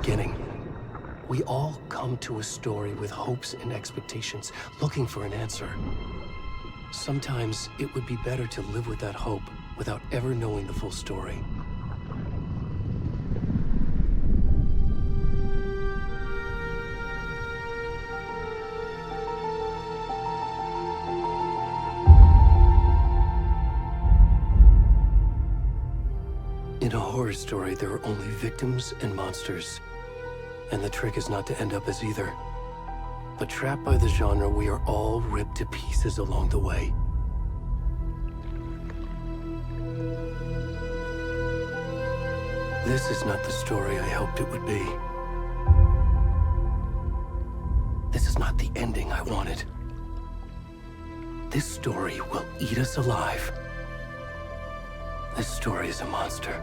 beginning. We all come to a story with hopes and expectations, looking for an answer. Sometimes it would be better to live with that hope without ever knowing the full story. In a horror story, there are only victims and monsters. And the trick is not to end up as either. But trapped by the genre, we are all ripped to pieces along the way. This is not the story I hoped it would be. This is not the ending I wanted. This story will eat us alive. This story is a monster.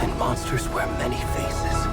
And monsters wear many faces.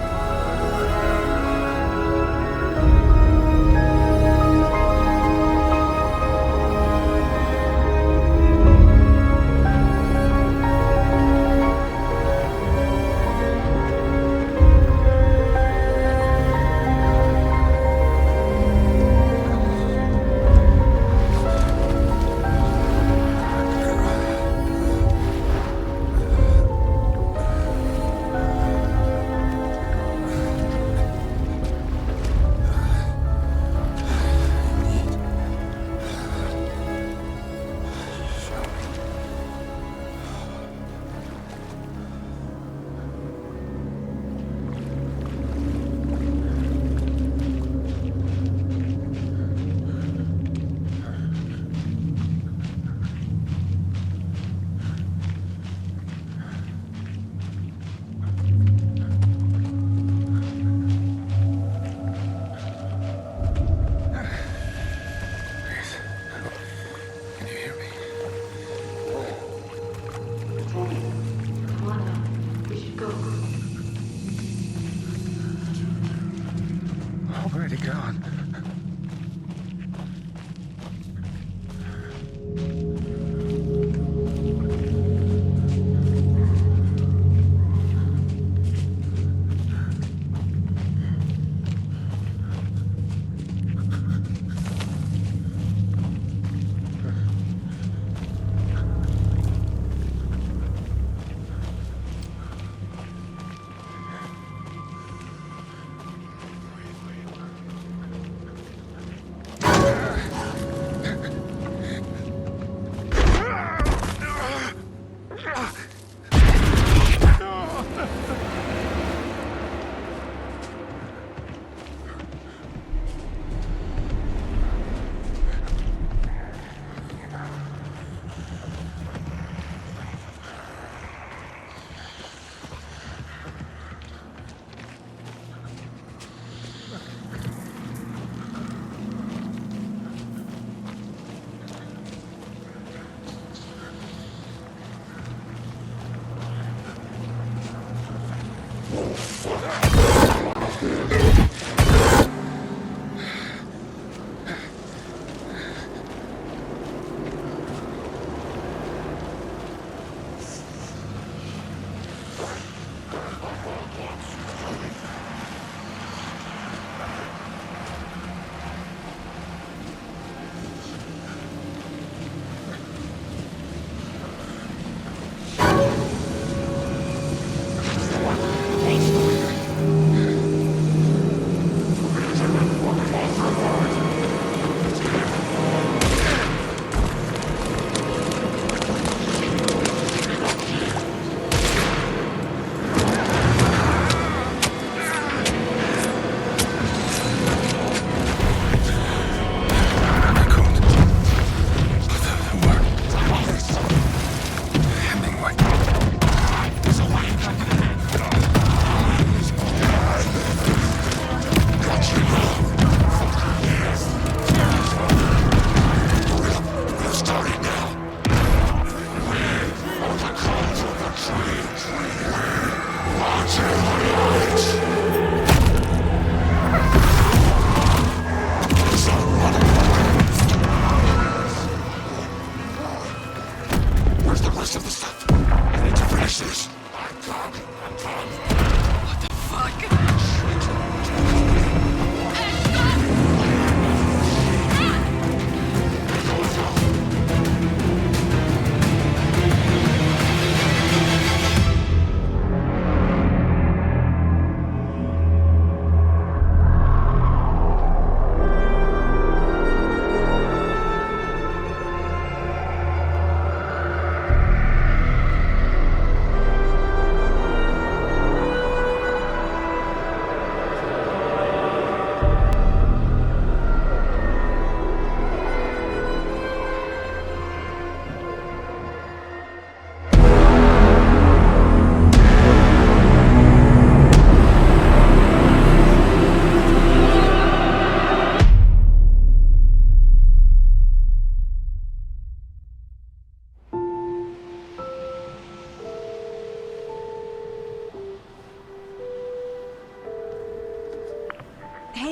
Where's the rest of the stuff? I need to finish this.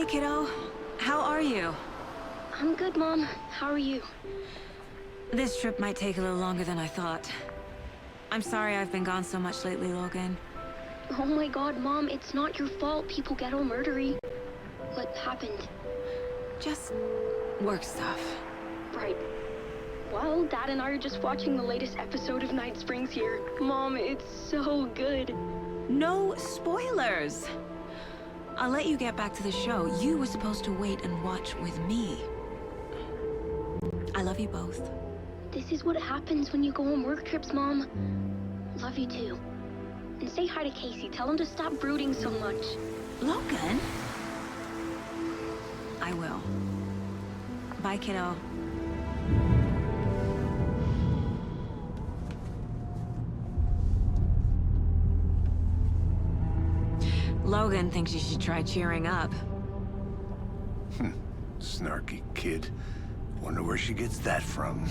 Hey, kiddo. How are you? I'm good, Mom. How are you? This trip might take a little longer than I thought. I'm sorry I've been gone so much lately, Logan. Oh my god, Mom, it's not your fault people get all murdery. What happened? Just work stuff. Right. Well, Dad and I are just watching the latest episode of Night Springs here. Mom, it's so good. No spoilers! I'll let you get back to the show. You were supposed to wait and watch with me. I love you both. This is what happens when you go on work trips, Mom. Love you too. And say hi to Casey. Tell him to stop brooding so much. Logan? I will. Bye, kiddo. Logan thinks you should try cheering up. Snarky kid. Wonder where she gets that from.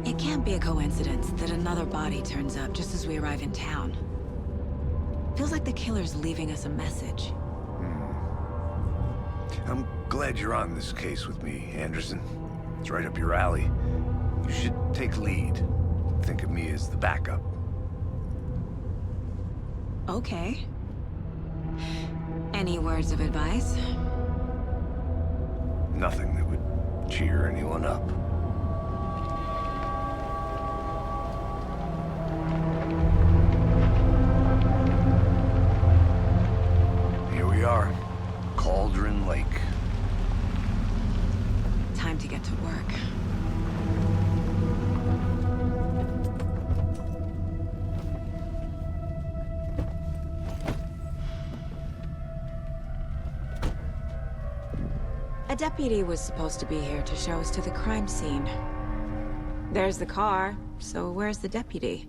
It can't be a coincidence that another body turns up just as we arrive in town. Feels like the killer's leaving us a message. I'm glad you're on this case with me, Anderson. It's right up your alley. You should take lead. Think of me as the backup. Okay. Any words of advice? Nothing that would cheer anyone up. Here we are. Cauldron Lake. Time to get to work. A deputy was supposed to be here to show us to the crime scene. There's the car, so where's the deputy?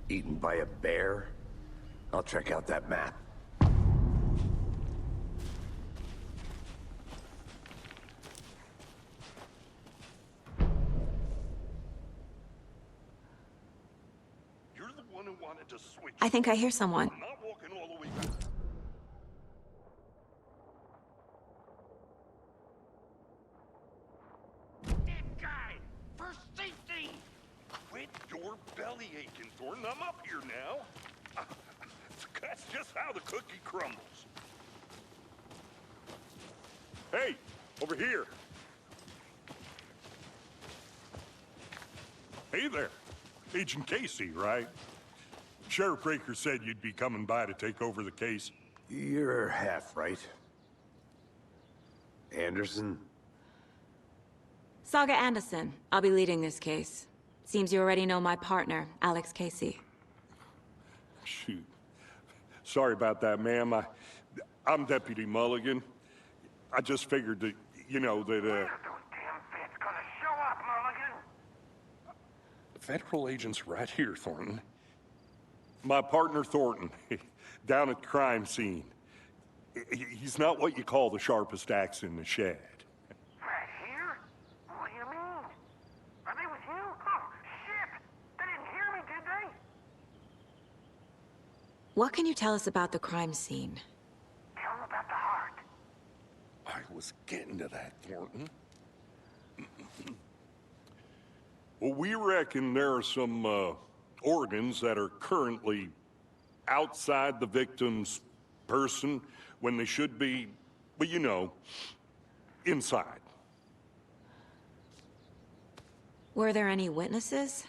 Eaten by a bear? I'll check out that map. You're the one who wanted to switch. I think I hear someone. I'm not walking all the way back. Dead guy! For safety! Quit your belly aching, Thornton. I'm up here now. That's just how the cookie crumbles. Hey, over here. Hey there. Agent Casey, right? Sheriff Breaker said you'd be coming by to take over the case. You're half right. Anderson? Saga Anderson. I'll be leading this case. Seems you already know my partner, Alex Casey. Shoot. Sorry about that, ma'am. I'm Deputy Mulligan. I just figured that, you know, that, Those damn feds gonna show up, Mulligan. federal agent's right here, Thornton. My partner, Thornton, down at the crime scene. He's not what you call the sharpest axe in the shed. Right here? What do you mean? Are they with you? Oh, shit! They didn't hear me, did they? What can you tell us about the crime scene? Tell them about the heart. I was getting to that, Thornton. Well, we reckon there are some, organs that are currently outside the victim's person when they should be, well, you know, inside. Were there any witnesses?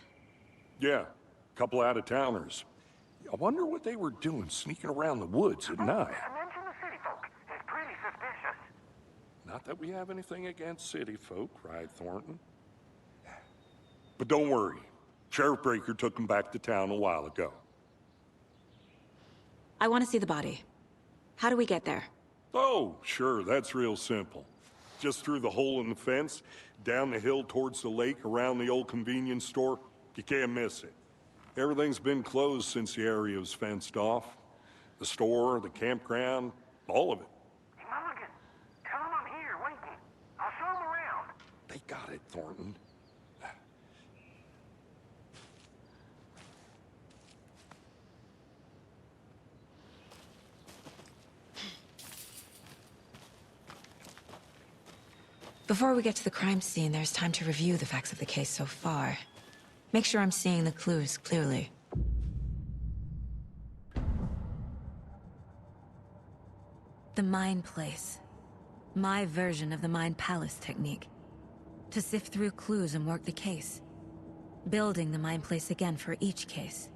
Yeah, a couple out-of-towners. I wonder what they were doing sneaking around the woods at night. Mention the city folk. It's pretty suspicious. Not that we have anything against city folk, right, Thornton? But don't worry. Sheriff Breaker took them back to town a while ago. I want to see the body. How do we get there? Oh, sure, that's real simple. Just through the hole in the fence, down the hill towards the lake, around the old convenience store. You can't miss it. Everything's been closed since the area was fenced off. The store, the campground, all of it. Hey, Mulligan, tell them I'm here, waiting. I'll show them around. They got it, Thornton. Before we get to the crime scene, there's time to review the facts of the case so far. Make sure I'm seeing the clues clearly. The Mind Place. My version of the Mind Palace technique. To sift through clues and work the case. Building the Mind Place again for each case.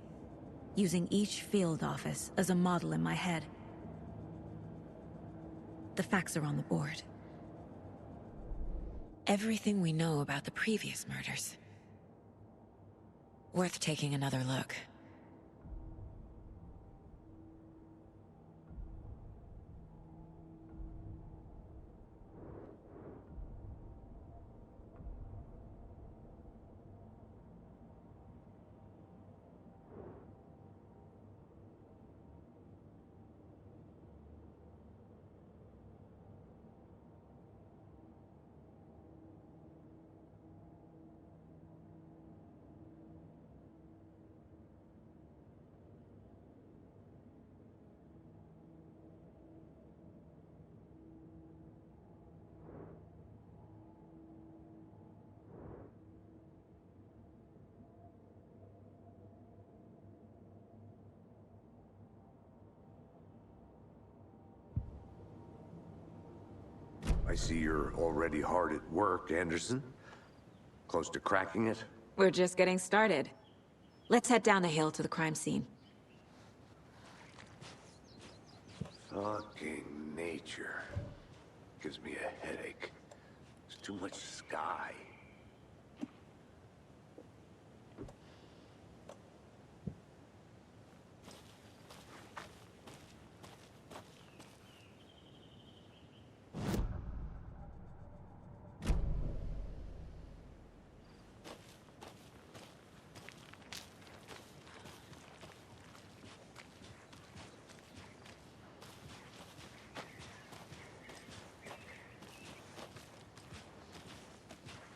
Using each field office as a model in my head. The facts are on the board. Everything we know about the previous murders. Worth taking another look. I see you're already hard at work, Anderson. Close to cracking it? We're just getting started. Let's head down the hill to the crime scene. Fucking nature. Gives me a headache. There's too much sky.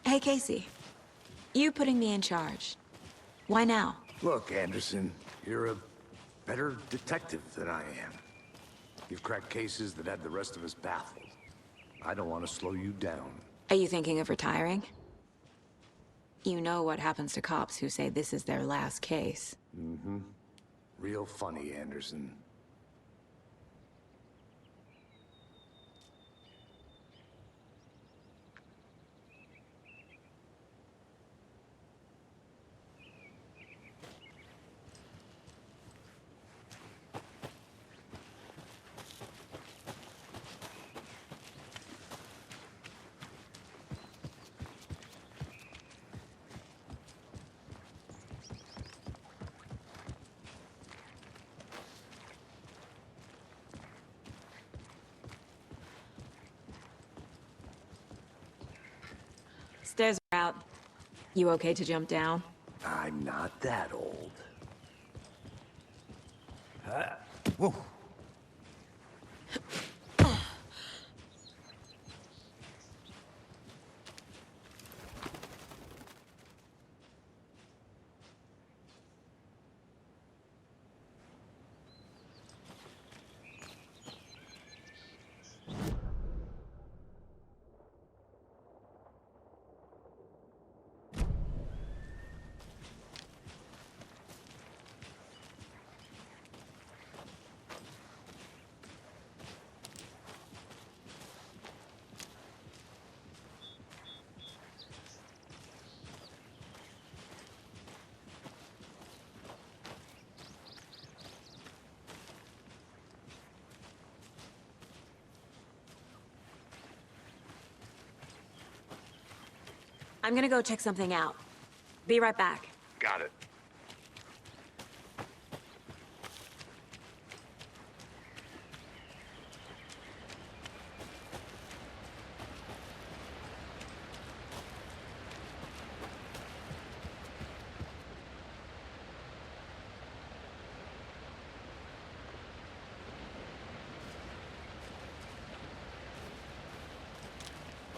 Hey, Casey. You putting me in charge. Why now? Look, Anderson, you're a better detective than I am. You've cracked cases that had the rest of us baffled. I don't want to slow you down. Are you thinking of retiring? You know what happens to cops who say this is their last case. Mm-hmm. Real funny, Anderson. Stairs are out. You okay to jump down? I'm not that old. Whoa. I'm gonna go check something out. Be right back. Got it.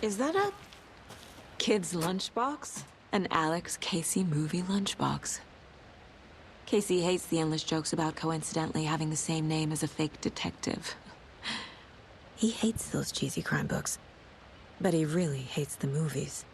Is that a kid's lunchbox? An Alex Casey movie lunchbox. Casey hates the endless jokes about coincidentally having the same name as a fake detective. He hates those cheesy crime books. But he really hates the movies.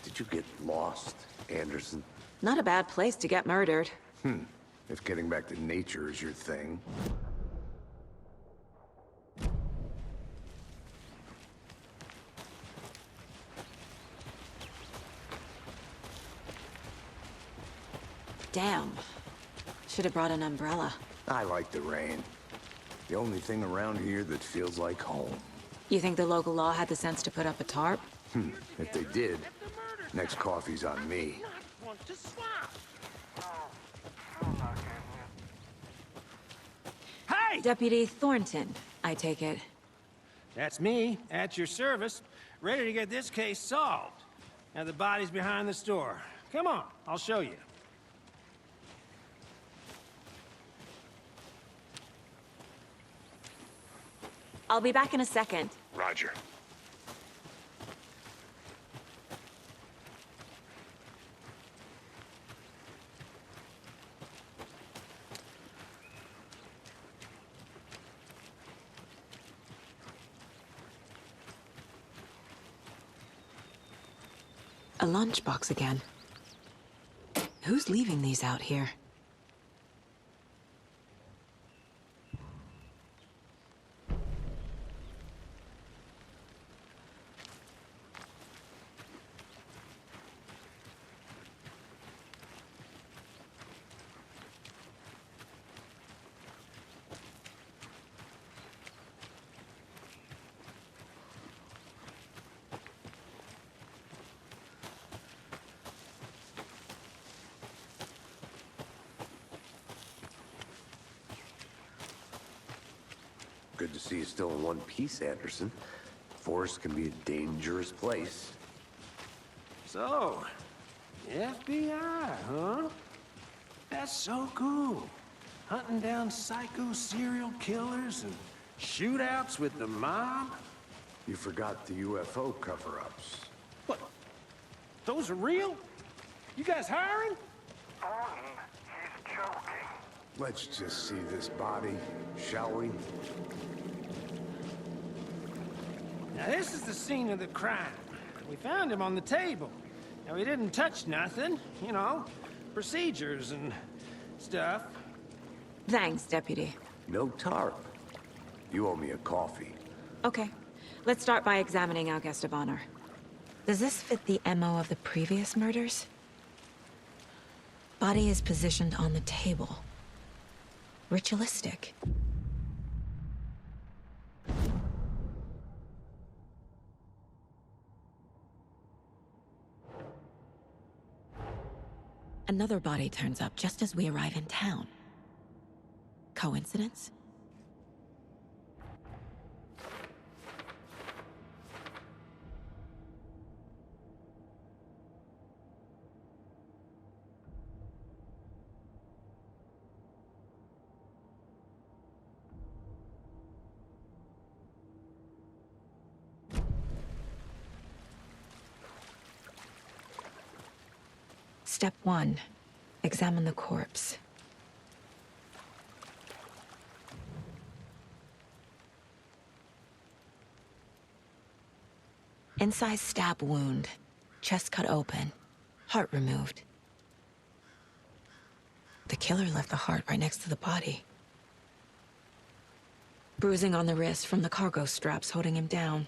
Did you get lost, Anderson? Not a bad place to get murdered. If getting back to nature is your thing. Damn. Should have brought an umbrella. I like the rain. The only thing around here that feels like home. You think the local law had the sense to put up a tarp? If they did, next coffee's on me. Want to swap? Hey! Deputy Thornton, I take it. That's me, at your service, ready to get this case solved. Now the body's behind the store. Come on, I'll show you. I'll be back in a second. Roger. A lunchbox again. Who's leaving these out here? Good to see you still in one piece, Anderson. Forest can be a dangerous place. So, the FBI, huh? That's so cool. Hunting down psycho serial killers and shootouts with the mob? You forgot the UFO cover-ups. What? Those are real? You guys hiring? Thornton, he's joking. Let's just see this body, shall we? Now this is the scene of the crime. We found him on the table. Now he didn't touch nothing, you know, procedures and stuff. Thanks, Deputy. No tarp. You owe me a coffee. Okay, let's start by examining our guest of honor. Does this fit the MO of the previous murders? Body is positioned on the table. Ritualistic. Another body turns up just as we arrive in town. Coincidence? Step 1. Examine the corpse. Incised stab wound. Chest cut open. Heart removed. The killer left the heart right next to the body. Bruising on the wrist from the cargo straps holding him down.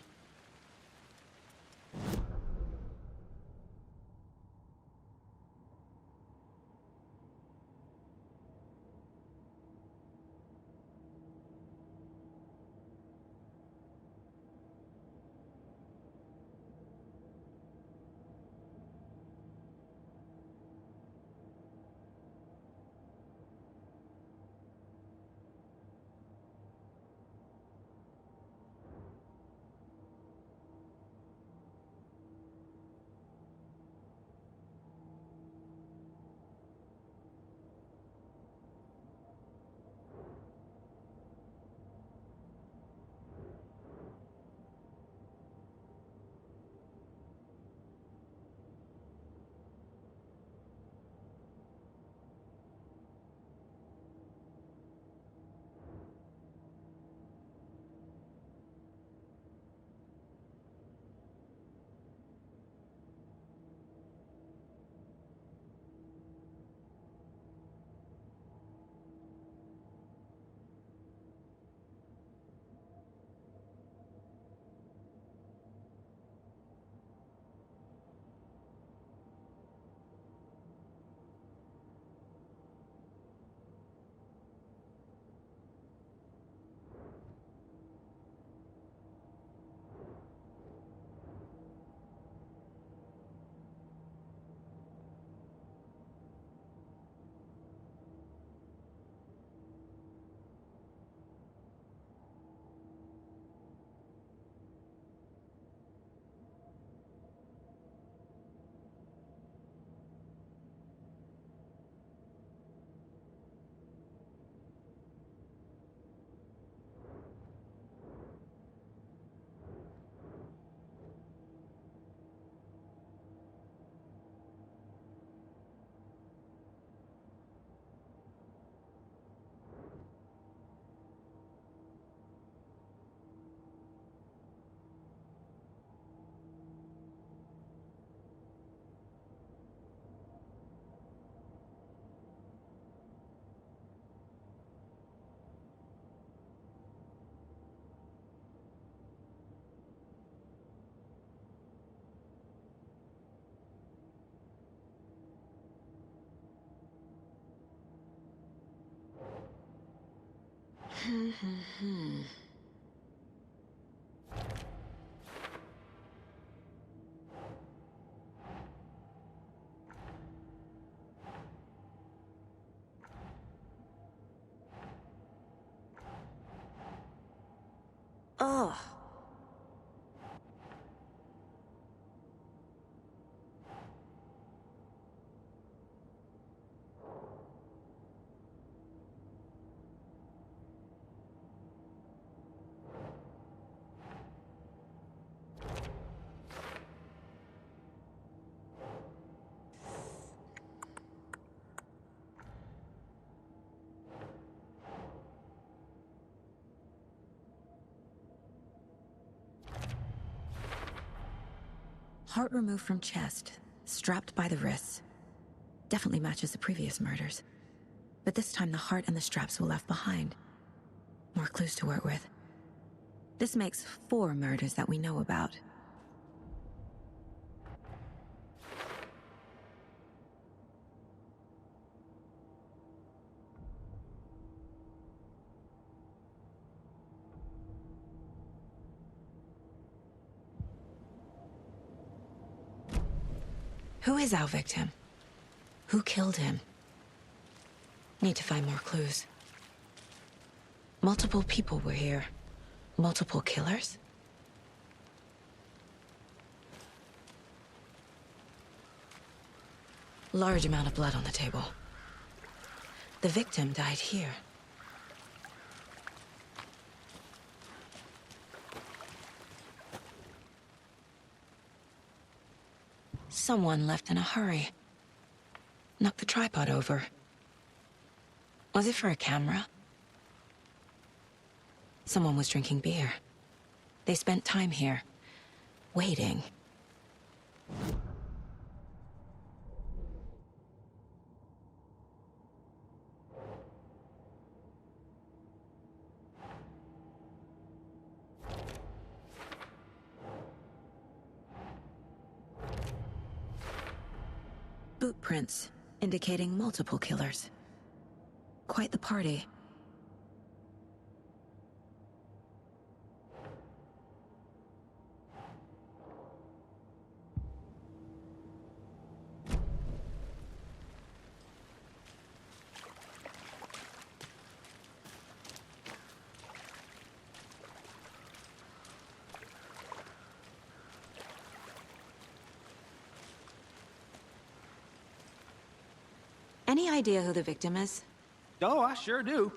Oh. Heart removed from chest, strapped by the wrists. Definitely matches the previous murders. But this time the heart and the straps were left behind. More clues to work with. This makes 4 murders that we know about. Who is our victim? Who killed him? Need to find more clues. Multiple people were here. Multiple killers? Large amount of blood on the table. The victim died here. Someone left in a hurry. Knocked the tripod over. Was it for a camera? Someone was drinking beer. They spent time here, waiting. Boot prints, indicating multiple killers. Quite the party. Any idea who the victim is? Oh, I sure do.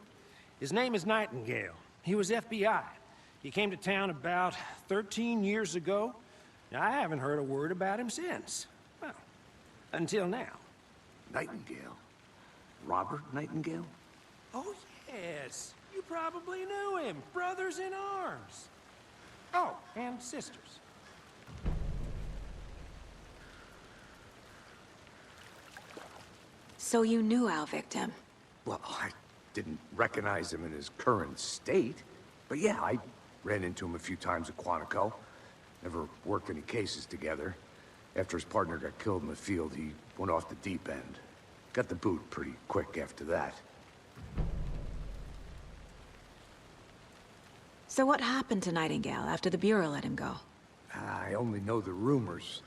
His name is Nightingale. He was FBI. He came to town about 13 years ago. I haven't heard a word about him since. Well, until now. Nightingale? Robert Nightingale? Oh, yes. You probably knew him. Brothers in arms. Oh, and sisters. So you knew our victim? Well, I didn't recognize him in his current state. But yeah, I ran into him a few times at Quantico. Never worked any cases together. After his partner got killed in the field, he went off the deep end. Got the boot pretty quick after that. So what happened to Nightingale after the Bureau let him go? I only know the rumors.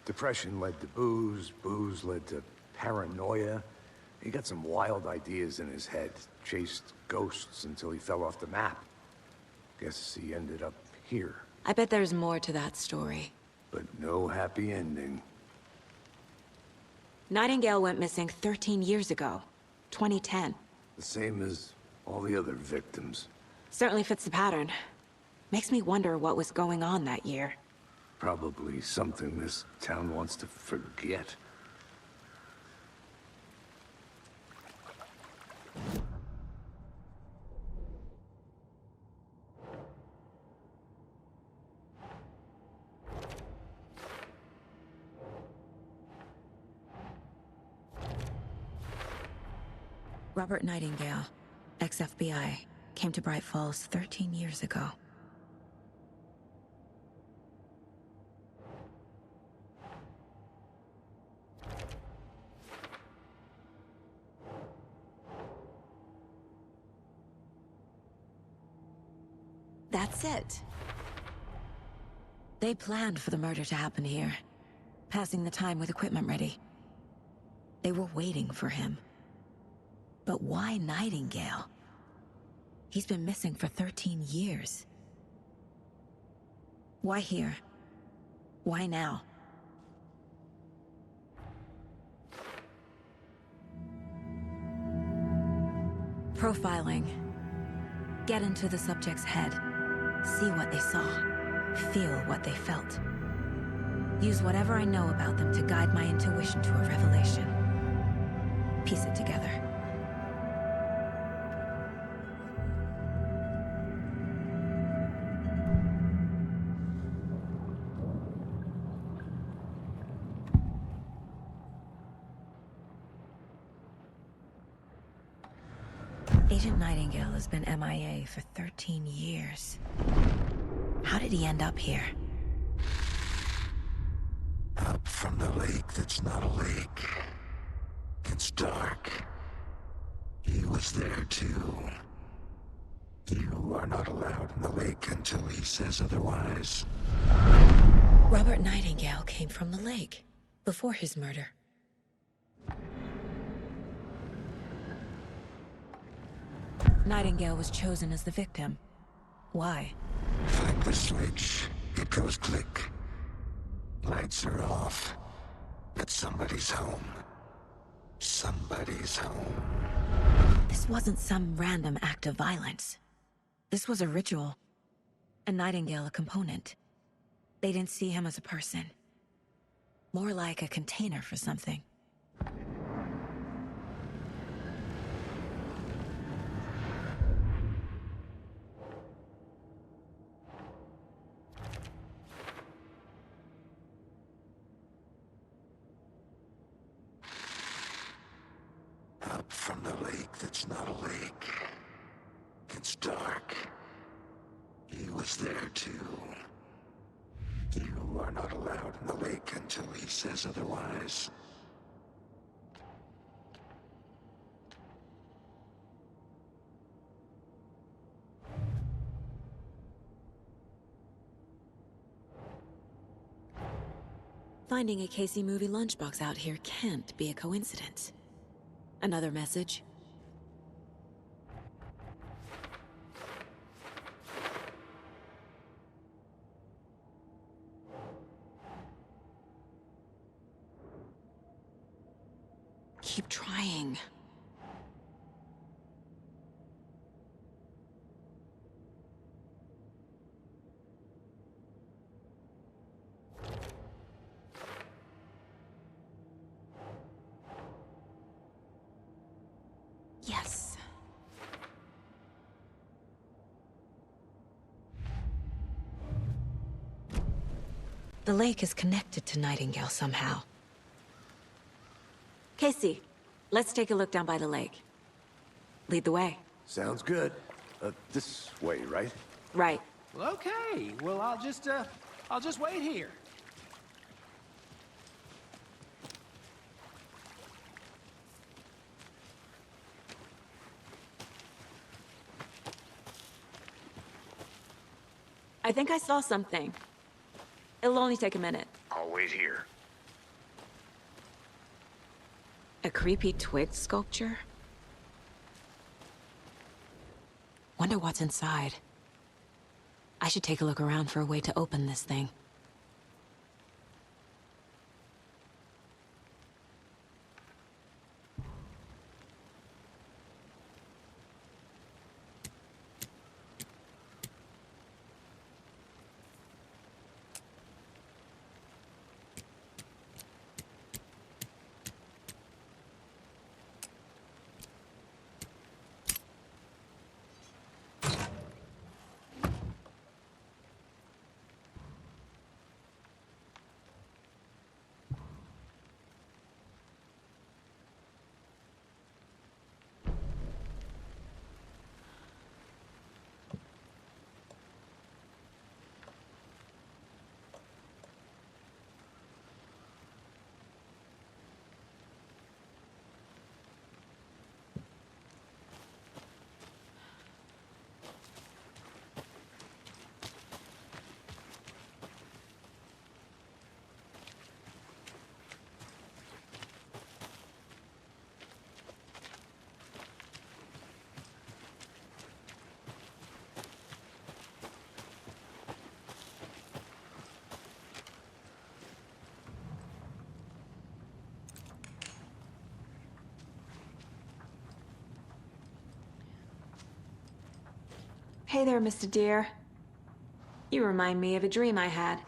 Depression led to booze, booze led to paranoia. He got some wild ideas in his head, chased ghosts until he fell off the map. Guess he ended up here. I bet there's more to that story. But no happy ending. Nightingale went missing 13 years ago, 2010. The same as all the other victims. Certainly fits the pattern. Makes me wonder what was going on that year. Probably something this town wants to forget. Robert Nightingale, ex-FBI, came to Bright Falls 13 years ago. That's it. They planned for the murder to happen here, passing the time with equipment ready. They were waiting for him. But why Nightingale? He's been missing for 13 years. Why here? Why now? Profiling. Get into the subject's head. See what they saw. Feel what they felt. Use whatever I know about them to guide my intuition to a revelation. Piece it together. Agent Nightingale has been MIA for 13 years. How did he end up here? Up from the lake that's not a lake. It's dark. He was there too. You are not allowed in the lake until he says otherwise. Robert Nightingale came from the lake, before his murder. Nightingale was chosen as the victim. Why? Flick the switch. It goes click. Lights are off. But somebody's home. Somebody's home. This wasn't some random act of violence. This was a ritual. And Nightingale a component. They didn't see him as a person. More like a container for something. Up from the lake that's not a lake. It's dark. He was there too. You are not allowed in the lake until he says otherwise. Finding a Casey movie lunchbox out here can't be a coincidence. Another message? Keep trying. Yes. The lake is connected to Nightingale somehow. Casey, let's take a look down by the lake. Lead the way. Sounds good. This way, right? Right. Well, okay. Well, I'll just wait here. I think I saw something. It'll only take a minute. I'll wait here. A creepy twig sculpture? Wonder what's inside. I should take a look around for a way to open this thing. Hey there, Mr. Deer. You remind me of a dream I had.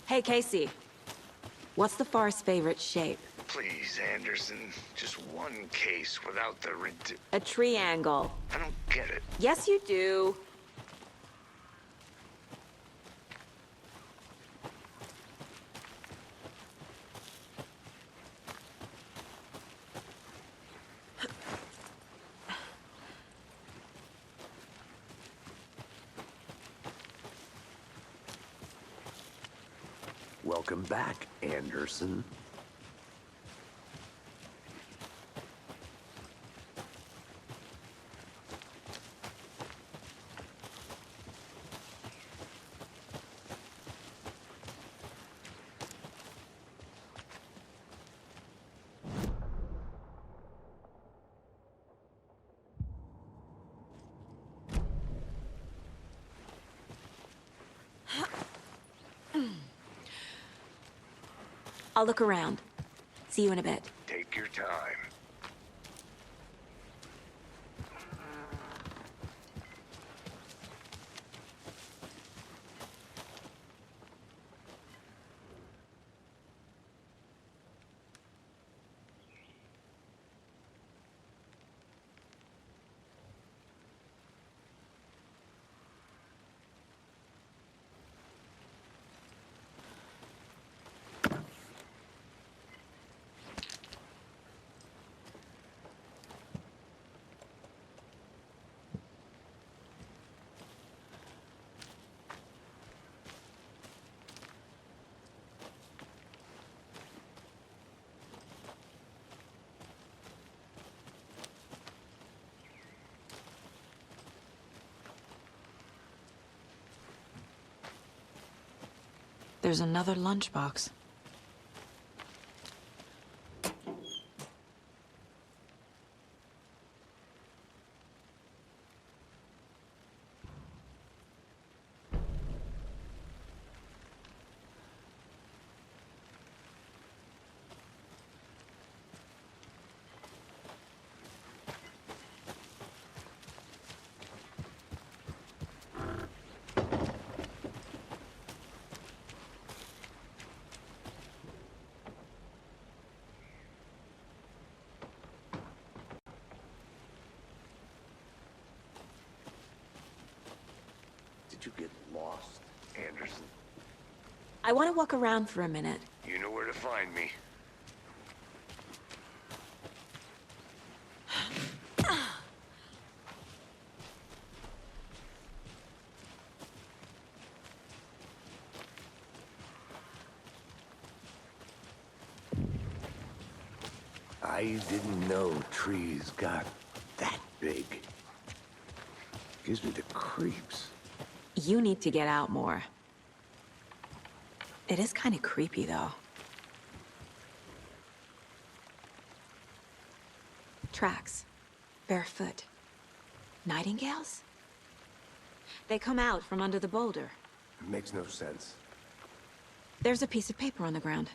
Hey, Casey. What's the far's favorite shape? Please, Anderson. Just one case without the A triangle. I don't get it. Yes, you do. Welcome back, Anderson. I'll look around. See you in a bit. Take your time. There's another lunchbox. did you get lost, Anderson? I want to walk around for a minute. You know where to find me. I didn't know trees got that big. Gives me the creeps. You need to get out more. It is kind of creepy, though. Tracks. Barefoot. Nightingales? They come out from under the boulder. It makes no sense. There's a piece of paper on the ground.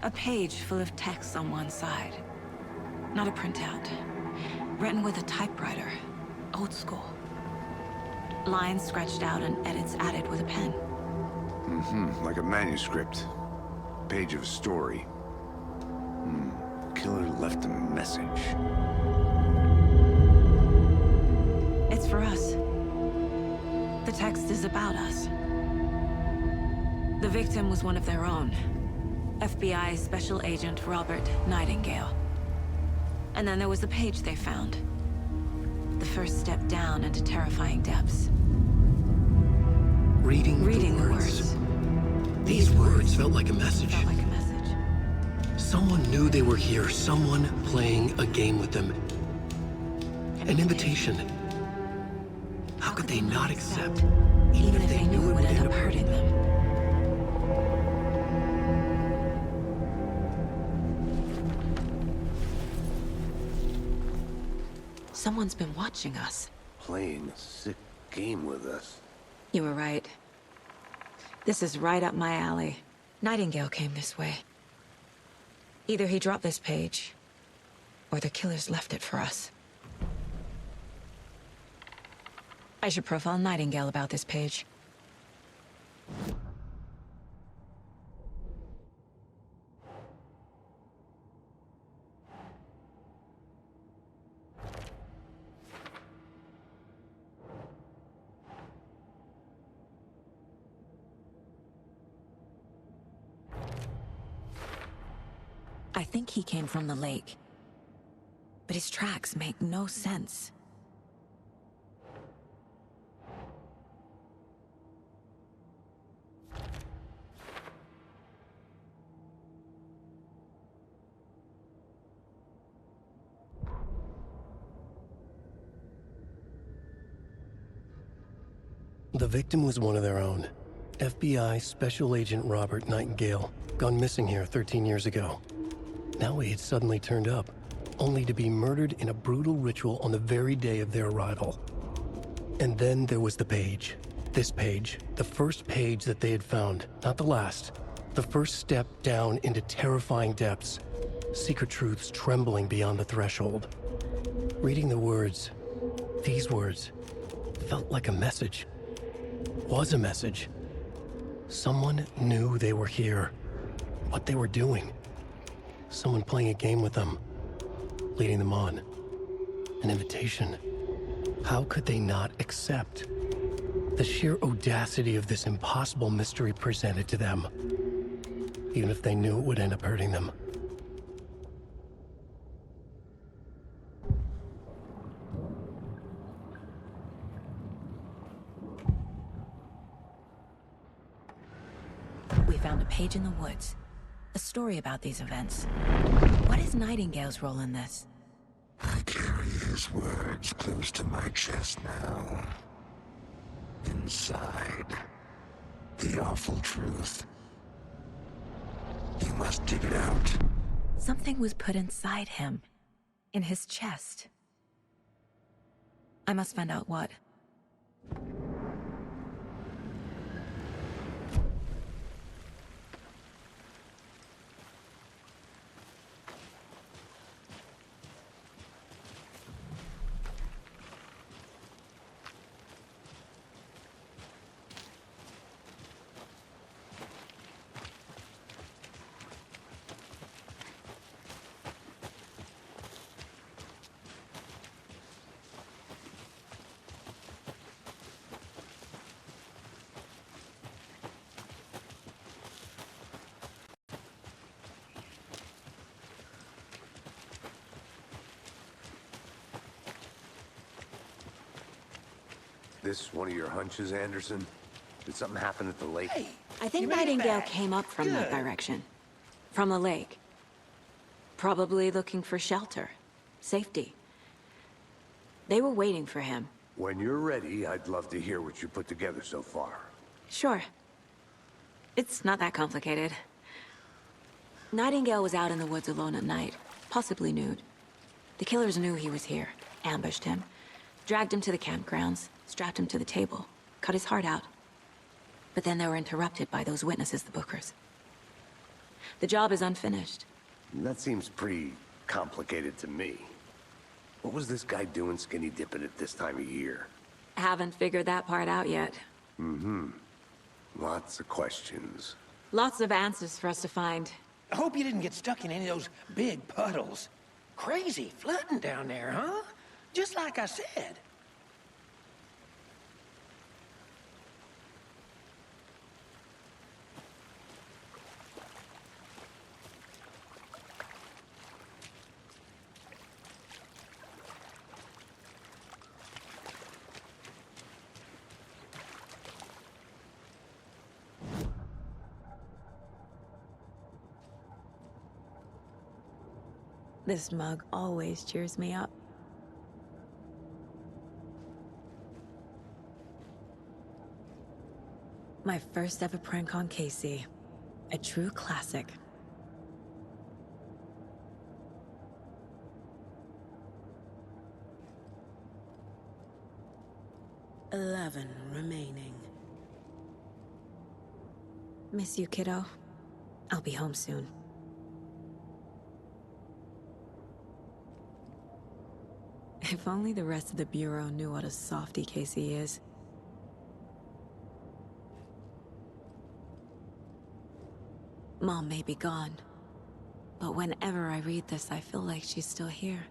A page full of text on one side. Not a printout. Written with a typewriter. Old school. Lines scratched out and edits added with a pen. Like a manuscript. Page of a story. Killer left a message. It's for us. The text is about us. The victim was one of their own. FBI Special Agent Robert Nightingale. And then there was the page they found. The first step down into terrifying depths. Reading the words. These words felt like a message. Felt like a message. Someone knew they were here, someone playing a game with them. An invitation. How could they not accept, even if they knew it would end up hurting them? Someone's been watching us. Playing a sick game with us. You were right. This is right up my alley. Nightingale came this way. Either he dropped this page, or the killers left it for us. I should profile Nightingale about this page. I think he came from the lake. But his tracks make no sense. The victim was one of their own. FBI Special Agent Robert Nightingale, gone missing here 13 years ago. Now he had suddenly turned up, only to be murdered in a brutal ritual on the very day of their arrival. And then there was the page. This page, the first page that they had found, not the last. The first step down into terrifying depths. Secret truths trembling beyond the threshold. Reading the words, these words, felt like a message. Was a message. Someone knew they were here. What they were doing. Someone playing a game with them. Leading them on. An invitation. How could they not accept? The sheer audacity of this impossible mystery presented to them. Even if they knew it would end up hurting them. We found a page in the woods. A story about these events. What is Nightingale's role in this? I carry his words close to my chest now. Inside, the awful truth. You must dig it out. Something was put inside him. In his chest. I must find out what. this one of your hunches, Anderson? Did something happen at the lake? Hey, I think you made it Nightingale back. came up from that Good. direction. From the lake. Probably looking for shelter. Safety. They were waiting for him. When you're ready, I'd love to hear what you put together so far. Sure. It's not that complicated. Nightingale was out in the woods alone at night, possibly nude. The killers knew he was here, ambushed him, dragged him to the campgrounds, strapped him to the table, cut his heart out. But then they were interrupted by those witnesses, the Bookers. The job is unfinished. That seems pretty complicated to me. What was this guy doing skinny dipping at this time of year? Haven't figured that part out yet. Lots of questions. Lots of answers for us to find. I hope you didn't get stuck in any of those big puddles. Crazy flooding down there, huh? Just like I said. This mug always cheers me up. My first ever prank on Casey. A true classic. "11 remaining. Miss you, kiddo. I'll be home soon. If only the rest of the Bureau knew what a softy Casey is. Mom may be gone, but whenever I read this, I feel like she's still here.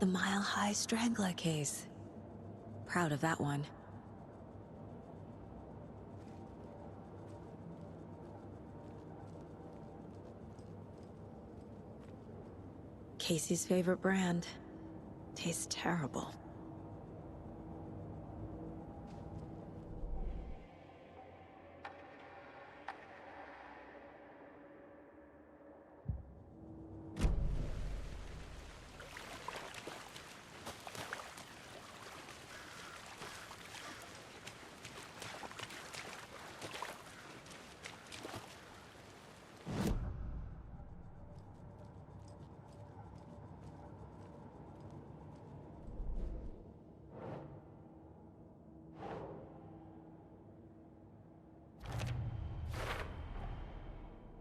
The Mile High Strangler case. Proud of that one. Casey's favorite brand. Tastes terrible.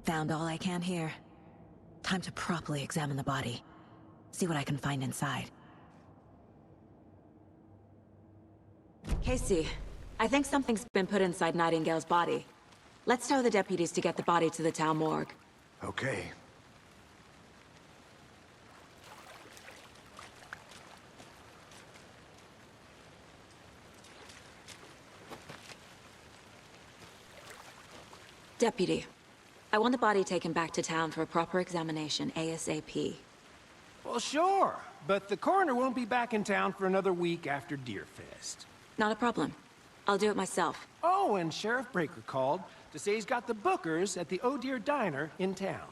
Found all I can here. Time to properly examine the body. See what I can find inside. Casey, I think something's been put inside Nightingale's body. Let's tell the deputies to get the body to the town morgue. Okay. Deputy, I want the body taken back to town for a proper examination ASAP. Well, sure, but the coroner won't be back in town for another week after Deerfest. Not a problem. I'll do it myself. Oh, and Sheriff Breaker called to say he's got the Bookers at the Oh Dear Diner in town.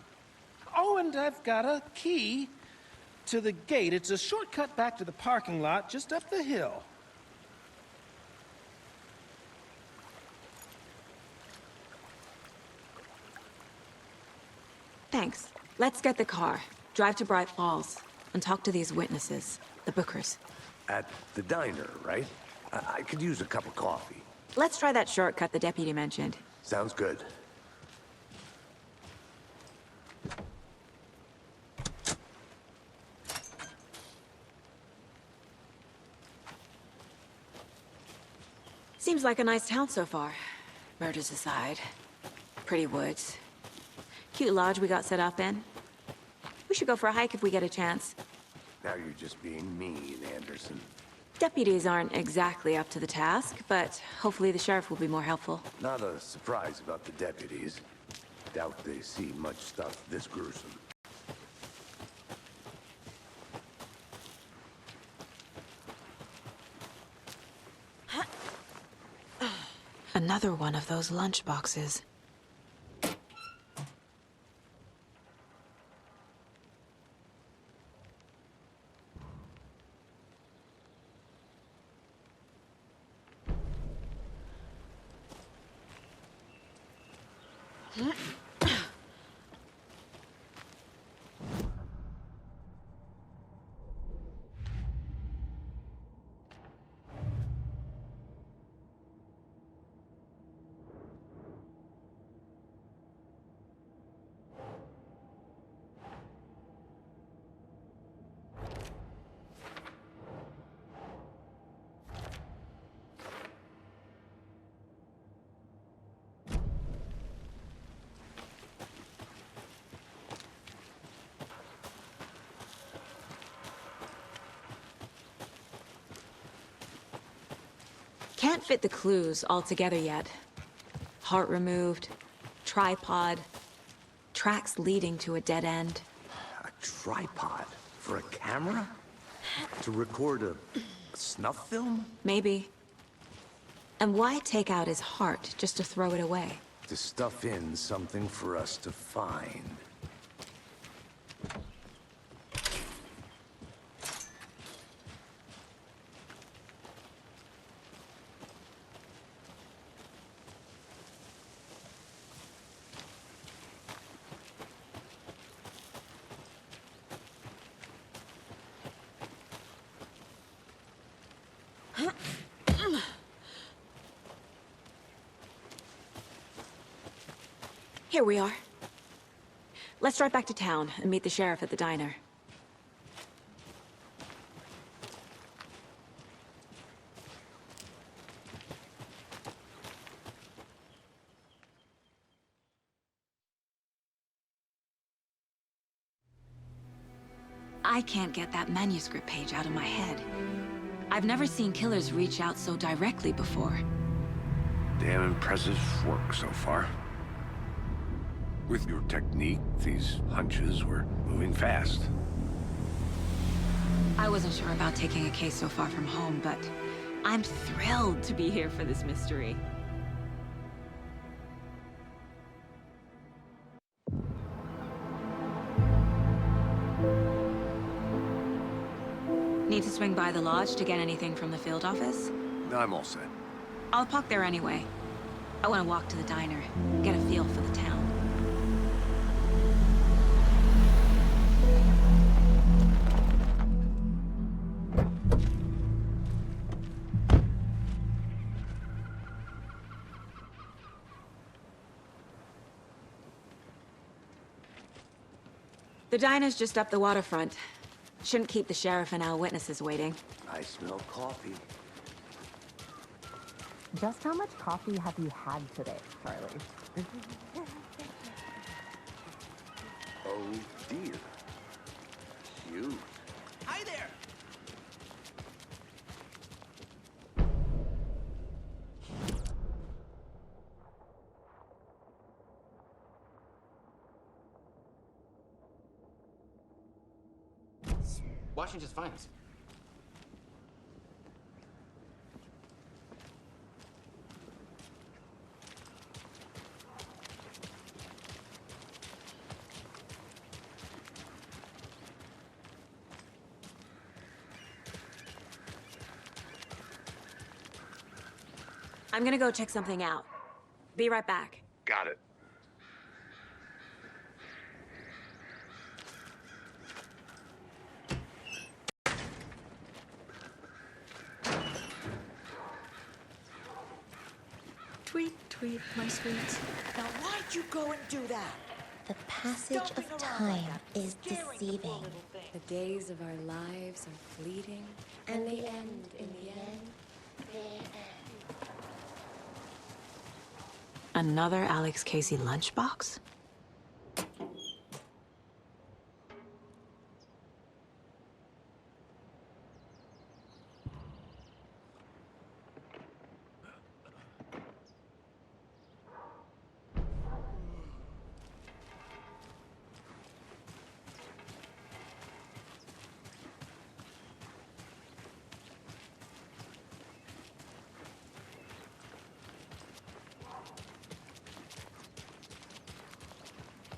Oh, and I've got a key to the gate. It's a shortcut back to the parking lot just up the hill. Thanks. Let's get the car, drive to Bright Falls, and talk to these witnesses, the Bookers. At the diner, right? I could use a cup of coffee. Let's try that shortcut the deputy mentioned. Sounds good. Seems like a nice town so far. Murders aside. Pretty woods. Cute lodge we got set up in. We should go for a hike if we get a chance. Now you're just being mean, Anderson. Deputies aren't exactly up to the task, but hopefully the sheriff will be more helpful. Not a surprise about the deputies. Doubt they see much stuff this gruesome. Another one of those lunch boxes. Can't fit the clues all together yet. Heart removed, tripod, tracks leading to a dead end. A tripod? For a camera? To record a snuff film? Maybe. And why take out his heart just to throw it away? To stuff in something for us to find. Here we are. Let's drive back to town and meet the sheriff at the diner. I can't get that manuscript page out of my head. I've never seen killers reach out so directly before. Damn impressive work so far. With your technique, these hunches were moving fast. I wasn't sure about taking a case so far from home, but I'm thrilled to be here for this mystery. Need to swing by the lodge to get anything from the field office? I'm all set. I'll park there anyway. I want to walk to the diner, get a feel for the town. The diner's just up the waterfront. Shouldn't keep the sheriff and our witnesses waiting. I smell coffee. Just how much coffee have you had today, Charlie? Oh dear. Cute. Hi there! Washing just fine. I'm gonna go check something out. Be right back. Got it. Tweet, tweet, my sweet. Now why'd you go and do that? The passage of time is deceiving. The days of our lives are fleeting, and they end in the end. Another Alex Casey lunchbox?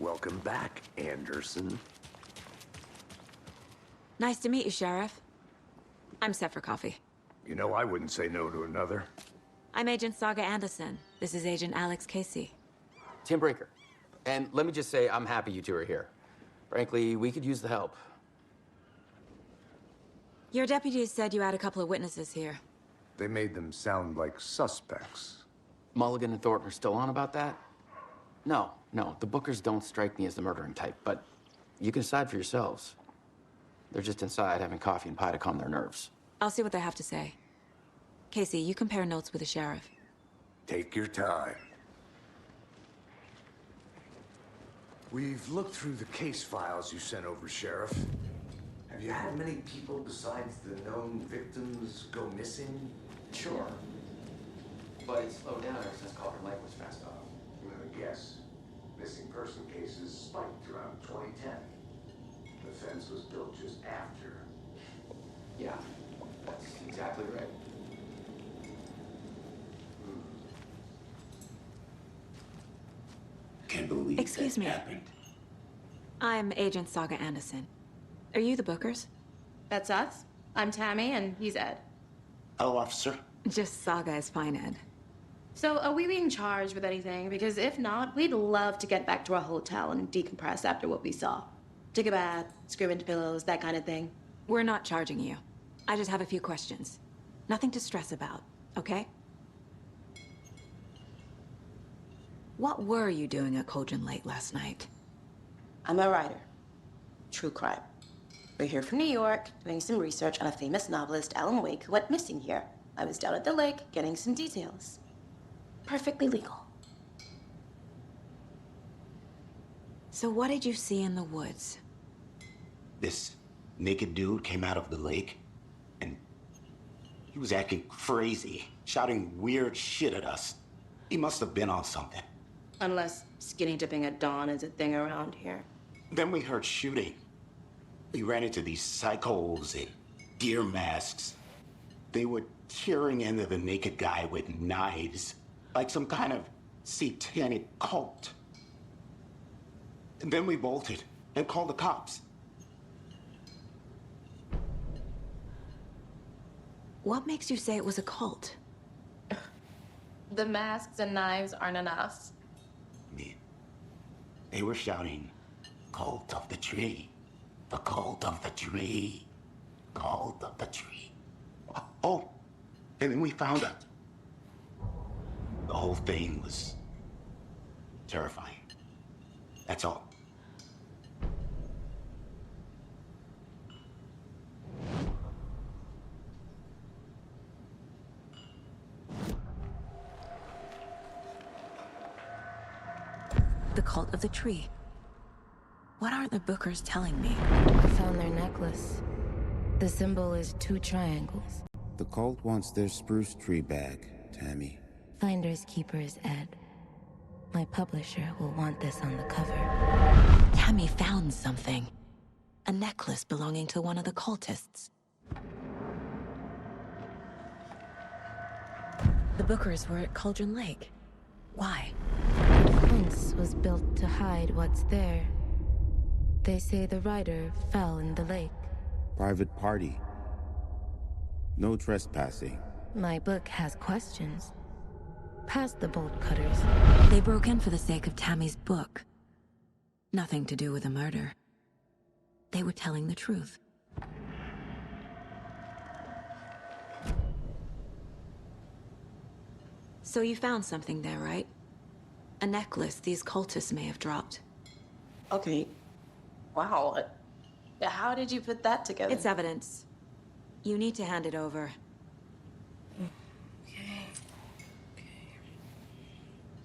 Welcome back, Anderson. Nice to meet you, Sheriff. I'm set for coffee. You know, I wouldn't say no to another. I'm Agent Saga Anderson. This is Agent Alex Casey. Tim Brinker. And let me just say, I'm happy you two are here. Frankly, we could use the help. Your deputies said you had a couple of witnesses here. They made them sound like suspects. Mulligan and Thornton are still on about that? No, the Bookers don't strike me as the murdering type, but you can decide for yourselves. They're just inside having coffee and pie to calm their nerves. I'll see what they have to say. Casey, you compare notes with the sheriff. Take your time. We've looked through the case files you sent over, Sheriff. Have you had many people besides the known victims go missing? Sure. But it slowed down ever since Calder Lake was fast off. I'm gonna guess. Missing person cases spiked around 2010. The fence was built just after. Yeah, that's exactly right. Can't believe Excuse that me. happened. I'm Agent Saga Anderson. Are you the Bookers? That's us. I'm Tammy, and he's Ed. Hello, officer. Just Saga is fine, Ed. So, are we being charged with anything? Because if not, we'd love to get back to our hotel and decompress after what we saw. Take a bath, scream into pillows, that kind of thing. We're not charging you. I just have a few questions. Nothing to stress about, okay? What were you doing at Cauldron Lake last night? I'm a writer. True crime. We're here from New York, doing some research on a famous novelist, Alan Wake, who went missing here. I was down at the lake, getting some details. Perfectly legal. So what did you see in the woods? This naked dude came out of the lake, and he was acting crazy, shouting weird shit at us. He must have been on something. Unless skinny dipping at dawn is a thing around here. Then we heard shooting. We ran into these psychos in deer masks. They were tearing into the naked guy with knives, like some kind of satanic cult. And then we bolted and called the cops. What makes you say it was a cult? The masks and knives aren't enough. They were shouting, "Cult of the tree, the cult of the tree, cult of the tree." Oh, and then we found out. The whole thing was terrifying. That's all. The cult of the tree. What are the Bookers telling me? I found their necklace. The symbol is 2 triangles. The cult wants their spruce tree back, Tammy. Finders keepers, Ed. My publisher will want this on the cover. Tammy found something. A necklace belonging to one of the cultists. The Bookers were at Cauldron Lake. Why? The fence was built to hide what's there. They say the rider fell in the lake. Private party. No trespassing. My book has questions. Past the bolt cutters. They broke in for the sake of Tammy's book. Nothing to do with a murder. They were telling the truth. So you found something there, right? A necklace these cultists may have dropped. Okay. Wow. How did you put that together? It's evidence. You need to hand it over. Okay.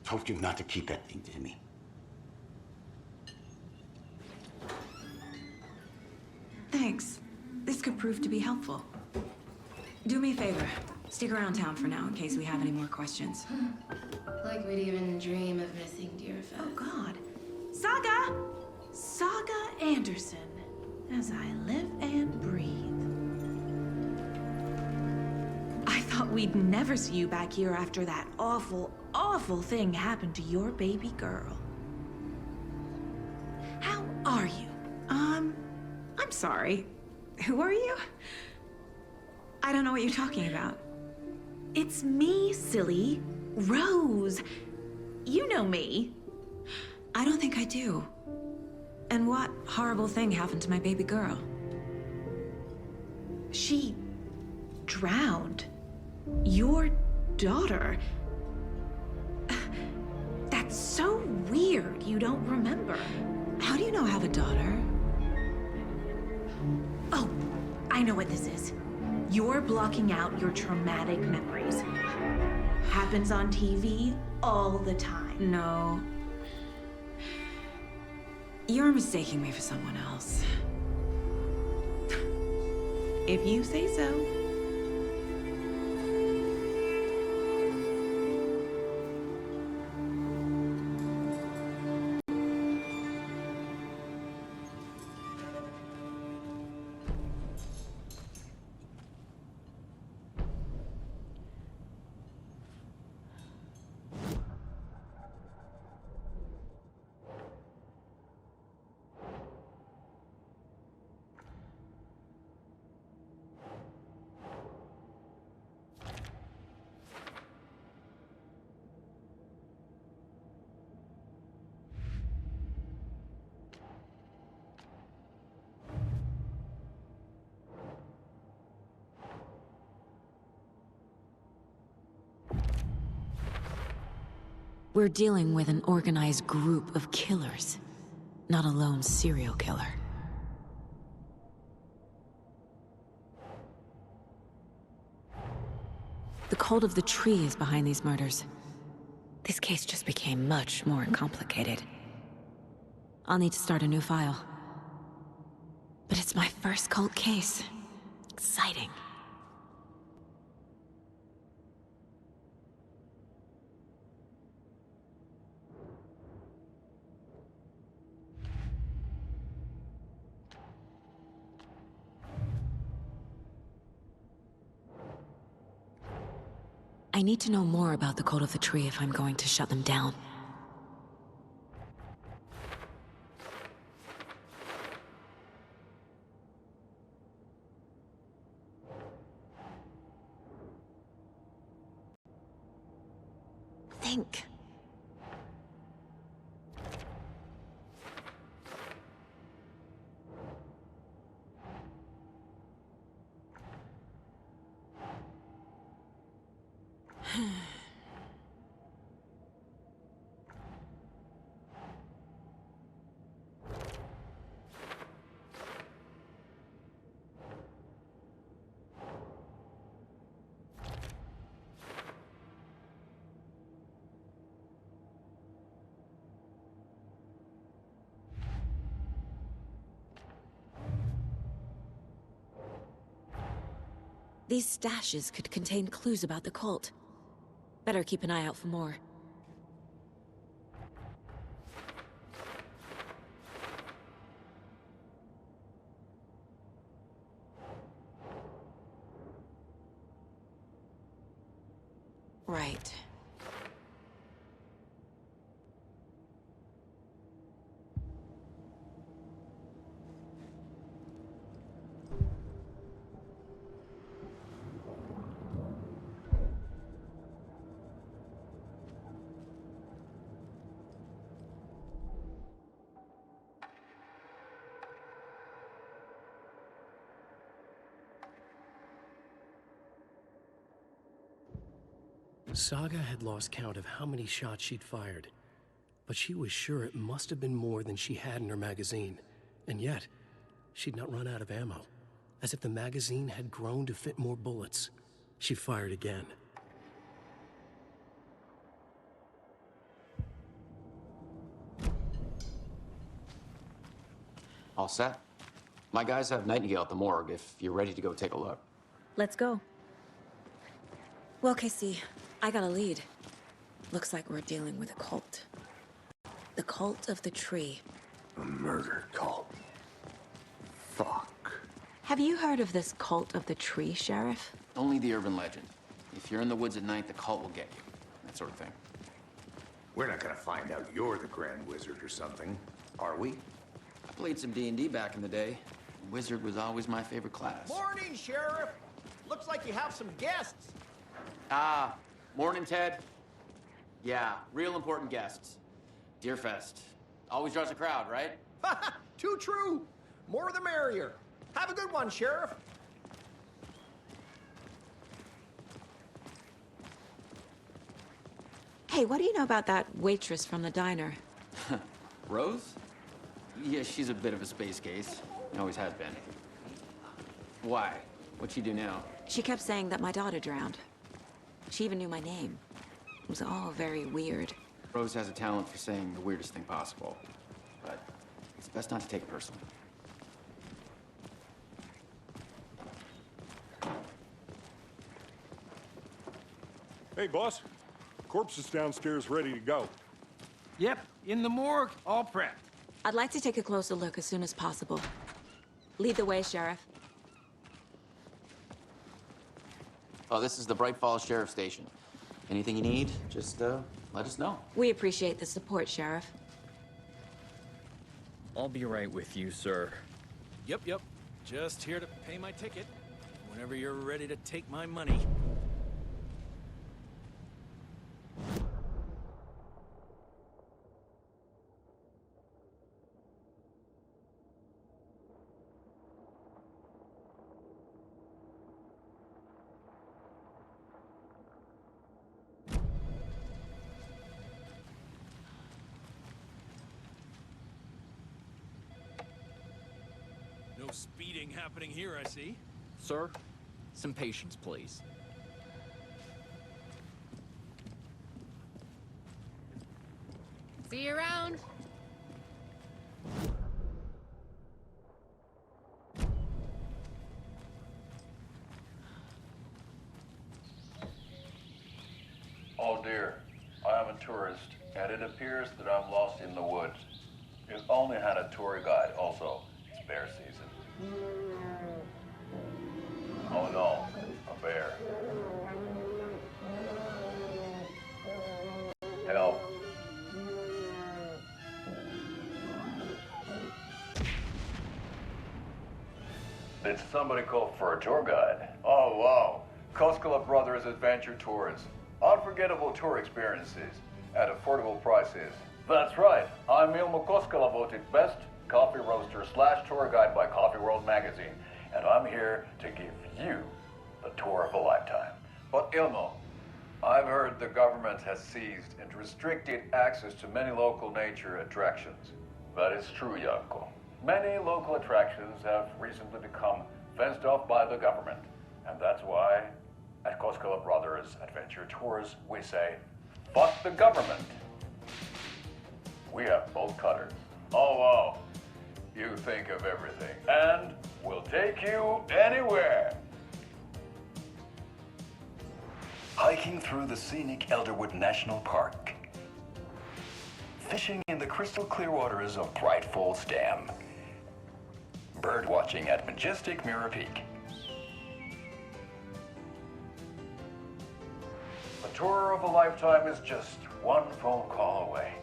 Told you not to keep that thing to me. Thanks. This could prove to be helpful. Do me a favor. Stick around town for now in case we have any more questions. Like we'd even dream of missing dear fest. Oh, God. Saga! Saga Anderson. As I live and breathe. I thought we'd never see you back here after that awful, awful thing happened to your baby girl. are you? I'm sorry. Who are you? I don't know what you're talking about. It's me, silly. Rose. You know me. I don't think I do. And what horrible thing happened to my baby girl? She drowned. Your daughter. That's so weird you don't remember. How do you know I have a daughter? Oh, I know what this is. You're blocking out your traumatic memories. Happens on TV all the time. No. You're mistaking me for someone else. If you say so. We're dealing with an organized group of killers, not a lone serial killer. The cult of the tree is behind these murders. This case just became much more complicated. I'll need to start a new file. But it's my first cult case. Exciting. I need to know more about the cult of the tree if I'm going to shut them down. Think. These stashes could contain clues about the cult. Better keep an eye out for more. Right. Saga had lost count of how many shots she'd fired, but she was sure it must have been more than she had in her magazine. And yet, she'd not run out of ammo. As if the magazine had grown to fit more bullets. She fired again. All set? My guys have Nightingale at the morgue if you're ready to go take a look. Let's go. Well, Casey, I got a lead. Looks like we're dealing with a cult. The cult of the tree. A murder cult. Fuck. Have you heard of this cult of the tree, Sheriff? Only the urban legend. If you're in the woods at night, the cult will get you. That sort of thing. We're not gonna find out you're the Grand Wizard or something, are we? Played some D&D back in the day. Wizard was always my favorite class. Morning, Sheriff. Looks like you have some guests. Ah, morning, Ted. Yeah, real important guests. Deerfest. Always draws a crowd, right? Too true. More the merrier. Have a good one, Sheriff. Hey, what do you know about that waitress from the diner? Rose? Yeah, she's a bit of a space case. Always has been. Why? What'd she do now? She kept saying that my daughter drowned. She even knew my name. It was all very weird. Rose has a talent for saying the weirdest thing possible. But it's best not to take it personally. Hey, boss. Corpse is downstairs ready to go. Yep, in the morgue, all prepped. I'd like to take a closer look as soon as possible. Lead the way, Sheriff. Oh, this is the Bright Falls Sheriff Station. Anything you need, just let us know. We appreciate the support, Sheriff. I'll be right with you, sir. Yep. Just here to pay my ticket. Whenever you're ready to take my money. No speeding happening here, I see. Sir, some patience, please. See you around. Oh dear, I am a tourist, and it appears that I'm lost in the woods. If only had a tour guide also. It's bear season. Oh no, a bear. Help. Did somebody call for a tour guide? Oh wow, Koskela Brothers Adventure Tours. Unforgettable tour experiences at affordable prices. That's right, I'm Ilmo Koskela, voted best coffee roaster / tour guide by Coffee World magazine, and I'm here to give you the tour of a lifetime. But Ilmo, I've heard the government has seized and restricted access to many local nature attractions. That is true, Janko. Many local attractions have recently become fenced off by the government, and that's why at Koskela Brothers Adventure Tours, we say, fuck the government. We have bolt cutters. Oh, wow. You think of everything. And we'll take you anywhere. Hiking through the scenic Elderwood National Park. Fishing in the crystal clear waters of Bright Falls Dam. Bird watching at majestic Mirror Peak. A tour of a lifetime is just one phone call away.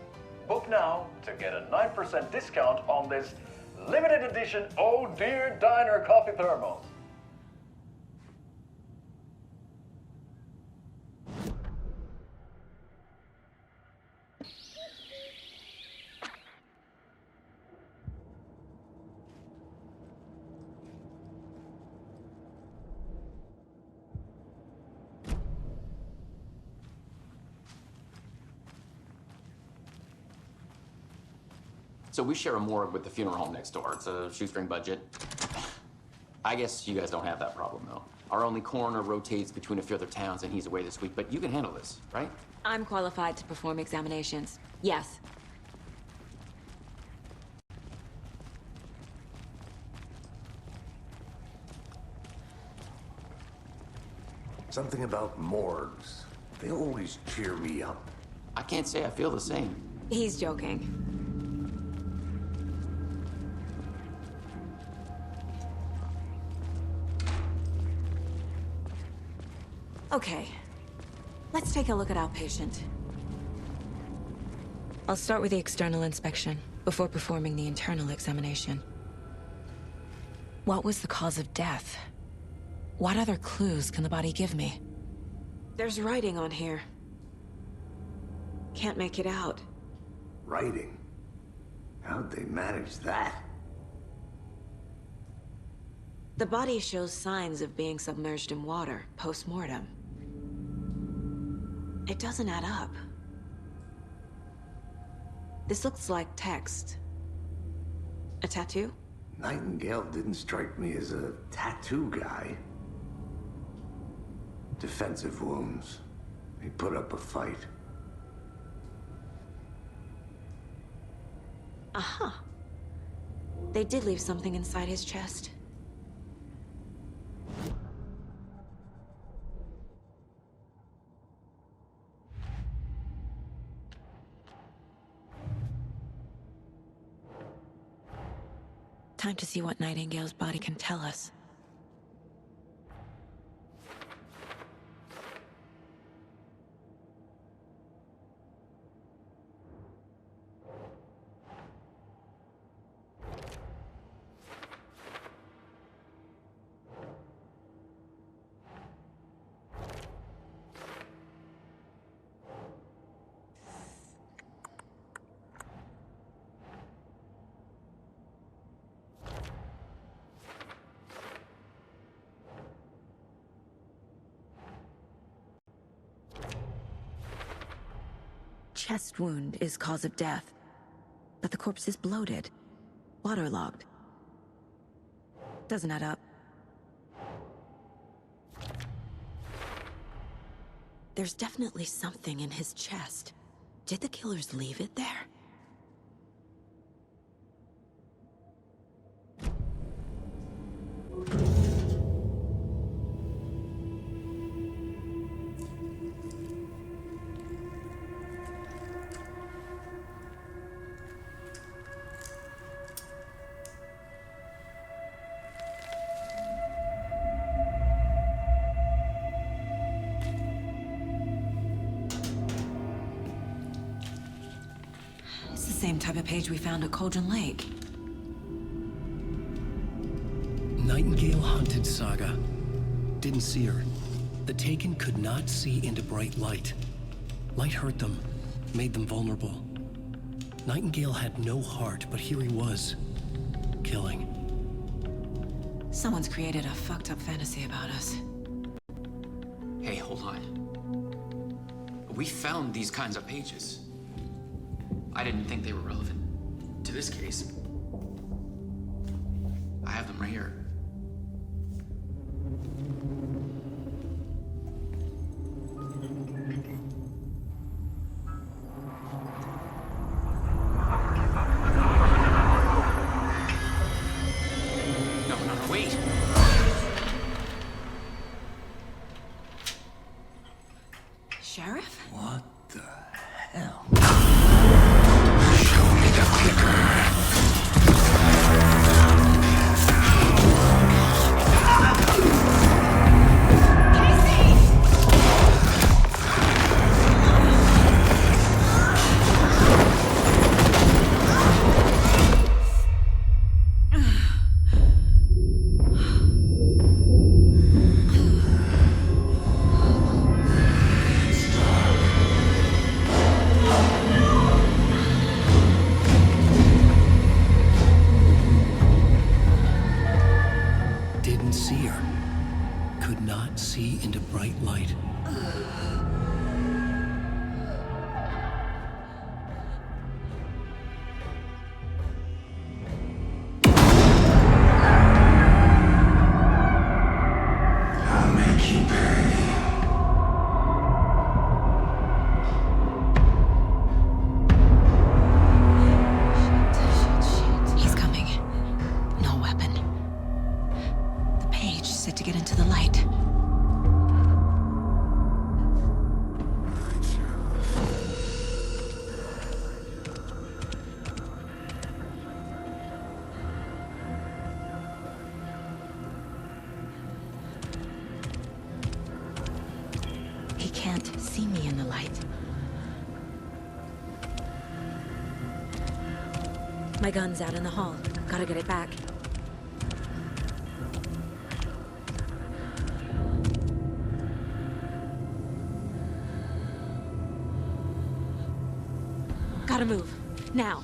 Book now to get a 9% discount on this limited edition Oh Dear Diner coffee thermos. So we share a morgue with the funeral home next door. It's a shoestring budget. I guess you guys don't have that problem, though. Our only coroner rotates between a few other towns, and he's away this week, but you can handle this, right? I'm qualified to perform examinations. Yes. Something about morgues. They always cheer me up. I can't say I feel the same. He's joking. Okay. Let's take a look at our patient. I'll start with the external inspection, before performing the internal examination. What was the cause of death? What other clues can the body give me? There's writing on here. Can't make it out. Writing? How'd they manage that? The body shows signs of being submerged in water, post-mortem. It doesn't add up. This looks like text. A tattoo? Nightingale didn't strike me as a tattoo guy. Defensive wounds. He put up a fight. Aha. They did leave something inside his chest. Time to see what Nightingale's body can tell us. Chest wound is cause of death, but the corpse is bloated, waterlogged. Doesn't add up. There's definitely something in his chest. Did the killers leave it there? It's the same type of page we found at Cauldron Lake. Nightingale hunted Saga. Didn't see her. The Taken could not see into bright light. Light hurt them, made them vulnerable. Nightingale had no heart, but here he was, killing. Someone's created a fucked up fantasy about us. Hey, hold on. We found these kinds of pages. I didn't think they were relevant to this case. I have them right here. No, wait! Sheriff? What the hell? Show me the clicker. Didn't see her. Could not see into bright light. I'll make you pay. He's coming. No weapon. The page set to get into the light. My gun's out in the hall. Gotta get it back. Gotta move. Now.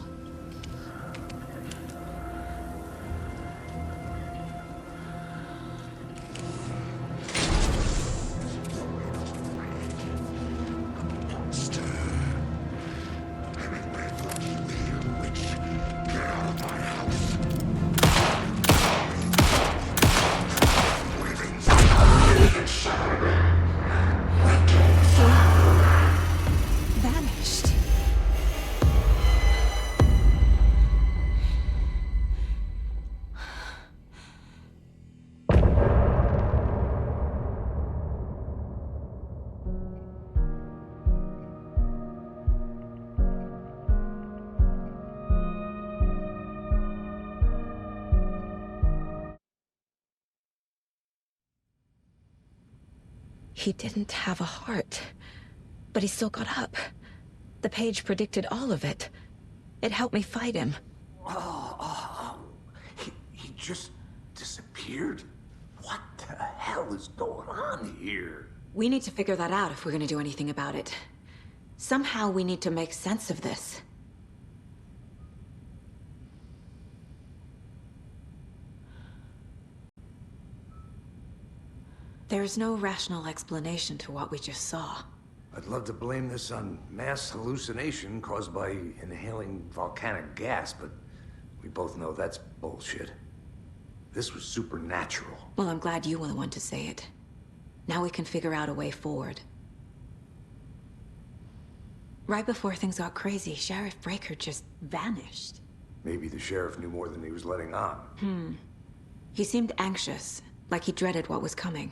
Vanished. He didn't have a heart, but he still got up. The page predicted all of it. It helped me fight him. He just disappeared? What the hell is going on here? We need to figure that out if we're gonna do anything about it. Somehow we need to make sense of this. There's no rational explanation to what we just saw. I'd love to blame this on mass hallucination caused by inhaling volcanic gas, but we both know that's bullshit. This was supernatural. Well, I'm glad you were the one to say it. Now we can figure out a way forward. Right before things got crazy, Sheriff Breaker just vanished. Maybe the sheriff knew more than he was letting on. He seemed anxious, like he dreaded what was coming.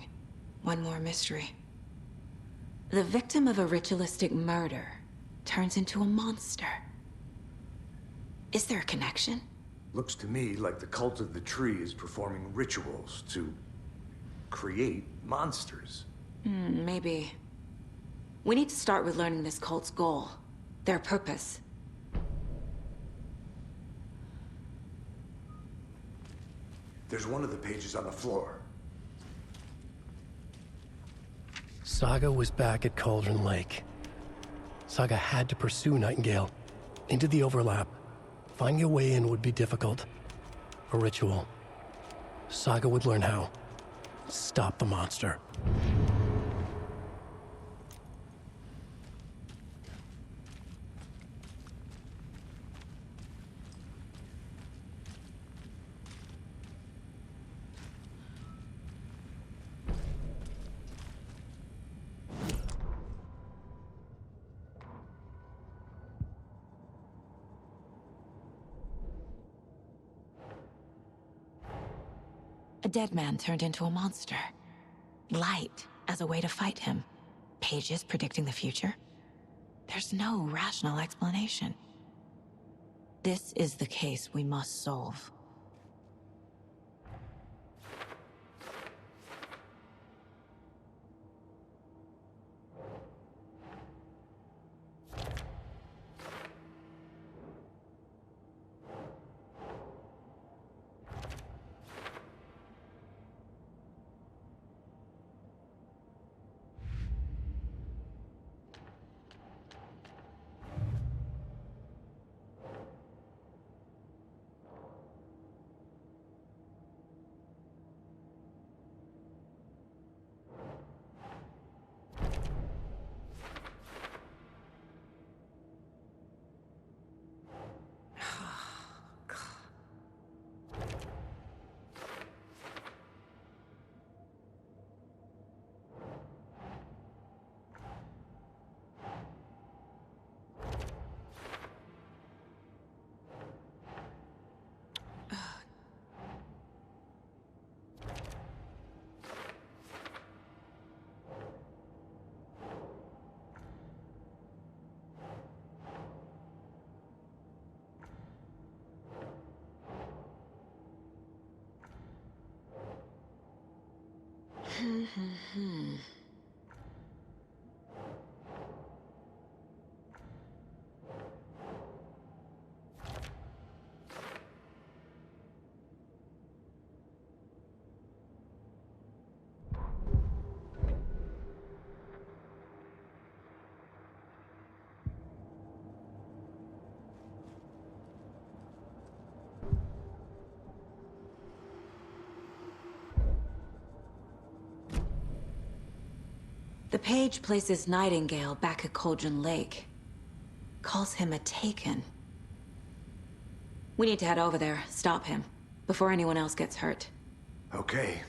One more mystery. The victim of a ritualistic murder turns into a monster. Is there a connection? Looks to me like the cult of the tree is performing rituals to create monsters. Maybe. We need to start with learning this cult's goal. Their purpose. There's one of the pages on the floor. Saga was back at Cauldron Lake. Saga had to pursue Nightingale. Into the overlap. Finding a way in would be difficult. A ritual. Saga would learn how. Stop the monster. A dead man turned into a monster. Light as a way to fight him. Pages predicting the future. There's no rational explanation. This is the case we must solve. The page places Nightingale back at Cauldron Lake. Calls him a Taken. We need to head over there, stop him, before anyone else gets hurt. Okay.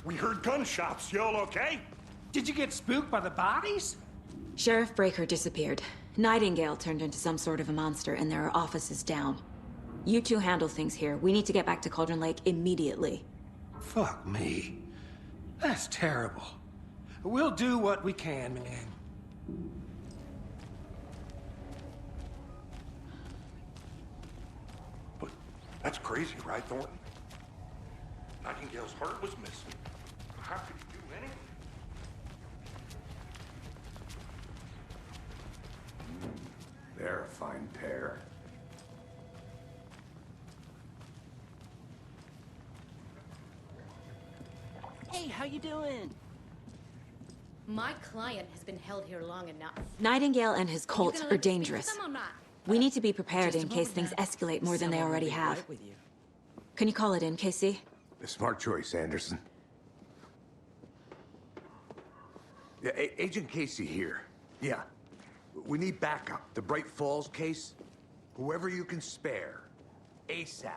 We heard gunshots. Y'all okay? Did you get spooked by the bodies? Sheriff Breaker disappeared. Nightingale turned into some sort of a monster, and there are offices down. You two handle things here. We need to get back to Cauldron Lake immediately. Fuck me. That's terrible. We'll do what we can, man. But that's crazy, right, Thornton? Nightingale's heart was missing. How could he do anything? They're a fine pair. Hey, how you doing? My client has been held here long enough. Nightingale and his cult gonna are let me speak to dangerous. them or not? We need to be prepared Just in a case moment, things Matt. escalate more than they Someone will already be have. right with you. Can you call it in, Casey? A smart choice, Anderson. Yeah, Agent Casey here. Yeah. We need backup. The Bright Falls case. Whoever you can spare. ASAP.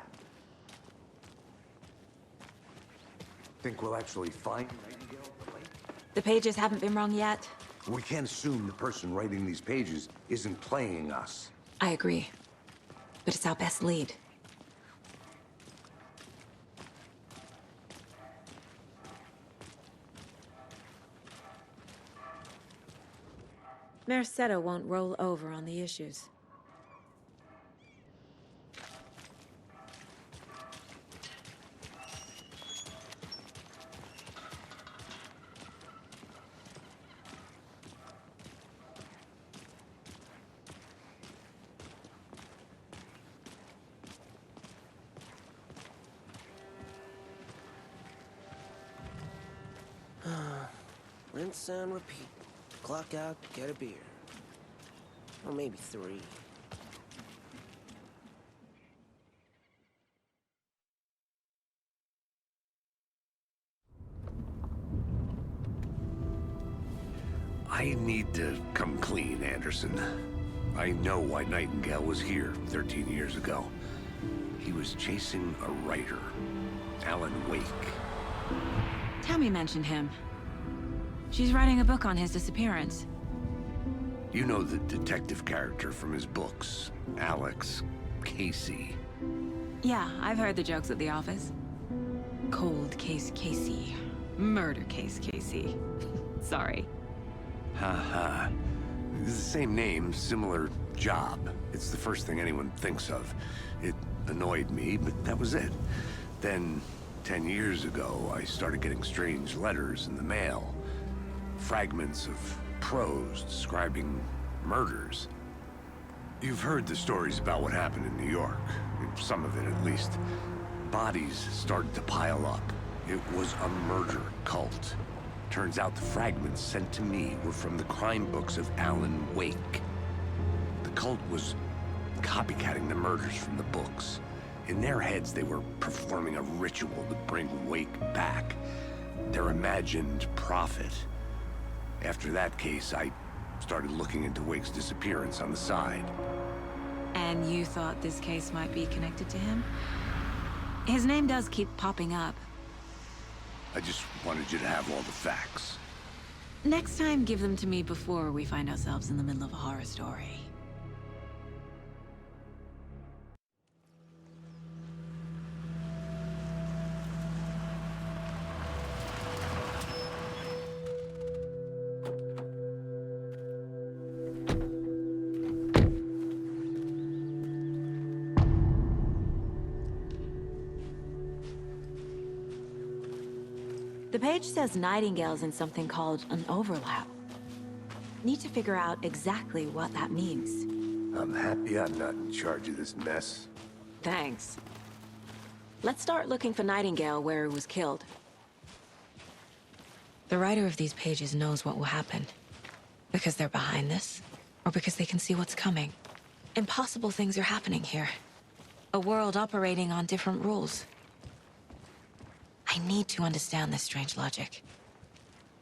Think we'll actually find Nightingale at the lake? The pages haven't been rung yet. We can't assume the person writing these pages isn't playing us. I agree. But it's our best lead. Mercado won't roll over on the issues. Rinse and repeat. Clock out, get a beer. Or maybe 3. I need to come clean, Anderson. I know why Nightingale was here 13 years ago. He was chasing a writer, Alan Wake. Tammy mentioned him. She's writing a book on his disappearance. You know the detective character from his books, Alex Casey. Yeah, I've heard the jokes at the office. Cold case Casey. Murder case Casey. Sorry. Ha. It's the same name, similar job. It's the first thing anyone thinks of. It annoyed me, but that was it. Then, 10 years ago, I started getting strange letters in the mail. Fragments of prose describing murders. You've heard the stories about what happened in New York. Some of it, at least. Bodies started to pile up. It was a murder cult. Turns out the fragments sent to me were from the crime books of Alan Wake. The cult was copycatting the murders from the books. In their heads, they were performing a ritual to bring Wake back. Their imagined prophet. After that case, I started looking into Wake's disappearance on the side. And you thought this case might be connected to him? His name does keep popping up. I just wanted you to have all the facts. Next time, give them to me before we find ourselves in the middle of a horror story. The page says Nightingale's in something called an overlap. Need to figure out exactly what that means. I'm happy I'm not in charge of this mess. Thanks. Let's start looking for Nightingale where he was killed. The writer of these pages knows what will happen. Because they're behind this, or because they can see what's coming. Impossible things are happening here. A world operating on different rules. I need to understand this strange logic.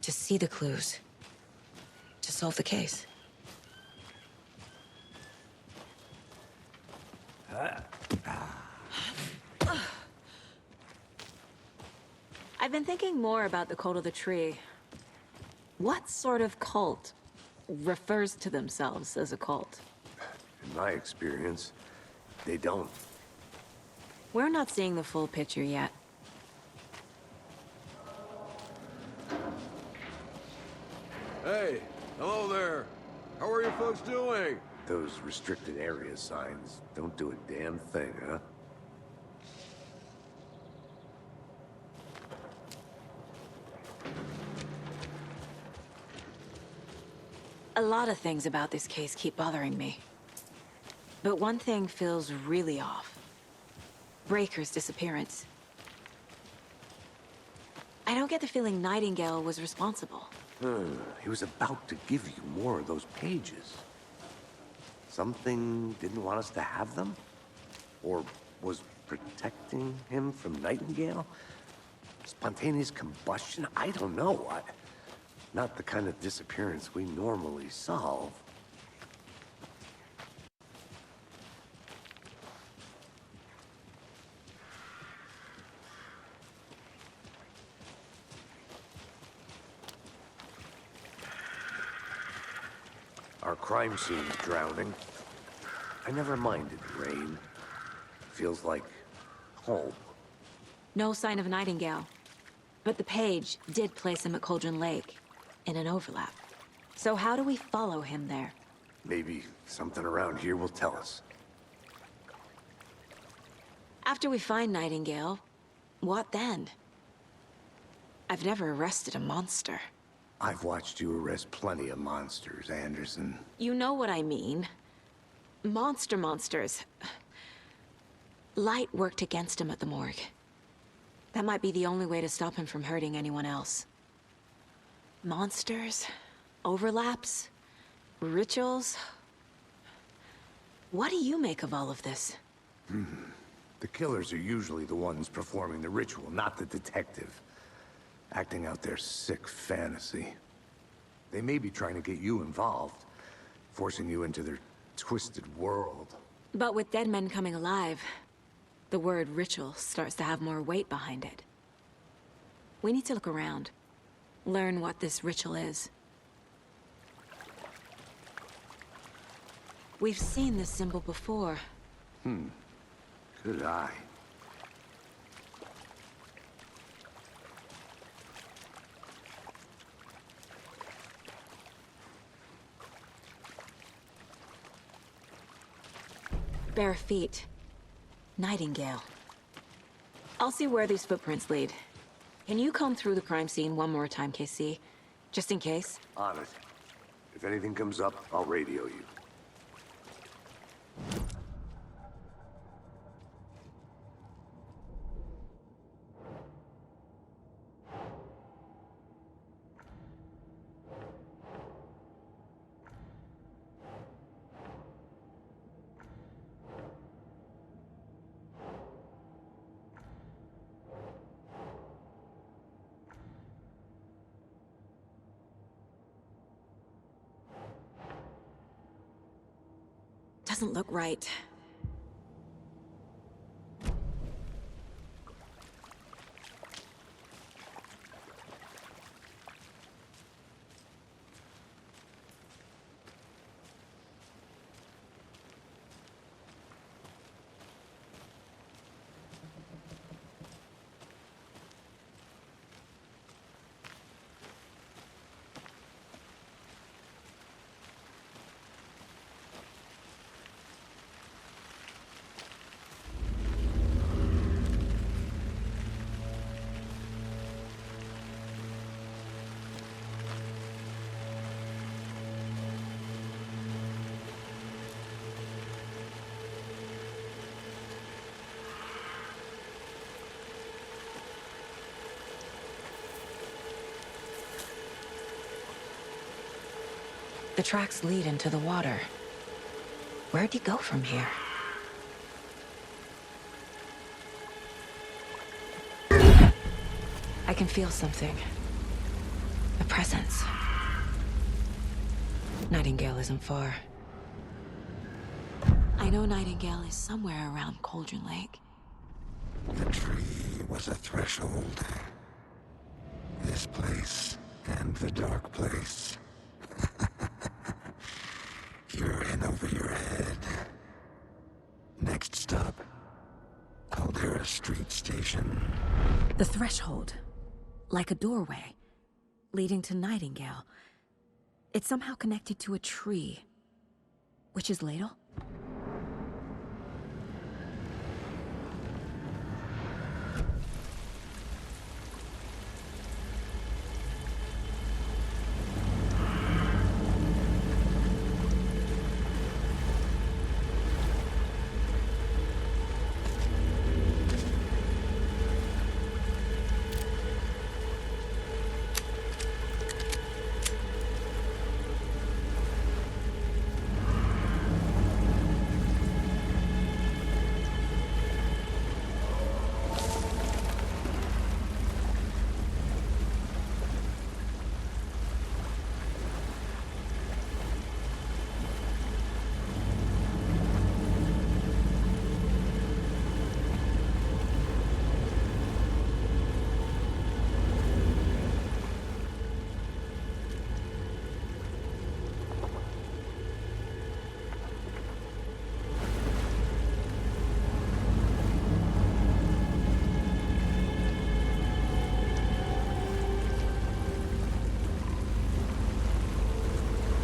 To see the clues. To solve the case. I've been thinking more about the cult of the tree. What sort of cult refers to themselves as a cult? In my experience, they don't. We're not seeing the full picture yet. Hey, hello there. How are you folks doing? Those restricted area signs don't do a damn thing, huh? A lot of things about this case keep bothering me. But one thing feels really off. Breaker's disappearance. I don't get the feeling Nightingale was responsible. He was about to give you more of those pages. Something didn't want us to have them? Or was protecting him from Nightingale? Spontaneous combustion? I don't know. Not the kind of disappearance we normally solve. Our crime scene's drowning. I never minded rain. Feels like home. No sign of Nightingale. But the page did place him at Cauldron Lake, in an overlap. So how do we follow him there? Maybe something around here will tell us. After we find Nightingale, what then? I've never arrested a monster. I've watched you arrest plenty of monsters, Anderson. You know what I mean. Monsters. Light worked against him at the morgue. That might be the only way to stop him from hurting anyone else. Monsters? Overlaps? Rituals? What do you make of all of this? The killers are usually the ones performing the ritual, not the detective. Acting out their sick fantasy. They may be trying to get you involved, forcing you into their twisted world. But with dead men coming alive, the word ritual starts to have more weight behind it. We need to look around. Learn what this ritual is. We've seen this symbol before. Good eye. Bare feet. Nightingale. I'll see where these footprints lead. Can you comb through the crime scene one more time, KC? Just in case? On it. If anything comes up, I'll radio you. Doesn't look right. The tracks lead into the water. Where'd he go from here? I can feel something. A presence. Nightingale isn't far. I know Nightingale is somewhere around Cauldron Lake. The tree was a threshold. This place and the dark place. You're in over your head. Next stop, Caldera Street Station. The threshold. Like a doorway. Leading to Nightingale. It's somehow connected to a tree. Witch's Ladle?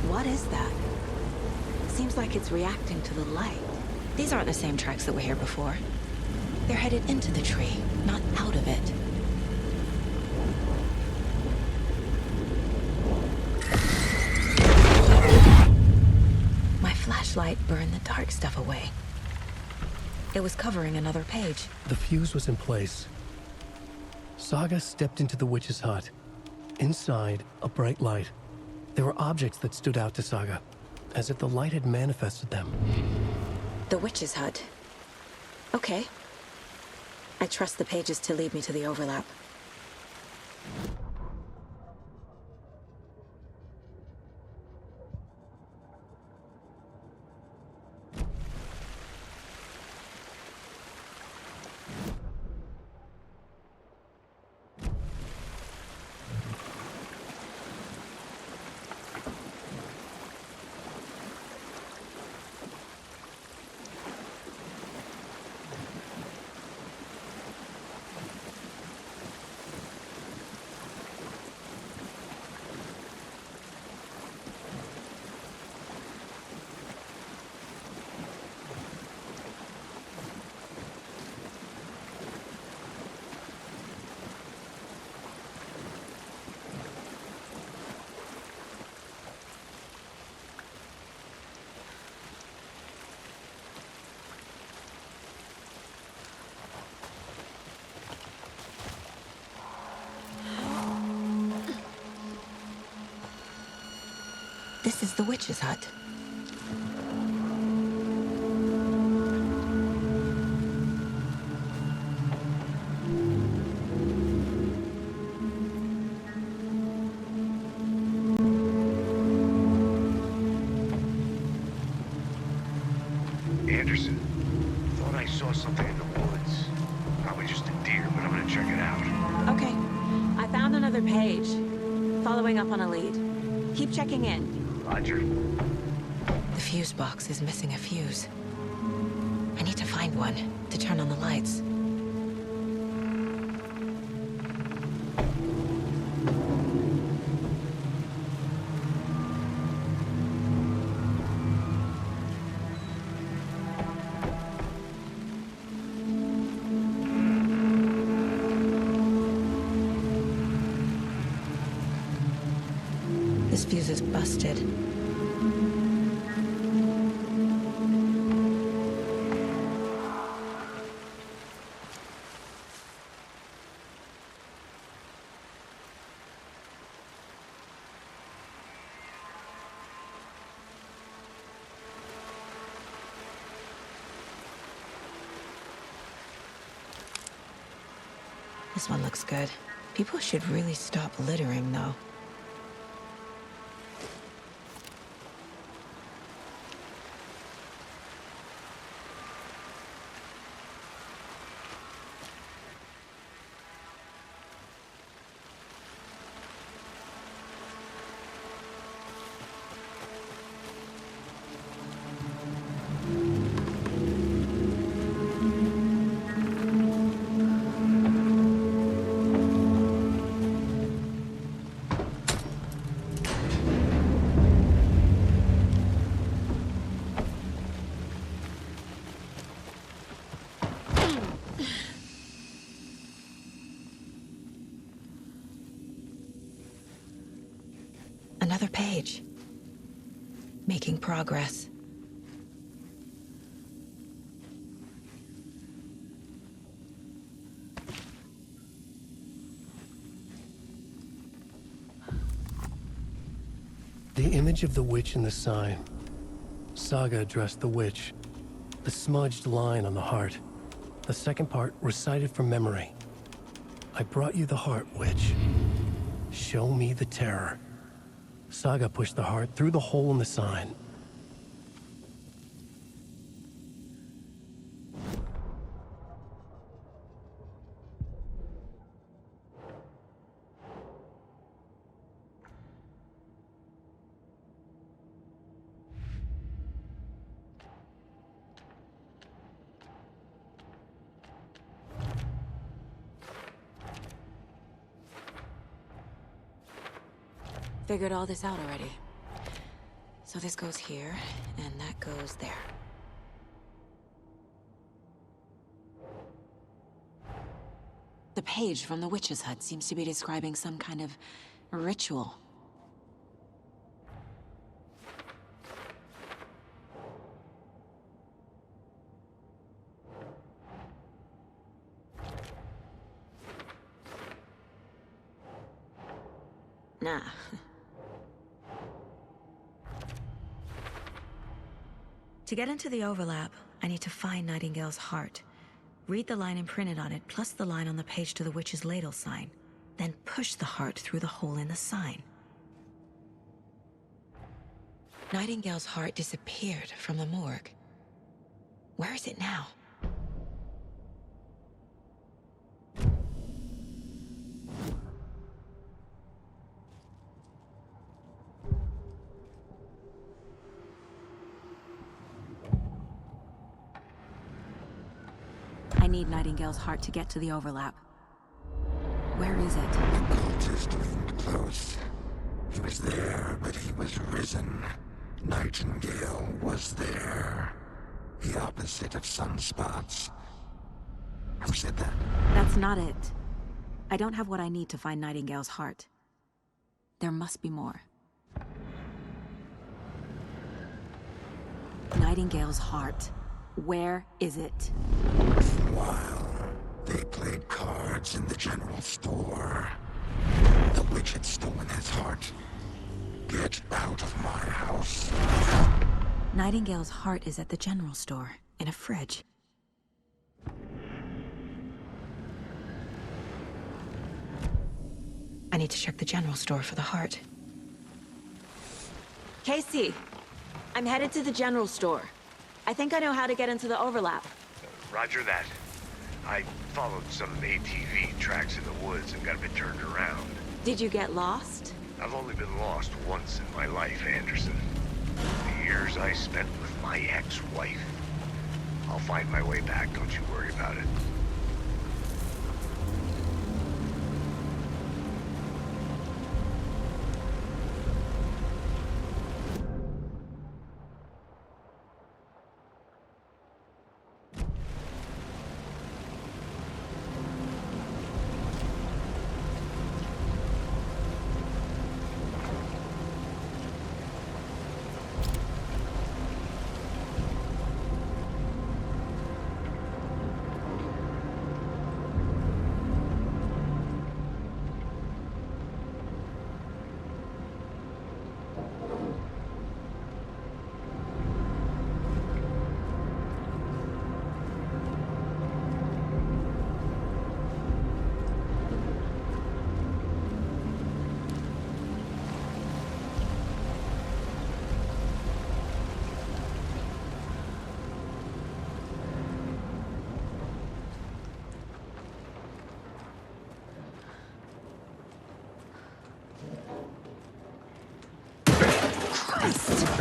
What is that? Seems like it's reacting to the light. These aren't the same tracks that were here before. They're headed into the tree, not out of it. My flashlight burned the dark stuff away. It was covering another page. The fuse was in place. Saga stepped into the witch's hut. Inside, a bright light. There were objects that stood out to Saga, as if the light had manifested them. The witch's hut. Okay. I trust the pages to lead me to the overlap. This is the witch's hut. Anderson, thought I saw something in the woods. Probably just a deer, but I'm gonna check it out. Okay. I found another page. Following up on a lead. Keep checking in. Roger. The fuse box is missing a fuse. I need to find one to turn on the lights. This fuse is busted. This one looks good. People should really stop littering, though. Another page. Making progress. The image of the witch in the sign. Saga addressed the witch. The smudged line on the heart. The second part recited from memory. I brought you the heart, witch. Show me the terror. Saga pushed the heart through the hole in the sign. Figured all this out already. So this goes here, and that goes there. The page from the witch's hut seems to be describing some kind of ritual. Nah. To get into the overlap, I need to find Nightingale's heart. Read the line imprinted on it, plus the line on the page to the witch's ladle sign. Then push the heart through the hole in the sign. Nightingale's heart disappeared from the morgue. Where is it now? I need Nightingale's heart to get to the overlap. Where is it? The cultist leaned close. He was there, but he was risen. Nightingale was there. The opposite of sunspots. Who said that? That's not it. I don't have what I need to find Nightingale's heart. There must be more. Nightingale's heart. Where is it? While they played cards in the general store, the witch had stolen his heart. Get out of my house. Nightingale's heart is at the general store, in a fridge. I need to check the general store for the heart. Casey, I'm headed to the general store. I think I know how to get into the overlap. Roger that. I followed some ATV tracks in the woods and got a bit turned around. Did you get lost? I've only been lost once in my life, Anderson. The years I spent with my ex-wife. I'll find my way back, don't you worry about it. novelist.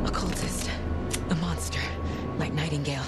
Occultist. A monster. Like Nightingale.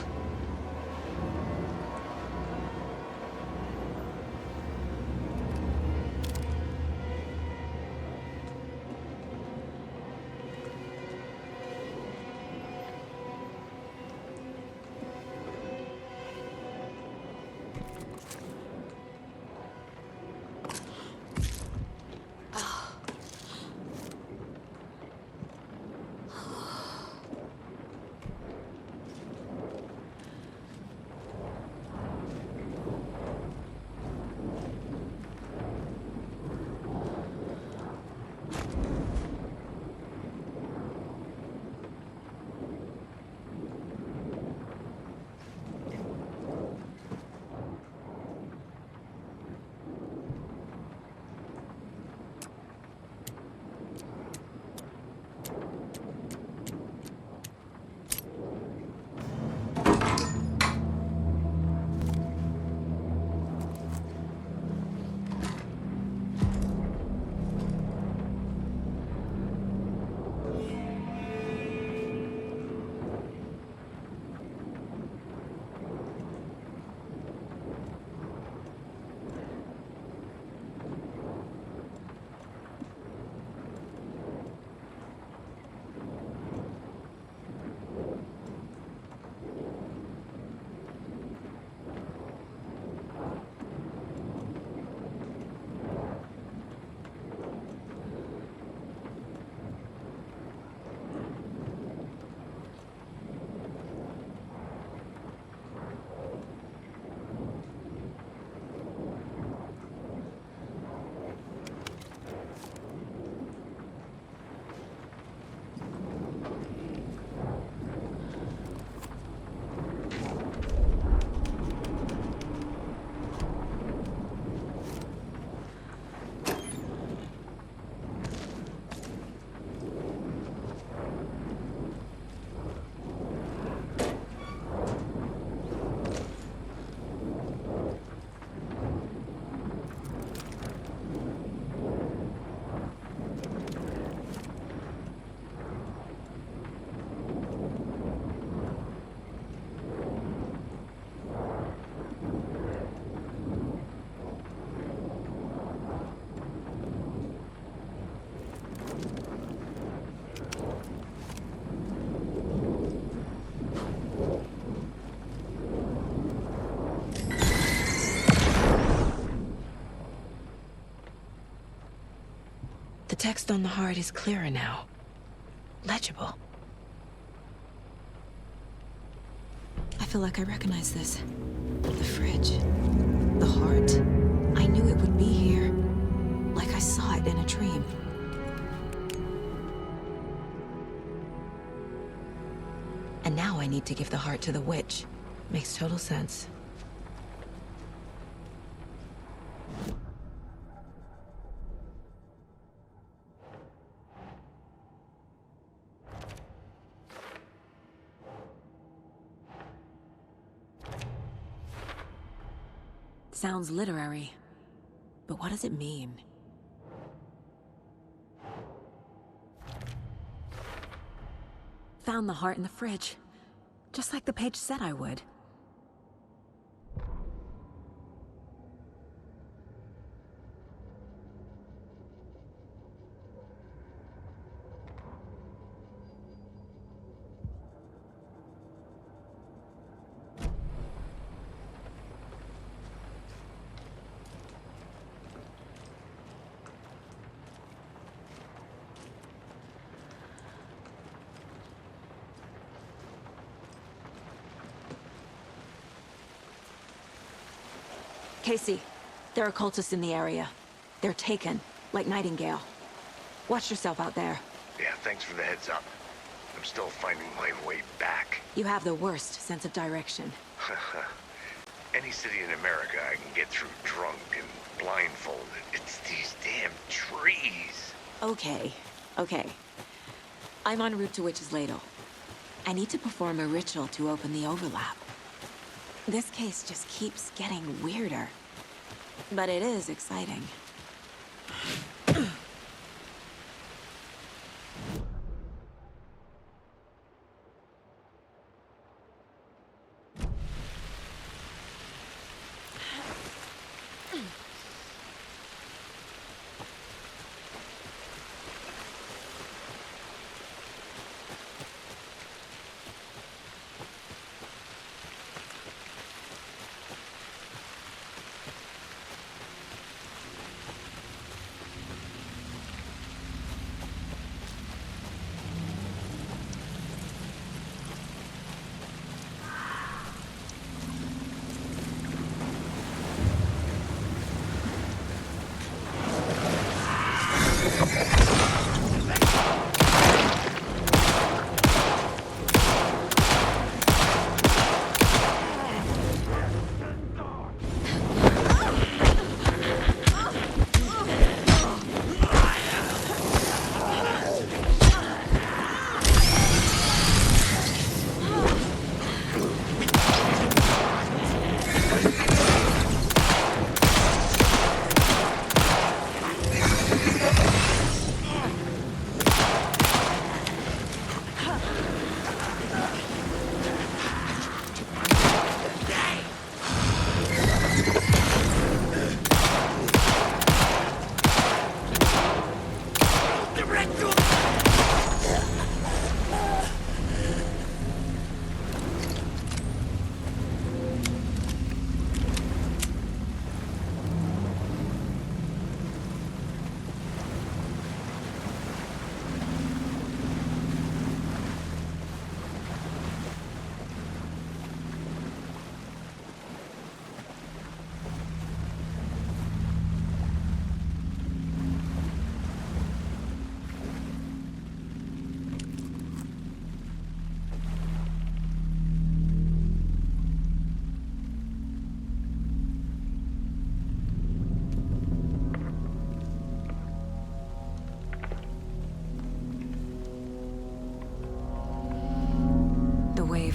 The text on the heart is clearer now. Legible. I feel like I recognize this. The fridge. The heart. I knew it would be here. Like I saw it in a dream. And now I need to give the heart to the witch. Makes total sense. Sounds literary, but what does it mean? Found the heart in the fridge, just like the page said I would. Casey, there are cultists in the area. They're taken, like Nightingale. Watch yourself out there. Yeah, thanks for the heads up. I'm still finding my way back. You have the worst sense of direction. any city in America I can get through drunk and blindfolded. It's these damn trees. Okay, okay. I'm en route to Witch's Ladle. I need to perform a ritual to open the overlap. This case just keeps getting weirder. But it is exciting.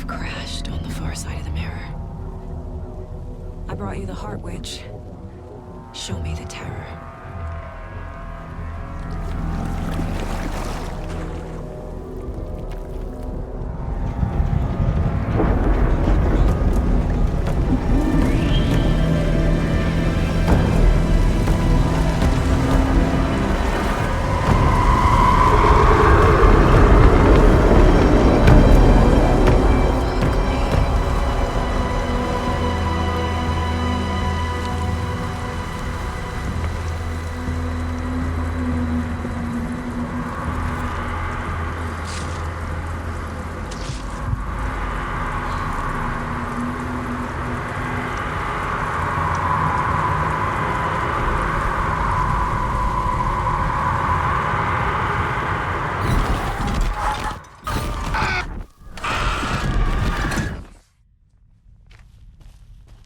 Crashed on the far side of the mirror. I brought you the Heart Witch. Show me the terror.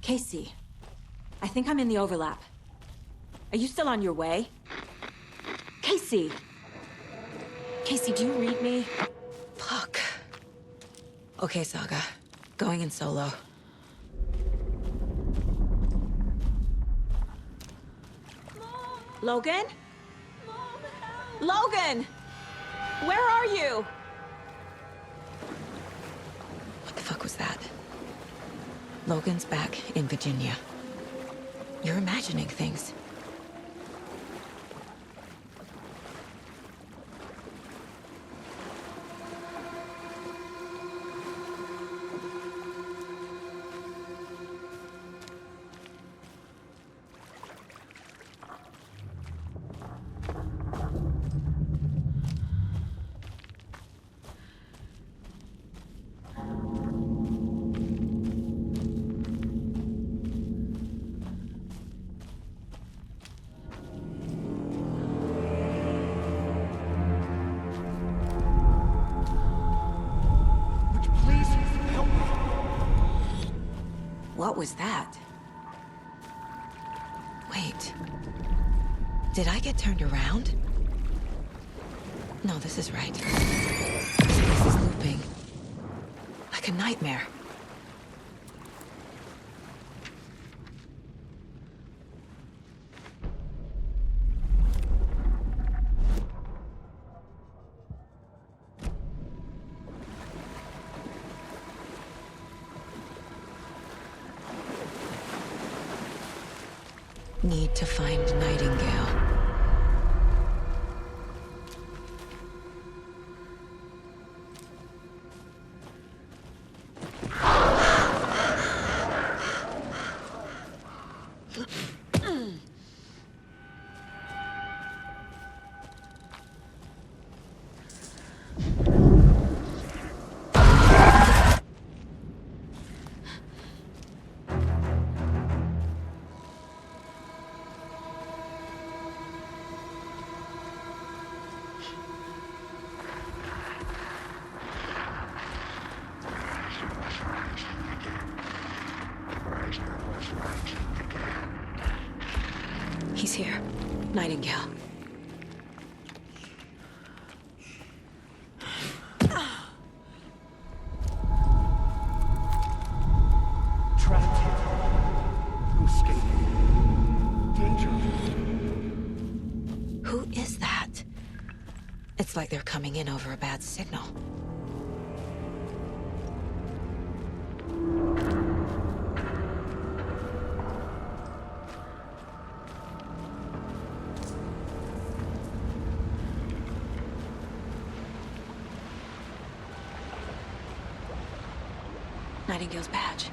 Casey, I think I'm in the overlap. Are you still on your way? Casey! Casey, do you read me? Fuck. Okay, Saga. Going in solo. Logan? Logan! Where are you? What the fuck was that? Logan's back in Virginia. You're imagining things. What was that? Wait. Did I get turned around? No, this is right. This is looping. Like a nightmare. Need to find Nightingale. He's here. Nightingale. Trapped here. No escaping. Danger. Who is that? It's like they're coming in over a bad signal. Nightingale's badge.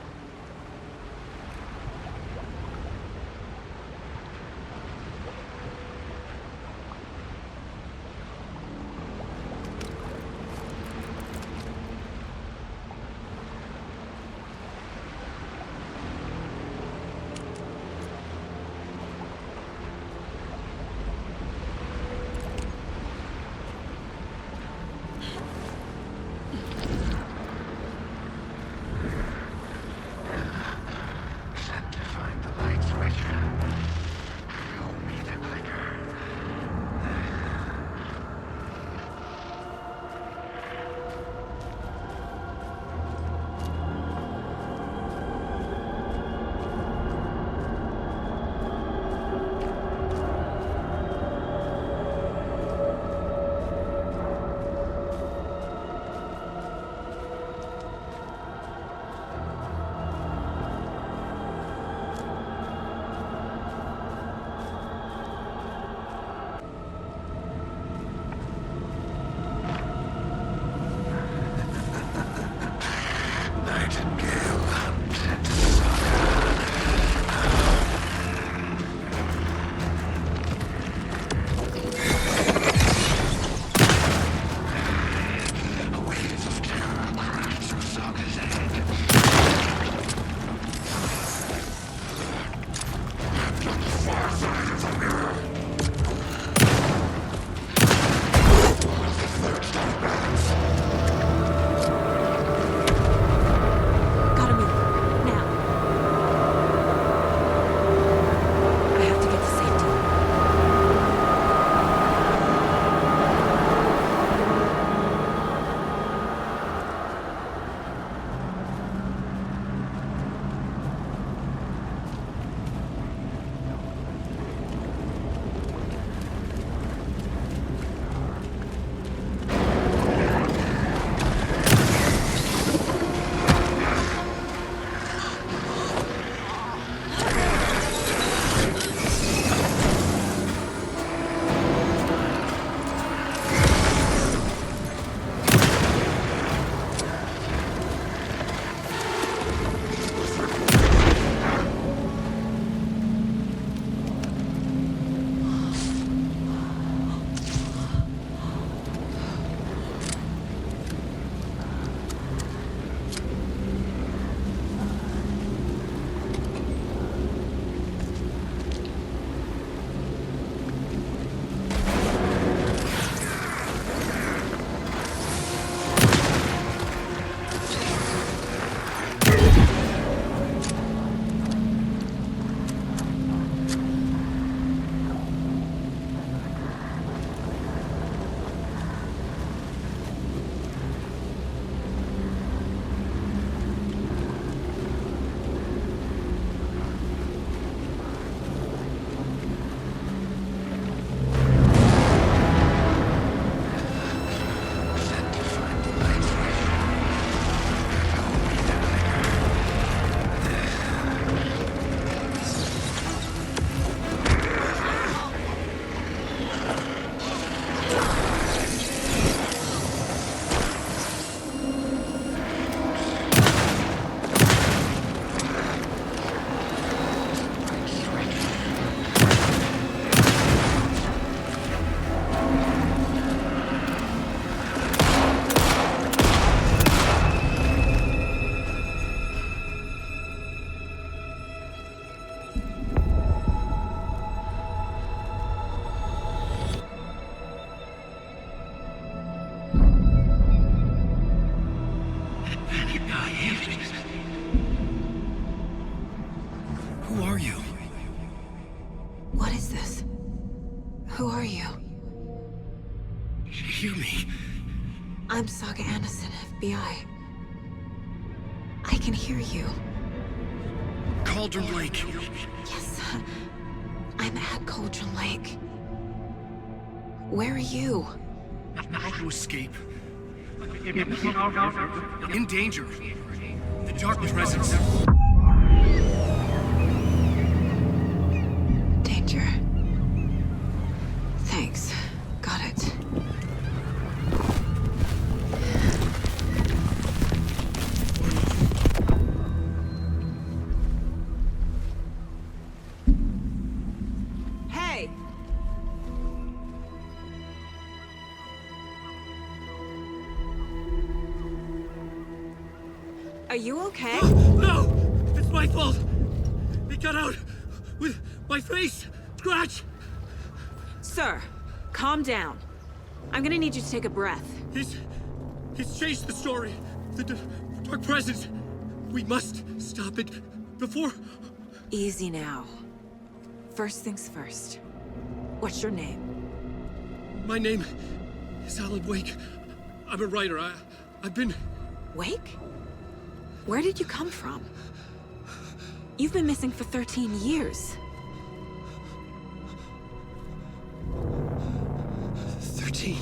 Who are you? What is this? Who are you? Hear me. I'm Saga Anderson, FBI. I can hear you. Cauldron Lake. Yes, I'm at Cauldron Lake. Where are you? How to escape? In danger. The dark presence. Danger. Thanks. Got it. Hey! Are you okay? No! It's my fault! It got out with my face! Scratch! Sir, calm down. I'm gonna need you to take a breath. He's changed the story. The dark presence. We must stop it before... Easy now. First things first. What's your name? My name is Alan Wake. I'm a writer. I've been... Wake? Where did you come from? You've been missing for 13 years. 13.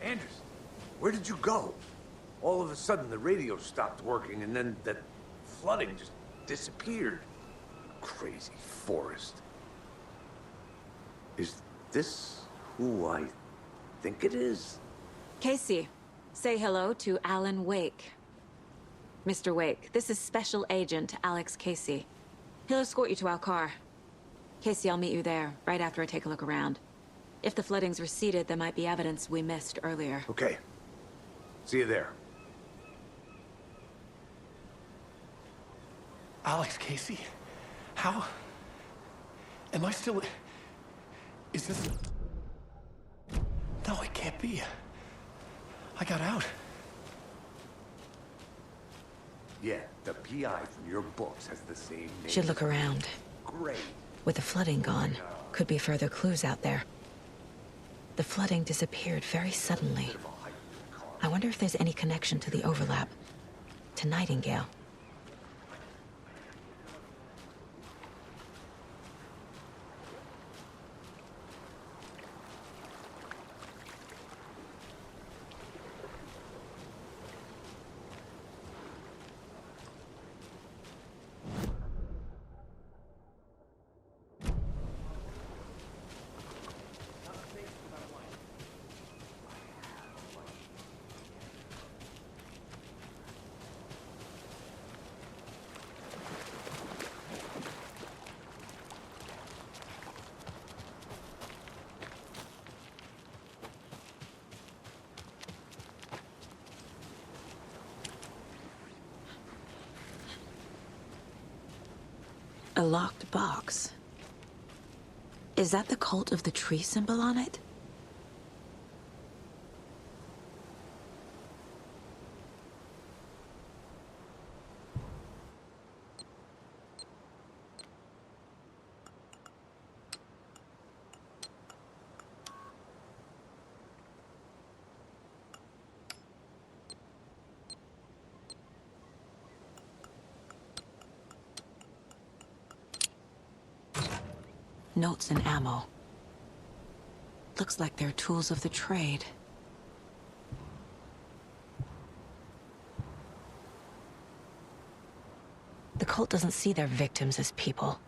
Anderson, where did you go? All of a sudden, the radio stopped working, and then that flooding just disappeared. Crazy forest. Is this who I think it is? Casey, say hello to Alan Wake. Mr. Wake, this is Special Agent Alex Casey. He'll escort you to our car. Casey, I'll meet you there, right after I take a look around. If the flooding's receded, there might be evidence we missed earlier. Okay. See you there. Alex Casey? How? Am I still... Is this... No, it can't be. I got out. Yeah, the PI from your books has the same name. Should look around. Great. With the flooding gone, could be further clues out there. The flooding disappeared very suddenly. I wonder if there's any connection to the overlap. To Nightingale. A locked box. Is that the cult of the tree symbol on it? Notes and ammo. Looks like they're tools of the trade. The cult doesn't see their victims as people.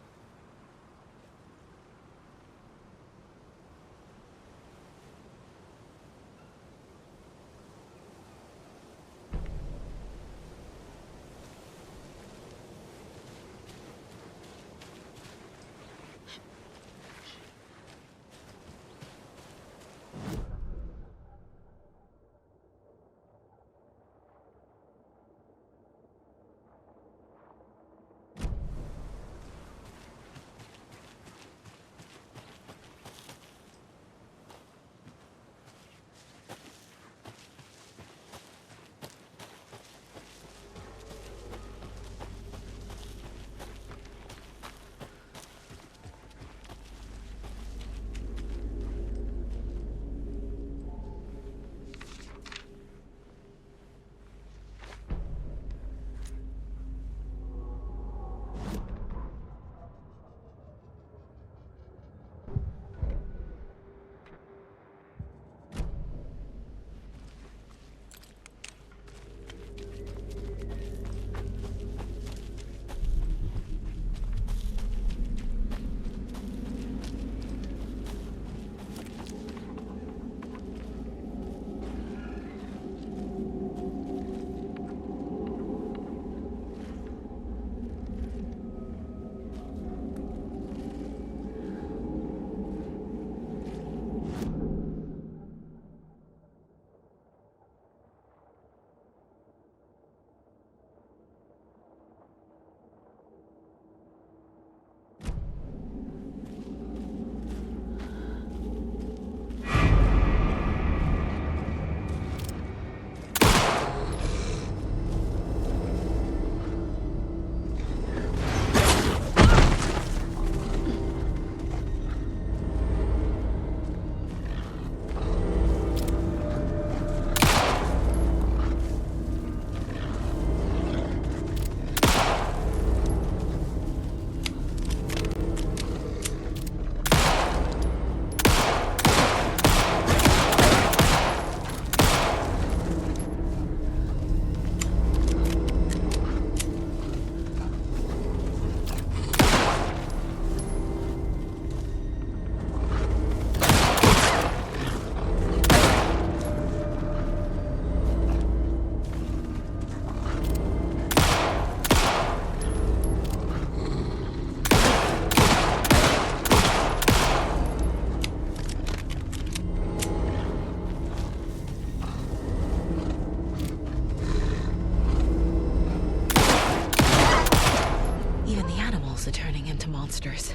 monsters.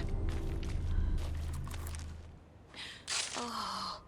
Oh.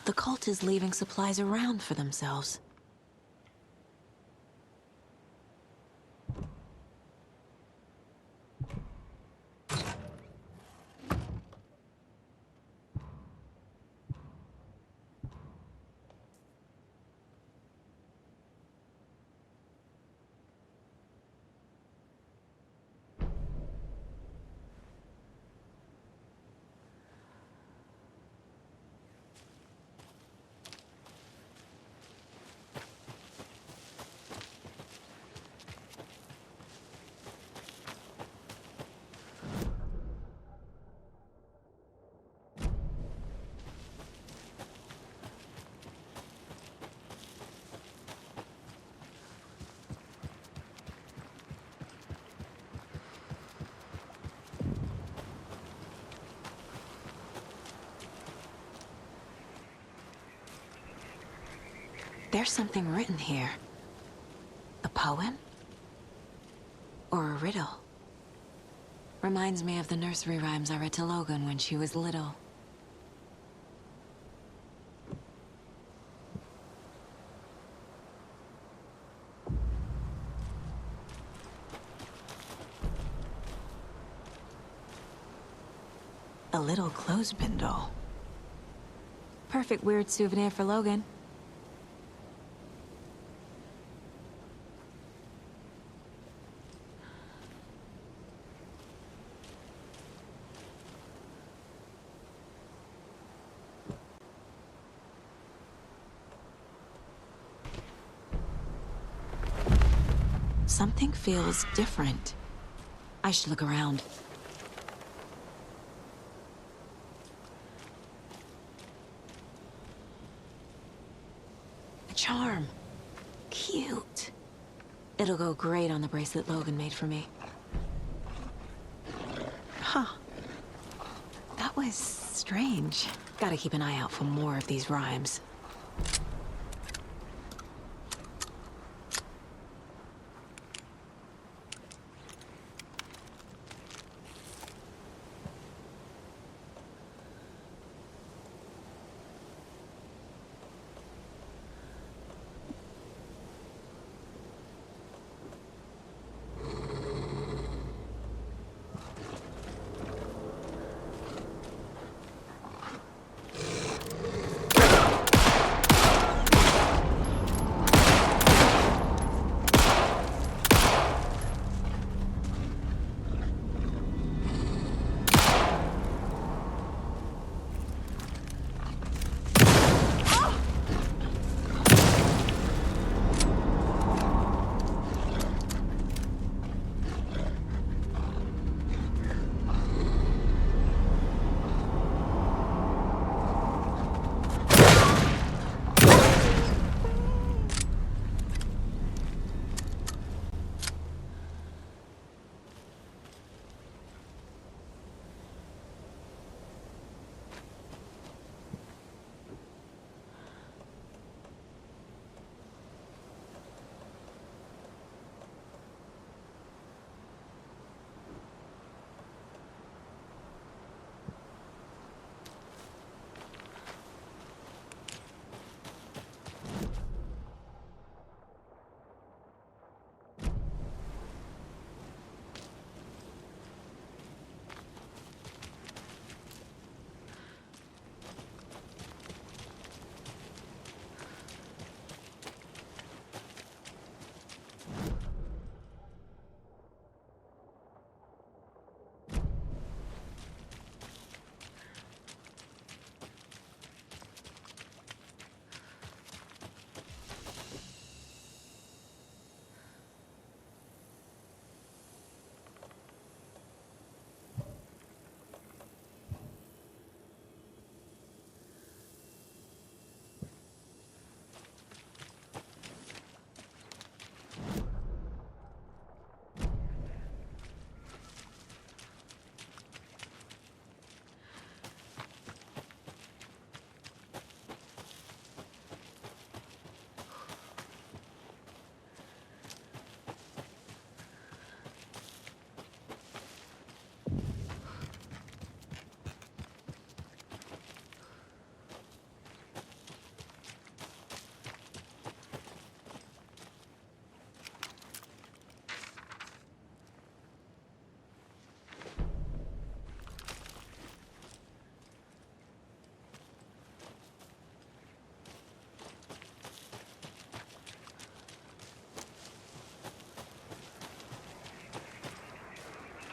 The cult is leaving supplies around for themselves. There's something written here. A poem? Or a riddle? Reminds me of the nursery rhymes I read to Logan when she was little. A little clothespin doll. Perfect weird souvenir for Logan. Something feels different. I should look around. A charm. Cute. It'll go great on the bracelet Logan made for me. Huh. That was strange. Gotta keep an eye out for more of these rhymes.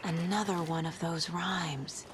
Another one of those rhymes.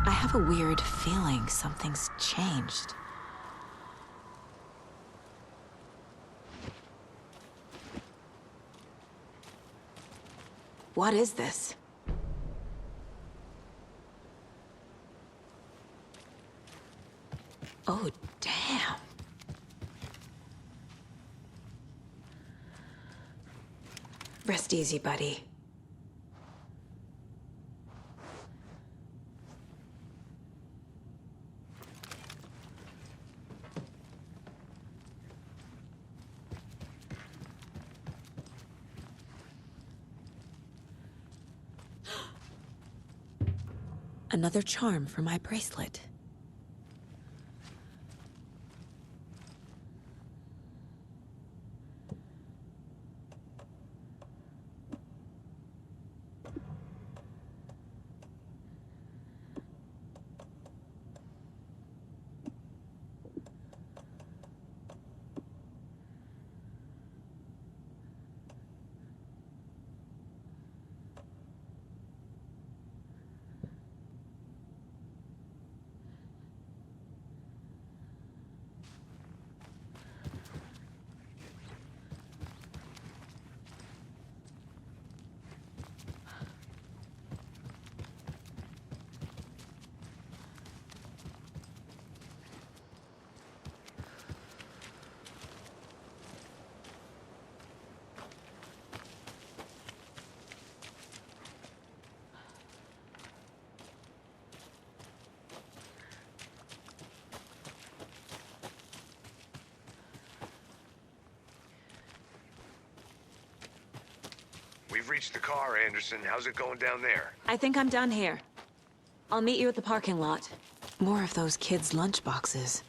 I have a weird feeling something's changed. What is this? Oh, damn. Rest easy, buddy. Another charm for my bracelet. We've reached the car, Anderson. How's it going down there? I think I'm done here. I'll meet you at the parking lot. More of those kids' lunchboxes.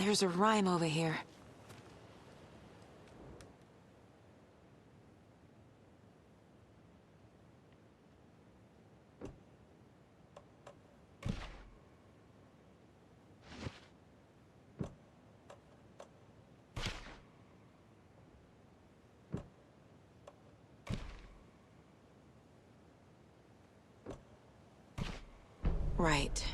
There's a rhyme over here. Right.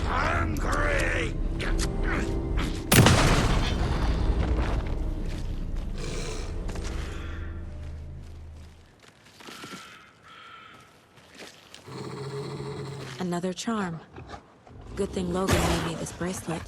Hungry! Another charm. Good thing Logan made me this bracelet.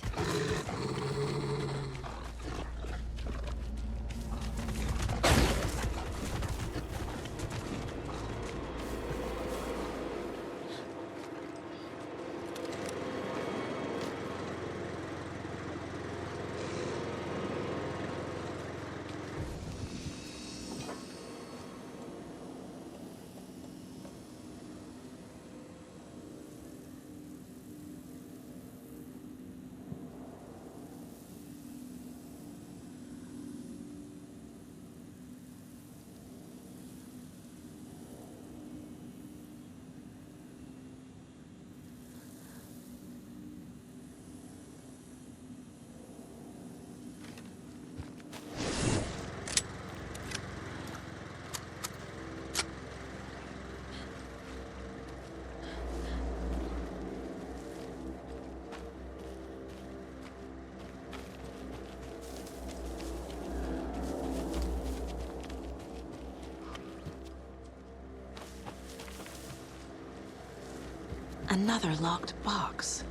Another locked box.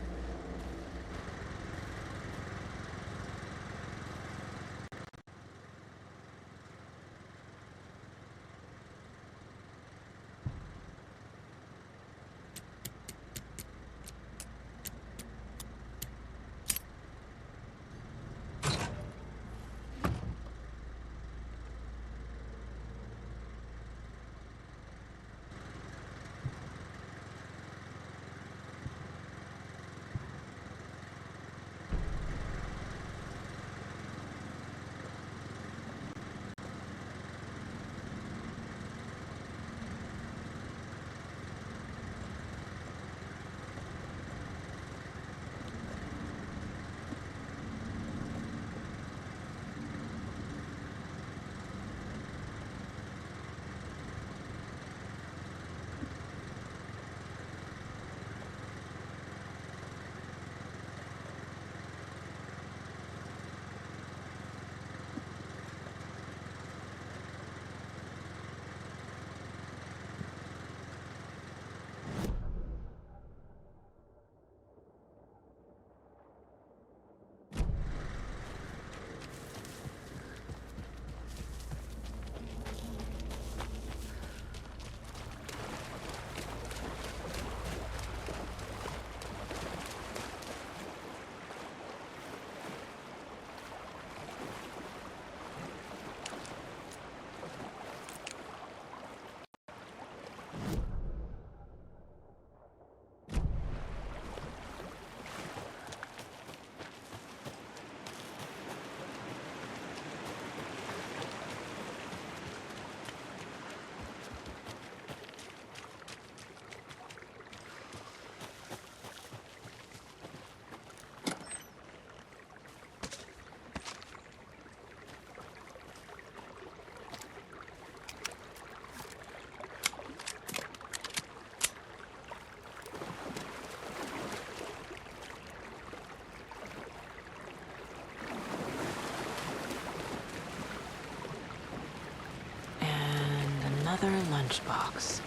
Another lunchbox.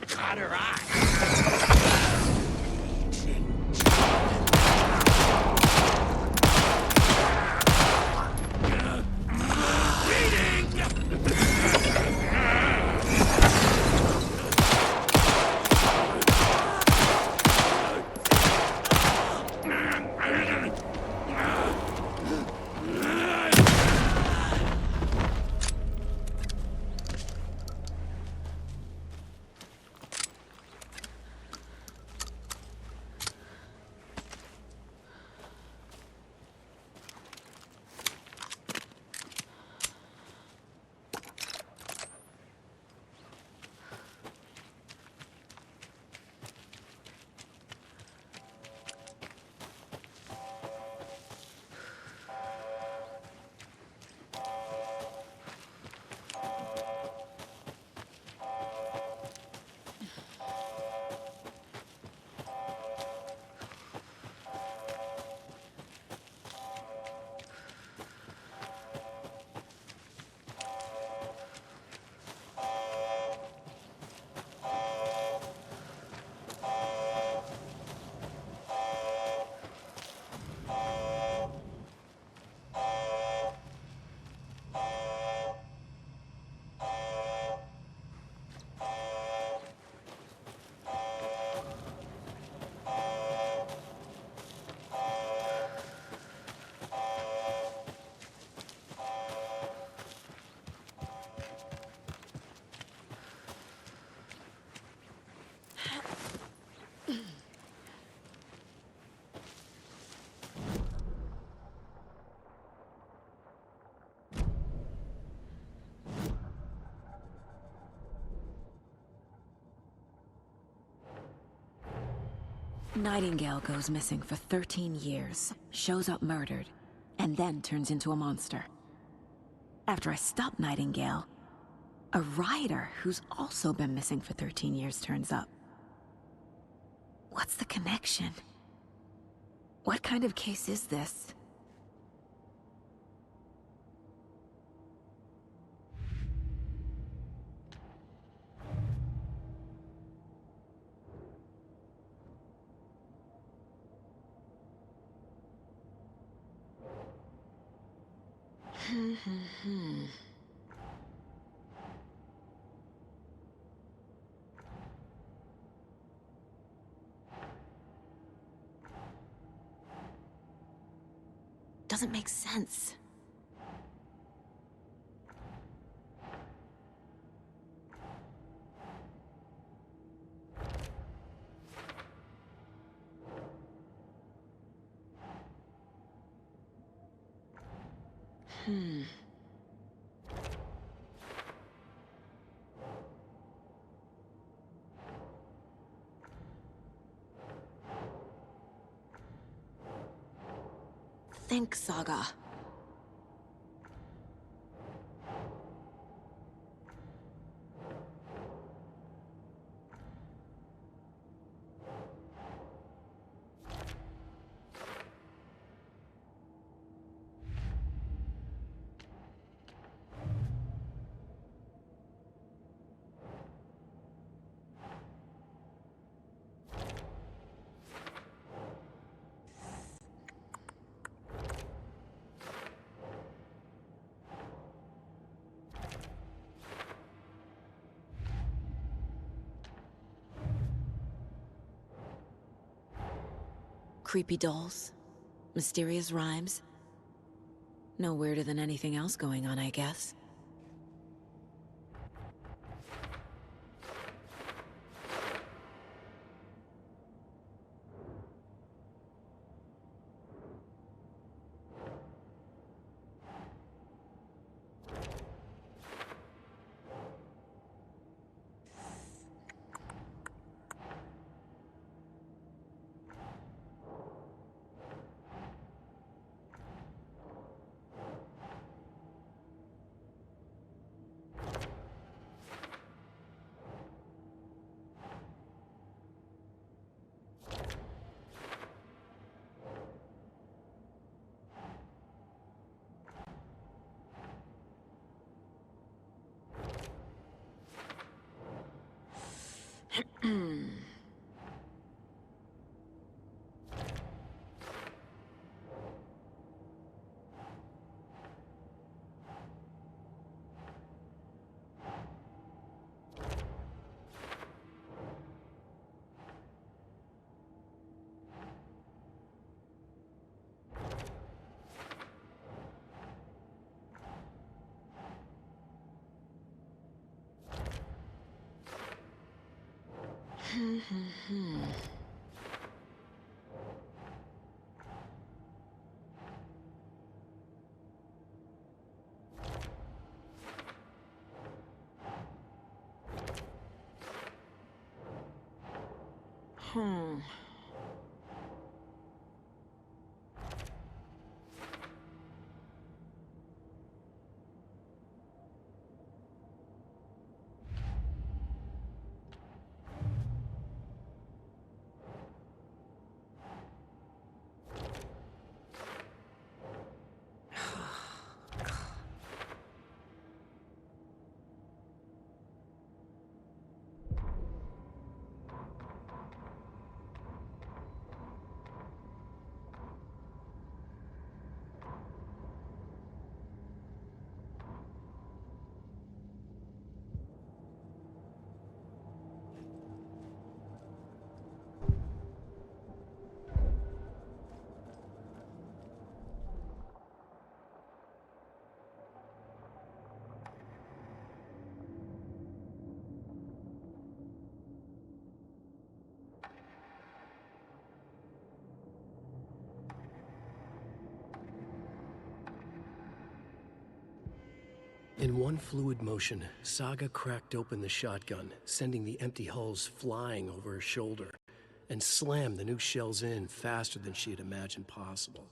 Cut her eye! Nightingale goes missing for 13 years, shows up murdered, and then turns into a monster. After I stop Nightingale, a rider who's also been missing for 13 years turns up. What's the connection? What kind of case is this? doesn't make sense. Think, Saga. Creepy dolls, mysterious rhymes. No weirder than anything else going on, I guess. In one fluid motion, Saga cracked open the shotgun, sending the empty hulls flying over her shoulder, and slammed the new shells in faster than she had imagined possible.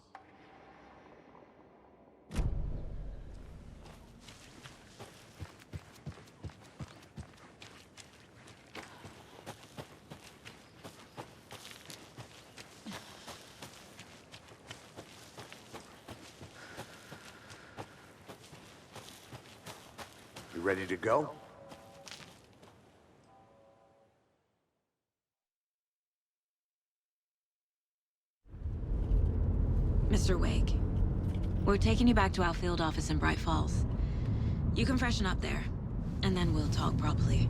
You ready to go? Mr. Wake, we're taking you back to our field office in Bright Falls. You can freshen up there, and then we'll talk properly.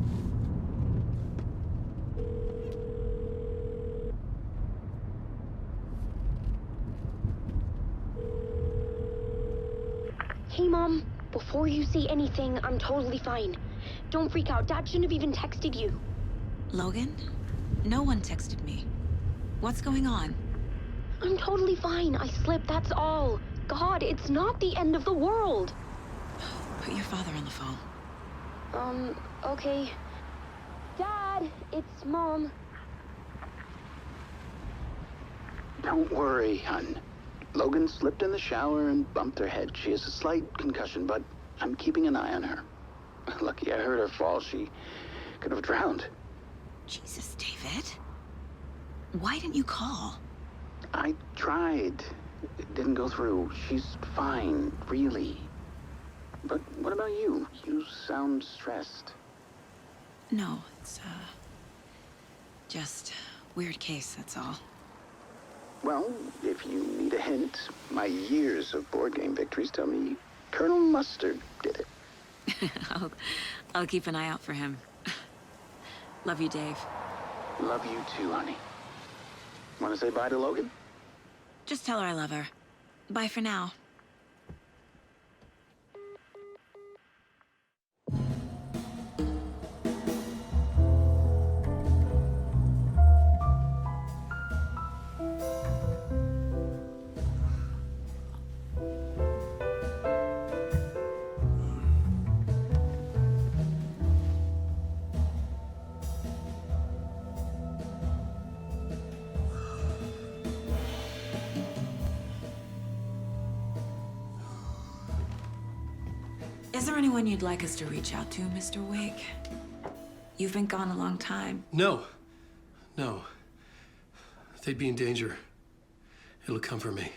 Hey, Mom. Before you say anything, I'm totally fine. Don't freak out. Dad shouldn't have even texted you. Logan? No one texted me. What's going on? I'm totally fine. I slipped, that's all. God, it's not the end of the world. Put your father on the phone. Okay. Dad, it's Mom. Don't worry, hon. Logan slipped in the shower and bumped her head. She has a slight concussion, but I'm keeping an eye on her. Lucky I heard her fall. She could have drowned. Jesus, David. Why didn't you call? I tried. It didn't go through. She's fine, really. But what about you? You sound stressed. No, it's, just weird case, that's all. Well, if you need a hint, my years of board game victories tell me Colonel Mustard did it. I'll keep an eye out for him. Love you, Dave. Love you too, honey. Want to say bye to Logan? Just tell her I love her. Bye for now. Is there anyone you'd like us to reach out to, Mr. Wake? You've been gone a long time. No. They'd be in danger. It'll come for me.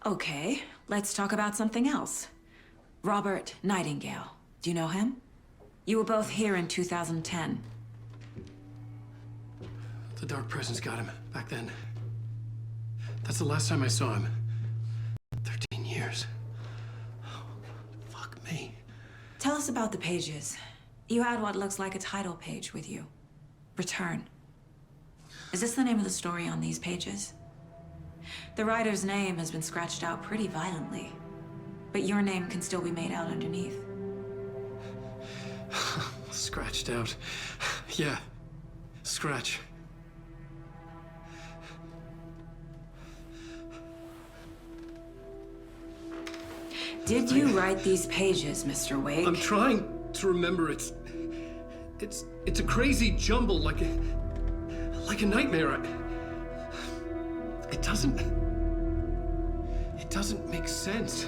Okay, let's talk about something else. Robert Nightingale. Do you know him? You were both here in 2010. The Dark Presence got him back then. That's the last time I saw him. 13 years. Fuck me. Tell us about the pages. You had what looks like a title page with you. Return. Is this the name of the story on these pages? The writer's name has been scratched out pretty violently, but your name can still be made out underneath. Scratched out. Yeah. Scratch. Did you write these pages, Mr. Wake? I'm trying to remember. It's a crazy jumble, like a nightmare. It doesn't make sense.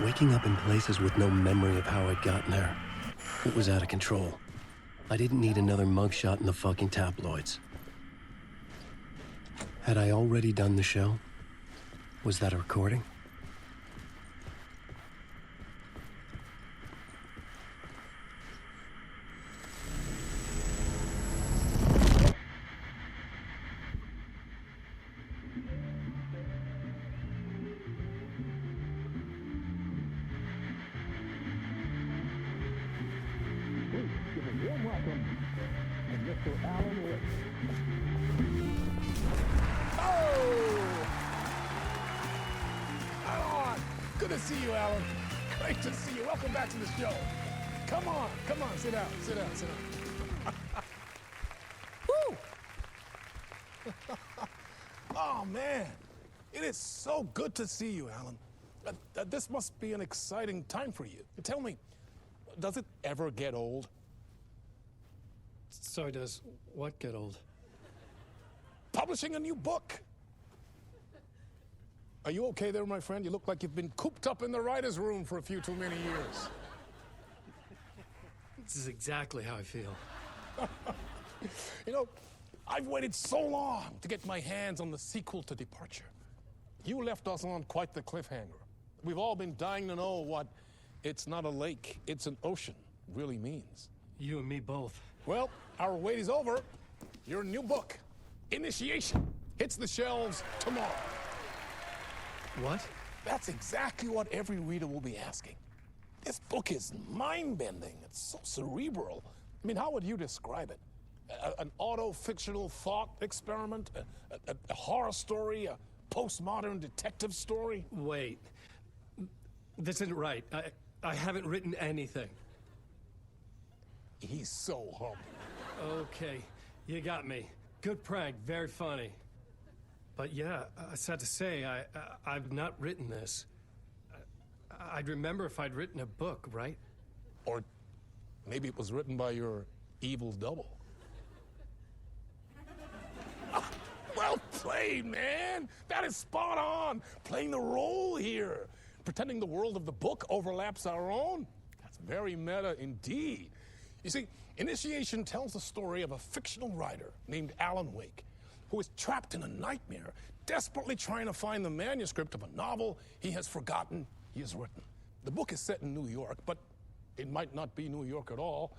Waking up in places with no memory of how I'd gotten there. It was out of control. I didn't need another mugshot in the fucking tabloids. Had I already done the show? Was that a recording? Mr. Alan Wake. Alan! Good to see you, Alan. Great to see you. Welcome back to the show. Come on, sit down. Woo! Oh, man. It is so good to see you, Alan. This must be an exciting time for you. Tell me, does it ever get old? So does what get old? Publishing a new book. Are you okay there, my friend? You look like you've been cooped up in the writer's room for a few too many years. This is exactly how I feel. You know, I've waited so long to get my hands on the sequel to Departure. You left us on quite the cliffhanger. We've all been dying to know what "it's not a lake, it's an ocean" really means. You and me both. Well, our wait is over. Your new book, Initiation, hits the shelves tomorrow. What? That's exactly what every reader will be asking. This book is mind-bending. It's so cerebral. I mean, how would you describe it? An auto-fictional thought experiment? A horror story? A postmodern detective story? Wait. This isn't right. I haven't written anything. He's so humble. Okay, you got me. Good prank, very funny. But yeah, sad to say, I've not written this. I'd remember if I'd written a book, right? Or maybe it was written by your evil double. Well played, man! That is spot on! Playing the role here. Pretending the world of the book overlaps our own. That's very meta indeed. You see, Initiation tells the story of a fictional writer named Alan Wake, who is trapped in a nightmare, desperately trying to find the manuscript of a novel he has forgotten he has written. The book is set in New York, but it might not be New York at all.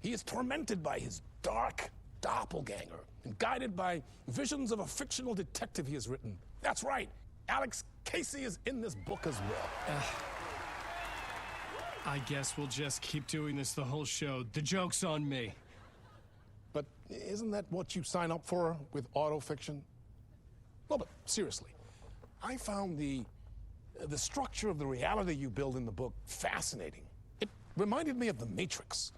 He is tormented by his dark doppelganger and guided by visions of a fictional detective he has written. That's right, Alex Casey is in this book as well. I guess we'll just keep doing this the whole show. The joke's on me. But isn't that what you sign up for with autofiction? No, but seriously, I found the structure of the reality you build in the book fascinating. It reminded me of The Matrix.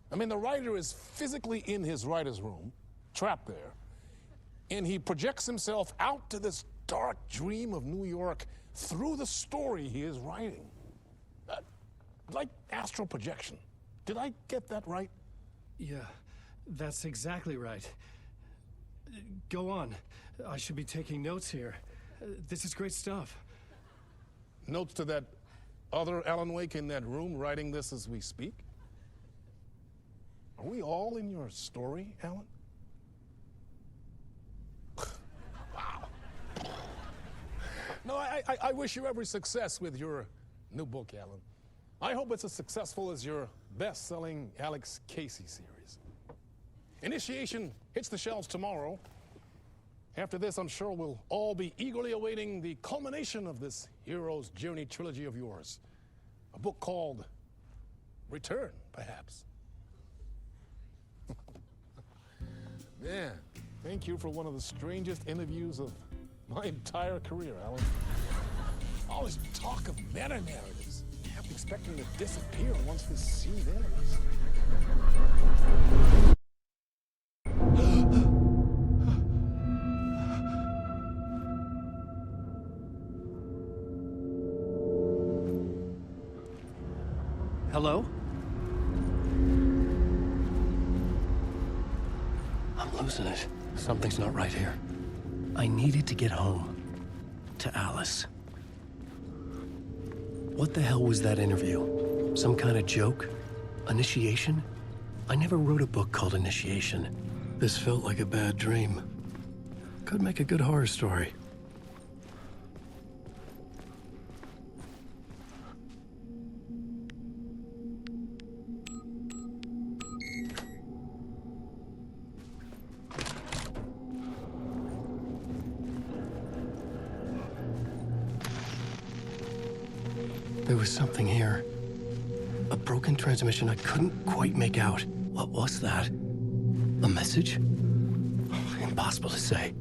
I mean, the writer is physically in his writer's room, trapped there, and he projects himself out to this dark dream of New York through the story he is writing. Like astral projection. Did I get that right? Yeah, that's exactly right. Go on. I should be taking notes here. This is great stuff. Notes to that other Alan Wake in that room writing this as we speak? Are we all in your story, Alan? Wow. No, I wish you every success with your new book, Alan. I hope it's as successful as your best-selling Alex Casey series. Initiation hits the shelves tomorrow. After this, I'm sure we'll all be eagerly awaiting the culmination of this hero's journey trilogy of yours. A book called Return, perhaps. Man, thank you for one of the strangest interviews of my entire career, Alan. All this talk of meta-narratives. I'm expecting to disappear once this scene ends. Hello? I'm losing it. Something's not right here. I needed to get home. To Alice. What the hell was that interview? Some kind of joke? Initiation? I never wrote a book called Initiation. This felt like a bad dream. Could make a good horror story. There was something here. A broken transmission I couldn't quite make out. What was that? A message? Impossible to say.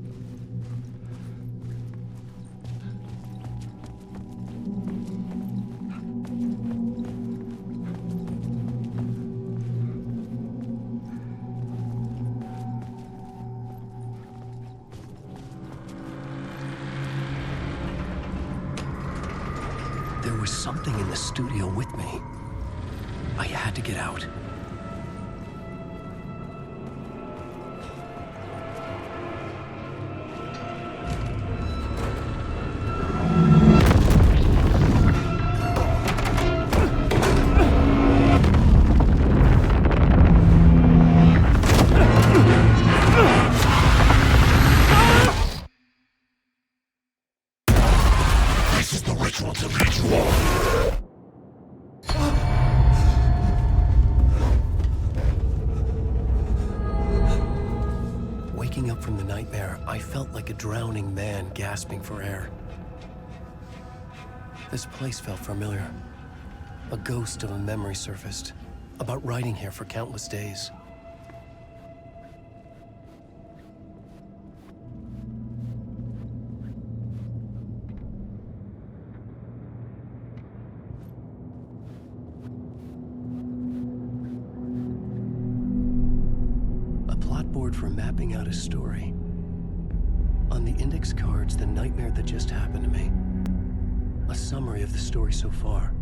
There was something in the studio with me. I had to get out. This is the ritual to lead you all. Waking up from the nightmare, I felt like a drowning man gasping for air. This place felt familiar. A ghost of a memory surfaced, about riding here for countless days. A plot board for mapping out a story. On the index cards, the nightmare that just happened to me. A summary of the story so far.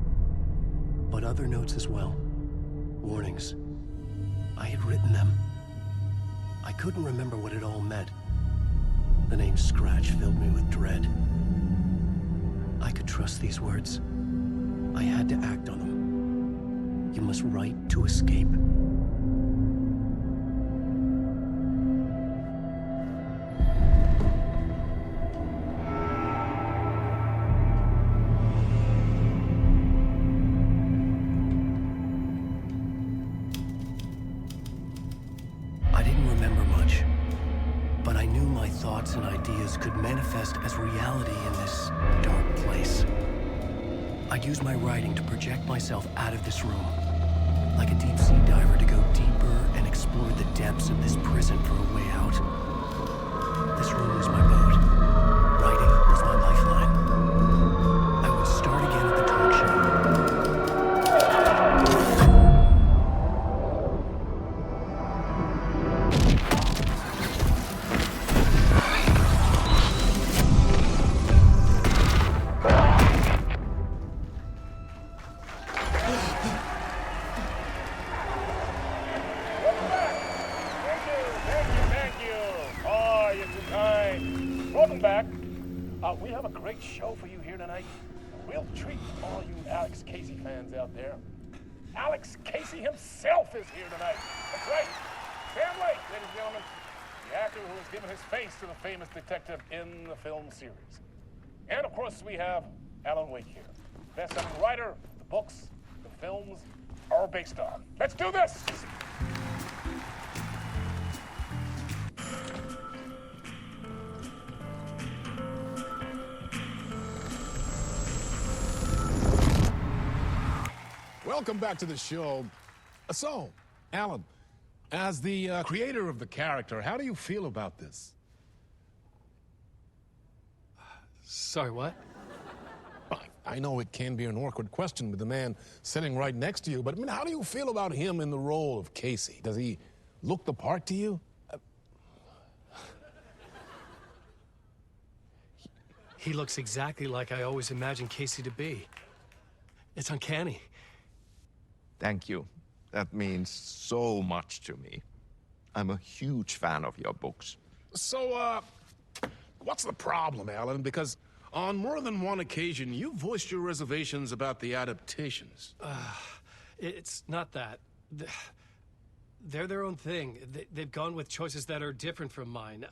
But other notes as well. Warnings. I had written them. I couldn't remember what it all meant. The name Scratch filled me with dread. I could trust these words. I had to act on them. You must write to escape. I didn't remember much, but I knew my thoughts and ideas could manifest as reality in this dark place. I'd use my writing to project myself out of this room, like a deep sea diver to go deeper and explore the depths of this prison for a way out. This room was my boat. Writing was my lifeline. I would start again at the talk show. Thank you. Oh, you're too kind. Welcome back. We have a great show for you here tonight. A real treat for all you Alex Casey fans out there. Alex Casey himself is here tonight. That's right. Sam Lake, ladies and gentlemen. The actor who has given his face to the famous detective in the film series. And of course, we have Alan Wake here. Best-selling writer, the books, the films are based on. Let's do this! Welcome back to the show. So, Alan, as the creator of the character, how do you feel about this? Sorry, what? I know it can be an awkward question with the man sitting right next to you, but I mean, how do you feel about him in the role of Casey? Does he look the part to you? He looks exactly like I always imagined Casey to be. It's uncanny. Thank you. That means so much to me. I'm a huge fan of your books. So, what's the problem, Alan? Because on more than one occasion, you voiced your reservations about the adaptations. It's not that. They're their own thing. They've gone with choices that are different from mine.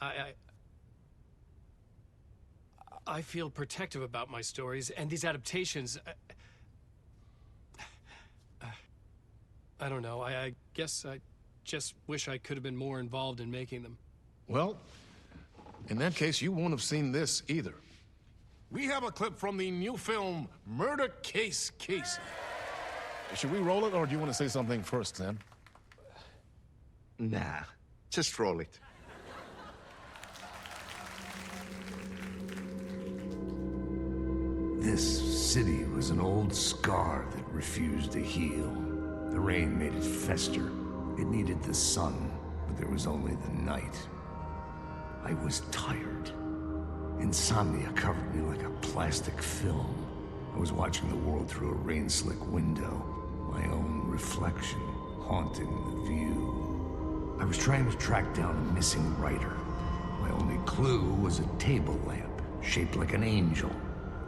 I feel protective about my stories, and these adaptations... I don't know. I guess I just wish I could have been more involved in making them. Well, in that case, you won't have seen this either. We have a clip from the new film, Murder Case Casey. Should we roll it, or do you want to say something first, Sam? Nah. Just roll it. This city was an old scar that refused to heal. The rain made it fester. It needed the sun, but there was only the night. I was tired. Insomnia covered me like a plastic film. I was watching the world through a rain-slick window, my own reflection haunting the view. I was trying to track down a missing writer. My only clue was a table lamp, shaped like an angel.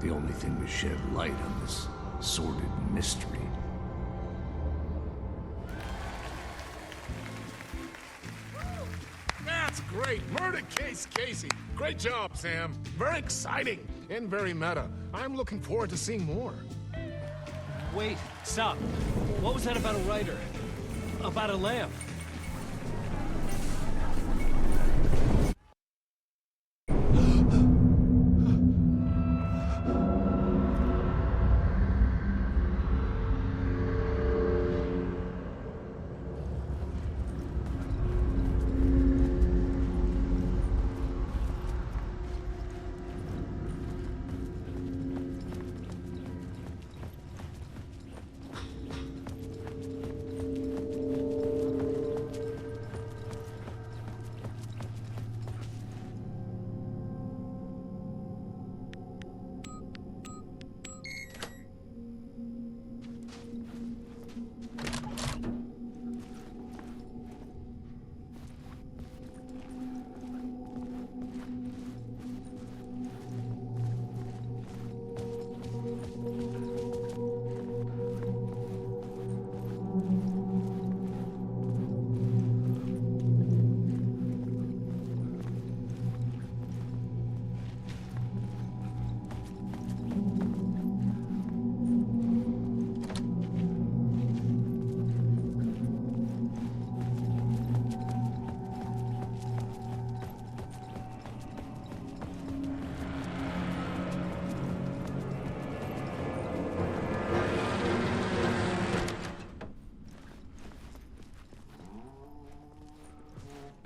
The only thing to shed light on this sordid mystery. That's great. Murder case, Casey. Great job, Sam. Very exciting and very meta. I'm looking forward to seeing more. Wait, stop. What was that about a writer? About a lamp?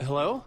Hello?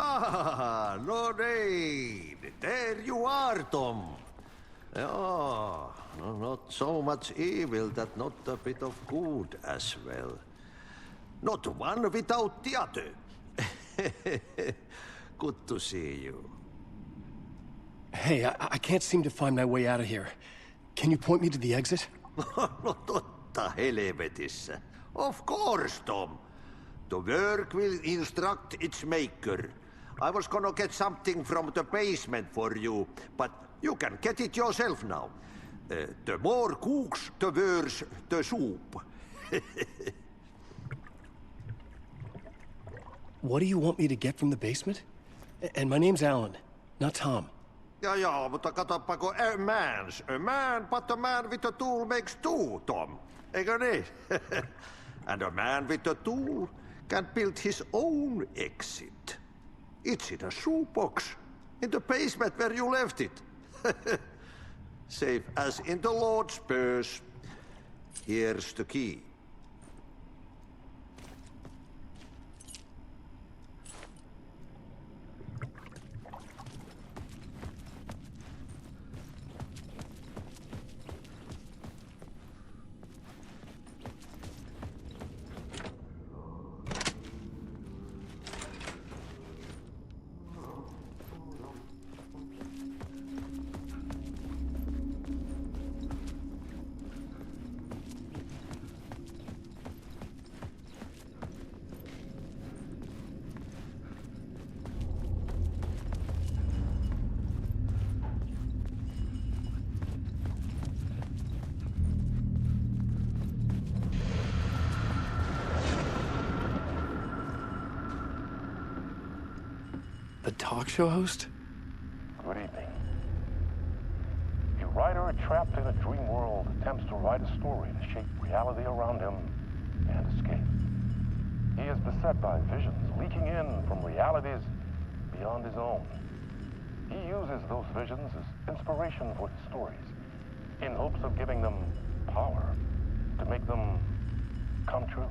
Ah, Lorraine! There you are, Tom. Oh, not so much evil that not a bit of good as well. Not one without the other. Good to see you. Hey, I can't seem to find my way out of here. Can you point me to the exit? No totta helvetissä. Of course, Tom. The work will instruct its maker. I was gonna get something from the basement for you, but you can get it yourself now. The more cooks, the worse the soup. What do you want me to get from the basement? And my name's Alan, not Tom. Ja, mutta katoppa kun a man, but a man with a tool makes two, Tom. Eikö niin? And a man with a tool can build his own exit. It's in a shoebox, in the basement where you left it. Safe as in the Lord's purse. Here's the key. The talk show host? Good evening. A writer trapped in a dream world attempts to write a story to shape reality around him and escape. He is beset by visions leaking in from realities beyond his own. He uses those visions as inspiration for his stories, in hopes of giving them power to make them come true.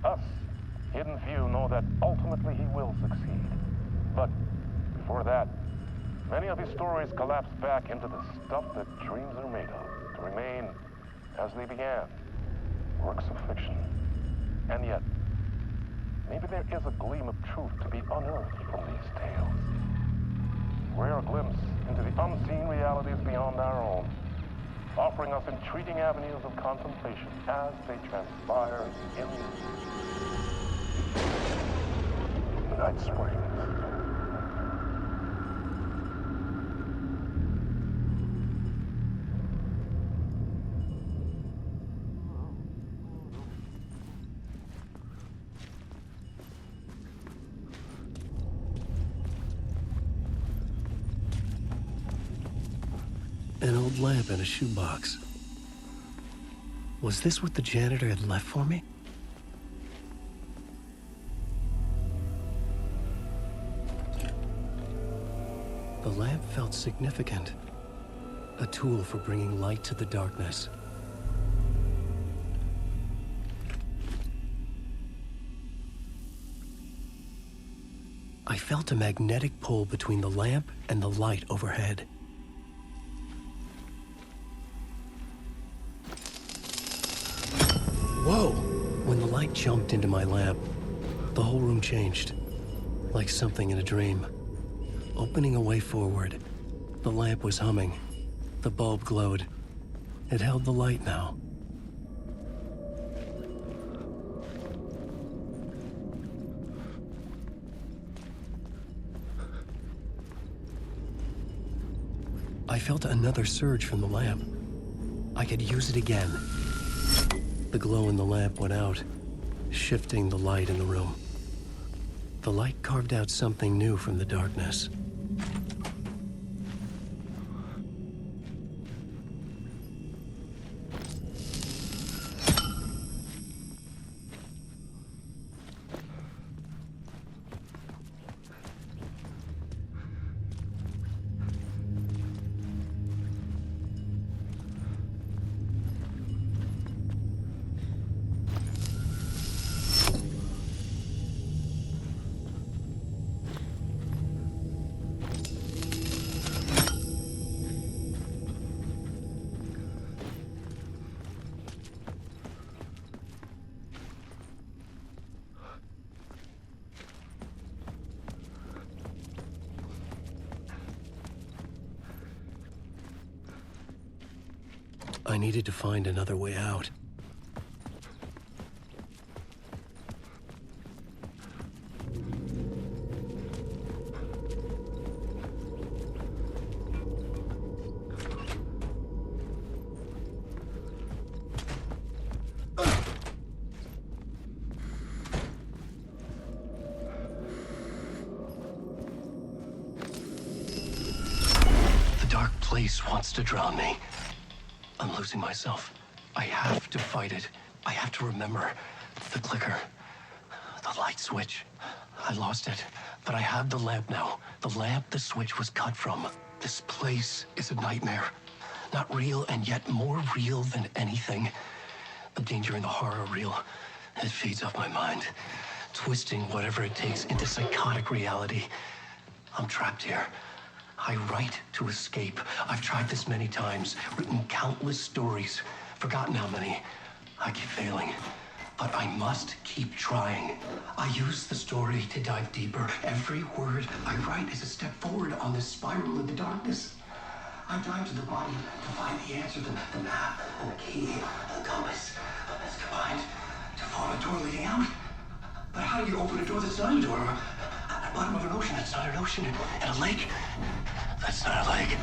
Us, hidden few, know that ultimately he will succeed. But before that, many of his stories collapse back into the stuff that dreams are made of, to remain as they began, works of fiction. And yet, maybe there is a gleam of truth to be unearthed from these tales. Rare glimpse into the unseen realities beyond our own, offering us intriguing avenues of contemplation as they transpire in the night springs. An old lamp in a shoebox. Was this what the janitor had left for me? The lamp felt significant. A tool for bringing light to the darkness. I felt a magnetic pull between the lamp and the light overhead. Whoa! When the light jumped into my lamp, the whole room changed. Like something in a dream. Opening a way forward, the lamp was humming. The bulb glowed. It held the light now. I felt another surge from the lamp. I could use it again. The glow in the lamp went out, shifting the light in the room. The light carved out something new from the darkness. I needed to find another way out. Place wants to drown me. I'm losing myself. I have to fight it. I have to remember. The clicker. The light switch. I lost it. But I have the lamp now. The lamp the switch was cut from. This place is a nightmare. Not real, and yet more real than anything. The danger in the horror reel. It feeds off my mind. Twisting whatever it takes into psychotic reality. I'm trapped here. I write to escape. I've tried this many times, written countless stories, forgotten how many. I keep failing, but I must keep trying. I use the story to dive deeper. Every word I write is a step forward on this spiral into darkness. I dive to the body to find the answer, the map, and the key, and the compass. It's combined to form a door leading out. But how do you open a door that's not a door? At the bottom of an ocean that's not an ocean, and a lake that's not a lake.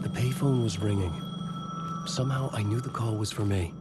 The payphone was ringing. Somehow I knew the call was for me.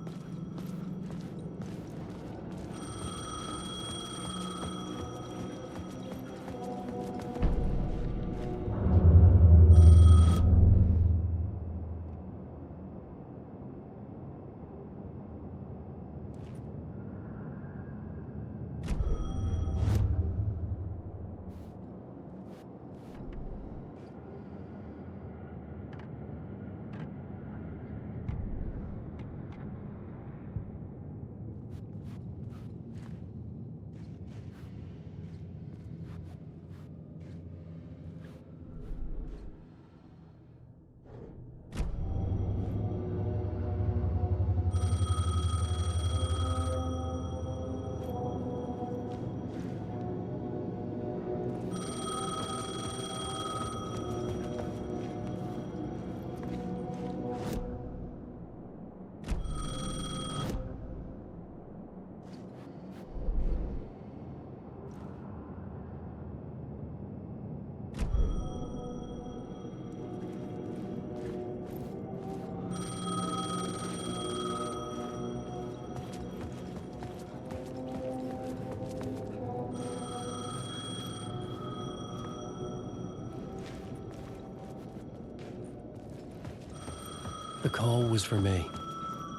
The call was for me.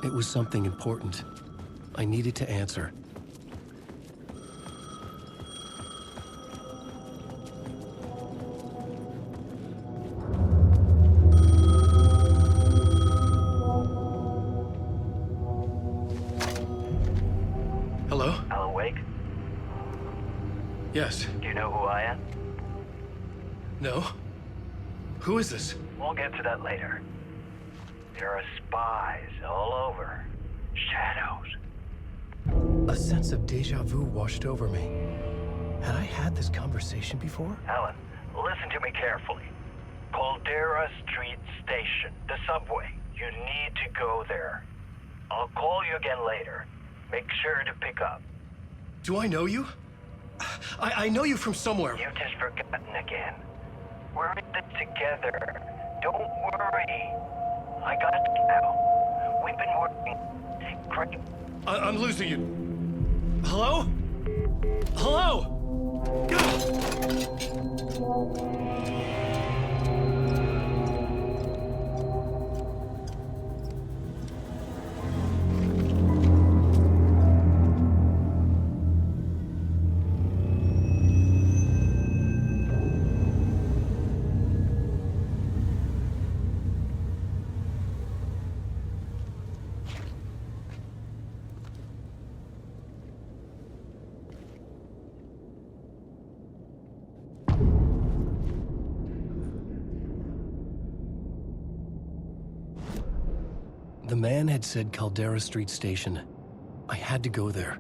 It was something important. I needed to answer. Hello? Alan Wake? Yes. Do you know who I am? No? Who is this? We'll get to that later. There are spies all over. Shadows. A sense of deja vu washed over me. Had I had this conversation before? Alan, listen to me carefully. Caldera Street Station, the subway. You need to go there. I'll call you again later. Make sure to pick up. Do I know you? I know you from somewhere. You've just forgotten again. We're in this together. Don't worry. I got you now. We've been working great. I'm losing you. Hello? Hello? The man had said Caldera Street Station. I had to go there.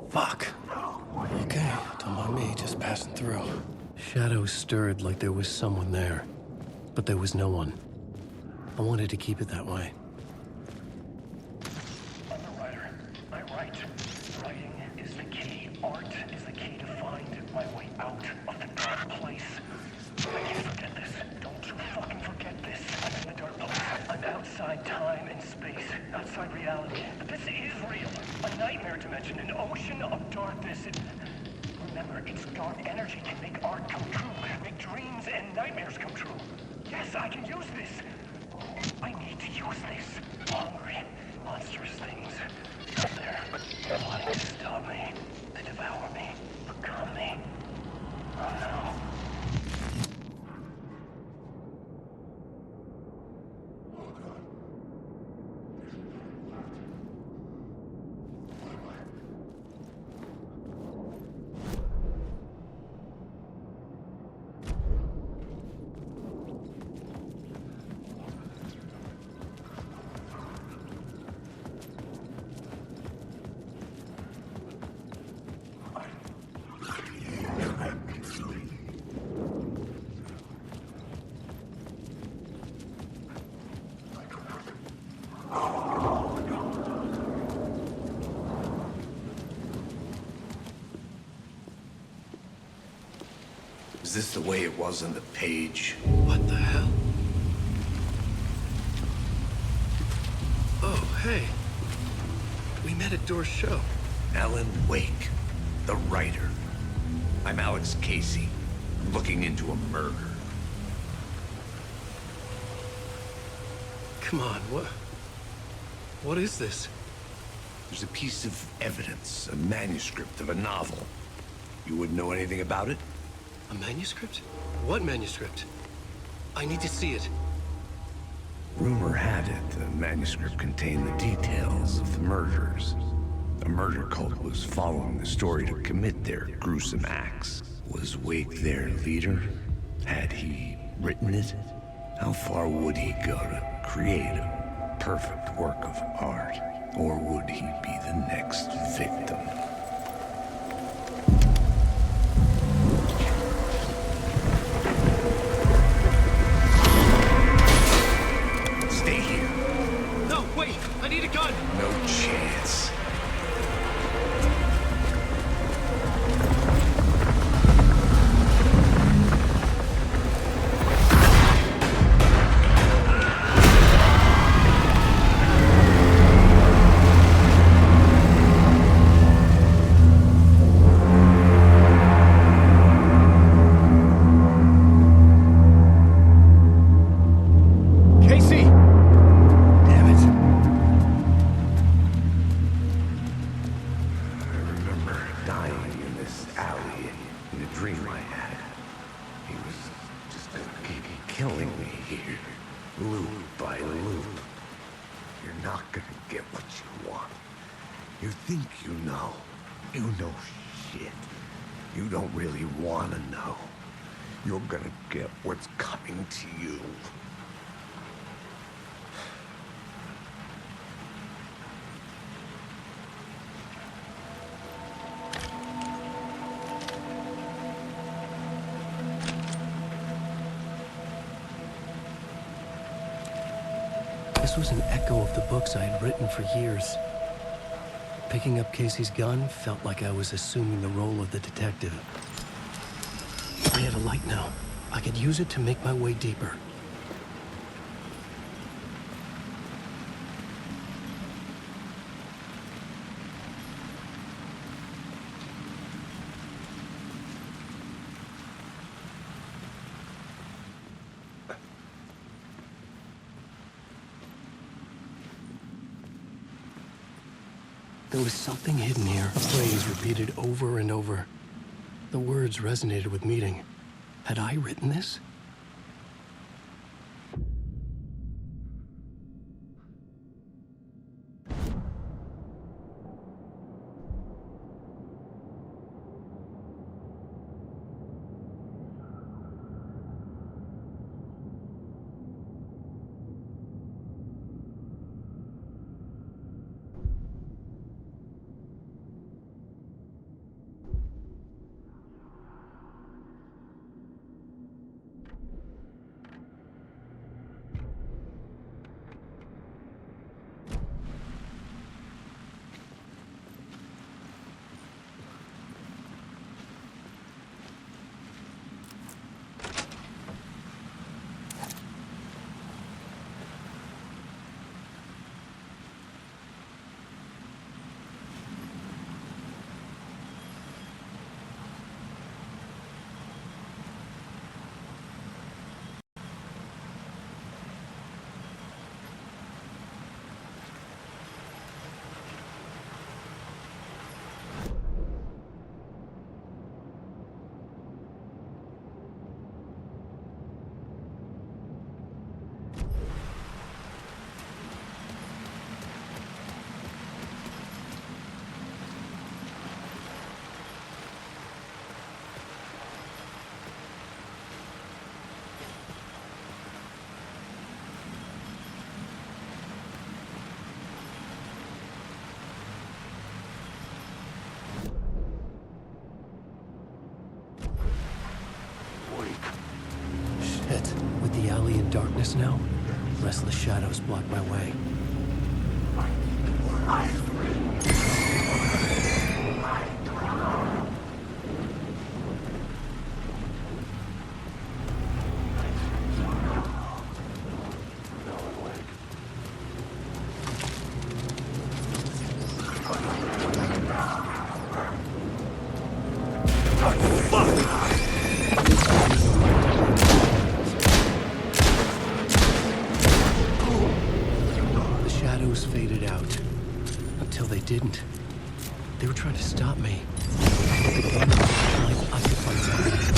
Fuck. Okay, don't mind me, just passing through. Shadows stirred like there was someone there, but there was no one. I wanted to keep it that way. I'm a writer. I write. Writing is the key. Art is the key to find my way out of the dark place. I can't forget this. Don't you fucking forget this. I'm in the dark place. I'm outside time and space. Outside reality. But this is real. A nightmare dimension. An ocean of darkness. Remember, its dark energy can make art come true. Make dreams and nightmares come true. Yes, I can use this. I need to use this. Hungry, monstrous things. They're plotting to stop me. To devour me. Become me. Oh no. Is this the way it was on the page? What the hell? Oh, hey. We met at Door's show. Alan Wake, the writer. I'm Alex Casey. I'm looking into a murder. Come on, what is this? There's a piece of evidence, a manuscript of a novel. You wouldn't know anything about it? A manuscript? What manuscript? I need to see it. Rumor had it the manuscript contained the details of the murders. A murder cult was following the story to commit their gruesome acts. Was Wake their leader? Had he written it? How far would he go to create a perfect work of art? Or would he be the next victim? Stay here. No, wait! I need a gun! No chance. You think you know. You know shit. You don't really want to know. You're gonna get what's coming to you. This was an echo of the books I had written for years. Picking up Casey's gun felt like I was assuming the role of the detective. I had a light now. I could use it to make my way deeper. There was something hidden here, a phrase repeated over and over. The words resonated with meaning. Had I written this? With the alley in darkness now, restless shadows block my way. Faded out. Until they didn't. They were trying to stop me. But the gun was behind occupied me.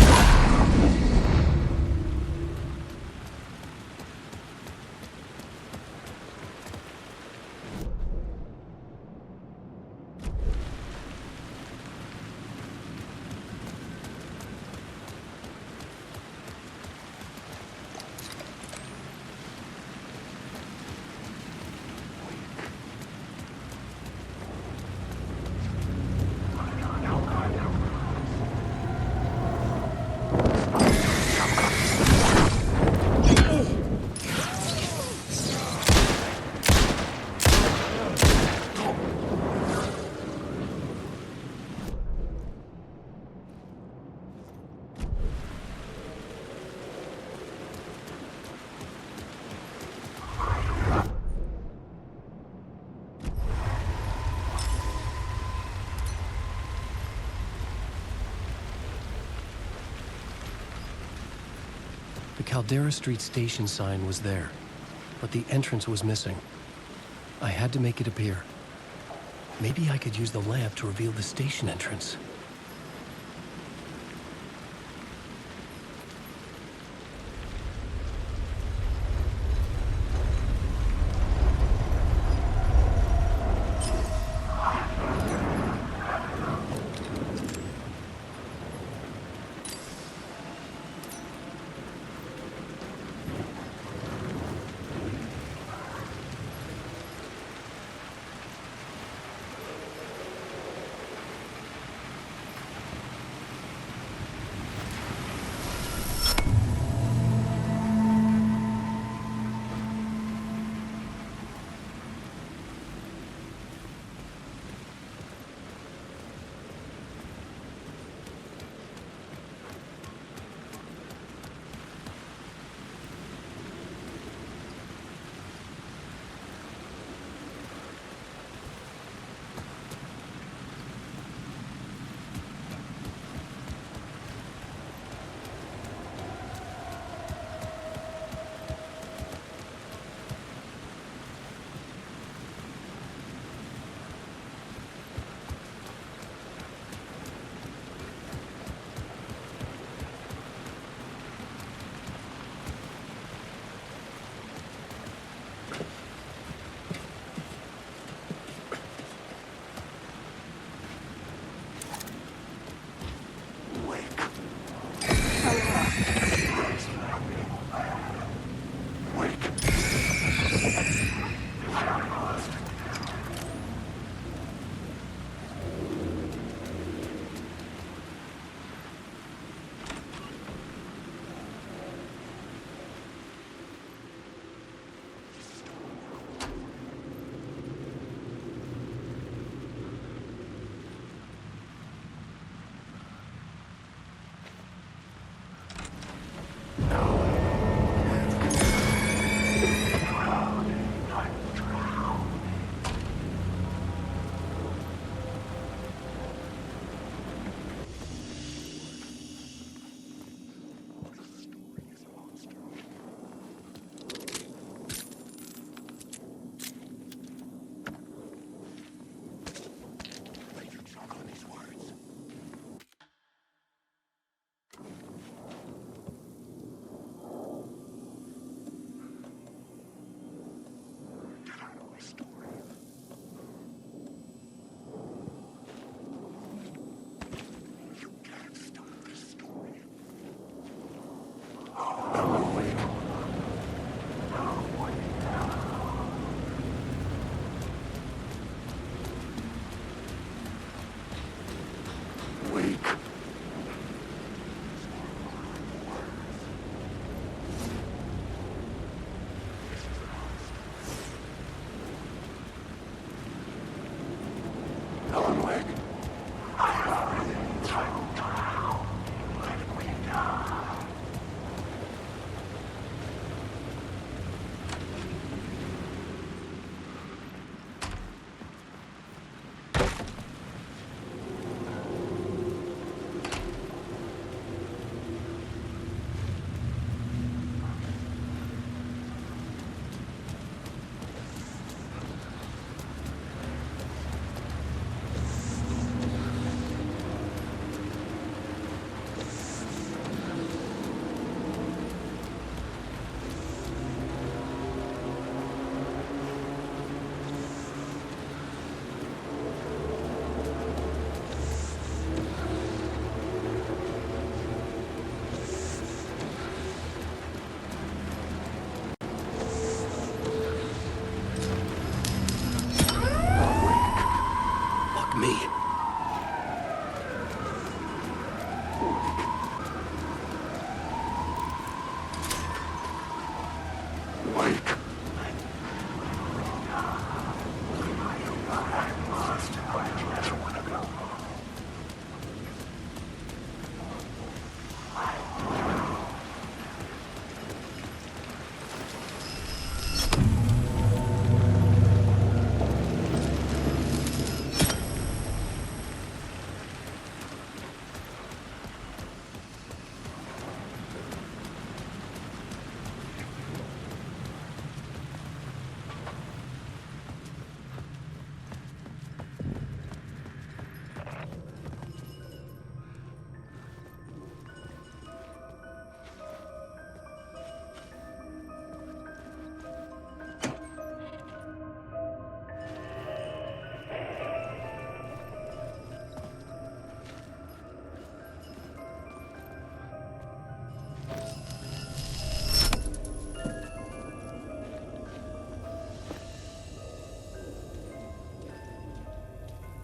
The Caldera Street station sign was there, but the entrance was missing. I had to make it appear. Maybe I could use the lamp to reveal the station entrance.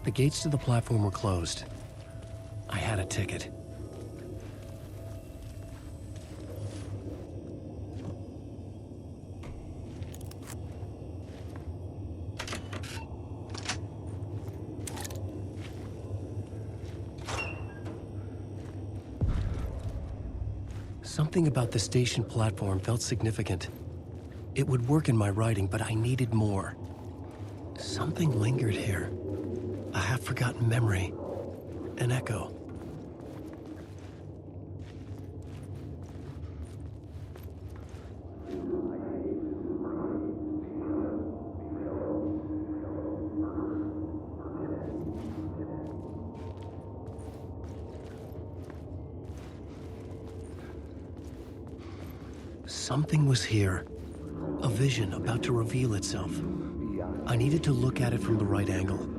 The gates to the platform were closed. I had a ticket. Something about the station platform felt significant. It would work in my writing, but I needed more. Something lingered here. A half-forgotten memory. An echo. Something was here. A vision about to reveal itself. I needed to look at it from the right angle.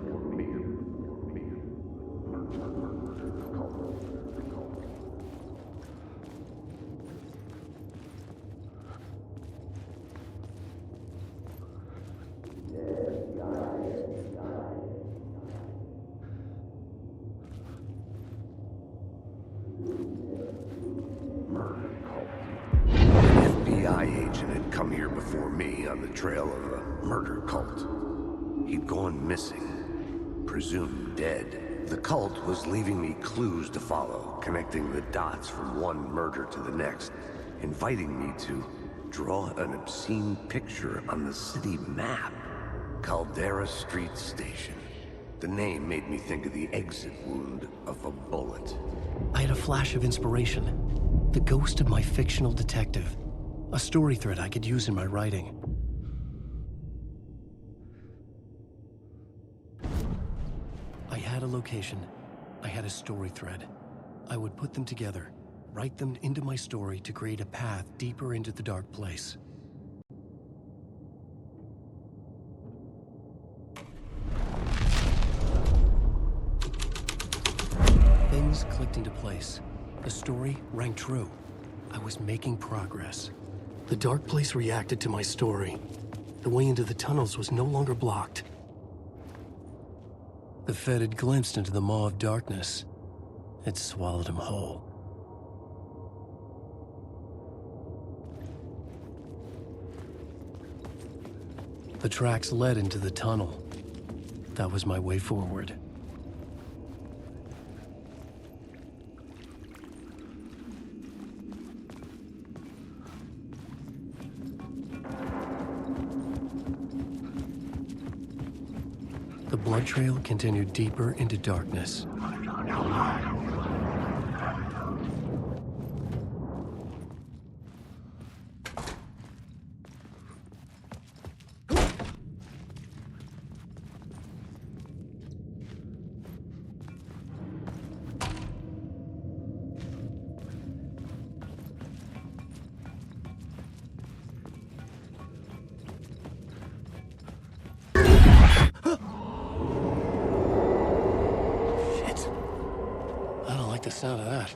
Agent had come here before me on the trail of a murder cult. He'd gone missing, presumed dead. The cult was leaving me clues to follow, connecting the dots from one murder to the next, inviting me to draw an obscene picture on the city map. Caldera Street Station. The name made me think of the exit wound of a bullet. I had a flash of inspiration. The ghost of my fictional detective. A story thread I could use in my writing. I had a location. I had a story thread. I would put them together, write them into my story to create a path deeper into the dark place. Things clicked into place. The story rang true. I was making progress. The dark place reacted to my story. The way into the tunnels was no longer blocked. The Fed had glimpsed into the maw of darkness. It swallowed him whole. The tracks led into the tunnel. That was my way forward. blood trail continued deeper into darkness. I don't like the sound of that.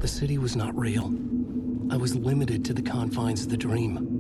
The city was not real. I was limited to the confines of the dream.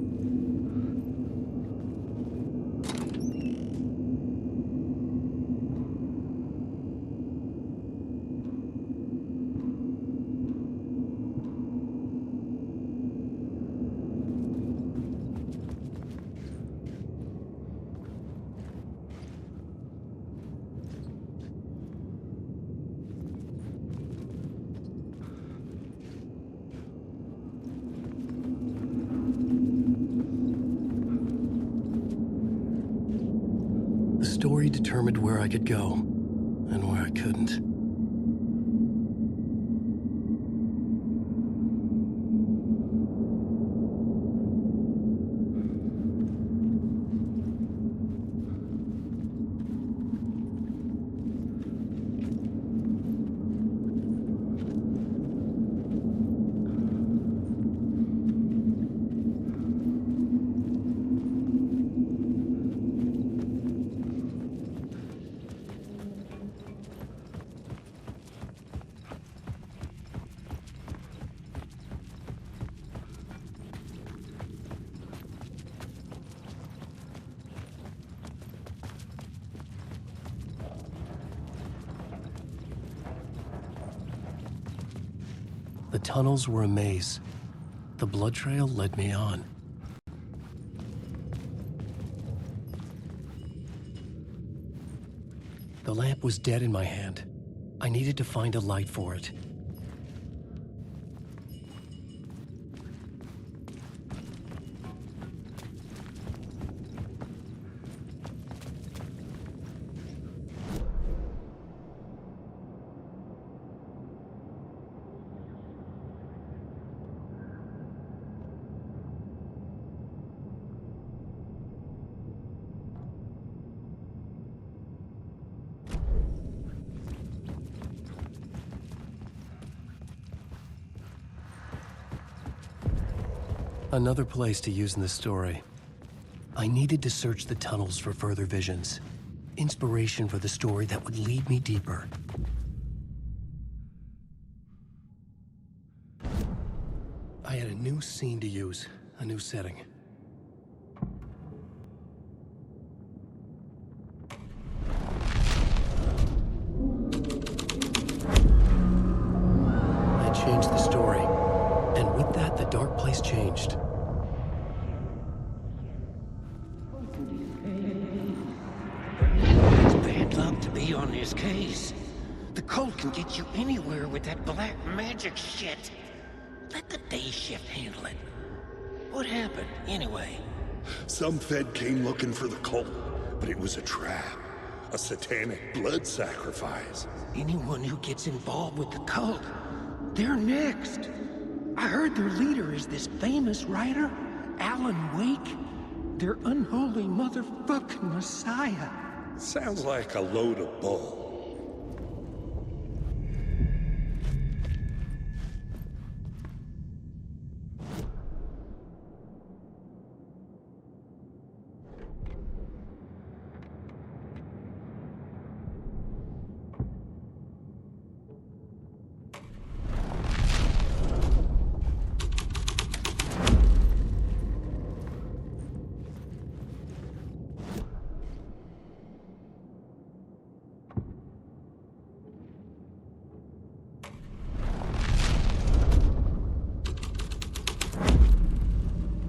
The story determined where I could go and where I couldn't. The tunnels were a maze. The blood trail led me on. The lamp was dead in my hand. I needed to find a light for it. Another place to use in the story. I needed to search the tunnels for further visions. Inspiration for the story that would lead me deeper. I had a new scene to use, a new setting. I changed the story, and with that, the dark place changed. It's bad luck to be on this case. The cult can get you anywhere with that black magic shit. Let the day shift handle it. What happened, anyway? Some Fed came looking for the cult, but it was a trap. A satanic blood sacrifice. Anyone who gets involved with the cult, they're next. I heard their leader is this famous writer, Alan Wake. Their unholy motherfucking messiah. Sounds like a load of bull.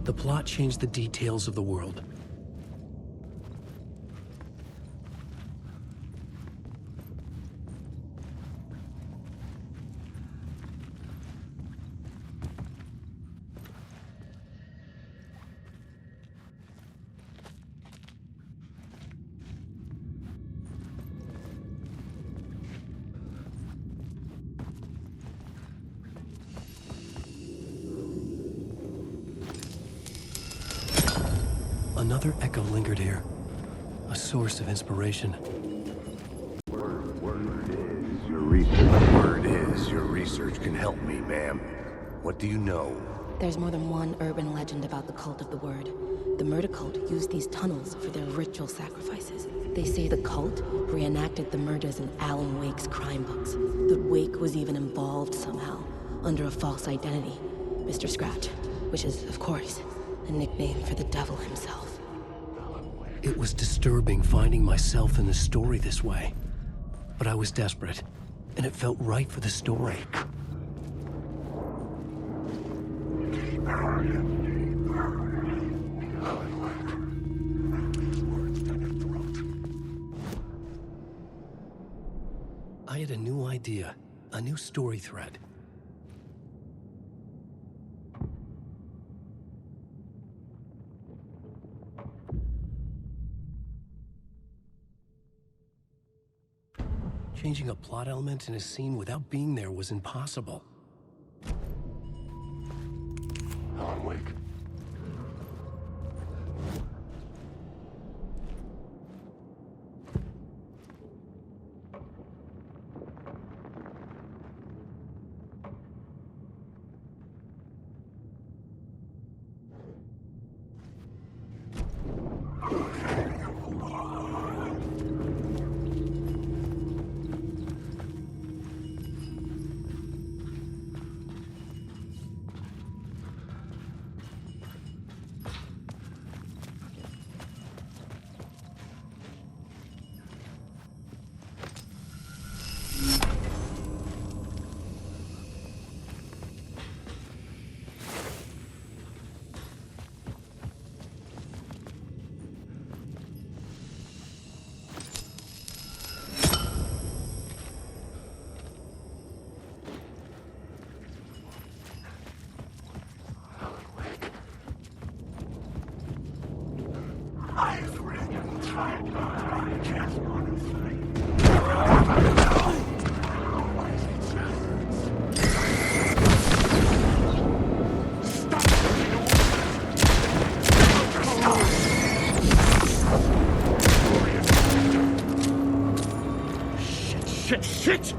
The plot changed the details of the world. Another echo lingered here, a source of inspiration. Word is your research can help me, ma'am. What do you know? There's more than one urban legend about the cult of the Word. The murder cult used these tunnels for their ritual sacrifices. They say the cult reenacted the murders in Alan Wake's crime books. That Wake was even involved somehow, under a false identity, Mr. Scratch, which is, of course, a nickname for the devil himself. It was disturbing finding myself in the story this way. But I was desperate, and it felt right for the story. I had a new idea, a new story thread. Changing a plot element in a scene without being there was impossible. Alan Wake. Shit!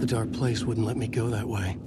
The dark place wouldn't let me go that way.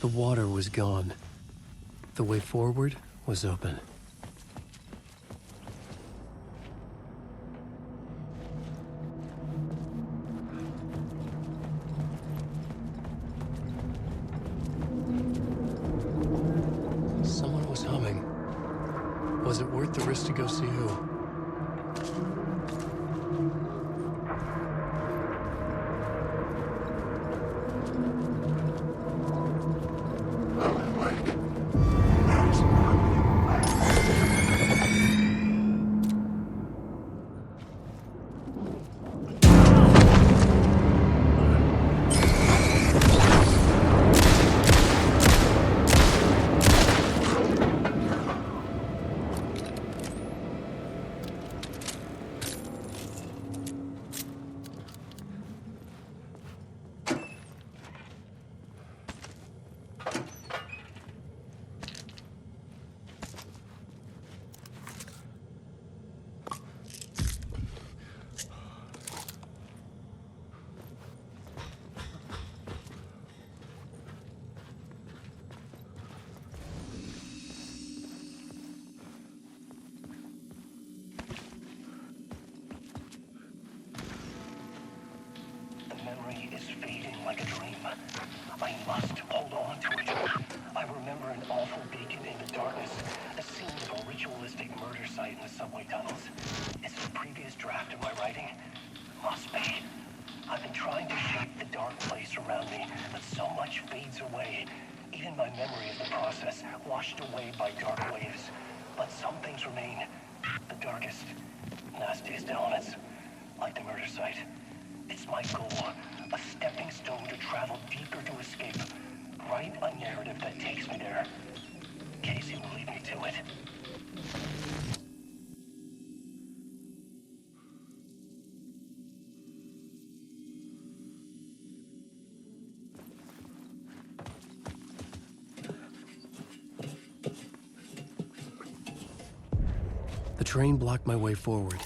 The water was gone. The way forward was open. Someone was humming. Was it worth the risk to go see who? Washed away by dark waves, but some things remain. The darkest, nastiest elements, like the murder site. It's my goal, a stepping stone to travel deeper to escape. Write a narrative that takes me there. Casey will lead me to it. The train blocked my way forward,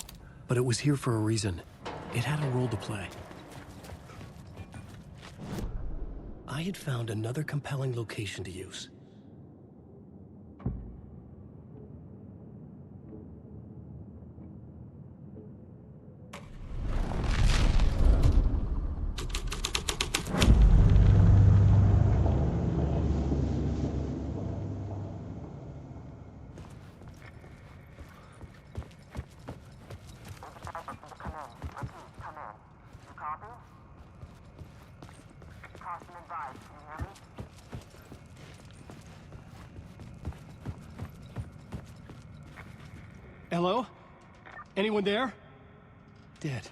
but it was here for a reason. It had a role to play. I had found another compelling location to use. Hello? Anyone there? Dead.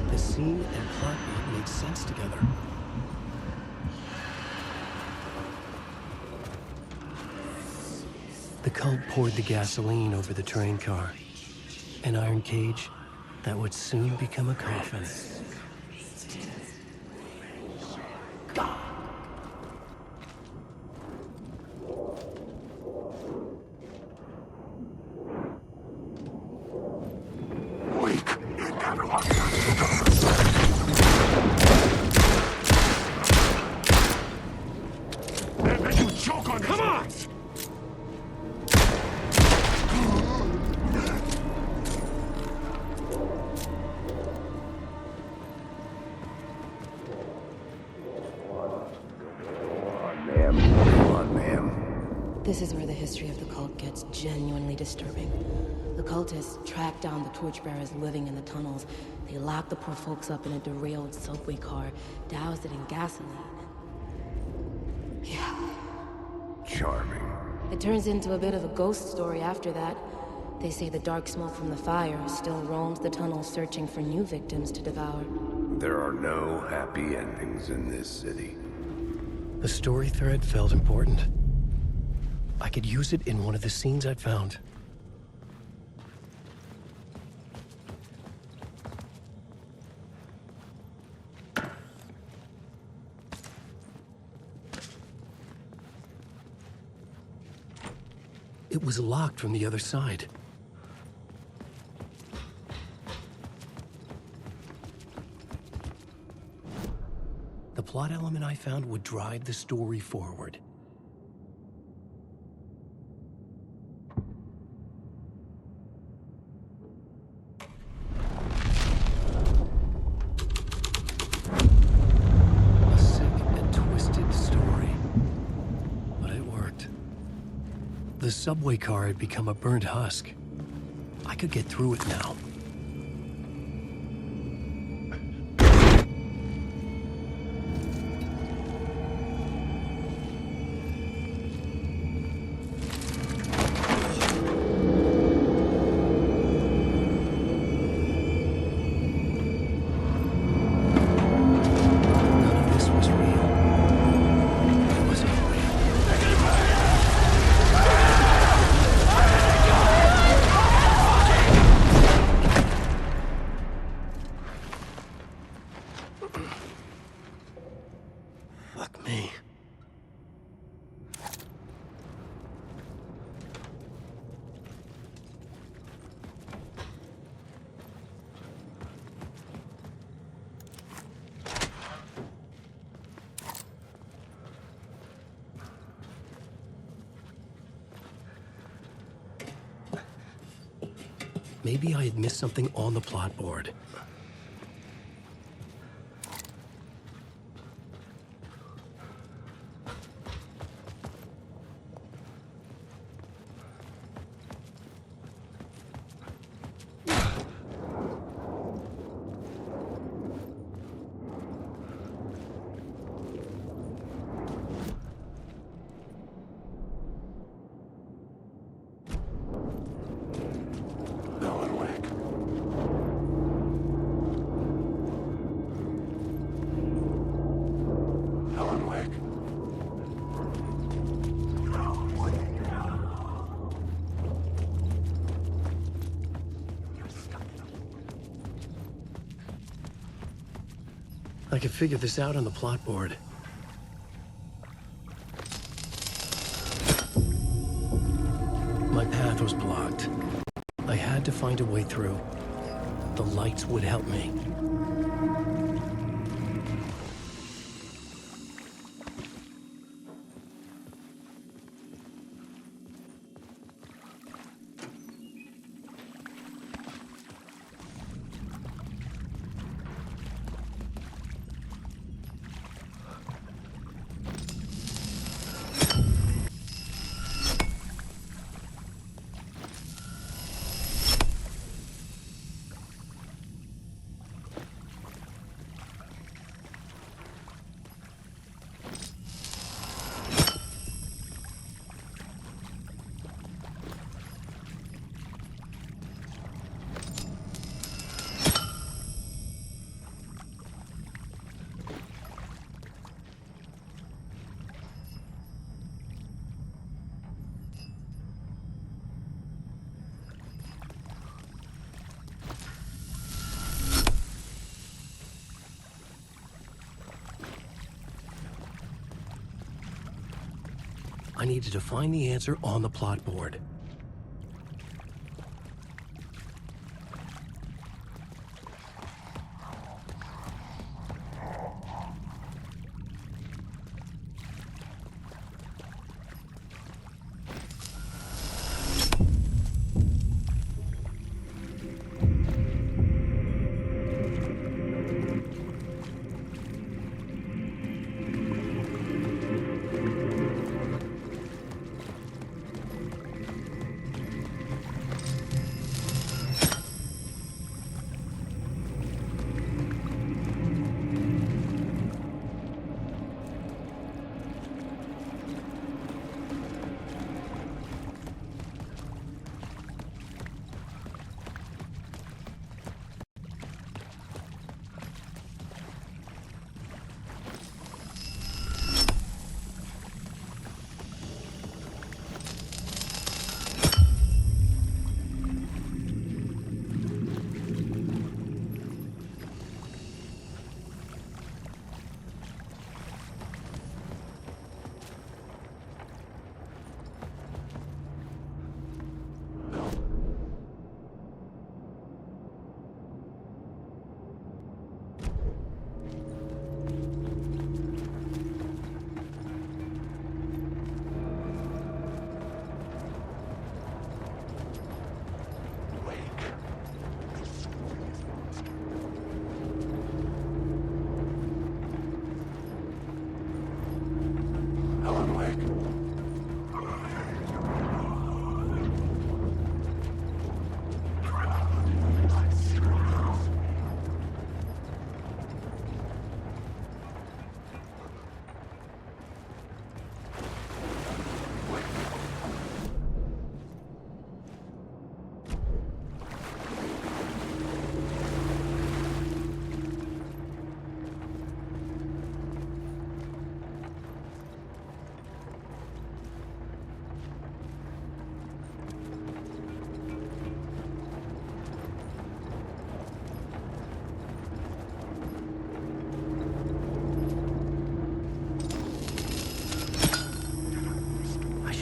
The scene and plot made sense together. The cult poured the gasoline over the train car. An iron cage that would soon become a coffin. You choke on this. Come on! This is where the history of the cult gets genuinely disturbing. The cultists tracked down the torchbearers living in the tunnels. They locked the poor folks up in a derailed subway car, doused it in gasoline. Yeah. Charming. It turns into a bit of a ghost story after that. They say the dark smoke from the fire still roams the tunnels searching for new victims to devour. There are no happy endings in this city. The story thread felt important. I could use it in one of the scenes I'd found. It was locked from the other side. The plot element I found would drive the story forward. A sick and twisted story. But it worked. The subway car had become a burnt husk. I could get through it now. Fuck me. Maybe I had missed something on the plot board. I could figure this out on the plot board. My path was blocked. I had to find a way through. The lights would help me. I needed to find the answer on the plot board.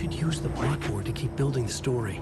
should use the blackboard to keep building the story.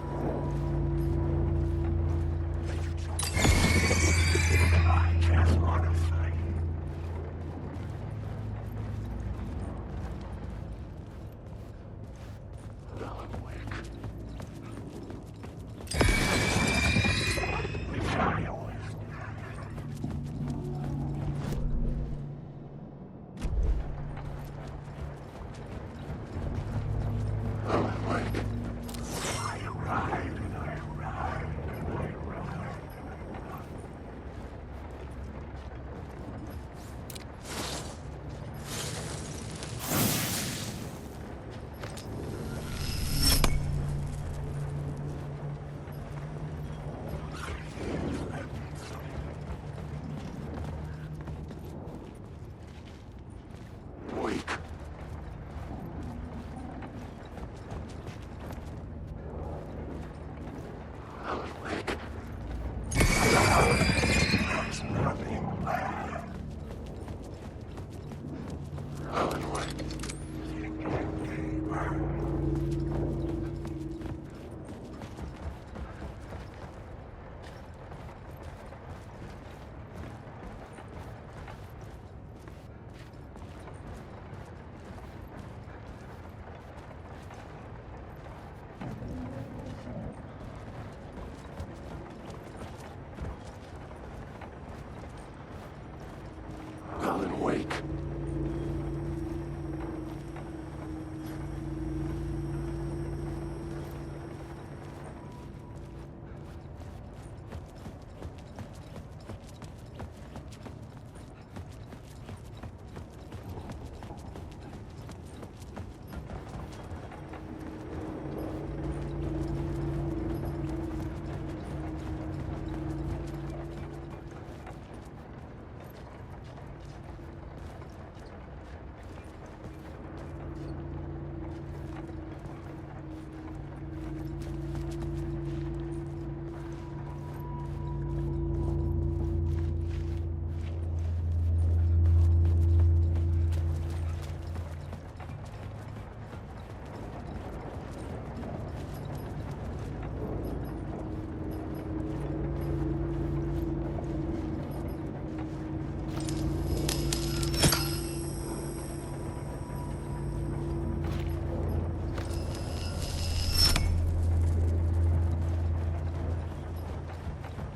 Alan Wake.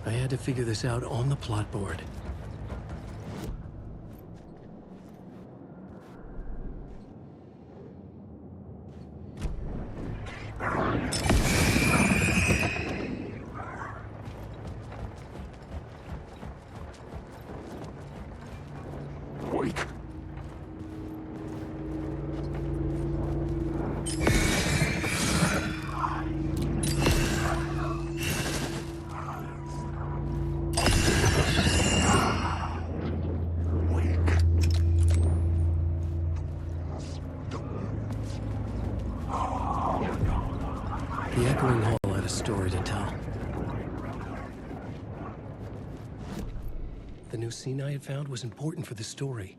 I had to figure this out on the plot board. Wake. The echoing hall had a story to tell. The new scene I had found was important for the story.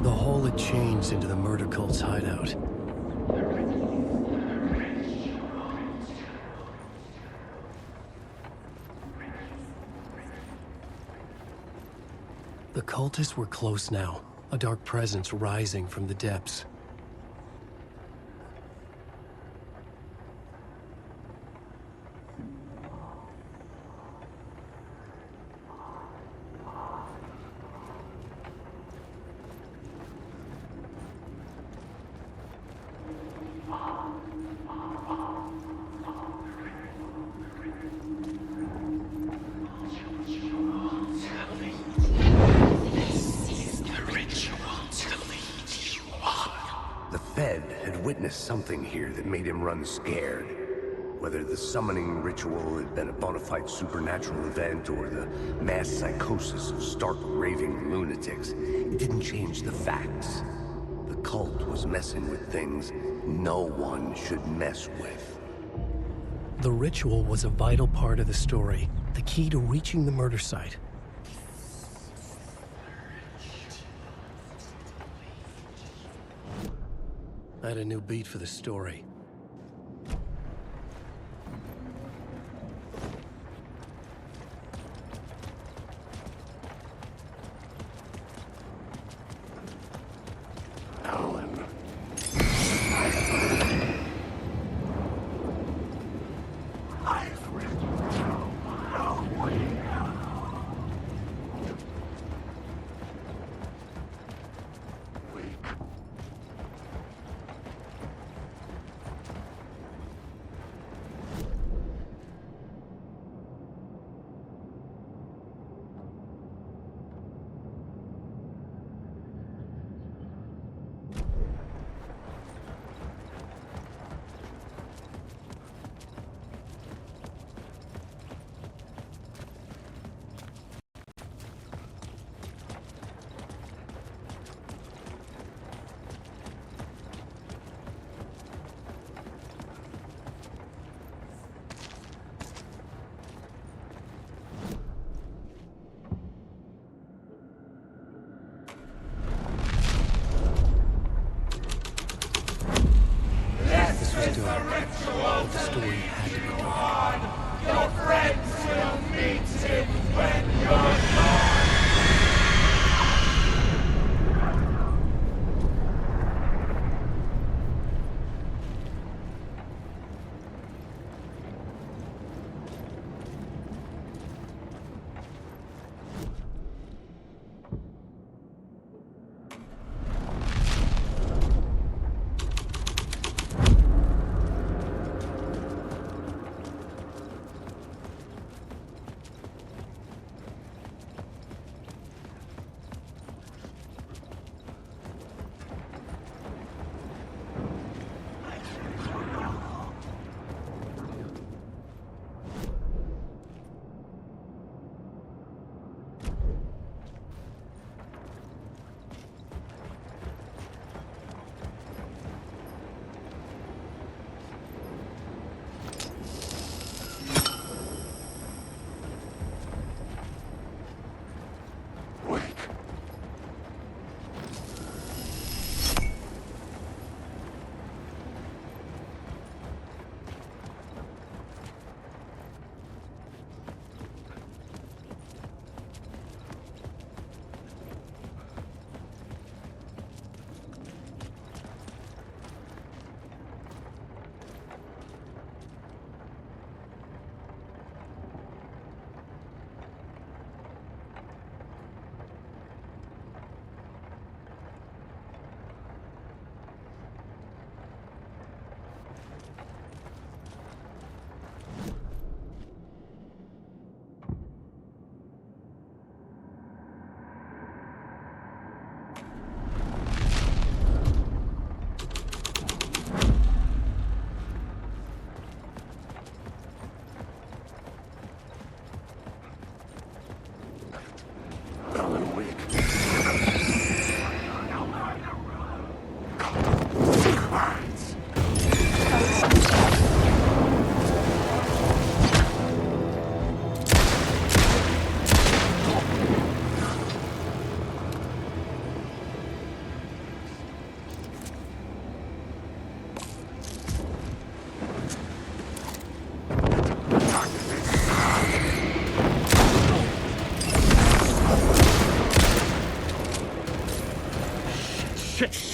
The hall had changed into the murder cult's hideout. The cultists were close now, a dark presence rising from the depths. The Fed had witnessed something here that made him run scared. Whether the summoning ritual had been a bona fide supernatural event or the mass psychosis of stark raving lunatics, it didn't change the facts. The cult was messing with things no one should mess with. The ritual was a vital part of the story, the key to reaching the murder site. I had a new beat for the story. But the story had to be told. Your friends will meet him when you're gone.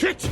Shit!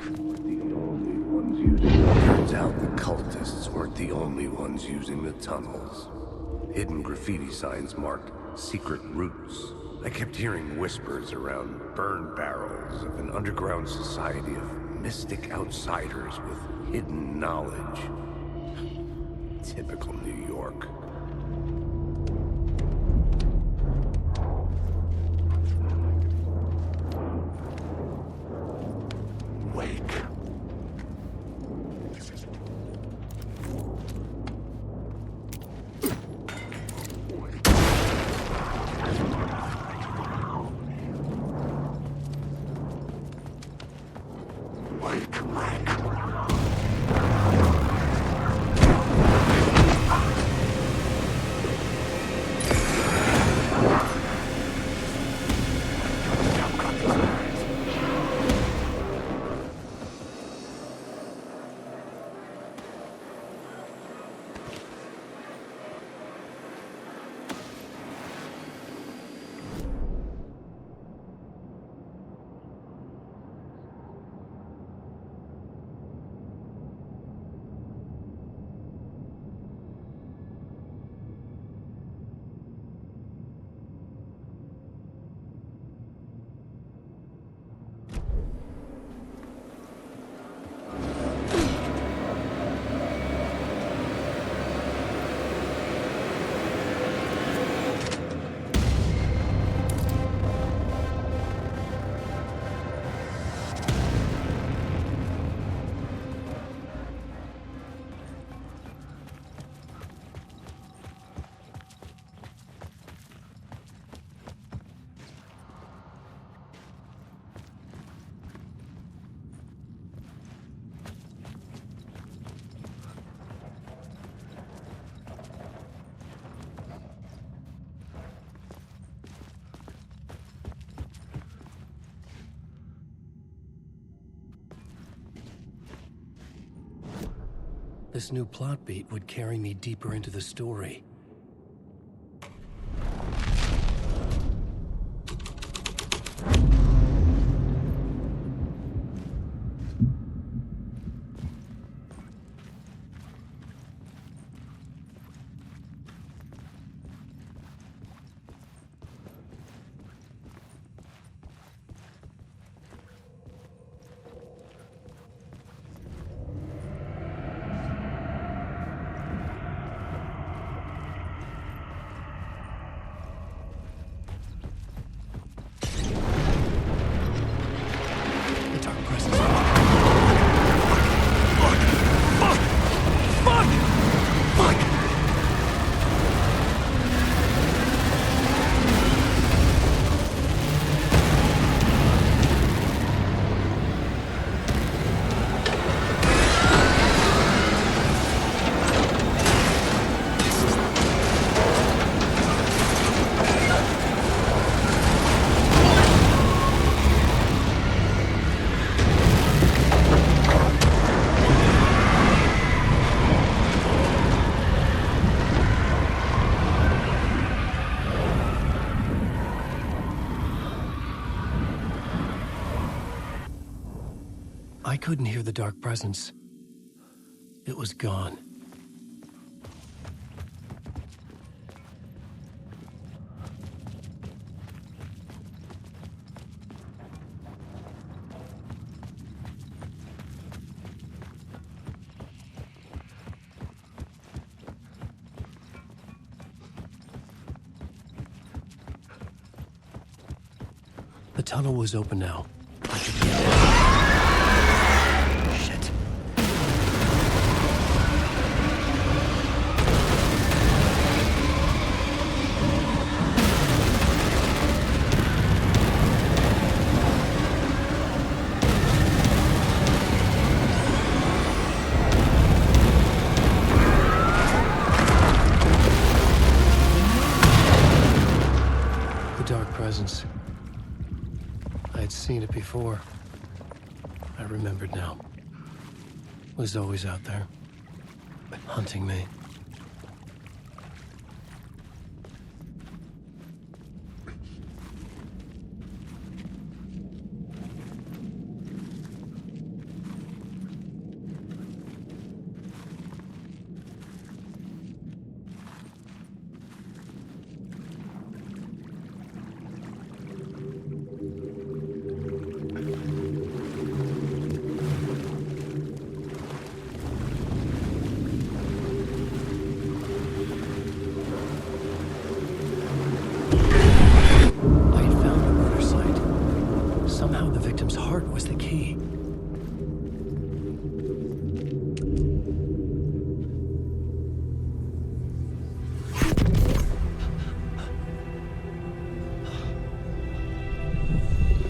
Turns out the cultists weren't the only ones using the tunnels. Hidden graffiti signs marked secret routes. I kept hearing whispers around burn barrels of an underground society of mystic outsiders with hidden knowledge. Typical New York. Wake. This new plot beat would carry me deeper into the story. I couldn't hear the dark presence. It was gone. The tunnel was open now. I could get it. Shit. The dark presence. I had seen it before. I remembered now. It was always out there, hunting me. heart was the key.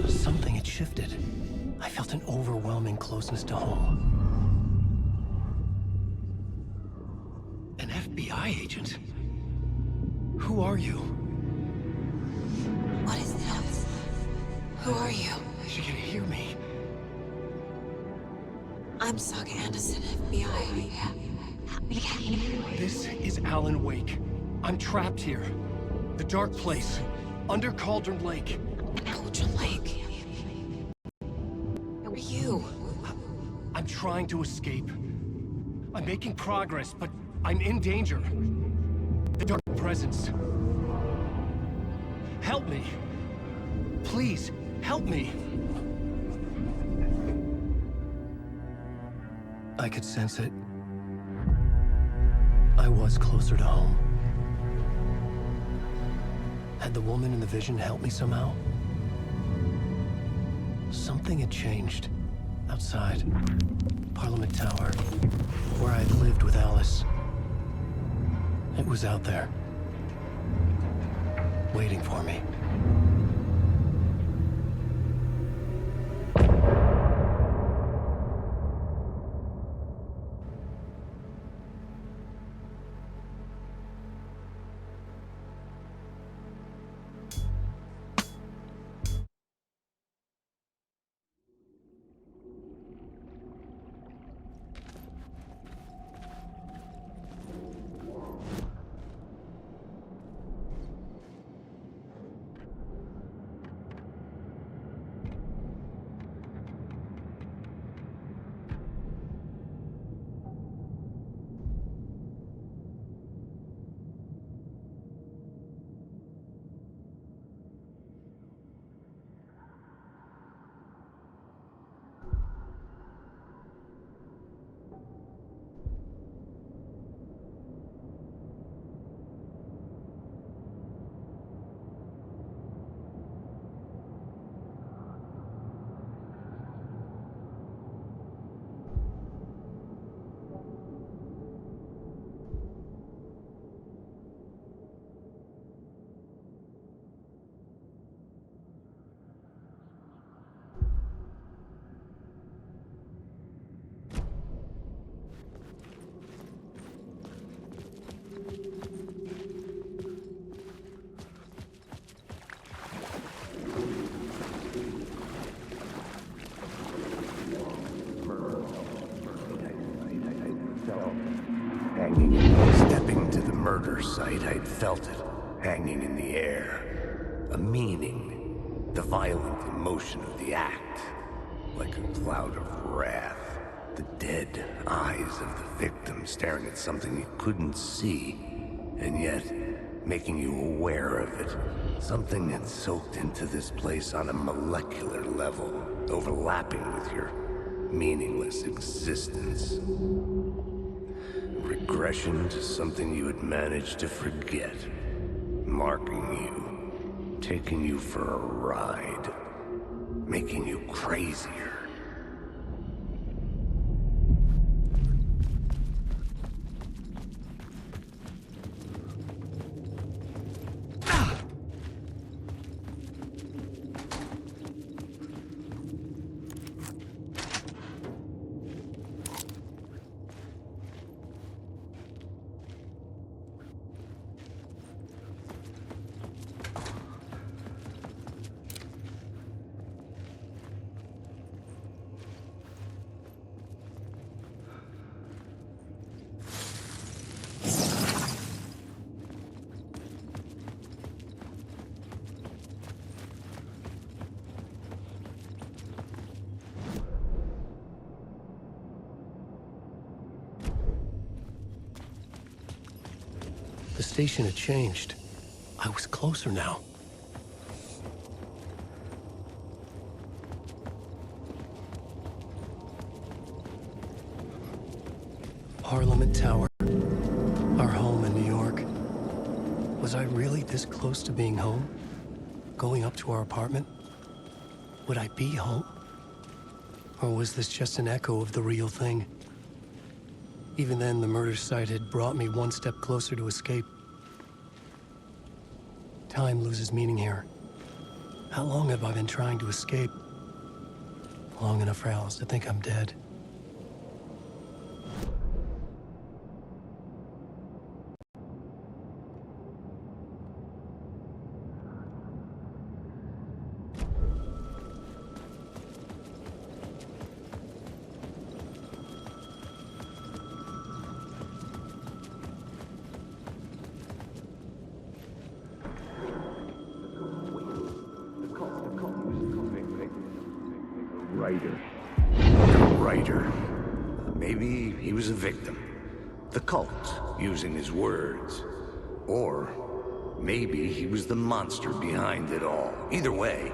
Something had shifted. I felt an overwhelming closeness to home. An FBI agent? Who are you? What is this? Who are you? She can hear me. I'm Saga Anderson, FBI. This is Alan Wake. I'm trapped here. The dark place. Under Cauldron Lake. Cauldron Lake? Who are you? I'm trying to escape. I'm making progress, but I'm in danger. The dark presence. Help me. Please, help me. I could sense it. I was closer to home. Had the woman in the vision helped me somehow? Something had changed. Outside. Parliament Tower. Where I'd lived with Alice. It was out there. Waiting for me. Stepping to the murder site, I'd felt it, hanging in the air. A meaning, the violent emotion of the act, like a cloud of wrath. The dead eyes of the victim staring at something you couldn't see, and yet making you aware of it. Something had soaked into this place on a molecular level, overlapping with your meaningless existence. Regression to something you had managed to forget. Marking you. Taking you for a ride. Making you crazier. The station had changed. I was closer now. Parliament Tower. Our home in New York. Was I really this close to being home? Going up to our apartment? Would I be home? Or was this just an echo of the real thing? Even then, the murder site had brought me one step closer to escape. Time loses meaning here. How long have I been trying to escape? Long enough for Alice to think I'm dead. Writer. Maybe he was a victim. The cult, using his words. Or maybe he was the monster behind it all. Either way,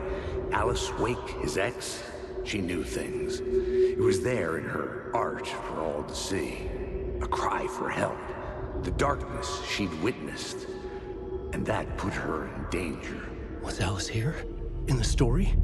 Alice Wake, his ex, she knew things. It was there in her art for all to see. A cry for help. The darkness she'd witnessed. And that put her in danger. Was Alice here? In the story?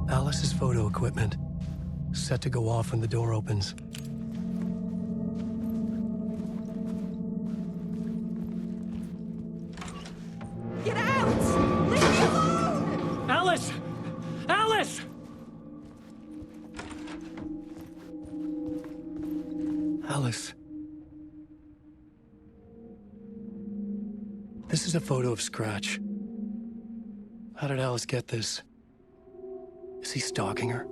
Alice's photo equipment, set to go off when the door opens. Get out! Leave me alone! Alice! Alice! Alice. This is a photo of Scratch. How did Alice get this? Is he stalking her?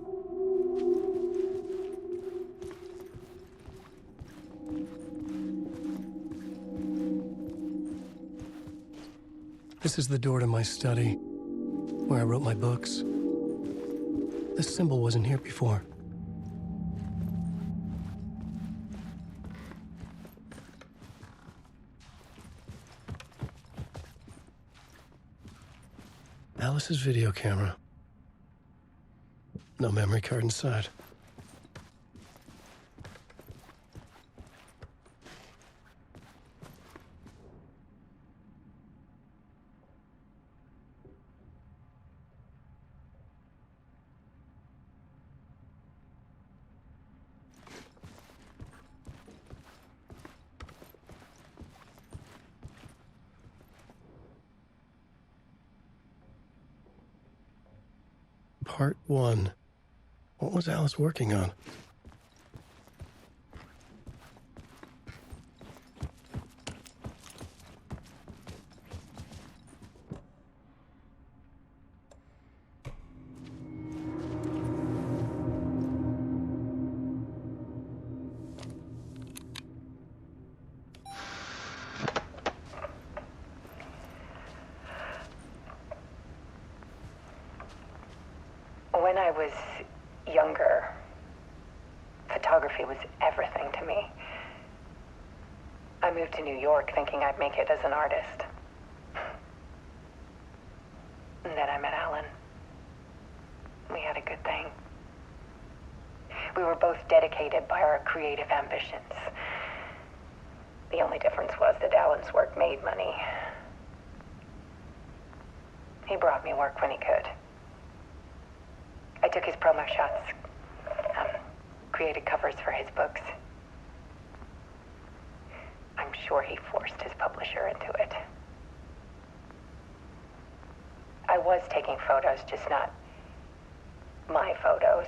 This is the door to my study, where I wrote my books. This symbol wasn't here before. Alice's video camera. No memory card inside. Part 1. What was Alice working on? When I was younger, photography was everything to me. I moved to New York thinking I'd make it as an artist. And then I met Alan. We had a good thing. We were both dedicated by our creative ambitions. The only difference was that Alan's work made money. He brought me work when he could. I took his promo shots, created covers for his books. I'm sure he forced his publisher into it. I was taking photos, just not my photos.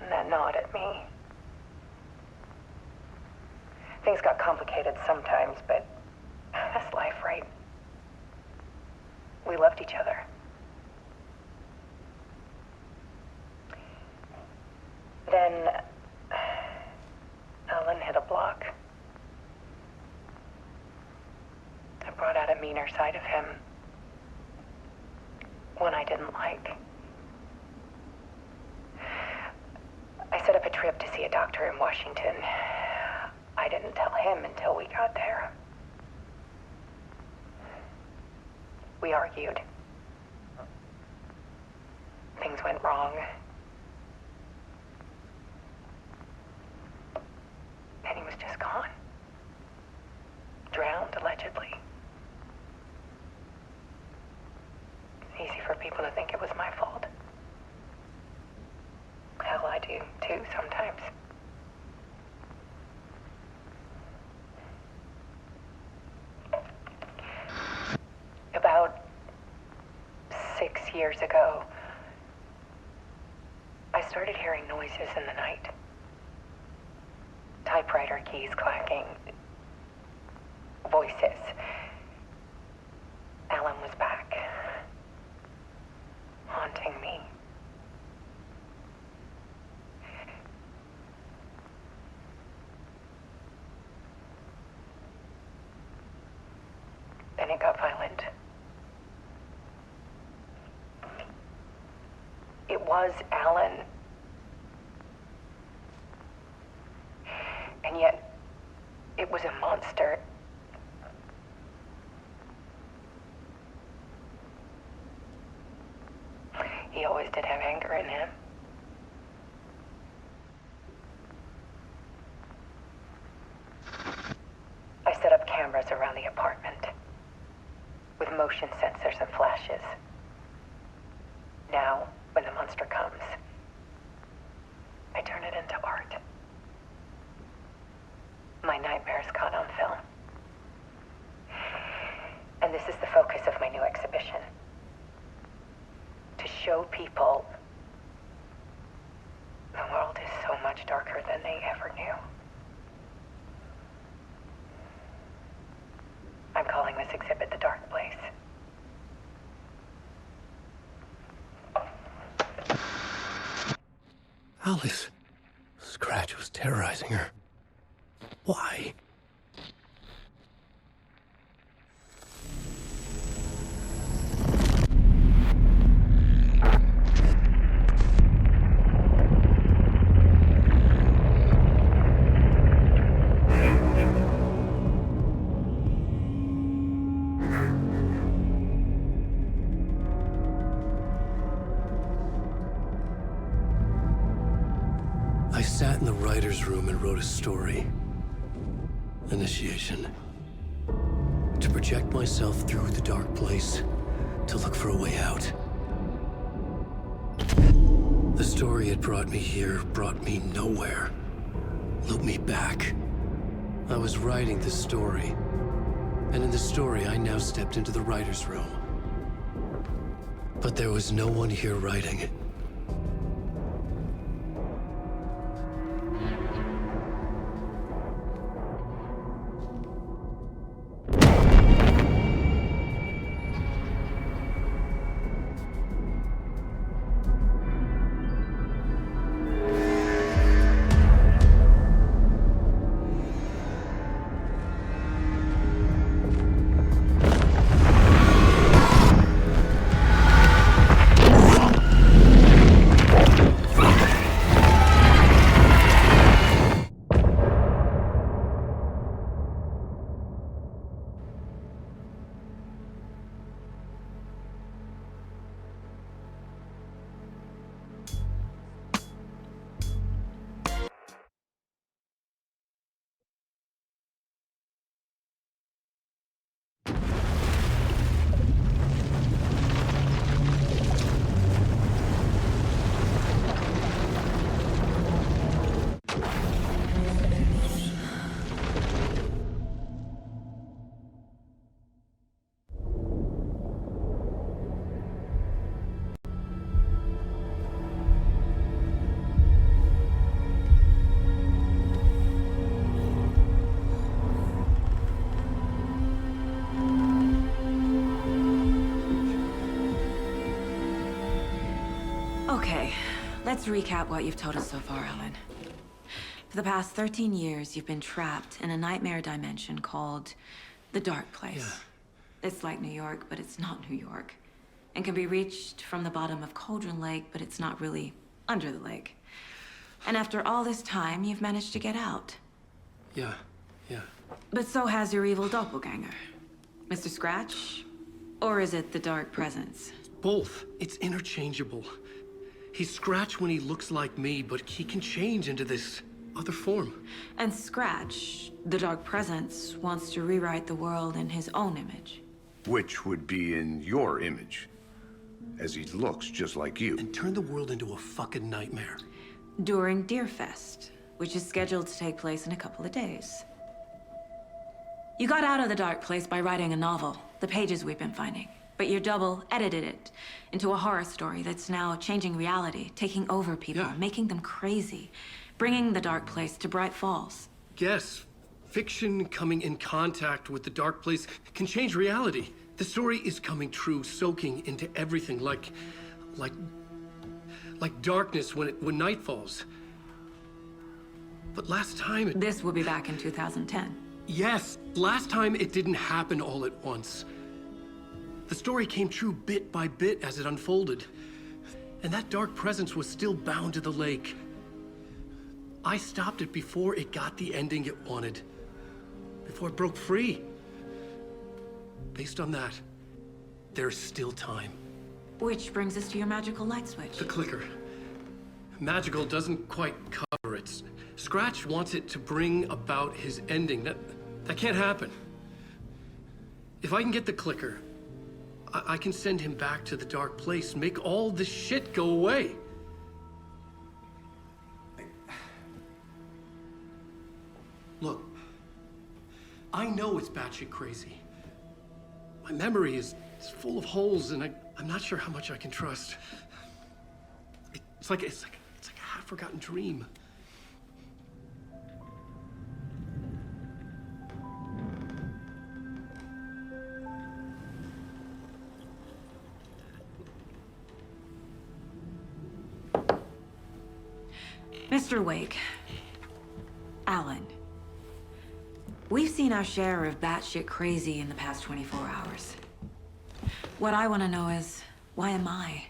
And that gnawed at me. Things got complicated sometimes, but that's life, right? We loved each other. Then Then Alan hit a block. I brought out a meaner side of him. One I didn't like. I set up a trip to see a doctor in Washington. I didn't tell him until we got there. We argued. Things went wrong. And he was just gone. Drowned, allegedly. It's easy for people to think it was my fault. Hell, I do, too, sometimes. About 6 years ago, I started hearing noises in the night. Typewriter keys clacking. Voices. Alan was back. Haunting me. Then it got violent. It was Alan. And yet, it was a monster. He always did have anger in him. I set up cameras around the apartment with motion sensors and flashes. Now, when the monster comes, I turn it into art. My nightmares caught on film. And this is the focus of my new exhibition. To show people the world is so much darker than they ever knew. I'm calling this exhibit The Dark Place. Alice. Scratch was terrorizing her. Why? I sat in the writer's room and wrote a story. Initiation. To project myself through the dark place, to look for a way out. The story had brought me here, brought me nowhere. Looped me back. I was writing the story. And in the story, I now stepped into the writer's room. But there was no one here writing. Let's recap what you've told us so far, Alan. For the past 13 years, you've been trapped in a nightmare dimension called the Dark Place. Yeah. It's like New York, but it's not New York. And can be reached from the bottom of Cauldron Lake, but it's not really under the lake. And after all this time, you've managed to get out. Yeah. But so has your evil doppelganger. Mr. Scratch? Or is it the Dark Presence? Both. It's interchangeable. He's Scratch when he looks like me, but he can change into this other form. And Scratch, the Dark Presence, wants to rewrite the world in his own image. Which would be in your image, as he looks just like you. And turn the world into a fucking nightmare. During Deerfest, which is scheduled to take place in a couple of days. You got out of the Dark Place by writing a novel, the pages we've been finding. But your double edited it into a horror story that's now changing reality, taking over people, making them crazy, bringing the Dark Place to Bright Falls. Yes, fiction coming in contact with the Dark Place can change reality. The story is coming true, soaking into everything, like darkness when night falls. But last time This will be back in 2010. Yes, last time it didn't happen all at once. The story came true bit by bit as it unfolded. And that dark presence was still bound to the lake. I stopped it before it got the ending it wanted. Before it broke free. Based on that, there's still time. Which brings us to your magical light switch. The clicker. Magical doesn't quite cover it. Scratch wants it to bring about his ending. That can't happen. If I can get the clicker, I can send him back to the Dark Place, make all this shit go away. Look, I know it's batshit crazy. My memory is full of holes, and I'm not sure how much I can trust. It's like a half-forgotten dream. Mr. Wake, Alan, we've seen our share of batshit crazy in the past 24 hours. What I want to know is, why am I?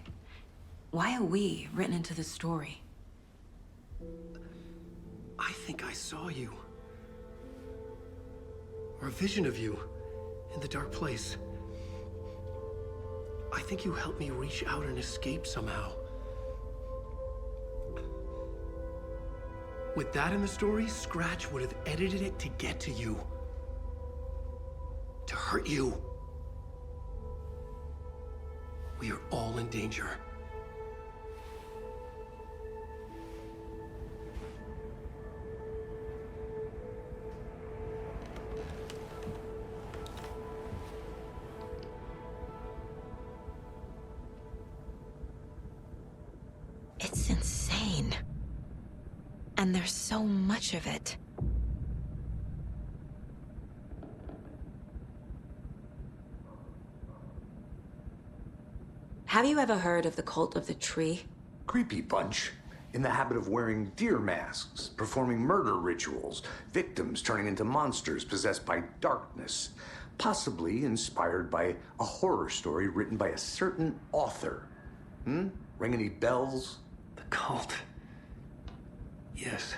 Why are we written into the story? I think I saw you. Or a vision of you in the Dark Place. I think you helped me reach out and escape somehow. With that in the story, Scratch would have edited it to get to you. To hurt you. We are all in danger. It's insane. And there's so much of it. Have you ever heard of the Cult of the Tree? Creepy bunch. In the habit of wearing deer masks, performing murder rituals, victims turning into monsters possessed by darkness. Possibly inspired by a horror story written by a certain author. Ring any bells? The cult. Yes.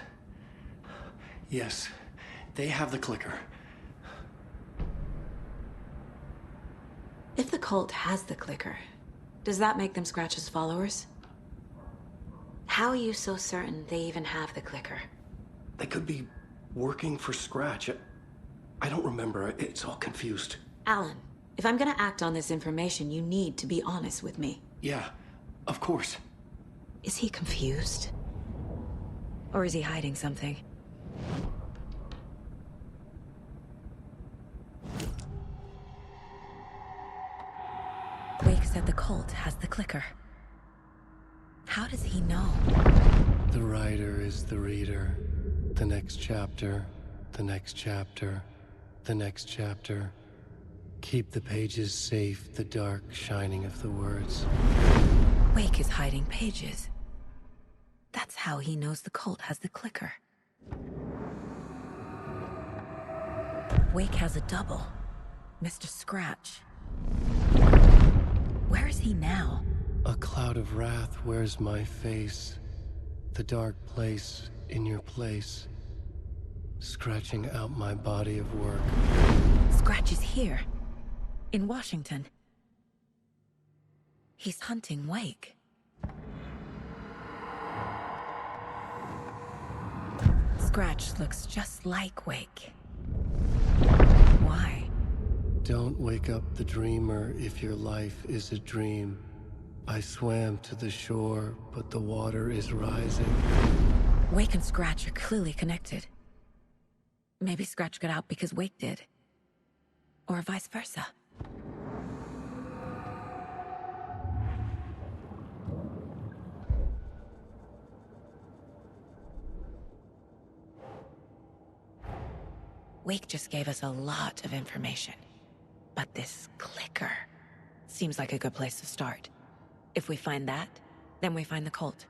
Yes. They have the clicker. If the cult has the clicker, does that make them Scratch's followers? How are you so certain they even have the clicker? They could be working for Scratch. I don't remember. It's all confused. Alan, if I'm gonna act on this information, you need to be honest with me. Yeah, of course. Is he confused? Or is he hiding something? Wake said the cult has the clicker. How does he know? The writer is the reader. The next chapter, the next chapter, the next chapter. Keep the pages safe, the dark shining of the words. Wake is hiding pages. That's how he knows the cult has the clicker. Wake has a double. Mr. Scratch. Where is he now? A cloud of wrath wears my face. The dark place in your place. Scratching out my body of work. Scratch is here. In Washington. He's hunting Wake. Scratch looks just like Wake. Why? Don't wake up the dreamer if your life is a dream. I swam to the shore, but the water is rising. Wake and Scratch are clearly connected. Maybe Scratch got out because Wake did. Or vice versa. Wake just gave us a lot of information. But this clicker seems like a good place to start. If we find that, then we find the cult.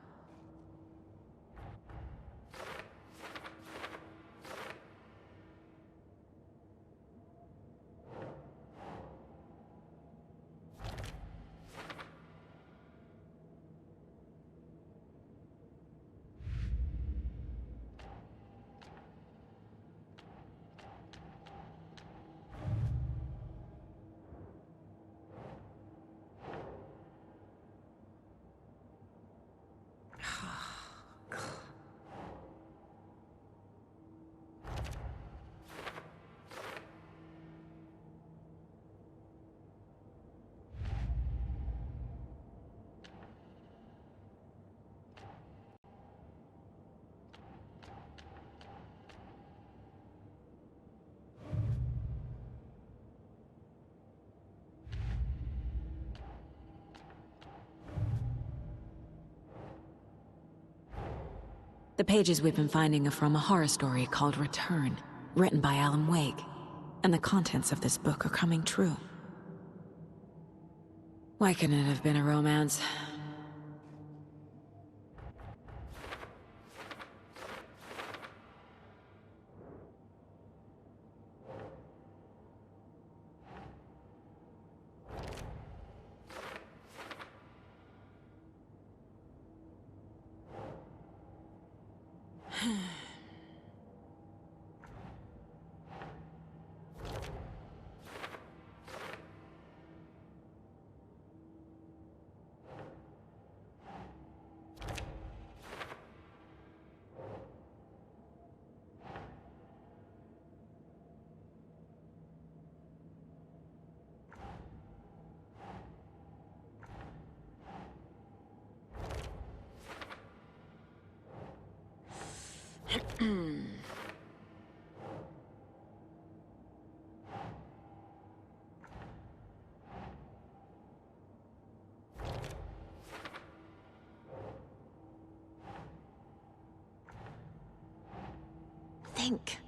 The pages we've been finding are from a horror story called Return, written by Alan Wake. And the contents of this book are coming true. Why couldn't it have been a romance? Think.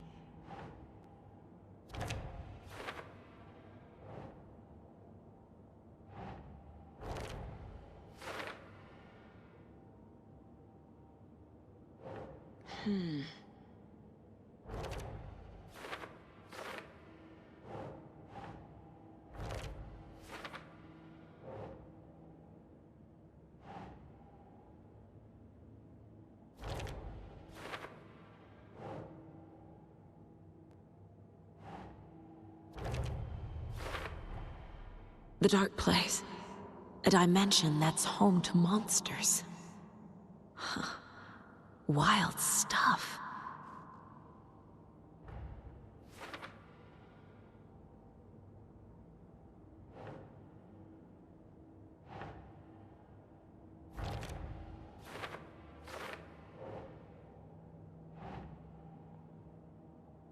The dark place. A dimension that's home to monsters. Huh. Wild stuff.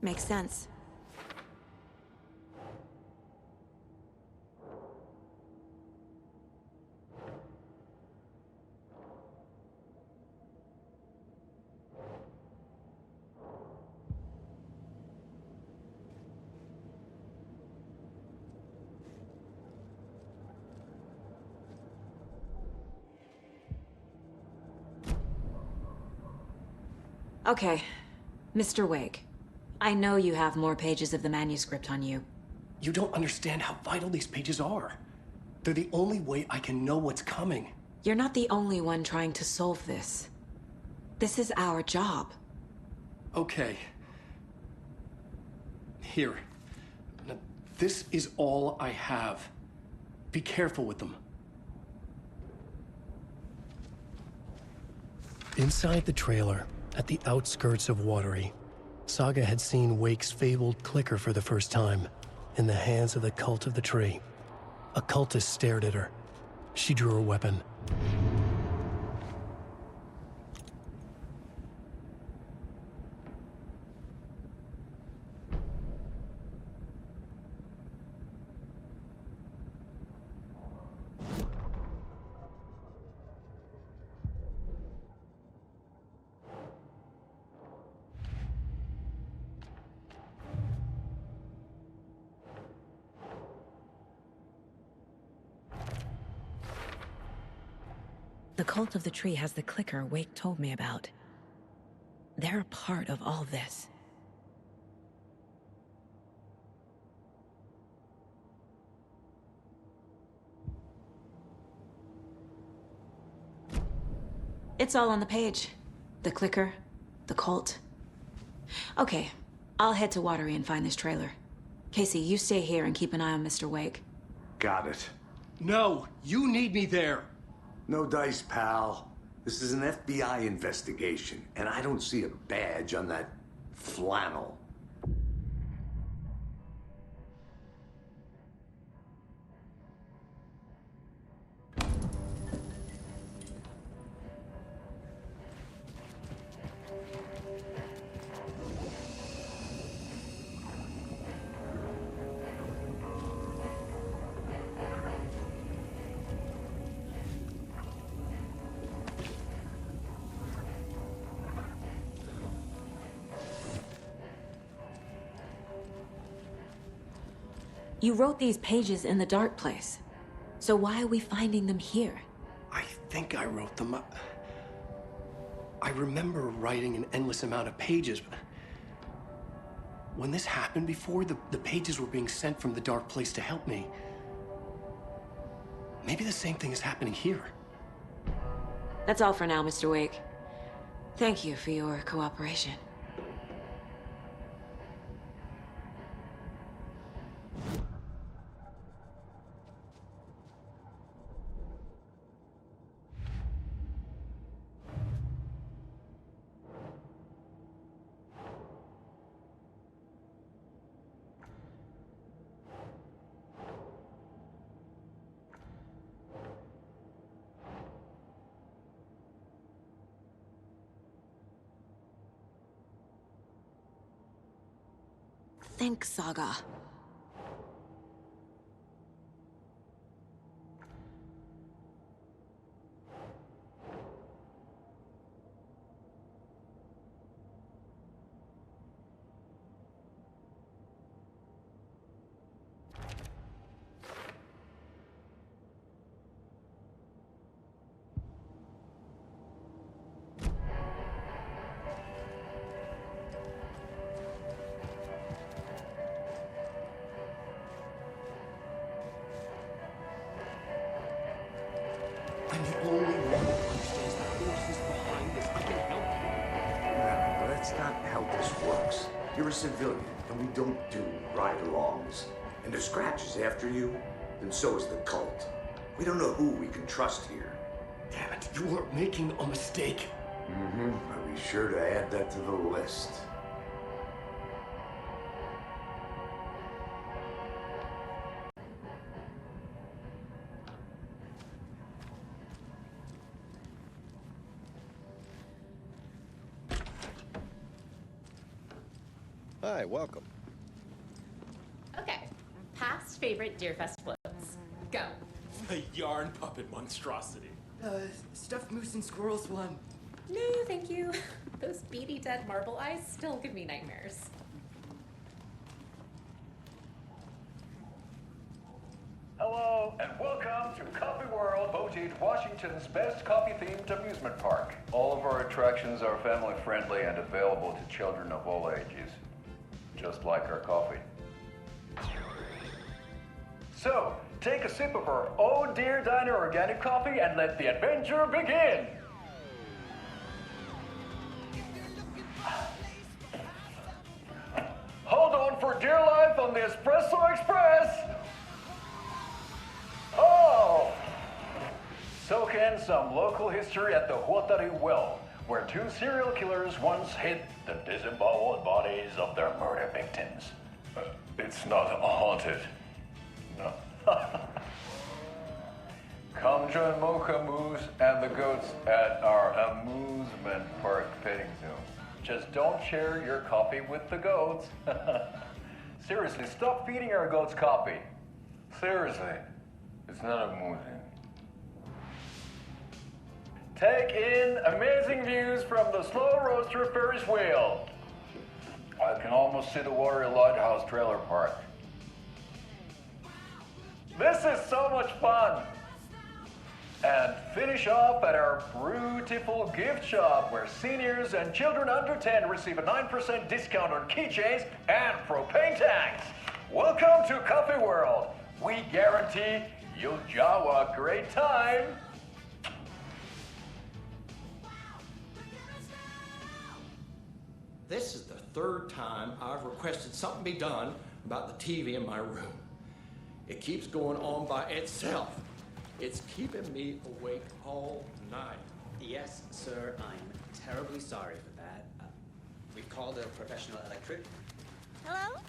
Makes sense. Okay, Mr. Wake. I know you have more pages of the manuscript on you. You don't understand how vital these pages are. They're the only way I can know what's coming. You're not the only one trying to solve this. This is our job. Okay. Here. Now, this is all I have. Be careful with them. Inside the trailer, at the outskirts of Watery, Saga had seen Wake's fabled clicker for the first time, in the hands of the Cult of the Tree. A cultist stared at her. She drew her weapon. The Cult of the Tree has the clicker Wake told me about. They're a part of all this. It's all on the page. The clicker, the cult. Okay, I'll head to Watery and find this trailer. Casey, you stay here and keep an eye on Mr. Wake. Got it. No, you need me there. No dice, pal. This is an FBI investigation, and I don't see a badge on that flannel. You wrote these pages in the dark place. So why are we finding them here? I think I wrote them up. I remember writing an endless amount of pages, but when this happened before, the pages were being sent from the dark place to help me. Maybe the same thing is happening here. That's all for now, Mr. Wake. Thank you for your cooperation. Thanks, Saga. I'm the only one who understands the forces behind this. I can help you. No, that's not how this works. You're a civilian, and we don't do ride-alongs. And if Scratch is after you, then so is the cult. We don't know who we can trust here. Damn it, you are making a mistake. Mm-hmm. I'll be sure to add that to the list. Hi, welcome. Okay, past favorite Deerfest floats. Go. A yarn puppet monstrosity. Stuffed moose and squirrels one. No, thank you. Those beady dead marble eyes still give me nightmares. Hello, and welcome to Coffee World, voted Washington's best coffee-themed amusement park. All of our attractions are family-friendly and available to children of all ages, just like our coffee. So, take a sip of our Oh Dear Diner organic coffee and let the adventure begin! Hold on for dear life on the Espresso Express! Oh! Soak in some local history at the Huatari Well, where 2 serial killers once hid the disemboweled bodies of their murder victims. It's not haunted. No. Come join Mocha Moose and the goats at our amusement park petting zoo. Just don't share your coffee with the goats. Seriously, stop feeding our goats coffee. Seriously, it's not amusing. Take in amazing views from the Slow Roaster Ferris wheel. I can almost see the Watery Lighthouse trailer park. This is so much fun! And finish off at our beautiful gift shop where seniors and children under 10 receive a 9% discount on keychains and propane tanks. Welcome to Coffee World. We guarantee you'll jaw a great time. This is the 3rd time I've requested something be done about the TV in my room. It keeps going on by itself. It's keeping me awake all night. Yes, sir, I'm terribly sorry for that. We've called a professional electric. Hello?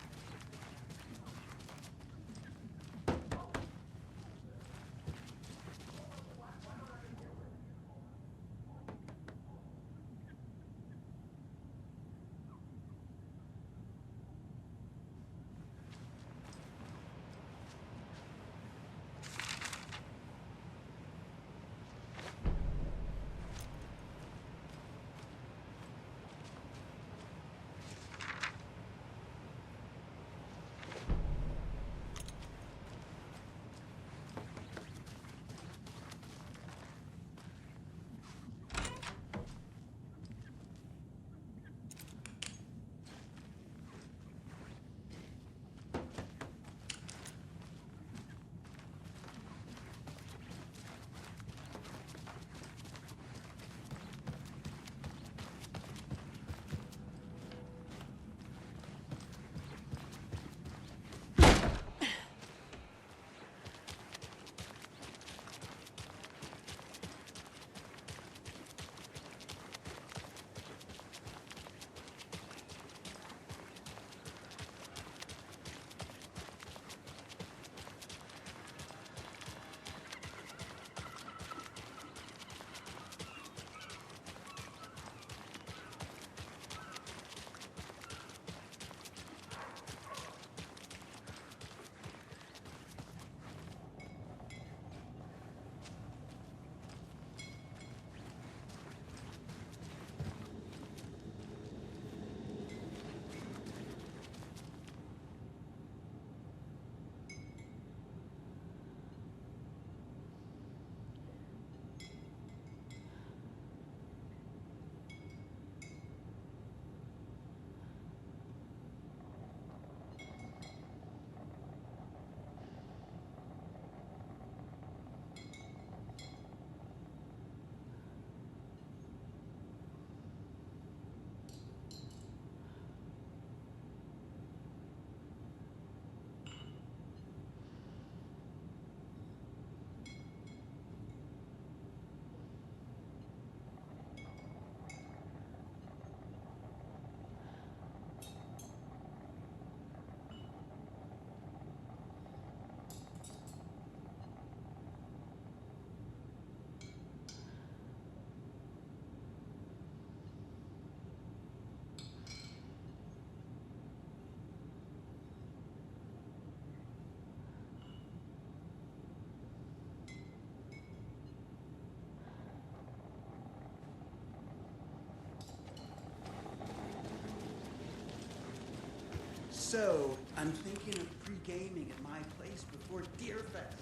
So, I'm thinking of pre-gaming at my place before Deerfest.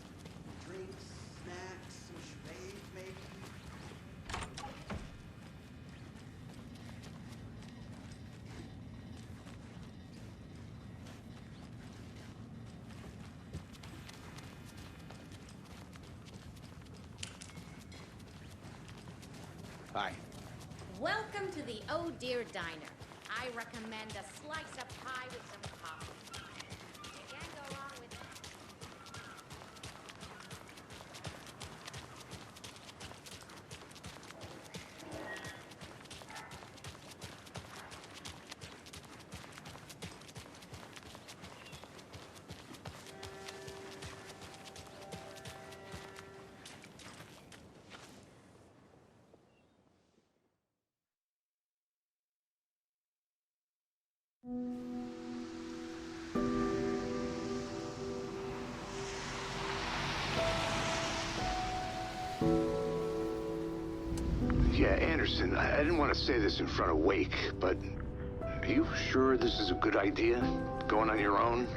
Drinks, snacks, some shave, maybe. Hi. Welcome to the Oh Dear Diner. I recommend a slice of pie with some coffee. You can't go wrong with that. Yeah, Anderson, I didn't want to say this in front of Wake, but are you sure this is a good idea? Going on your own?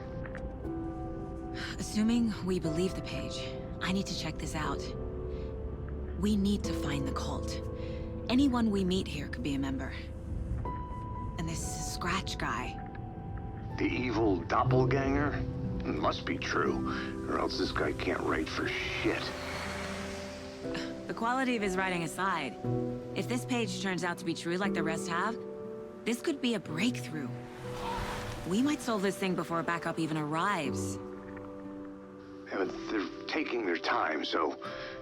Assuming we believe the page, I need to check this out. We need to find the cult. Anyone we meet here could be a member. And this Scratch guy. The evil doppelganger? Must be true, or else this guy can't write for shit. The quality of his writing aside, if this page turns out to be true like the rest have, this could be a breakthrough. We might solve this thing before backup even arrives. Yeah, but they're taking their time, so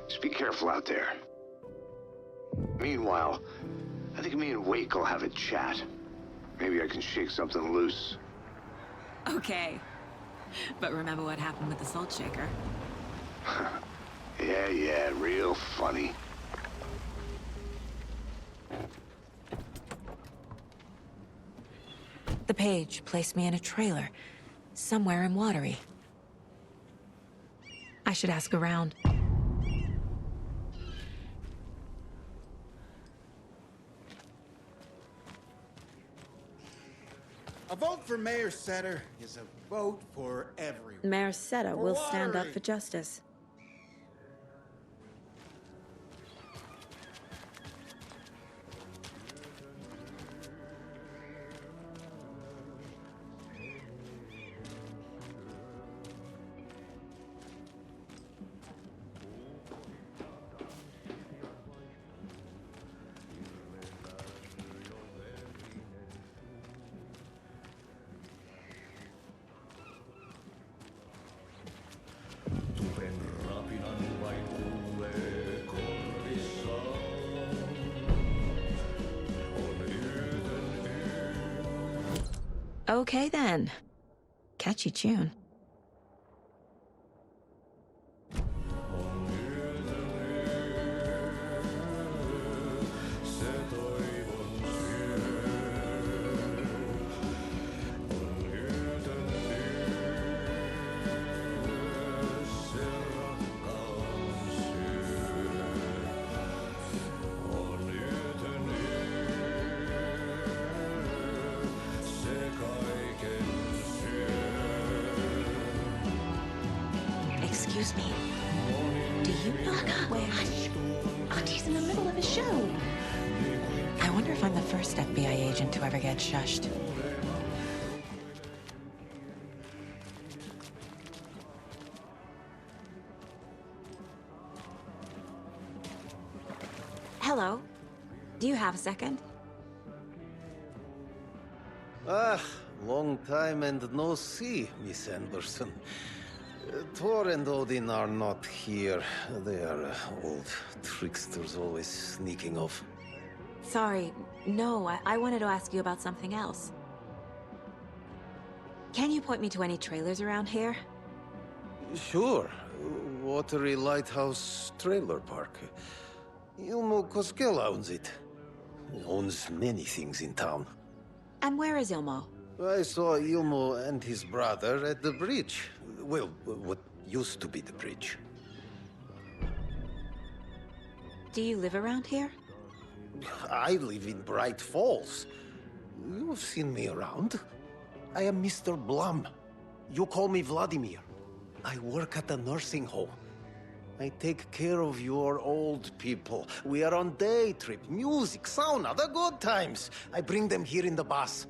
just be careful out there. Meanwhile, I think me and Wake will have a chat. Maybe I can shake something loose. Okay. But remember what happened with the salt shaker? Yeah, real funny. The page placed me in a trailer, somewhere in Watery. I should ask around. A vote for Mayor Setter is a vote for everyone. Mayor Seta For will stand up Watery. for justice. Okay then. Catchy tune. Excuse me. Do you knock up? Wait, hush. Auntie's in the middle of a show. I wonder if I'm the first FBI agent to ever get shushed. Hello. Do you have a second? Ah, long time and no see, Miss Anderson. Thor and Odin are not here. They are old tricksters always sneaking off. Sorry. No, I wanted to ask you about something else. Can you point me to any trailers around here? Sure. Watery Lighthouse Trailer Park. Ilmo Koskela owns it. He owns many things in town. And where is Ilmo? I saw Ilmo and his brother at the bridge. Well, what used to be the bridge. Do you live around here? I live in Bright Falls. You've seen me around. I am Mr. Blum. You call me Vladimir. I work at the nursing home. I take care of your old people. We are on day trip, music, sauna, the good times. I bring them here in the bus.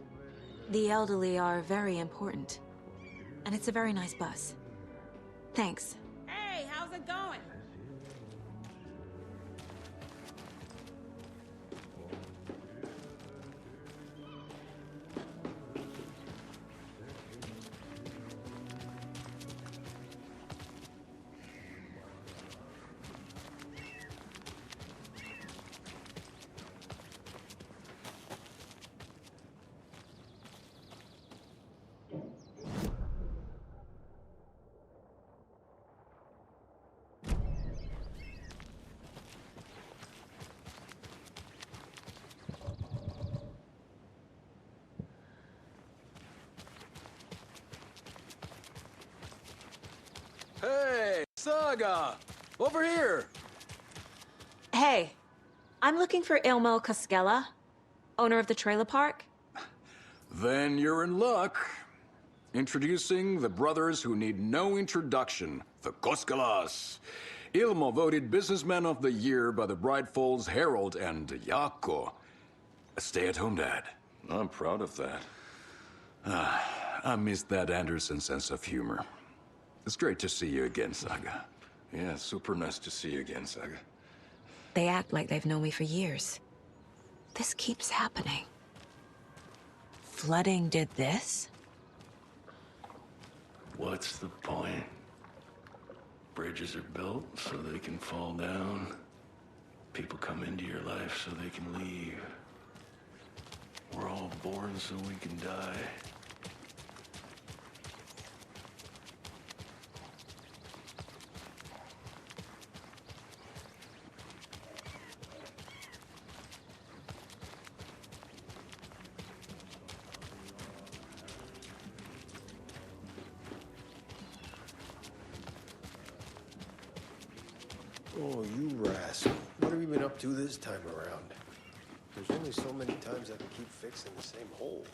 The elderly are very important. And it's a very nice bus. Thanks. Hey, how's it going? Hey, Saga! Over here! Hey, I'm looking for Ilmo Koskela, owner of the trailer park. Then you're in luck. Introducing the brothers who need no introduction, the Koskelas. Ilmo voted Businessman of the Year by the Bright Falls Herald, and Jaakko, a stay-at-home dad. I'm proud of that. I missed that Anderson sense of humor. It's great to see you again, Saga. Yeah, super nice to see you again, Saga. They act like they've known me for years. This keeps happening. Flooding did this? What's the point? Bridges are built so they can fall down. People come into your life so they can leave. We're all born so we can die. Oh, you rascal. What have you been up to this time around? There's only so many times I can keep fixing the same hole.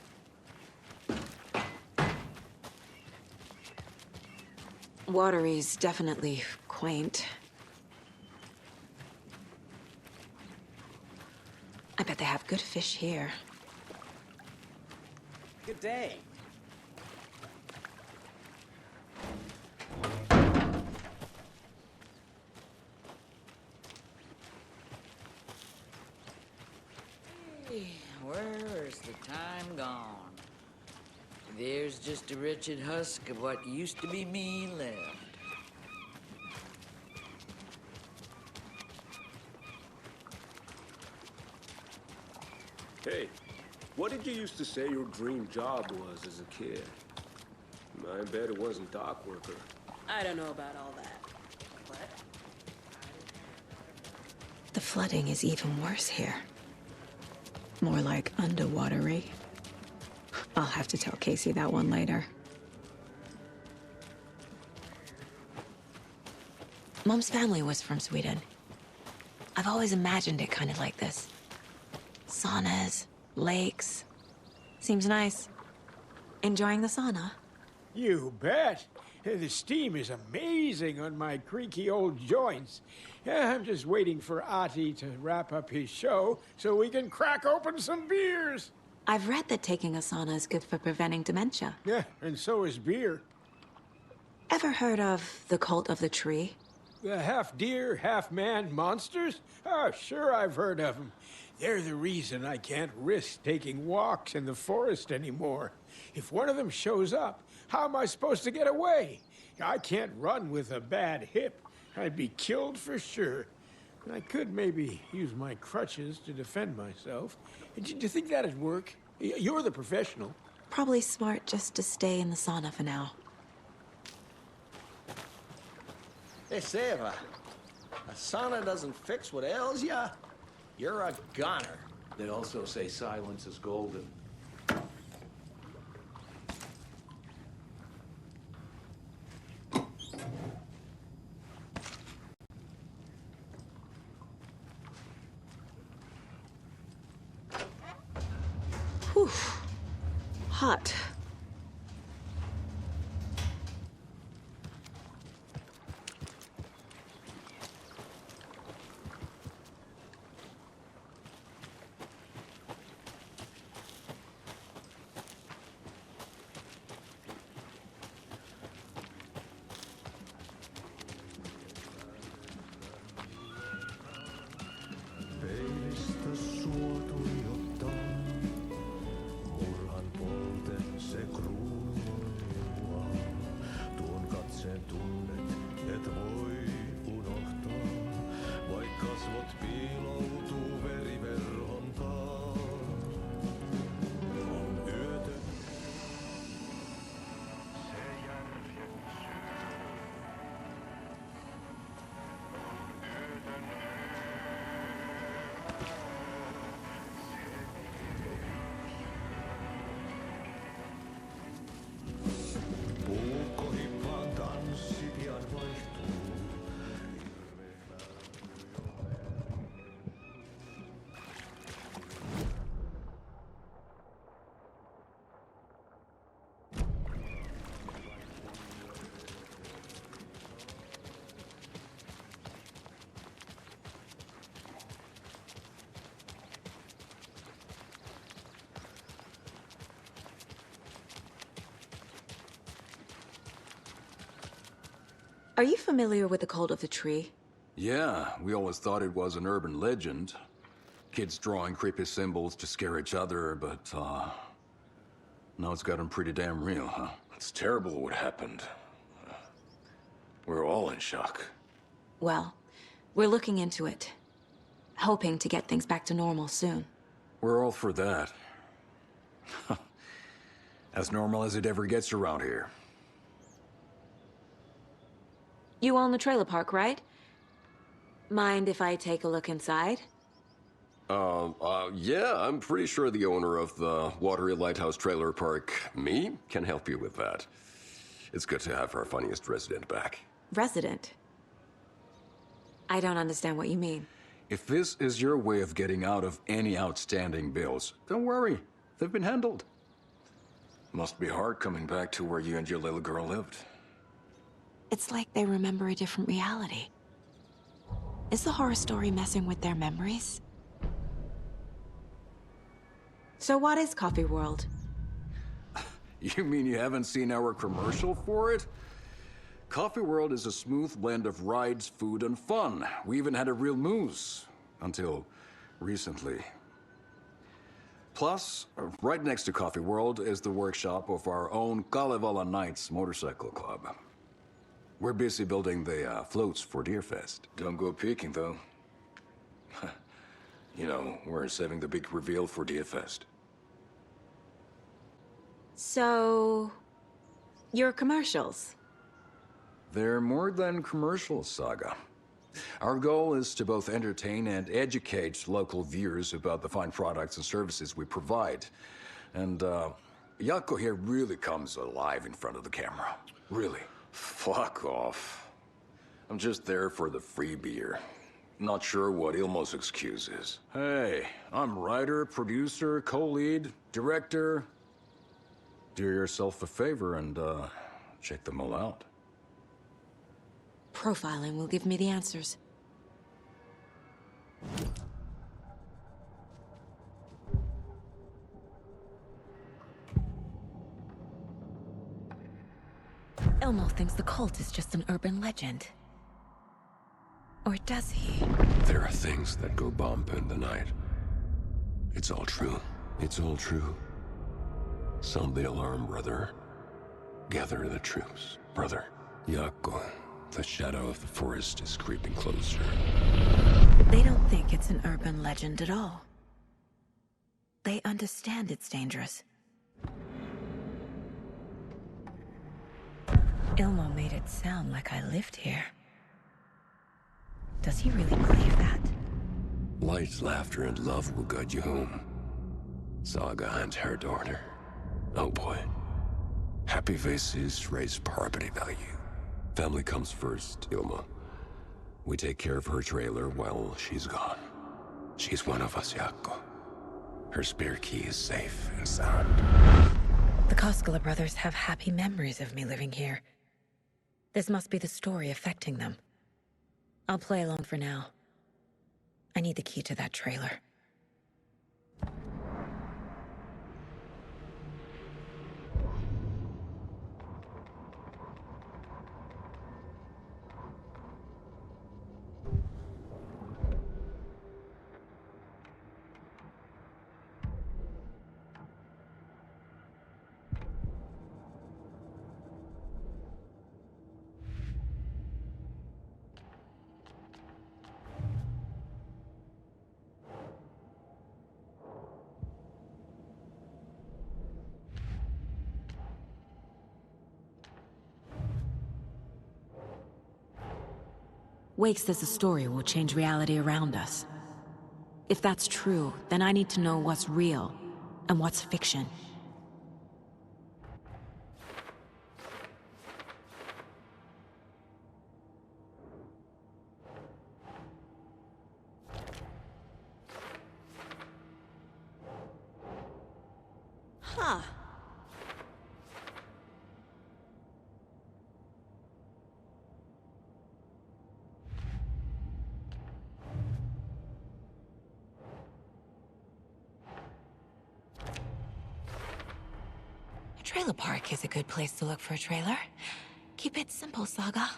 Watery's definitely quaint. I bet they have good fish here. Good day. Where's the time gone? There's just a wretched husk of what used to be me left. Hey, what did you used to say your dream job was as a kid? I bet it wasn't dock worker. I don't know about all that. What? The flooding is even worse here. More like underwatery. I'll have to tell Casey that one later. Mom's family was from Sweden. I've always imagined it kind of like this. Saunas, lakes. Seems nice. Enjoying the sauna? You bet. The steam is amazing on my creaky old joints. I'm just waiting for Ati to wrap up his show so we can crack open some beers. I've read that taking a sauna is good for preventing dementia. Yeah, and so is beer. Ever heard of the cult of the tree? The half-deer, half-man monsters? Oh, sure I've heard of them. They're the reason I can't risk taking walks in the forest anymore. If one of them shows up, how am I supposed to get away? I can't run with a bad hip. I'd be killed for sure. I could maybe use my crutches to defend myself. Do you think that'd work? You're the professional. Probably smart just to stay in the sauna for now. They say if a sauna doesn't fix what ails ya, you're a goner. They also say silence is golden. Whew. Hot. Are you familiar with the cult of the tree? Yeah, we always thought it was an urban legend. Kids drawing creepy symbols to scare each other, but, now it's gotten pretty damn real, huh? It's terrible what happened. We're all in shock. Well, we're looking into it. Hoping to get things back to normal soon. We're all for that. As normal as it ever gets around here. You own the trailer park, right? Mind if I take a look inside? Yeah, I'm pretty sure the owner of the Watery Lighthouse Trailer Park, me, can help you with that. It's good to have our funniest resident back. Resident? I don't understand what you mean. If this is your way of getting out of any outstanding bills, don't worry. They've been handled. Must be hard coming back to where you and your little girl lived. It's like they remember a different reality. Is the horror story messing with their memories? So what is Coffee World? You mean you haven't seen our commercial for it? Coffee World is a smooth blend of rides, food, and fun. We even had a real moose. Until recently. Plus, right next to Coffee World is the workshop of our own Kalevala Knights Motorcycle Club. We're busy building the floats for Deerfest. Don't go peeking, though. You know, we're saving the big reveal for Deerfest. So... your commercials? They're more than commercials, Saga. Our goal is to both entertain and educate local viewers about the fine products and services we provide. And, Yako here really comes alive in front of the camera. Really. Fuck off. I'm just there for the free beer. Not sure what Ilmo's excuse is. Hey, I'm writer, producer, co-lead, director. Do yourself a favor and, check them all out. Profiling will give me the answers. Elmo thinks the cult is just an urban legend. Or does he? There are things that go bump in the night. It's all true. It's all true. Sound the alarm, brother. Gather the troops, brother. Yako, the shadow of the forest is creeping closer. They don't think it's an urban legend at all. They understand it's dangerous. Ilmo made it sound like I lived here. Does he really believe that? Light, laughter, and love will guide you home. Saga and her daughter. Oh boy. Happy faces raise property value. Family comes first, Ilma. We take care of her trailer while she's gone. She's one of us, Yako. Her spare key is safe and sound. The Koskela brothers have happy memories of me living here. This must be the story affecting them. I'll play along for now. I need the key to that trailer. Wake says the story will change reality around us. If that's true, then I need to know what's real and what's fiction. Huh. A trailer park is a good place to look for a trailer. Keep it simple, Saga.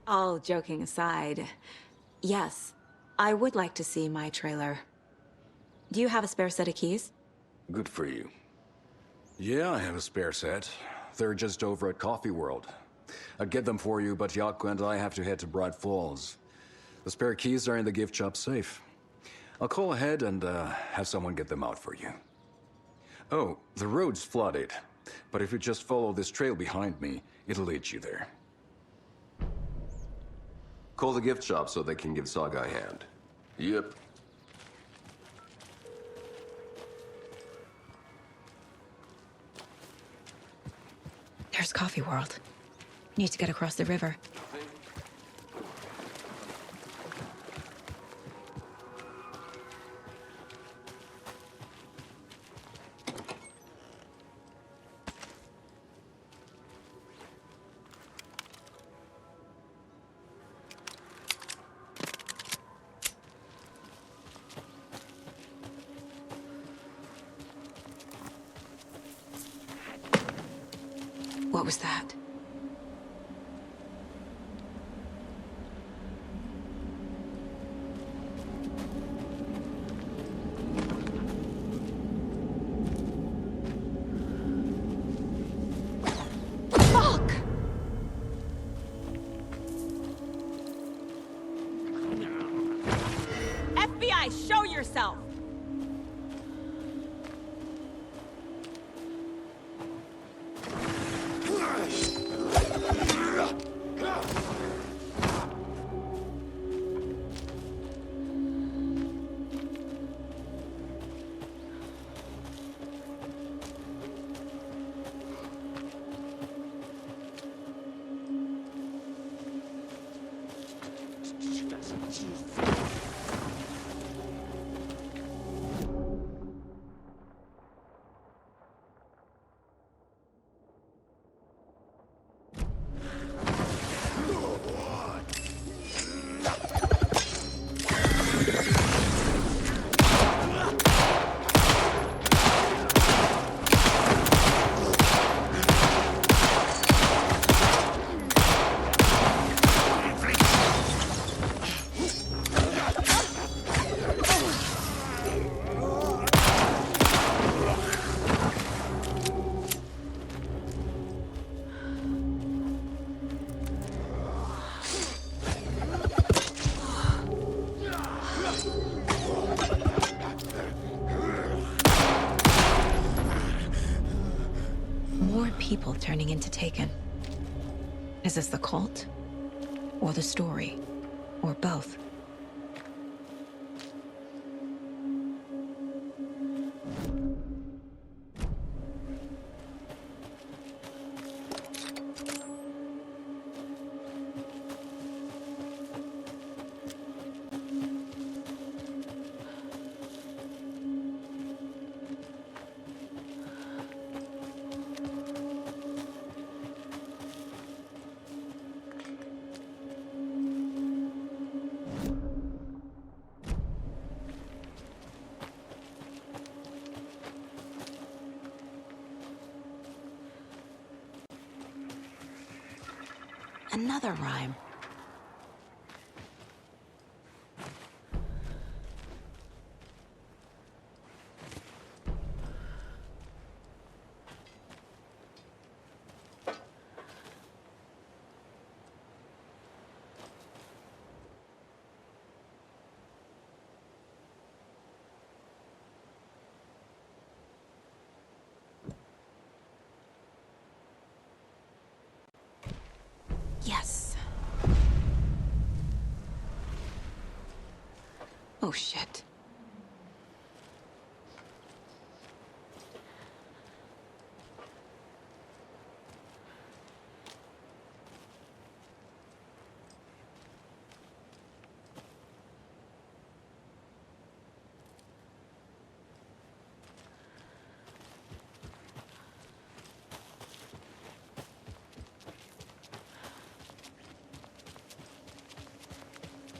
All joking aside, yes, I would like to see my trailer. Do you have a spare set of keys? Good for you. Yeah, I have a spare set. They're just over at Coffee World. I'd get them for you, but Yaku and I have to head to Bright Falls. The spare keys are in the gift shop safe. I'll call ahead and have someone get them out for you. Oh, the road's flooded, but if you just follow this trail behind me, it'll lead you there. Call the gift shop so they can give Saga a hand. Yep. There's Coffee World. Need to get across the river. What was that? Fuck! FBI, show yourself! More people turning into Taken. Is this the cult? Or the story? Or both? Another rhyme. Yes. Oh, shit.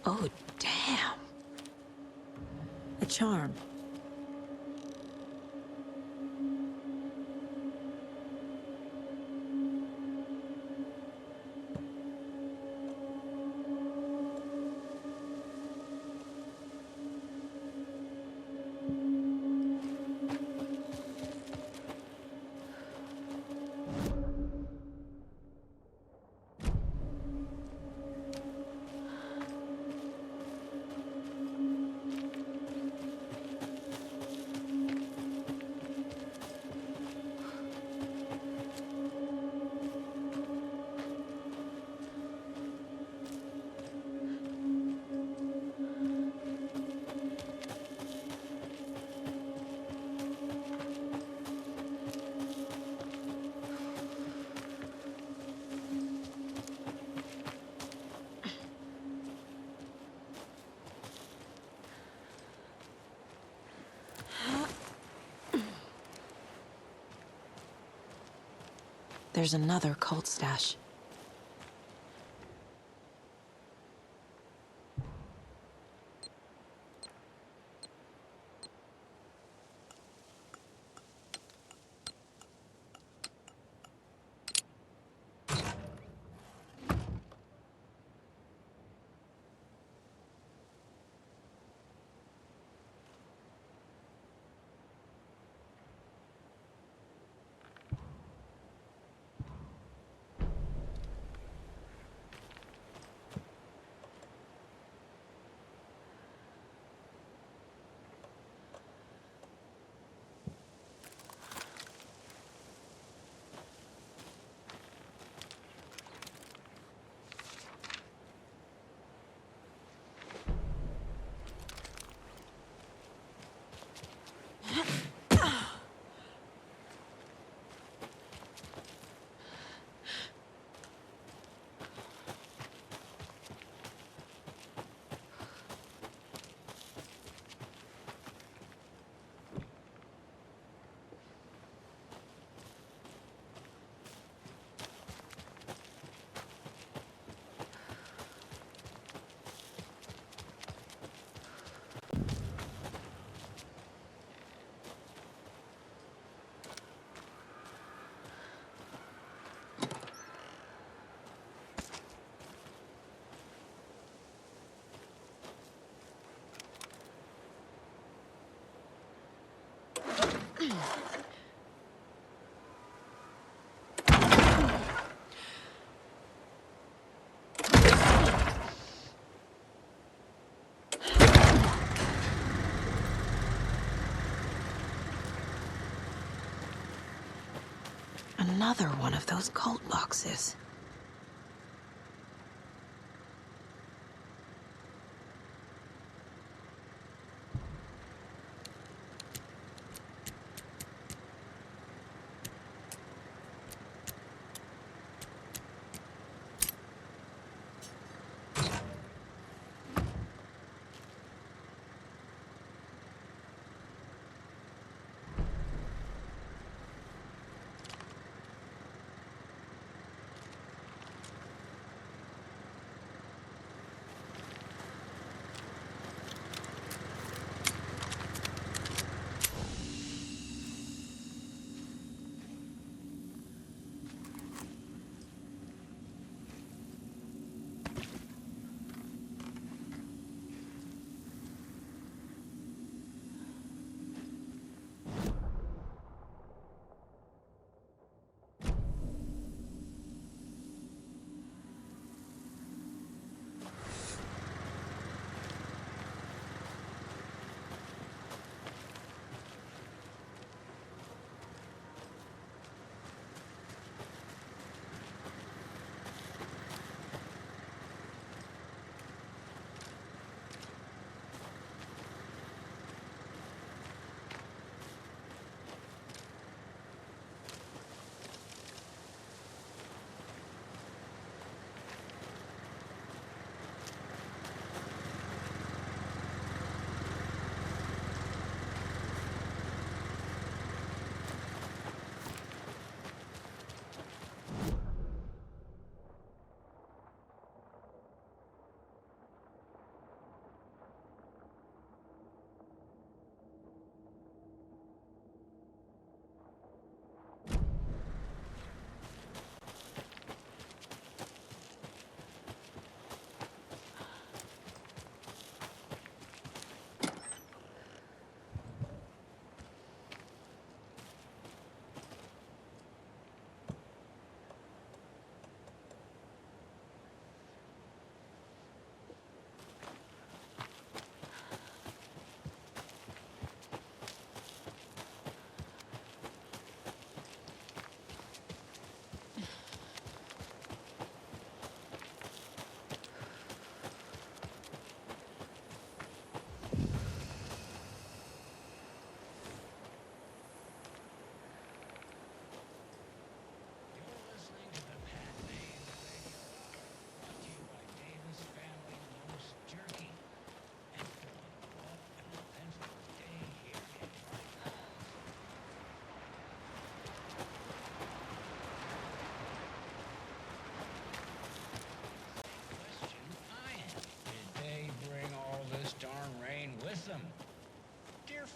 Oh, damn. A charm. There's another cult stash. Another one of those cult boxes.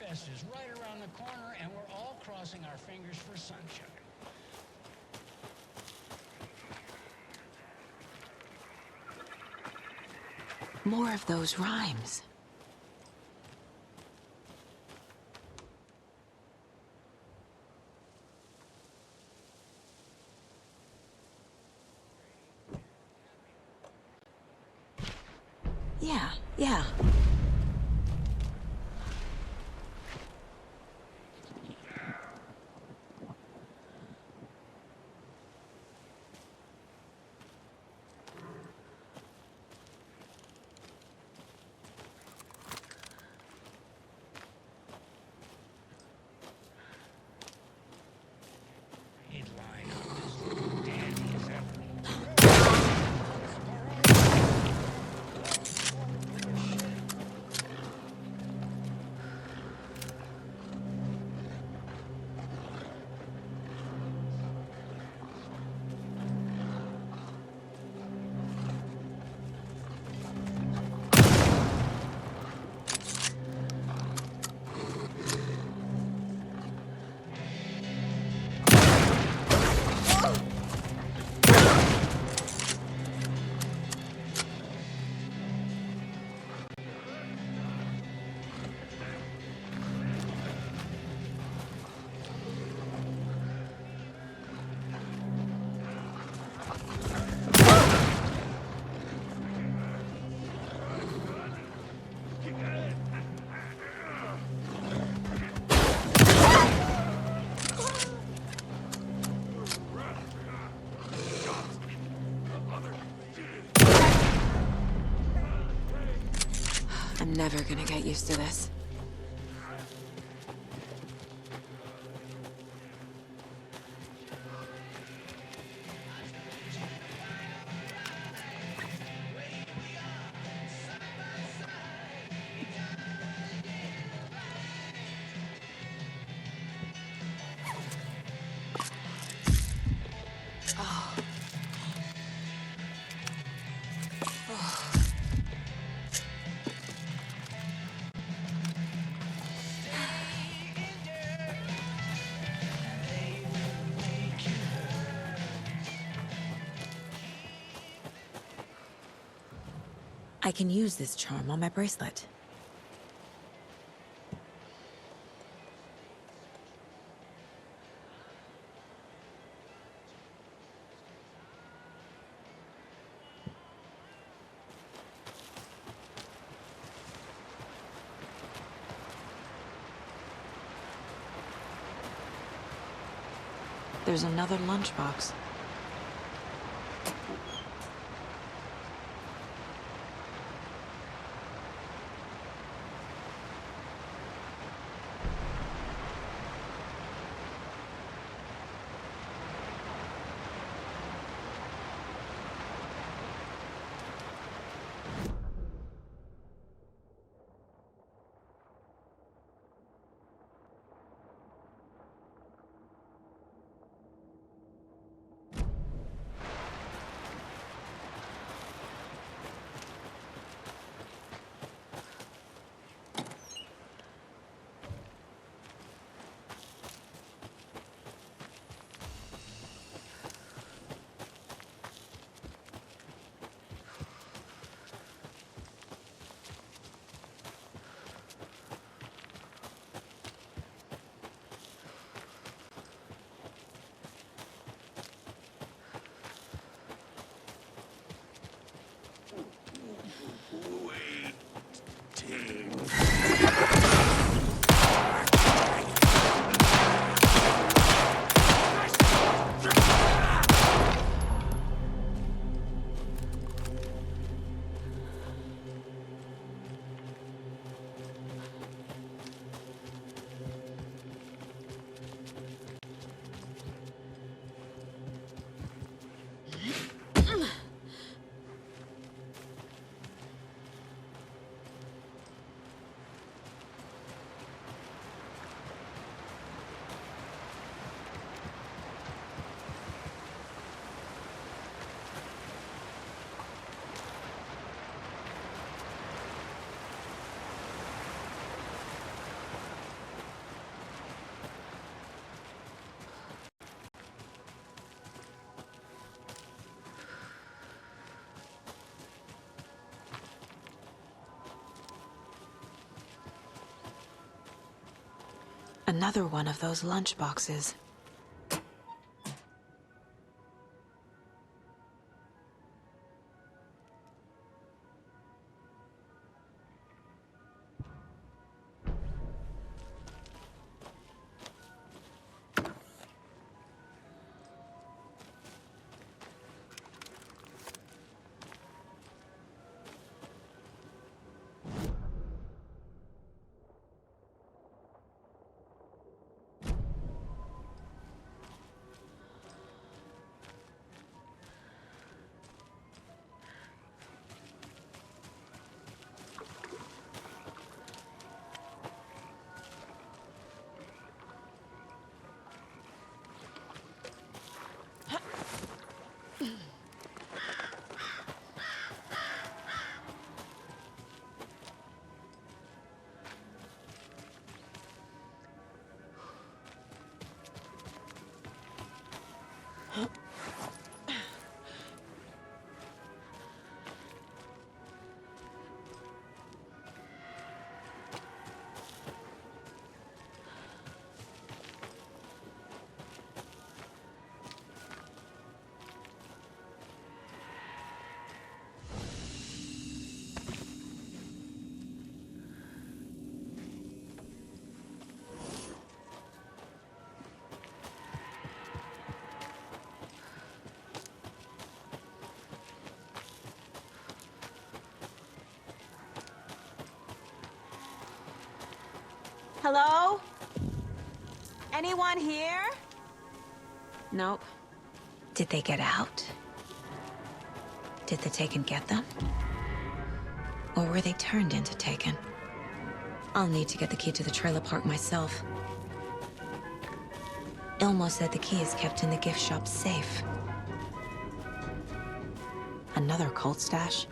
Fest is right around the corner, and we're all crossing our fingers for sunshine. More of those rhymes. Yeah. I'm never gonna get used to this. I can use this charm on my bracelet. There's another lunchbox. Another one of those lunch boxes. Hello? Anyone here? Nope. Did they get out? Did the Taken get them? Or were they turned into Taken? I'll need to get the key to the trailer park myself. Ilmo said the key is kept in the gift shop safe. Another cult stash?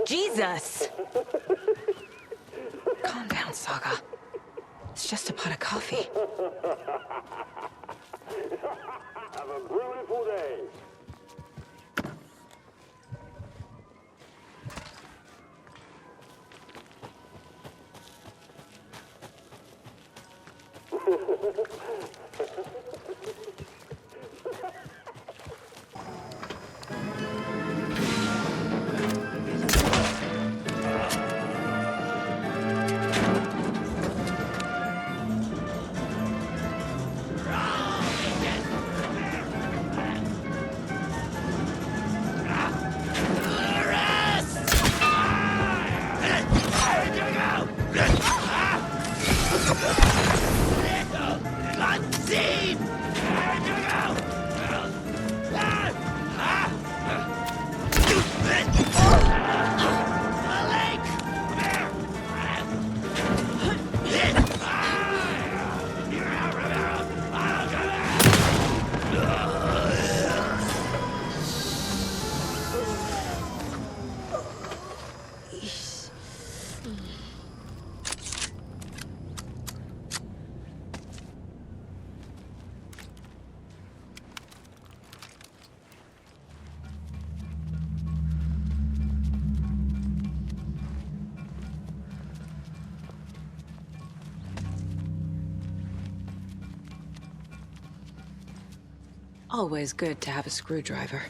Jesus! Calm down, Saga. It's just a pot of coffee. Have a beautiful day. Always good to have a screwdriver.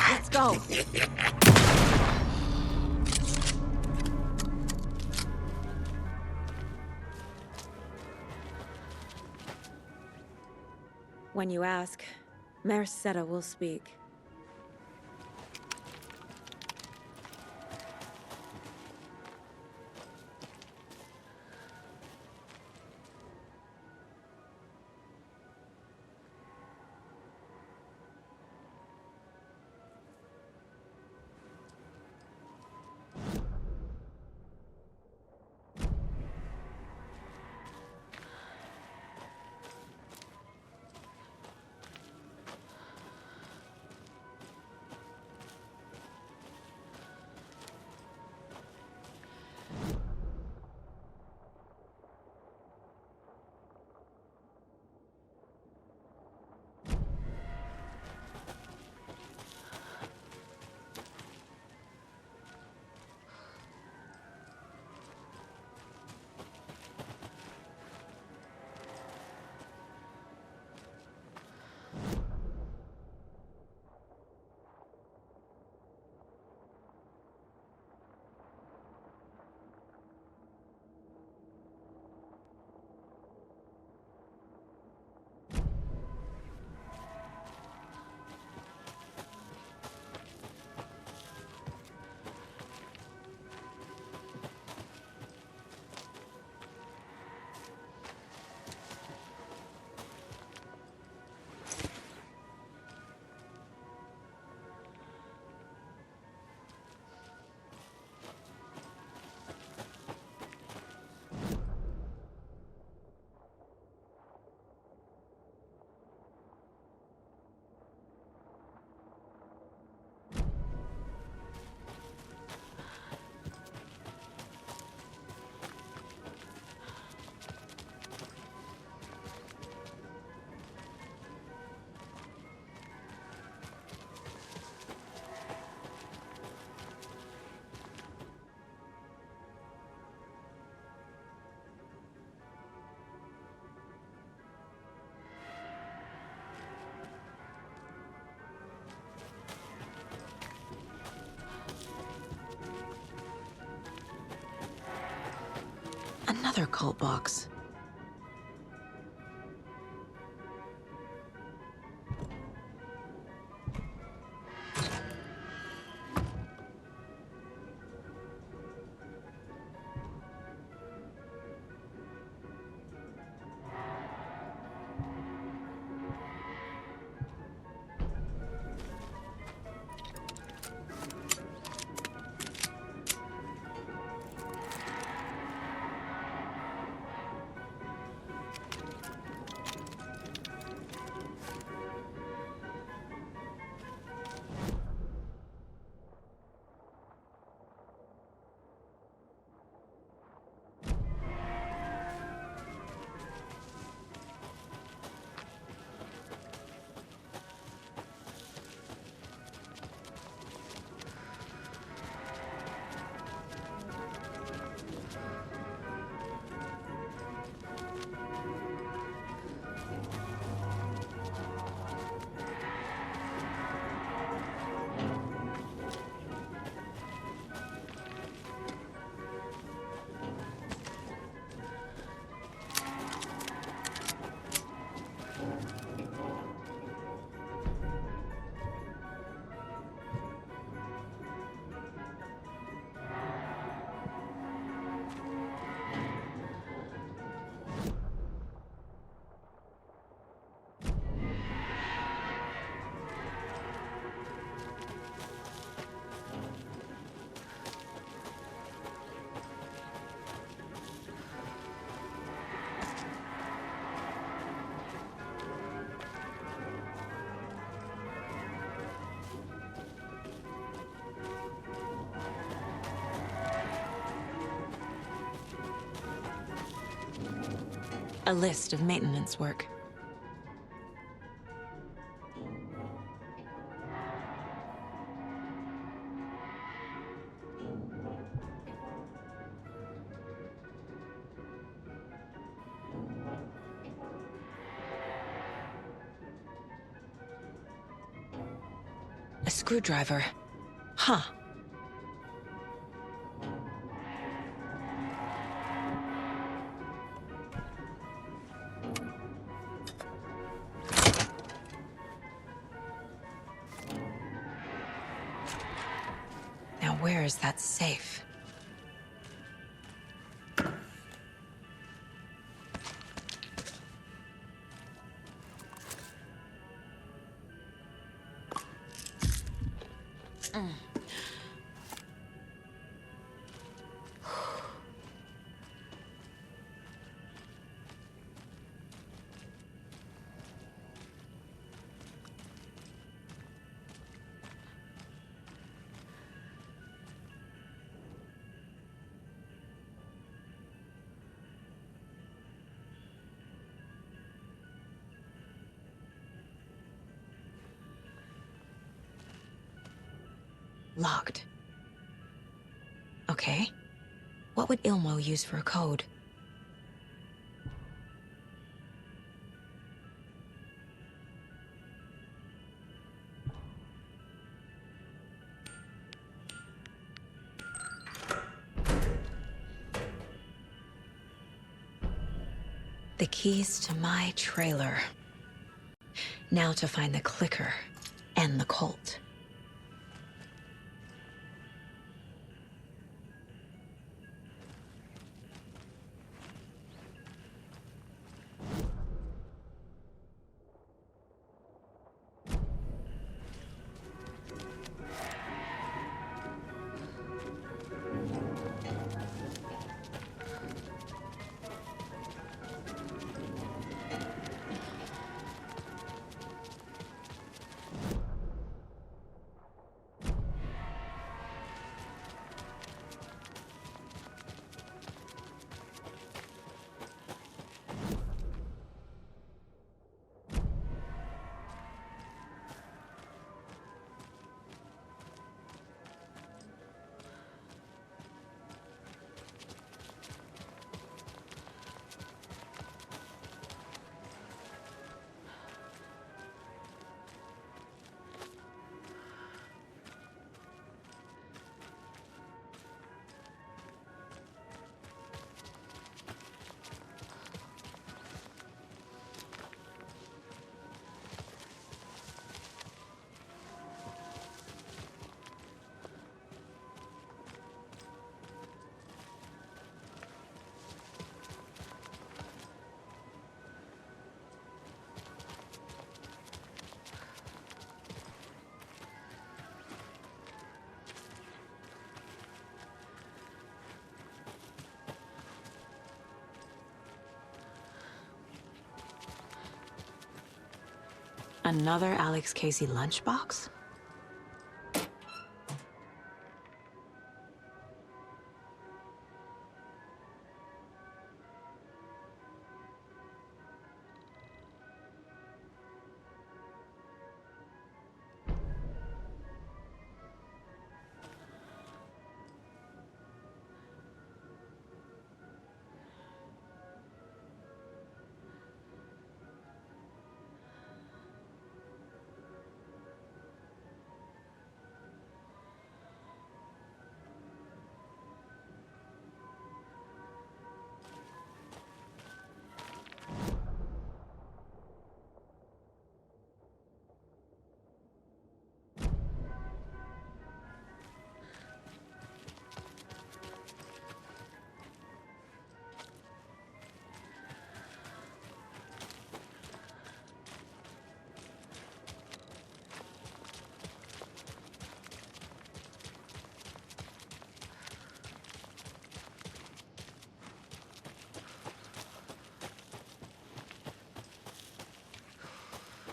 Let's go. When you ask, Merceda will speak. another cult box. A list of maintenance work. A screwdriver. Huh. Now where is that safe? Locked. Okay. What would Ilmo use for a code? The keys to my trailer. Now to find the clicker and the cult. Another Alex Casey lunchbox?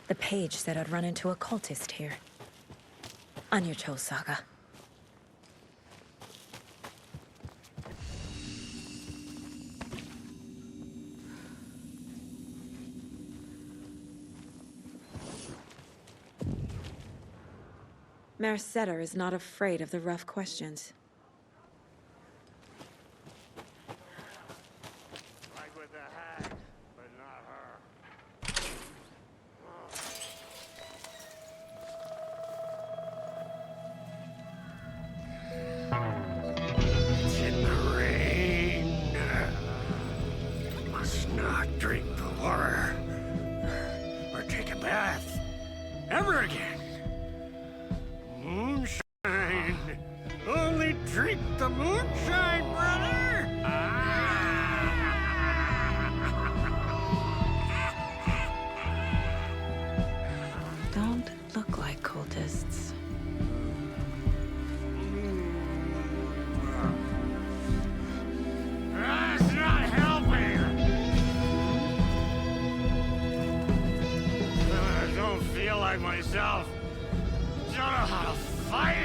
The page said I'd run into a cultist here. On your toes, Saga. Merceder is not afraid of the rough questions. Like with the hag, but not her. It's in the rain. Must not drink the water. Or take a bath. Ever again. Moonshine. Only drink the moonshine, brother. Don't look like cultists. That's not helping. I don't feel like myself. Don't know how to fight it.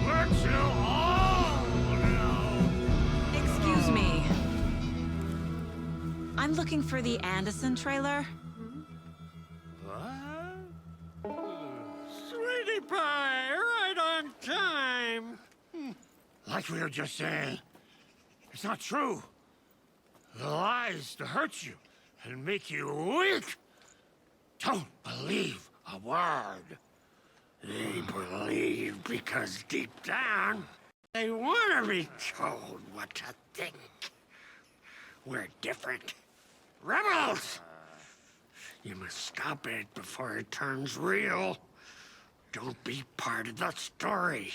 We're too old now. Excuse me. I'm looking for the Anderson trailer. What? Sweetie pie, right on time. Like we were just saying, it's not true. The lies to hurt you and make you weak. Don't believe a word. They believe because deep down, they want to be told what to think. We're different. Rebels! You must stop it before it turns real. Don't be part of the story.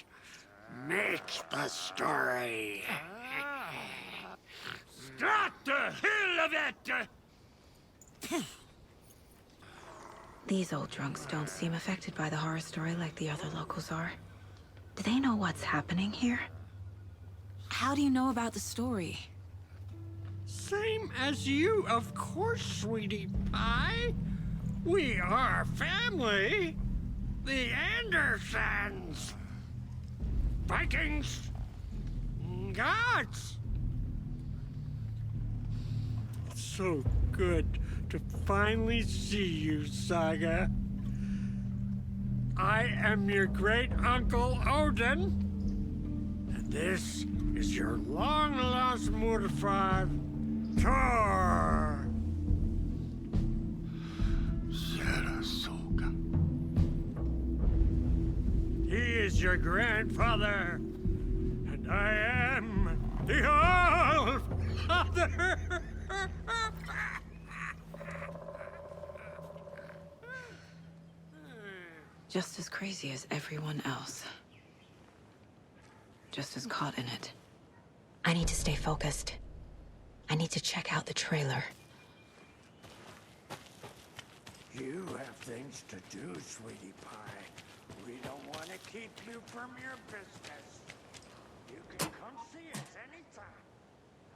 Make the story. Start the hell of it! These old drunks don't seem affected by the horror story like the other locals are. Do they know what's happening here? How do you know about the story? Same as you, of course, sweetie pie. We are family. The Andersons. Vikings. Gods. So good to finally see you, Saga. I am your great uncle Odin. And this is your long-lost mortified Thor. Sarasota. He is your grandfather, and I am the All-Father. Just as crazy as everyone else. Just as caught in it. I need to stay focused. I need to check out the trailer. You have things to do, sweetie pie. We don't want to keep you from your business. You can come see us anytime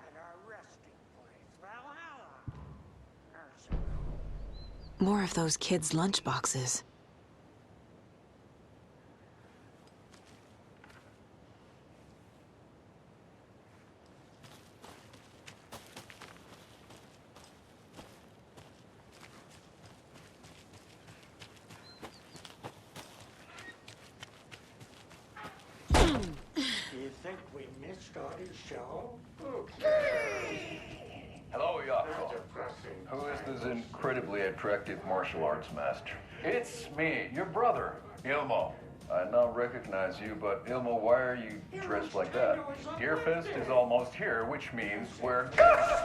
at our resting place, Valhalla. More of those kids' lunchboxes. Do you think we missed Audie's show? Hello, Yako. Who is this incredibly attractive martial arts master? It's me, your brother, Ilmo. I now recognize you, but Ilmo, why are you dressed like that? Deerfest is almost here, which means we're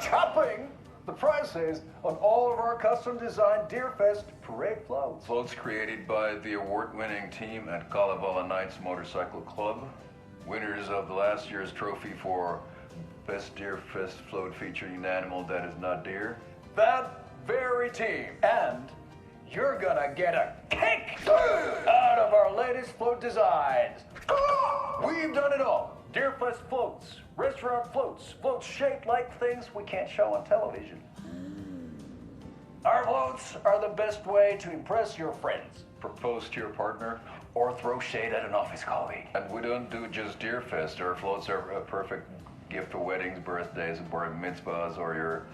chopping the prices on all of our custom-designed Deerfest parade floats. Floats created by the award-winning team at Kalevala Knights Motorcycle Club. Winners of the last year's trophy for Best Deerfest float featuring an animal that is not deer. That very team. And you're gonna get a kick out of our latest float designs. We've done it all. Deerfest floats, restaurant floats, floats shaped like things we can't show on television. Our floats are the best way to impress your friends, propose to your partner, or throw shade at an office colleague. And we don't do just Deerfest. Our floats are a perfect gift for weddings, birthdays, bar mitzvahs, or your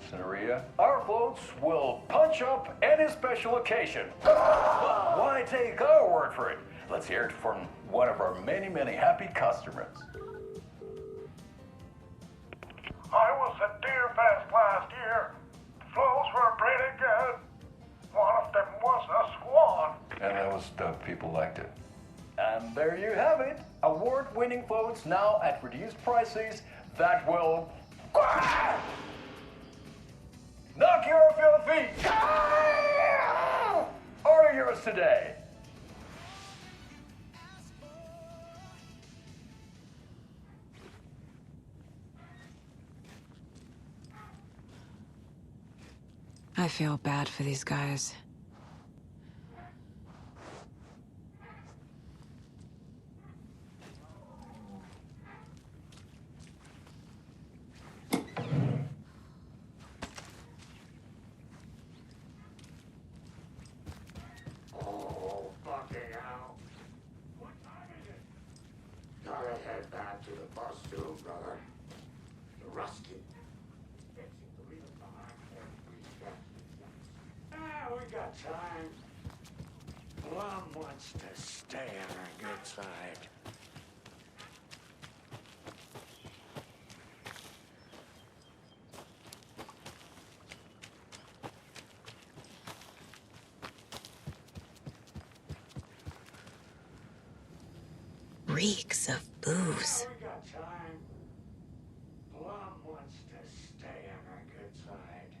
scenario. Our floats will punch up any special occasion. But why take our word for it? Let's hear it from one of our many, many happy customers. I was at Deerfest last year. Floats were pretty good. One of them was a swan. And that was the people liked it. And there you have it. Award-winning floats now at reduced prices that will knock you off your feet. Order yours today. I feel bad for these guys. Oh, fucking hell. What time is it? Gotta head back to the bus soon, brother. The rusty. Fixing to leave it behind we got time. Plum wants to stay on our good side. Reeks of booze. We got time. Plum wants to stay on our good side.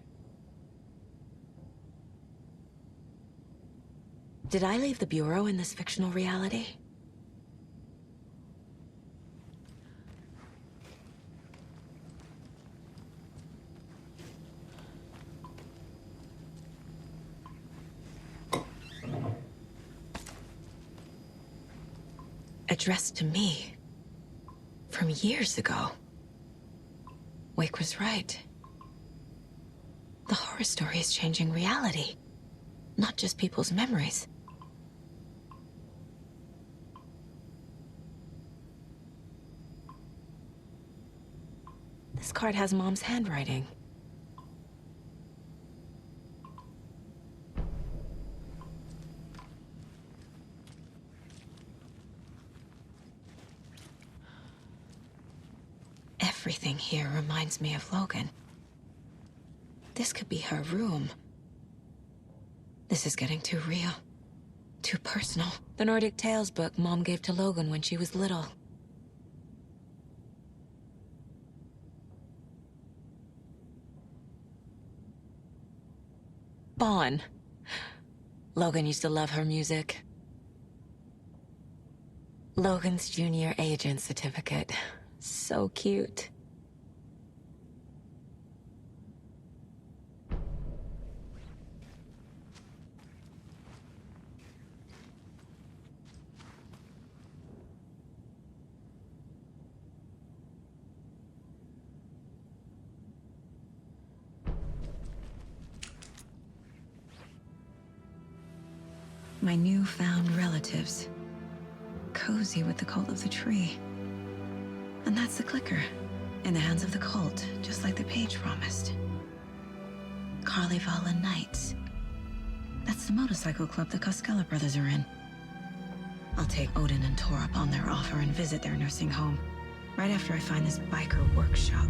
Did I leave the Bureau in this fictional reality? Addressed to me. From years ago. Wake was right. The horror story is changing reality. Not just people's memories. This card has Mom's handwriting. Everything here reminds me of Logan. This could be her room. This is getting too real. Too personal. The Nordic Tales book Mom gave to Logan when she was little. Bon. Logan used to love her music. Logan's junior agent certificate. So cute. my newfound relatives. Cozy with the cult of the tree. And that's the clicker. In the hands of the cult, just like the page promised. Carlyvala Knights. That's the motorcycle club the Koskela brothers are in. I'll take Odin and Tor up on their offer and visit their nursing home. Right after I find this biker workshop.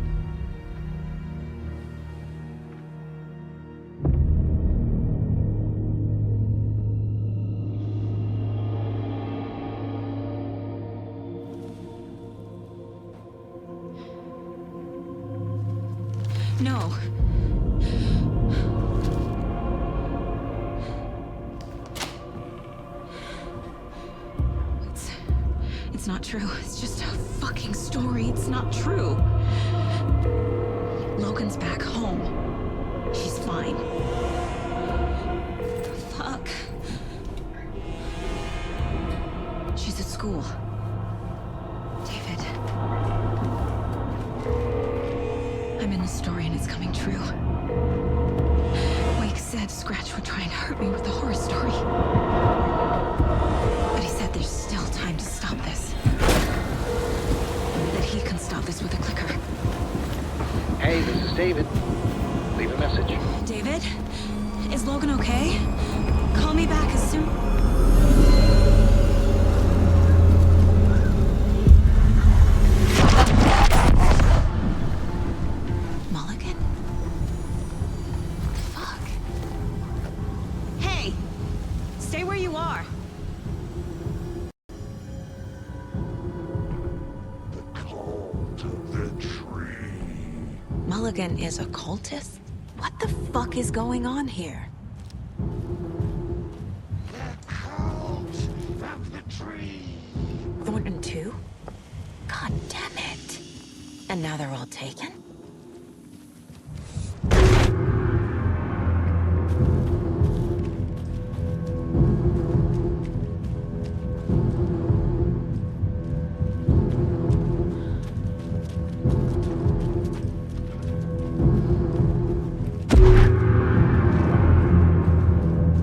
No. It's not true. It's just a fucking story. It's not true. Logan's back home. She's fine. Fuck. She's at school. David. I'm in the story and it's coming true. Wake said Scratch would try and hurt me with the horror story. But he said there's still time to stop this. That he can stop this with a clicker. Hey, this is David. Leave a message. David? Is Logan okay? Call me back as soon... Mulligan? Fuck. Hey! Stay where you are. Mulligan is a cultist? What the fuck is going on here? The cult of the tree. Thornton too? God damn it. And now they're all taken?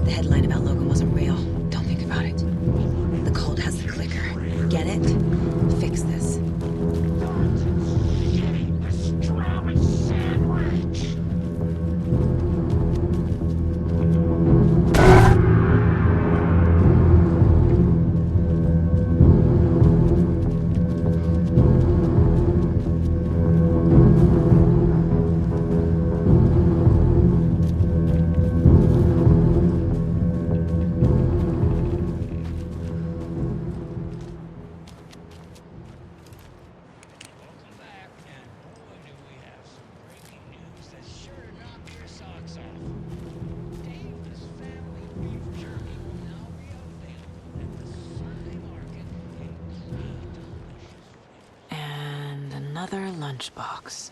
The headline about Logan wasn't real. Don't think about it. The cult has the clicker. Get it? Fix this. And another lunchbox.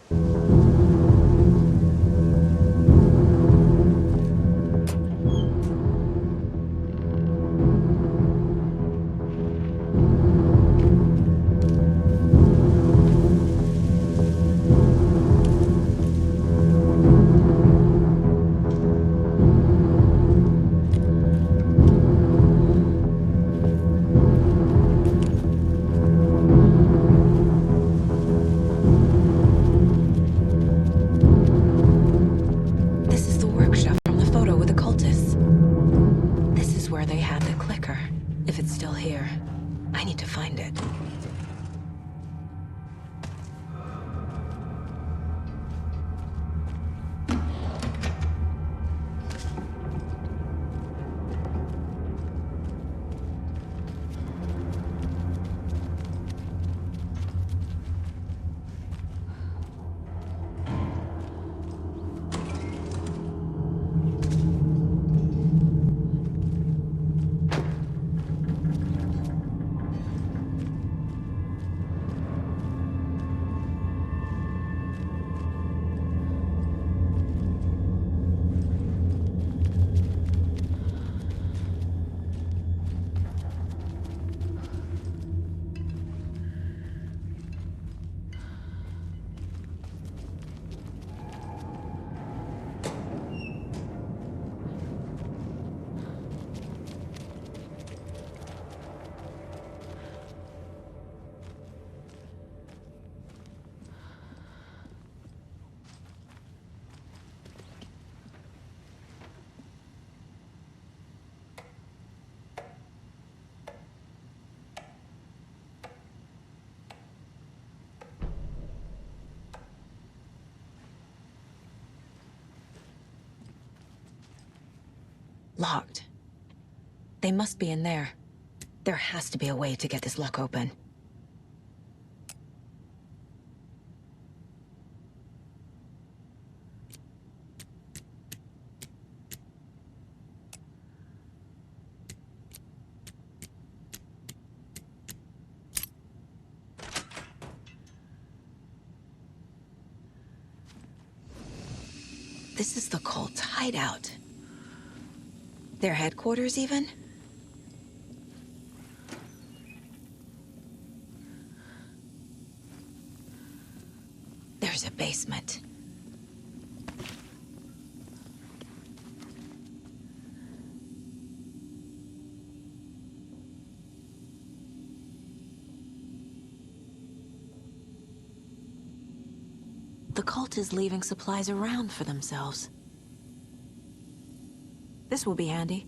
Locked. They must be in there. There has to be a way to get this lock open. This is the cult's hideout. Their headquarters, even? There's a basement. The cult is leaving supplies around for themselves. This will be handy.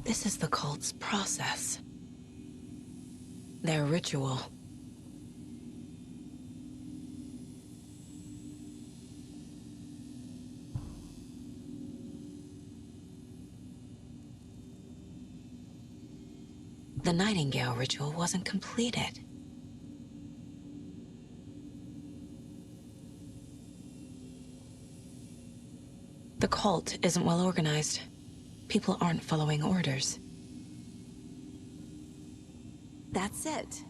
This is the cult's process. Their ritual. The Nightingale ritual wasn't completed. The cult isn't well organized. People aren't following orders. That's it.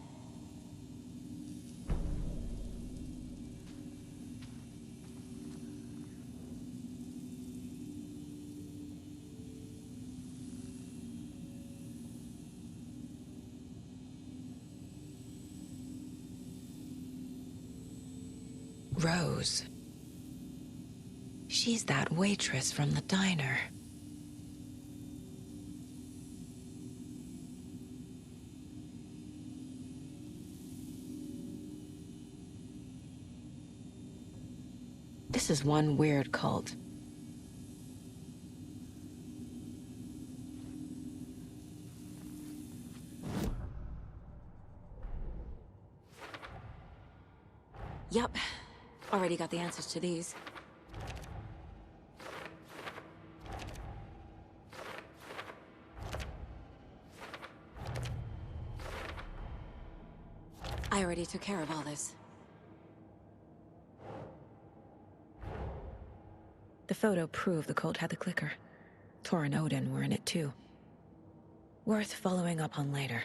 Rose. She's that waitress from the diner. This is one weird cult. Yup. Already got the answers to these. I already took care of all this. The photo proved the cult had the clicker. Tor and Odin were in it too. Worth following up on later.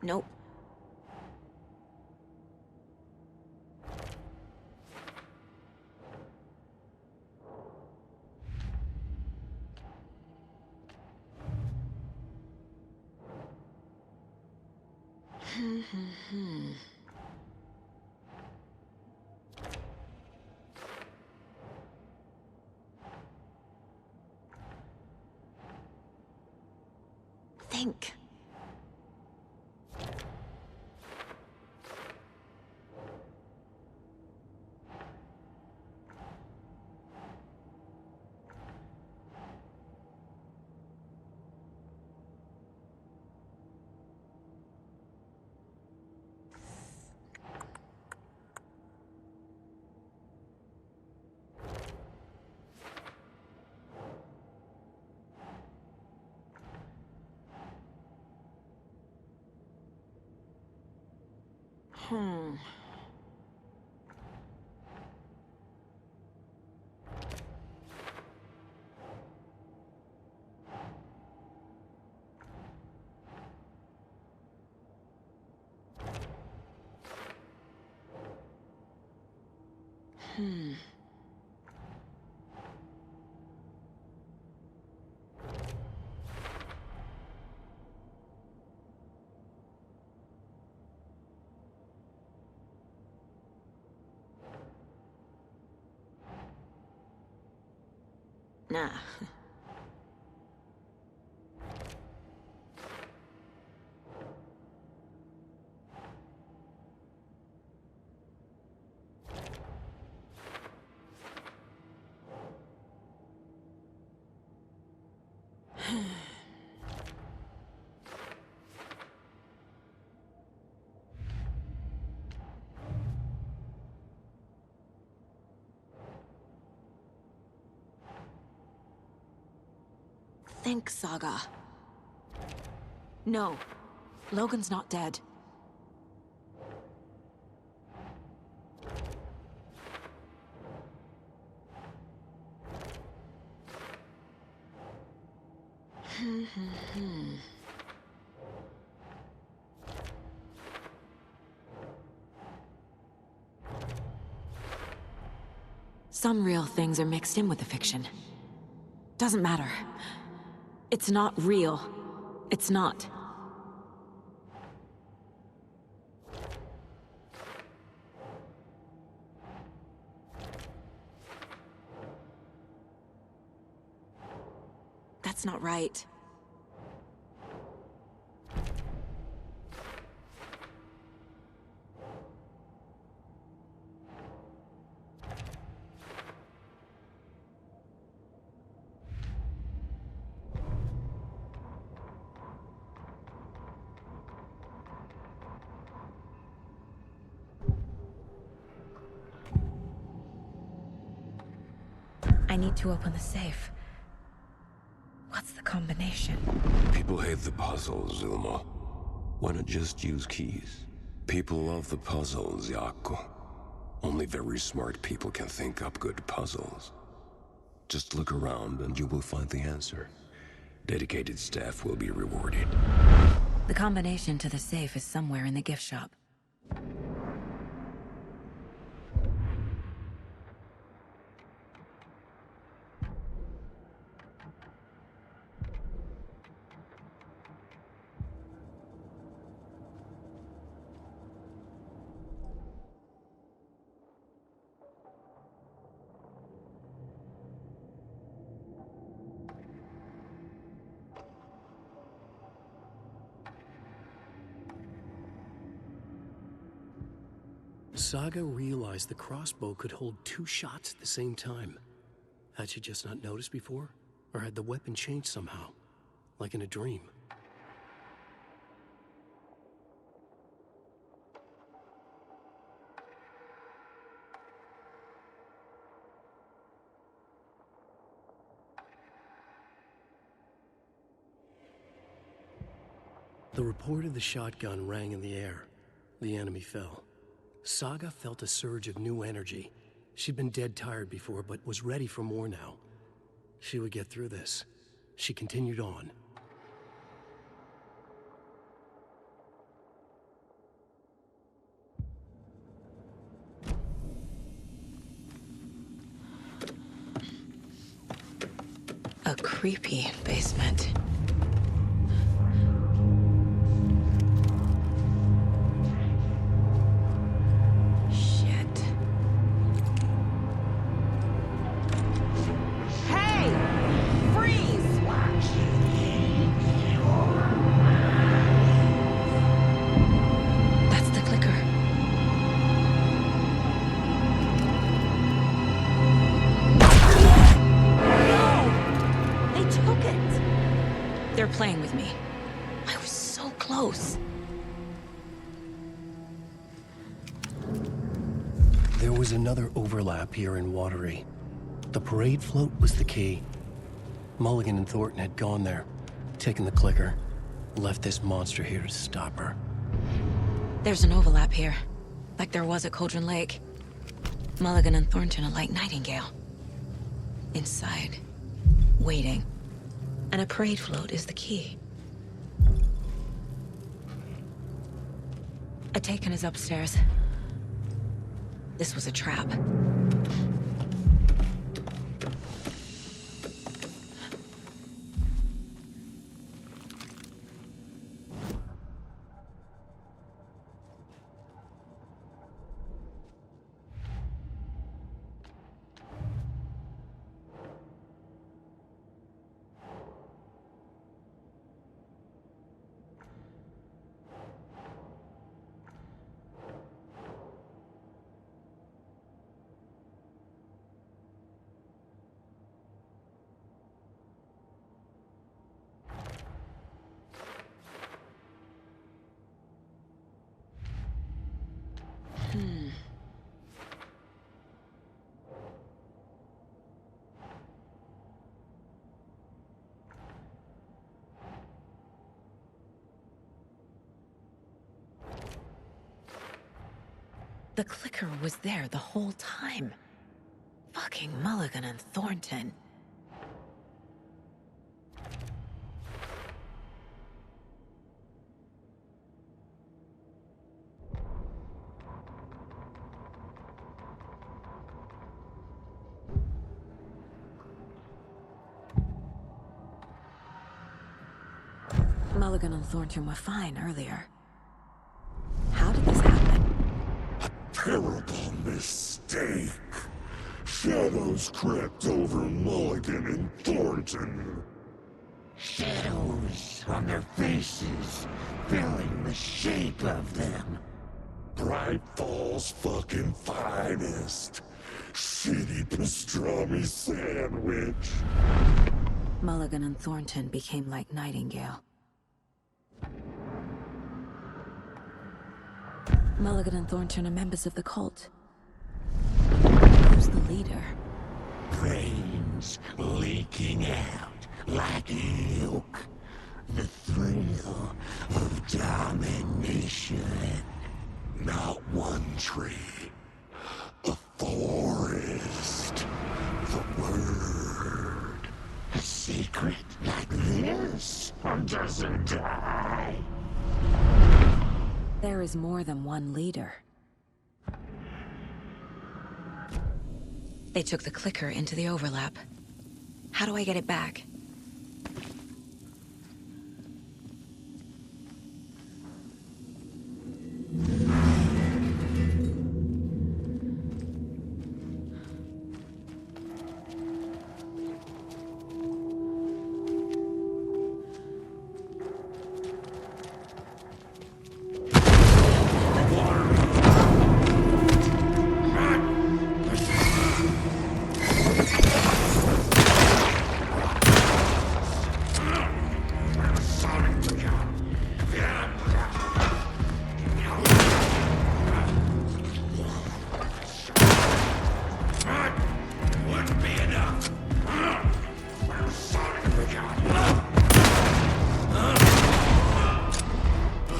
Nope. Think. Nah. Think, Saga. No. Logan's not dead. Some real things are mixed in with the fiction. Doesn't matter. It's not real. It's not. That's not right. I need to open the safe. What's the combination? People hate the puzzles, Ilmo. Why not just use keys? People love the puzzles, Jaakko. Only very smart people can think up good puzzles. Just look around and you will find the answer. Dedicated staff will be rewarded. The combination to the safe is somewhere in the gift shop. Saga realized the crossbow could hold 2 shots at the same time. Had she just not noticed before? Or had the weapon changed somehow? Like in a dream? The report of the shotgun rang in the air. The enemy fell. Saga felt a surge of new energy. She'd been dead tired before, but was ready for more now. She would get through this. She continued on. A creepy basement. was another overlap here in Watery. The parade float was the key. Mulligan and Thornton had gone there, taken the clicker, left this monster here to stop her. There's an overlap here, like there was at Cauldron Lake. Mulligan and Thornton are like Nightingale. Inside, waiting. And a parade float is the key. Atakan is upstairs. This was a trap. The clicker was there the whole time. Fucking Mulligan and Thornton. Mulligan and Thornton were fine earlier. How did this happen? Terrible mistake. Shadows crept over Mulligan and Thornton. Shadows on their faces, filling the shape of them. Bright Falls fucking finest. Shitty pastrami sandwich. Mulligan and Thornton became like Nightingale. Mulligan and Thornton are members of the cult. Who's the leader? Brains leaking out like milk. The thrill of domination. Not one tree. A forest. The word. A secret like this doesn't die. There is more than one leader. They took the clicker into the overlap. How do I get it back?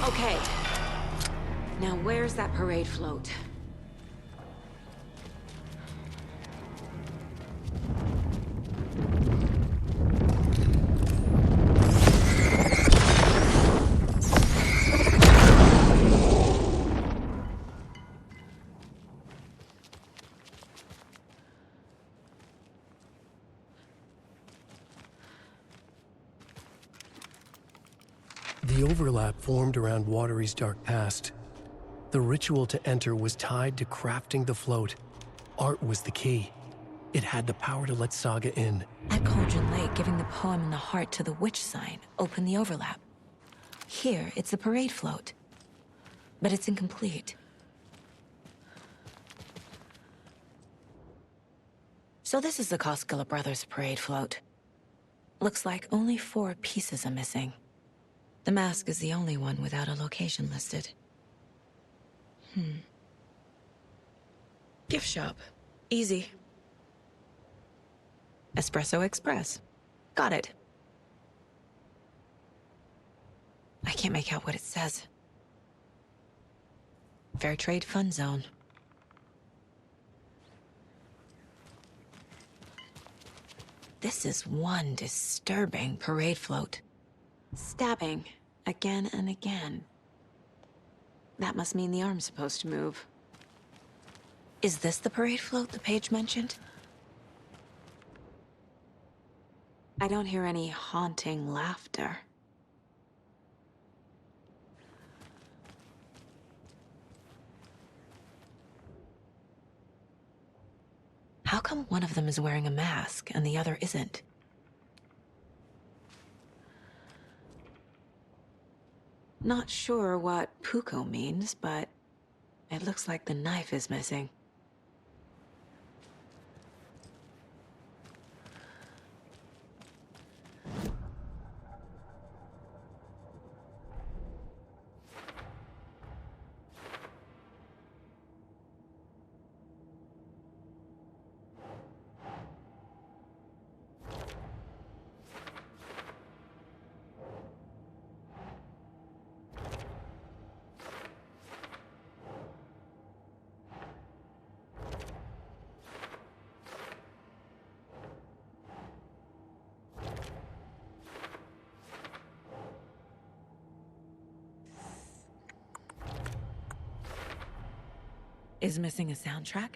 Okay. Now where's that parade float? The overlap formed around Watery's dark past. The ritual to enter was tied to crafting the float. Art was the key. It had the power to let Saga in. At Cauldron Lake, giving the poem and the heart to the witch sign opened the overlap. Here, it's the parade float. But it's incomplete. So this is the Koskela Brothers parade float. Looks like only 4 pieces are missing. The mask is the only one without a location listed. Gift shop. Easy. Espresso Express. Got it. I can't make out what it says. Fair Trade Fun Zone. This is one disturbing parade float. Stabbing again and again. That must mean the arm's supposed to move. Is this the parade float the page mentioned? I don't hear any haunting laughter. How come one of them is wearing a mask and the other isn't? Not sure what Puko means, but it looks like the knife is missing. Is missing a soundtrack?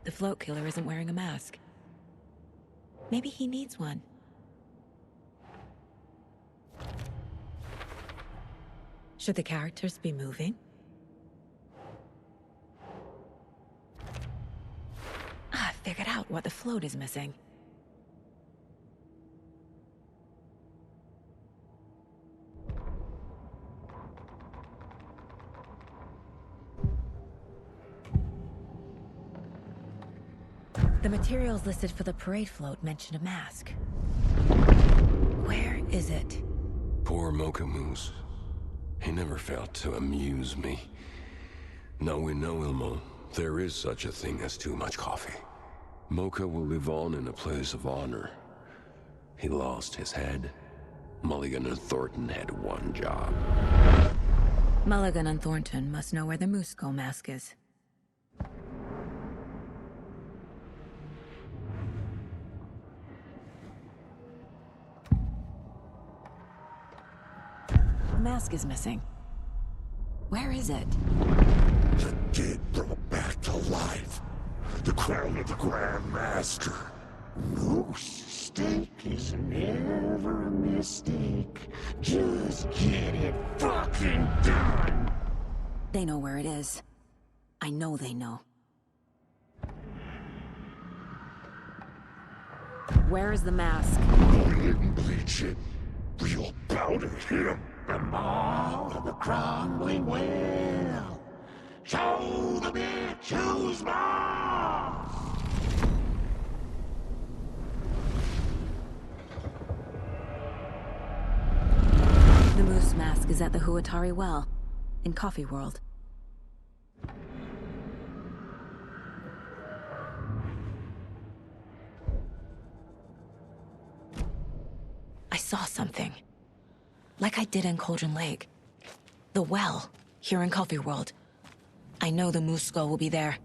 The float killer isn't wearing a mask. Maybe he needs one. Should the characters be moving? I figured out what the float is missing. The materials listed for the parade float mention a mask. Where is it? Poor Mocha Moose. He never failed to amuse me. Now we know, Ilmo, there is such a thing as too much coffee. Mocha will live on in a place of honor. He lost his head. Mulligan and Thornton had one job. Mulligan and Thornton must know where the Moose Skull mask is. The mask is missing. Where is it? The dead brought back to life. The crown of the Grand Master. Moose steak is never a mistake. Just get it fucking done. They know where it is. I know they know. Where is the mask? Go ahead and bleach it. Real powder him. The mall of the crumbling well. Show the bitch who's boss. The moose mask is at the Huatari Well, in Coffee World. I saw something. Like I did in Cauldron Lake. The well, here in Coffee World. I know the Moose Skull will be there.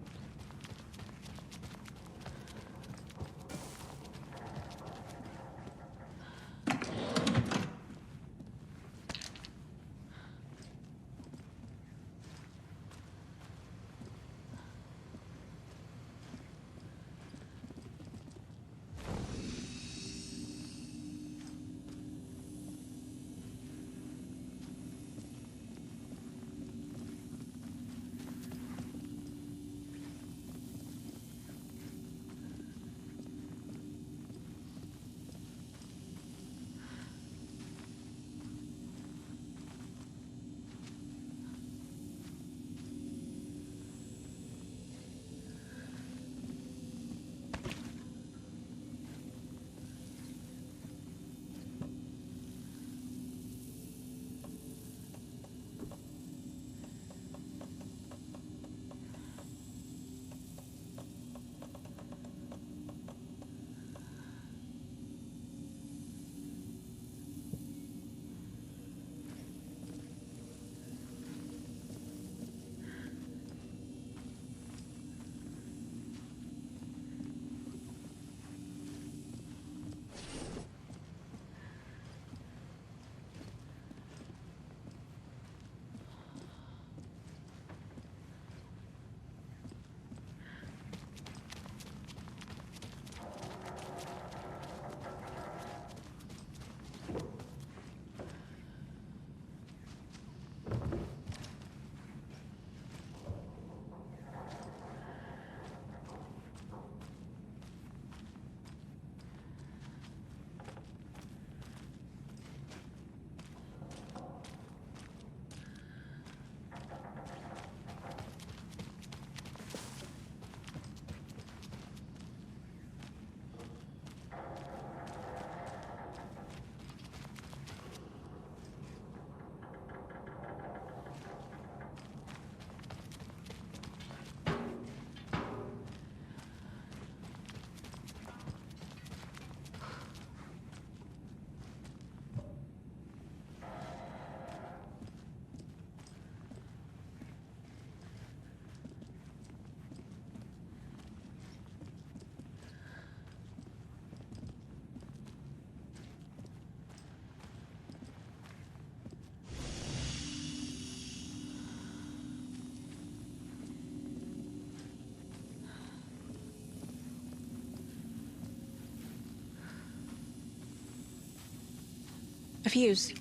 A fuse.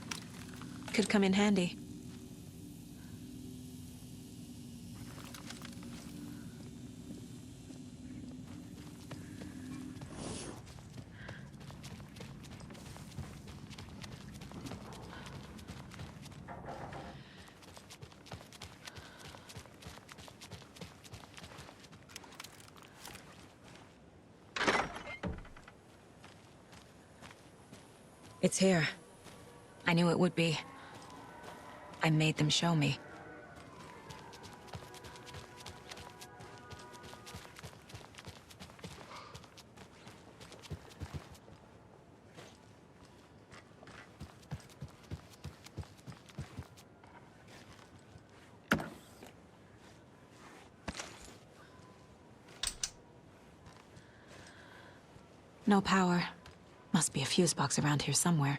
Could come in handy. It's here. I knew it would be. I made them show me. No power. Must be a fuse box around here somewhere.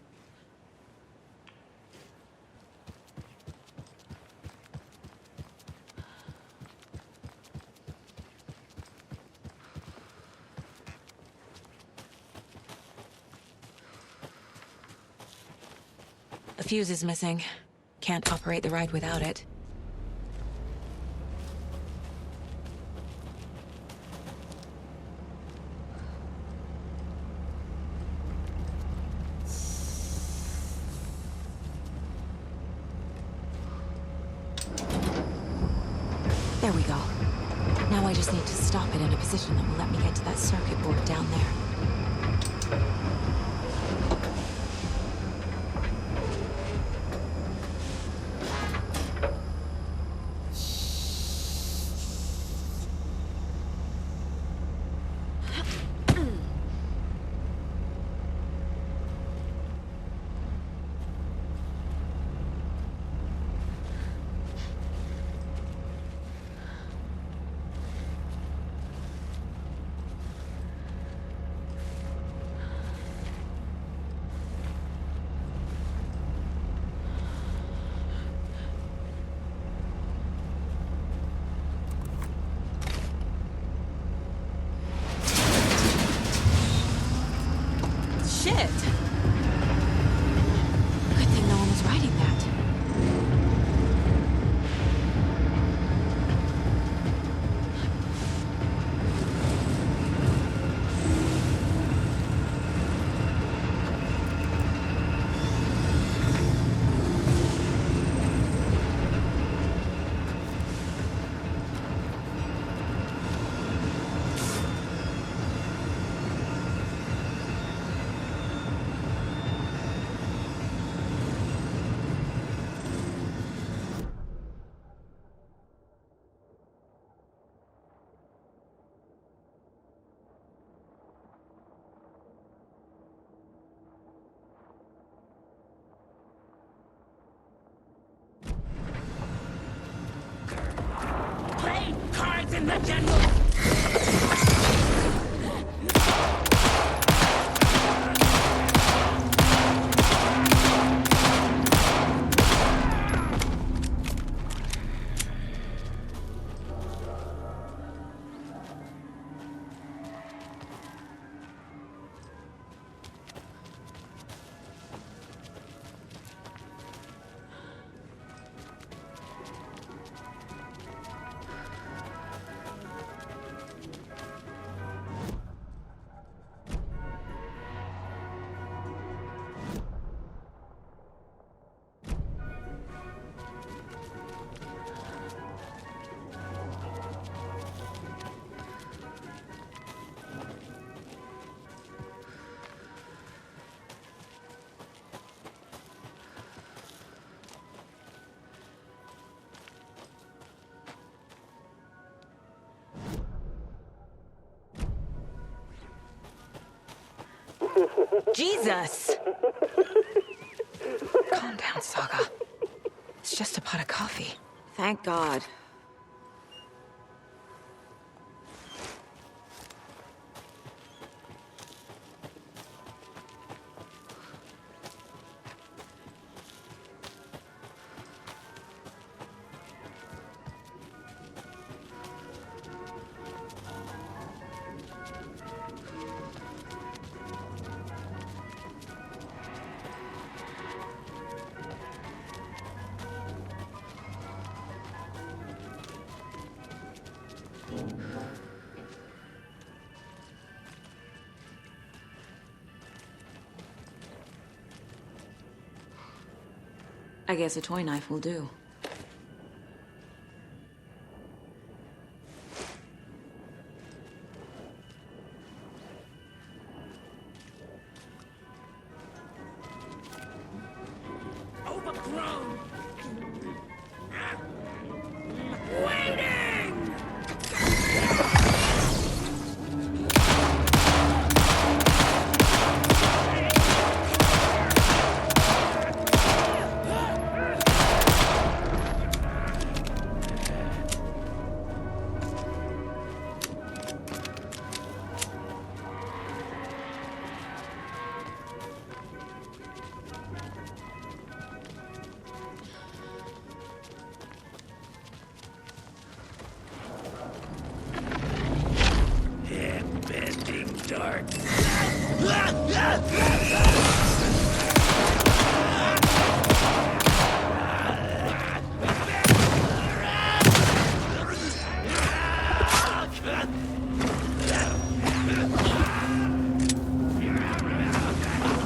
The fuse is missing. Can't operate the ride without it. There we go. Now I just need to stop it in a position that will let me get to that circuit board down there. Shit! Good thing no one was riding that. Play cards in the jungle! Jesus! Calm down, Saga. It's just a pot of coffee. Thank God. I guess a toy knife will do. Overgrown! Waiting! Bending dark.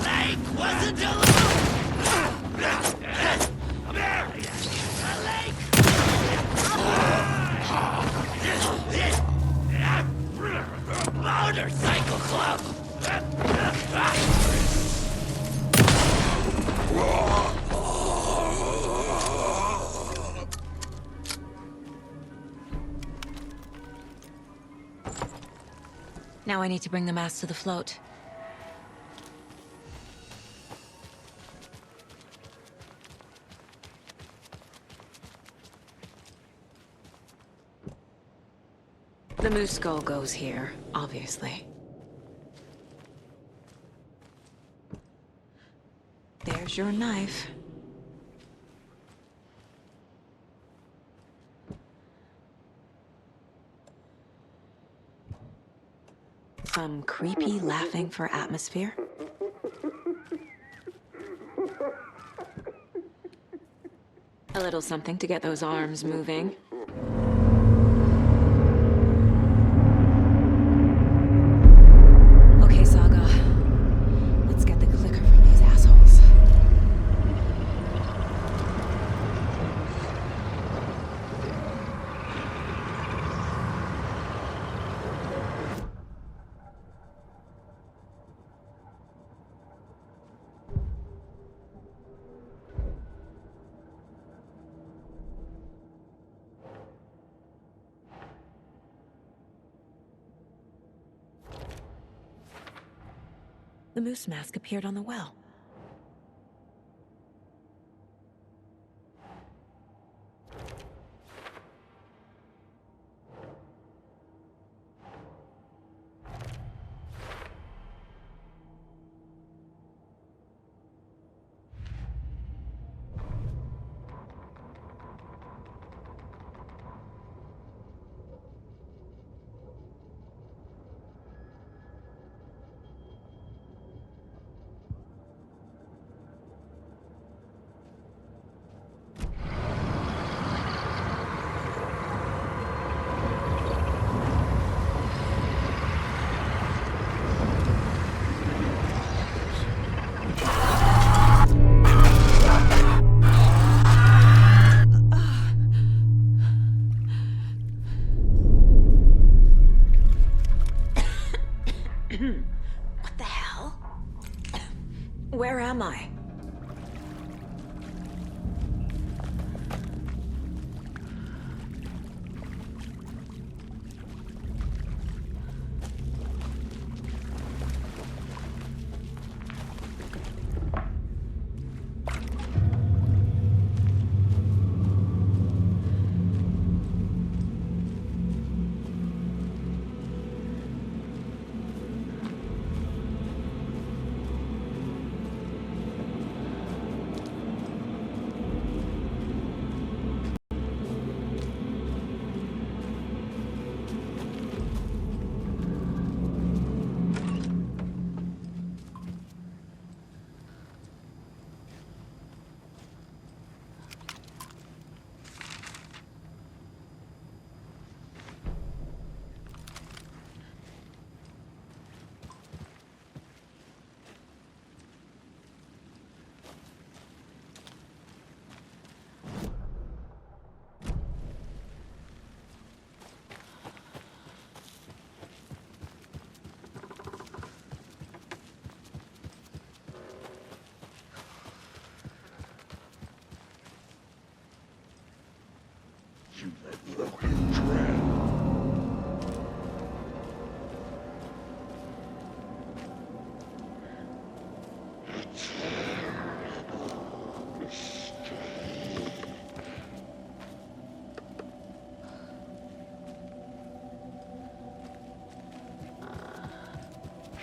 Lake wasn't alone! Motorcycle club! Now I need to bring the mask to the float. The moose skull goes here, obviously. There's your knife. Some creepy laughing for atmosphere. A little something to get those arms moving. Okay, Saga. Let's get the clicker from these assholes. The moose mask appeared on the well. you let Logan drown.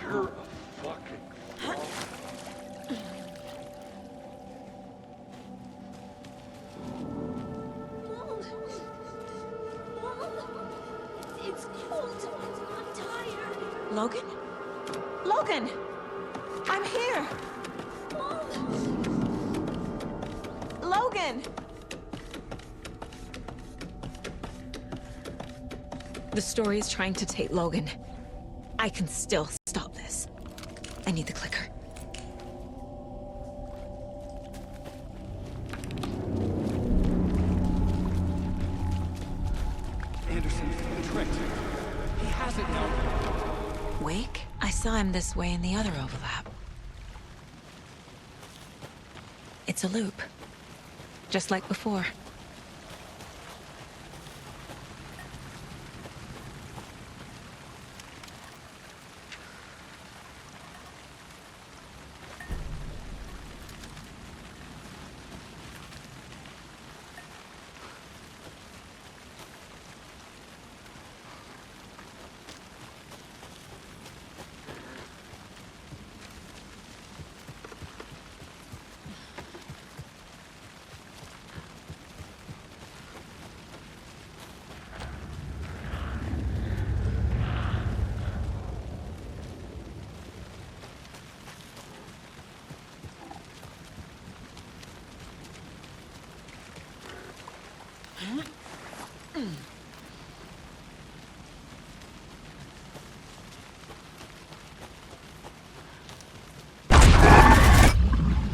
You're a fucking fraud. It's cold. I'm tired. Logan? Logan! I'm here! Logan! The story is trying to take Logan. I can still stop this. I need the clicker. Anderson's been tricked. He has it now. Wake? I saw him this way in the other overlap. It's a loop. Just like before.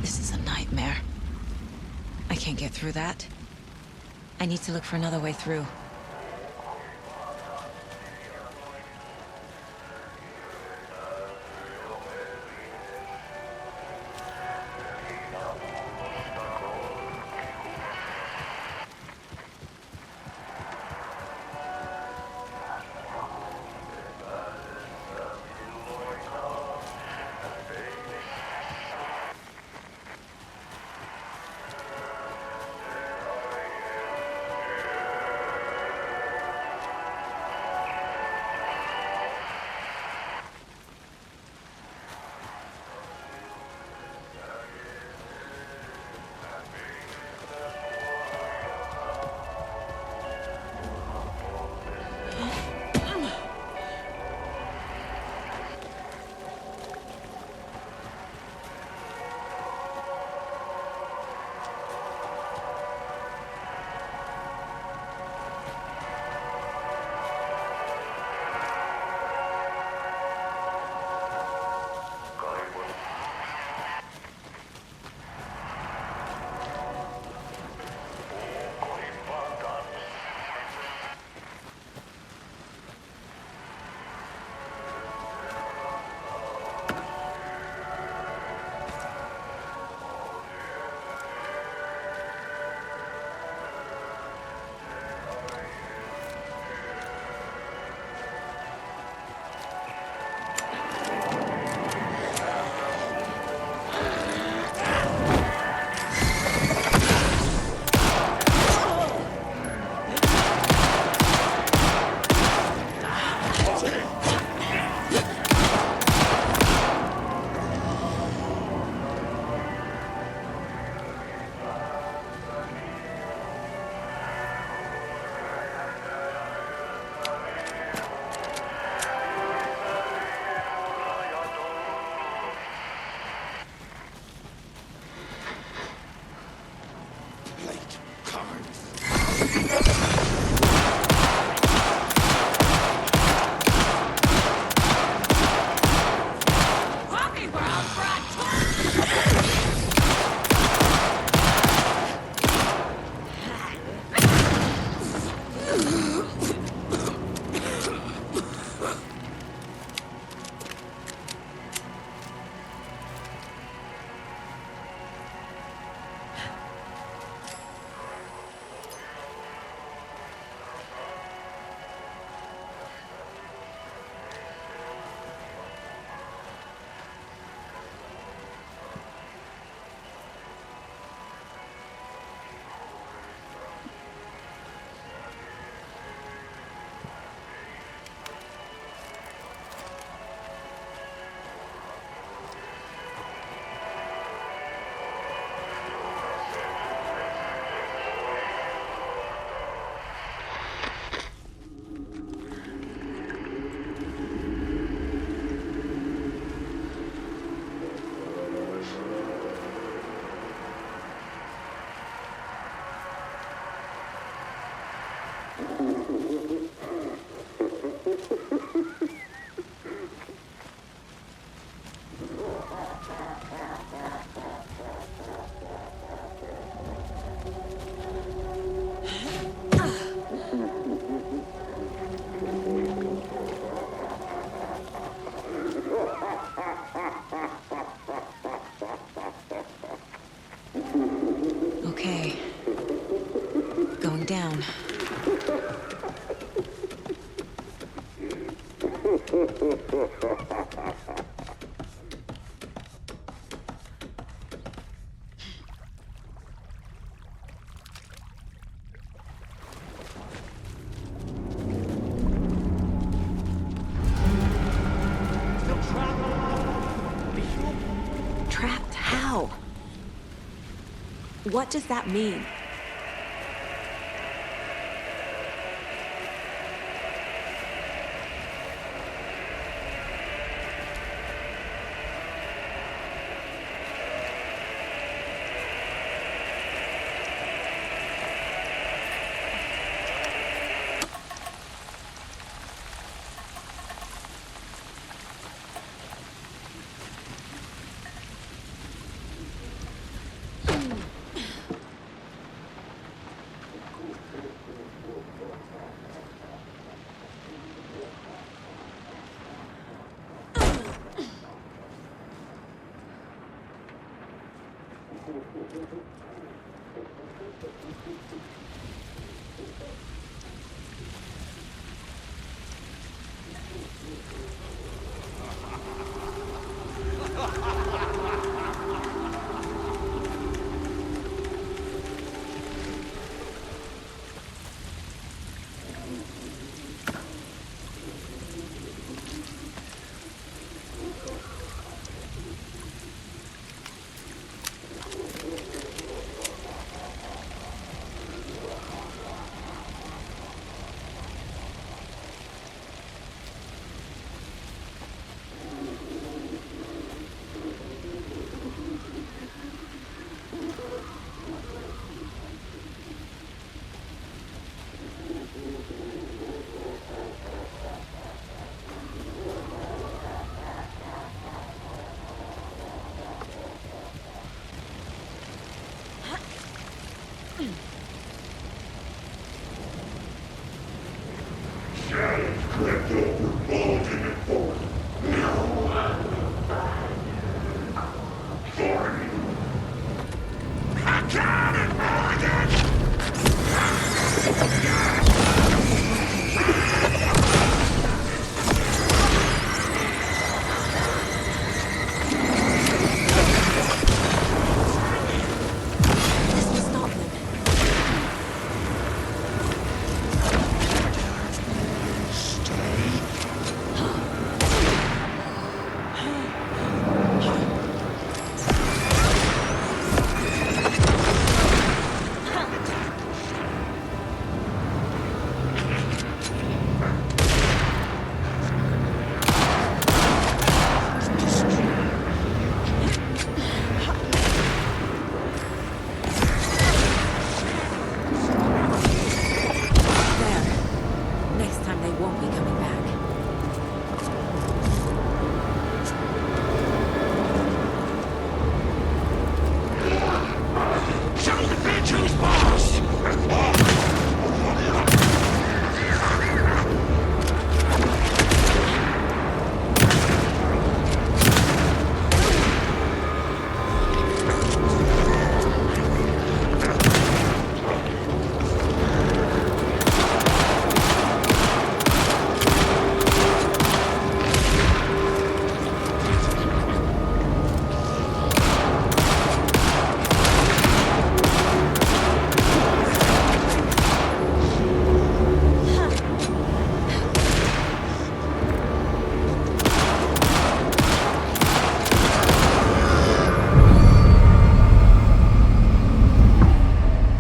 This is a nightmare. I can't get through that. I need to look for another way through. What does that mean?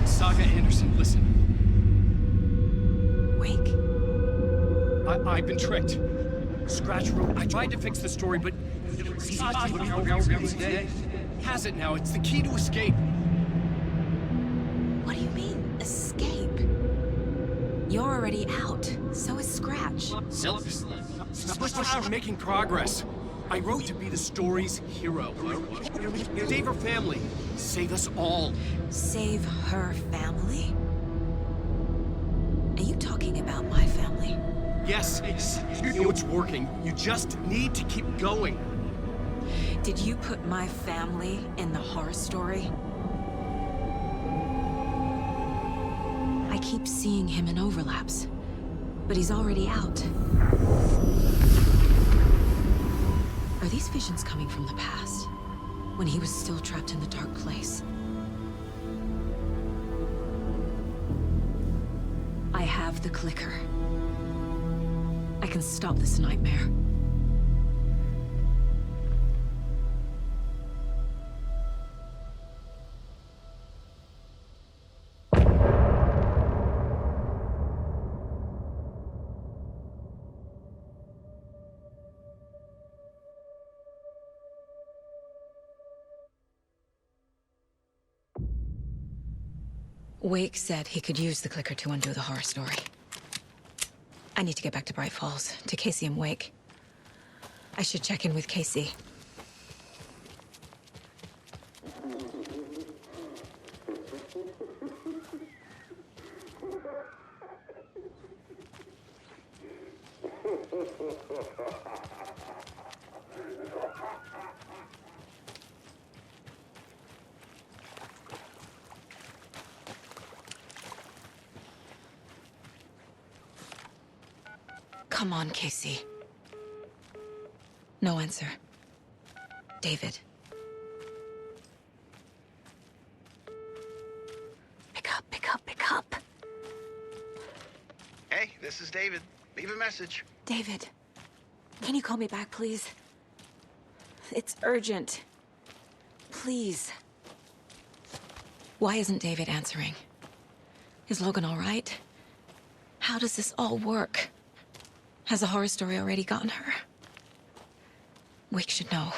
Saga Anderson, listen. Wake? I've been tricked. Scratch wrote. I tried to fix the story, but has it now. It's the key to escape. What do you mean, escape? You're already out. So is Scratch. We're making progress. I wrote to be the story's hero. Save her family. Save us all. Save her family? Are you talking about my family? Yes, you know it's working. You just need to keep going. Did you put my family in the horror story? I keep seeing him in overlaps, but he's already out. Are these visions coming from the past, when he was still trapped in the dark place? I have the clicker. I can stop this nightmare. Wake said he could use the clicker to undo the horror story. I need to get back to Bright Falls, to Casey and Wake. I should check in with Casey. Come on, Casey. No answer. David. Pick up, pick up, pick up. Hey, this is David. Leave a message. David, can you call me back, please? It's urgent. Please. Why isn't David answering? Is Logan all right? How does this all work? Has the horror story already gotten her? Wake should know.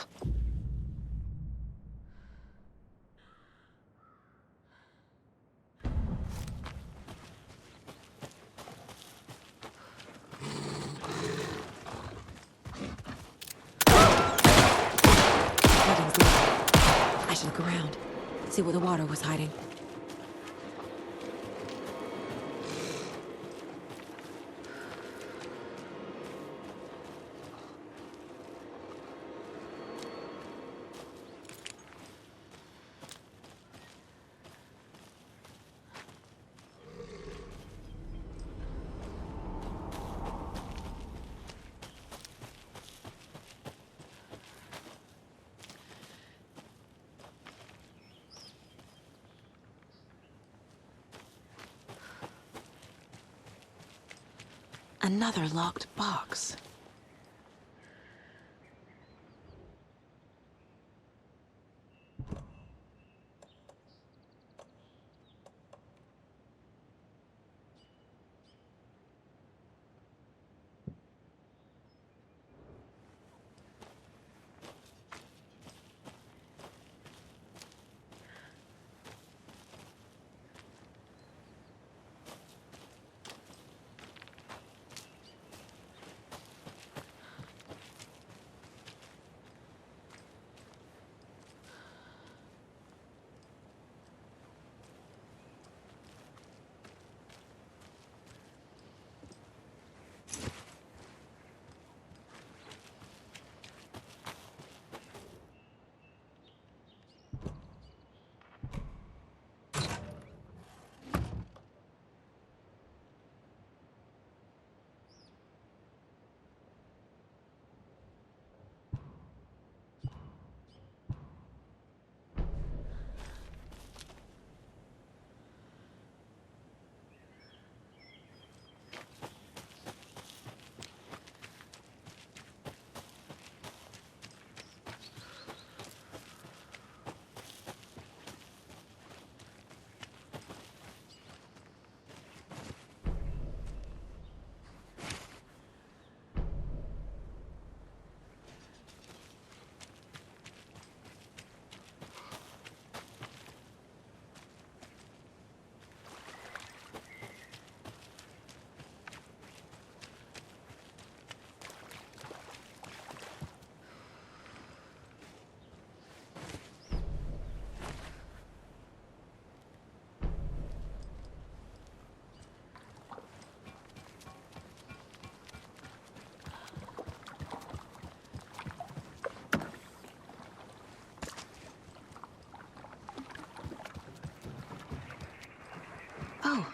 Logan's leaving. I should look around, see where the water was hiding. Another locked box. Oh,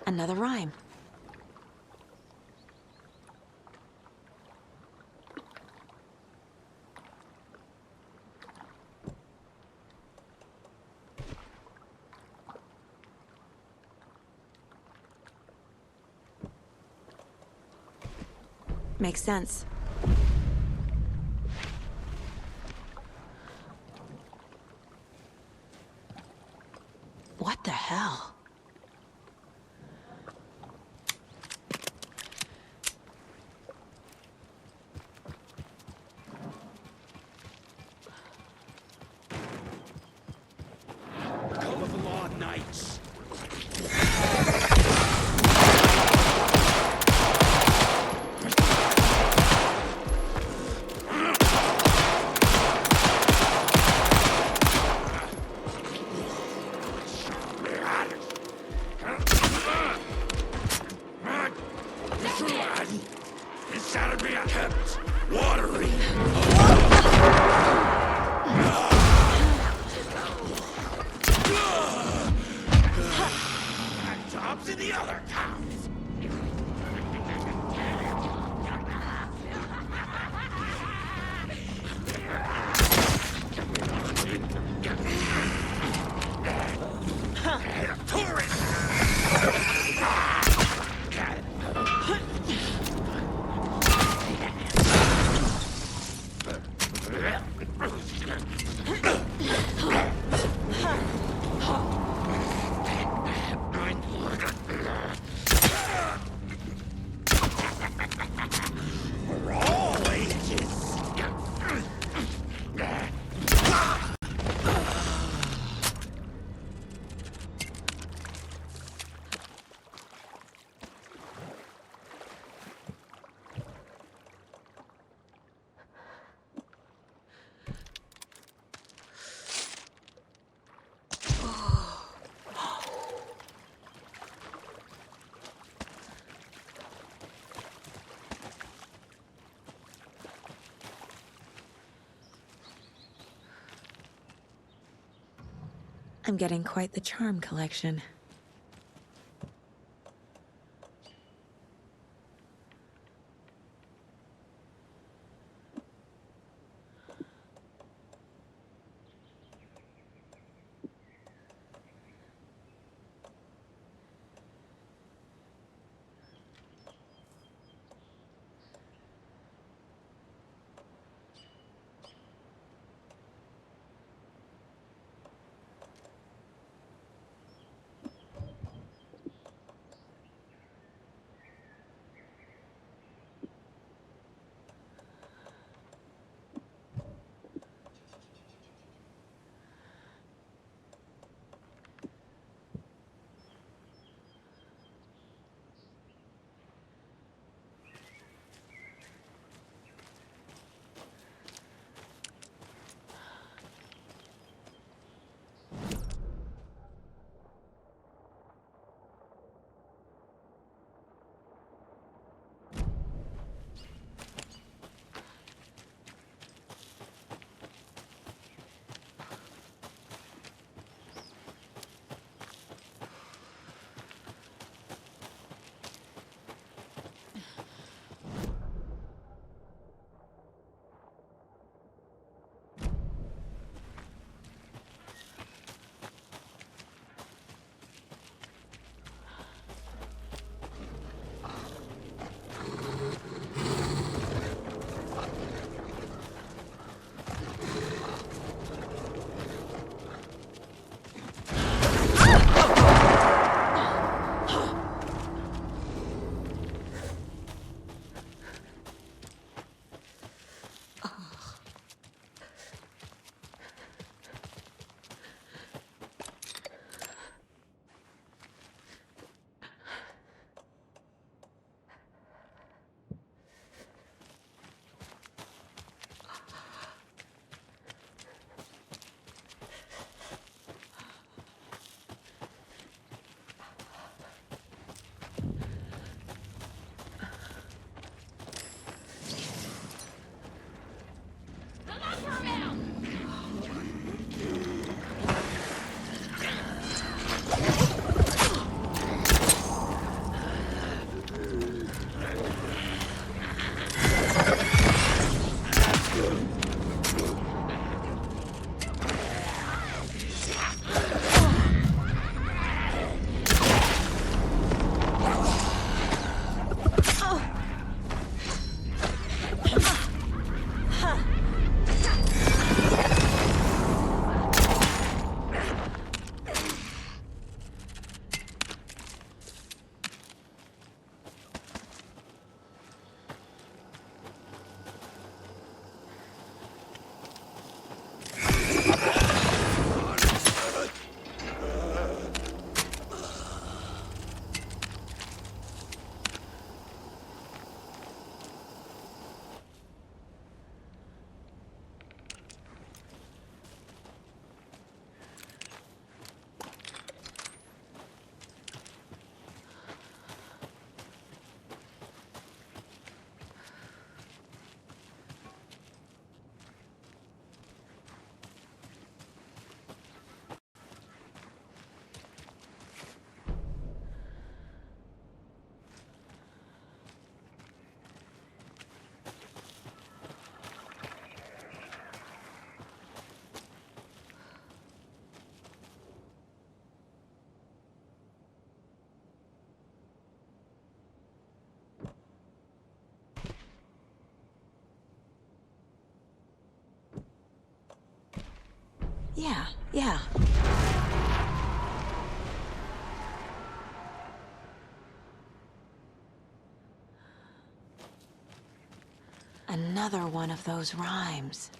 another rhyme. Makes sense. What the hell? Call of the Law Knights. to the other cows! I'm getting quite the charm collection. Yeah. Another one of those rhymes.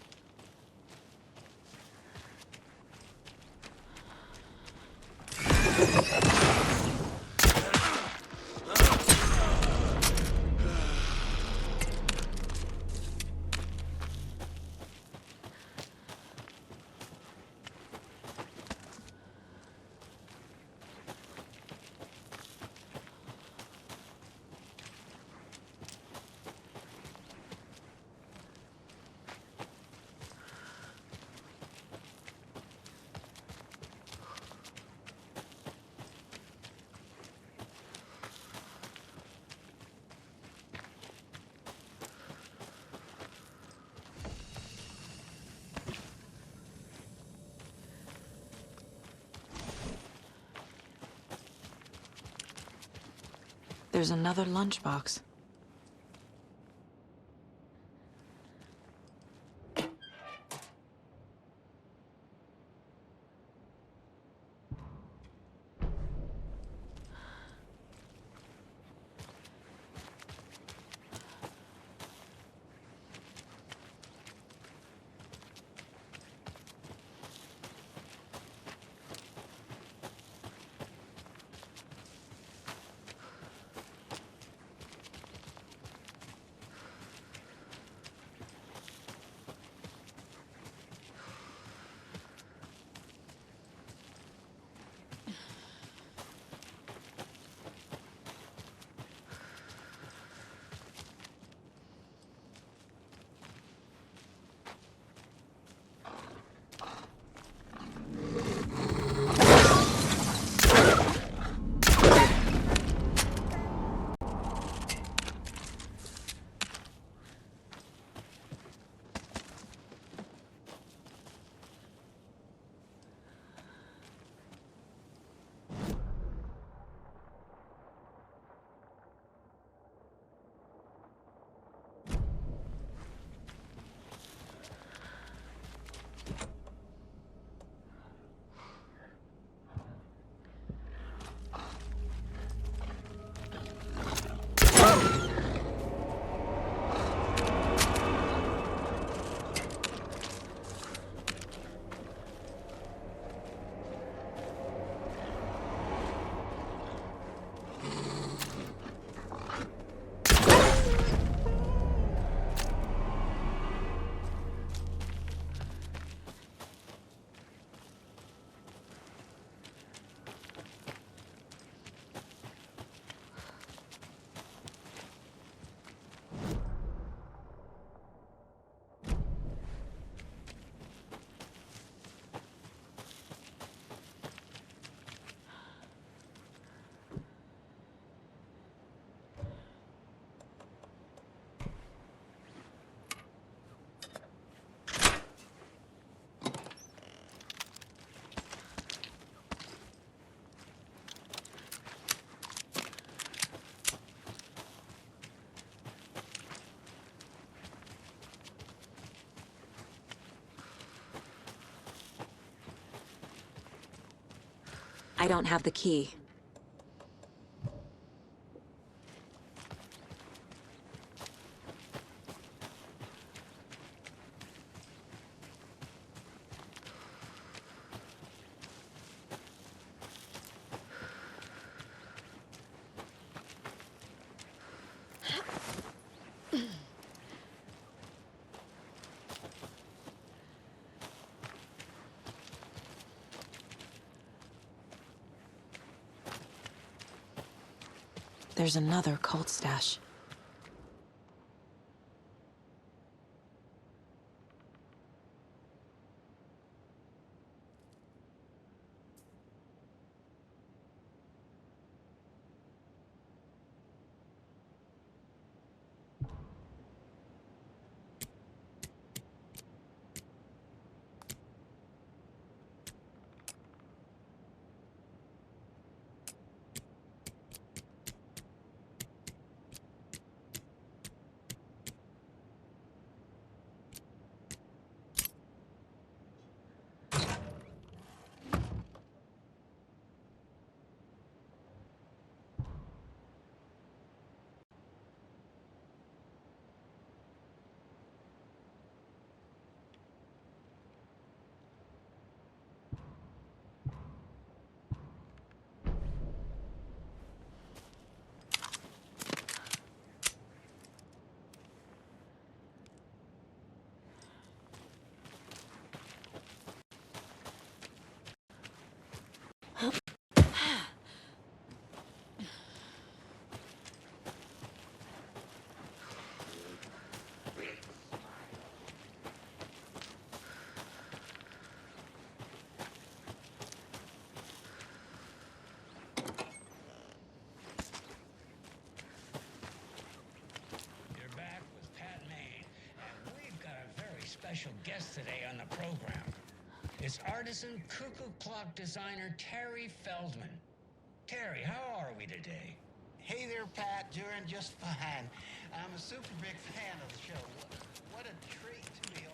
There's another lunchbox. I don't have the key. There's another cult stash. special guest today on the program. It's artisan cuckoo clock designer Terry Feldman. Terry, how are we today? Hey there, Pat. Doing just fine. I'm a super big fan of the show. What a treat to be on.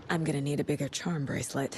I'm gonna need a bigger charm bracelet.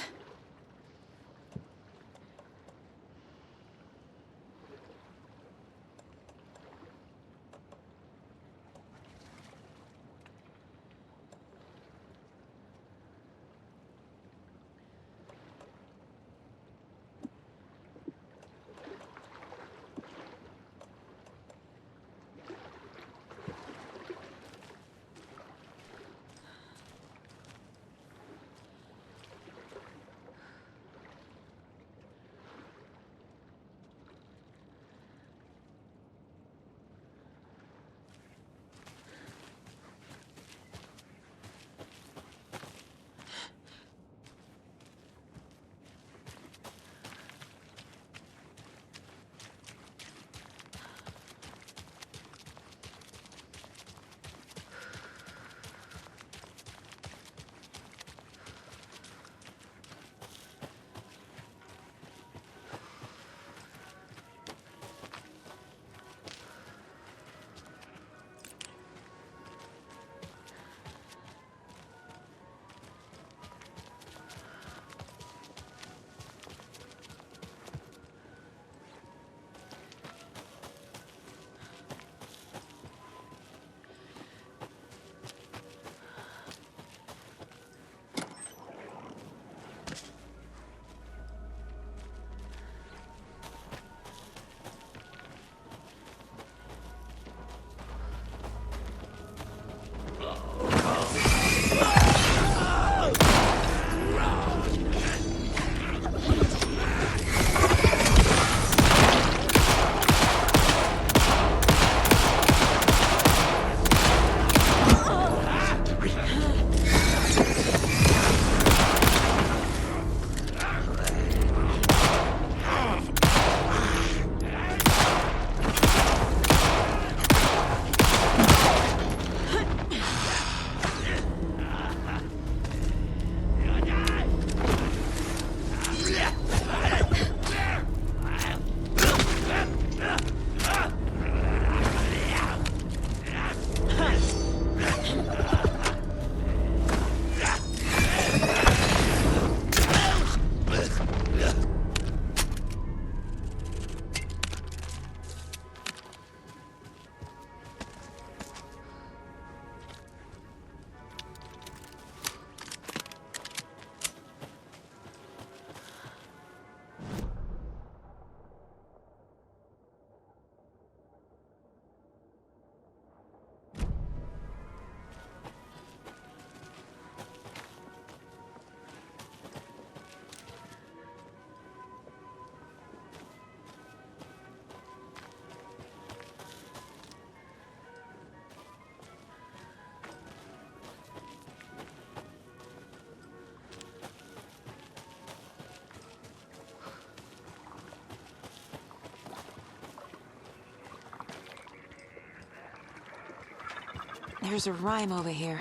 There's a rhyme over here.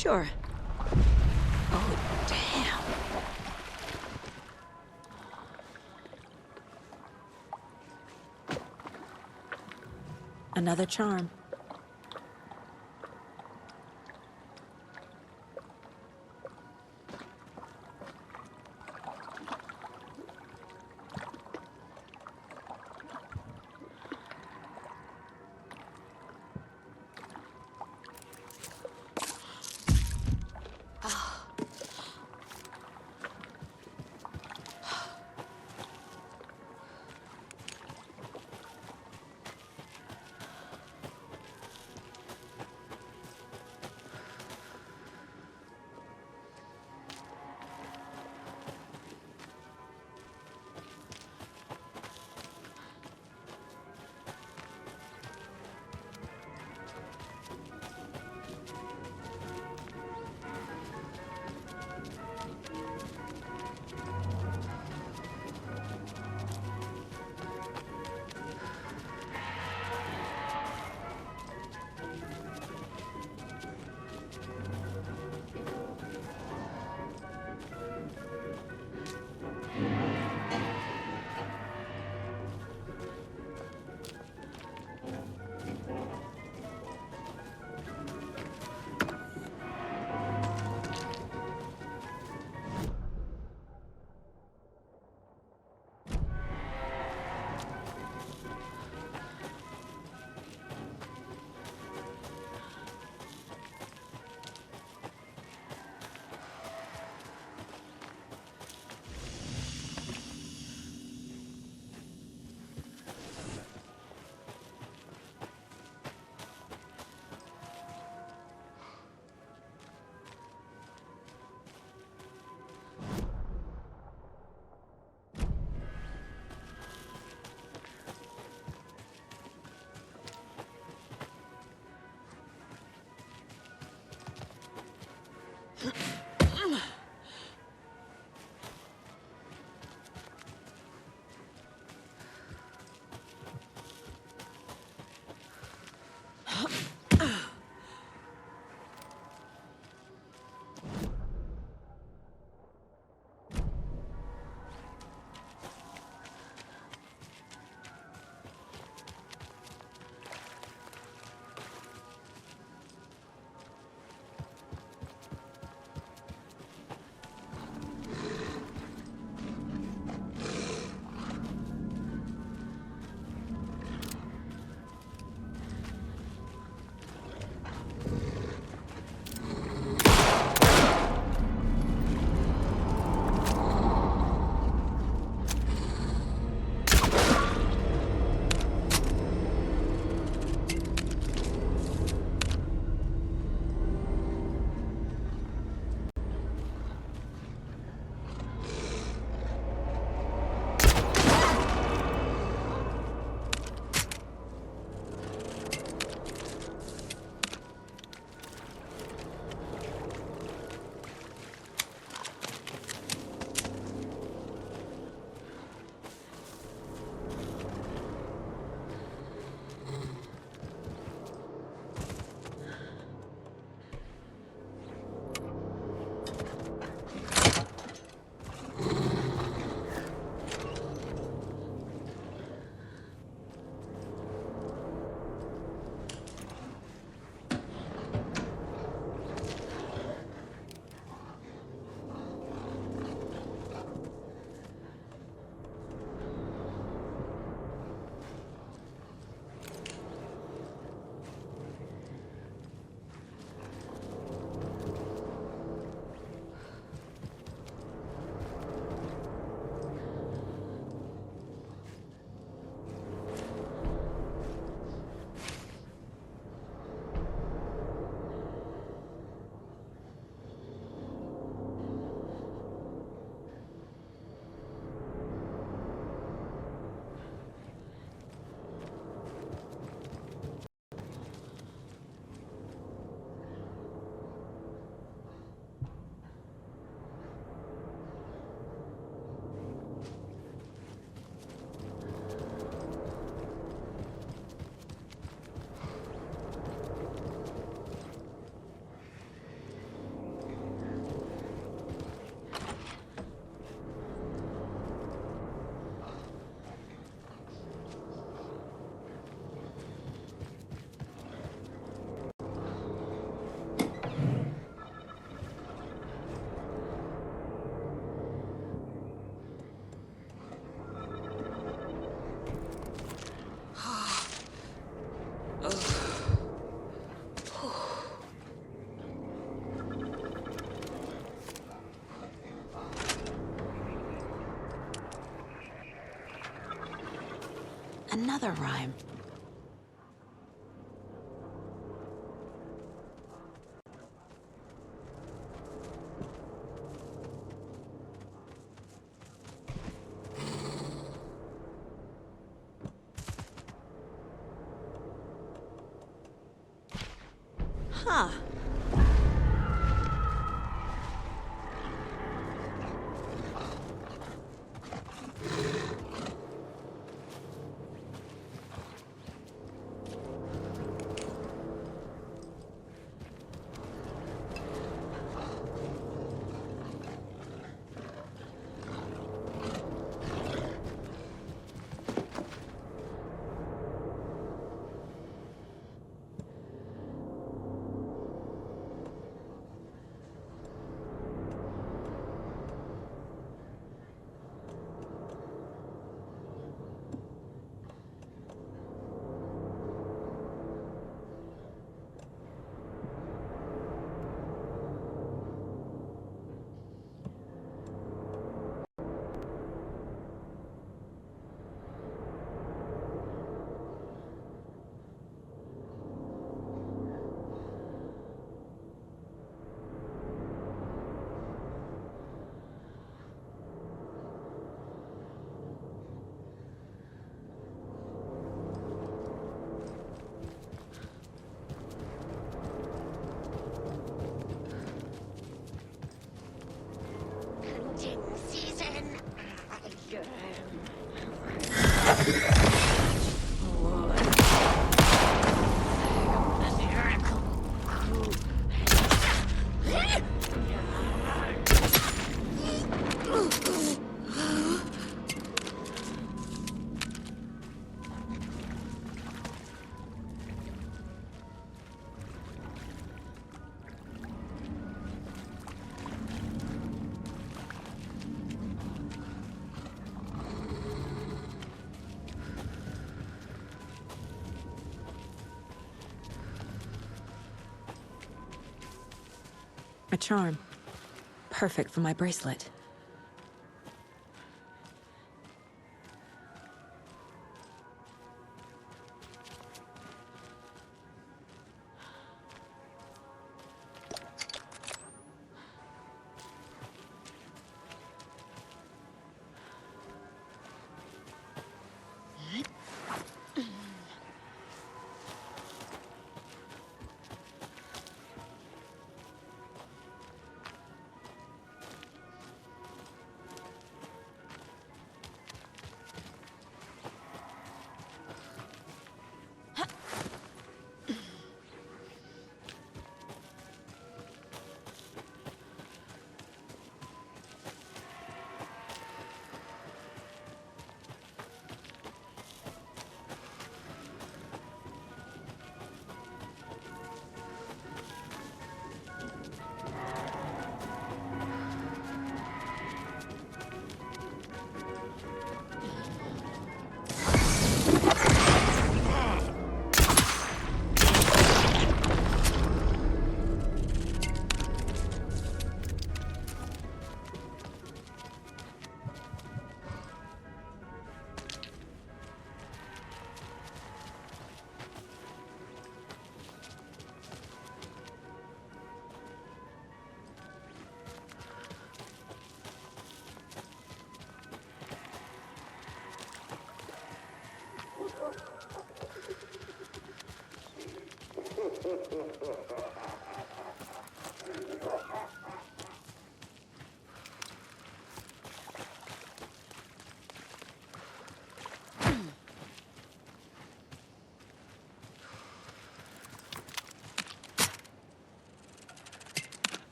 Sure. Oh, damn. Another charm. another rhyme. Huh. Hunting season. A charm. Perfect for my bracelet.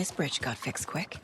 this bridge got fixed quick.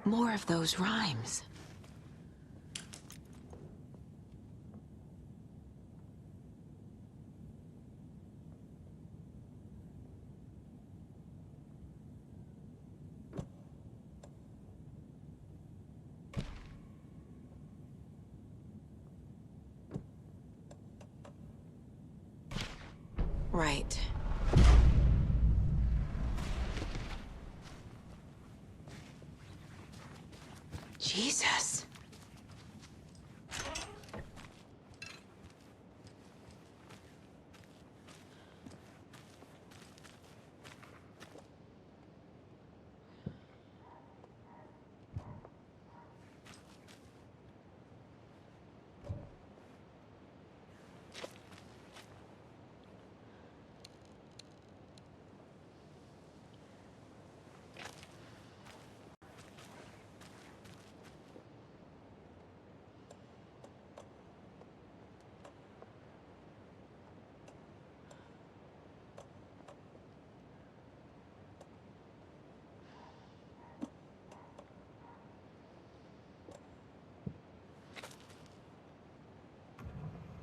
More of those rhymes. Right. Jesus.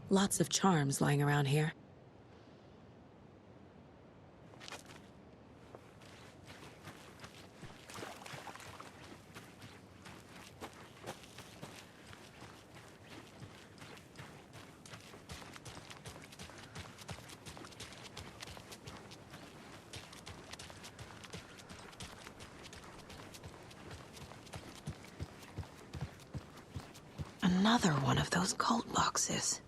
Lots of charms lying around here. Another one of those cult boxes.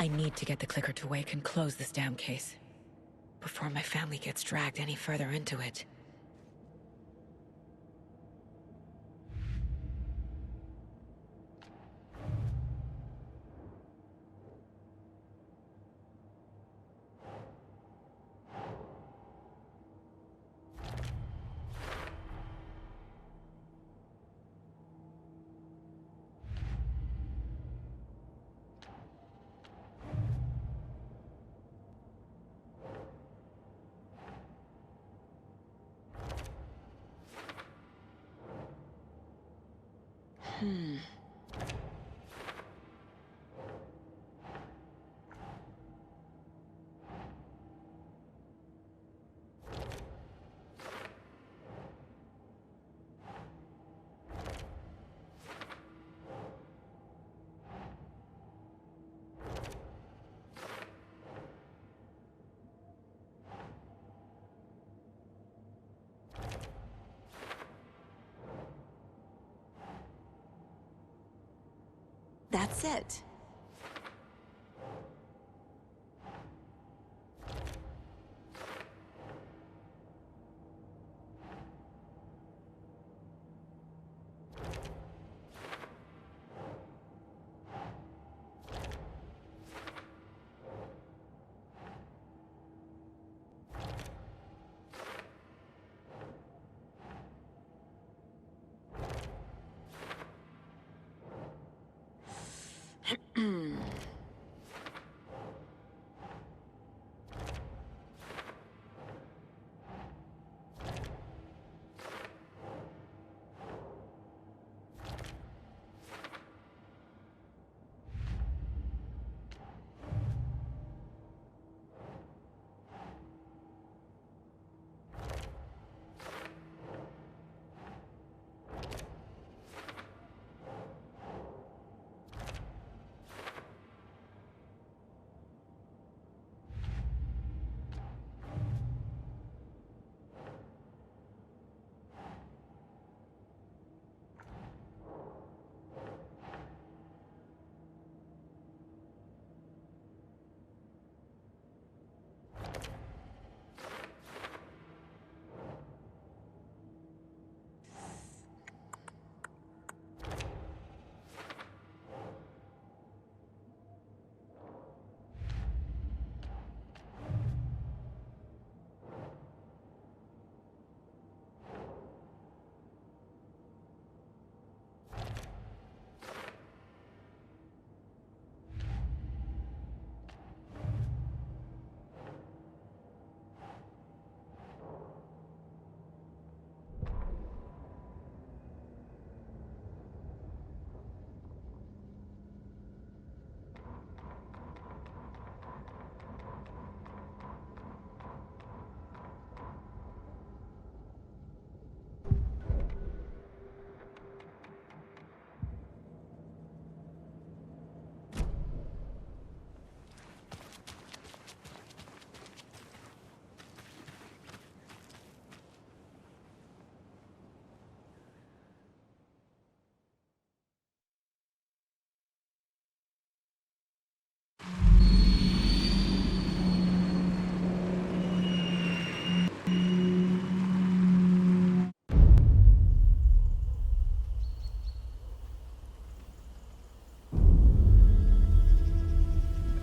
I need to get the clicker to Wake and close this damn case before my family gets dragged any further into it. That's it.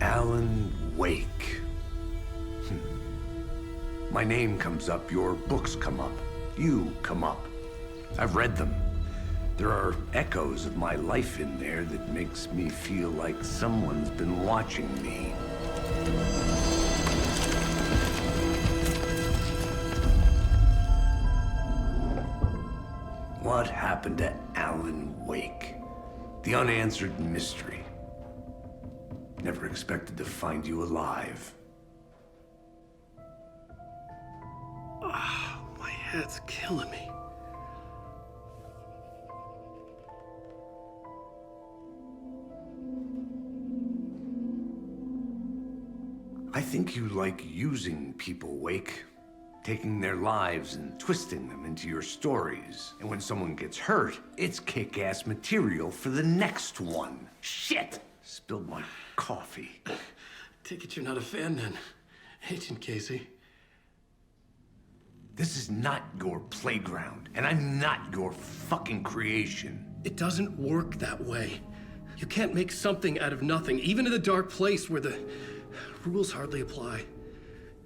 Alan Wake. My name comes up, your books come up, you come up. I've read them. There are echoes of my life in there that makes me feel like someone's been watching me. What happened to Alan Wake? The unanswered mystery. Never expected to find you alive. My head's killing me. I think you like using people, Wake. Taking their lives and twisting them into your stories. And when someone gets hurt, it's kick-ass material for the next one. Shit! Spilled my coffee. Take it you're not a fan then, Agent Casey. This is not your playground, and I'm not your fucking creation. It doesn't work that way. You can't make something out of nothing, even in a dark place where the rules hardly apply.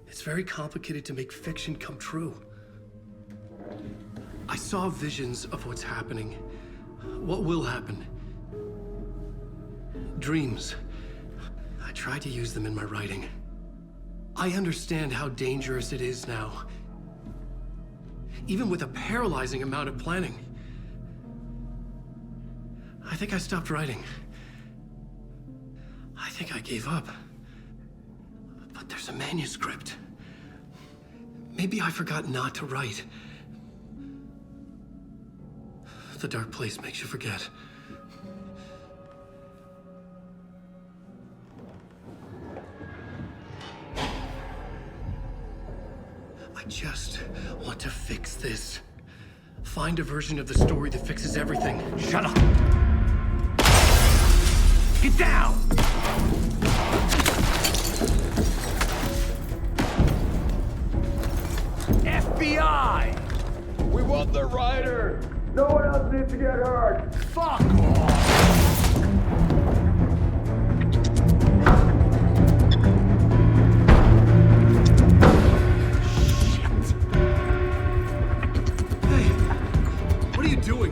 It's very complicated to make fiction come true. I saw visions of what's happening, what will happen. Dreams. I tried to use them in my writing. I understand how dangerous it is now. Even with a paralyzing amount of planning. I think I stopped writing. I think I gave up. But there's a manuscript. Maybe I forgot not to write. The dark place makes you forget. I just want to fix this. Find a version of the story that fixes everything. Shut up! Get down! FBI! We want the writer! No one else needs to get hurt! Fuck off! What are you doing?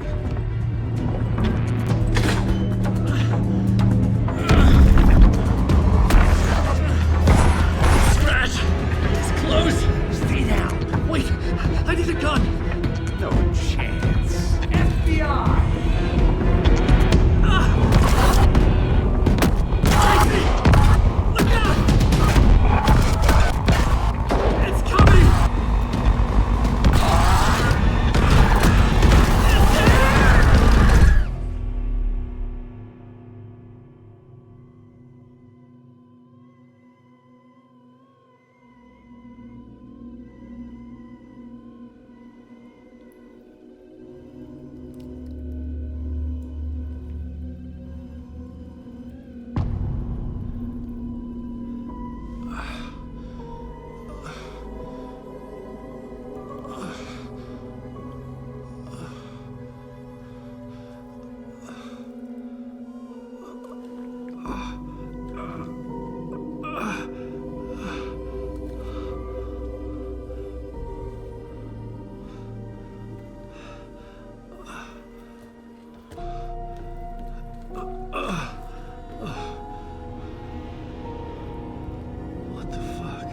Scratch! It's close! Stay down! Wait! I need a gun! No chance. FBI! Crazy! Look out! It's coming! What the fuck?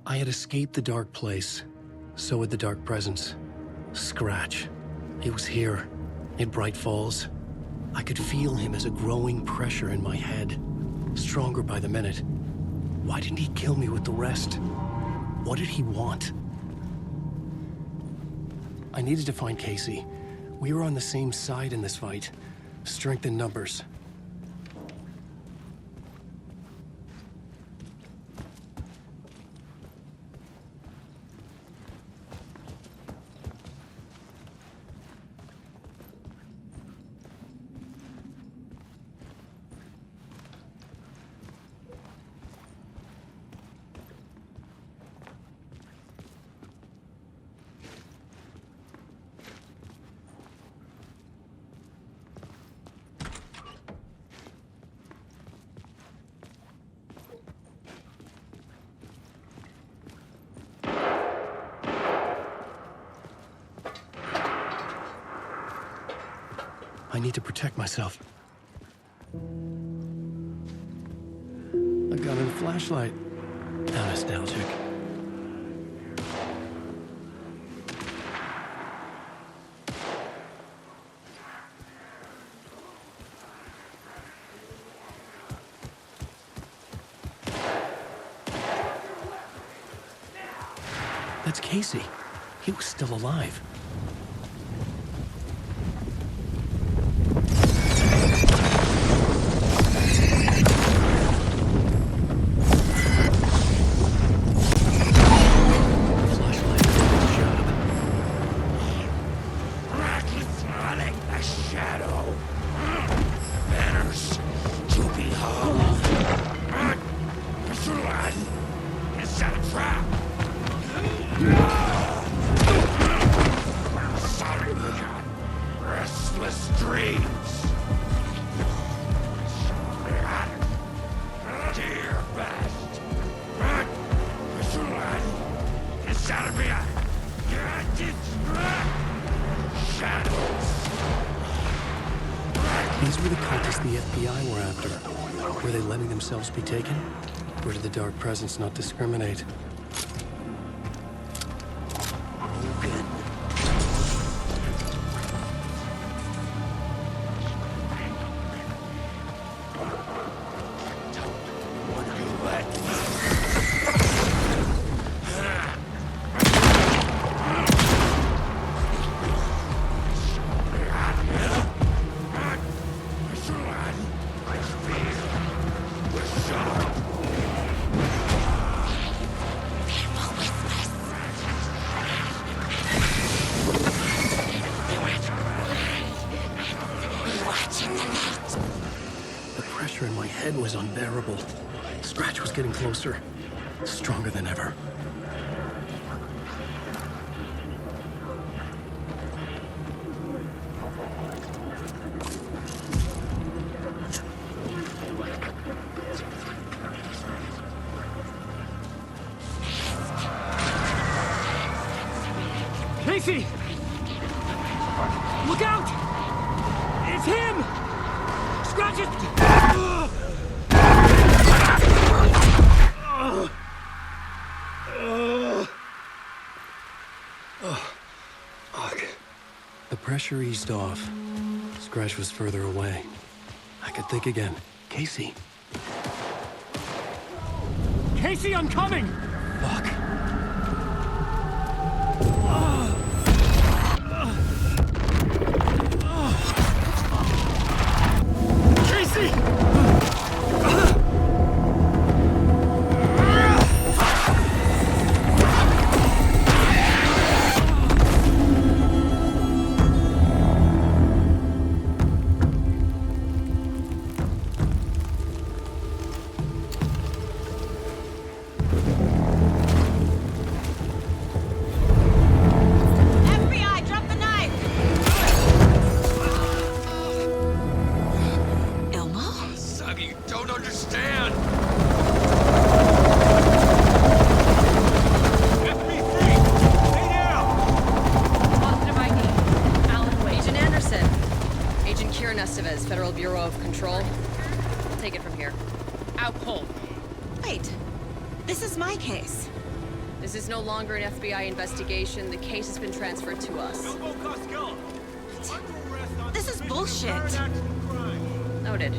I had escaped the dark place. So had the dark presence. Scratch. It was here, in Bright Falls. I could feel him as a growing pressure in my head. Stronger by the minute. Why didn't he kill me with the rest? What did he want? I needed to find Casey. We were on the same side in this fight. Strength in numbers. I need to protect myself. A gun and flashlight. How nostalgic. That's Casey. He was still alive. What is the FBI were after? Were they letting themselves be taken? Or did the Dark Presence not discriminate? Was unbearable. Scratch was getting closer, stronger than ever. Casey! Look out! It's him! Scratch it! The pressure eased off. Scratch was further away. I could think again. Casey. Casey, I'm coming! Fuck. Casey! Federal Bureau of Control. I'll take it from here. Out cold. Wait. This is my case. This is no longer an FBI investigation. The case has been transferred to us. This is bullshit. Noted.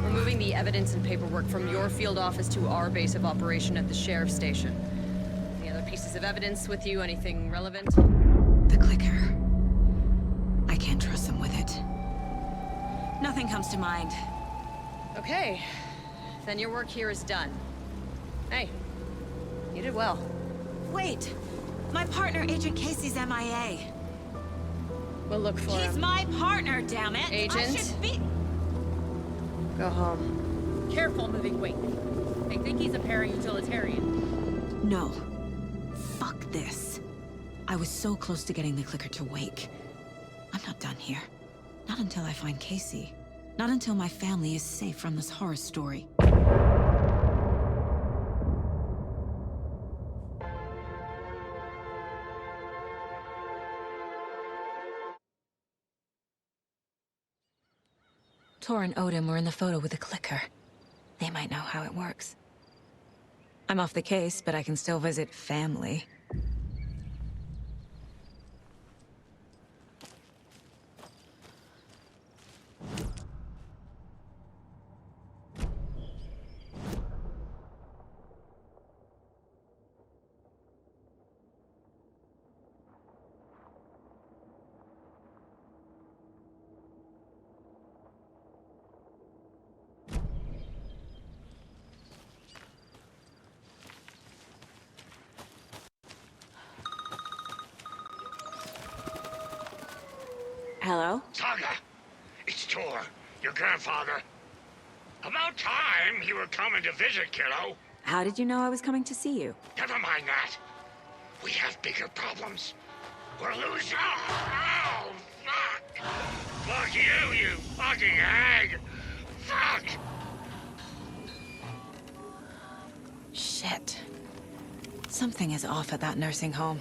We're moving the evidence and paperwork from your field office to our base of operation at the sheriff's station. Any other pieces of evidence with you? Anything relevant? The clicker. I can't trust them with it. Nothing comes to mind. Okay. Then your work here is done. Hey, you did well. Wait! My partner, Agent Casey's MIA. We'll look for him. He's my partner, damn it! Agent? I should be... Go home. Careful moving weight. They think he's a para-utilitarian. No. Fuck this. I was so close to getting the clicker to wake. I'm not done here. Not until I find Casey. Not until my family is safe from this horror story. Tor and Odin were in the photo with the clicker. They might know how it works. I'm off the case, but I can still visit family. Hello? Saga! It's Tor, your grandfather. About time you were coming to visit, kiddo. How did you know I was coming to see you? Never mind that. We have bigger problems. We're losing... Oh, fuck! Fuck you, you fucking hag! Fuck! Shit. Something is off at that nursing home.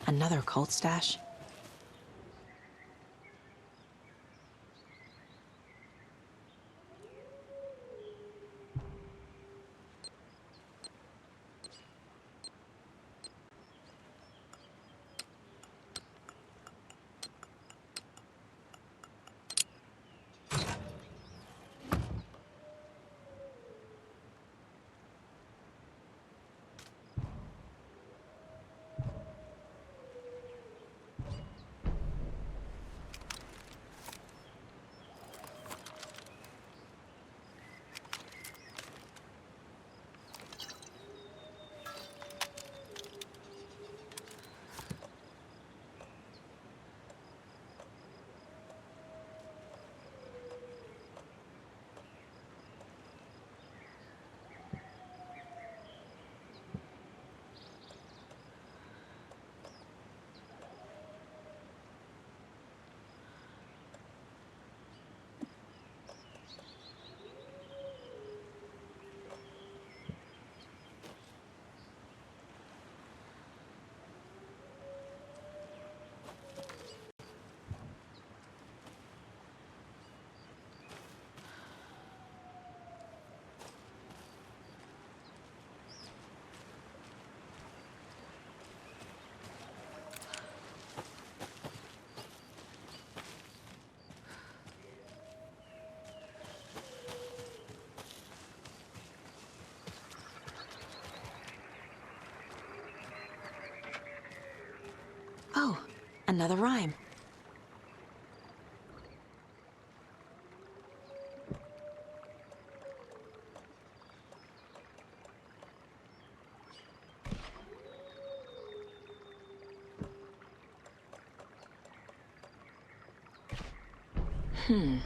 Another cult stash? Oh, another rhyme. Hmm.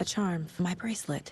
a charm for my bracelet.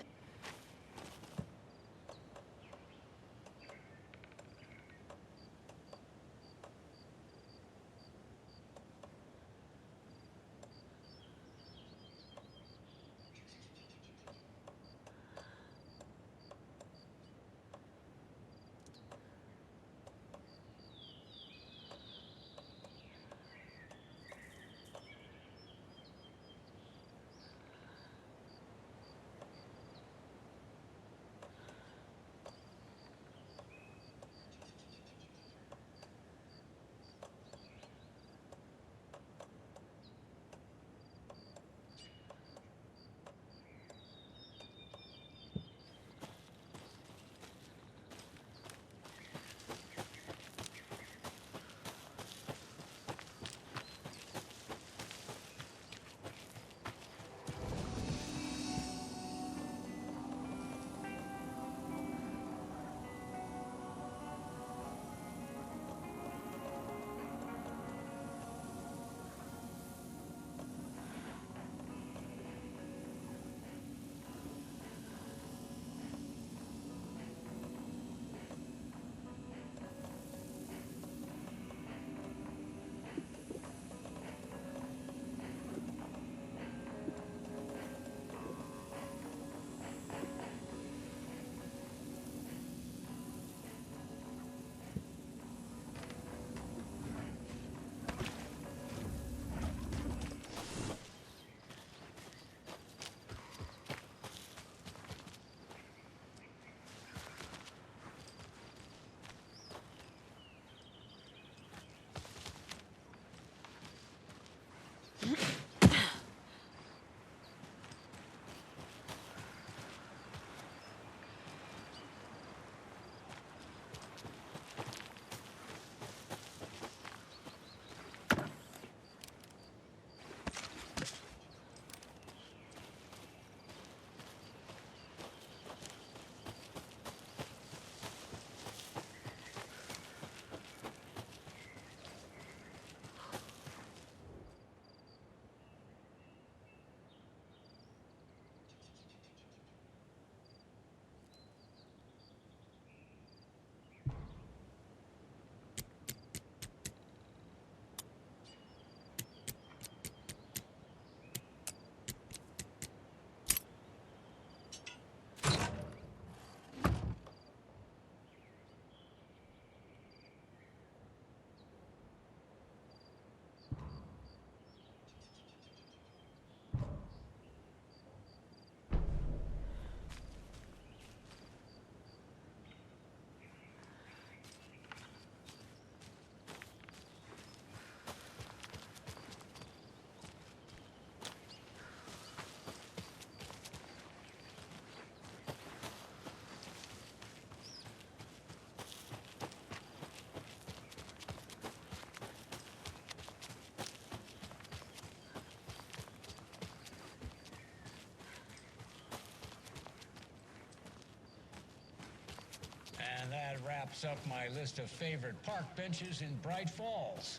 And that wraps up my list of favorite park benches in Bright Falls.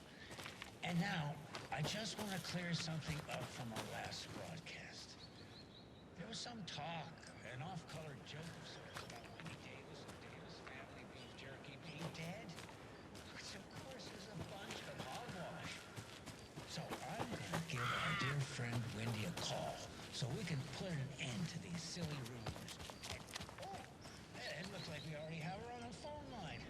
And now, I just want to clear something up from our last broadcast. There was some talk, an off-color joke of sorts about Wendy Davis and Davis Family Beef Jerky being dead, which of course is a bunch of hogwash. So I'm going to give our dear friend Wendy a call so we can put an end to these silly rumors. And, it looks like we already have her on the phone line.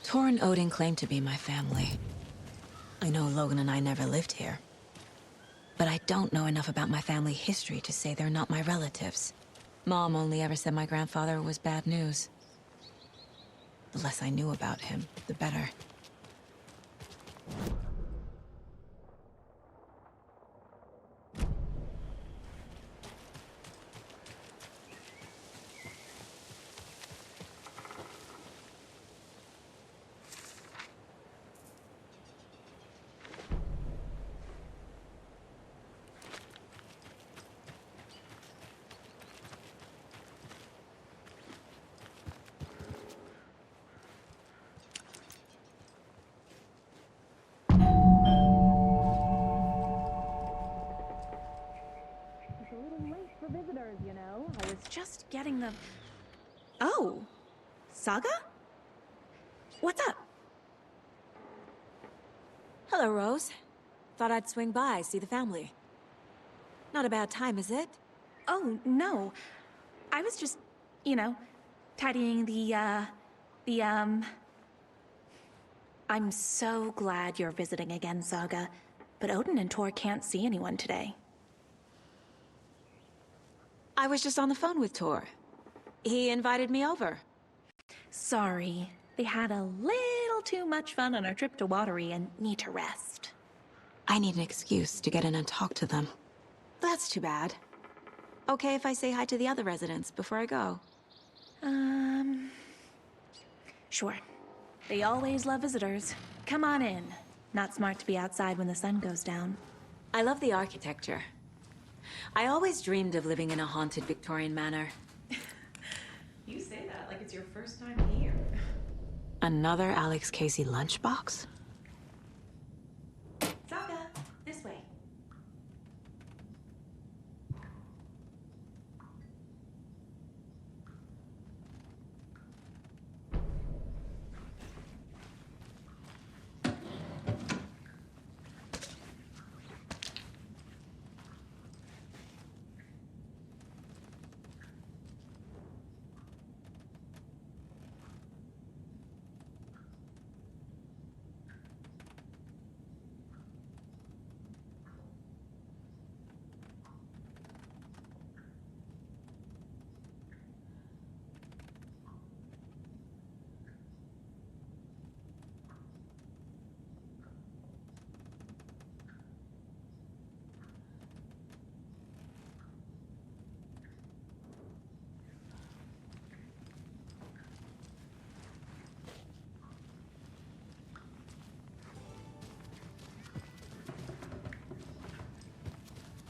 Tor and Odin claim to be my family. I know Logan and I never lived here. But I don't know enough about my family history to say they're not my relatives. Mom only ever said my grandfather was bad news. The less I knew about him, the better. Visitors, you know. I was just getting the... Oh, Saga? What's up? Hello, Rose. Thought I'd swing by, see the family. Not a bad time, is it? Oh, no. I was just, you know, tidying I'm so glad you're visiting again, Saga. But Odin and Tor can't see anyone today. I was just on the phone with Tor. He invited me over. Sorry. They had a little too much fun on our trip to Watery and need to rest. I need an excuse to get in and talk to them. That's too bad. Okay if I say hi to the other residents before I go? Sure. They always love visitors. Come on in. Not smart to be outside when the sun goes down. I love the architecture. I always dreamed of living in a haunted Victorian manor. You say that like it's your first time here. Another Alex Casey lunchbox? Saga, this way.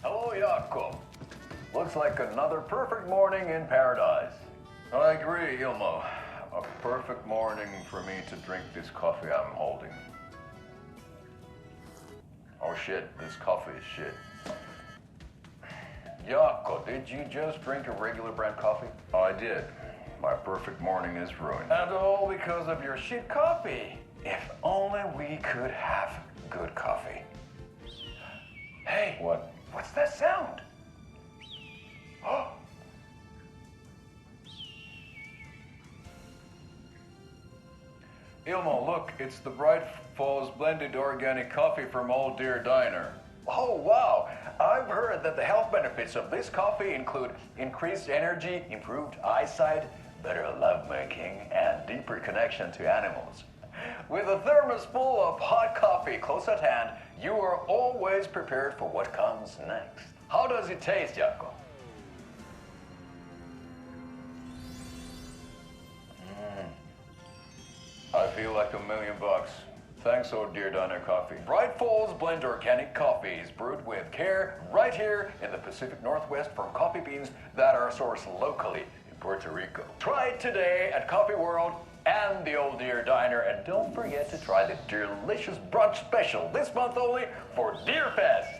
Hello, Jakob. Looks like another perfect morning in paradise. I agree, Ilmo. A perfect morning for me to drink this coffee I'm holding. Oh shit, this coffee is shit. Jakob, did you just drink a regular brand coffee? Oh, I did. My perfect morning is ruined. And all because of your shit coffee. If only we could have good coffee. Hey, what? What's that sound? Oh! Ilmo, look, it's the Bright Falls blended organic coffee from Old Deer Diner. Oh, wow. I've heard that the health benefits of this coffee include increased energy, improved eyesight, better lovemaking, and deeper connection to animals. With a thermos full of hot coffee close at hand, you are always prepared for what comes next. How does it taste, Jakob? I feel like $1 million. Thanks, Old Deer Diner Coffee. Bright Falls Blend Organic Coffee is brewed with care right here in the Pacific Northwest from coffee beans that are sourced locally in Puerto Rico. Try it today at Coffee World and the Old Deer Diner, and don't forget to try the delicious brunch special this month only for Deer Fest.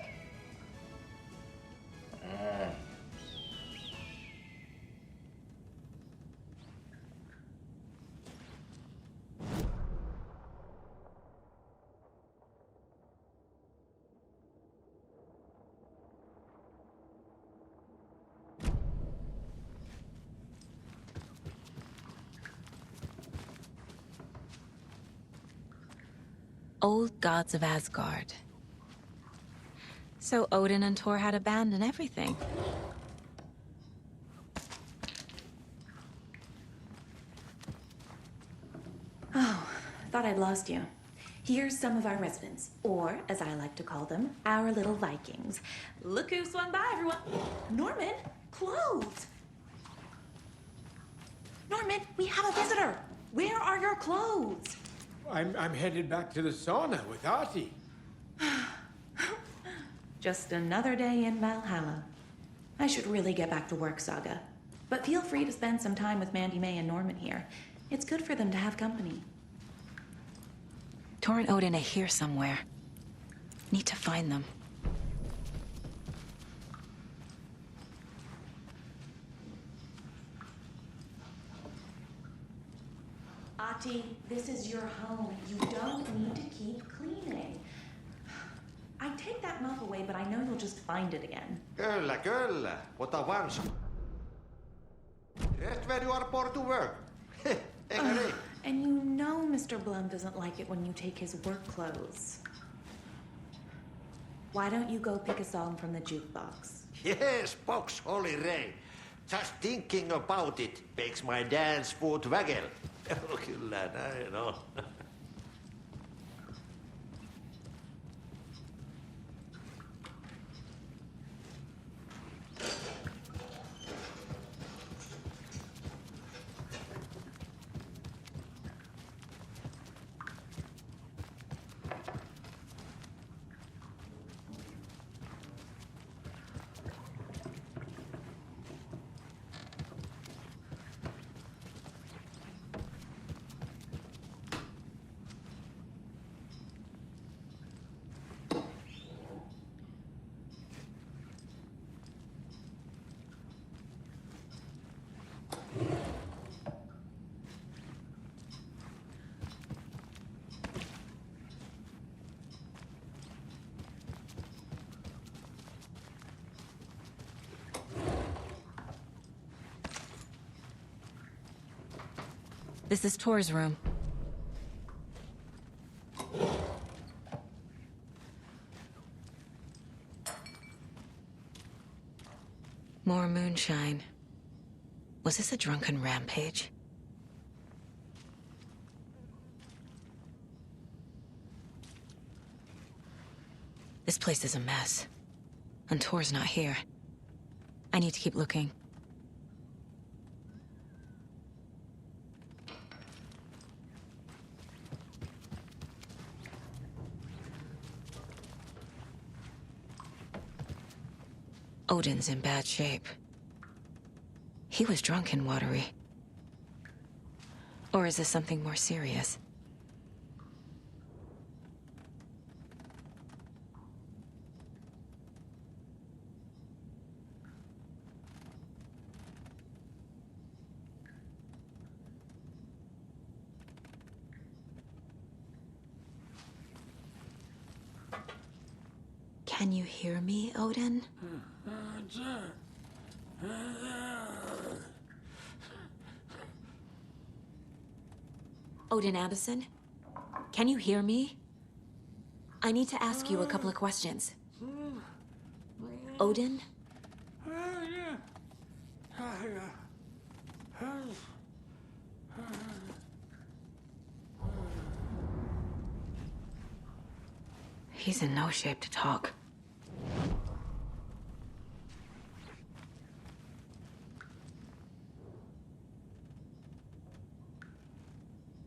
Old gods of Asgard. So Odin and Thor had a band and everything. Oh, thought I'd lost you. Here's some of our residents, or as I like to call them, our little Vikings. Look who swung by, everyone. Norman, clothes. Norman, we have a visitor. Where are your clothes? I'm headed back to the sauna with Artie. Just another day in Valhalla. I should really get back to work, Saga. But feel free to spend some time with Mandy May and Norman here. It's good for them to have company. Thor and Odin are here somewhere. Need to find them. Ati, this is your home. You don't need to keep cleaning. I take that mop away, but I know you'll just find it again. Kyllä, kyllä. Ota vansa. Just where you are born to work. Eikö niin? And you know Mr. Blum doesn't like it when you take his work clothes. Why don't you go pick a song from the jukebox? Yes, box Holy Ray. Just thinking about it makes my dance foot waggle. Kyllä näin on. This is Thor's room. More moonshine. Was this a drunken rampage? This place is a mess. And Thor's not here. I need to keep looking. Odin's in bad shape. He was drunk and watery. Or is this something more serious? Can you hear me, Odin? Odin Abison? Can you hear me? I need to ask you a couple of questions. Odin? He's in no shape to talk.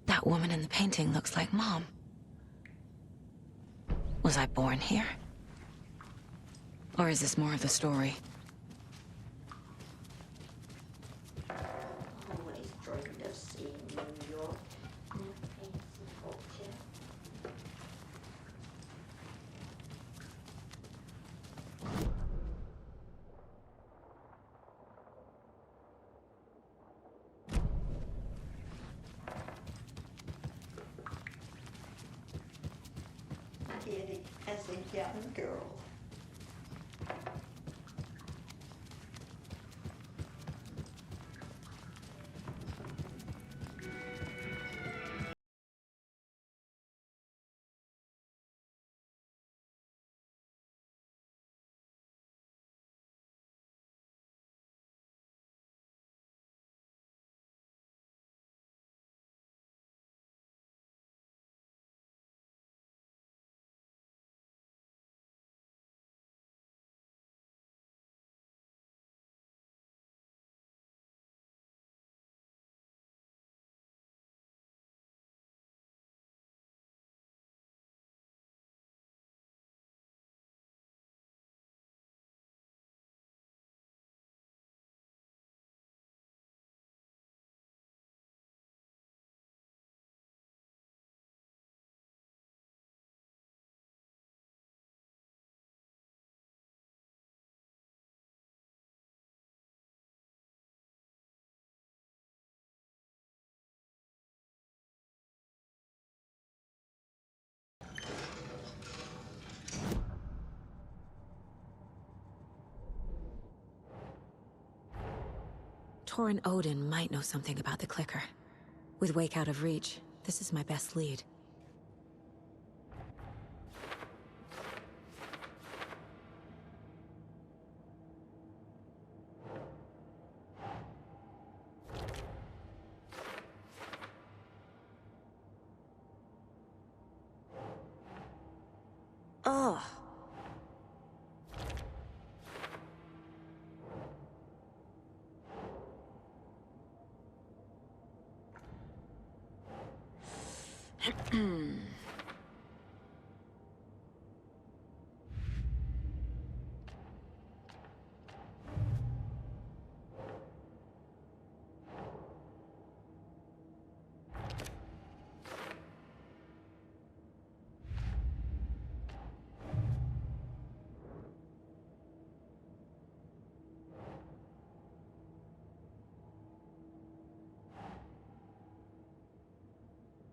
That woman in the painting looks like Mom. Was I born here? Or is this more of the story? Always dreamed of seeing New York in a fancy hotel. Did it as a young girl. Torin Odin might know something about the clicker. With Wake out of reach, this is my best lead. Ugh.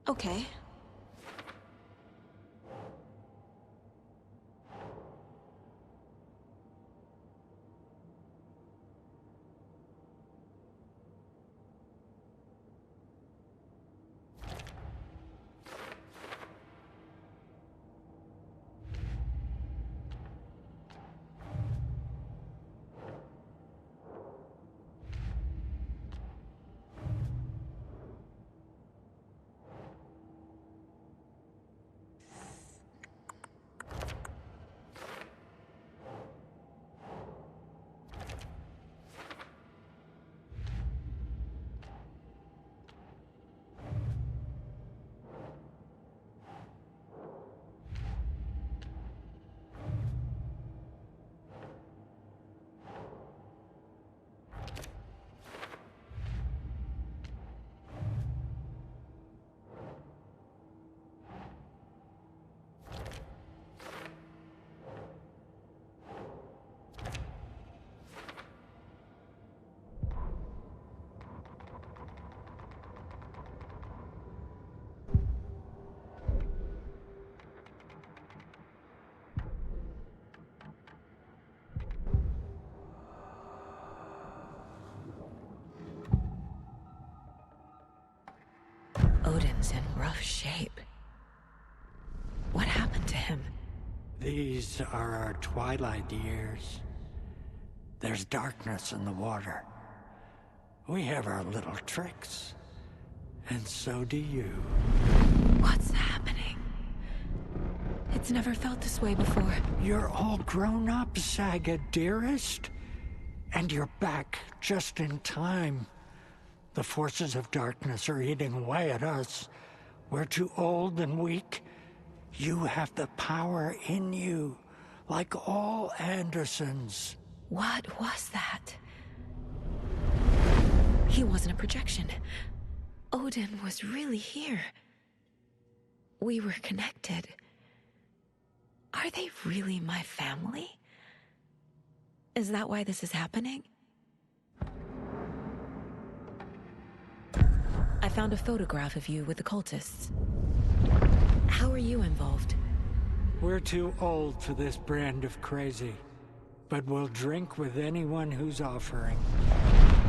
Okay. Odin's in rough shape. What happened to him? These are our twilight years. There's darkness in the water. We have our little tricks. And so do you. What's happening? It's never felt this way before. You're all grown up, Saga, dearest. And you're back just in time. The forces of darkness are eating away at us. We're too old and weak. You have the power in you, like all Andersons. What was that? He wasn't a projection. Odin was really here. We were connected. Are they really my family? Is that why this is happening? I found a photograph of you with the cultists. How are you involved? We're too old for this brand of crazy, but we'll drink with anyone who's offering.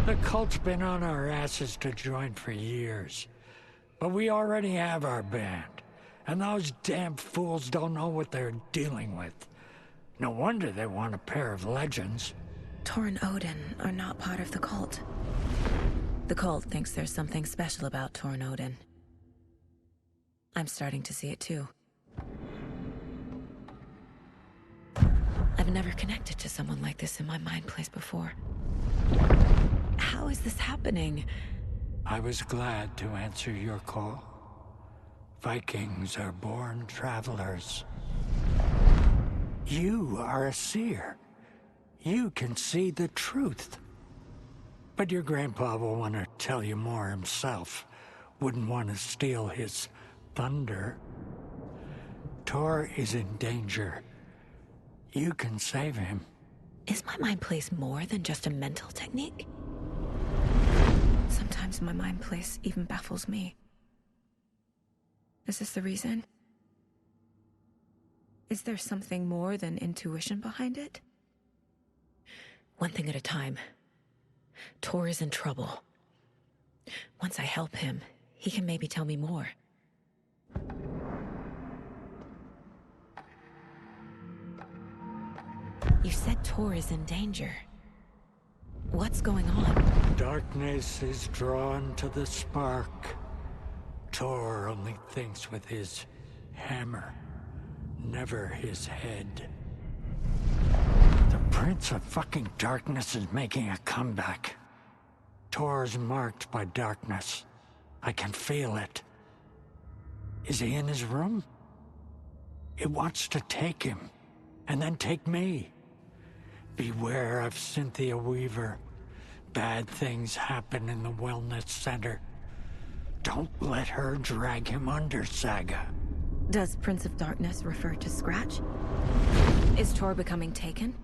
The cult's been on our asses to join for years, but we already have our band, and those damn fools don't know what they're dealing with. No wonder they want a pair of legends. Torin Odin are not part of the cult. The cult thinks there's something special about Torin Odin. I'm starting to see it too. I've never connected to someone like this in my mind place before. How is this happening? I was glad to answer your call. Vikings are born travelers. You are a seer. You can see the truth. But your grandpa will want to tell you more himself. Wouldn't want to steal his thunder. Tor is in danger. You can save him. Is my mind place more than just a mental technique? Sometimes my mind place even baffles me. Is this the reason? Is there something more than intuition behind it? One thing at a time. Tor is in trouble. Once I help him, he can maybe tell me more. You said Tor is in danger. What's going on? Darkness is drawn to the spark. Tor only thinks with his hammer, never his head. The Prince of fucking Darkness is making a comeback. Tor's marked by darkness. I can feel it. Is he in his room? It wants to take him, and then take me. Beware of Cynthia Weaver. Bad things happen in the wellness center. Don't let her drag him under, Saga. Does Prince of Darkness refer to Scratch? Is Tor becoming taken?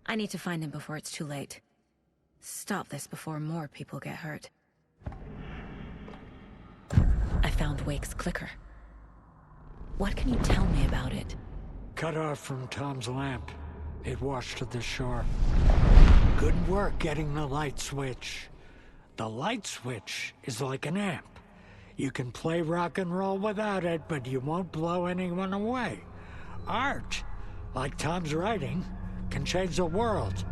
I need to find him before it's too late. Stop this before more people get hurt. I found Wake's clicker. What can you tell me about it? Cut off from Tom's lamp. It washed to the shore. Good work getting the light switch. The light switch is like an amp. You can play rock and roll without it, but you won't blow anyone away. Art, like Tom's writing, can change the world,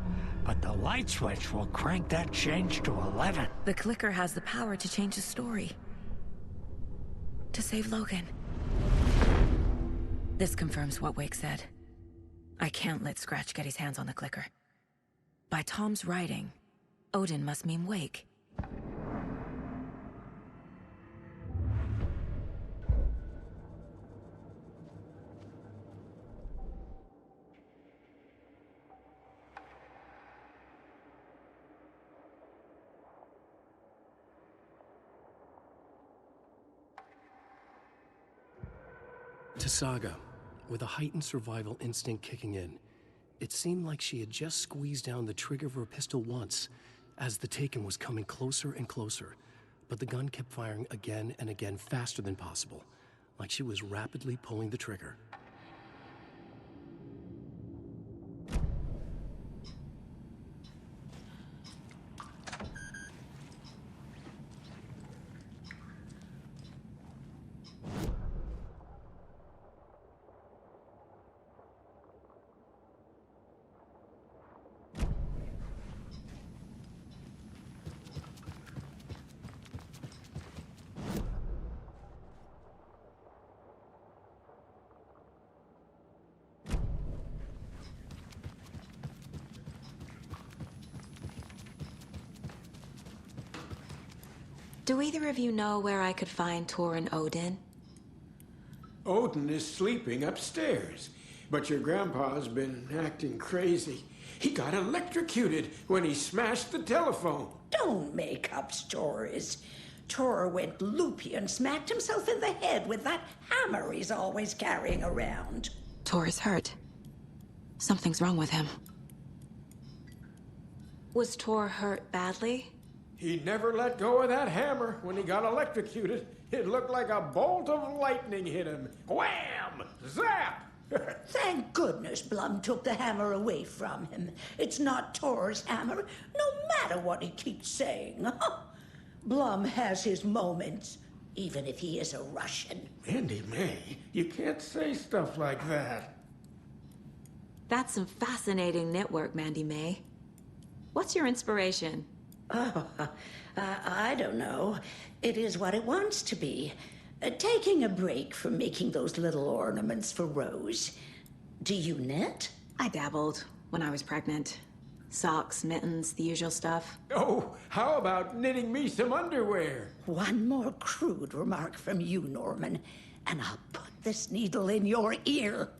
but the light switch will crank that change to 11. The clicker has the power to change the story. To save Logan. This confirms what Wake said. I can't let Scratch get his hands on the clicker. By Tom's writing, Odin must mean Wake. To Saga, with a heightened survival instinct kicking in, it seemed like she had just squeezed down the trigger of her pistol once, as the Taken was coming closer and closer, but the gun kept firing again and again faster than possible, like she was rapidly pulling the trigger. Do either of you know where I could find Tor and Odin? Odin is sleeping upstairs, but your grandpa's been acting crazy. He got electrocuted when he smashed the telephone. Don't make up stories. Tor went loopy and smacked himself in the head with that hammer he's always carrying around. Tor is hurt. Something's wrong with him. Was Tor hurt badly? He never let go of that hammer when he got electrocuted. It looked like a bolt of lightning hit him. Wham! Zap! Thank goodness Blum took the hammer away from him. It's not Tor's hammer, no matter what he keeps saying. Blum has his moments, even if he is a Russian. Mandy May, you can't say stuff like that. That's some fascinating network, Mandy May. What's your inspiration? Oh, I don't know. It is what it wants to be. Taking a break from making those little ornaments for Rose. Do you knit? I dabbled when I was pregnant. Socks, mittens, the usual stuff. Oh, how about knitting me some underwear? One more crude remark from you, Norman, and I'll put this needle in your ear.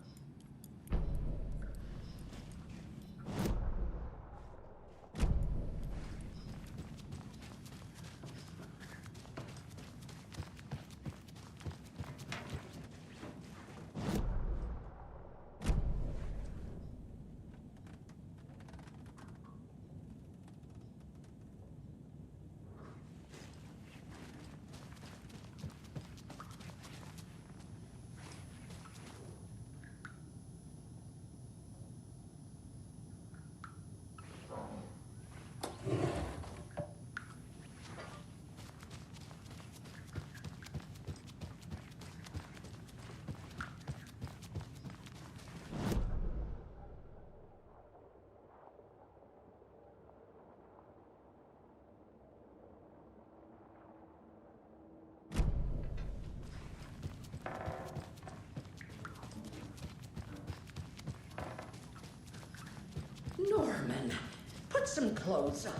some clothes on.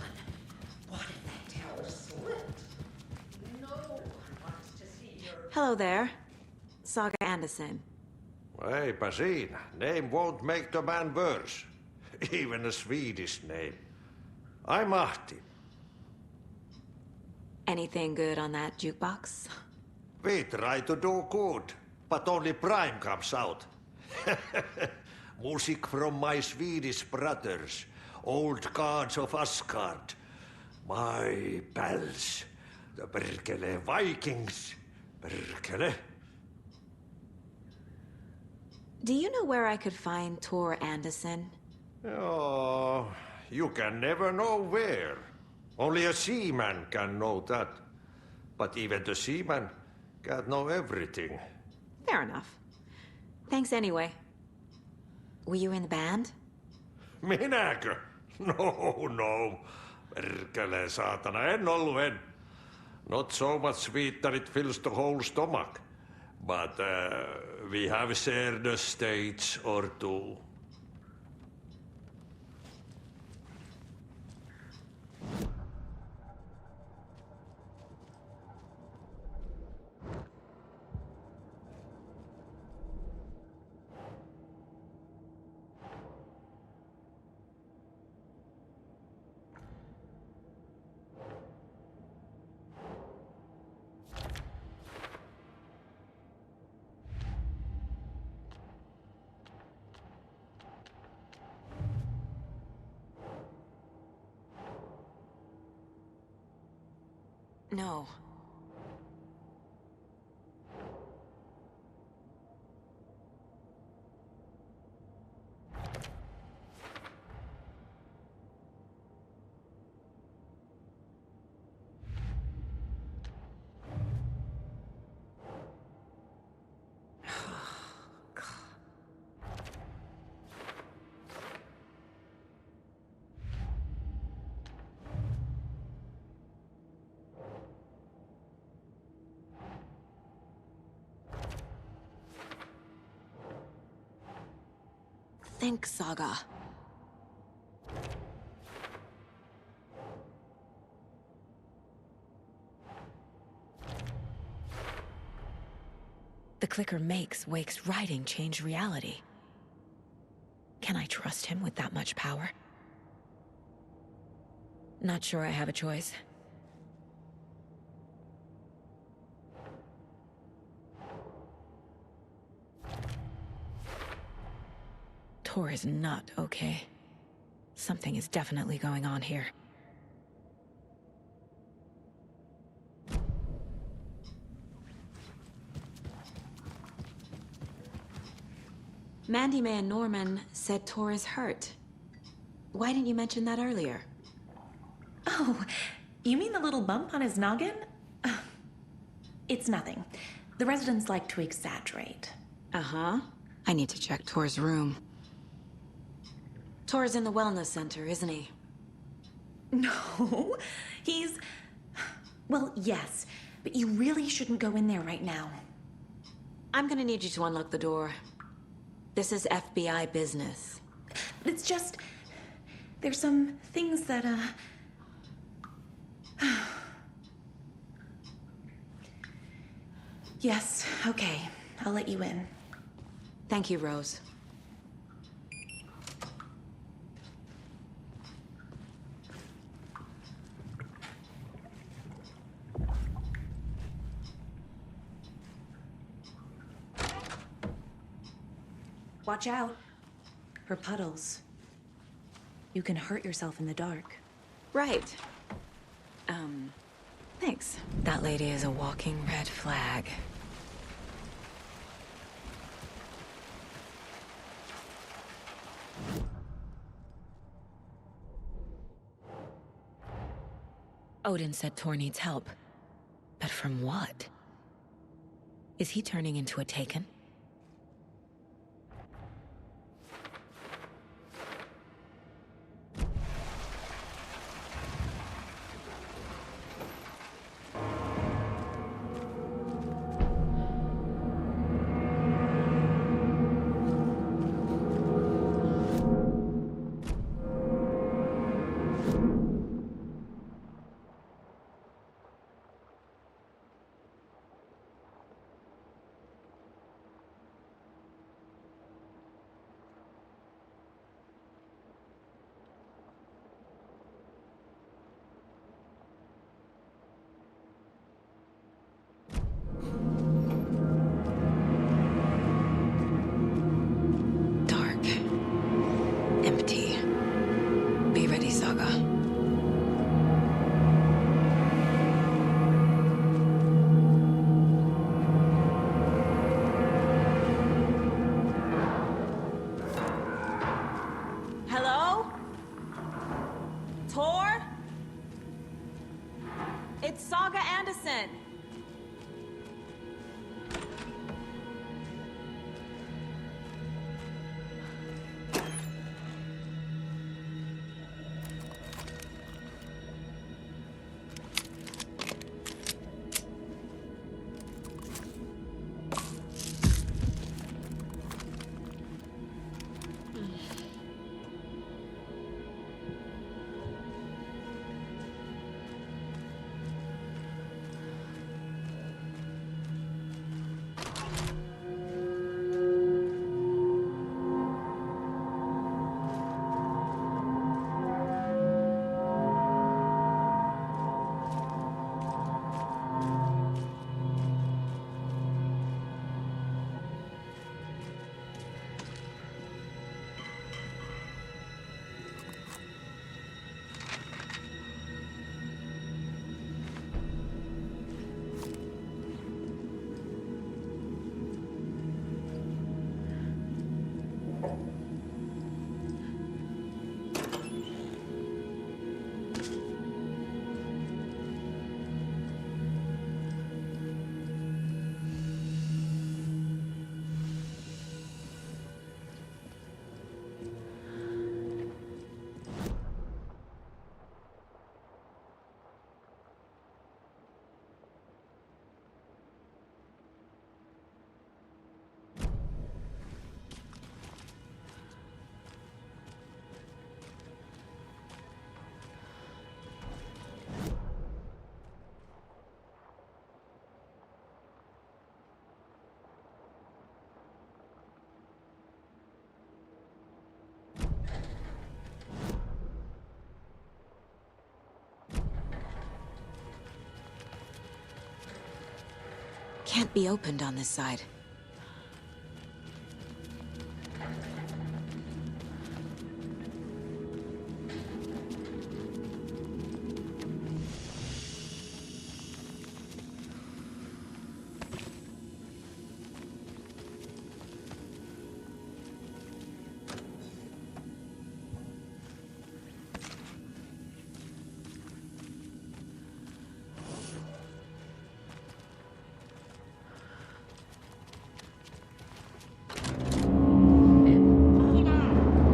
What if that tower slipped? No one wants to see your... Hello there. Saga Anderson. Eipä siinä. Name won't make the man worse. Even a Swedish name. I'm Ahti. Anything good on that jukebox? We try to do good, but only Prime comes out. Music from my Swedish brothers, old gods of Asgard. My pals, the Perkele Vikings. Perkele. Do you know where I could find Tor Anderson? Oh, you can never know where. Only a seaman can know that. But even the seaman can't know everything. Fair enough. Thanks anyway. Were you in the band? Minäkö? No. Perkele saatana, en ollut. Not so much sweet that it fills the whole stomach. But we have shared a stage or two. No. Think, Saga. The clicker makes Wake's writing change reality. Can I trust him with that much power? Not sure I have a choice. Tor is not okay. Something is definitely going on here. Mandy May and Norman said Tor is hurt. Why didn't you mention that earlier? Oh, you mean the little bump on his noggin? It's nothing. The residents like to exaggerate. Uh-huh. I need to check Tor's room. Tor's in the wellness center, isn't he? No, he's... Well, yes, but you really shouldn't go in there right now. I'm gonna need you to unlock the door. This is FBI business. It's just... There's some things that, Yes, okay. I'll let you in. Thank you, Rose. Watch out. For puddles. You can hurt yourself in the dark. Right. Thanks. That lady is a walking red flag. Odin said Tor needs help. But from what? Is he turning into a Taken? can't be opened on this side.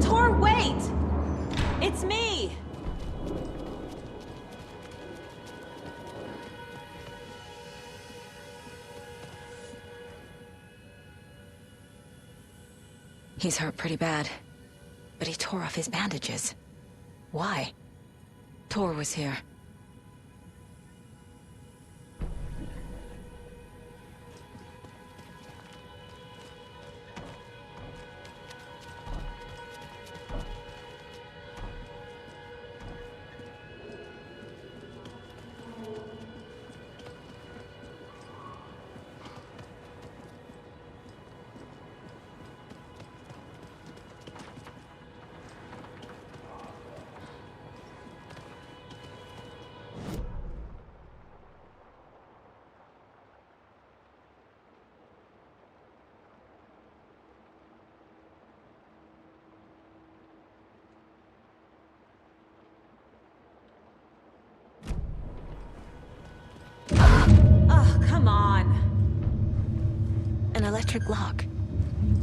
Tor, wait! It's me! He's hurt pretty bad, but he tore off his bandages. Why? Tor was here. Oh, come on. An electric lock.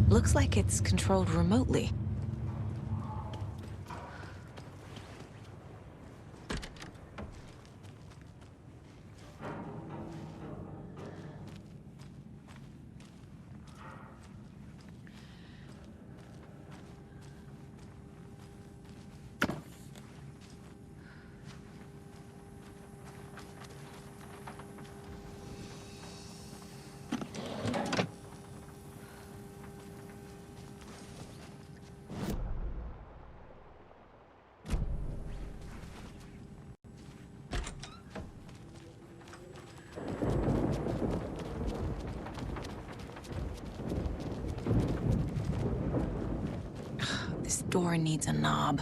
Looks like it's controlled remotely. This door needs a knob.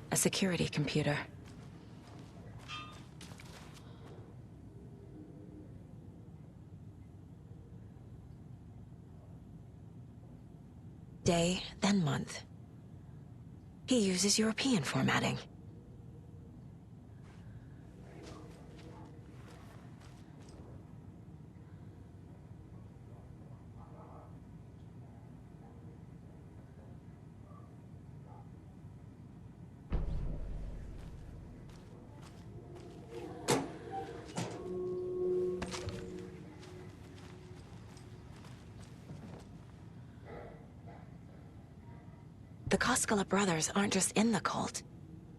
A security computer. Day, then month. He uses European formatting. The Koskela brothers aren't just in the cult.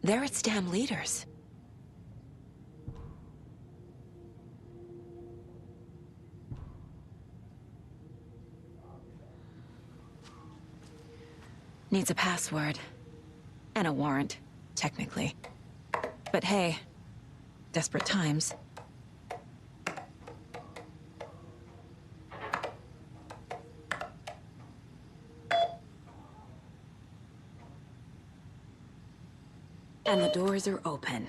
They're its damn leaders. Needs a password. And a warrant, technically. But hey, desperate times. And the doors are open.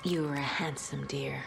You were a handsome deer.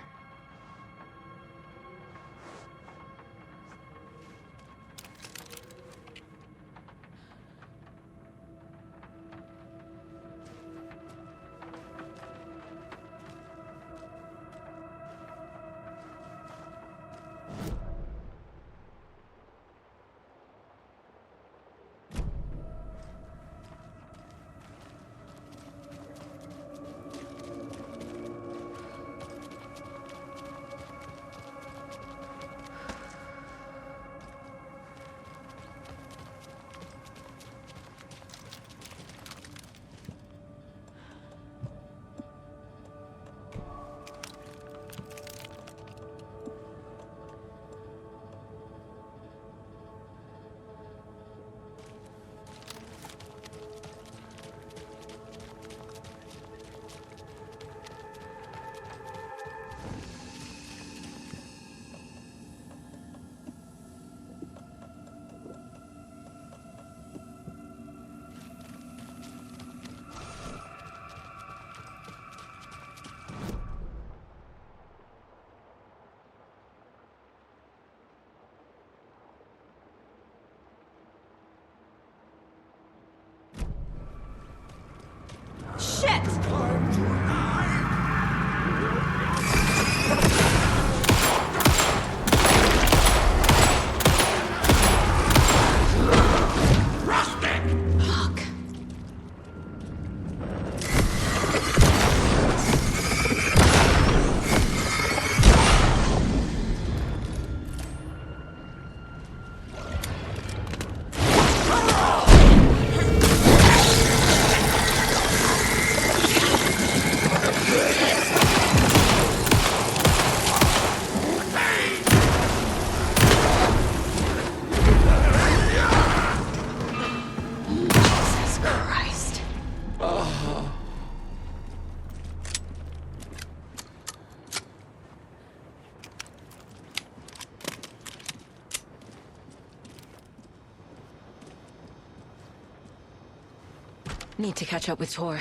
Need to catch up with Tor.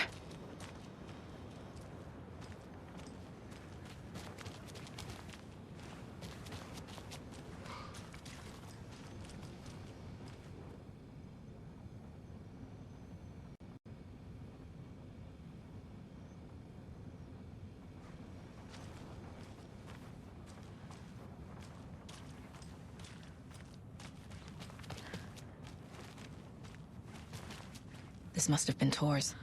This must have been Tor's.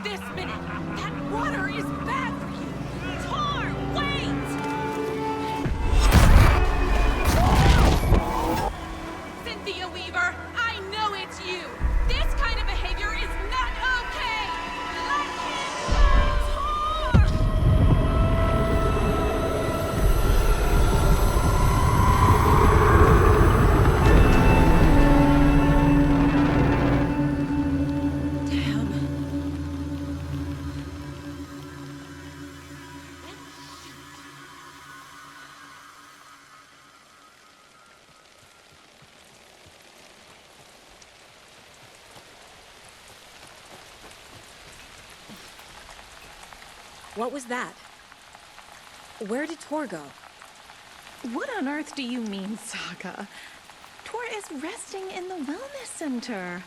This minute! That water is bad for you! Tor, wait! Cynthia Weaver, I know it's you! This kind of behavior is not okay! Let him What was that? Where did Tor go? What on earth do you mean, Saga? Tor is resting in the wellness center.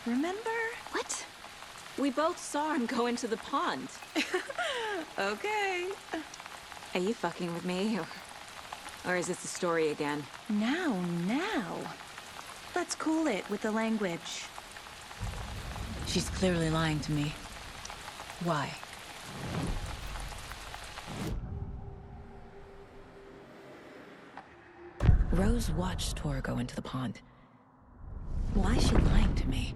Remember? What? We both saw him go into the pond. Okay. Are you fucking with me? Or Or is this a story again? Now. Let's cool it with the language. She's clearly lying to me. Why? Rose watched Tor go into the pond. Why is she lying to me?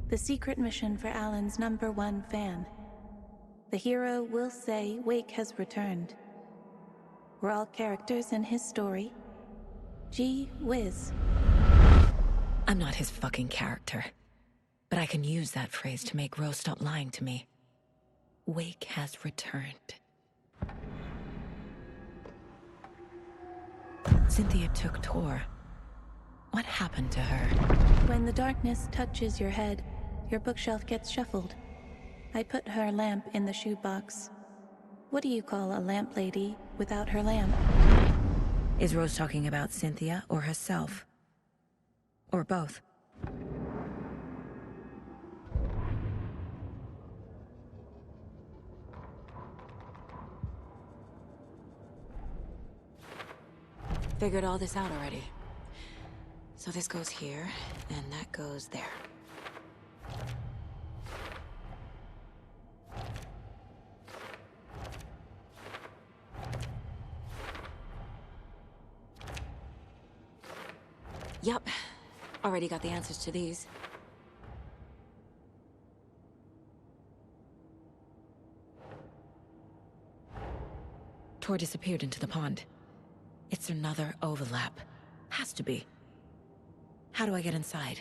The secret mission for Alan's #1 fan. The hero will say Wake has returned. We're all characters in his story. Gee whiz. I'm not his fucking character. But I can use that phrase to make Rose stop lying to me. Wake has returned. Cynthia took Tor. What happened to her? When the darkness touches your head, your bookshelf gets shuffled. I put her lamp in the shoebox. What do you call a lamp lady without her lamp? Is Rose talking about Cynthia or herself? Or both? Figured all this out already. So this goes here, and that goes there. Yup. Already got the answers to these. Tor disappeared into the pond. It's another overlap. Has to be. How do I get inside?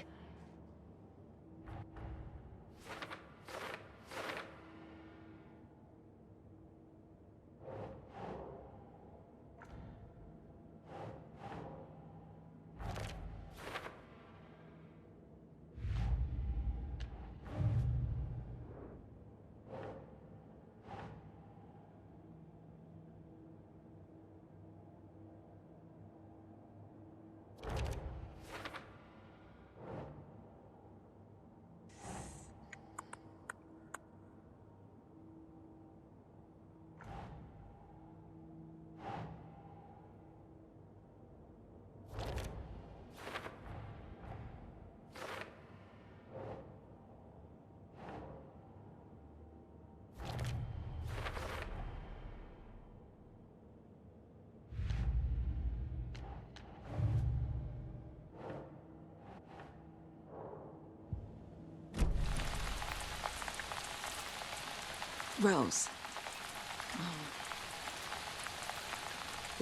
Rose.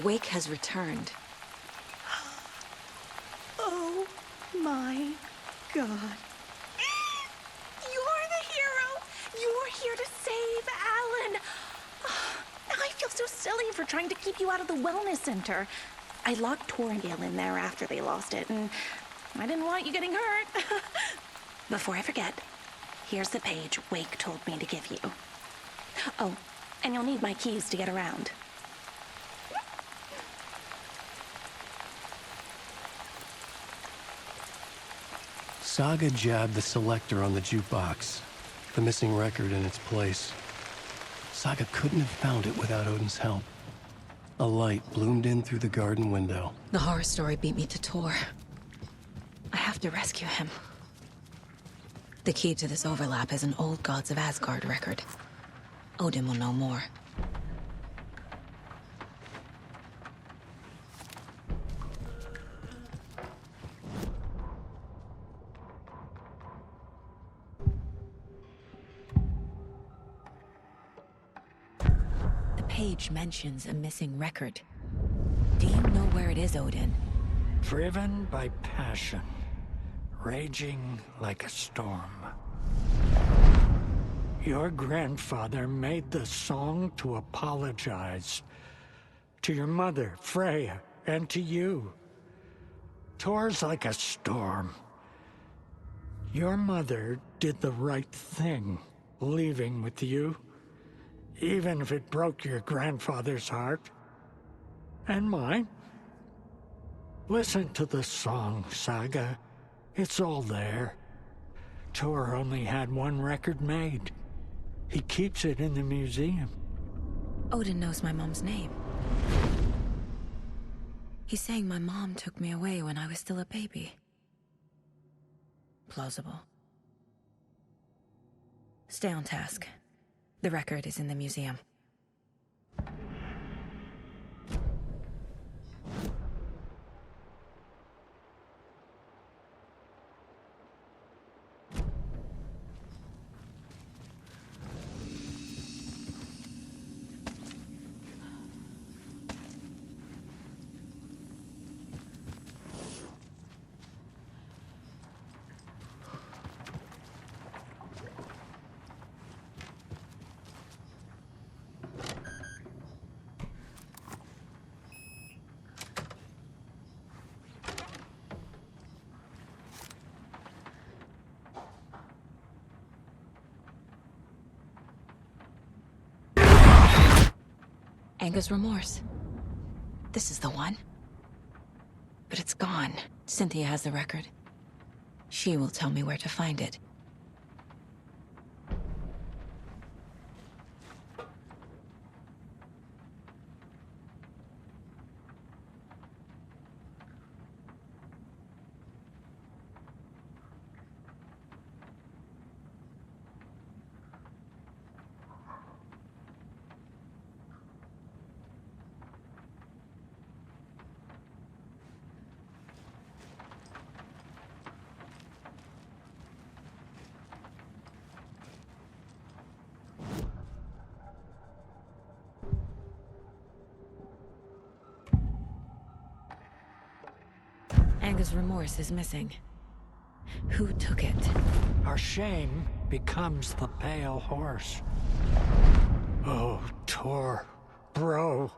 Wake has returned. Oh my God. You're the hero! You're here to save Alan! I feel so silly for trying to keep you out of the wellness center. I locked Tor and Gale in there after they lost it, and I didn't want you getting hurt. Before I forget, here's the page Wake told me to give you. Oh, and you'll need my keys to get around. Saga jabbed the selector on the jukebox, the missing record in its place. Saga couldn't have found it without Odin's help. A light bloomed in through the garden window. The horror story beat me to Tor. I have to rescue him. The key to this overlap is an old Gods of Asgard record. Odin will know more. The page mentions a missing record. Do you know where it is, Odin? Driven by passion, raging like a storm. Your grandfather made the song to apologize to your mother, Freya, and to you. Tor's like a storm. Your mother did the right thing, leaving with you, even if it broke your grandfather's heart. And mine. Listen to the song, Saga. It's all there. Tor only had one record made. He keeps it in the museum. Odin knows my mom's name. He's saying my mom took me away when I was still a baby. Plausible. Stay on task. The record is in the museum. Anger's remorse. This is the one. But it's gone. Cynthia has the record. She will tell me where to find it. Anger's remorse is missing. Who took it? Our shame becomes the pale horse. Oh, Tor. Bro.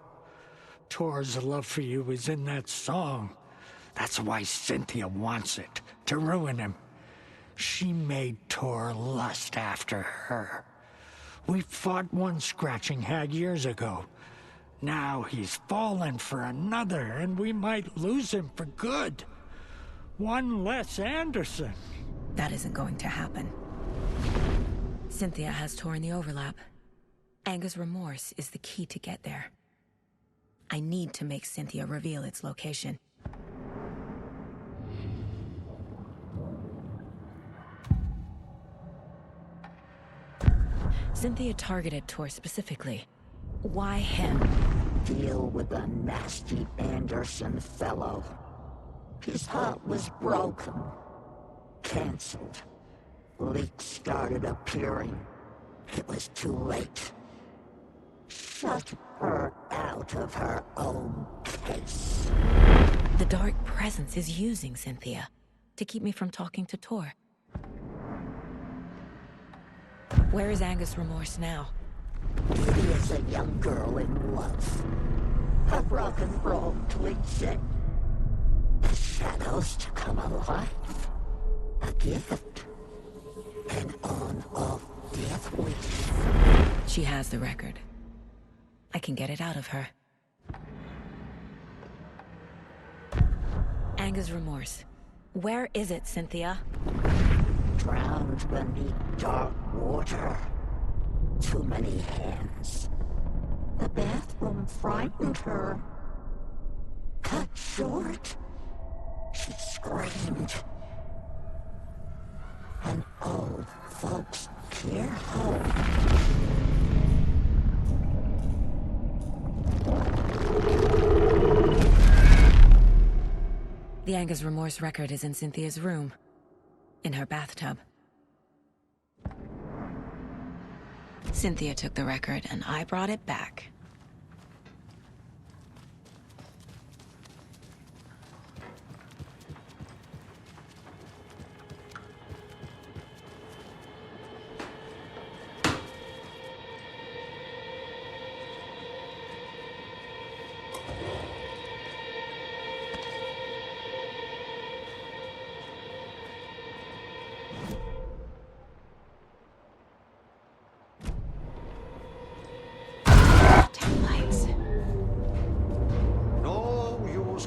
Tor's love for you is in that song. That's why Cynthia wants it, to ruin him. She made Tor lust after her. We fought one scratching hag years ago. Now he's fallen for another, and we might lose him for good. One less Anderson. That isn't going to happen. Cynthia has Tor in the overlap. Anger's remorse is the key to get there. I need to make Cynthia reveal its location. Cynthia targeted Tor specifically. Why him? Deal with the nasty Anderson fellow. His heart was broken. Cancelled. Leaks started appearing. It was too late. Shut her out of her own case. The dark presence is using Cynthia to keep me from talking to Tor. Where is Anger's remorse now? He is a young girl in love. A rock and roll cliche. The shadows to come alive. A gift. An on-off death wish. She has the record. I can get it out of her. Anger's remorse. Where is it, Cynthia? Drowned beneath dark water. Too many hands. The bathroom frightened her. Cut short. She screamed. An old folks' care home. The Anger's remorse record is in Cynthia's room. In her bathtub. Cynthia took the record, and I brought it back.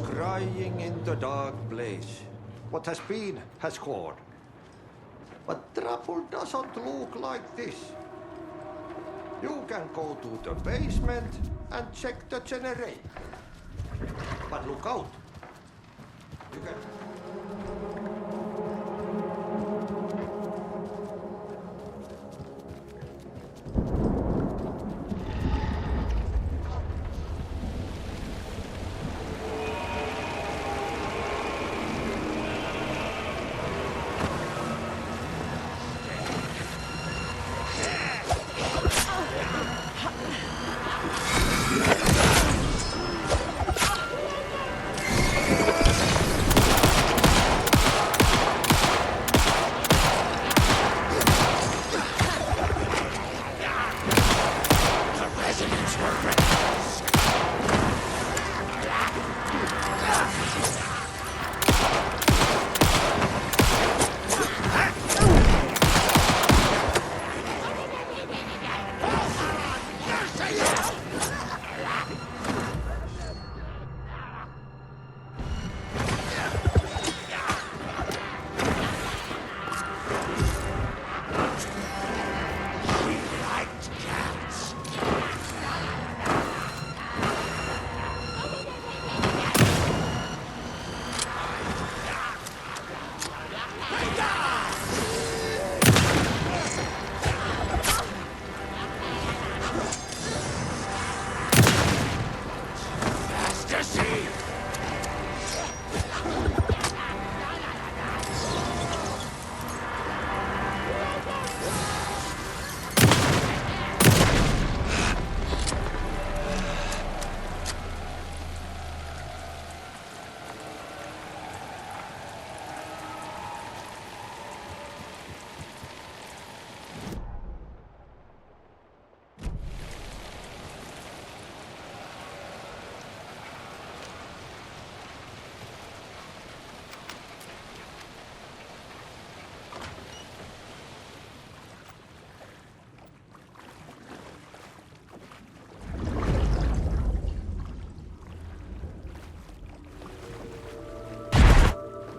Crying in the dark place. What has been has gone. But trouble doesn't look like this. You can go to the basement and check the generator. But look out. You can...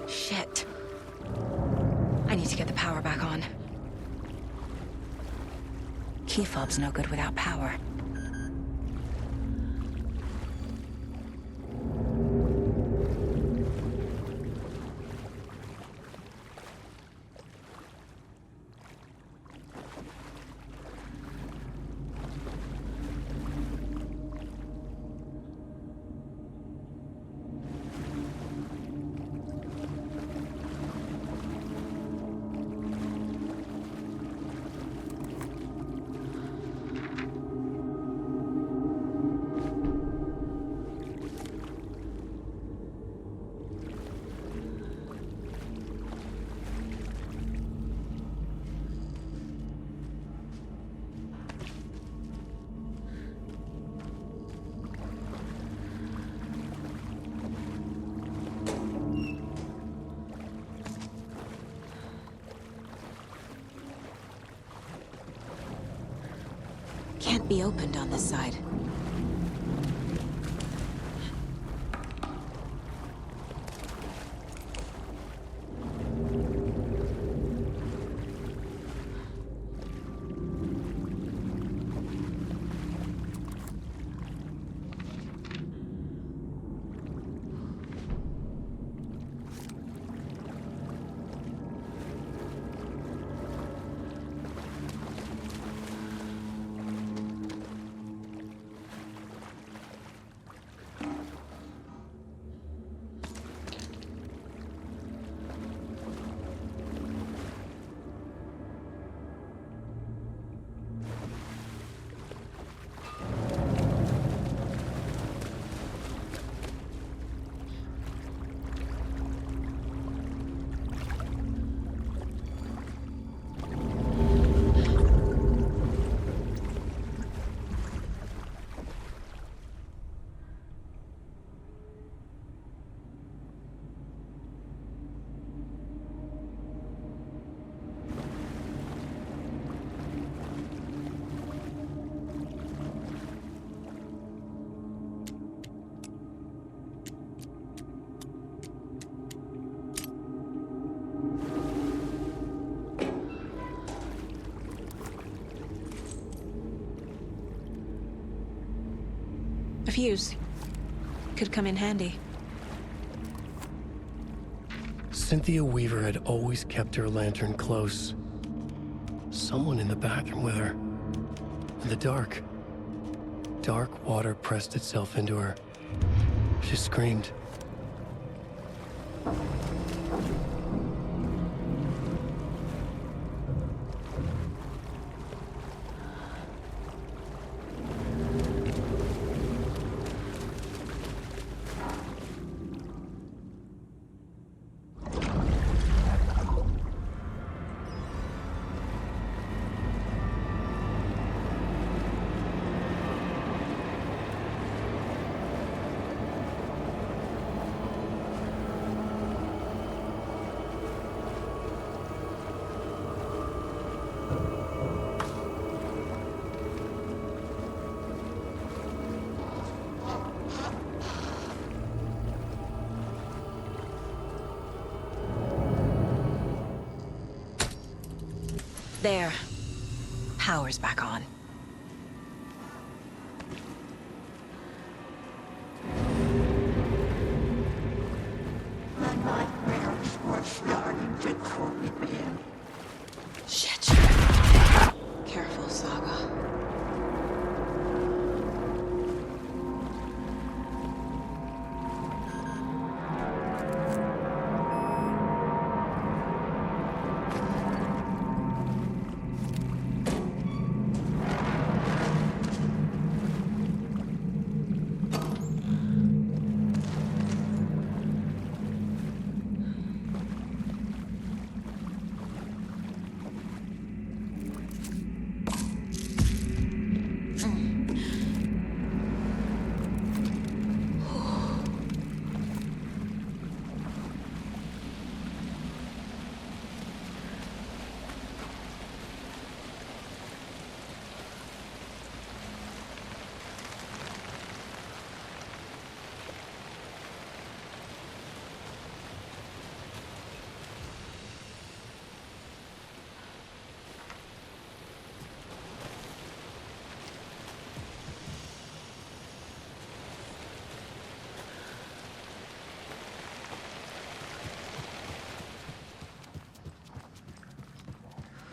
Shit. I need to get the power back on. Key fob's no good without power. Can't be opened on this side. A fuse. could come in handy. Cynthia Weaver had always kept her lantern close. Someone in the bathroom with her. In the dark. Dark water pressed itself into her. She screamed. There. Power's back on. The nightmares were starting to creep in. Shit. Careful, Saga.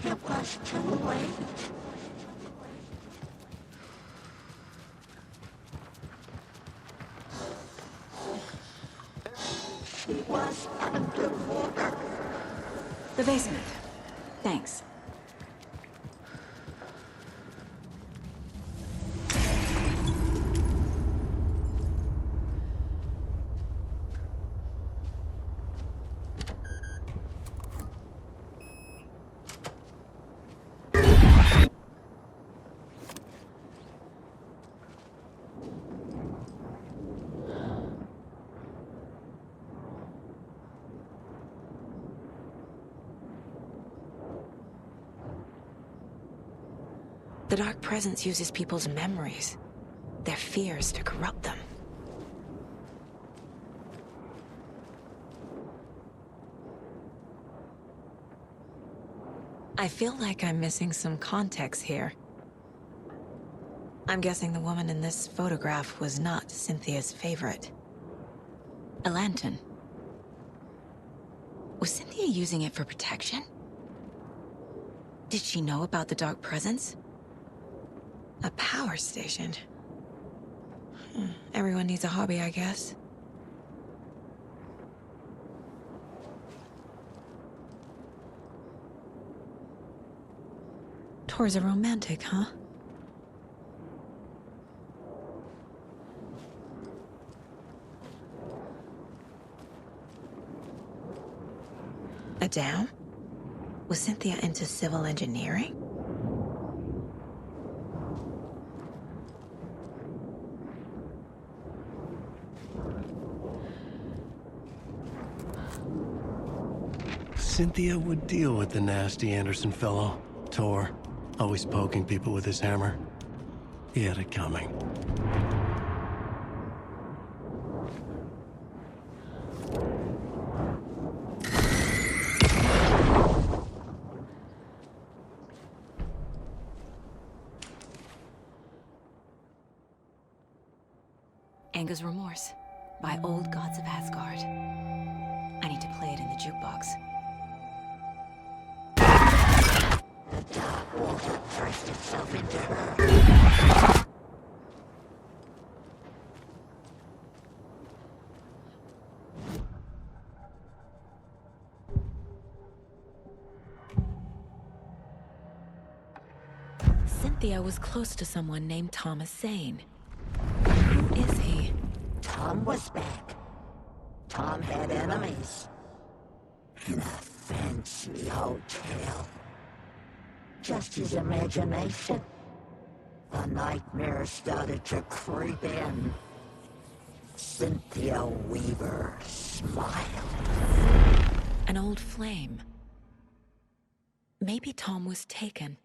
It was too late. She was underwater. The basement. Thanks. The Dark Presence uses people's memories, their fears to corrupt them. I feel like I'm missing some context here. I'm guessing the woman in this photograph was not Cynthia's favorite. A lantern. Was Cynthia using it for protection? Did she know about the Dark Presence? A power station. Everyone needs a hobby, I guess. Tor's a romantic, huh? A dam? Was Cynthia into civil engineering? Cynthia would deal with the nasty Anderson fellow, Tor, always poking people with his hammer. He had it coming. Anga's remorse. by old gods of Asgard. I need to play it in the jukebox. The dark water pressed itself into her. Cynthia was close to someone named Thomas Zane. Who is he? Tom was back. Tom had enemies. In a fancy hotel. Just his imagination. The nightmare started to creep in. Cynthia Weaver smiled. An old flame. Maybe Tom was taken.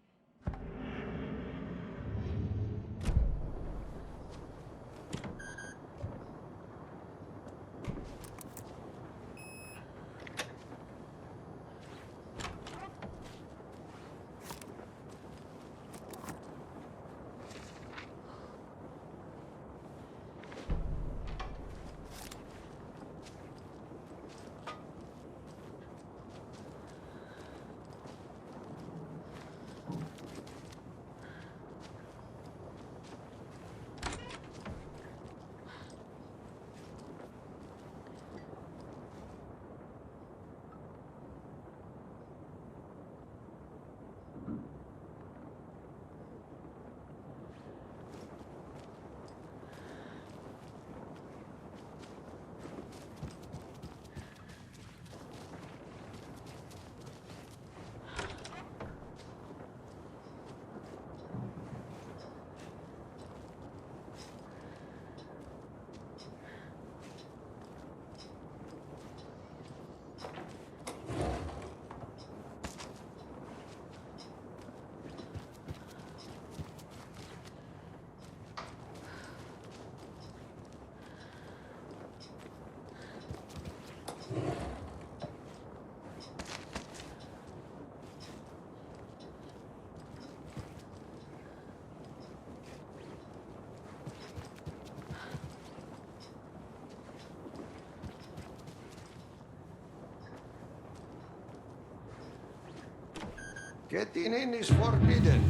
Getting in is forbidden,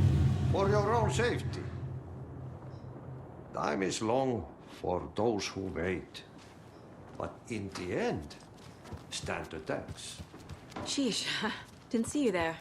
for your own safety. Time is long for those who wait. But in the end, stand the thanks. Sheesh, didn't see you there.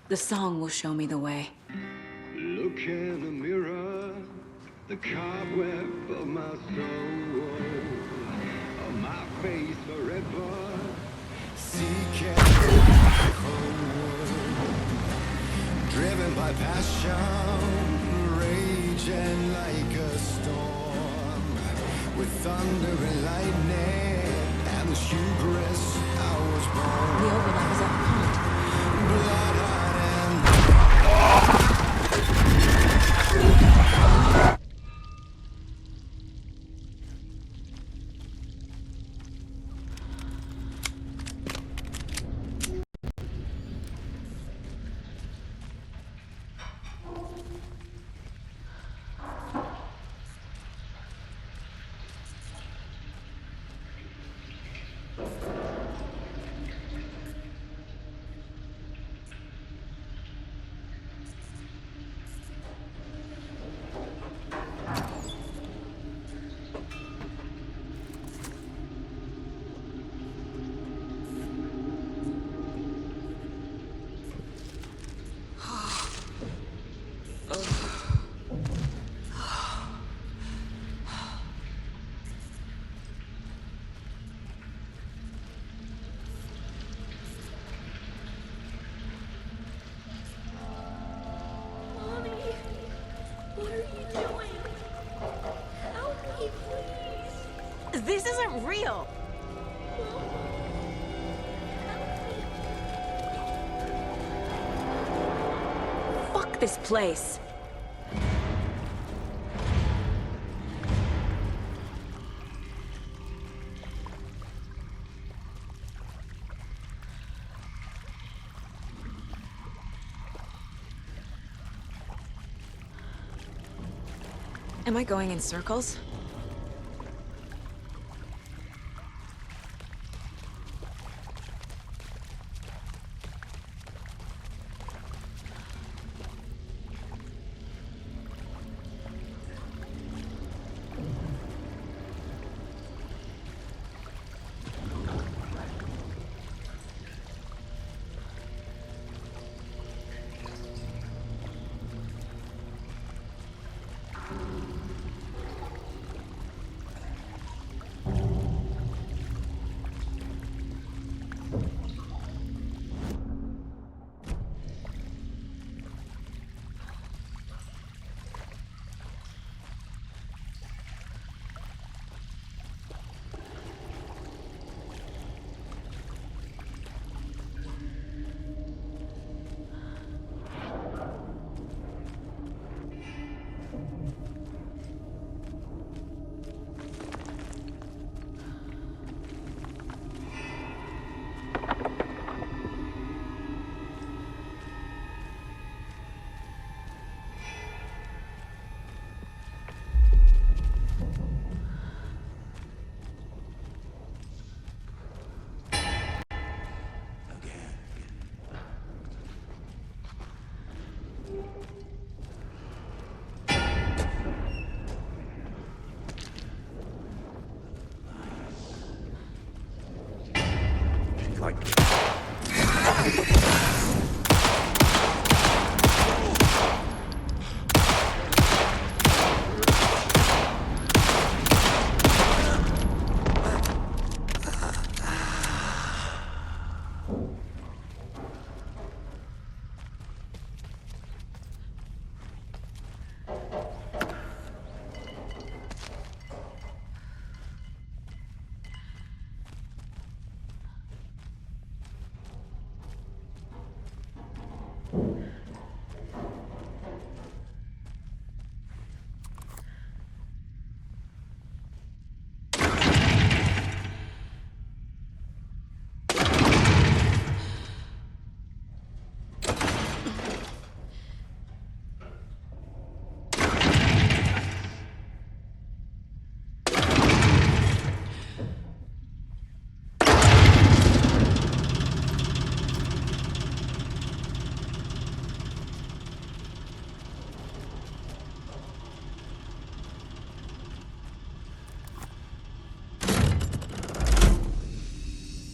The song will show me the way. Look in the mirror, the cobweb of my soul, of my face forever. Seeking driven by passion, raging like a storm, with thunder and lightning, and the hubris I was born. The overlap is at the point. Blood This isn't real. Fuck this place. Am I going in circles?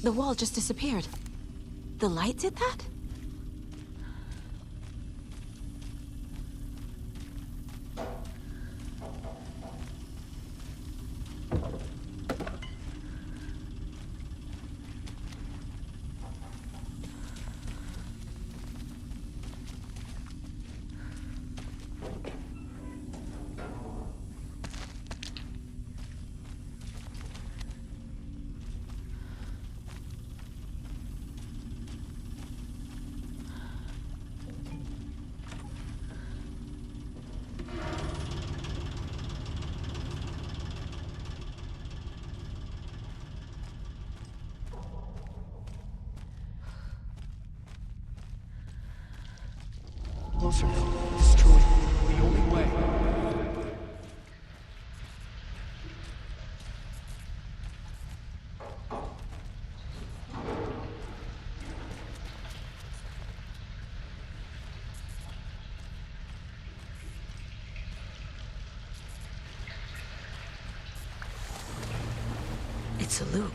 The wall just disappeared. The light did that? Closer now. Destroy it. The only way. It's a loop,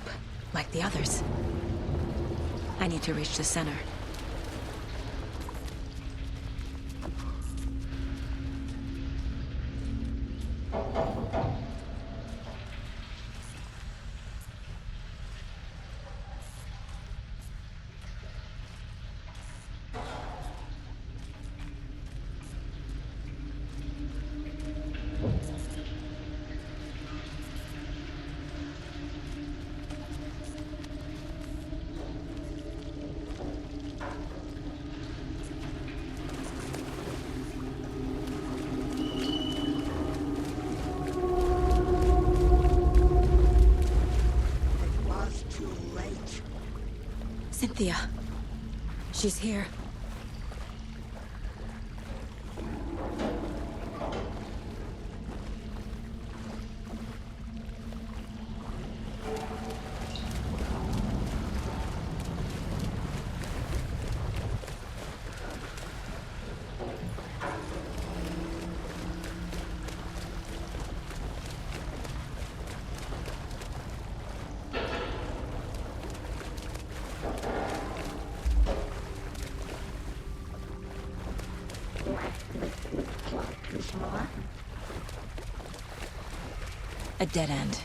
like the others. I need to reach the center. Cynthia. She's here. A dead end.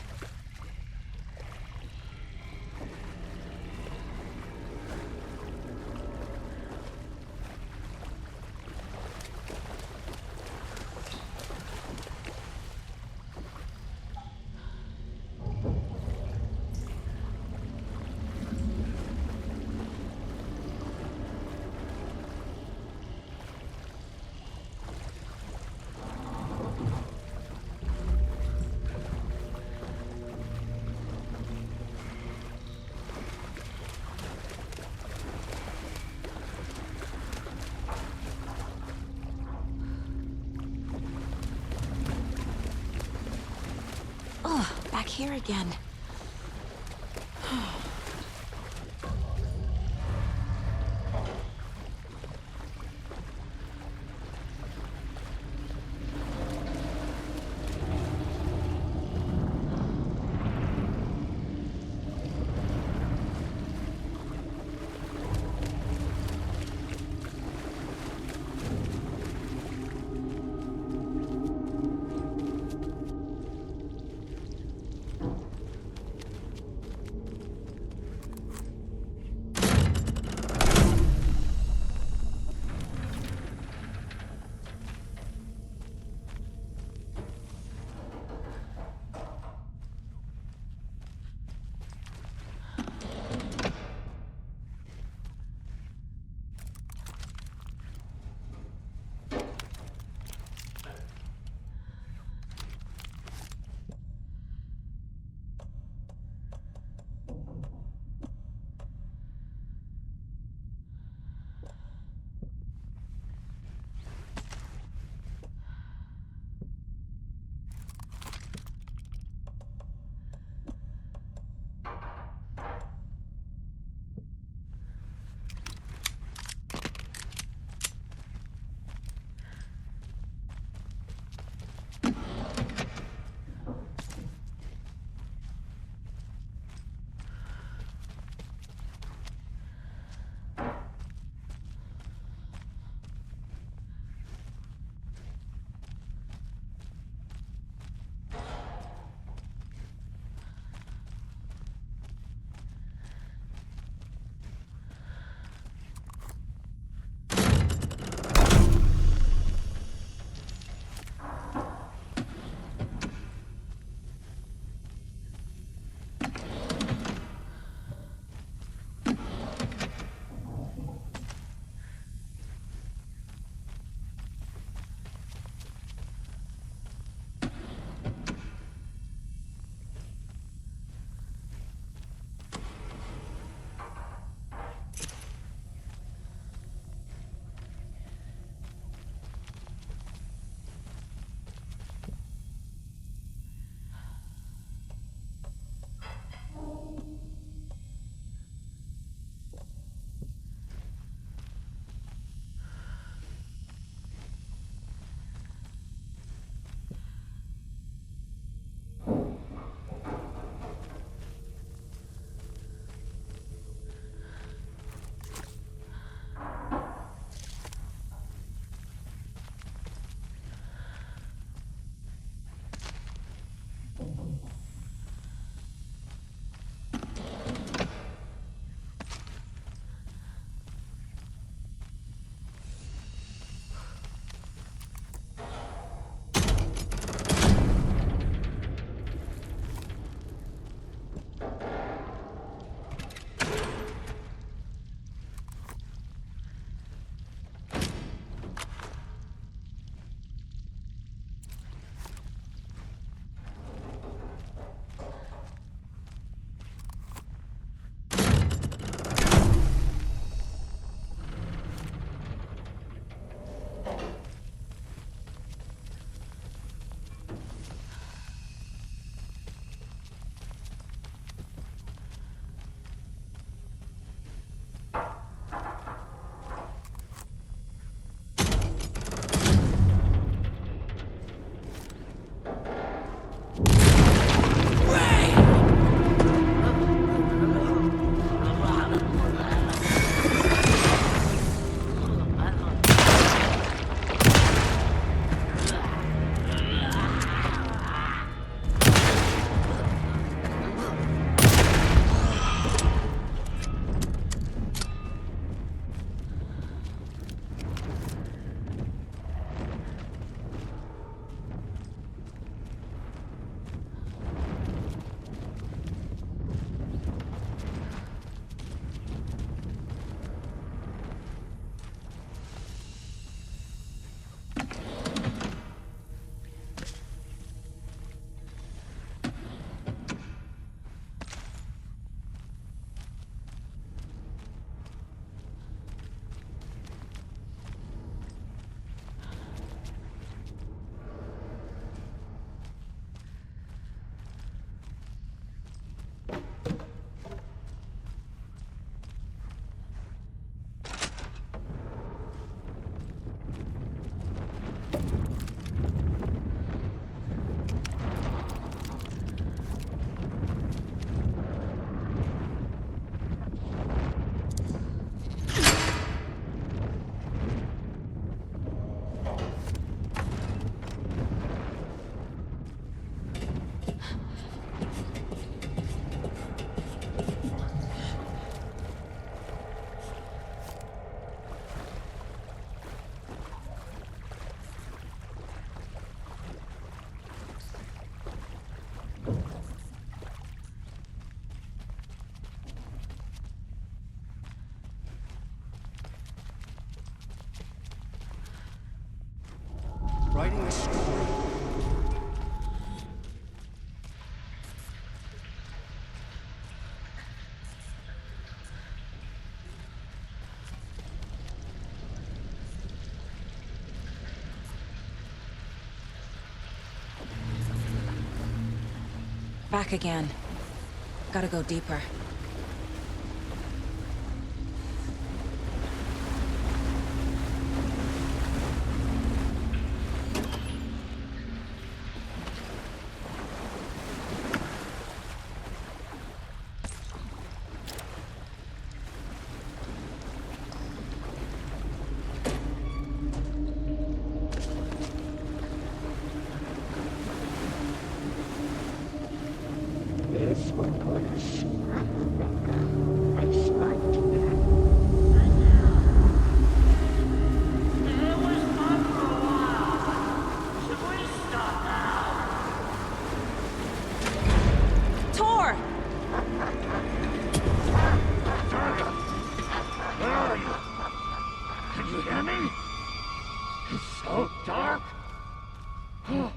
Oh, back here again. Back again. Gotta go deeper. This will put us I spiked It was fun for a while. Should we stop now? Tor! Where are you? Can you hear me? It's so dark. Oh,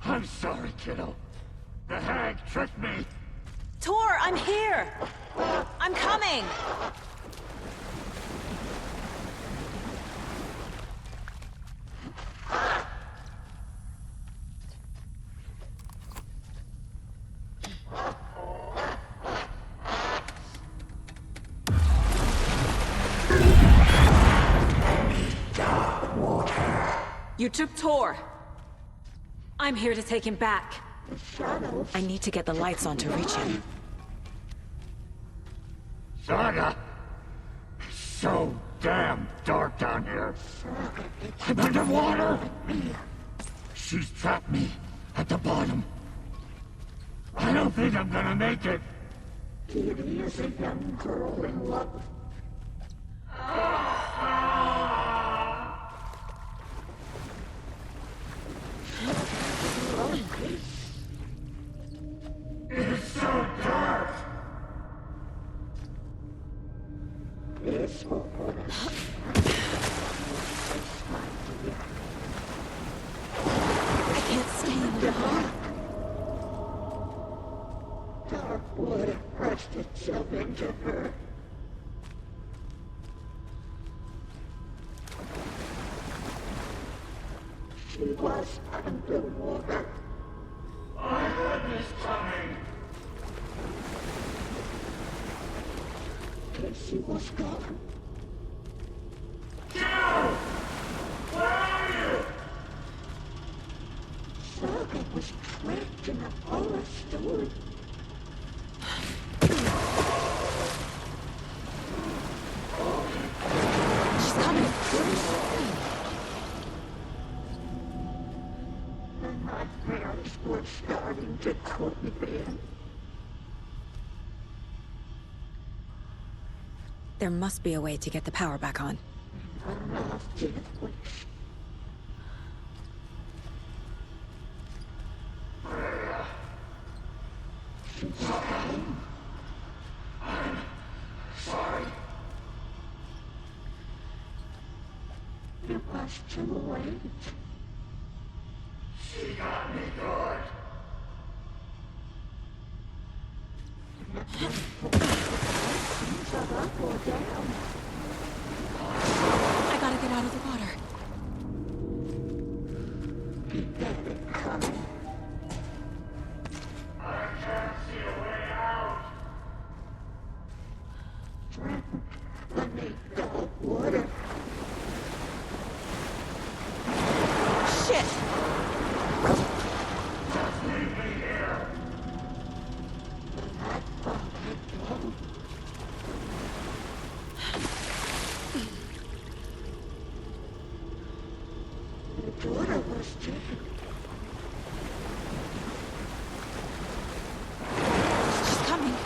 I'm sorry, kiddo. The hag tricked me. Tor, I'm here! I'm coming! You took Tor. I'm here to take him back. I need to get the lights on to reach him. Saga! It's so damn dark down here. I'm underwater. She's trapped me at the bottom. I don't think I'm gonna make it. Kitty is a young girl in love. It's so dark. This will put us. I can't stay in the dark. Dark wood pressed itself into her. She was underwater. I heard this coming. Casey was gone. Joe! Where are you? Saga was trapped in a horror story. She's coming. The nightmares were starting to creep in. There must be a way to get the power back on. I'm sorry. It was too late. She got me good. I gotta get out of the water. I can't see a way out. Let me go, water. Shit! Just leave me here. The daughter was dead. She's coming.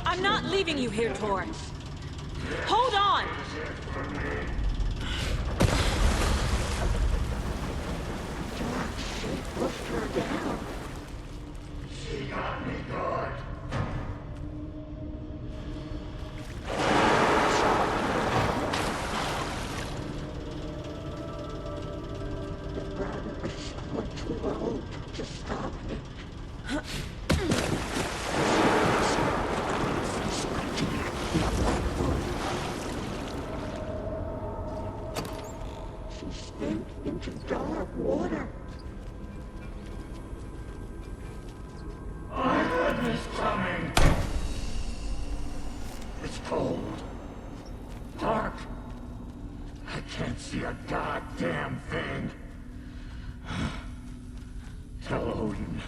I'm not leaving you here, Tor. Hold on! She got me good. It's cold. Dark. I can't see a goddamn thing. Tell Odin.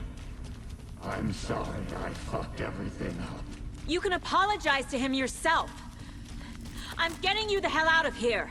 I'm sorry I fucked everything up. You can apologize to him yourself. I'm getting you the hell out of here.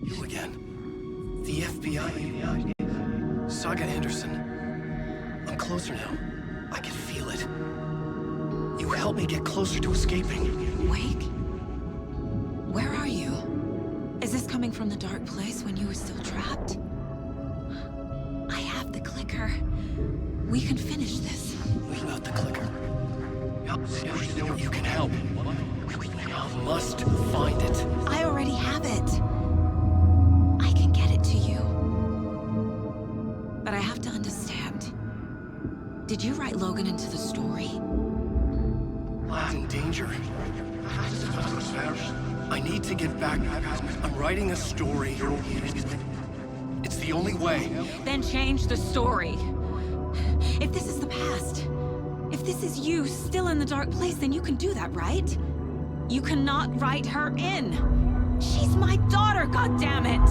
You again. The FBI. Saga Anderson. I'm closer now. I can feel it. You helped me get closer to escaping. Wake? Where are you? Is this coming from the dark place when you were still trapped? I have the clicker. We can finish this. Without the clicker. You can help. We must find it. I already have it. I can get it to you. But I have to understand. Did you write Logan into the story? He's in danger. I need to get back. I'm writing a story. It's the only way. Then change the story. If this is the past, if this is you still in the dark place, then you can do that, right? You cannot write her in. She's my daughter, goddammit!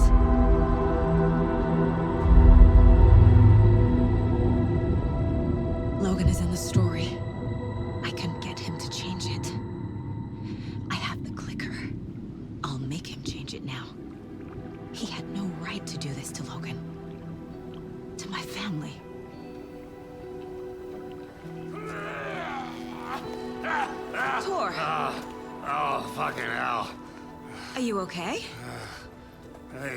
Logan is in the story. I can get him to change it. I have the clicker. I'll make him change it now. He had no right to do this to Logan. To my family. Tor! Oh, fucking hell. Are you okay?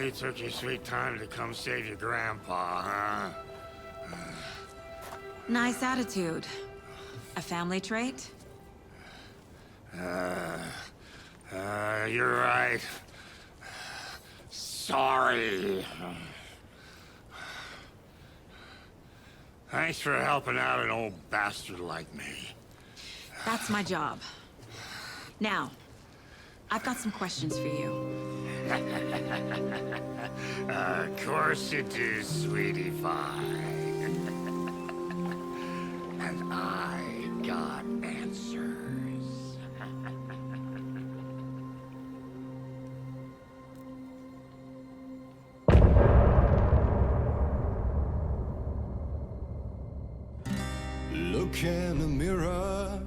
You took your sweet time to come save your grandpa, huh? Nice attitude. A family trait? You're right. Sorry. Thanks for helping out an old bastard like me. That's my job. Now, I've got some questions for you. Of course you do, sweetie pie. And I got answers. Look in the mirror.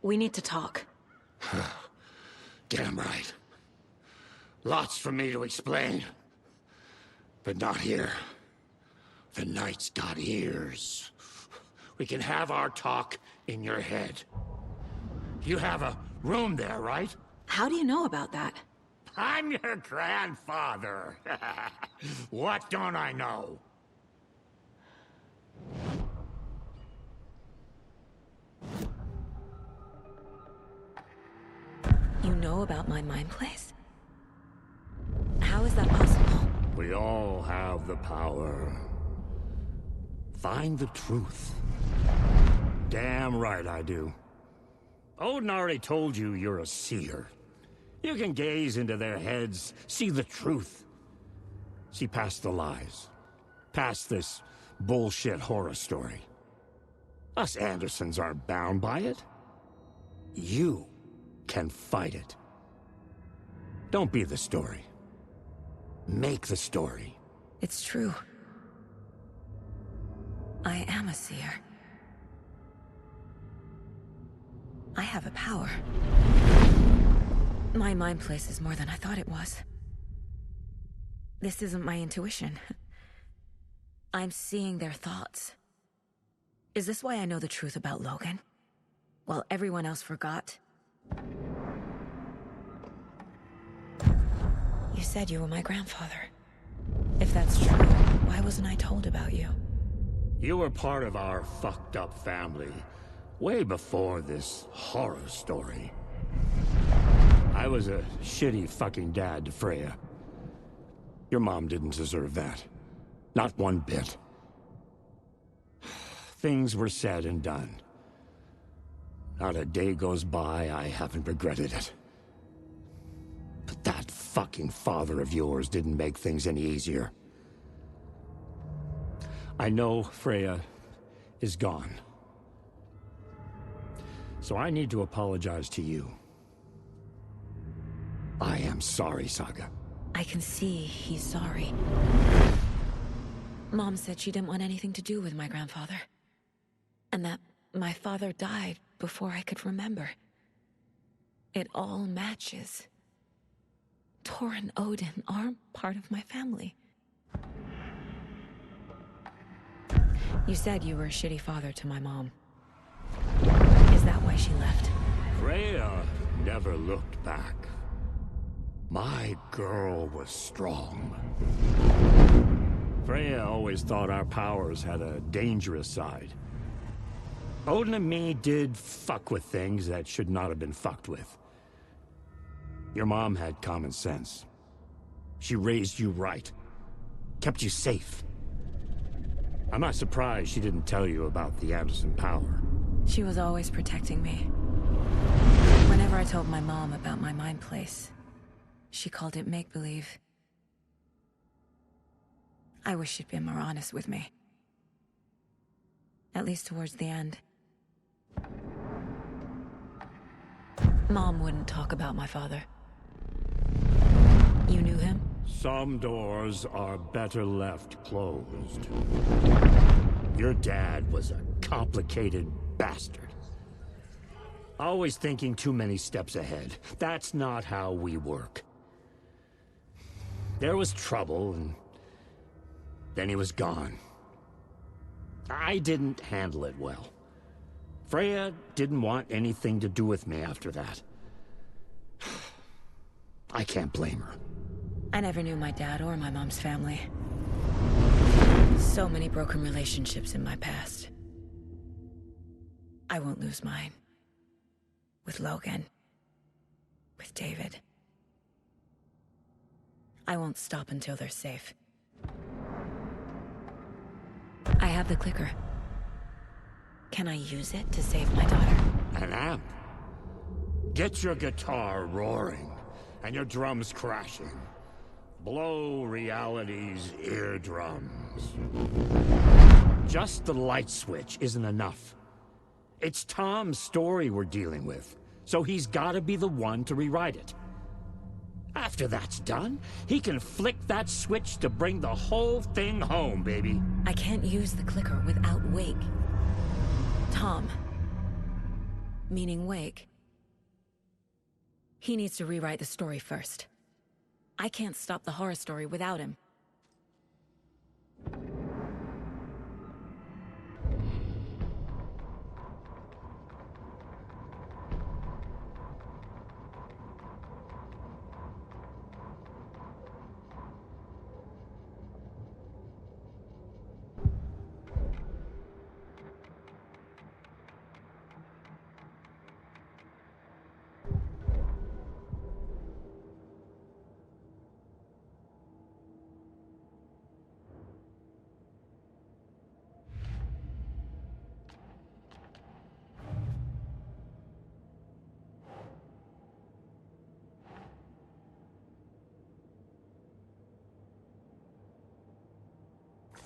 We need to talk. Damn right. Lots for me to explain. But not here. The night's got ears. We can have our talk in your head. You have a room there, right? How do you know about that? I'm your grandfather. What don't I know? You know about my mind place? How is that possible? We all have the power. Find the truth. Damn right I do. Odin already told you you're a seer. You can gaze into their heads, see the truth. See past the lies. Past this bullshit horror story. Us Andersons aren't bound by it. You can fight it. Don't be the story. Make the story. It's true. I am a seer. I have a power. My mind place is more than I thought it was. This isn't my intuition. I'm seeing their thoughts. Is this why I know the truth about Logan? While everyone else forgot? You said you were my grandfather. If that's true, why wasn't I told about you? You were part of our fucked up family, way before this horror story. I was a shitty fucking dad to Freya. Your mom didn't deserve that. Not one bit. Things were said and done. Not a day goes by I haven't regretted it. But that fucking father of yours didn't make things any easier. I know Freya is gone. So I need to apologize to you. I am sorry, Saga. I can see he's sorry. Mom said she didn't want anything to do with my grandfather. And that my father died before I could remember. It all matches. Tor and Odin are part of my family. You said you were a shitty father to my mom. Is that why she left? Freya never looked back. My girl was strong. Freya always thought our powers had a dangerous side. Odin and me did fuck with things that should not have been fucked with. Your mom had common sense. She raised you right. Kept you safe. I'm not surprised she didn't tell you about the Anderson power. She was always protecting me. Whenever I told my mom about my mind place, she called it make-believe. I wish she'd been more honest with me. At least towards the end. Mom wouldn't talk about my father. You knew him? Some doors are better left closed. Your dad was a complicated bastard. Always thinking too many steps ahead. That's not how we work. There was trouble, and then he was gone. I didn't handle it well. Freya didn't want anything to do with me after that. I can't blame her. I never knew my dad or my mom's family. So many broken relationships in my past. I won't lose mine. With Logan. With David. I won't stop until they're safe. I have the clicker. Can I use it to save my daughter? An amp? Get your guitar roaring, and your drums crashing. Blow reality's eardrums. Just the light switch isn't enough. It's Tom's story we're dealing with, so he's gotta be the one to rewrite it. After that's done, he can flick that switch to bring the whole thing home, baby. I can't use the clicker without Wake. Tom. Meaning Wake. He needs to rewrite the story first. I can't stop the horror story without him.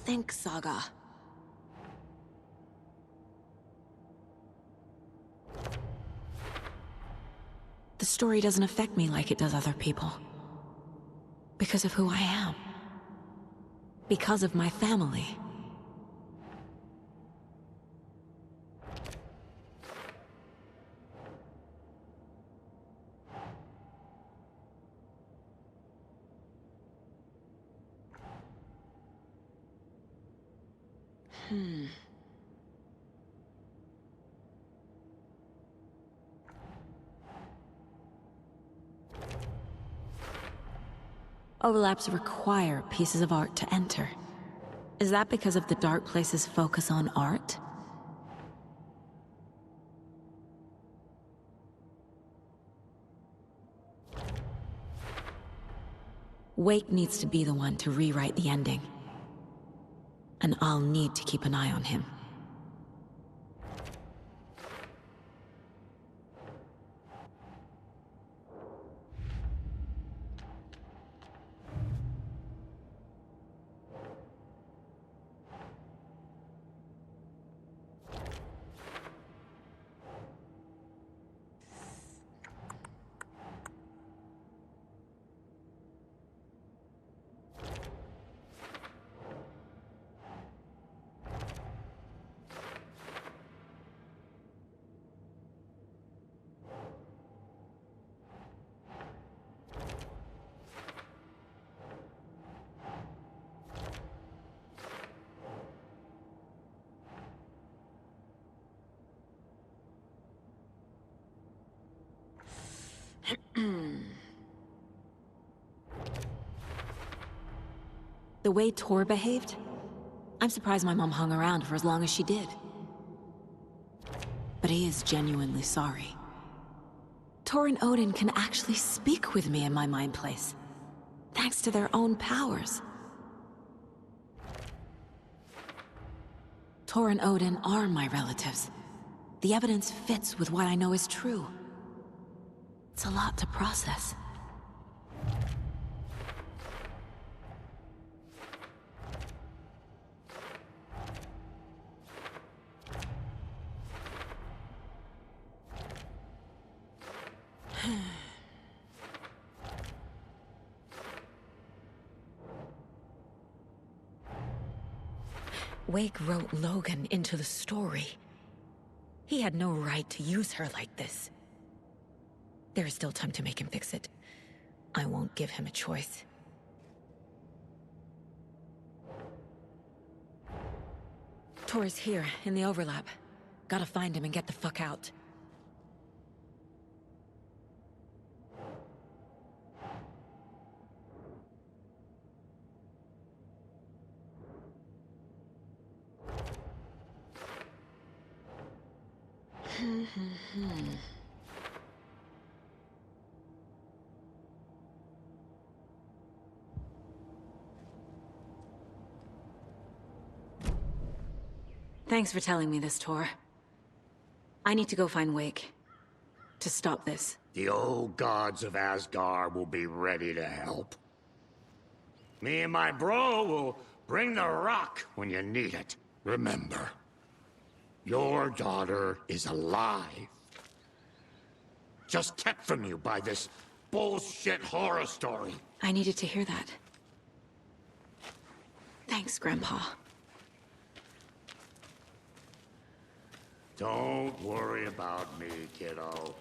Think, Saga. The story doesn't affect me like it does other people. Because of who I am. Because of my family. Overlaps require pieces of art to enter. Is that because of the Dark Place's focus on art? Wake needs to be the one to rewrite the ending. And I'll need to keep an eye on him. The way Tor behaved? I'm surprised my mom hung around for as long as she did. But he is genuinely sorry. Tor and Odin can actually speak with me in my mind place, thanks to their own powers. Tor and Odin are my relatives. The evidence fits with what I know is true. It's a lot to process. Wake wrote Logan into the story. He had no right to use her like this. There is still time to make him fix it. I won't give him a choice. Tor's here, in the overlap. Gotta find him and get the fuck out. Thanks for telling me this, Tor. I need to go find Wake. To stop this. The old gods of Asgard will be ready to help. Me and my bro will bring the rock when you need it. Remember, your daughter is alive. Just kept from you by this bullshit horror story. I needed to hear that. Thanks, Grandpa. Don't worry about me, kiddo.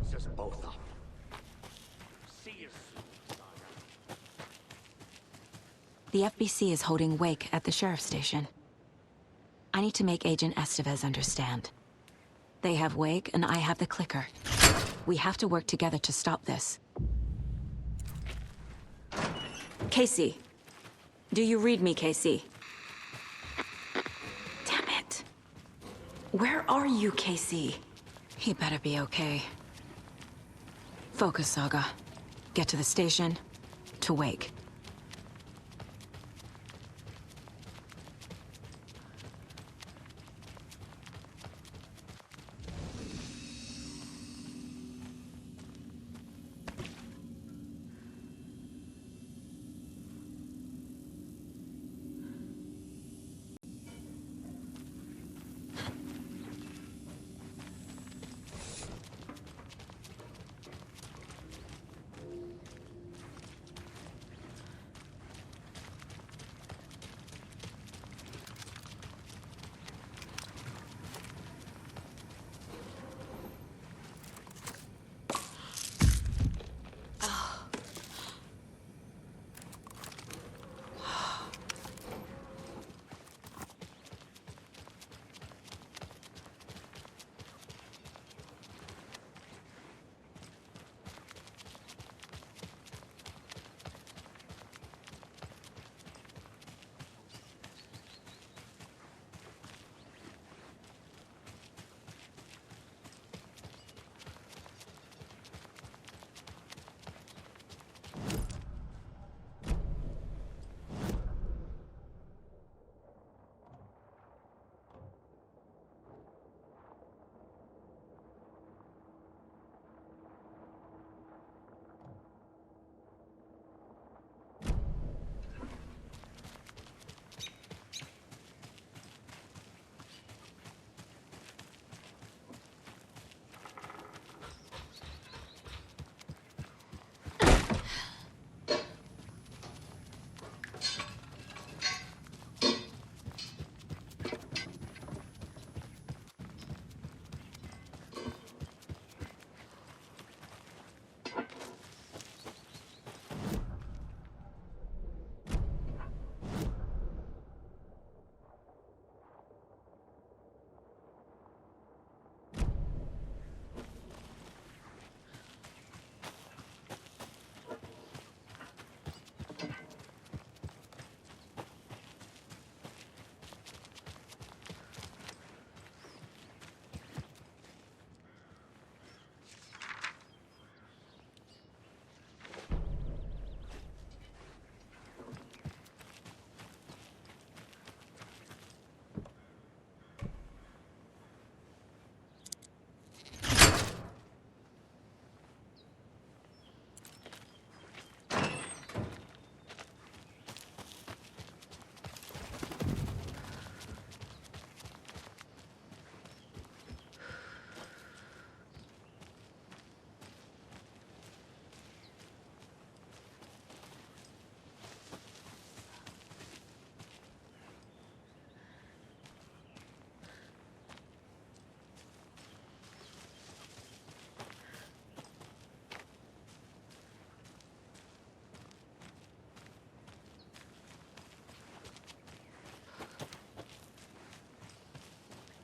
It's just both up. See you soon, Saga. The FBC is holding Wake at the sheriff's station. I need to make Agent Estevez understand. They have Wake, and I have the clicker. We have to work together to stop this. Casey. Do you read me, Casey? Damn it. Where are you, Casey? He better be okay. Focus, Saga. Get to the station, to Wake.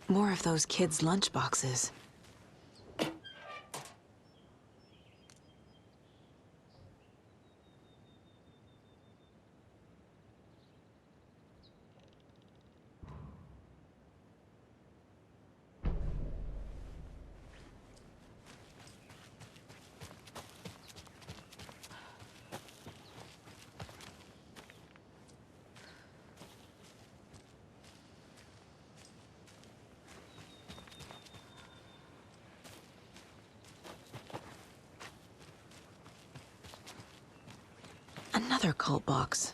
More of those kids' lunchboxes. Another cult box.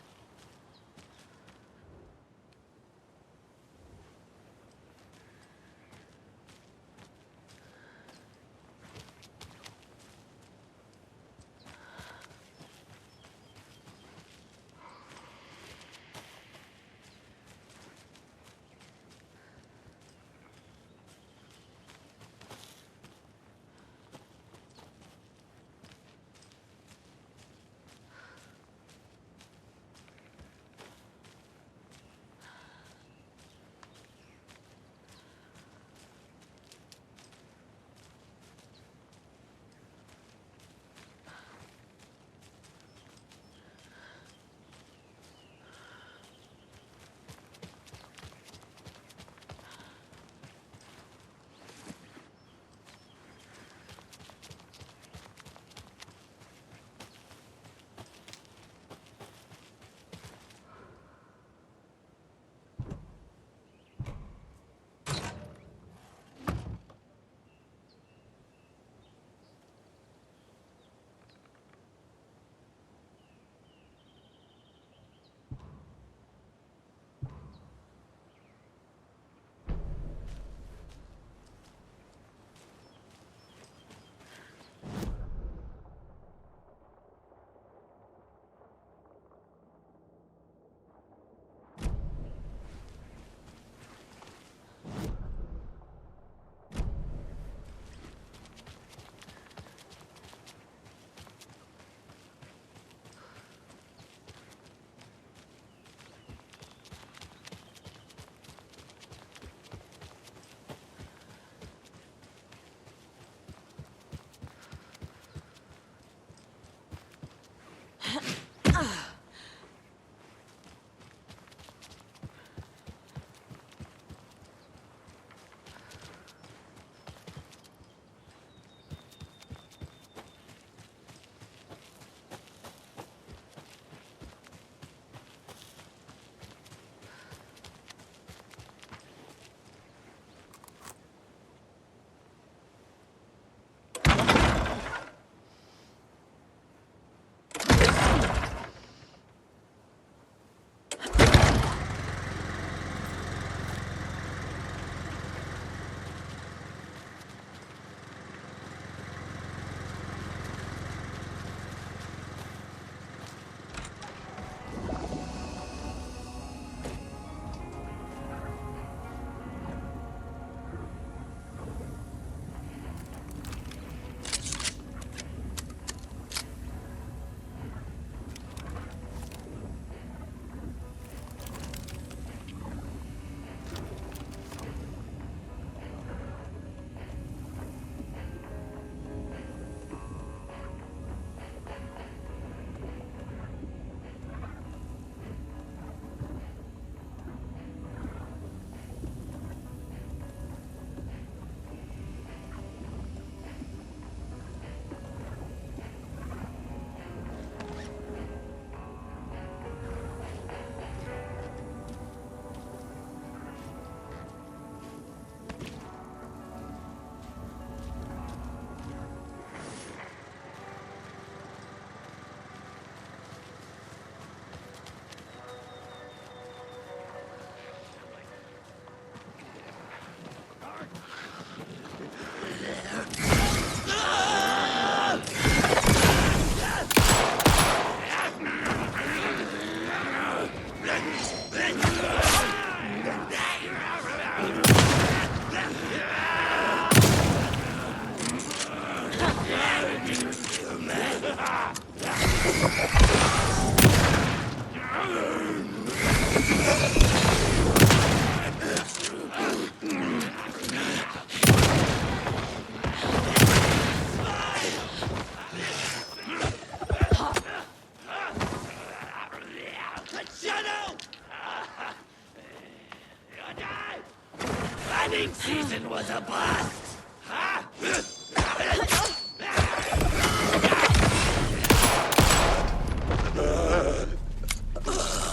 hunting season was a bust. Huh?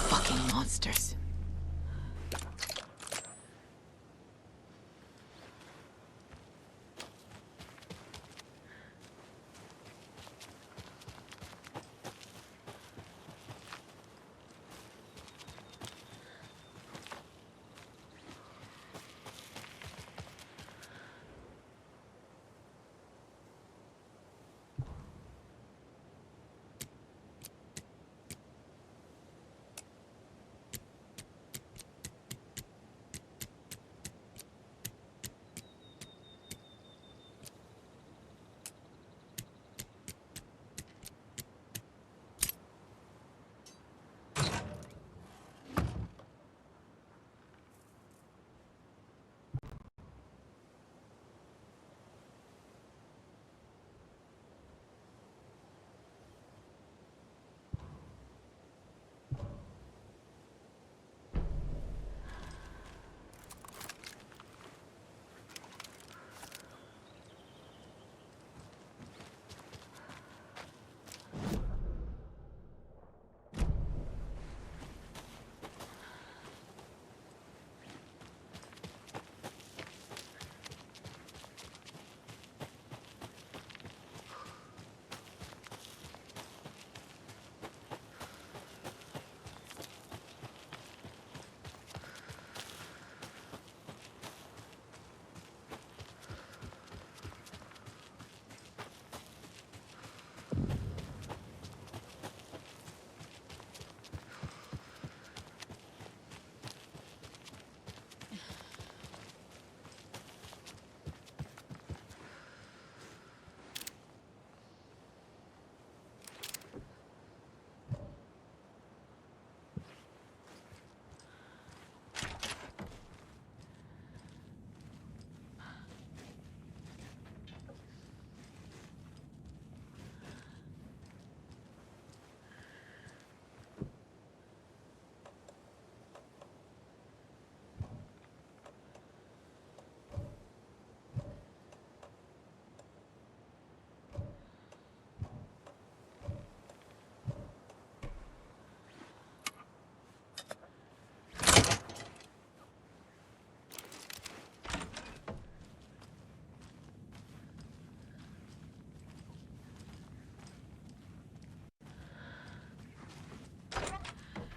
Fucking monsters.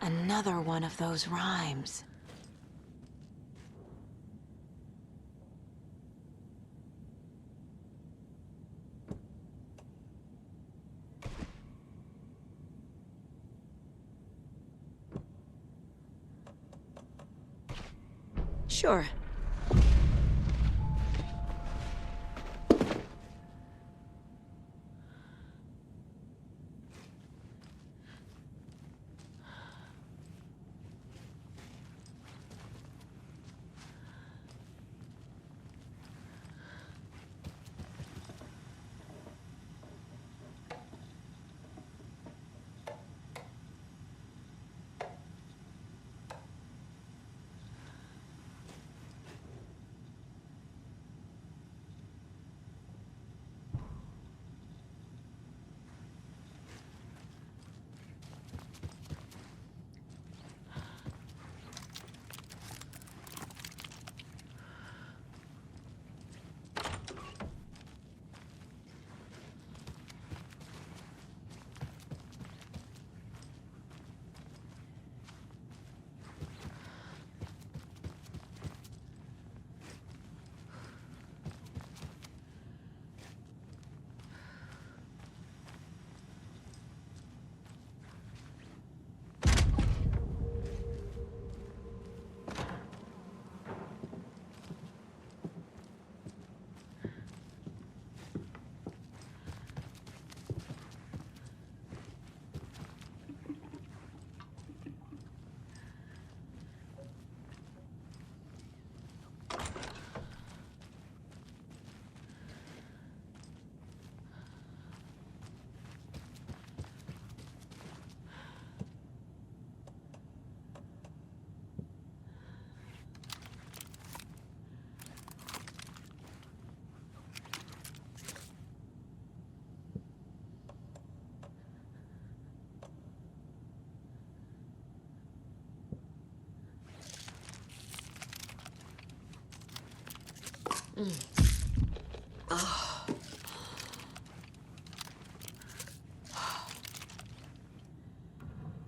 Another one of those rhymes. Sure.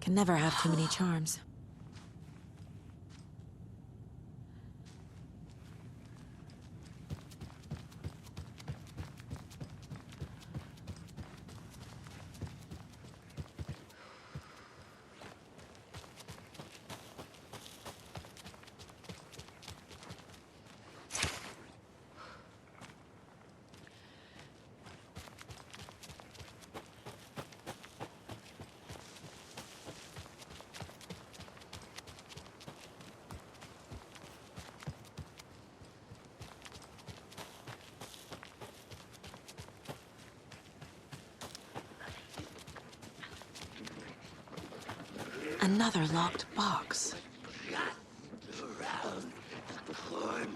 Can never have too many charms. Another locked box. Around the corner.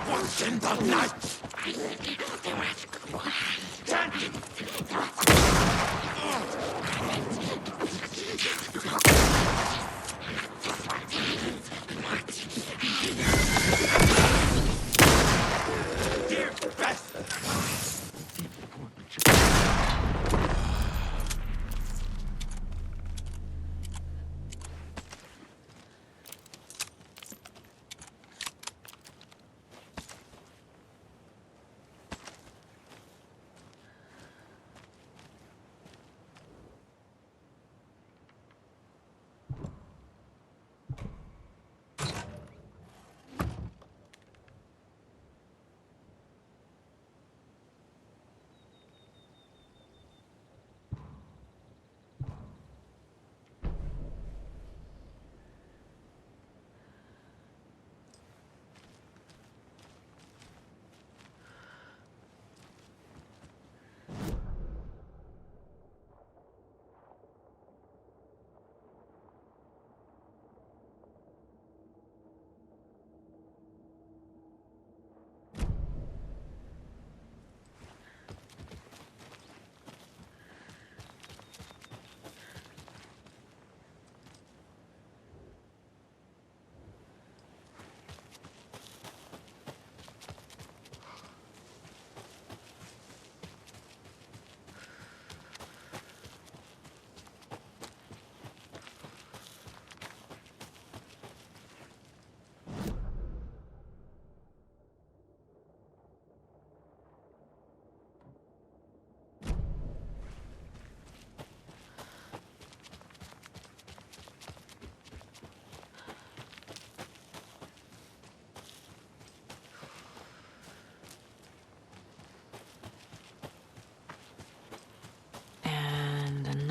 Once in the night.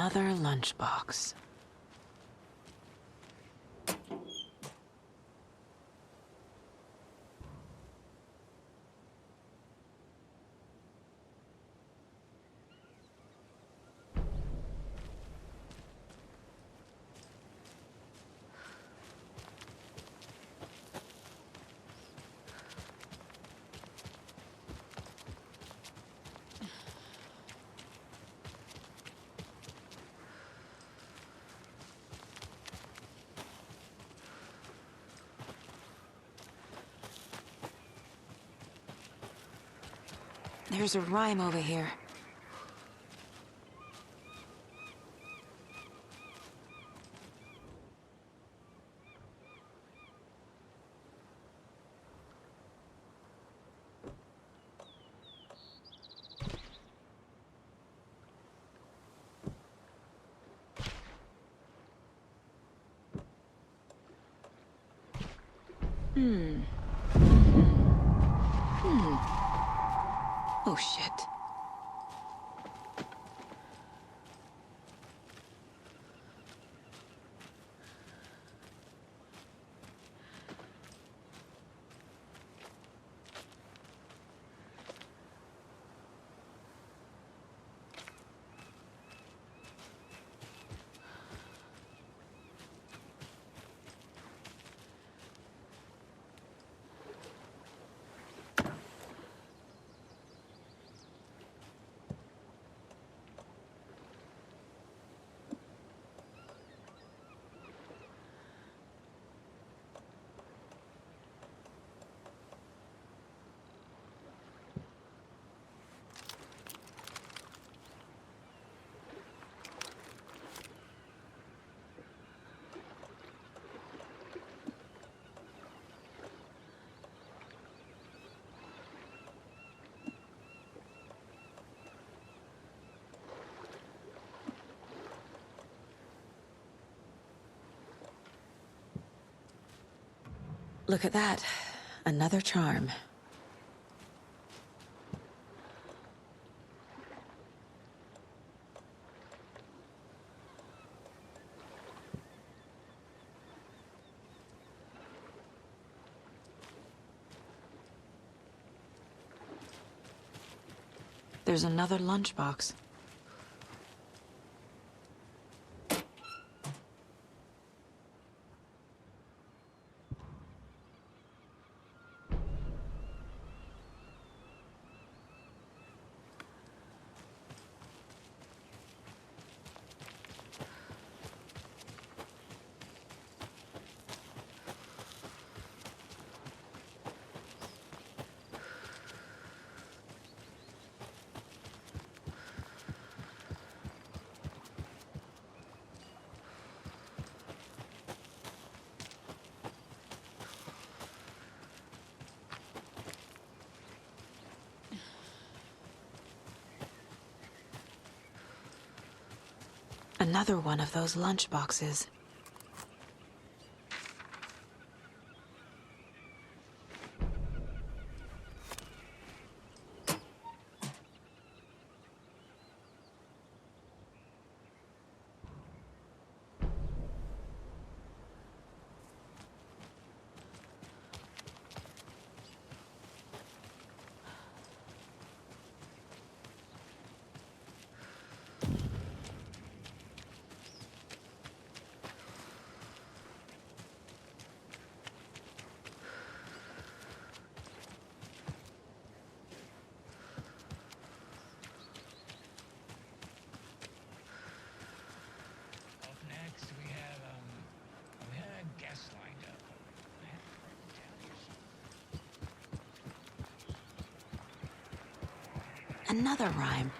Another lunchbox. There's a rhyme over here. Oh, shit. Look at that. Another charm. There's another lunchbox. Another one of those lunchboxes. Another rhyme.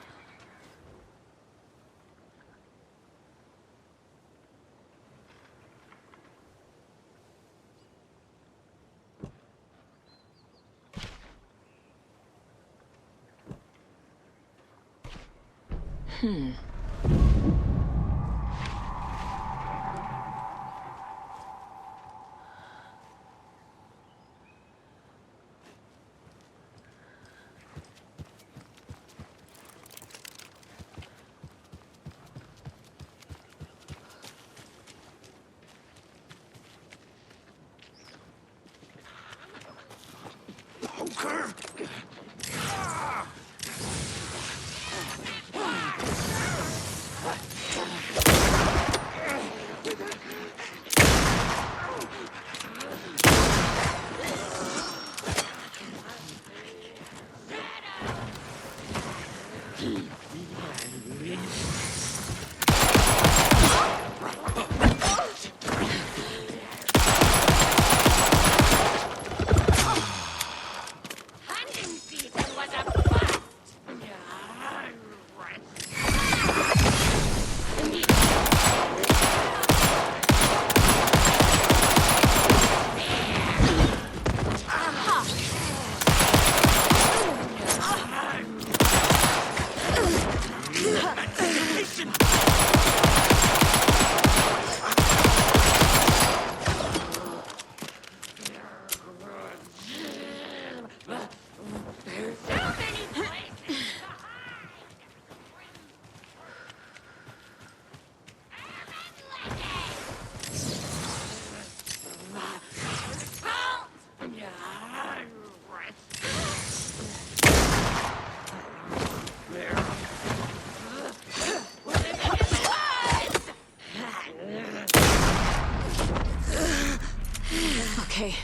Okay,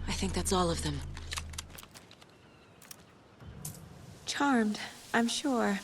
I think that's all of them. Charmed, I'm sure.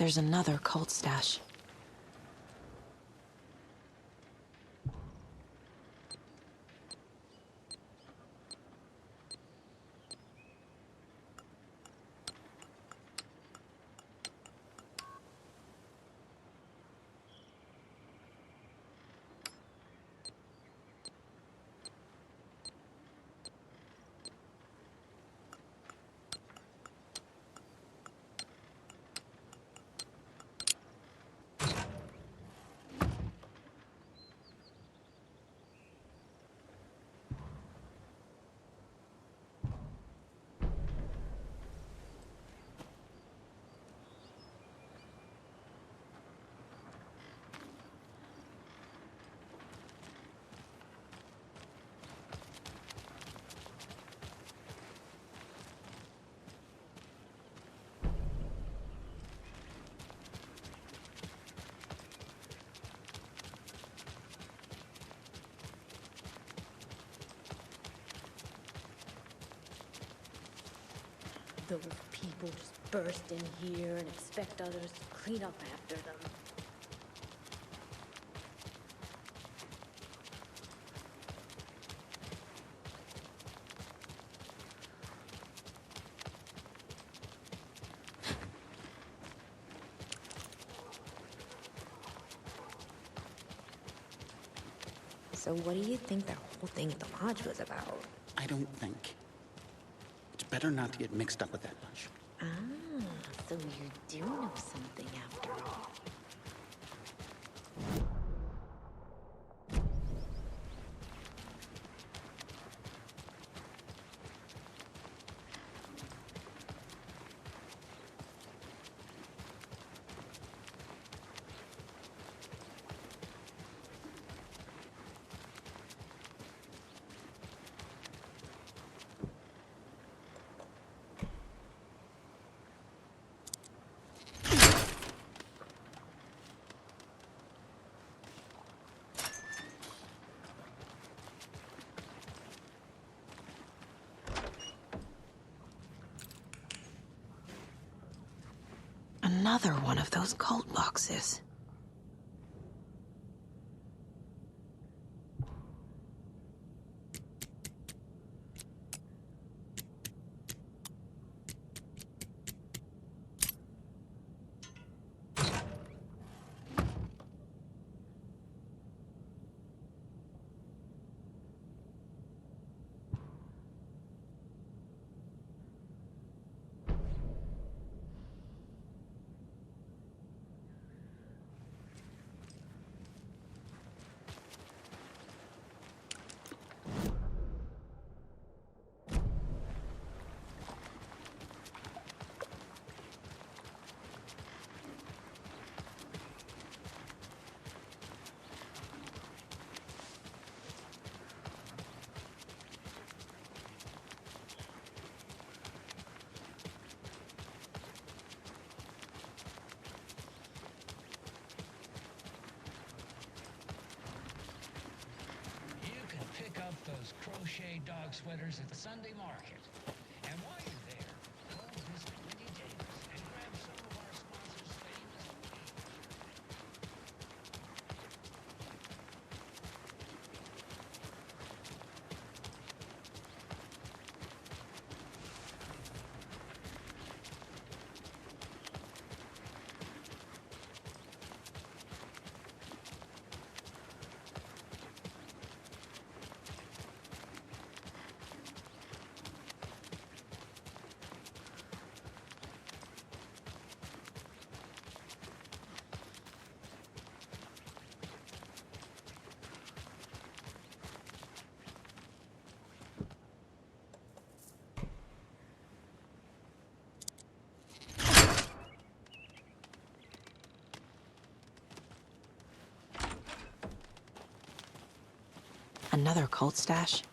there's another cult stash. Those people just burst in here and expect others to clean up after them. So what do you think that whole thing at the lodge was about? I don't think. It's better not to get mixed up with that bunch. Ah, so you do know something after all. Another one of those cult boxes. Pick up those crochet dog sweaters at the Sunday market. And while you're there, go visit Wendy Davis and grab some of our sponsors' famous Another cult stash?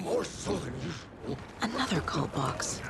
more so than usual. Another cult box.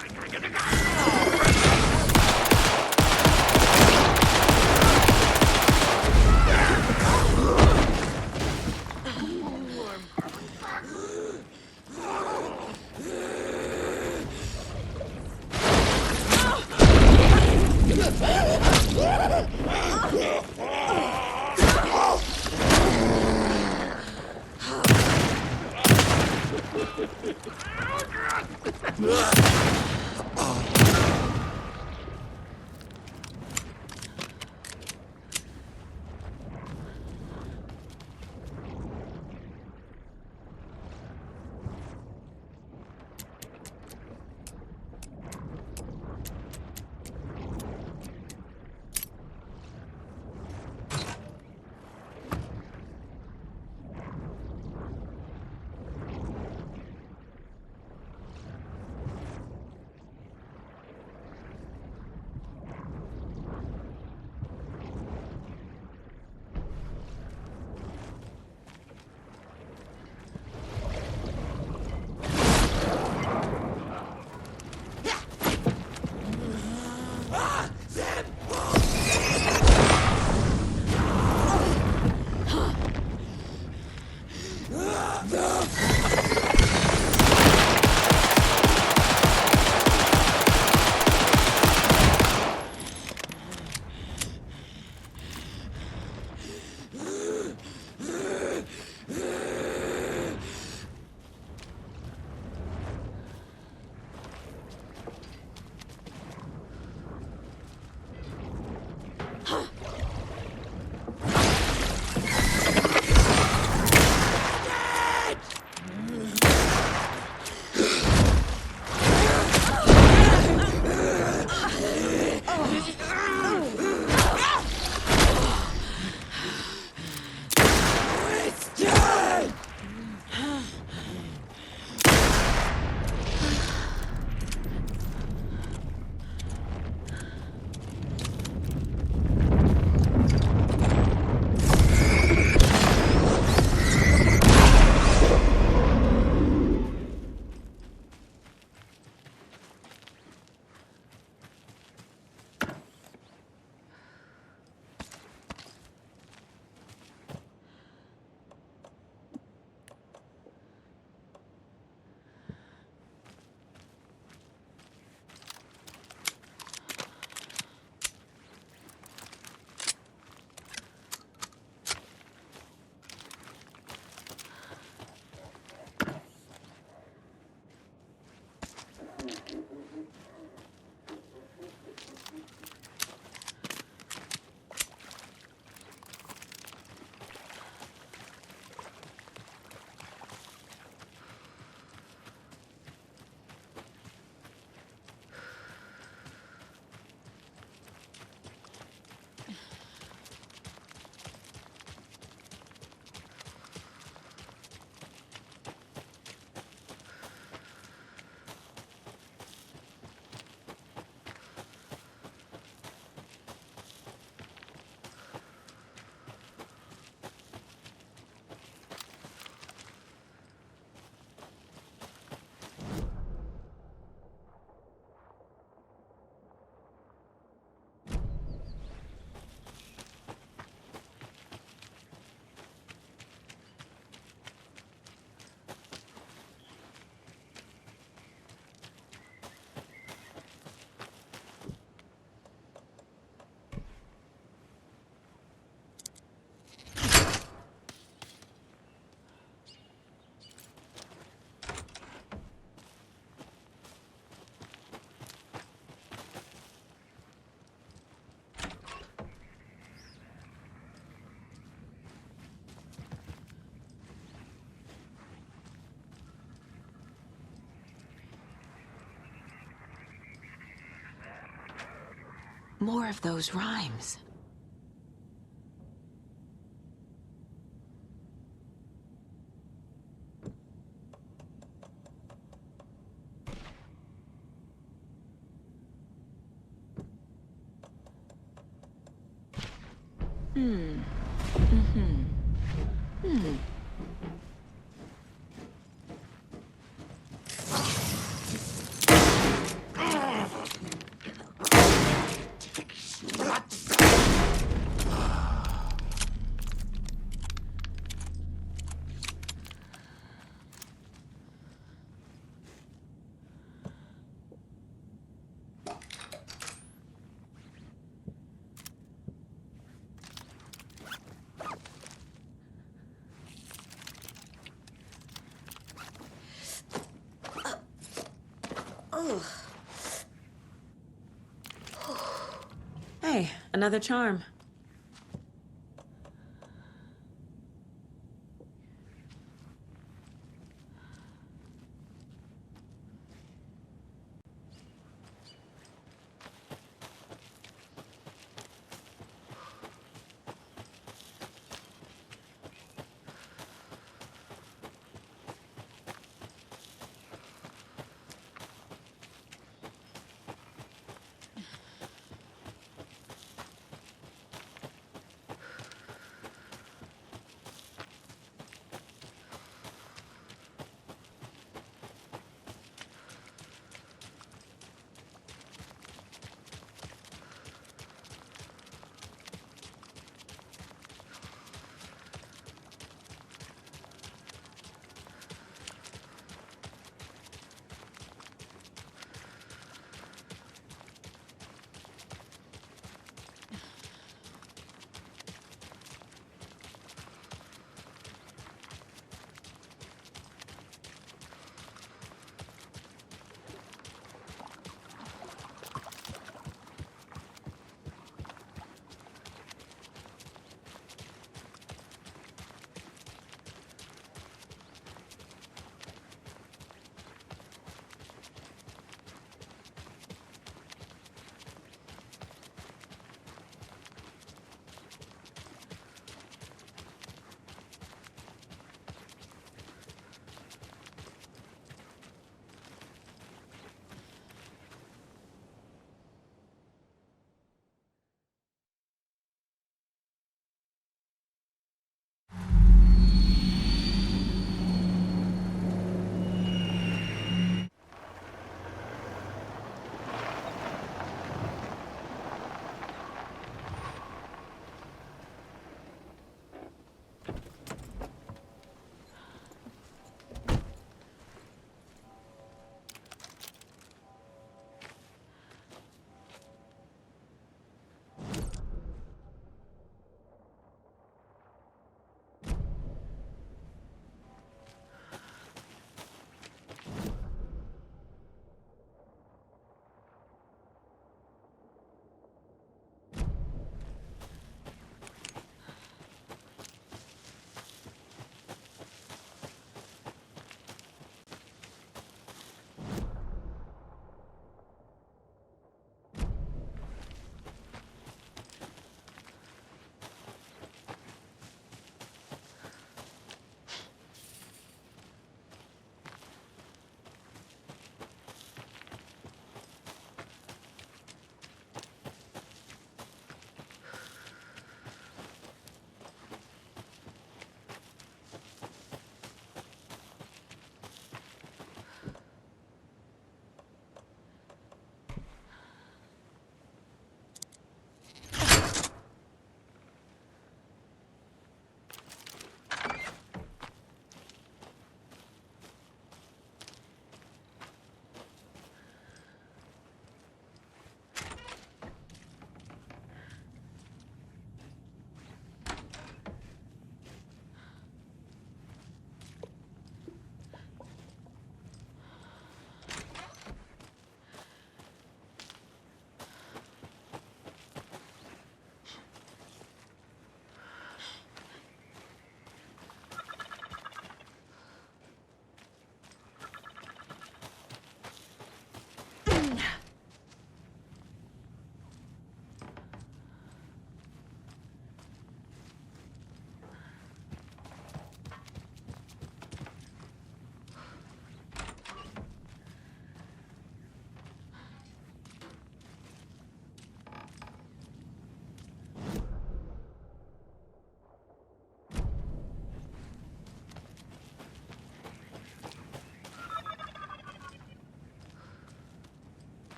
More of those rhymes. Ugh. Hey, another charm.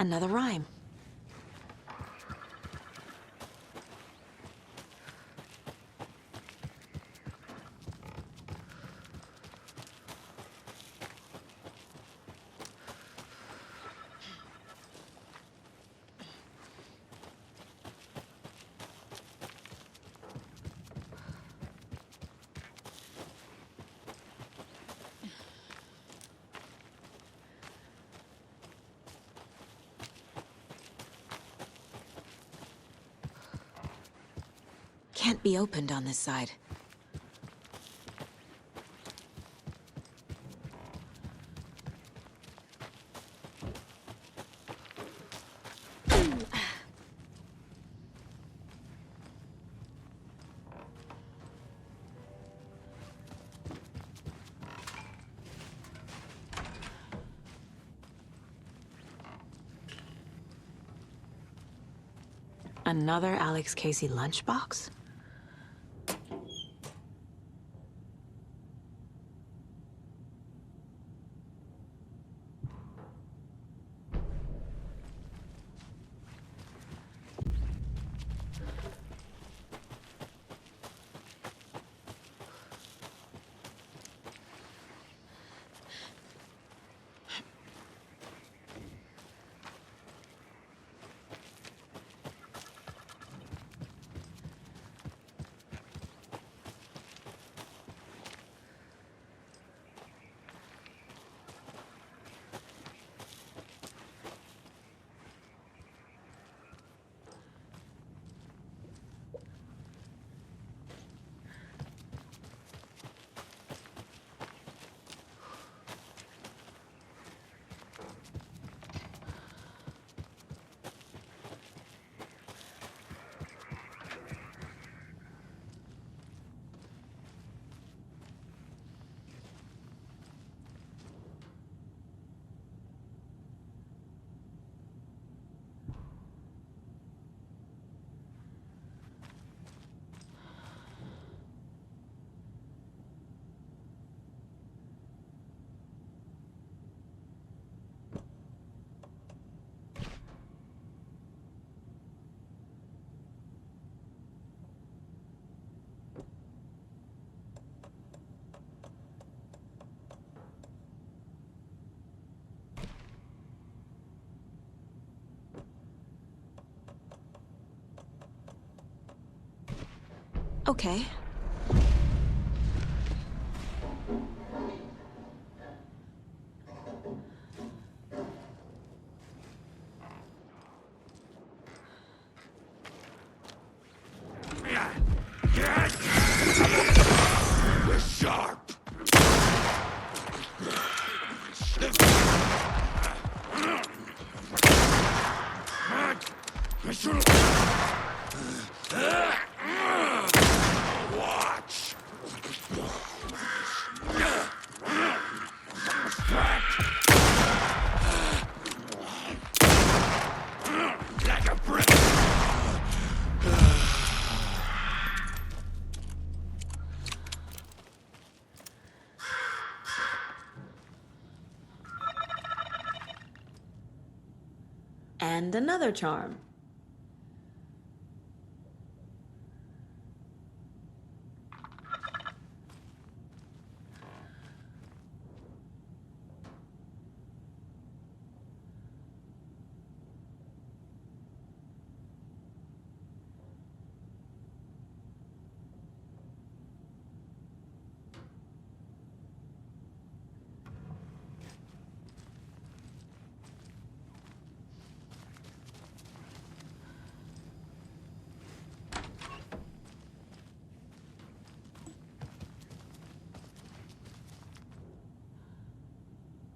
Another rhyme. Can't be opened on this side. Another Alex Casey lunchbox? Okay. We're sharp. I should watch. Like a brick. And another charm.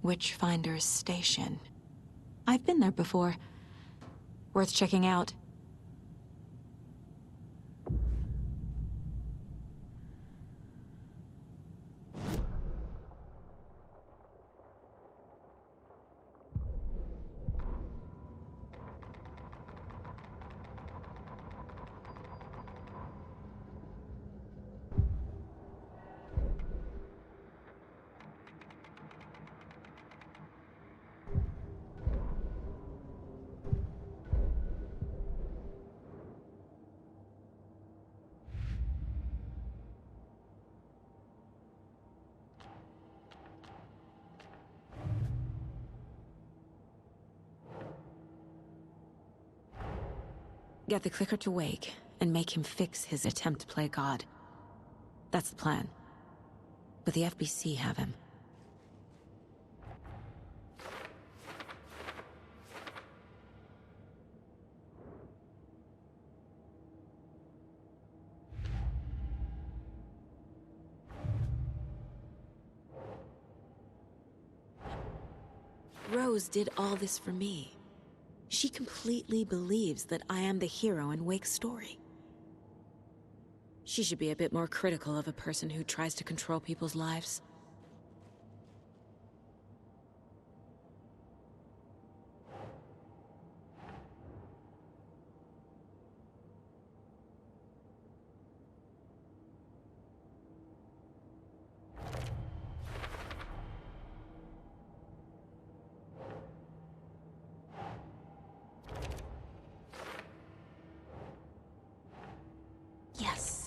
Witchfinder's Station. I've been there before. Worth checking out. Get the clicker to Wake, and make him fix his attempt to play God. That's the plan. But the FBC have him. Rose did all this for me. She completely believes that I am the hero in Wake's story. She should be a bit more critical of a person who tries to control people's lives. Yes.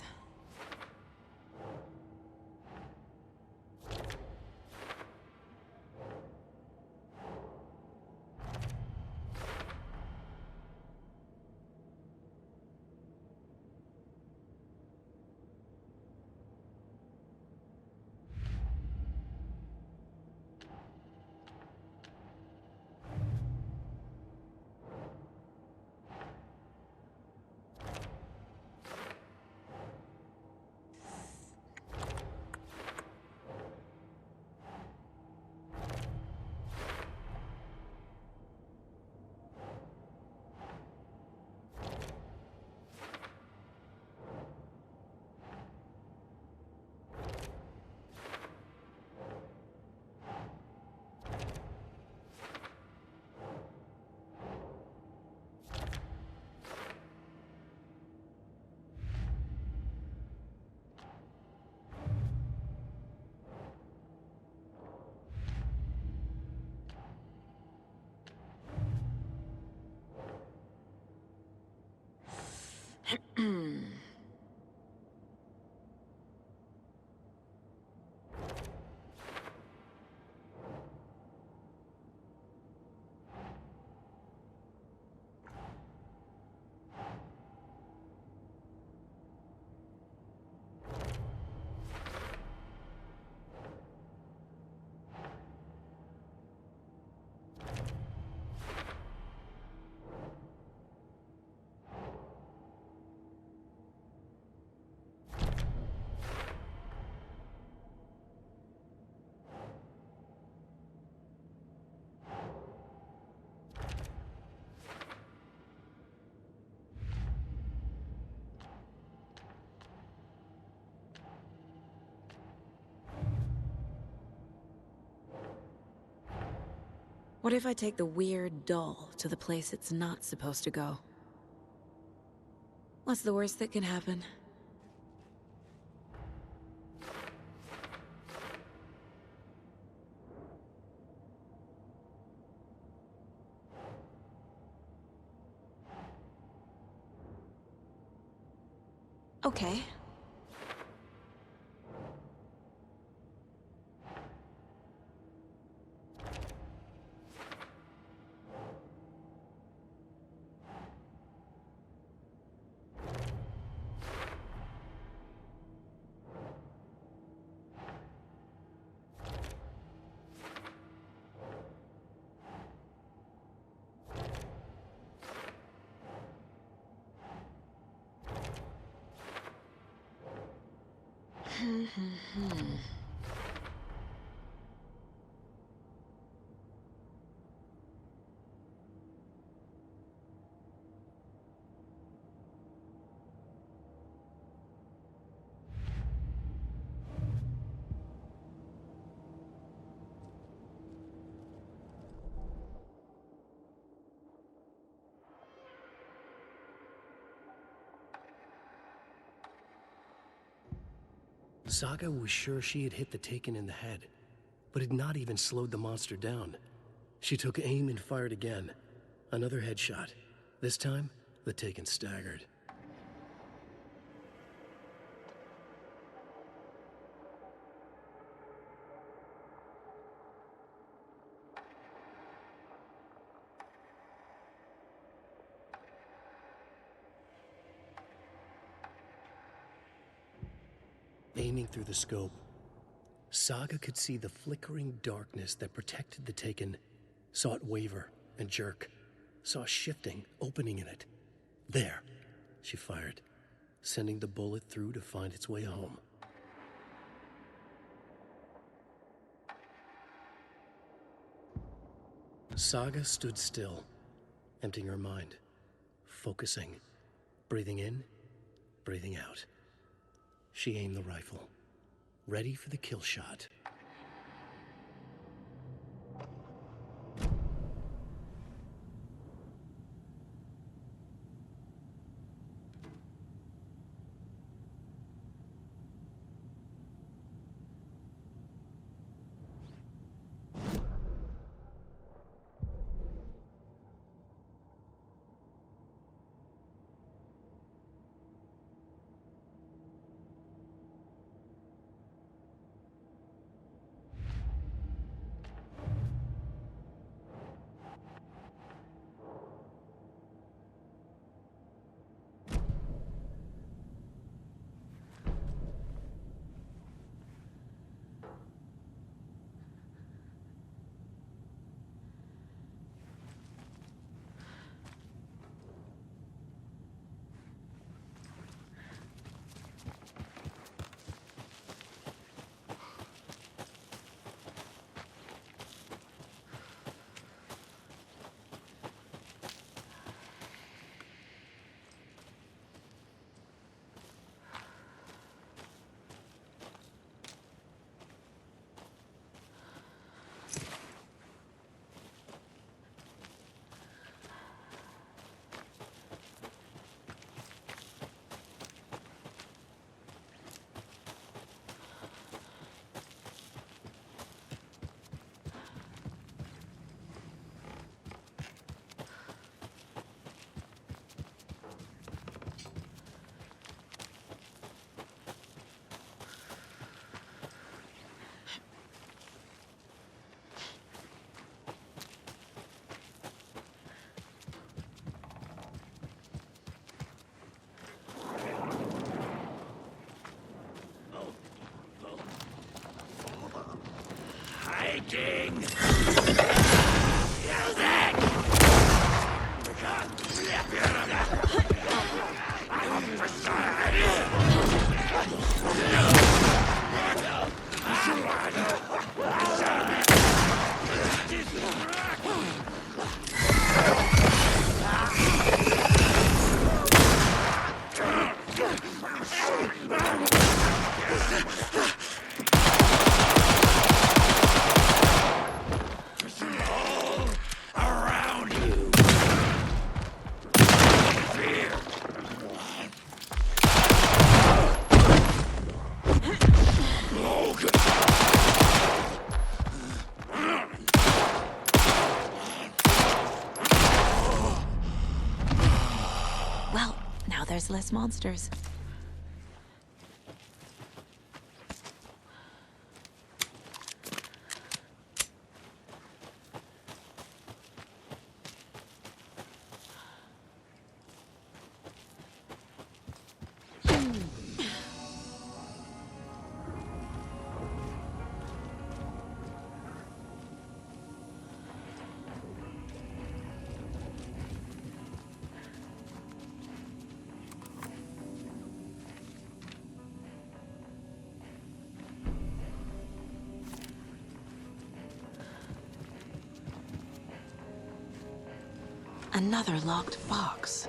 What if I take the weird doll to the place it's not supposed to go? What's the worst that can happen? Okay. Saga was sure she had hit the Taken in the head, but had not even slowed the monster down. She took aim and fired again. Another headshot. This time, the Taken staggered. Aiming through the scope, Saga could see the flickering darkness that protected the Taken, saw it waver and jerk, saw a shifting opening in it. There, she fired, sending the bullet through to find its way home. Saga stood still, emptying her mind, focusing, breathing in, breathing out. She aimed the rifle, ready for the kill shot. King! Well, now there's less monsters. Another locked box.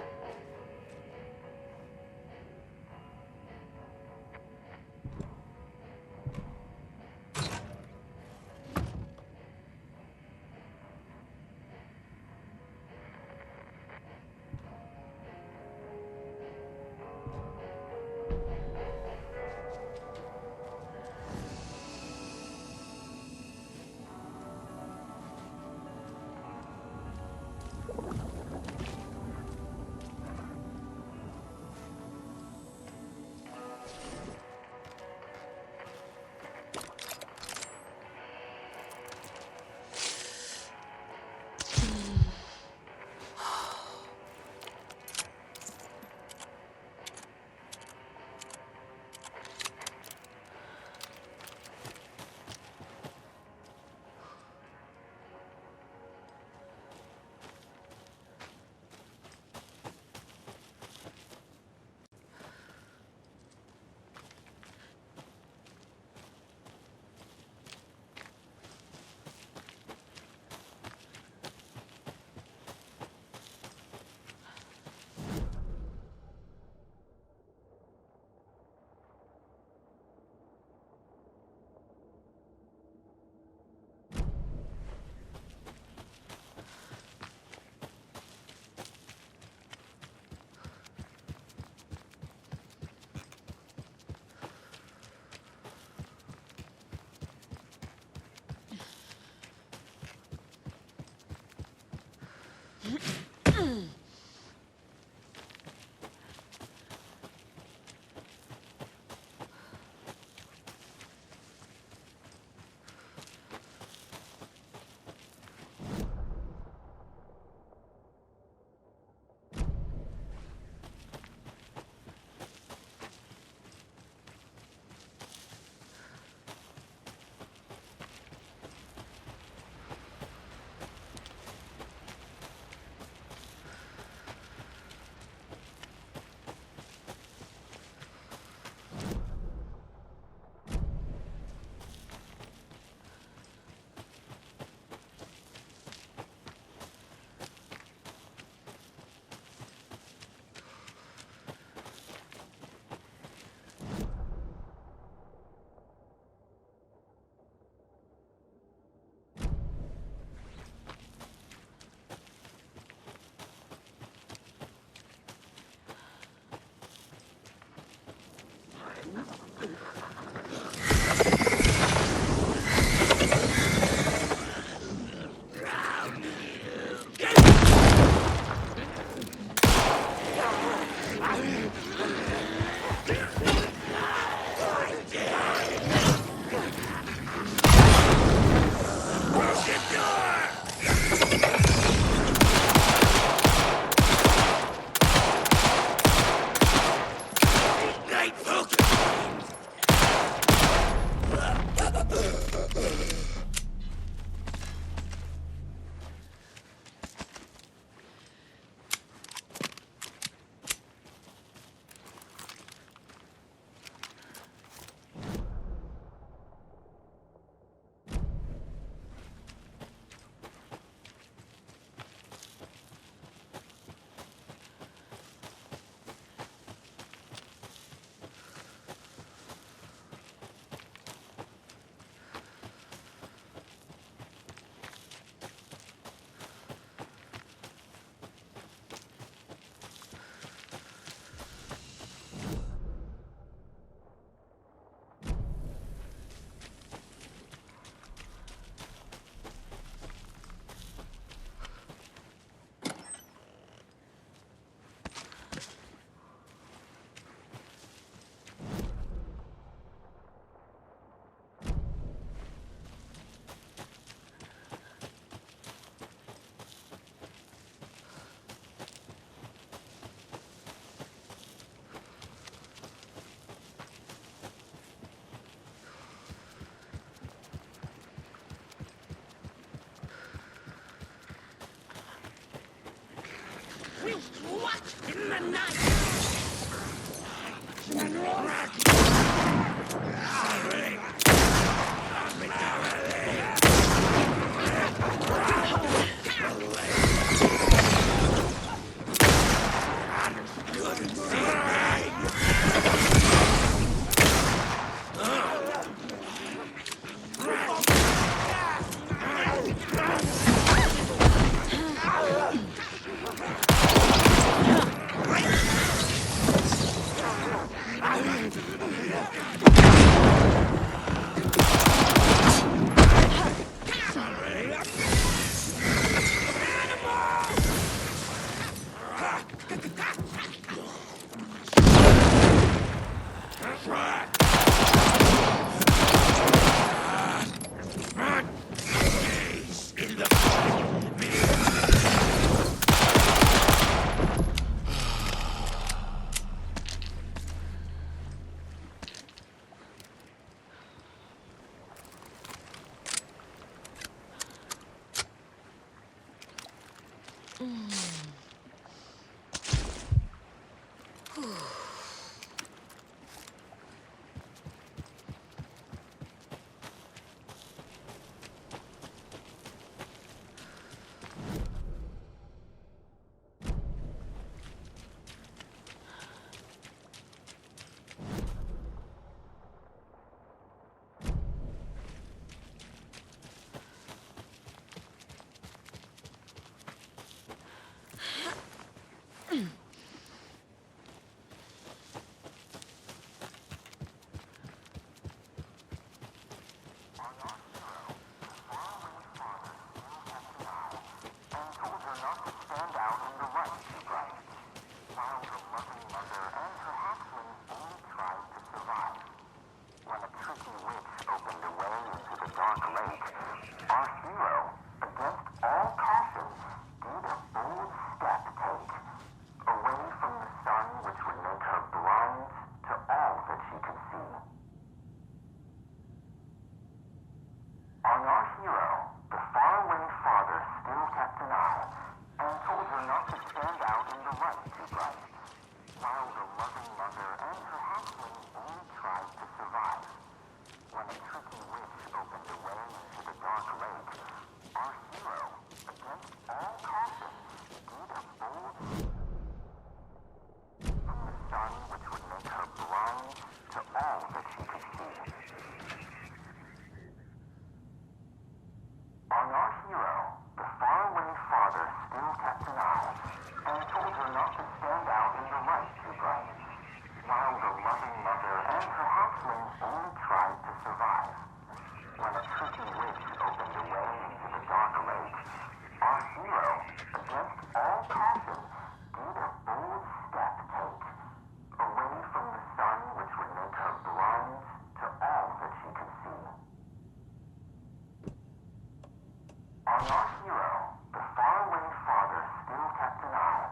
On our hero, the faraway father still kept an eye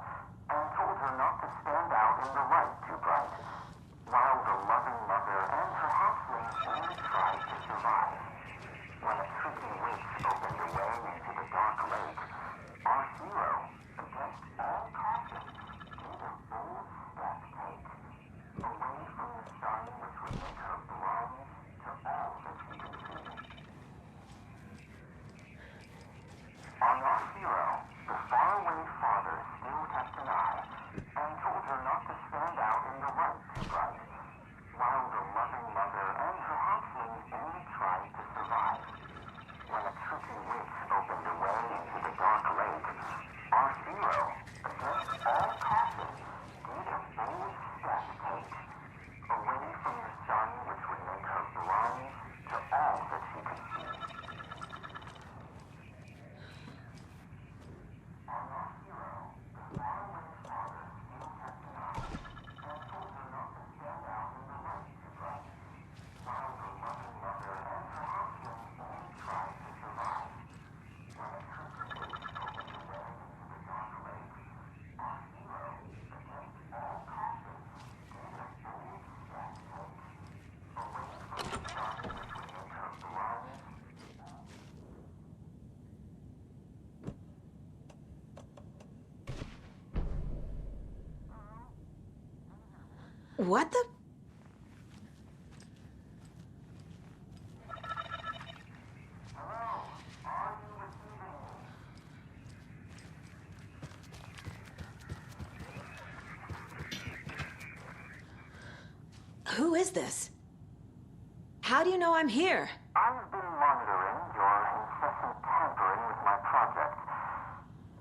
and told her not to stand out in the light too bright, while the loving mother and her hatchling only tried to survive. When a tricky witch opened the way into the dark lake, our hero, against all caution, made a bold step take, away from the sun which would make her blind to all that she could see. On our hero, the faraway father still kept an eye and told her not to stand out in the light too bright, while the loving mother and her hatchlings only tried to survive. When a tricky witch opened the way into the dark lake, our hero, against all caution, did a bold step take, away from the sun which would make her blind to all that she could see. On our hero, the faraway father still kept an eye and told her not to stand out in the light too bright, while the loving mother and her hatchlings only tried to survive. When a tricky witch opened the way into the dark lake, our hero, against all caution, did a bold step take, away from the sun which would make her blind. What the? Who is this? How do you know I'm here? I've been monitoring your incessant tampering with my project.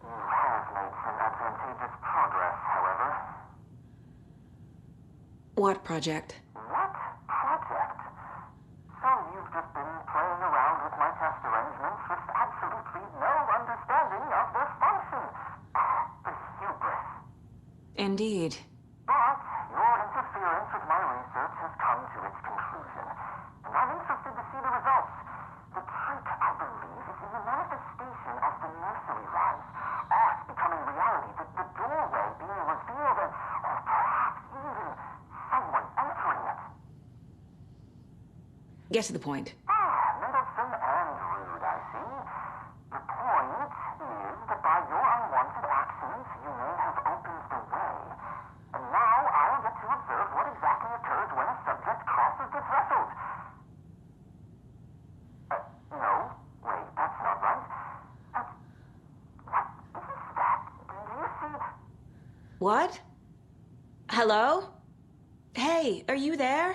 You have made some advantageous progress, however. What project? What project? So you've just been playing around with my test arrangements with absolutely no understanding of their function. The hubris. Indeed. But your interference with my research has come to its conclusion, and I'm interested to see the results. The trick, I believe, is in the manifestation of the nursery rhymes. Art becoming reality, the doorway being revealed, and or perhaps even someone entering it. Get to the point. Meddlesome and rude, I see. The point is that by your unwanted actions, you may have opened the way. And now I'll get to observe what exactly occurs when a subject crosses the threshold. No. Wait, that's not right. What is that? Do you see? What? Hello? Hey, are you there?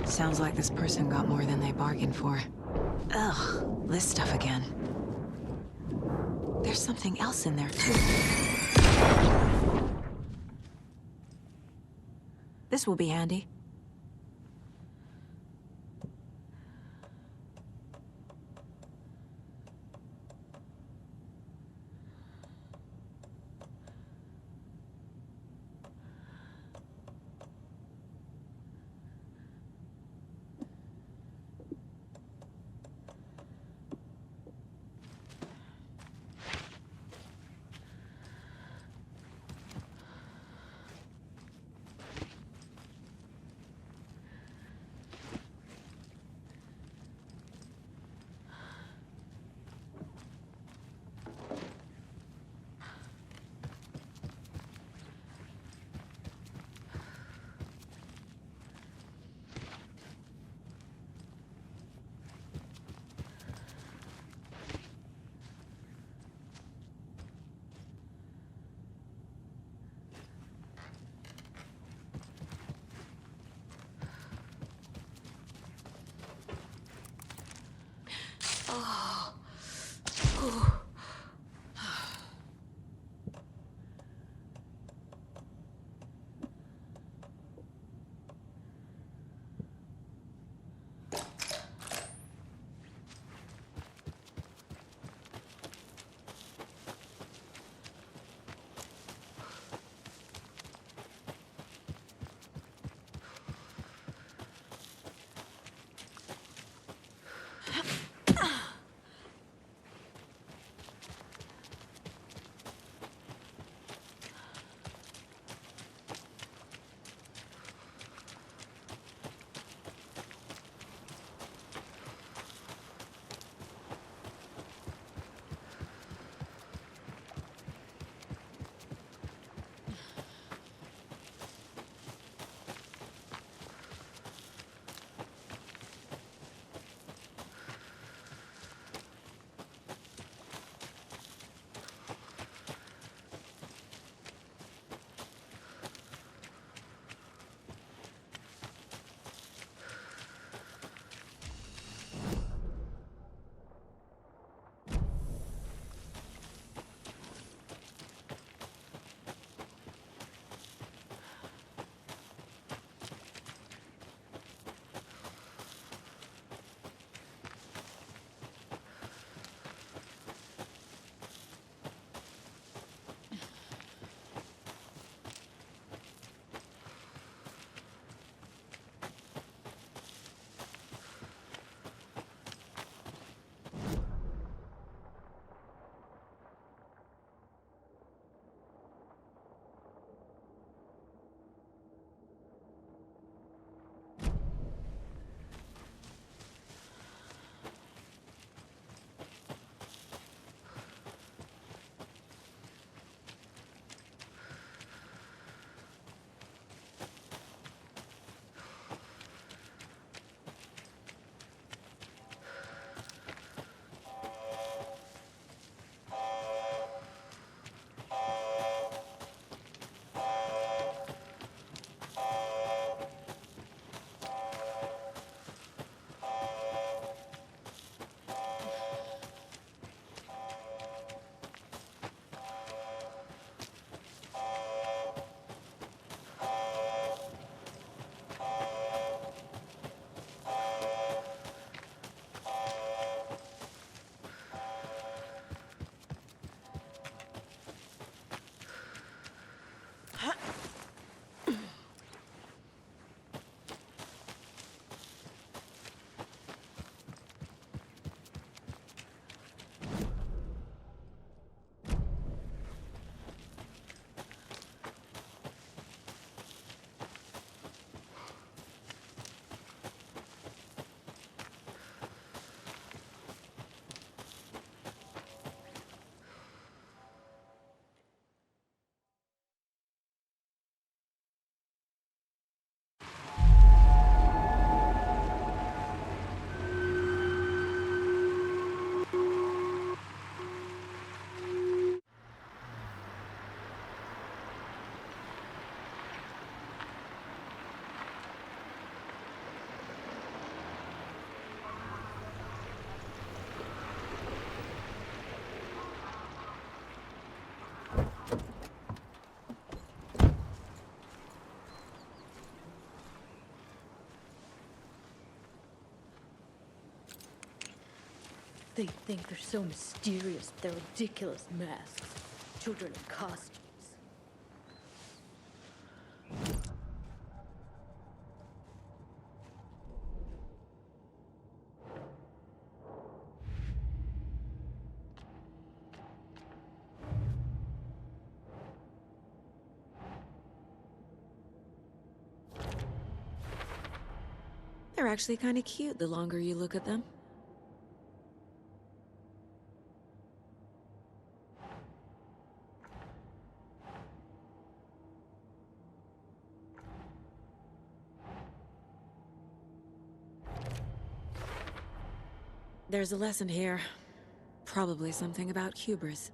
Sounds like this person got more than they bargained for. Ugh, this stuff again. There's something else in there, too. This will be handy. They think they're so mysterious with their ridiculous masks. Children in costumes. They're actually kind of cute the longer you look at them. There's a lesson here. Probably something about hubris.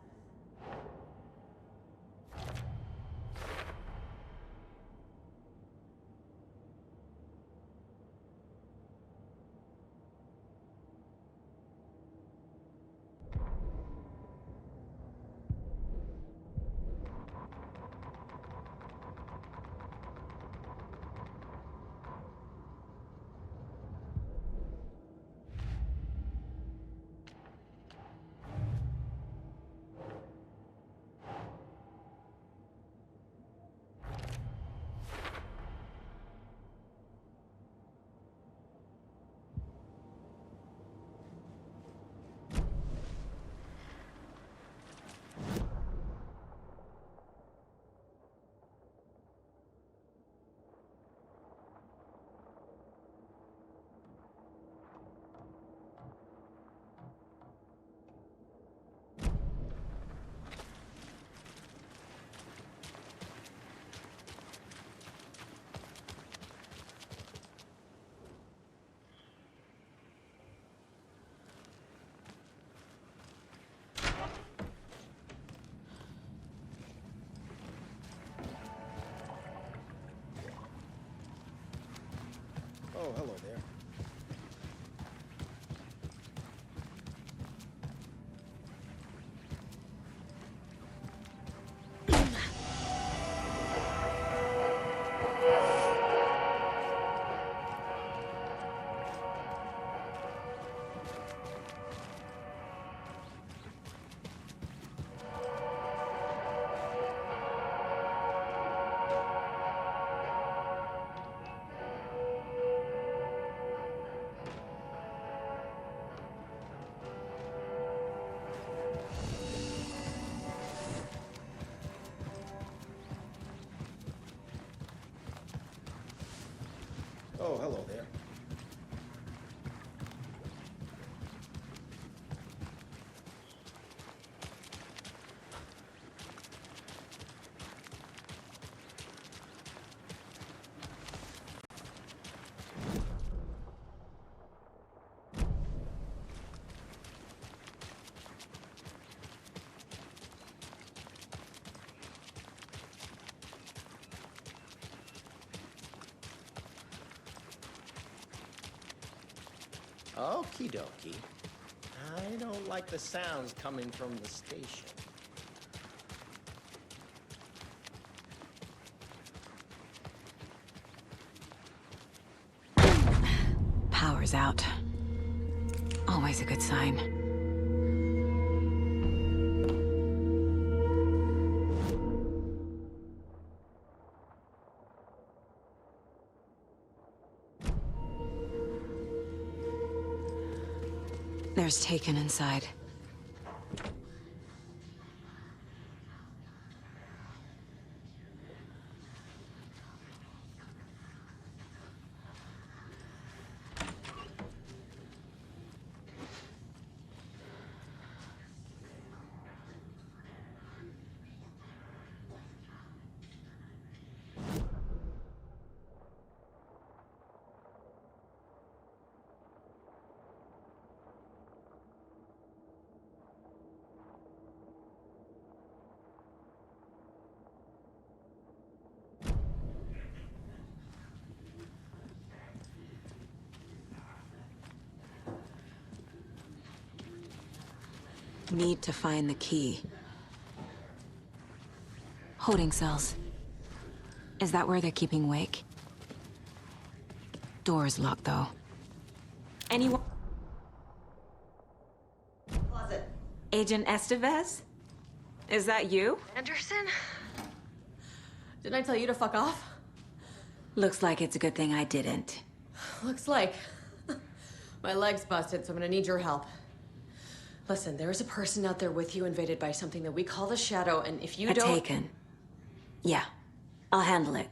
Oh, hello there. Oh, hello there. Okie dokie. I don't like the sounds coming from the station. Power's out. Always a good sign. There's Taken inside. Need to find the key. Holding cells. Is that where they're keeping Wake? Door's locked, though. Anyone? Agent Estevez? Is that you? Anderson? Didn't I tell you to fuck off? Looks like it's a good thing I didn't. Looks like. My leg's busted, so I'm gonna need your help. Listen, there is a person out there with you invaded by something that we call the Shadow, and if you don't... Taken. Yeah, I'll handle it.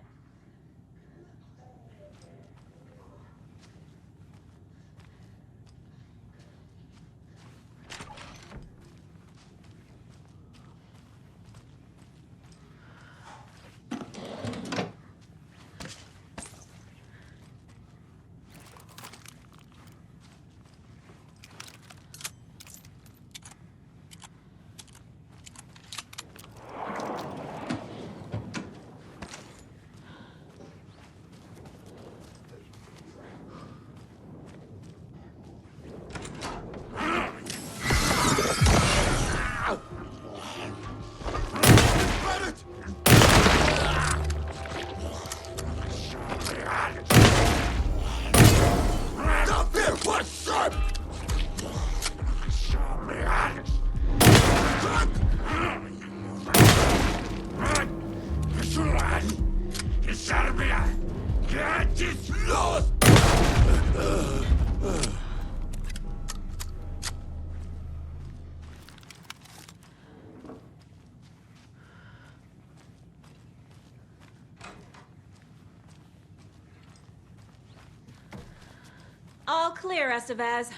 All clear, Estevez.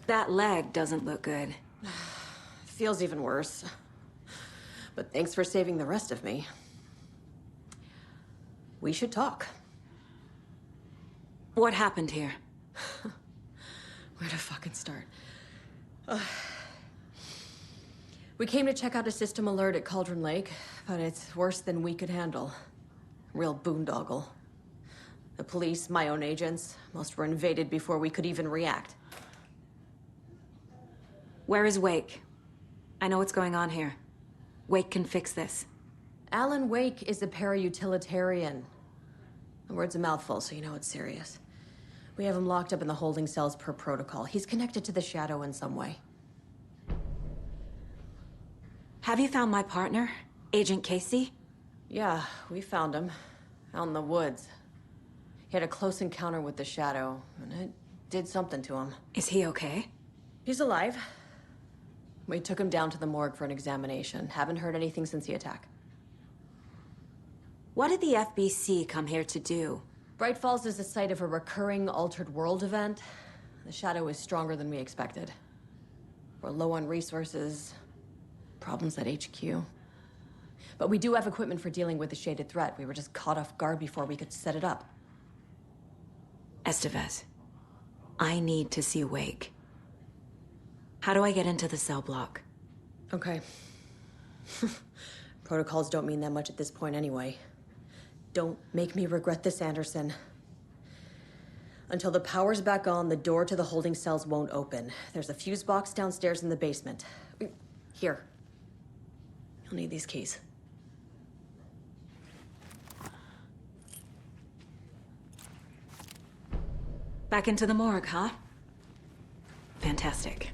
That leg doesn't look good. Feels even worse. But thanks for saving the rest of me. We should talk. What happened here? Where to fucking start? We came to check out a system alert at Cauldron Lake, but it's worse than we could handle. Real boondoggle. The police, my own agents, most were invaded before we could even react. Where is Wake? I know what's going on here. Wake can fix this. Alan Wake is a para-utilitarian. The word's a mouthful, so you know it's serious. We have him locked up in the holding cells per protocol. He's connected to the Shadow in some way. Have you found my partner, Agent Casey? Yeah, we found him. Out in the woods. He had a close encounter with the Shadow, and it did something to him. Is he okay? He's alive. We took him down to the morgue for an examination. Haven't heard anything since the attack. What did the FBC come here to do? Bright Falls is the site of a recurring altered world event. The Shadow is stronger than we expected. We're low on resources, problems at HQ. But we do have equipment for dealing with the shaded threat. We were just caught off guard before we could set it up. Estevez, I need to see Wake. How do I get into the cell block? Okay. Protocols don't mean that much at this point anyway. Don't make me regret this, Anderson. Until the power's back on, the door to the holding cells won't open. There's a fuse box downstairs in the basement. Here. You'll need these keys. Back into the morgue, huh? Fantastic.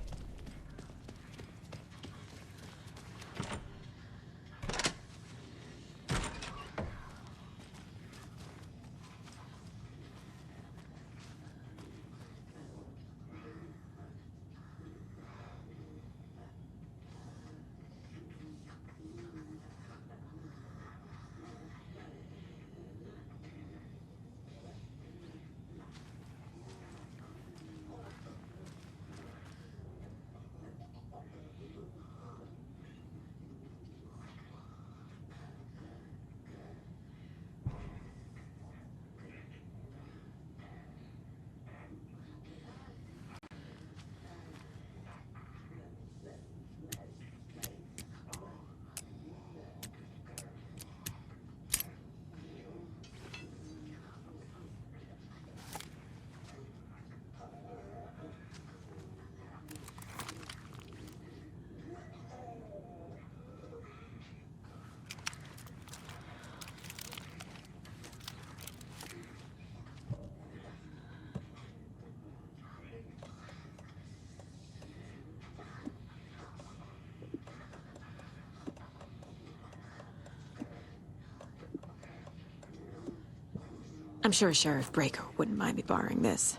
I'm sure Sheriff Breaker wouldn't mind me borrowing this.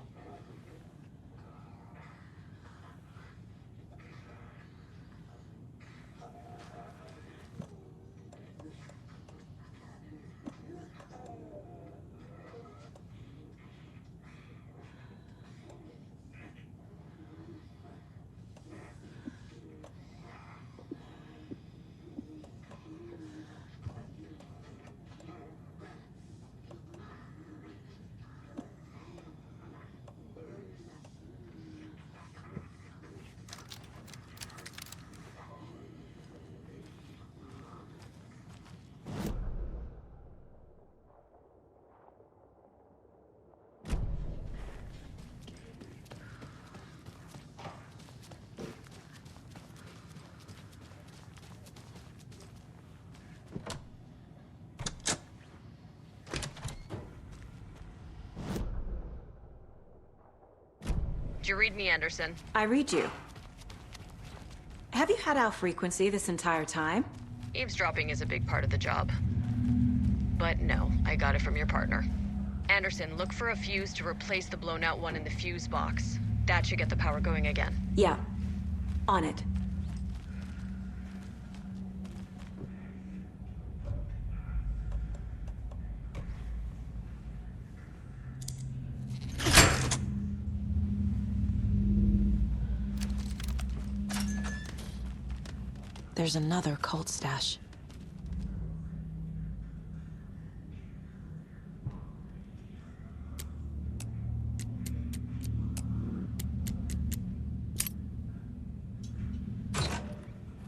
Did you read me, Anderson? I read you. Have you had our frequency this entire time? Eavesdropping is a big part of the job. But no, I got it from your partner. Anderson, look for a fuse to replace the blown out one in the fuse box. That should get the power going again. Yeah. On it. There's another cult stash.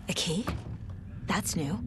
A key? That's new.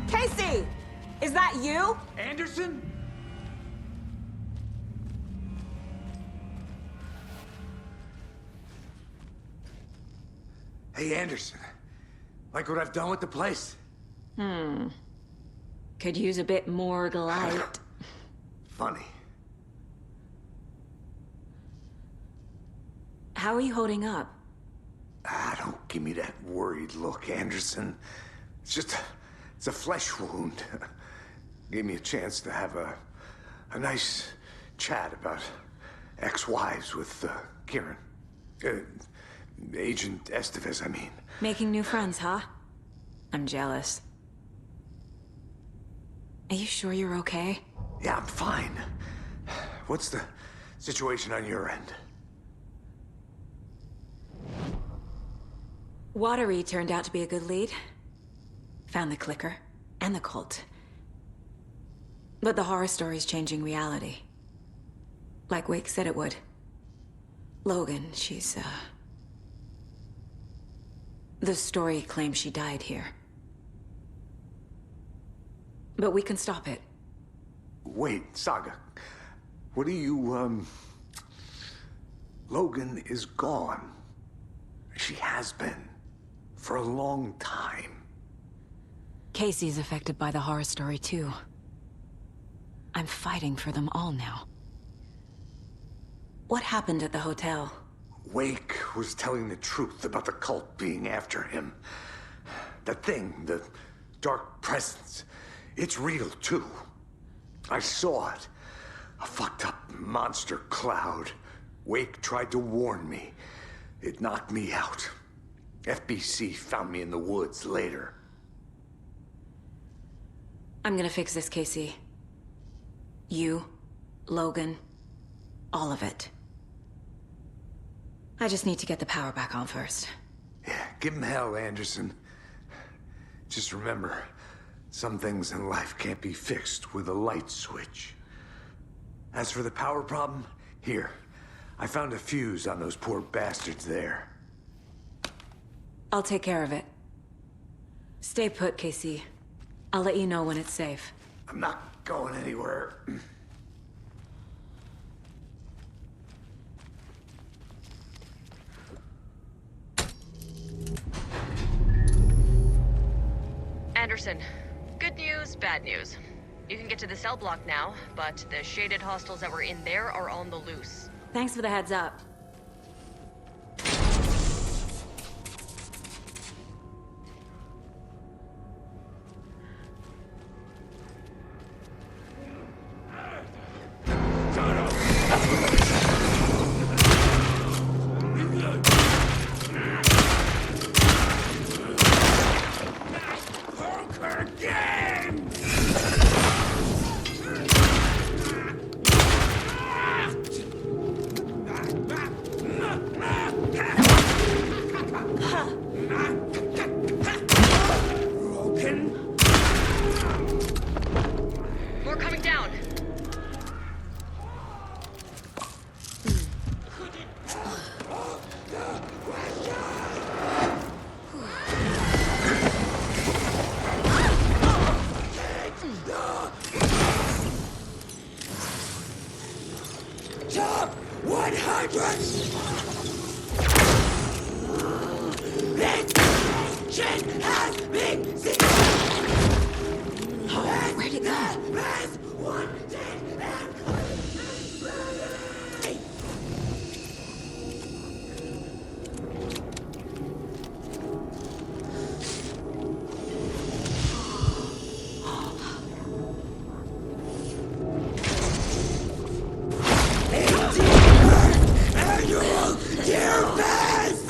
Casey! Is that you? Anderson? Hey, Anderson. Like what I've done with the place? Could use a bit more light. Funny. How are you holding up? Don't give me that worried look, Anderson. It's a flesh wound. Gave me a chance to have a nice chat about ex-wives with Kieran. Agent Estevez, I mean. Making new friends, huh? I'm jealous. Are you sure you're okay? Yeah, I'm fine. What's the situation on your end? Watery turned out to be a good lead. Found the clicker and the cult. But the horror story's changing reality. Like Wake said it would. Logan, she's, the story claims she died here. But we can stop it. Wait, Saga. What do you, Logan is gone. She has been. For a long time. Casey's affected by the horror story, too. I'm fighting for them all now. What happened at the hotel? Wake was telling the truth about the cult being after him. That thing, the dark presence, it's real too. I saw it. A fucked up monster cloud. Wake tried to warn me. It knocked me out. FBC found me in the woods later. I'm gonna fix this, Casey. You, Logan, all of it. I just need to get the power back on first. Yeah, give him hell, Anderson. Just remember, some things in life can't be fixed with a light switch. As for the power problem, here. I found a fuse on those poor bastards there. I'll take care of it. Stay put, Casey. I'll let you know when it's safe. I'm not going anywhere. Anderson, good news, bad news. You can get to the cell block now, but the shaded hostiles that were in there are on the loose. Thanks for the heads up. More coming down. Top 100! This has been seen! Where'd it go? Annual Deer Fest!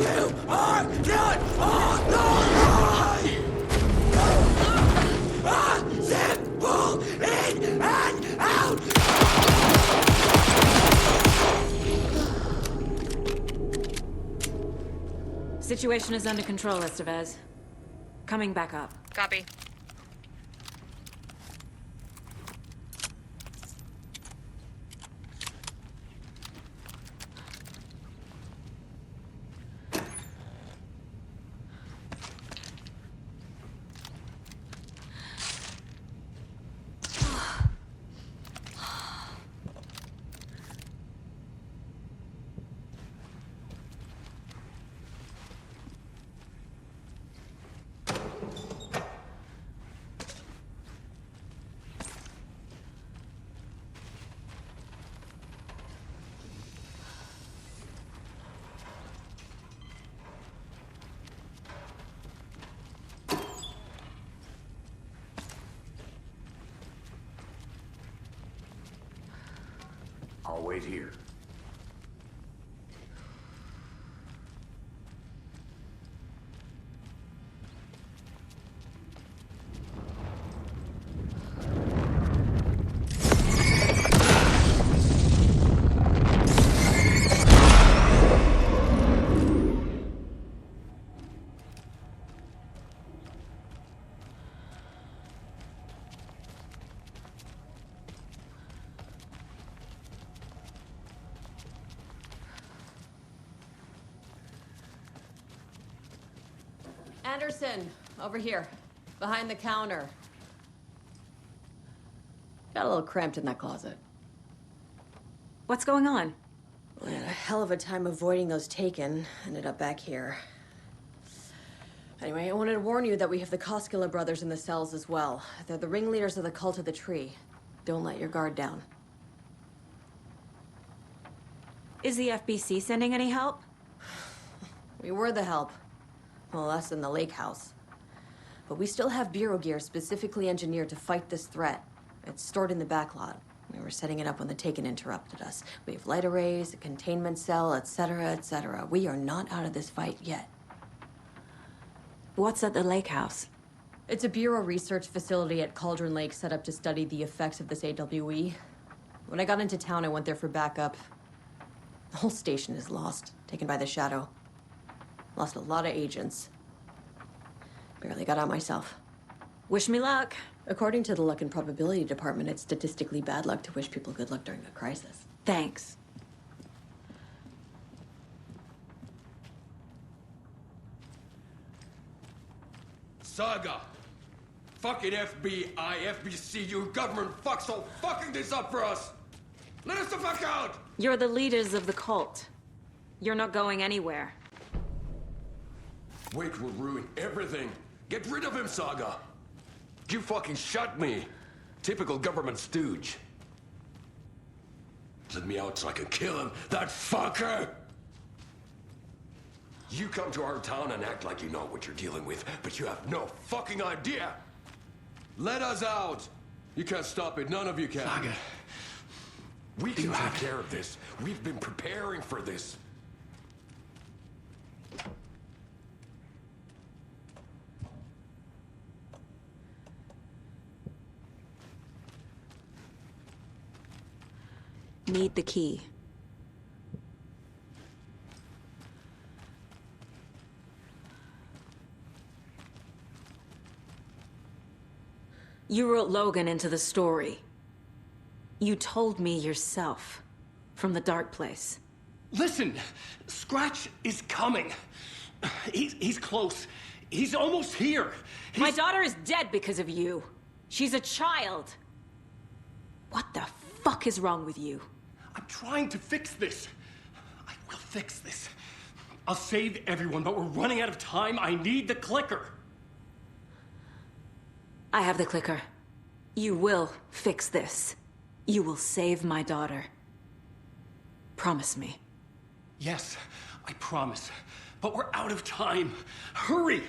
You are not on the line! Simple in and out! Situation is under control, Estevez. Coming back up. Copy. I'll wait here. Anderson, over here. Behind the counter. Got a little cramped in that closet. What's going on? We had a hell of a time avoiding those taken. Ended up back here. Anyway, I wanted to warn you that we have the Koskela brothers in the cells as well. They're the ringleaders of the Cult of the Tree. Don't let your guard down. Is the FBC sending any help? We were the help. Well, us in the lake house. But we still have Bureau gear specifically engineered to fight this threat. It's stored in the backlot. We were setting it up when the Taken interrupted us. We have light arrays, a containment cell, etc., etc. We are not out of this fight yet. What's at the lake house? It's a Bureau research facility at Cauldron Lake set up to study the effects of this AWE. When I got into town, I went there for backup. The whole station is lost, taken by the Shadow. Lost a lot of agents. Barely got out myself. Wish me luck. According to the Luck and Probability Department, it's statistically bad luck to wish people good luck during a crisis. Thanks. Saga! Fucking FBI, FBC, you government fucks all fucking this up for us! Let us the fuck out! You're the leaders of the cult. You're not going anywhere. Wake will ruin everything. Get rid of him, Saga! You fucking shut me! Typical government stooge. Let me out so I can kill him, that fucker! You come to our town and act like you know what you're dealing with, but you have no fucking idea! Let us out! You can't stop it, none of you can. Saga. We can take care of this. We've been preparing for this. Need the key. You wrote Logan into the story. You told me yourself. From the dark place. Listen, Scratch is coming. He's close. He's almost here. My daughter is dead because of you. She's a child. What the fuck is wrong with you? I'm trying to fix this. I will fix this. I'll save everyone, but we're running out of time. I need the clicker. I have the clicker. You will fix this. You will save my daughter. Promise me. Yes, I promise. But we're out of time. Hurry!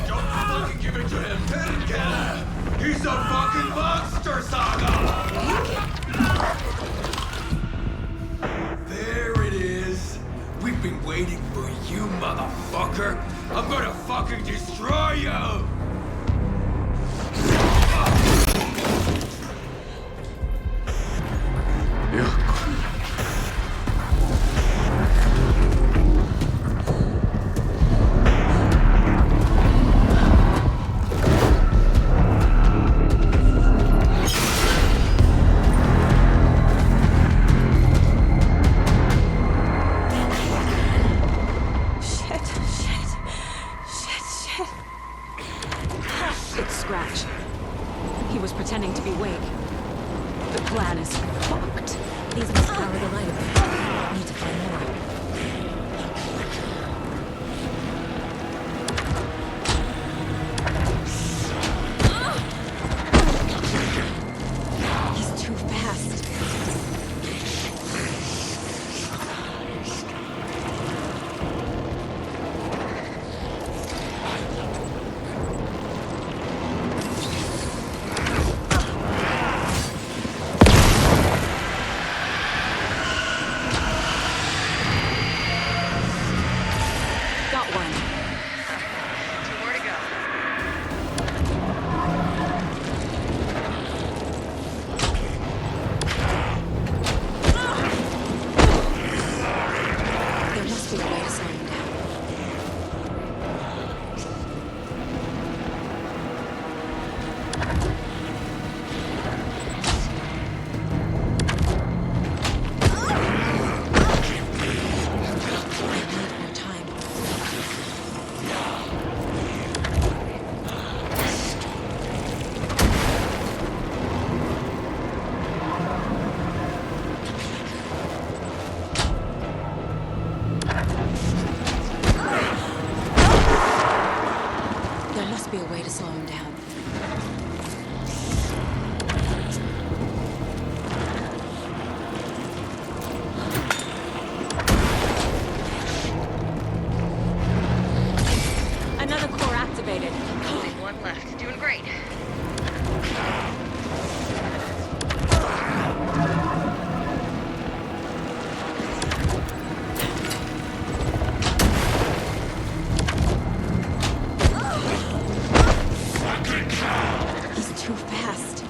Don't fucking give it to him! He's a fucking monster, Saga! There it is. We've been waiting for you, motherfucker. I'm gonna fucking destroy you! be a way to slow him down. Another core activated. Only one left. Doing great. He's too fast.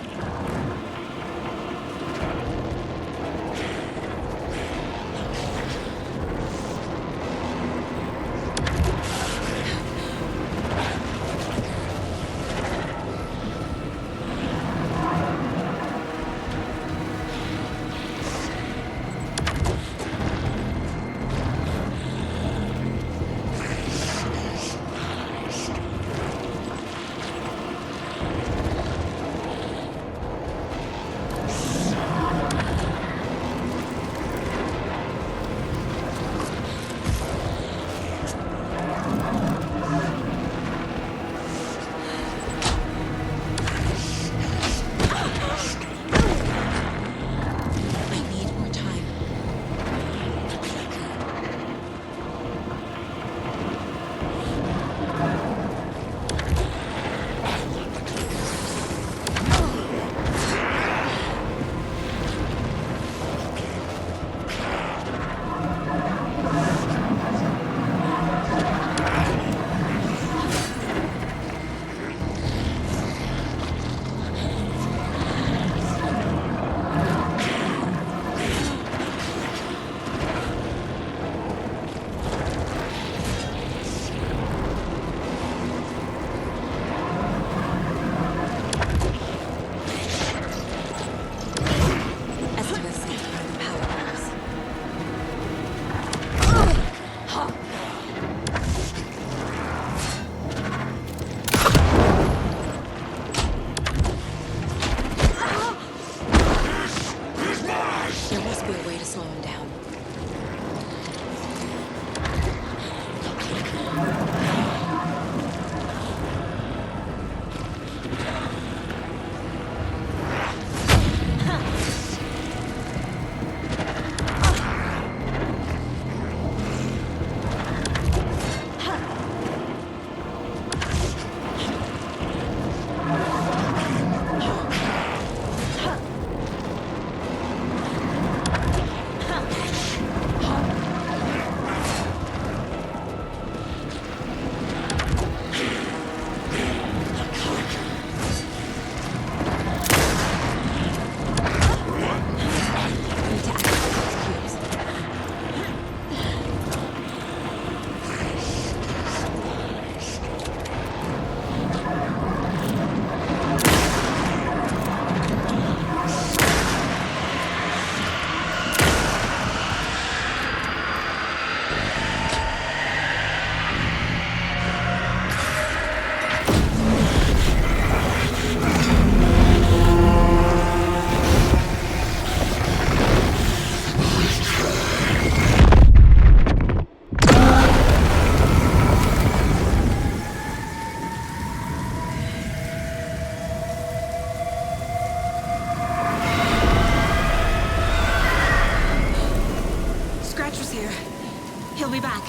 He'll be back.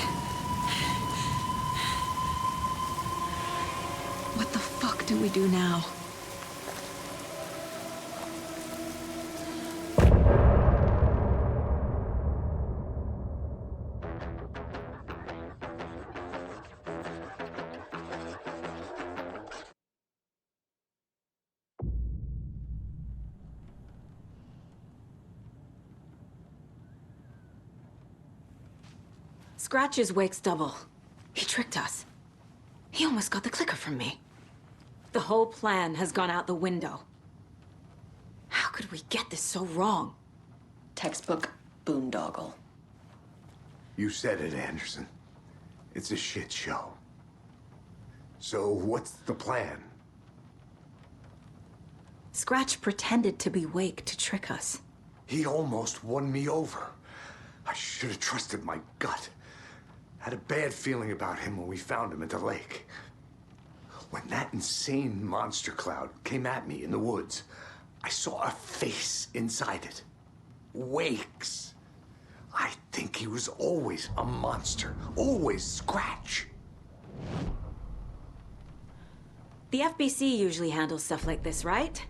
What the fuck do we do now? Scratch's Wake's double. He tricked us. He almost got the clicker from me. The whole plan has gone out the window. How could we get this so wrong? Textbook boondoggle. You said it, Anderson. It's a shit show. So what's the plan? Scratch pretended to be Wake to trick us. He almost won me over. I should have trusted my gut. Had a bad feeling about him when we found him at the lake. When that insane monster cloud came at me in the woods, I saw a face inside it. Wake's. I think he was always a monster. Always Scratch. The FBC usually handles stuff like this, right?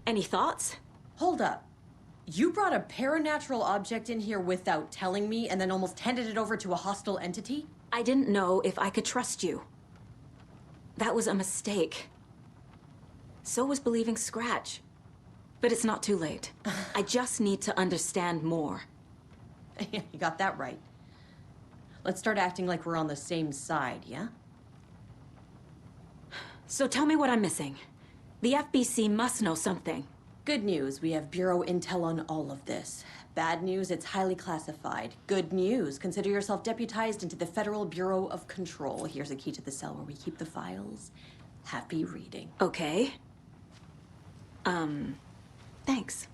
Any thoughts? Hold up. You brought a paranatural object in here without telling me and then almost handed it over to a hostile entity? I didn't know if I could trust you. That was a mistake. So was believing Scratch. But it's not too late. I just need to understand more. You got that right. Let's start acting like we're on the same side, yeah? So tell me what I'm missing. The FBC must know something. Good news, we have Bureau intel on all of this. Bad news, it's highly classified. Good news, consider yourself deputized into the Federal Bureau of Control. Here's a key to the cell where we keep the files. Happy reading. Okay. Thanks.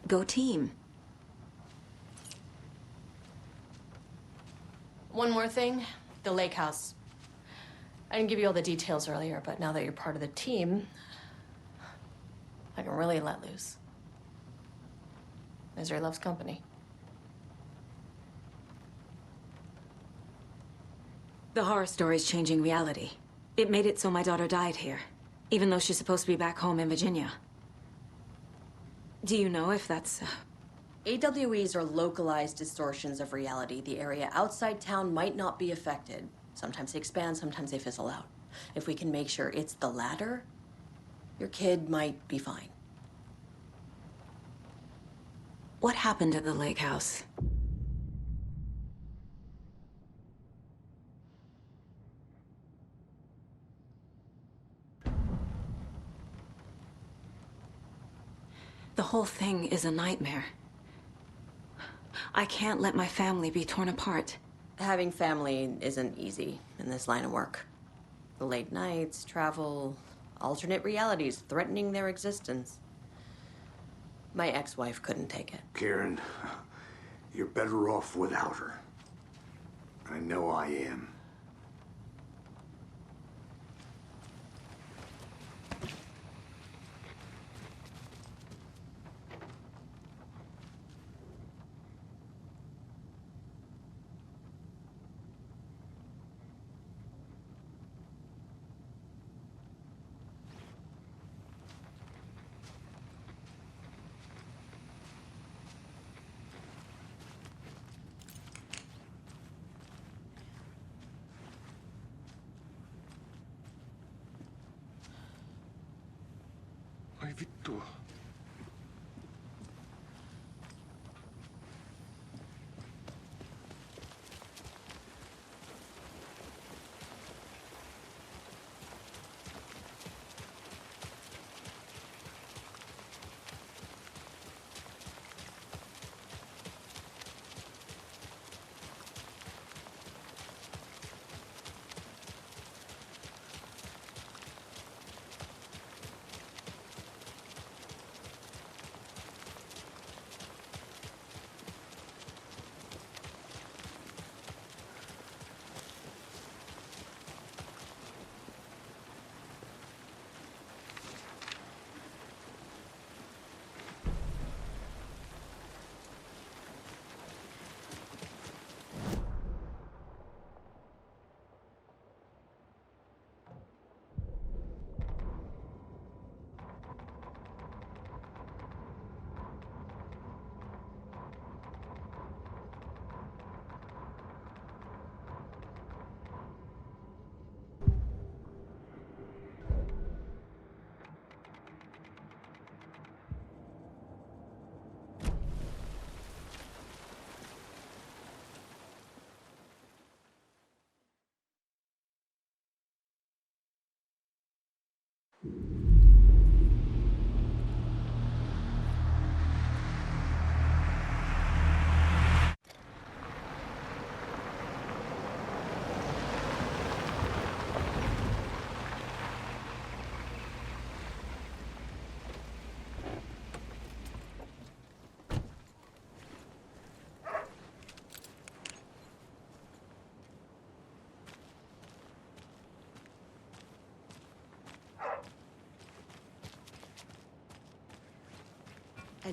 Go team. One more thing, the lake house. I didn't give you all the details earlier, but now that you're part of the team, I can really let loose. Misery loves company. The horror story's changing reality. It made it so my daughter died here, even though she's supposed to be back home in Virginia. Do you know if that's... AWEs are localized distortions of reality. The area outside town might not be affected. Sometimes they expand, sometimes they fizzle out. If we can make sure it's the latter, your kid might be fine. What happened at the lake house? The whole thing is a nightmare. I can't let my family be torn apart. Having family isn't easy in this line of work. The late nights, travel, alternate realities threatening their existence. My ex-wife couldn't take it. Karen, you're better off without her. I know I am. Ai vittu.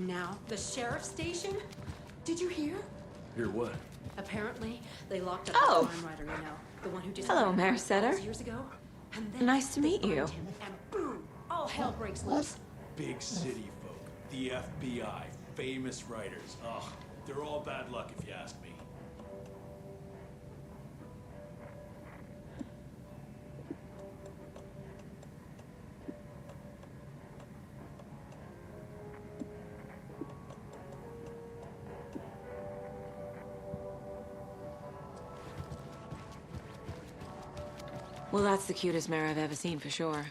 And now, the sheriff's station? Did you hear? Hear what? Apparently, they locked up Oh. the crime writer, you know. The one who Hello, disappeared Mayor 5 Setter. years ago. And then Nice to meet they you. find him, and boom! All hell breaks loose. Big city folk. The FBI. Famous writers. Ugh. They're all bad luck if you ask me. Well, that's the cutest mayor I've ever seen for sure.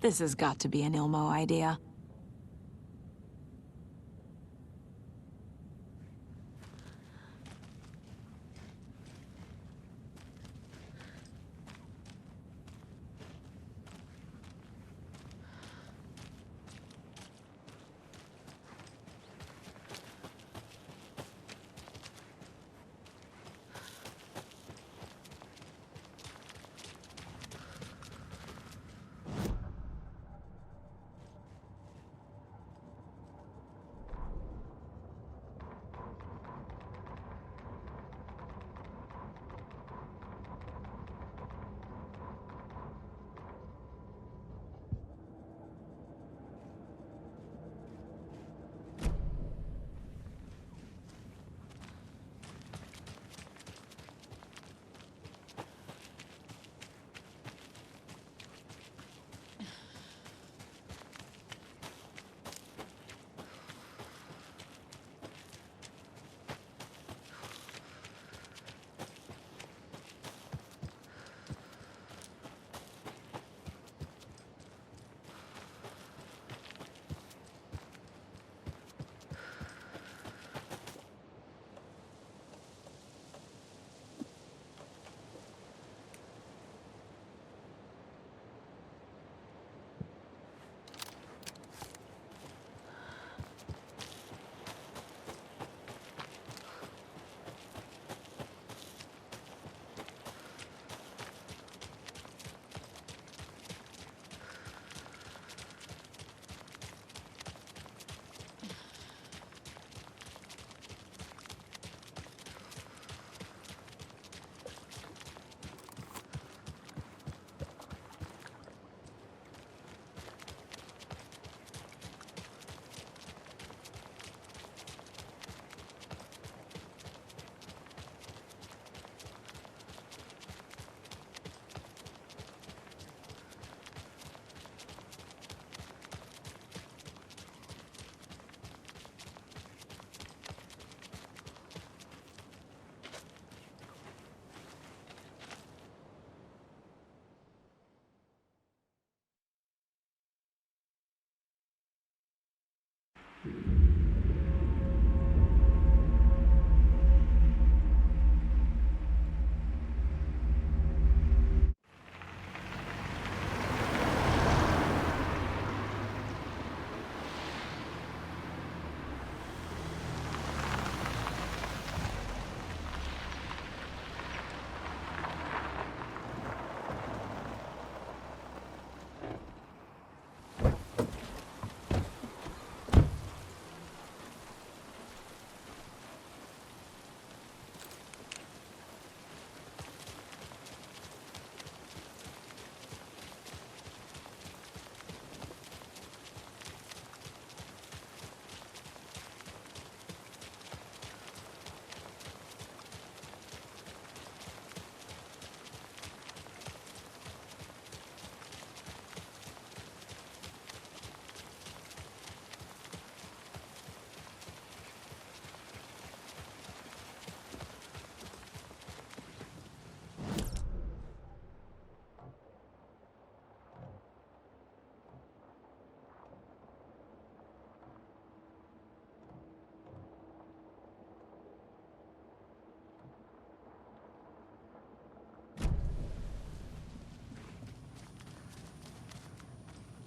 This has got to be an Ilmo idea.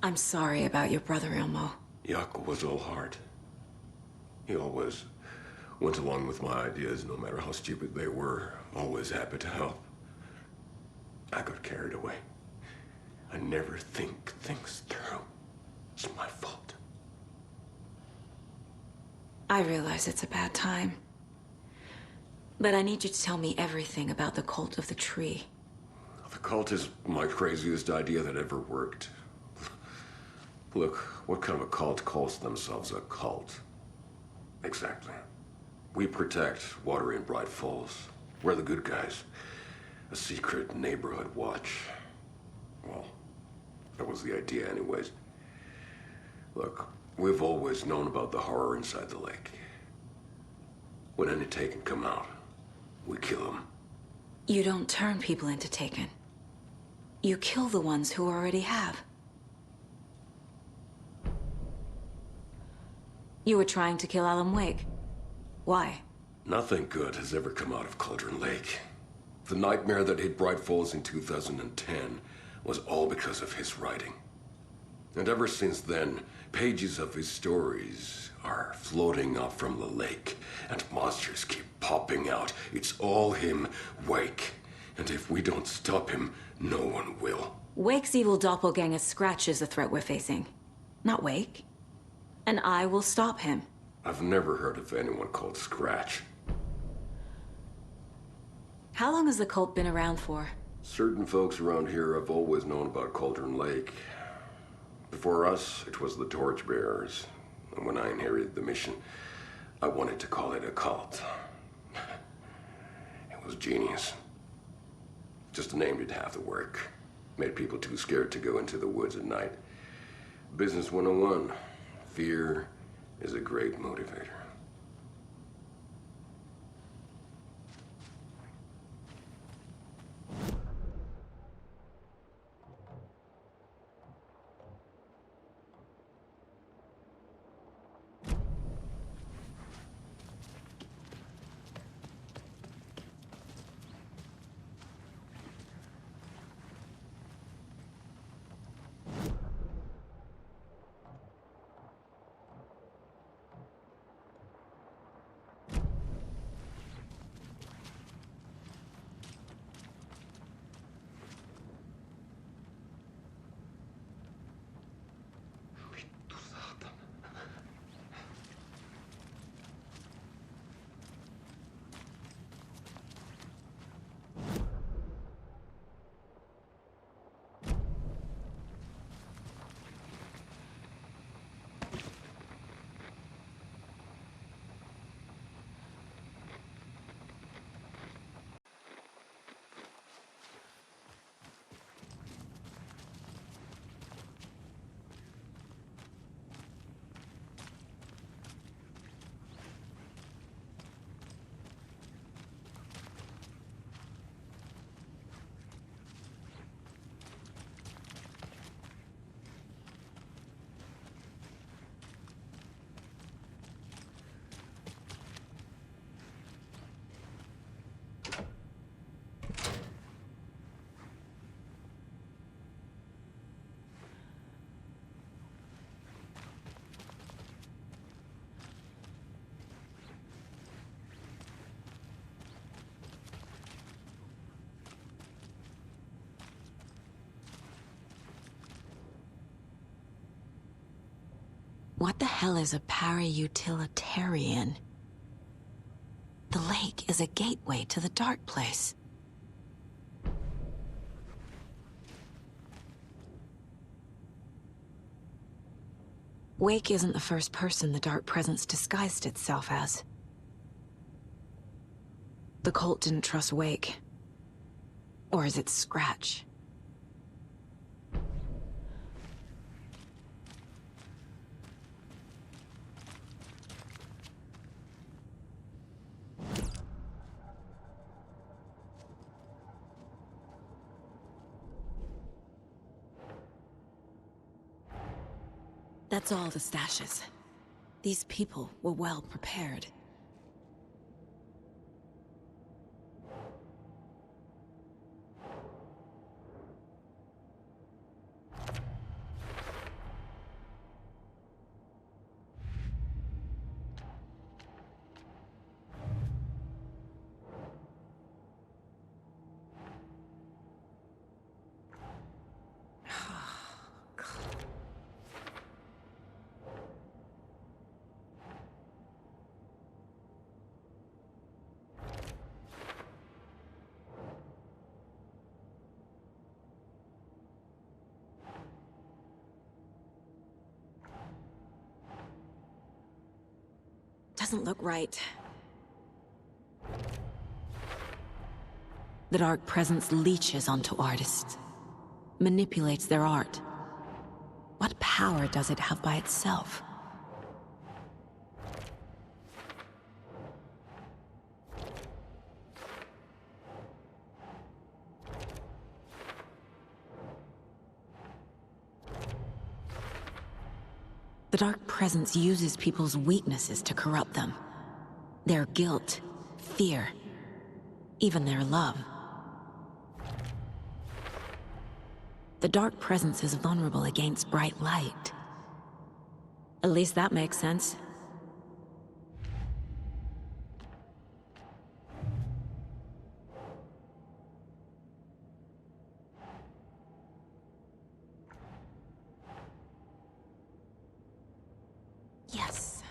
I'm sorry about your brother, Ilmo. Jaakko was all heart. He always went along with my ideas, no matter how stupid they were. Always happy to help. I got carried away. I never think things through. It's my fault. I realize it's a bad time. But I need you to tell me everything about the Cult of the Tree. The cult is my craziest idea that ever worked. Look, what kind of a cult calls themselves a cult? Exactly. We protect water in Bright Falls. We're the good guys. A secret neighborhood watch. Well, that was the idea anyways. Look, we've always known about the horror inside the lake. When any Taken come out, we kill them. You don't turn people into Taken. You kill the ones who already have. You were trying to kill Alan Wake. Why? Nothing good has ever come out of Cauldron Lake. The nightmare that hit Bright Falls in 2010 was all because of his writing. And ever since then, pages of his stories are floating up from the lake, and monsters keep popping out. It's all him, Wake. And if we don't stop him, no one will. Wake's evil doppelganger Scratch is the threat we're facing, not Wake. And I will stop him. I've never heard of anyone called Scratch. How long has the cult been around for? Certain folks around here have always known about Cauldron Lake. Before us, it was the Torchbearers. And when I inherited the mission, I wanted to call it a cult. It was genius. Just a name did half the work. Made people too scared to go into the woods at night. Business 101. Fear is a great motivator. What the hell is a para-utilitarian? The lake is a gateway to the dark place. Wake isn't the first person the dark presence disguised itself as. The cult didn't trust Wake. Or is it Scratch? That's all the stashes. These people were well prepared. doesn't look right. The Dark Presence leeches onto artists, manipulates their art. What power does it have by itself? The Dark Presence uses people's weaknesses to corrupt them. Their guilt, fear, even their love. The Dark Presence is vulnerable against bright light. At least that makes sense. Yes.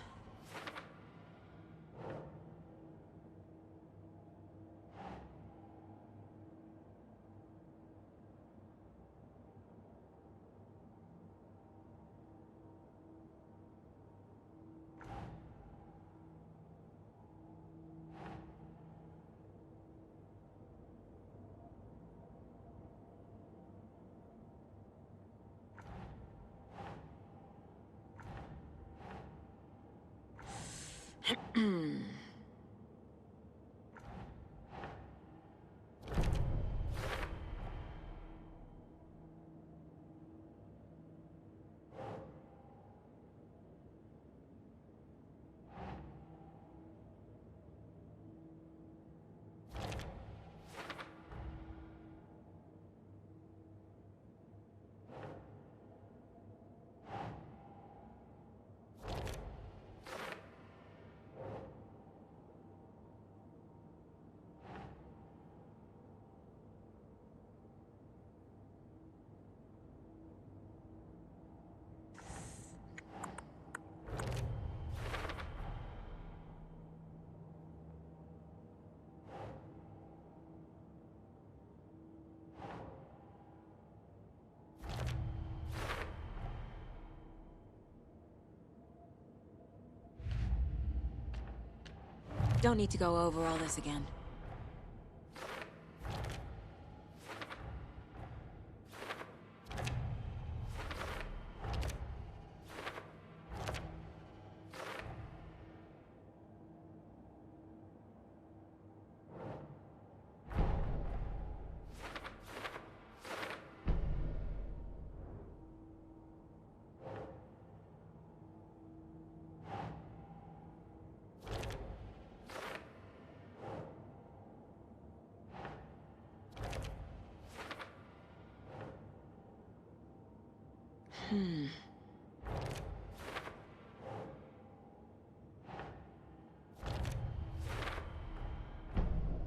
Don't need to go over all this again.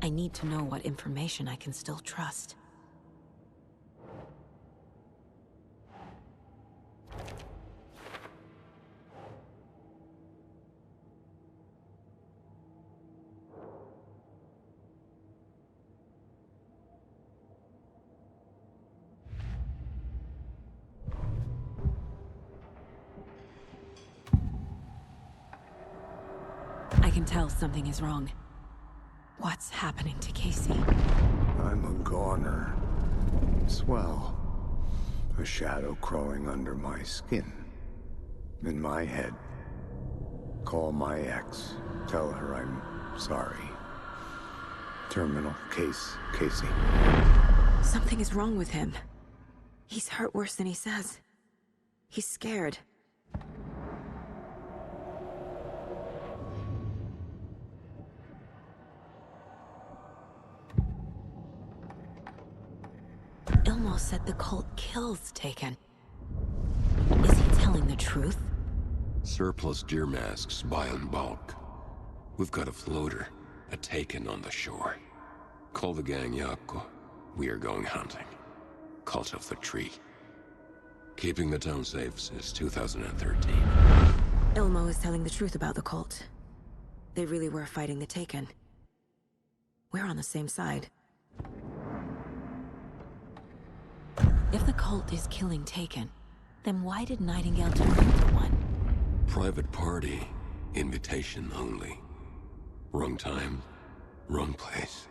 I need to know what information I can still trust. I can tell something is wrong. What's happening to Casey? I'm a goner. Swell. A shadow crawling under my skin. In my head. Call my ex. Tell her I'm sorry. Terminal case, Casey. Something is wrong with him. He's hurt worse than he says. He's scared. Ilmo said the cult kills Taken. Is he telling the truth? Surplus deer masks buy in bulk. We've got a floater, a Taken on the shore. Call the gang Yako. We are going hunting. Cult of the Tree. Keeping the town safe since 2013. Ilmo is telling the truth about the cult. They really were fighting the Taken. We're on the same side. If the cult is killing Taken, then why did Nightingale turn into one? Private party Invitation only. Wrong time, wrong place.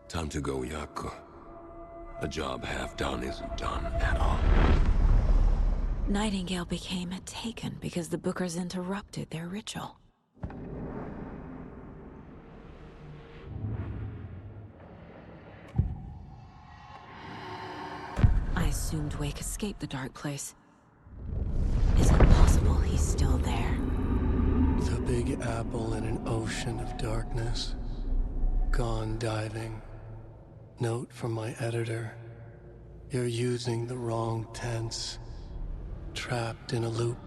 Time to go, Yaku. A job half done isn't done at all. Nightingale became a Taken because the Bookers interrupted their ritual. I assumed Wake escaped the dark place. Is it possible he's still there? The Big Apple in an ocean of darkness. Gone diving. Note from my editor. You're using the wrong tense. Trapped in a loop.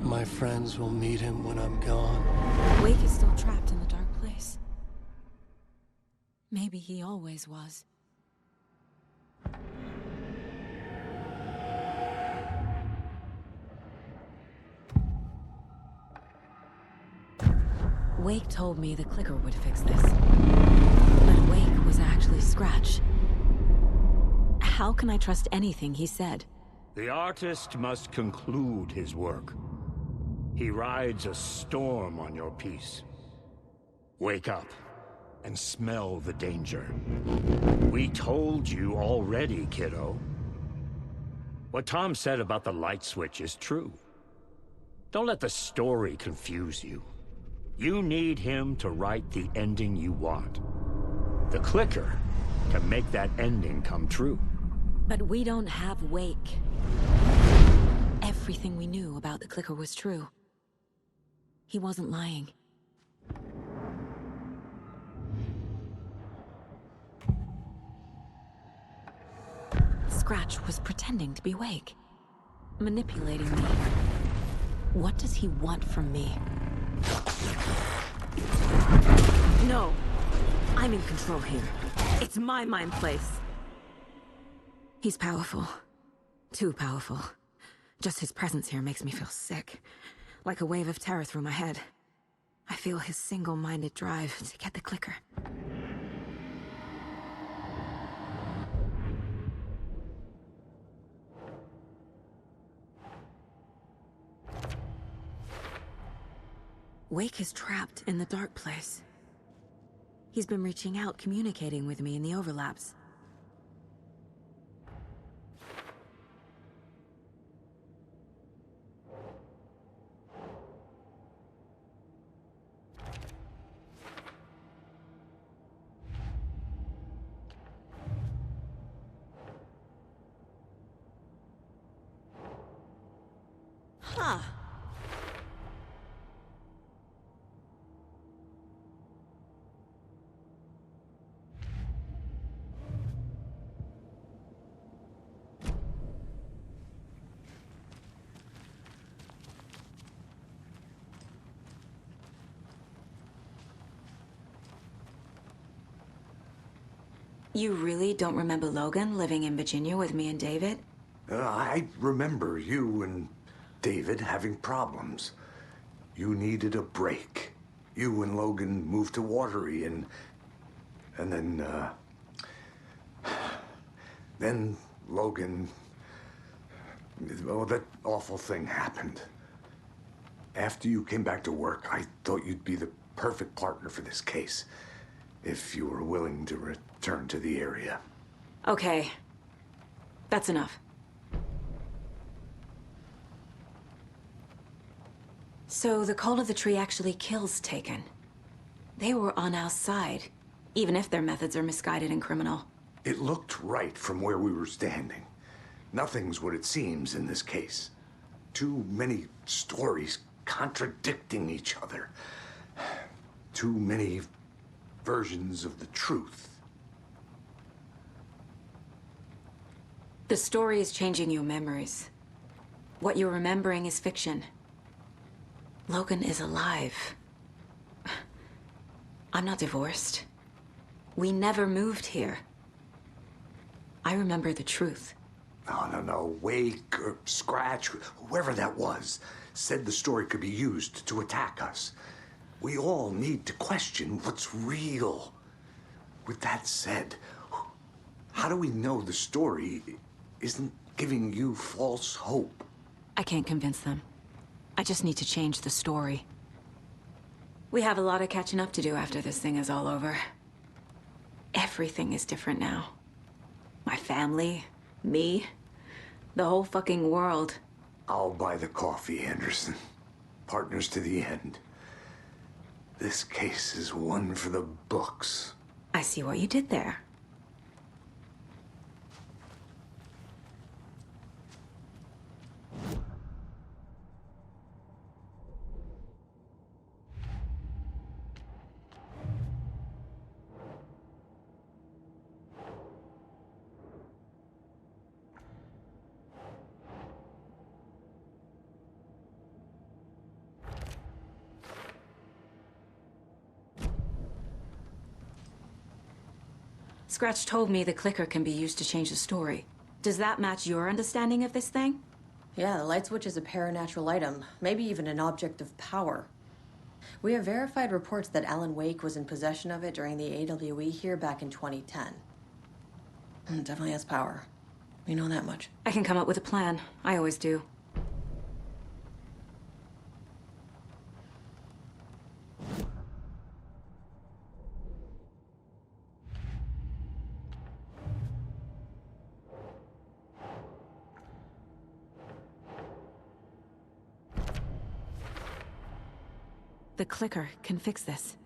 My friends will meet him when I'm gone. Wake is still trapped in the dark place. Maybe he always was. Wake told me the clicker would fix this. But Wake was actually Scratch. How can I trust anything he said? The artist must conclude his work. He rides a storm on your piece. Wake up and smell the danger. We told you already, kiddo. What Tom said about the light switch is true. Don't let the story confuse you. You need him to write the ending you want. The clicker can make that ending come true. But we don't have Wake. Everything we knew about the clicker was true. He wasn't lying. Scratch was pretending to be Wake. Manipulating me. What does he want from me? No. I'm in control here. It's my mind place. He's powerful. Too powerful. Just his presence here makes me feel sick. Like a wave of terror through my head. I feel his single-minded drive to get the clicker. Wake is trapped in the dark place. He's been reaching out, communicating with me in the overlaps. Huh. You really don't remember Logan living in Virginia with me and David? I remember you and David having problems. You needed a break. You and Logan moved to Watery and then Logan, oh, that awful thing happened. After you came back to work, I thought you'd be the perfect partner for this case, if you were willing to return to the area. Okay. That's enough. So the Cult of the Tree actually kills Taken. They were on our side, even if their methods are misguided and criminal. It looked right from where we were standing. Nothing's what it seems in this case. Too many stories contradicting each other. Too many versions of the truth. The story is changing your memories. What you're remembering is fiction. Logan is alive. I'm not divorced. We never moved here. I remember the truth. No. Wake or Scratch, whoever that was, said the story could be used to attack us. We all need to question what's real. With that said, how do we know the story isn't giving you false hope? I can't convince them. I just need to change the story. We have a lot of catching up to do after this thing is all over. Everything is different now. My family, me, the whole fucking world. I'll buy the coffee, Anderson. Partners to the end. This case is one for the books. I see what you did there. Scratch told me the clicker can be used to change the story. Does that match your understanding of this thing? Yeah, the light switch is a paranatural item, maybe even an object of power. We have verified reports that Alan Wake was in possession of it during the AWE here back in 2010. It definitely has power. We know that much. I can come up with a plan. I always do. The clicker can fix this,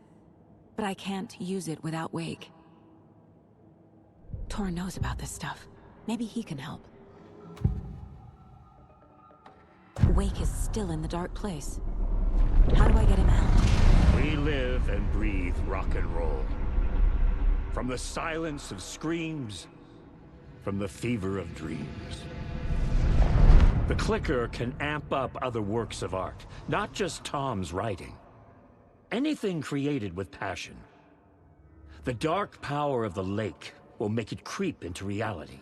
but I can't use it without Wake. Tor knows about this stuff. Maybe he can help. Wake is still in the dark place. How do I get him out? We live and breathe rock and roll. From the silence of screams, from the fever of dreams. The clicker can amp up other works of art, not just Tom's writing. Anything created with passion. The dark power of the lake will make it creep into reality.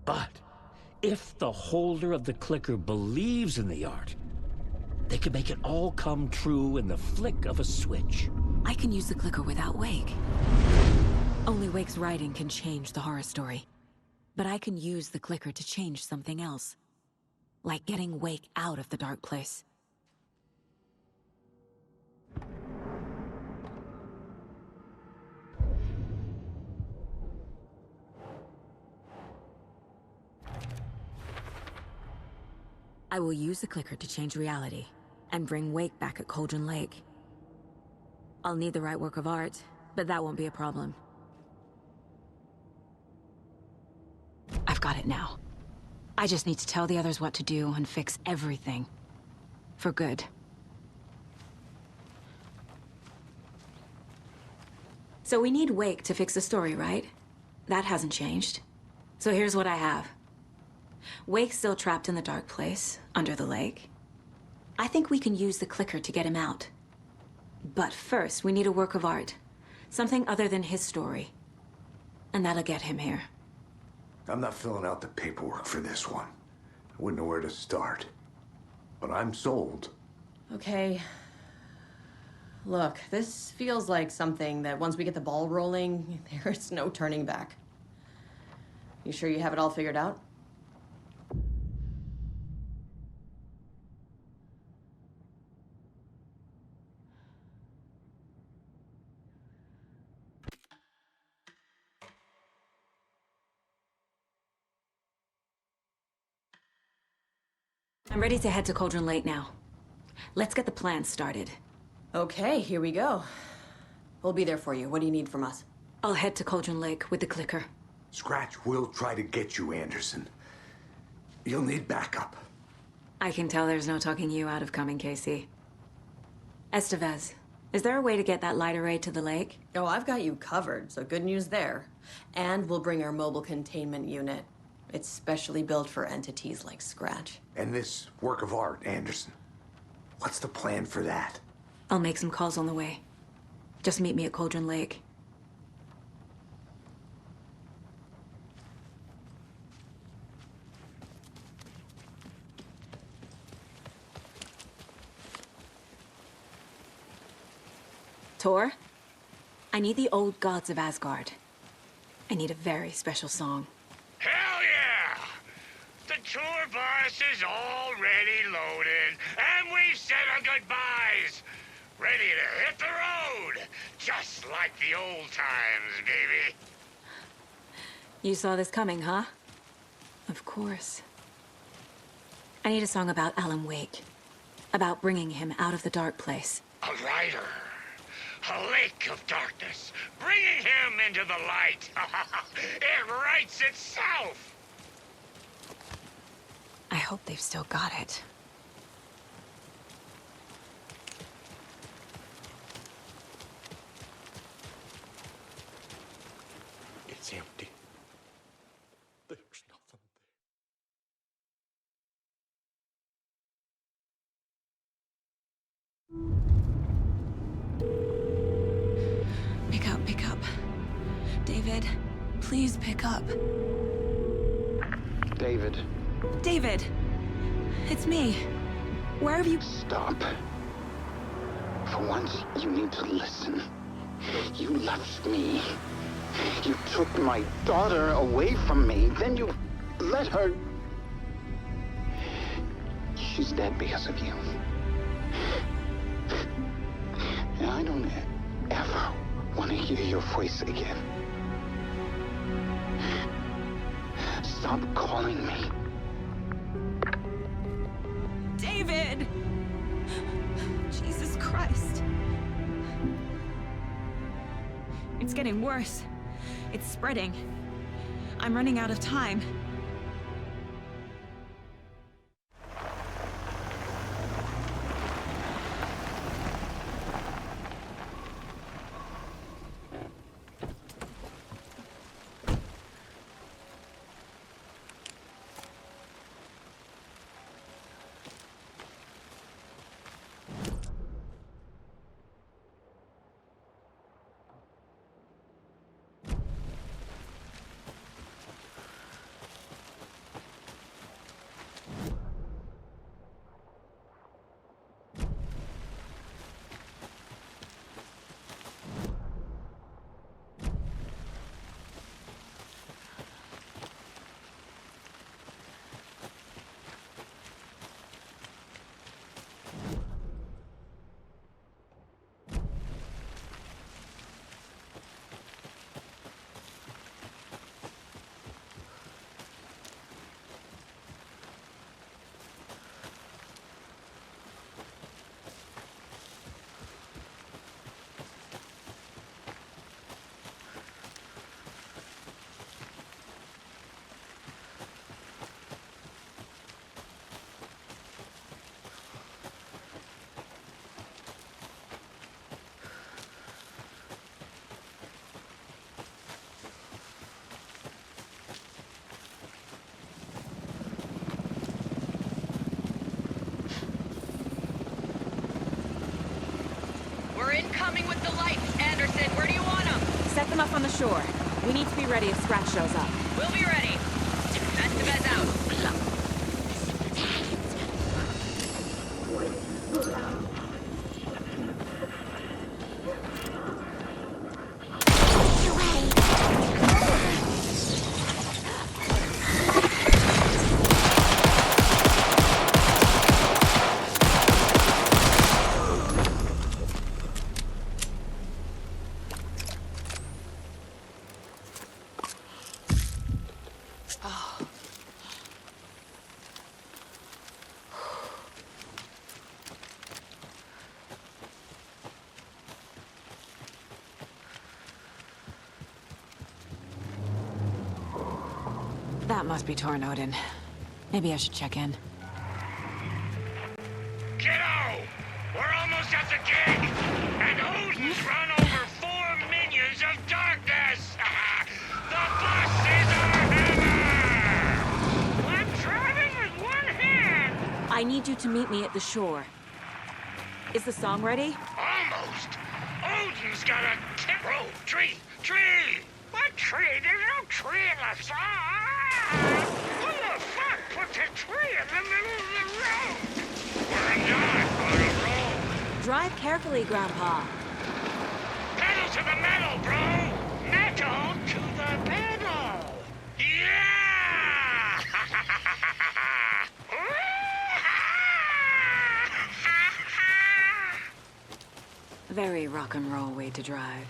But if the holder of the clicker believes in the art, they can make it all come true in the flick of a switch. I can use the clicker without Wake. Only Wake's writing can change the horror story. But I can use the clicker to change something else. Like getting Wake out of the dark place. I will use the clicker to change reality, and bring Wake back at Cauldron Lake. I'll need the right work of art, but that won't be a problem. I've got it now. I just need to tell the others what to do and fix everything. For good. So we need Wake to fix the story, right? That hasn't changed. So here's what I have. Wake's still trapped in the dark place, under the lake. I think we can use the clicker to get him out. But first, we need a work of art. Something other than his story. And that'll get him here. I'm not filling out the paperwork for this one. I wouldn't know where to start. But I'm sold. Okay. Look, this feels like something that once we get the ball rolling, there's no turning back. You sure you have it all figured out? I'm ready to head to Cauldron Lake now. Let's get the plan started. Okay, here we go. We'll be there for you. What do you need from us? I'll head to Cauldron Lake with the clicker. Scratch will try to get you, Anderson. You'll need backup. I can tell there's no talking you out of coming, Casey. Estevez, is there a way to get that light array to the lake? Oh, I've got you covered, so good news there. And we'll bring our mobile containment unit. It's specially built for entities like Scratch. And this work of art, Anderson. What's the plan for that? I'll make some calls on the way. Just meet me at Cauldron Lake. Tor, I need the old gods of Asgard. I need a very special song. Hell yeah! The tour bus is already loaded, and we've said our goodbyes. Ready to hit the road, just like the old times, baby. You saw this coming, huh? Of course. I need a song about Alan Wake. About bringing him out of the dark place. A rider. A lake of darkness. Bringing him into the light. It writes itself. I hope they've still got it. It's empty. There's nothing Pick up. David, please pick up. David. David! It's me. Where have you... Stop. For once, you need to listen. You left me. You took my daughter away from me. Then you let her... She's dead because of you. And I don't ever want to hear your voice again. Stop calling me. David! Jesus Christ. It's getting worse. It's spreading. I'm running out of time. We're incoming with the lights, Anderson. Where do you want them? Set them up on the shore. We need to be ready if Scratch shows up. We'll be ready. That's the best out. That must be Tornodin. Maybe I should check in. Kiddo! We're almost at the gig! And Odin's run over 4 minions of darkness! The bus is our hammer! I'm driving with one hand! I need you to meet me at the shore. Is the song ready? Almost! Odin's got a road, tree! What tree? There's no tree in the song! Who the fuck put the tree in the middle of the road? We're not on a road! Drive carefully, Grandpa. Pedal to the metal, bro! Metal to the pedal! Yeah! Very rock and roll way to drive.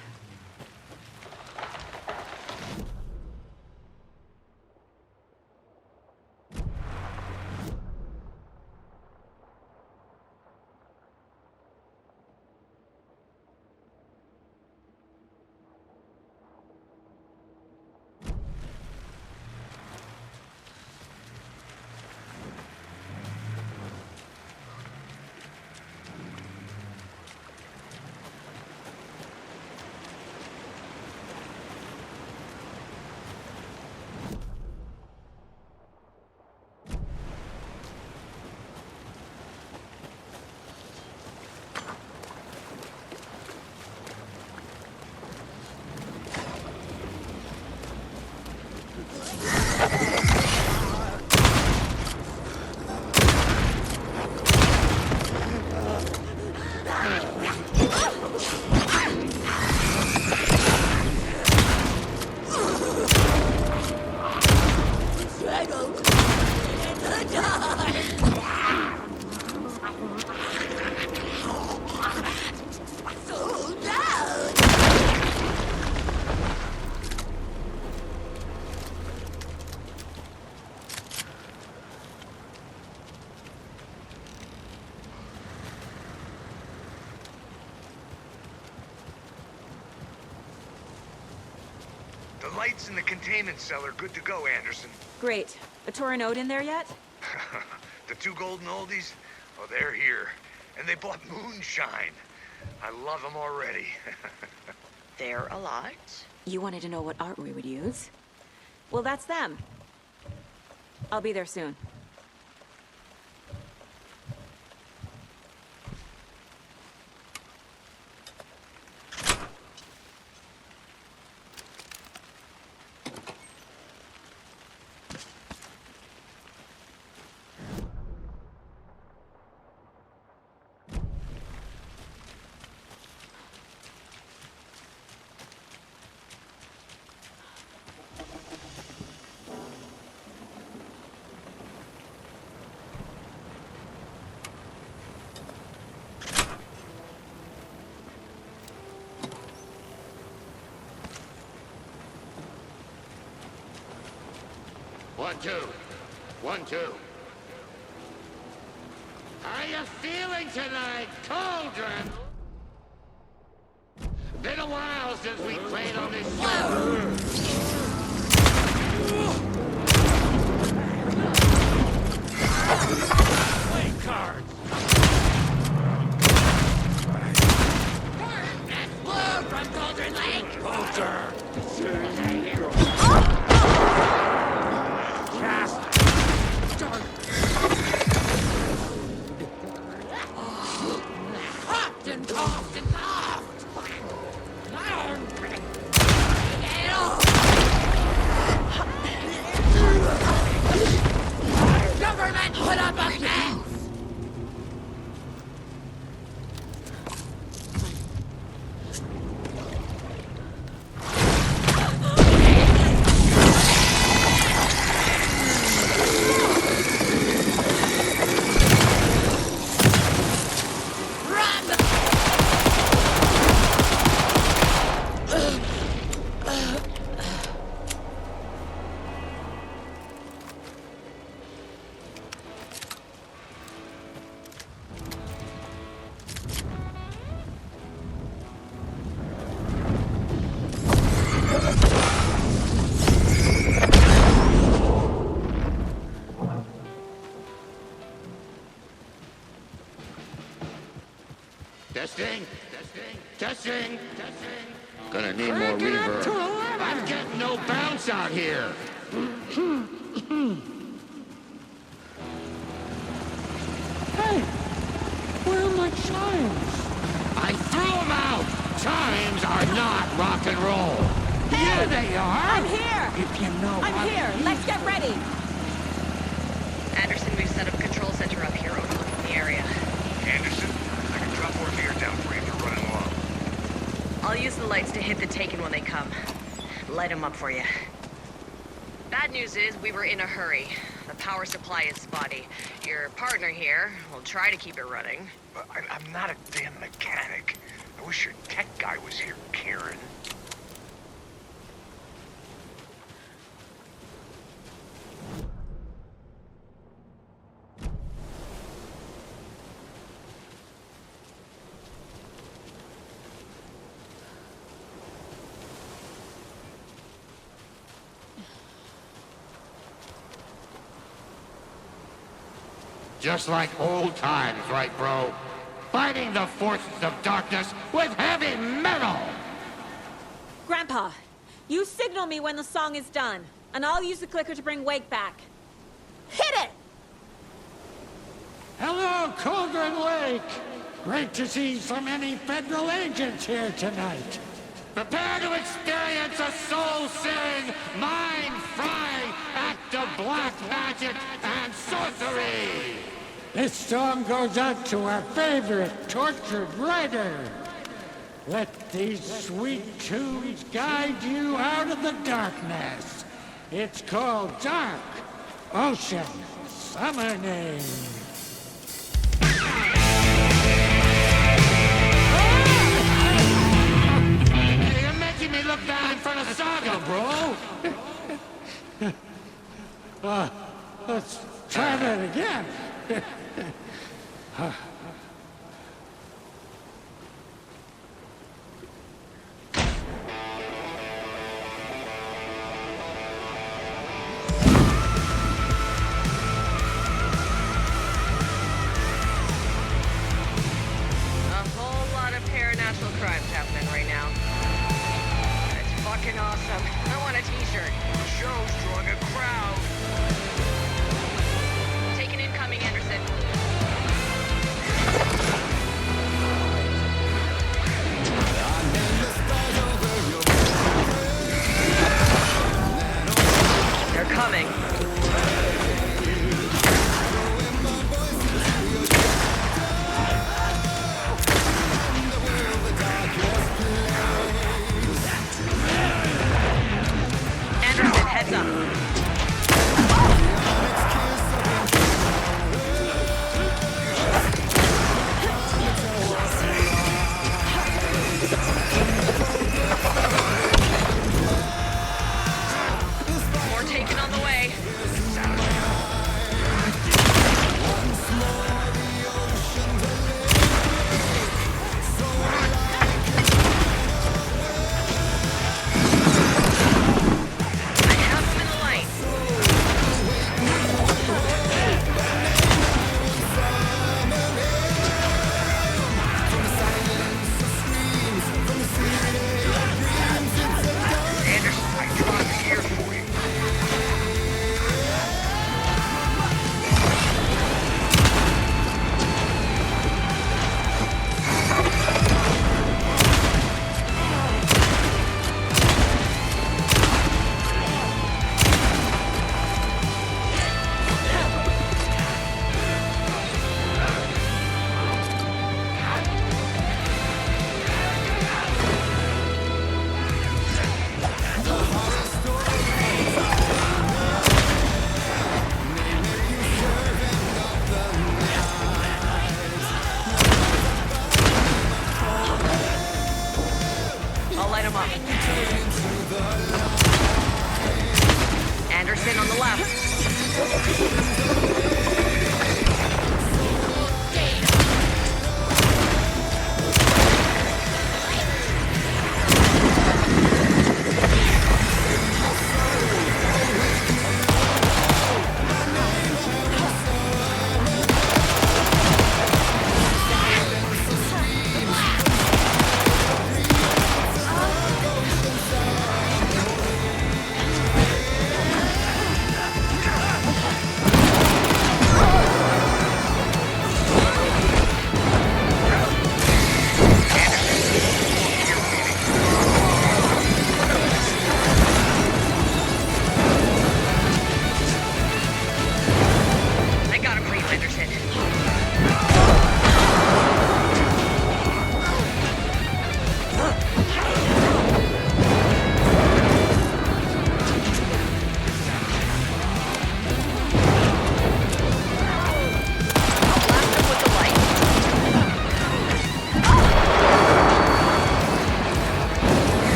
The lights in the containment cell are good to go, Anderson. Great. A Torinode in there yet? The two golden oldies? Oh, they're here. And they bought moonshine. I love them already. They're a lot. You wanted to know what art we would use? Well, that's them. I'll be there soon. One, two. 1, 2. How you feeling tonight, Cauldron? Been a while since we played on this show. Play cards. That's blue from Cauldron Lake. Cauldron. Government, put up a fence! Testing. Testing. Gonna need more reverb. I'm getting no bounce out here. Hey, where are my chimes? I threw them out. Chimes are not rock and roll. Hey, here they are. I'm here. If you know. I'm here. Let's get ready. Anderson, we've set up a control center up here overlooking the area. Anderson, I can drop more gear down for you if you're running low. I'll use the lights to hit the Taken when they come. Light them up for you. Bad news is we were in a hurry. The power supply is spotty. Your partner here will try to keep it running. I'm not a damn mechanic. I wish your tech guy was here, Karen. Just like old times, right, bro? Fighting the forces of darkness with heavy metal! Grandpa, you signal me when the song is done, and I'll use the clicker to bring Wake back. Hit it! Hello, Cauldron Lake! Great to see so many federal agents here tonight. Prepare to experience a soul-searing, mind-frying act of black magic and sorcery! This song goes out to our favorite tortured writer. Let these sweet tunes guide you out of the darkness. It's called Dark Ocean Summoning. You're making me look bad in front of Saga, bro. Let's try that again. Crimes happening right now. It's fucking awesome. I want a t-shirt. The show's drawing a crowd. Take an incoming, Anderson. They're coming. Heads up. More taken on the way. Anderson on the left.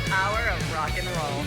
power of rock and roll.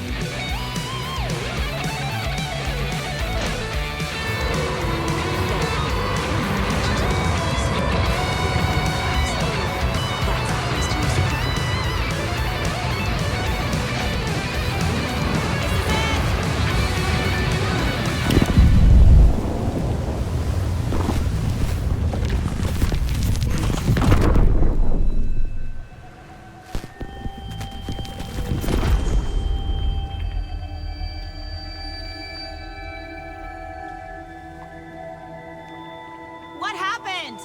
What happened?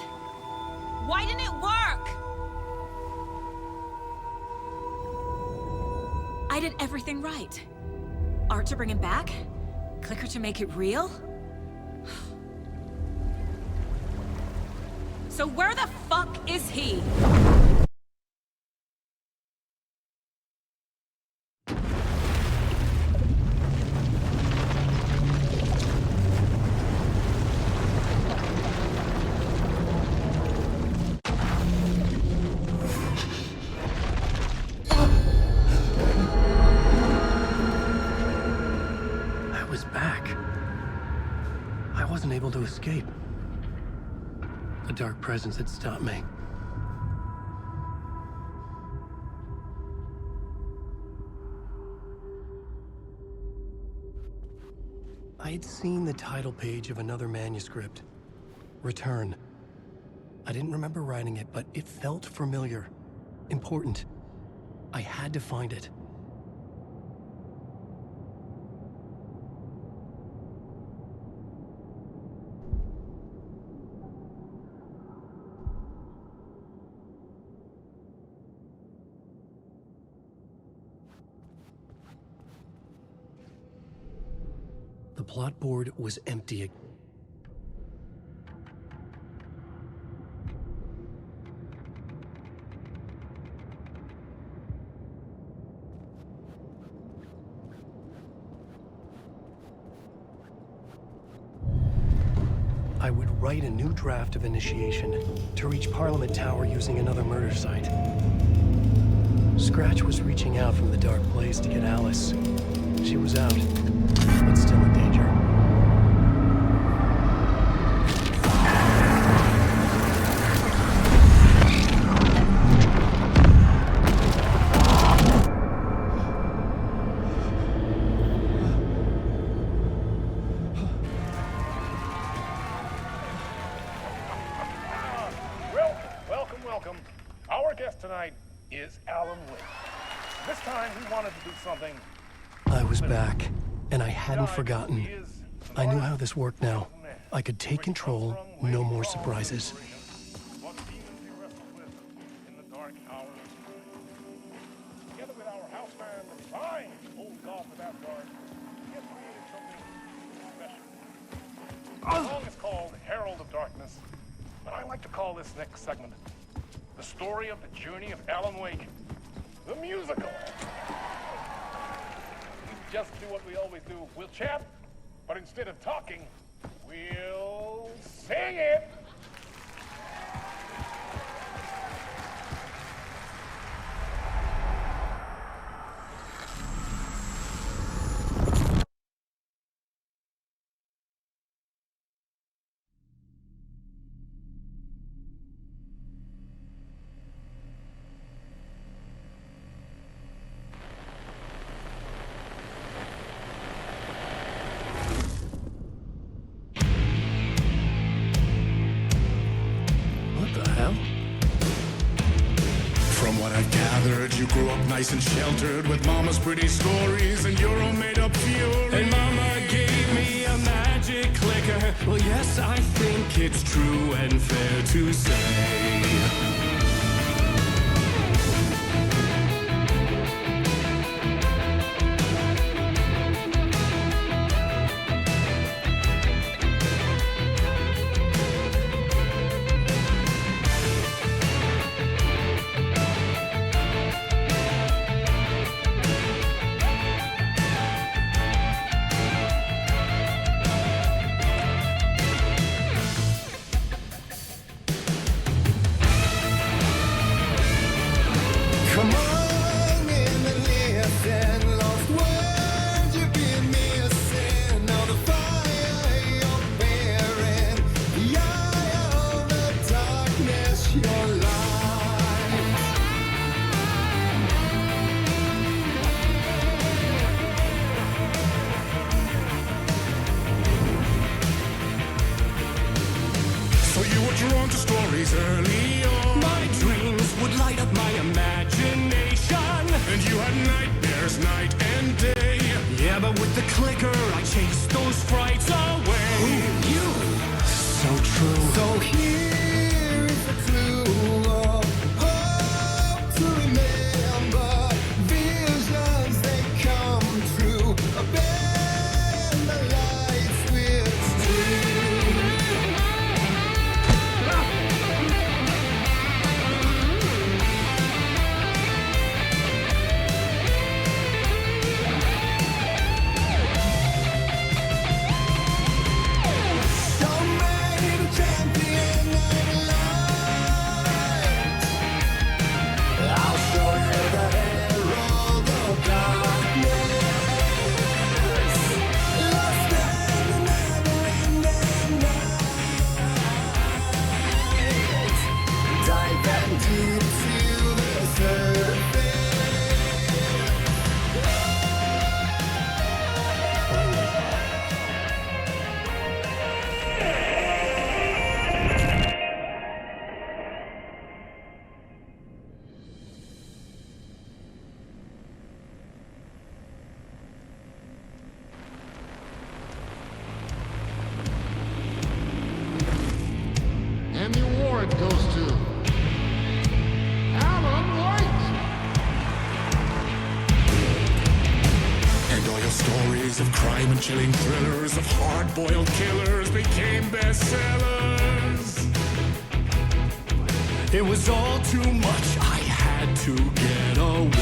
Why didn't it work? I did everything right. Art to bring him back? Clicker to make it real? So where the fuck is he? I was back. I wasn't able to escape. A dark presence had stopped me. I had seen the title page of another manuscript. Return. I didn't remember writing it, but it felt familiar. Important. I had to find it. The plot board was empty. I would write a new draft of initiation to reach Parliament Tower using another murder site. Scratch was reaching out from the dark place to get Alice. She was out, but still in danger. Welcome. Our guest tonight is Alan Wake. This time he wanted to do something. I was back, and I hadn't forgotten. I knew how this worked now. I could take control, no more surprises. Together with our house band, the fine old god of Asgard, he has created something special. The song is called Herald of Darkness, but I like to call this next segment the story of the journey of Alan Wake, the musical. We just do what we always do. We'll chat, but instead of talking, we'll sing it. From what I've gathered, you grew up nice and sheltered with mama's pretty stories and your own made-up fury. And mama gave me a magic clicker. Well, yes, I think it's true and fair to say. early on. My dreams would light up my imagination, and you had nightmares night and day. Yeah, but with the clicker, I chased those frights away. Who, you? So true. So here is the clue of hope to remember. Visions, they come true. Bend the lights with steel. And the award goes to Alan White. And all your stories of crime and chilling thrillers of hard-boiled killers became bestsellers. It was all too much. I had to get away.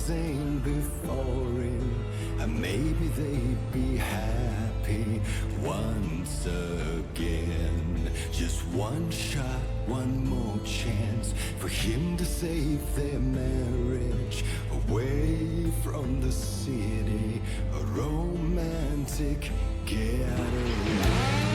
arms ain't before him, and maybe they'd be happy once again. Just one shot, one more chance for him to save their marriage away from the city, a romantic getaway.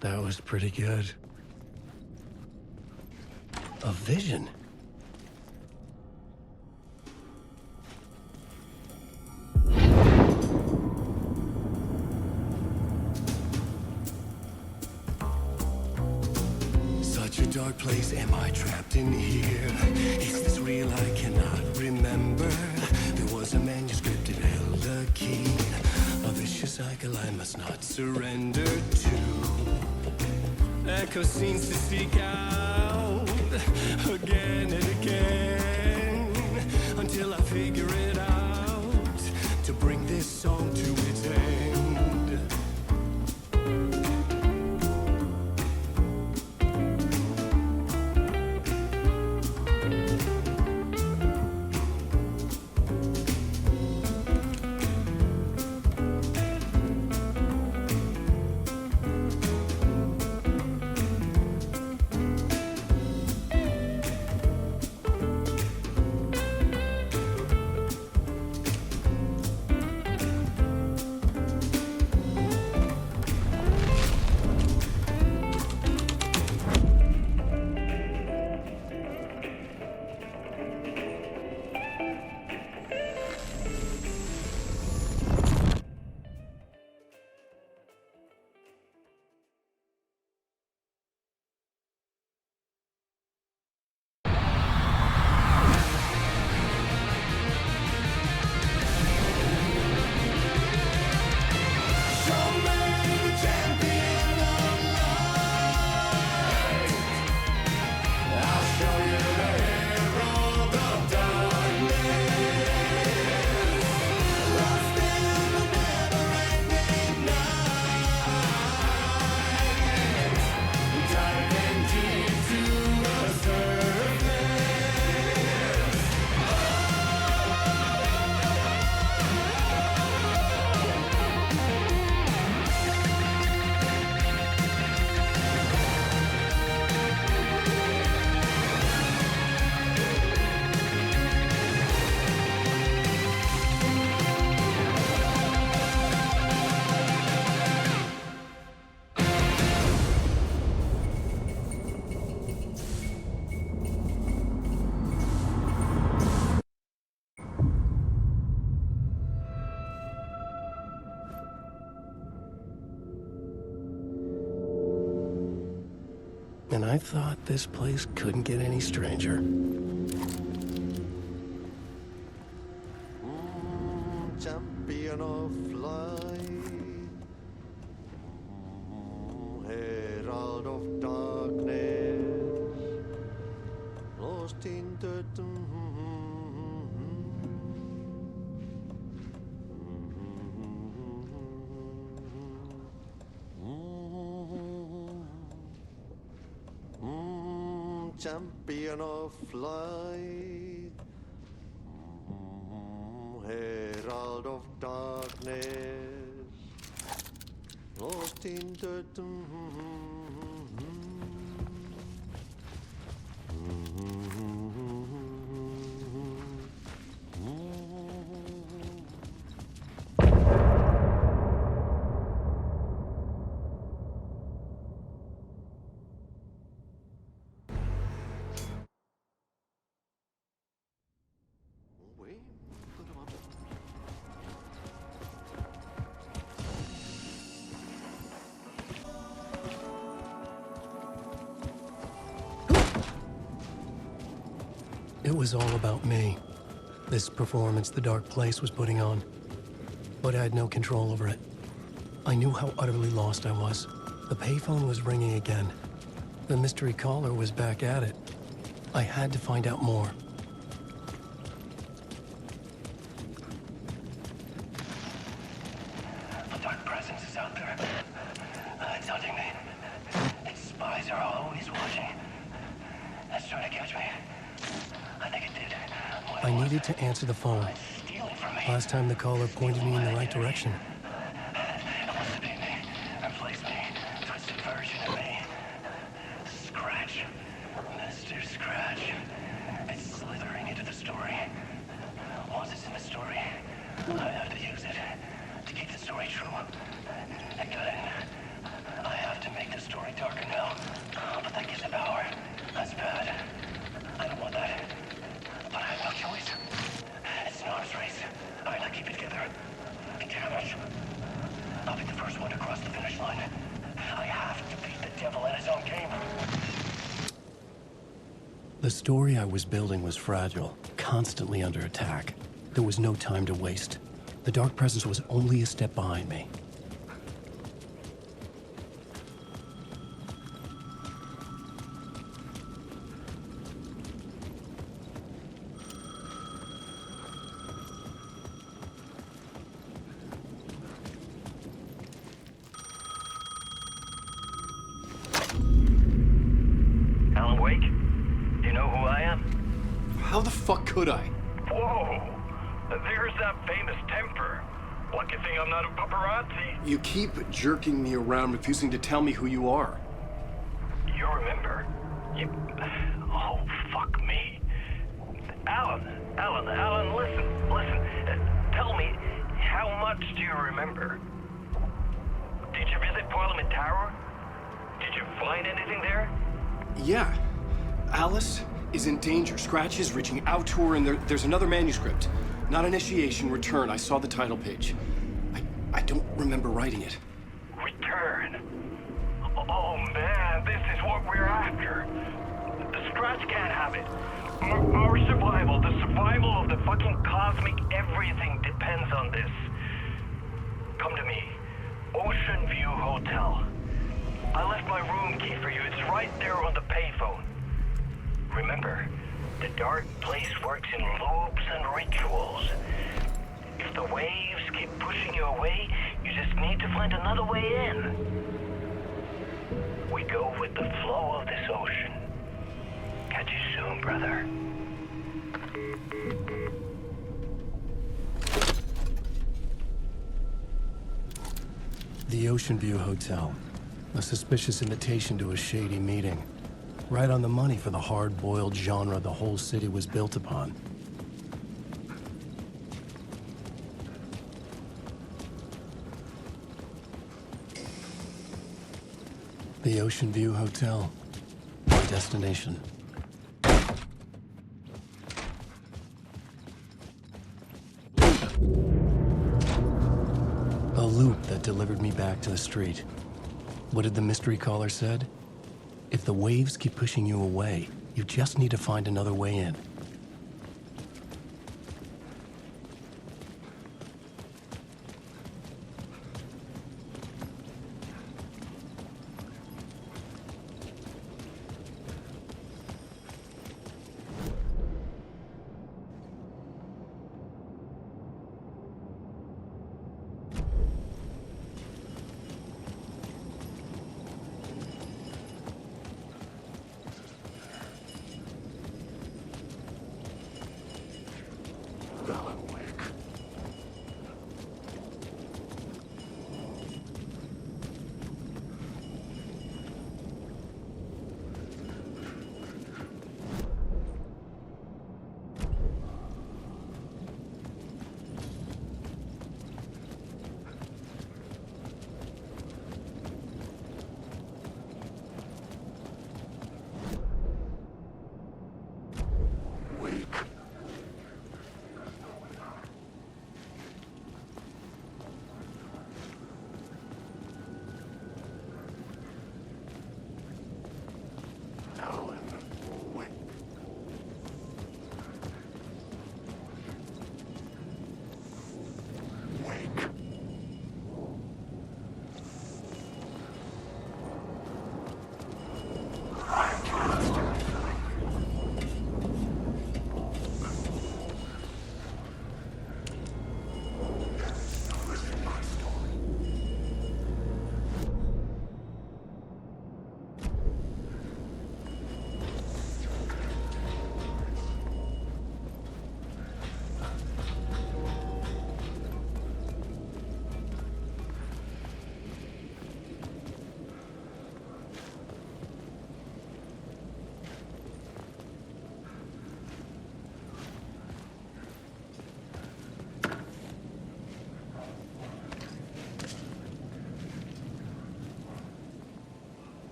That was pretty good. A vision? Such a dark place, am I trapped in here? Is this real? I cannot remember. There was a manuscript, it held a key. A vicious cycle I must not surrender to. Echo scenes to seek out again and again until I figure it out to bring this song to its end. And I thought this place couldn't get any stranger. Champion of light, herald of darkness, lost in the champion of light, herald of darkness, lost in the It was all about me. This performance the dark place was putting on. But I had no control over it. I knew how utterly lost I was. The payphone was ringing again. The mystery caller was back at it. I had to find out more. The dark presence is out there. It's hunting me. Its spies are always watching. It's trying to catch me. I think it did. I needed to answer the phone. Last time the caller pointed me in the right direction. It wants to be me. Replace me. Twisted version of me. Scratch. Mr. Scratch. It's slithering into the story. Once it's in the story, I have to use it to keep the story true. It got in. I have to make the story The story I was building was fragile, constantly under attack. There was no time to waste. The Dark Presence was only a step behind me. Alan Wake? Do you know who I am? How the fuck could I? Whoa! There's that famous temper. Lucky thing I'm not a paparazzi. You keep jerking me around, refusing to tell me who you are. You remember? You... Oh, fuck me. Alan, listen. Tell me, how much do you remember? Did you visit Parliament Tower? Did you find anything there? Yeah. Alice is in danger. Scratch is reaching out to her, and there's another manuscript. Not initiation, return. I saw the title page. I don't remember writing it. Return? Oh man, this is what we're after. Scratch can't have it. Our survival, the survival of the fucking cosmic everything depends on this. Come to me. Ocean View Hotel. I left my room key for you. It's right there on the payphone. Remember, the dark place works in loops and rituals. If the waves keep pushing you away, you just need to find another way in. We go with the flow of this ocean. Catch you soon, brother. The Ocean View Hotel. A suspicious invitation to a shady meeting. Right on the money for the hard-boiled genre the whole city was built upon. The Ocean View Hotel. My destination. A loop that delivered me back to the street. What did the mystery caller said? If the waves keep pushing you away, you just need to find another way in.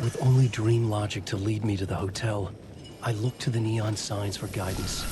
With only dream logic to lead me to the hotel, I looked to the neon signs for guidance.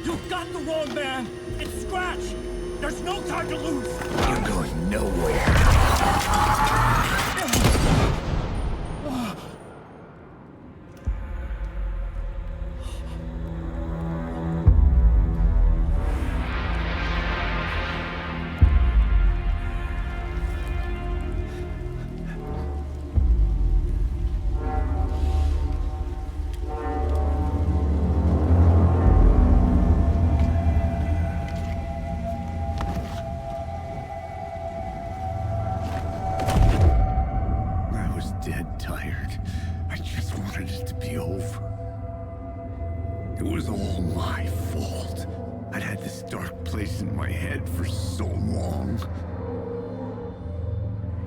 You got the wrong man! It's Scratch! There's no time to lose! You're going nowhere. I was dead tired. I just wanted it to be over. It was all my fault. I'd had this dark place in my head for so long.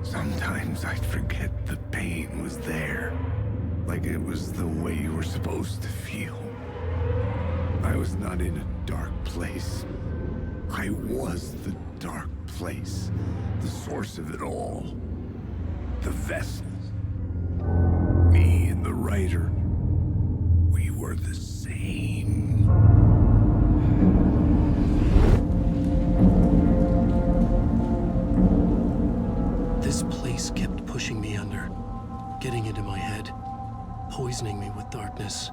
Sometimes I'd forget the pain was there. Like it was the way you were supposed to feel. I was not in a dark place. I was the dark place. The source of it all. The vessel. Me and the writer. We were the same. This place kept pushing me under, getting into my head, poisoning me with darkness.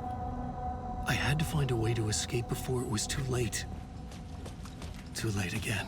I had to find a way to escape before it was too late. Too late again.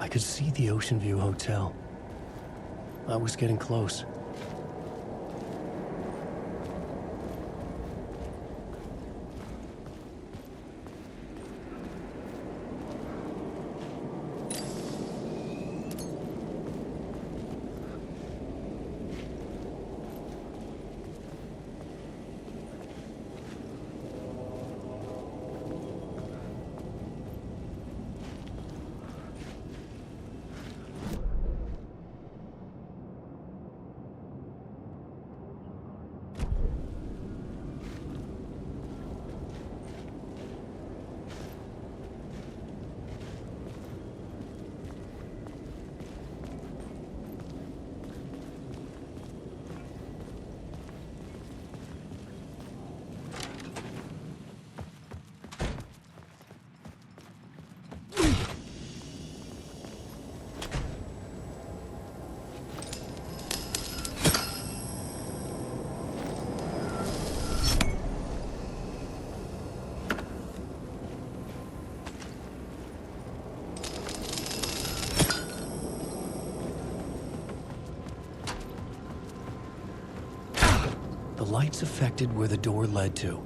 I could see the Ocean View Hotel. I was getting close. The lights affected where the door led to.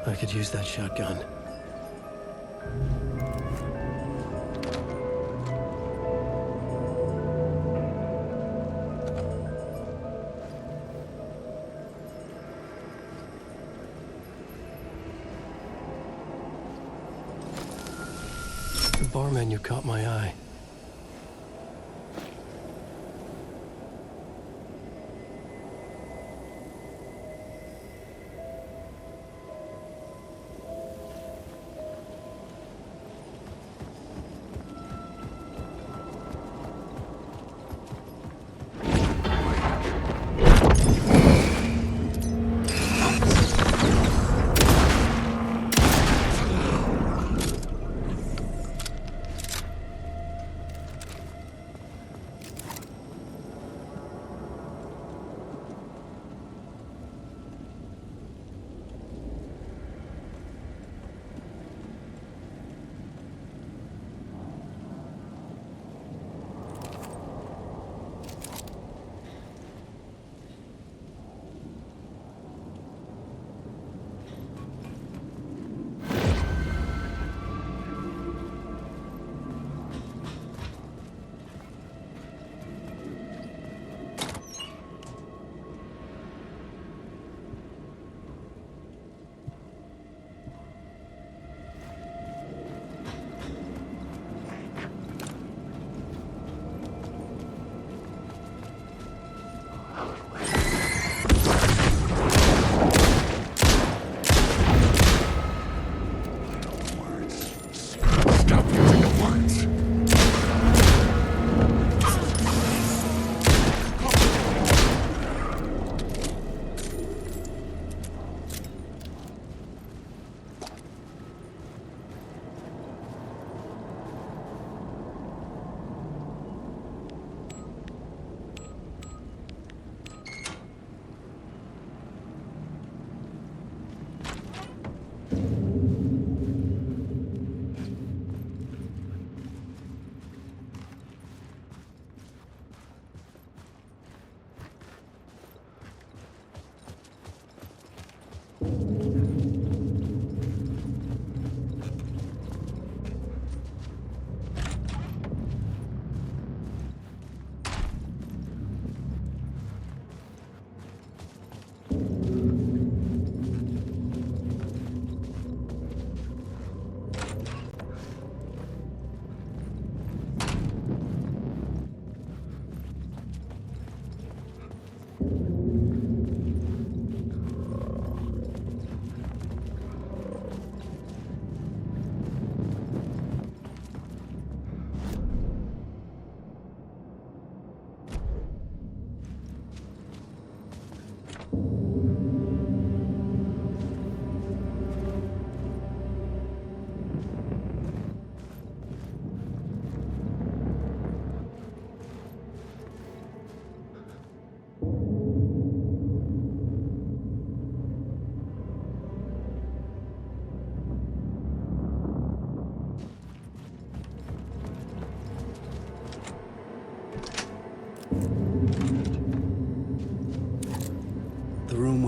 I could use that shotgun. The bar menu caught my eye.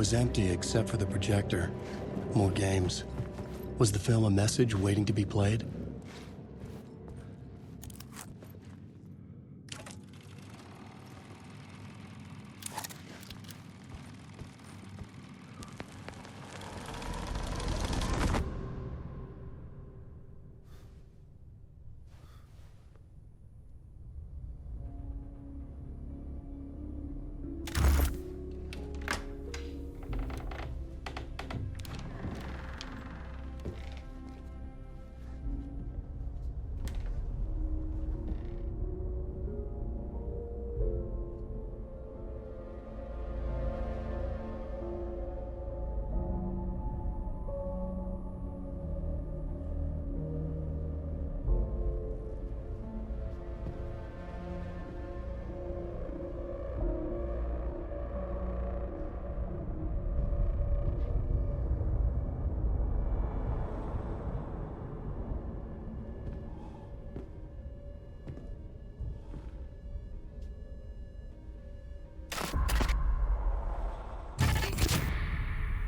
was empty except for the projector. More games. Was the film a message waiting to be played?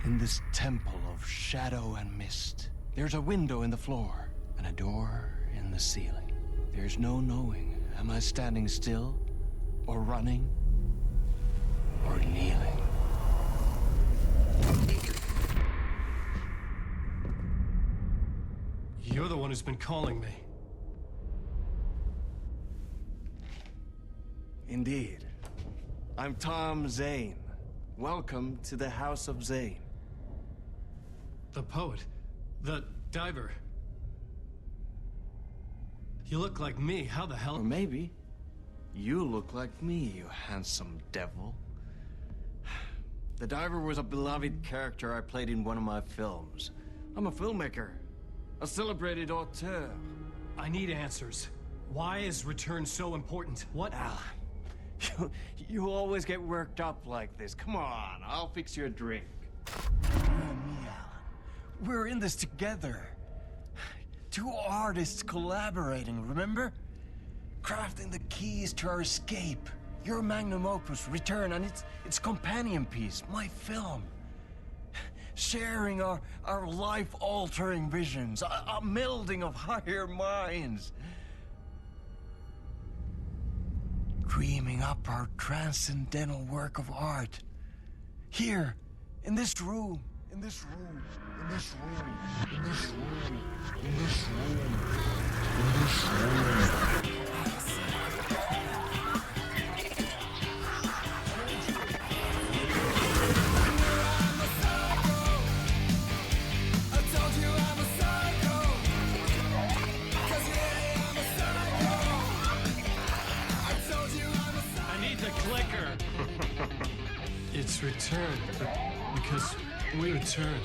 In this temple of shadow and mist, there's a window in the floor and a door in the ceiling. There's no knowing, am I standing still, or running, or kneeling? You're the one who's been calling me. Indeed. I'm Tom Zane. Welcome to the House of Zane. The poet. The diver. You look like me. How the hell? Or maybe you look like me, you handsome devil. The diver was a beloved character I played in one of my films. I'm a filmmaker, a celebrated auteur. I need answers. Why is Return so important? What? Alan, you always get worked up like this. Come on, I'll fix you a drink. You and me, Alan. We're in this together. Two artists collaborating, remember? Crafting the keys to our escape. Your magnum opus, Return, and its companion piece, my film. Sharing our life-altering visions, a melding of higher minds. Dreaming up our transcendental work of art. Here, in this room, in this room, in this room, in this room, in this room, in this room. It's Return, because we return.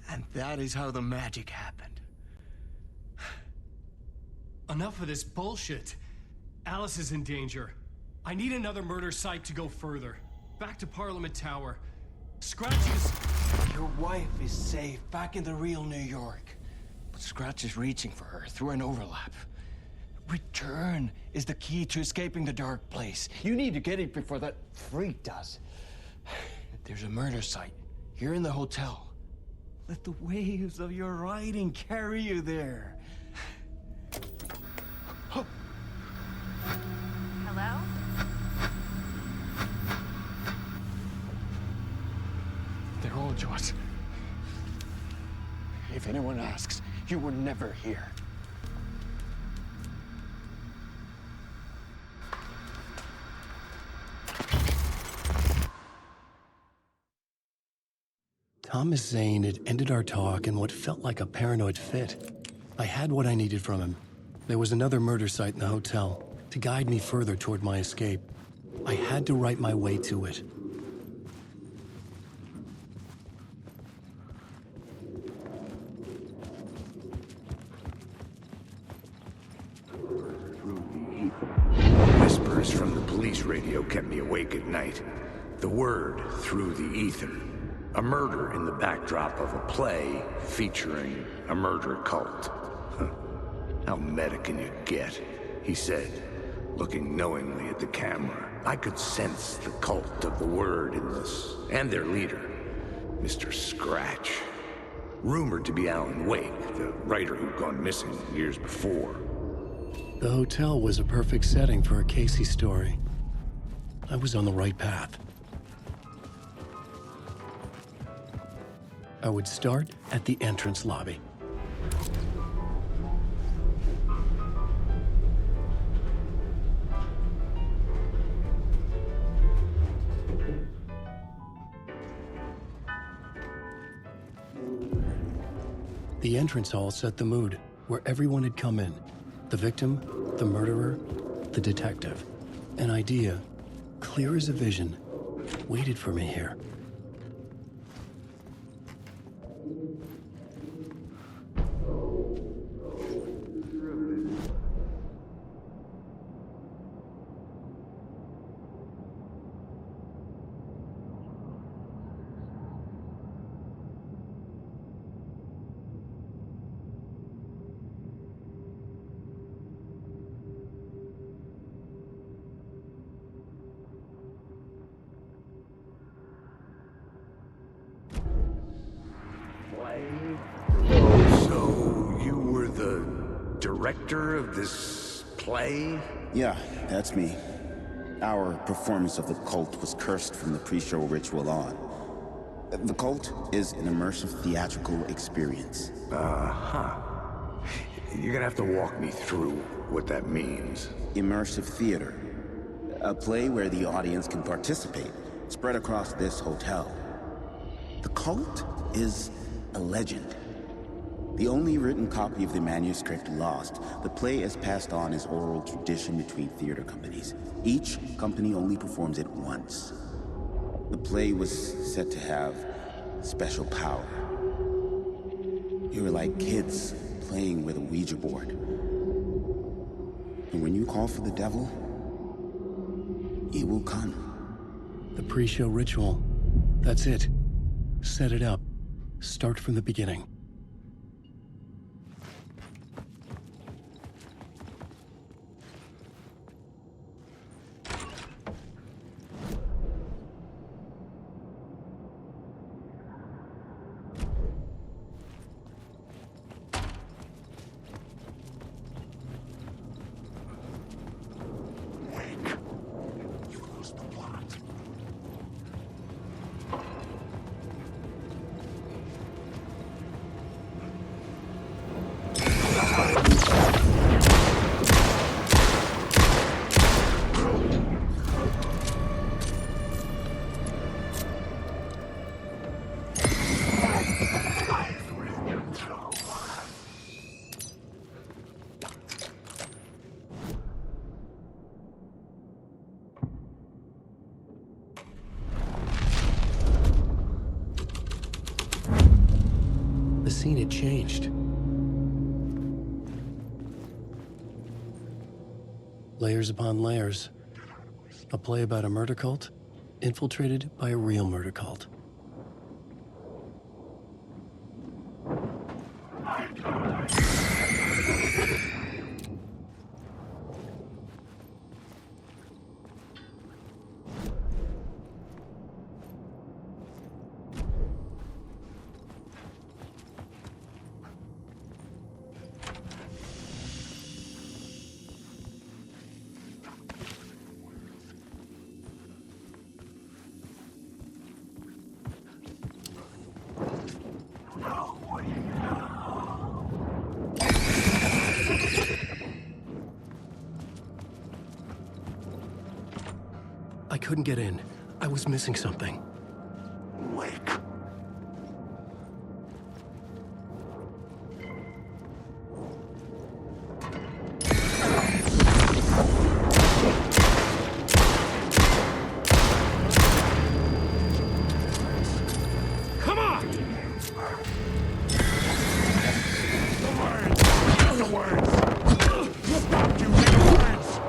And that is how the magic happened. Enough of this bullshit. Alice is in danger. I need another murder site to go further. Back to Parliament Tower. Scratch is... Your wife is safe, back in the real New York. But Scratch is reaching for her through an overlap. Return is the key to escaping the dark place. You need to get it before that freak does. There's a murder site here in the hotel. Let the waves of your writing carry you there. Hello? They're all yours. If anyone asks, you were never here. Thomas Zane had ended our talk in what felt like a paranoid fit. I had what I needed from him. There was another murder site in the hotel to guide me further toward my escape. I had to write my way to it. Whispers from the police radio. kept me awake at night. The word through the ether. A murder in the backdrop of a play featuring a murder cult. Huh. How meta can you get? He said, looking knowingly at the camera. I could sense the cult of the word in this, and their leader, Mr. Scratch. Rumored to be Alan Wake, the writer who'd gone missing years before. The hotel was a perfect setting for a Casey story. I was on the right path. I would start at the entrance lobby. The entrance hall set the mood, where everyone had come in. The victim, the murderer, the detective. An idea, clear as a vision, waited for me here. So, you were the director of this play? Yeah, that's me. Our performance of the cult was cursed from the pre-show ritual on. The cult is an immersive theatrical experience. Uh-huh. You're gonna have to walk me through what that means. Immersive theater. A play where the audience can participate, spread across this hotel. The cult is a legend. The only written copy of the manuscript lost, the play is passed on as oral tradition between theater companies. Each company only performs it once. The play was said to have special power. You were like kids playing with a Ouija board. And when you call for the devil, he will come. The pre-show ritual. That's it. Set it up. Start from the beginning. The scene had changed. Layers upon layers. A play about a murder cult, infiltrated by a real murder cult. I couldn't get in. I was missing something. Wake. Come on! The words! Stop, you little words!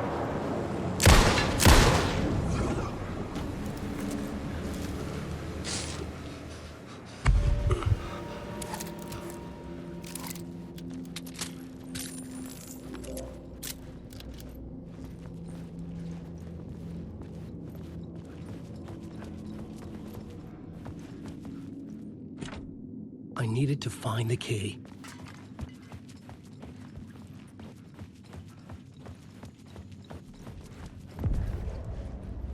needed to find the key.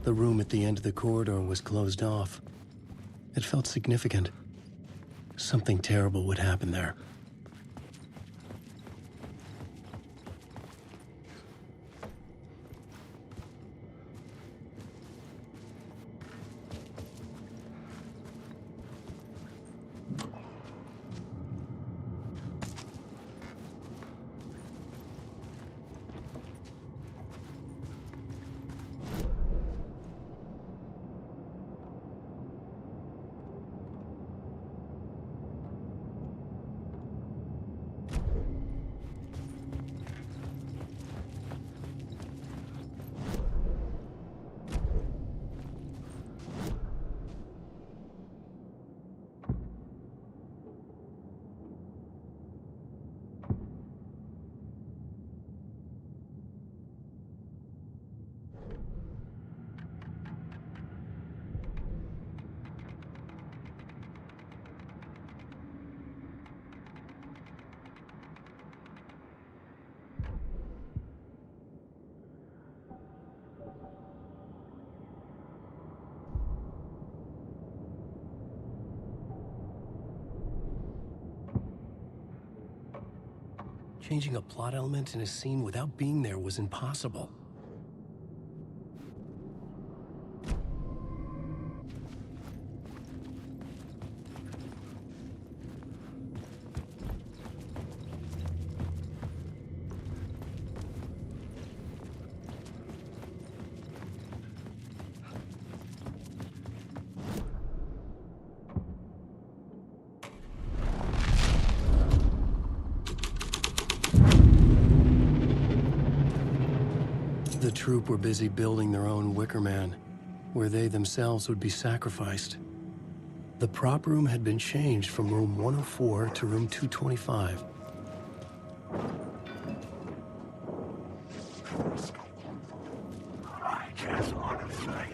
The room at the end of the corridor was closed off. It felt significant. Something terrible would happen there. Changing a plot element in a scene without being there was impossible. The troupe were busy building their own Wicker Man, where they themselves would be sacrificed. The prop room had been changed from room 104 to room 225. I just want to fight.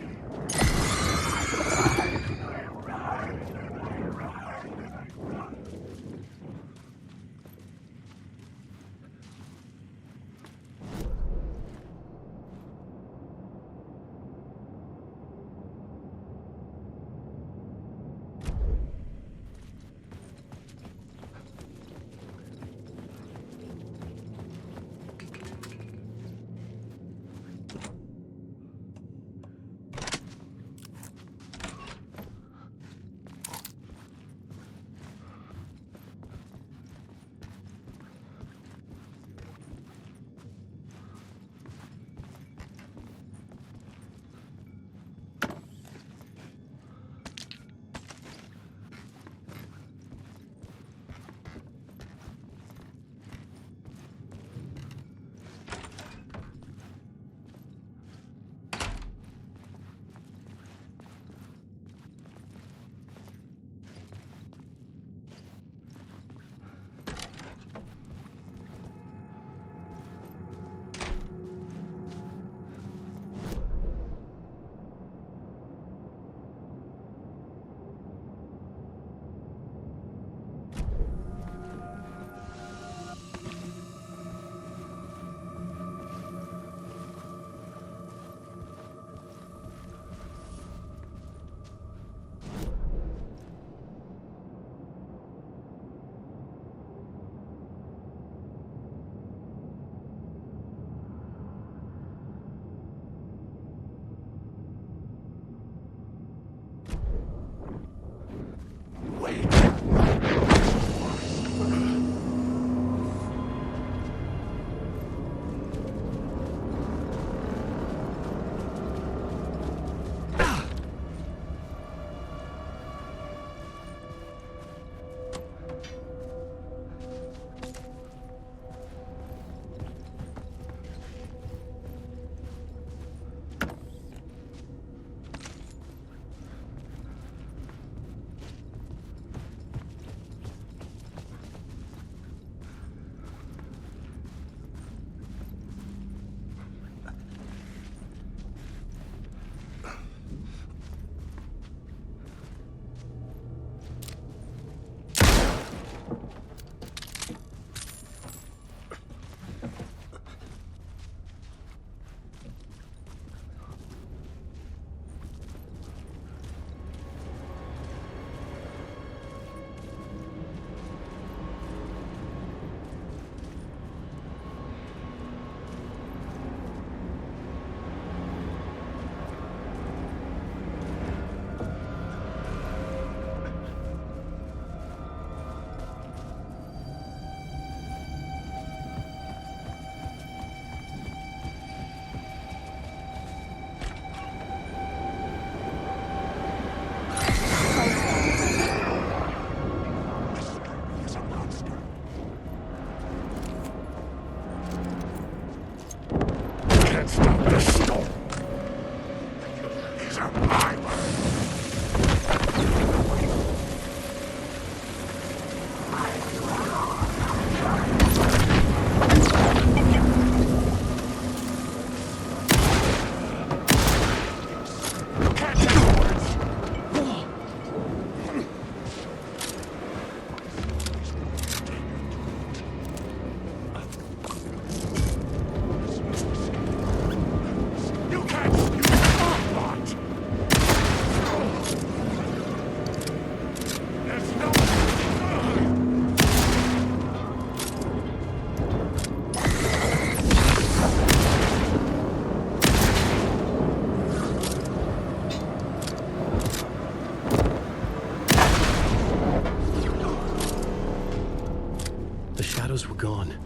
shadows were gone.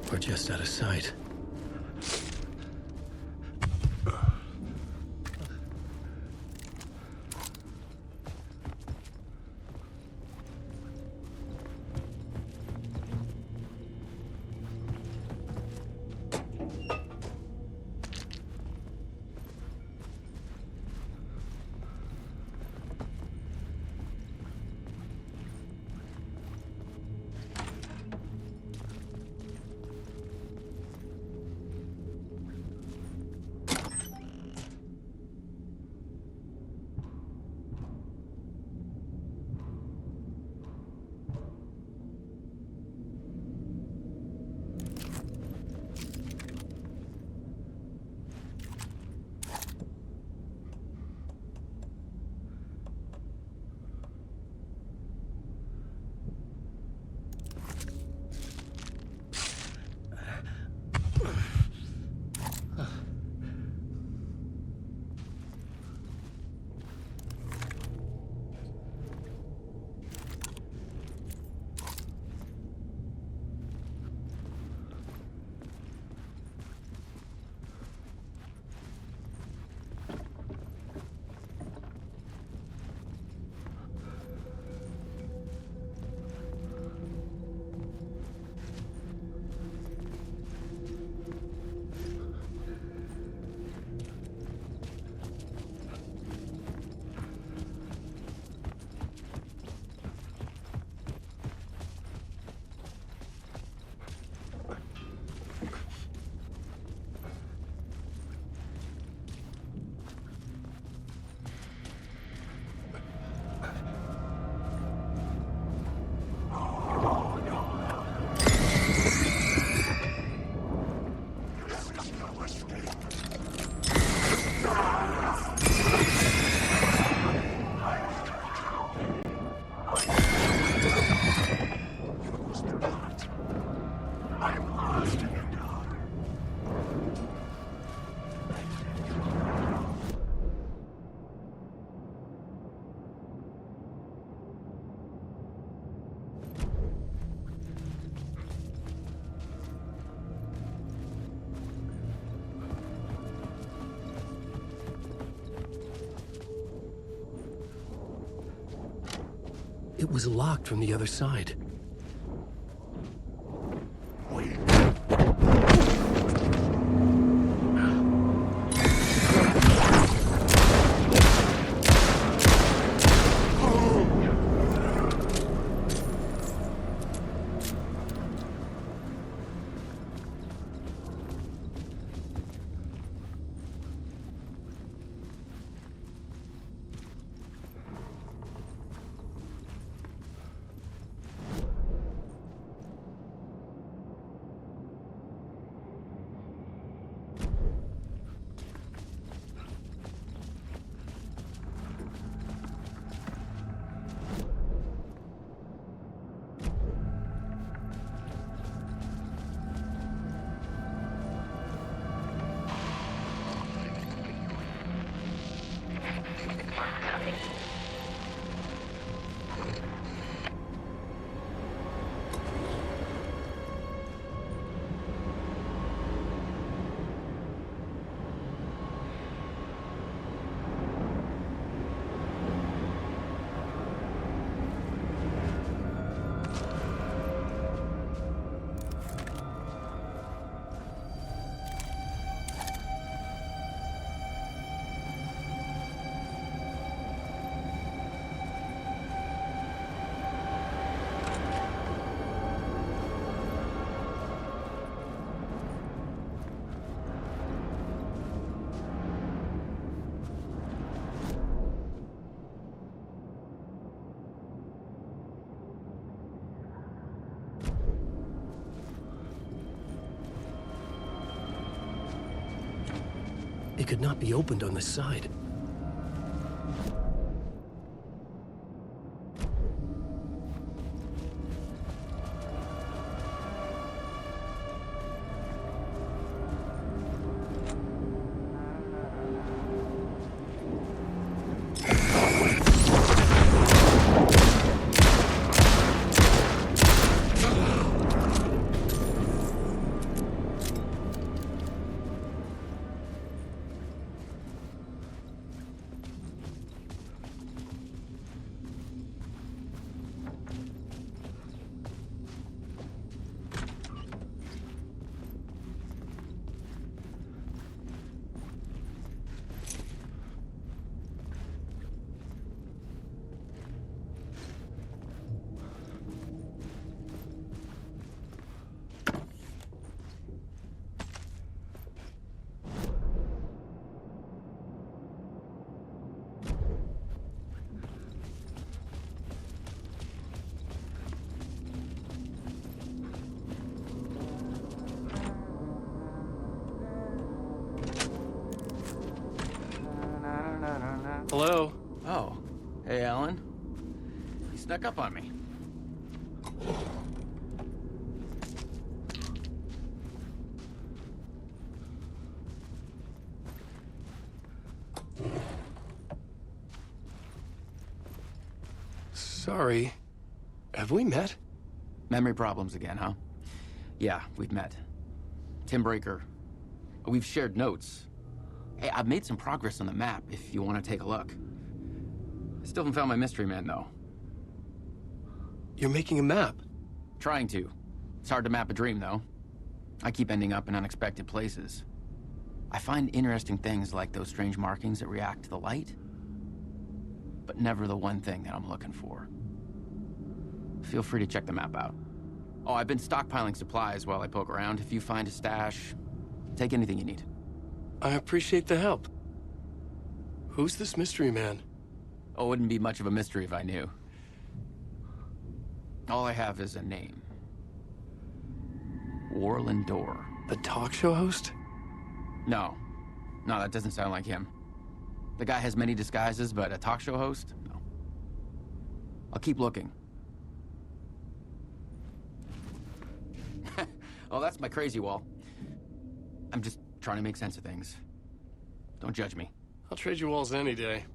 Or just out of sight. It was locked from the other side. It could not be opened on this side. Hey, Alan. You snuck up on me. Sorry. Have we met? Memory problems again, huh? Yeah, we've met. Tim Breaker. We've shared notes. Hey, I've made some progress on the map if you want to take a look. I still haven't found my mystery man, though. You're making a map? Trying to. It's hard to map a dream, though. I keep ending up in unexpected places. I find interesting things like those strange markings that react to the light, but never the one thing that I'm looking for. Feel free to check the map out. Oh, I've been stockpiling supplies while I poke around. If you find a stash, take anything you need. I appreciate the help. Who's this mystery man? Oh, it wouldn't be much of a mystery if I knew. All I have is a name. Warland Door. The talk show host? No. No, that doesn't sound like him. The guy has many disguises, but a talk show host? No. I'll keep looking. Oh, that's my crazy wall. I'm just trying to make sense of things. Don't judge me. I'll trade you walls any day.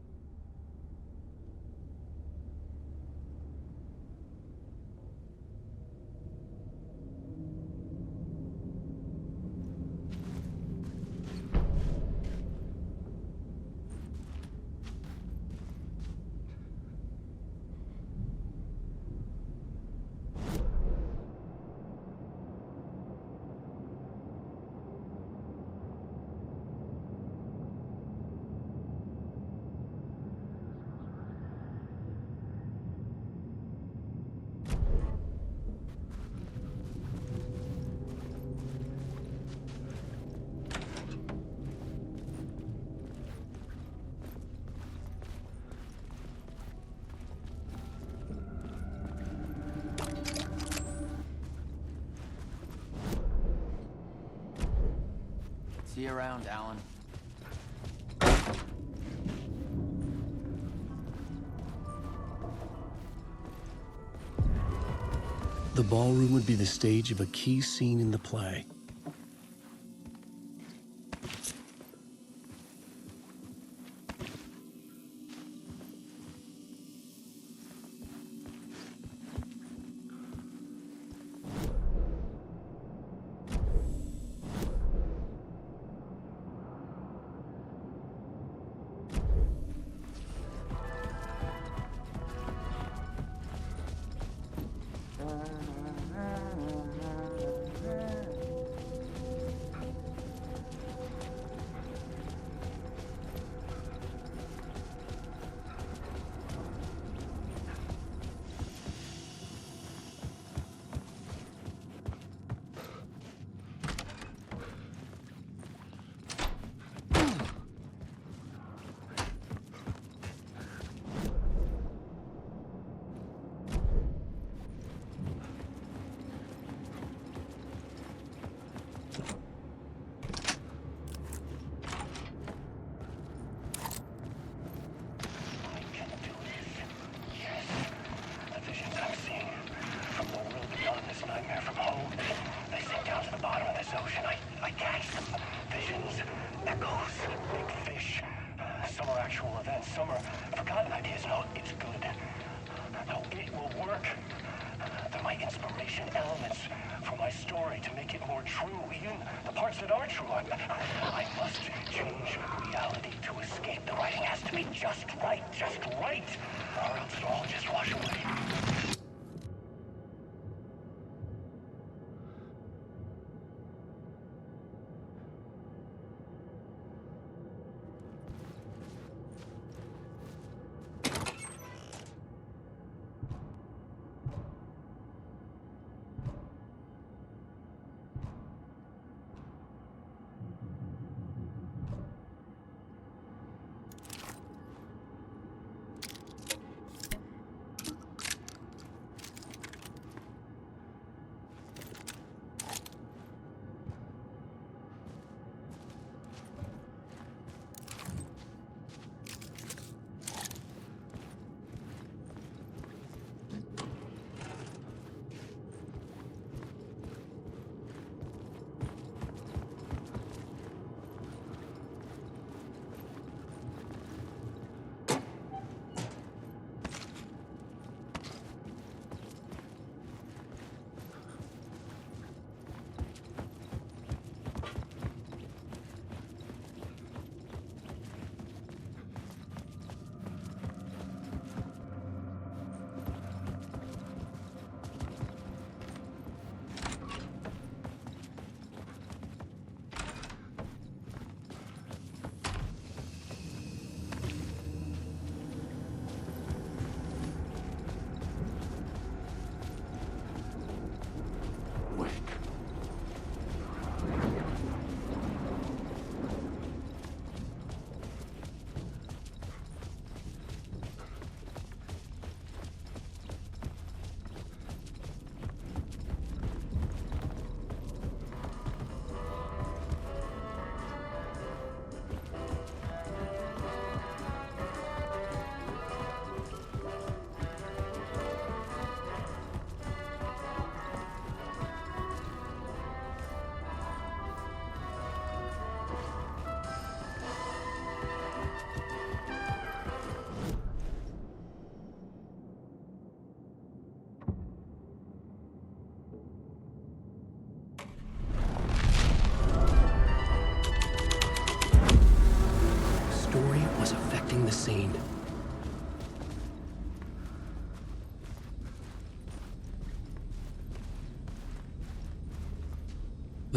See you around, Alan. The ballroom would be the stage of a key scene in the play.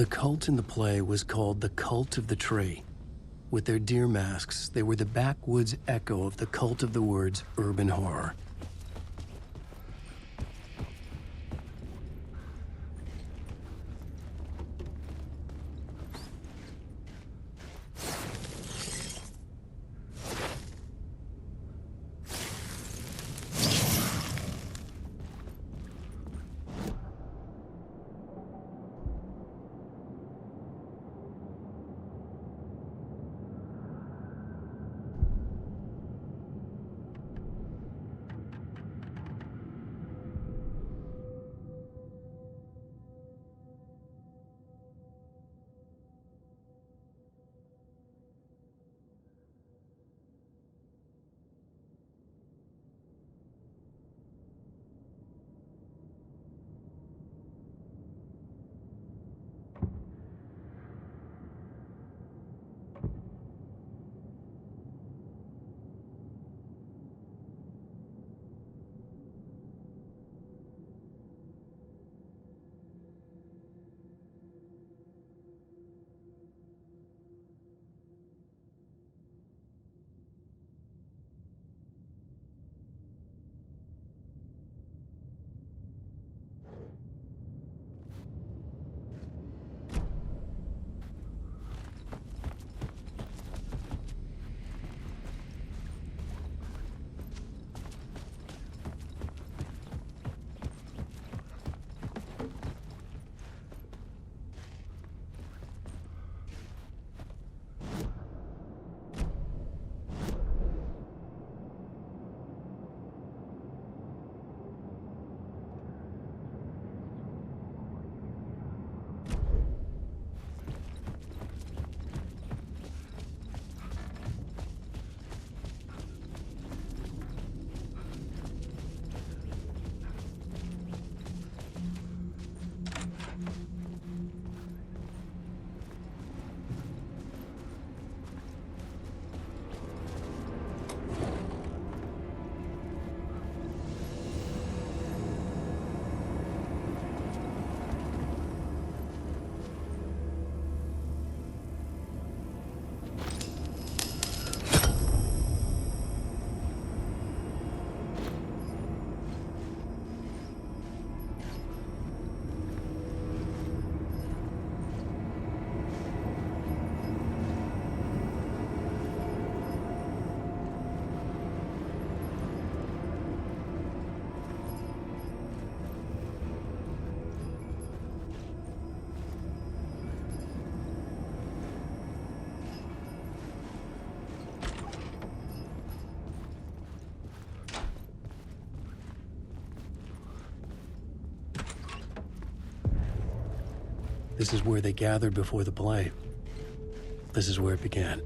The cult in the play was called the Cult of the Tree. With their deer masks, they were the backwoods echo of the cult of the word's urban horror. This is where they gathered before the play. This is where it began.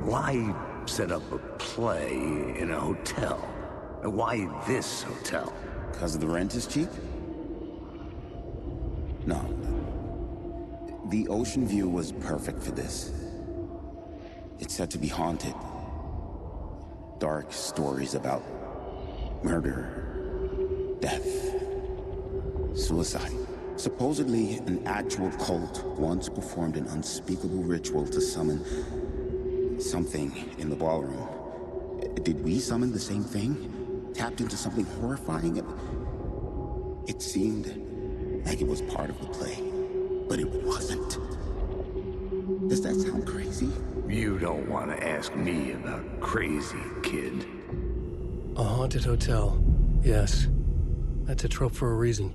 Why set up a play in a hotel? Why this hotel? Because the rent is cheap? No. The ocean view was perfect for this. It's said to be haunted. Dark stories about murder, death, suicide. Supposedly, an actual cult once performed an unspeakable ritual to summon something in the ballroom. Did we summon the same thing? Tapped into something horrifying? It seemed like it was part of the play, but it wasn't. Does that sound crazy? You don't want to ask me about crazy, kid. A haunted hotel. Yes. That's a trope for a reason.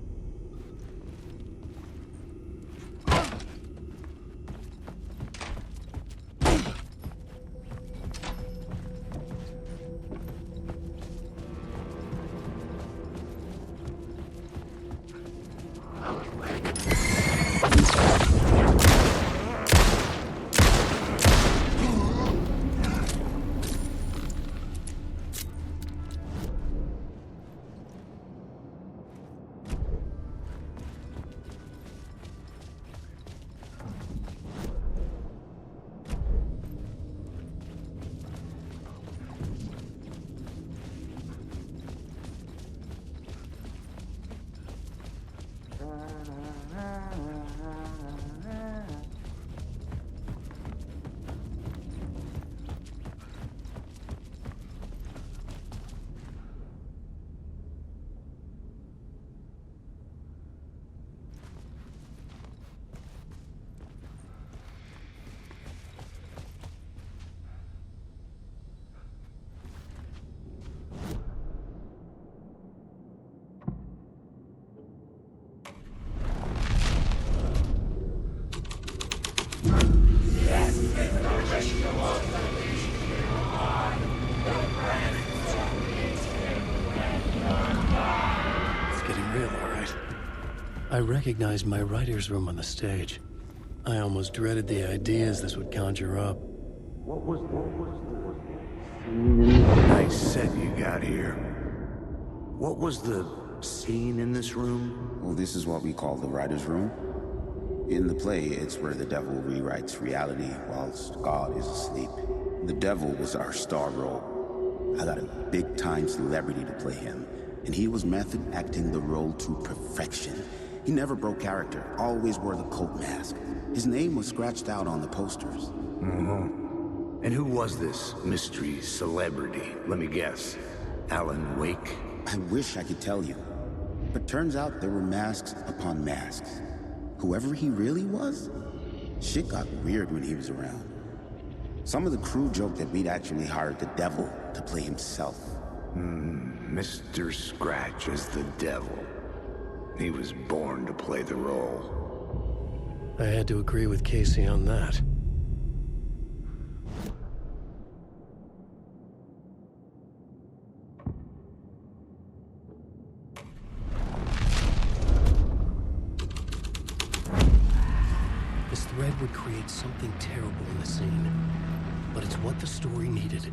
I recognized my writer's room on the stage. I almost dreaded the ideas this would conjure up. Nice set you got here. What was the scene in this room? Well, this is what we call the writer's room. In the play, it's where the devil rewrites reality whilst God is asleep. The devil was our star role. I got a big-time celebrity to play him, and he was method acting the role to perfection. He never broke character, always wore the cult mask. His name was scratched out on the posters. Mm-hmm. And who was this mystery celebrity? Let me guess. Alan Wake? I wish I could tell you. But turns out there were masks upon masks. Whoever he really was, shit got weird when he was around. Some of the crew joked that we'd actually hired the devil to play himself. Mr. Scratch as the devil. He was born to play the role. I had to agree with Casey on that. This thread would create something terrible in the scene, but it's what the story needed.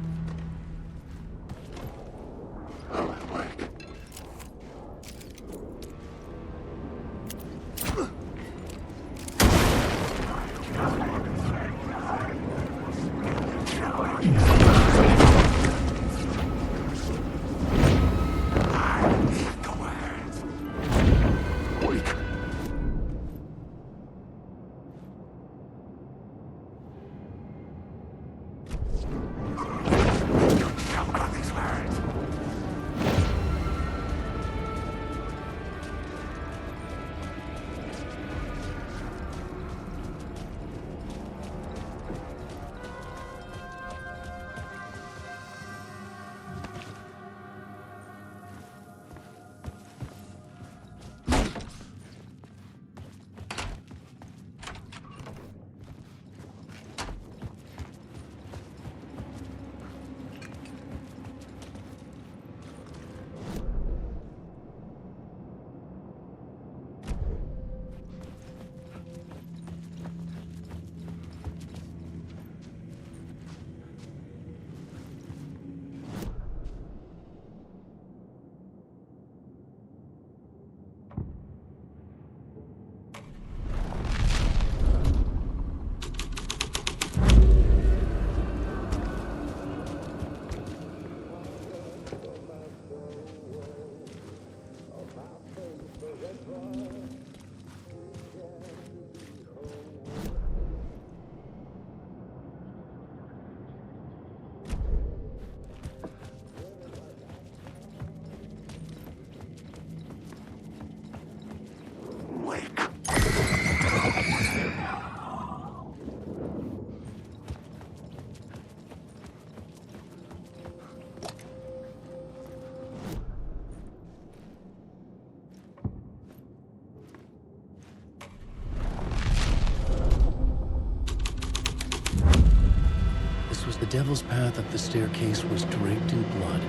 was the devil's path up the staircase was draped in blood.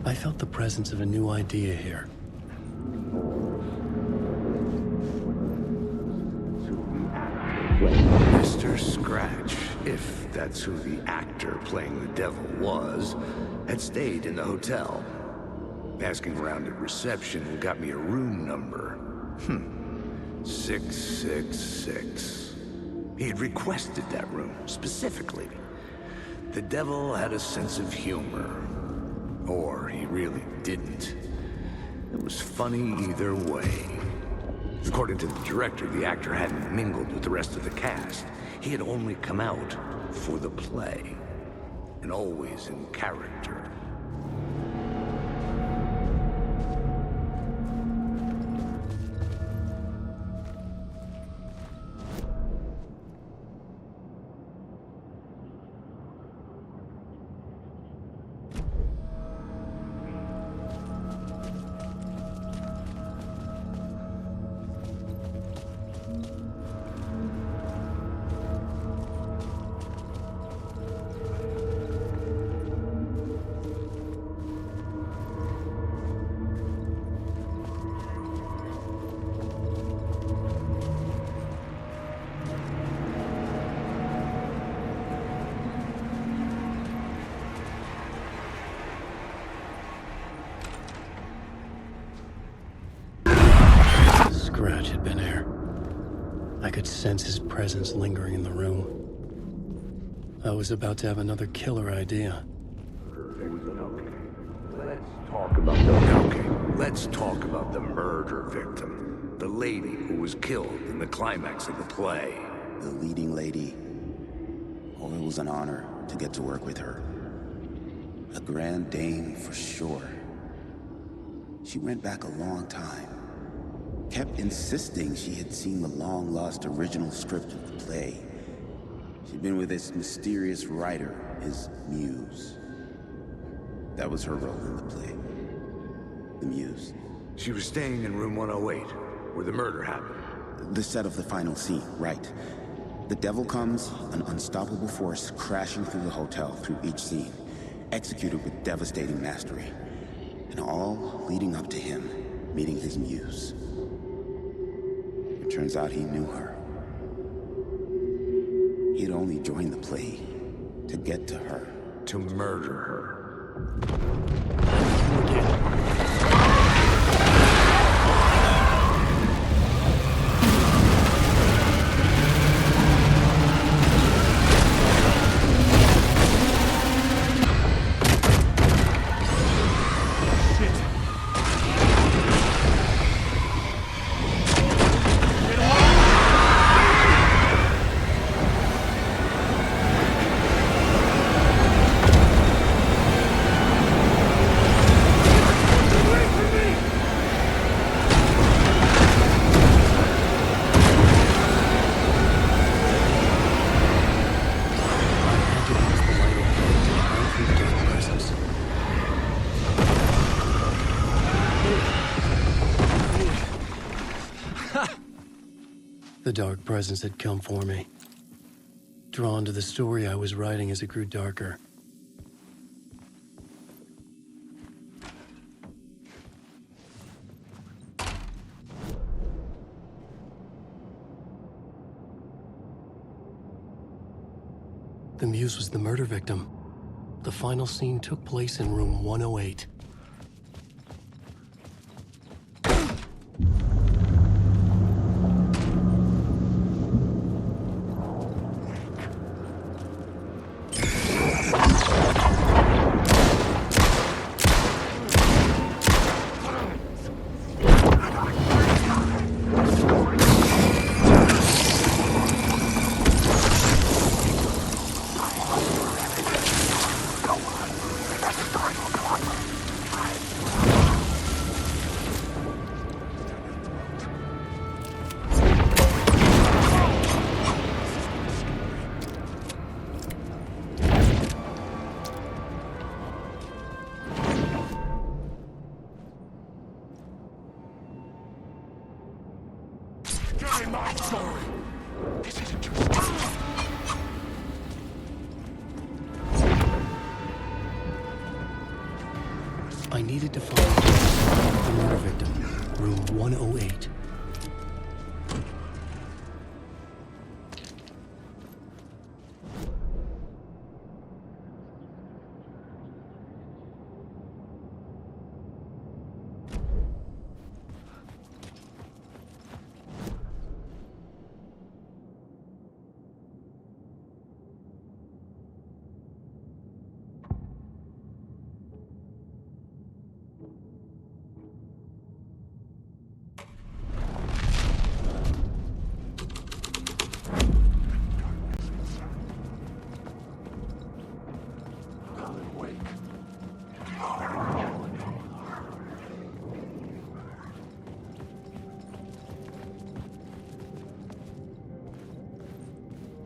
I felt the presence of a new idea here. Mr. Scratch, if that's who the actor playing the devil was, had stayed in the hotel. Asking around at reception got me a room number. 666. He had requested that room, specifically. The devil had a sense of humor. Or he really didn't. It was funny either way. According to the director, the actor hadn't mingled with the rest of the cast. He had only come out for the play. And always in character. Scratch had been here. I could sense his presence lingering in the room. I was about to have another killer idea. Let's talk about the murder victim. The lady who was killed in the climax of the play. The leading lady. Oh, it was an honor to get to work with her. A grand dame for sure. She went back a long time. Kept insisting she had seen the long-lost original script of the play. She'd been with this mysterious writer, his muse. That was her role in the play. The muse. She was staying in room 108, where the murder happened. The set of the final scene, right. The devil comes, an unstoppable force crashing through the hotel through each scene, executed with devastating mastery. And all leading up to him meeting his muse. It turns out he knew her. He had only joined the play to get to her. To murder her. The dark presence had come for me. Drawn to the story I was writing as it grew darker. The Muse was the murder victim. The final scene took place in room 108. I needed to find the murder victim, room 108.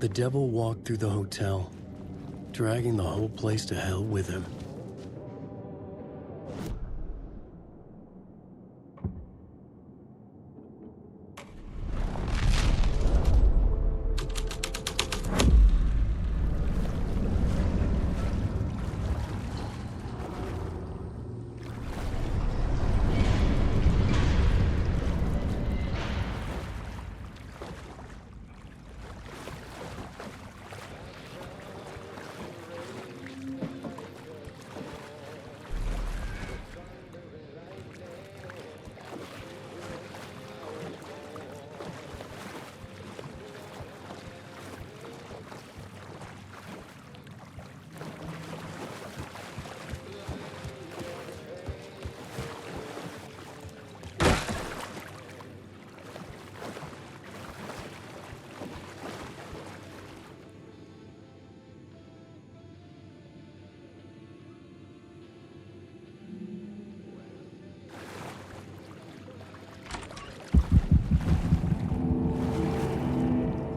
The devil walked through the hotel, dragging the whole place to hell with him.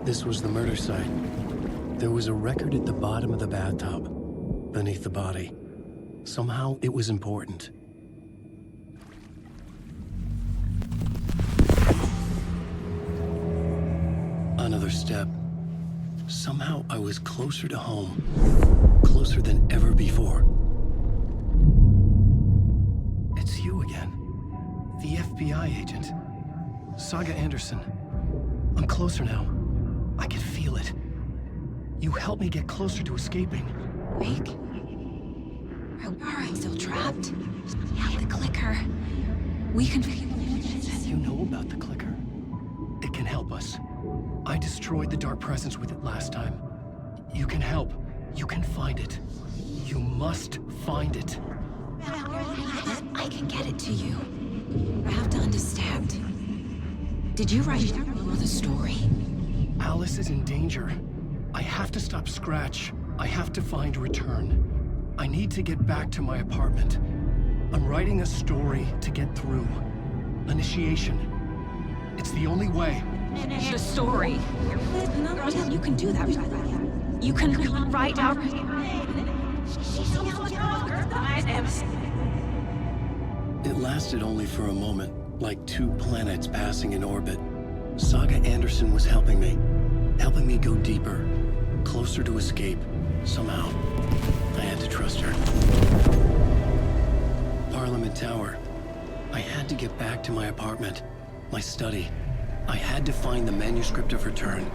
This was the murder site. There was a record at the bottom of the bathtub, beneath the body. Somehow, it was important. Another step. Somehow, I was closer to home. Closer than ever before. It's you again. The FBI agent. Saga Anderson. I'm closer now. I can feel it. You helped me get closer to escaping. Wake? Are I still trapped? Yeah, the clicker. We can... You know about the clicker. It can help us. I destroyed the dark presence with it last time. You can help. You can find it. You must find it. I can get it to you. You have to understand. Did you write the story? Alice is in danger. I have to stop Scratch. I have to find Return. I need to get back to my apartment. I'm writing a story to get through. Initiation. It's the only way. The story. You can do that. You can write out... It lasted only for a moment, like two planets passing in orbit. Saga Anderson was helping me go deeper, closer to escape. Somehow, I had to trust her. Parliament Tower. I had to get back to my apartment, my study. I had to find the manuscript of Return.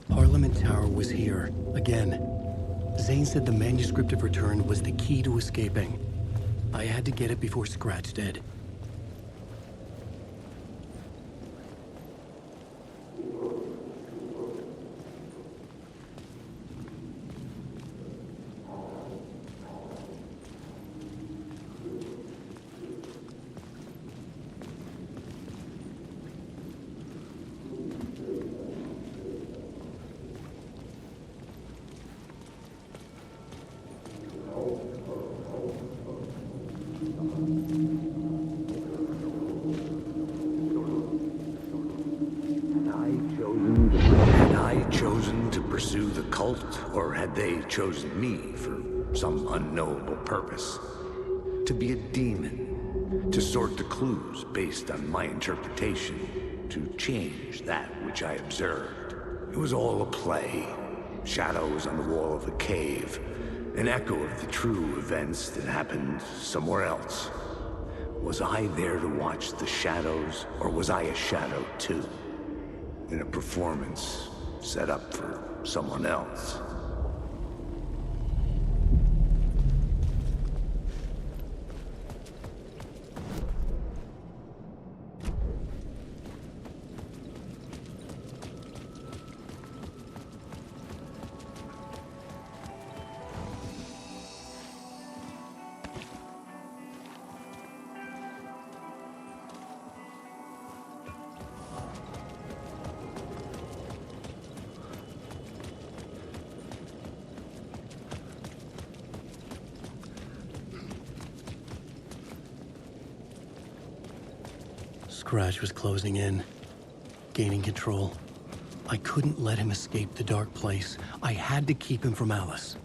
Parliament Tower was here, again. Zane said the manuscript of Return was the key to escaping. I had to get it before Scratch did. Had I chosen to pursue the cult, or had they chosen me for some unknowable purpose? To be a demon, to sort the clues based on my interpretation, to change that which I observed. It was all a play. Shadows on the wall of a cave, an echo of the true events that happened somewhere else. Was I there to watch the shadows, or was I a shadow too? In a performance set up for someone else. Scratch was closing in, gaining control. I couldn't let him escape the dark place. I had to keep him from Alice.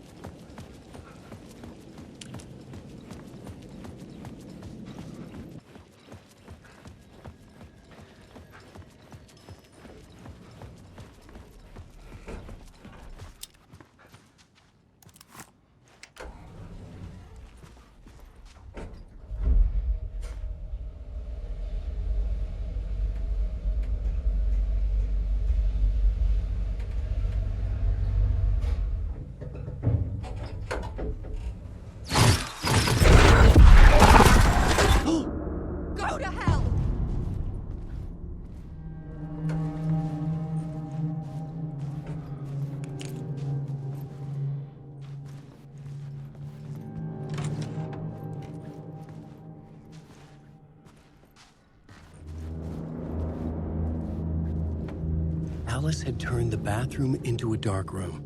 Alice had turned the bathroom into a dark room.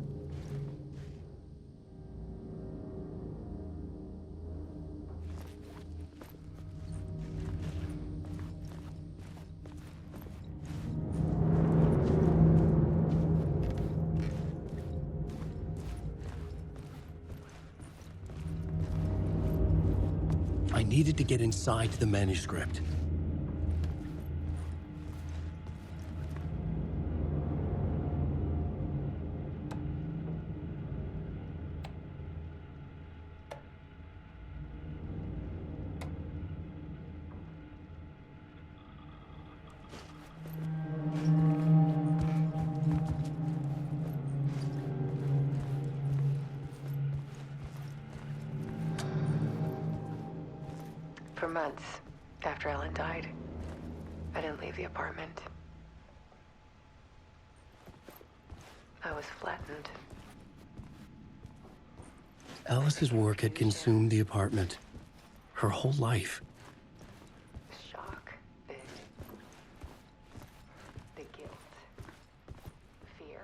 I needed to get inside the manuscript. For months after Ellen died, I didn't leave the apartment. I was flattened. Alice's work had consumed the apartment. Her whole life. Shock, the guilt, fear.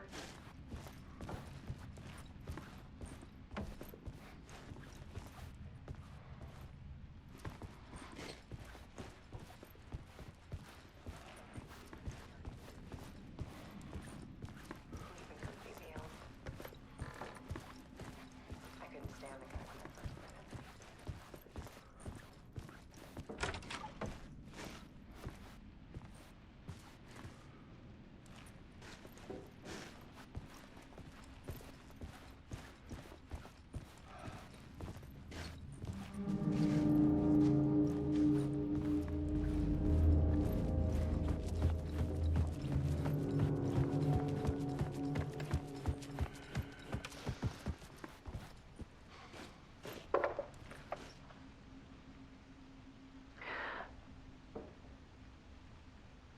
I couldn't stand the guy when I first met him.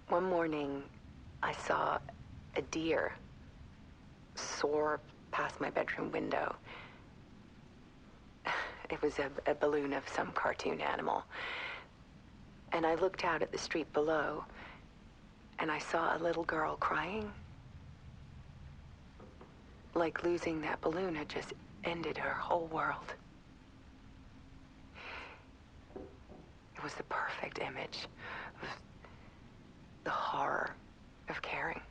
One morning, I saw a deer soar past my bedroom window. It was a balloon of some cartoon animal. And I looked out at the street below, and I saw a little girl crying. Like losing that balloon had just ended her whole world. It was the perfect image of the horror of caring.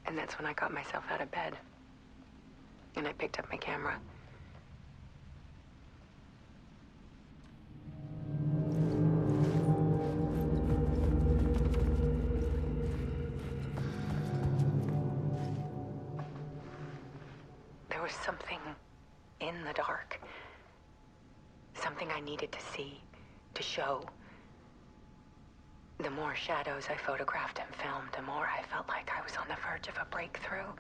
And that's when I got myself out of bed. And I picked up my camera. There was something in the dark. Something I needed to see, to show. The more shadows I photographed and filmed, the more I felt like I was on the verge of a breakthrough.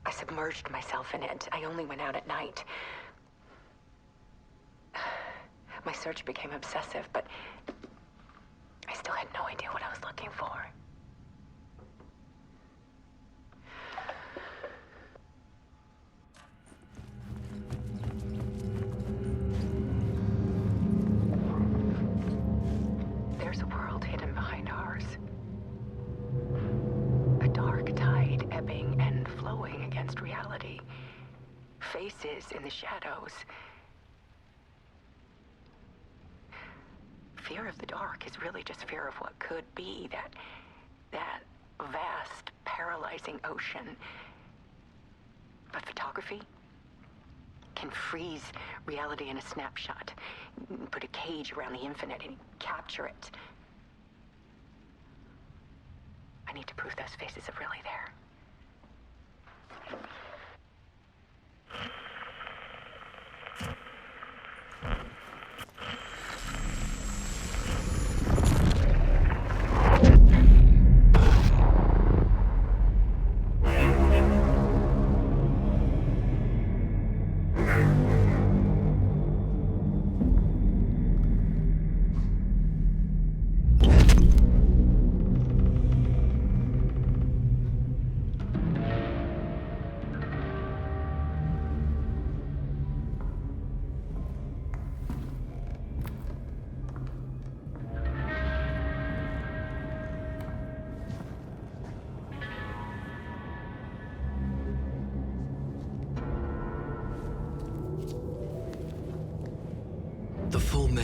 I submerged myself in it. I only went out at night. My search became obsessive, but I still had no idea what I was looking for. There's a world hidden behind ours. A dark tide ebbing and flowing against reality. Faces in the shadows. Fear of the dark is really just fear of what could be, that vast, paralyzing ocean. But photography can freeze reality in a snapshot. Put a cage around the infinite and capture it. I need to prove those faces are really there.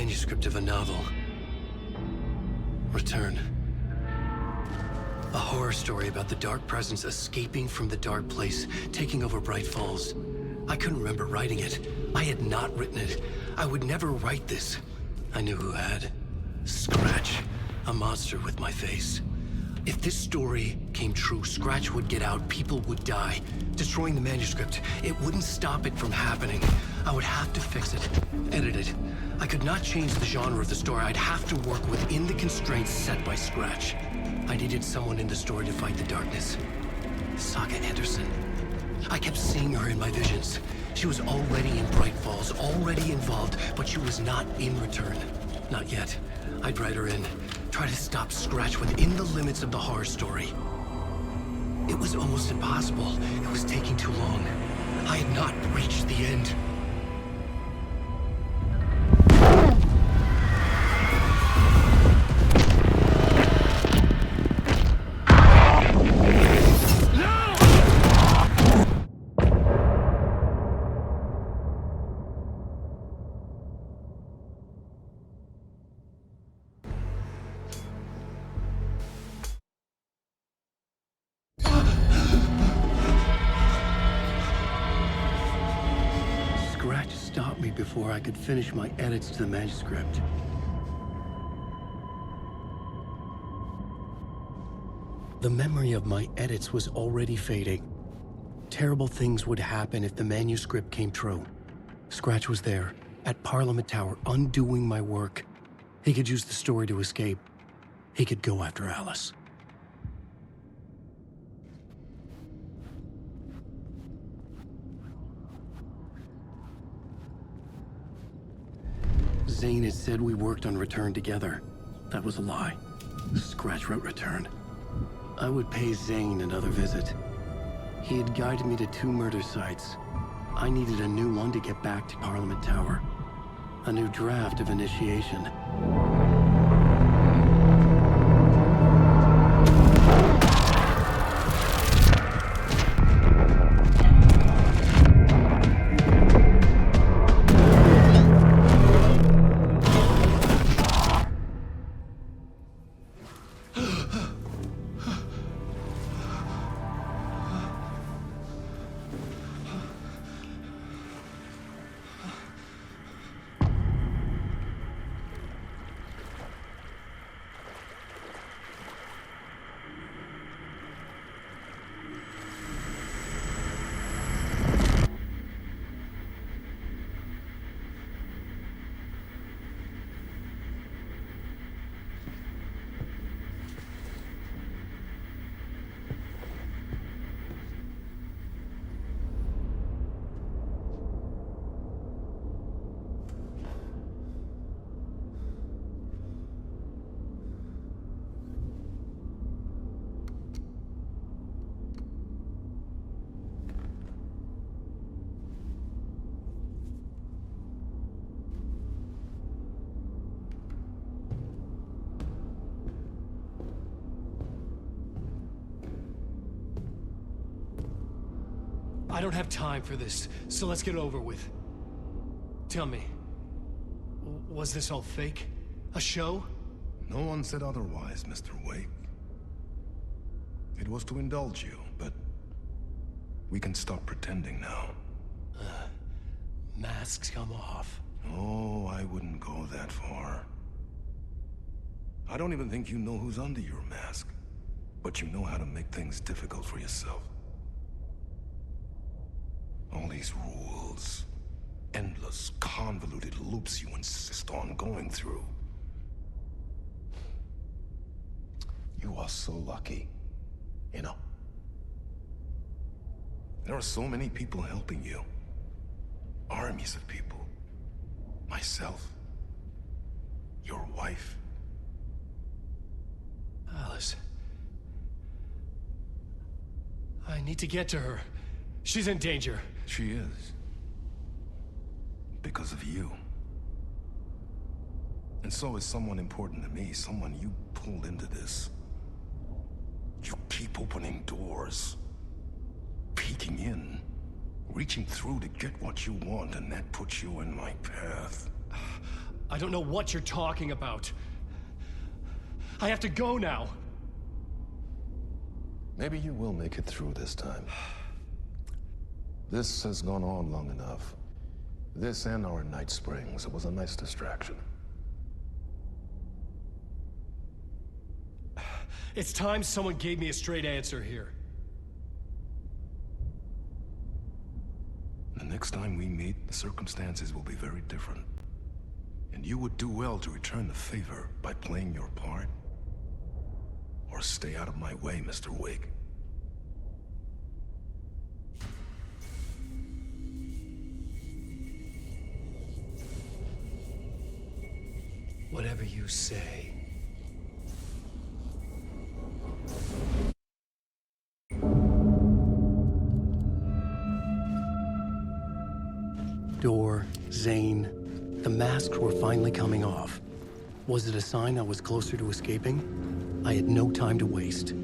manuscript of a novel. Return. A horror story about the dark presence escaping from the dark place, taking over Bright Falls. I couldn't remember writing it. I had not written it. I would never write this. I knew who had. Scratch. A monster with my face. If this story came true, Scratch would get out, people would die. Destroying the manuscript, it wouldn't stop it from happening. I would have to fix it, edit it. I could not change the genre of the story. I'd have to work within the constraints set by Scratch. I needed someone in the story to fight the darkness. Saga Anderson. I kept seeing her in my visions. She was already in Bright Falls, already involved, but she was not in Return. Not yet. I'd write her in. Try to stop Scratch within the limits of the horror story. It was almost impossible. It was taking too long. I had not reached the end. Stopped me before I could finish my edits to the manuscript. The memory of my edits was already fading. Terrible things would happen if the manuscript came true. Scratch was there, at Parliament Tower, undoing my work. He could use the story to escape. He could go after Alice. Zane had said we worked on Return together. That was a lie. Scratch wrote Return. I would pay Zane another visit. He had guided me to 2 murder sites. I needed a new one to get back to Parliament Tower. A new draft of initiation. I don't have time for this, so let's get it over with. Tell me, was this all fake? A show? No one said otherwise, Mr. Wake. It was to indulge you, but we can stop pretending now. Masks come off. Oh, I wouldn't go that far. I don't even think you know who's under your mask, but you know how to make things difficult for yourself. All these rules, endless, convoluted loops you insist on going through. You are so lucky, you know? There are so many people helping you. Armies of people. Myself. Your wife. Alice. I need to get to her. She's in danger. She is. Because of you. And so is someone important to me, someone you pulled into this. You keep opening doors, peeking in, reaching through to get what you want, and that puts you in my path. I don't know what you're talking about. I have to go now. Maybe you will make it through this time. This has gone on long enough. This and our Night Springs. It was a nice distraction. It's time someone gave me a straight answer here. The next time we meet, the circumstances will be very different. And you would do well to return the favor by playing your part. Or stay out of my way, Mr. Wake. Whatever you say. Door, Zane, the masks were finally coming off. Was it a sign I was closer to escaping? I had no time to waste.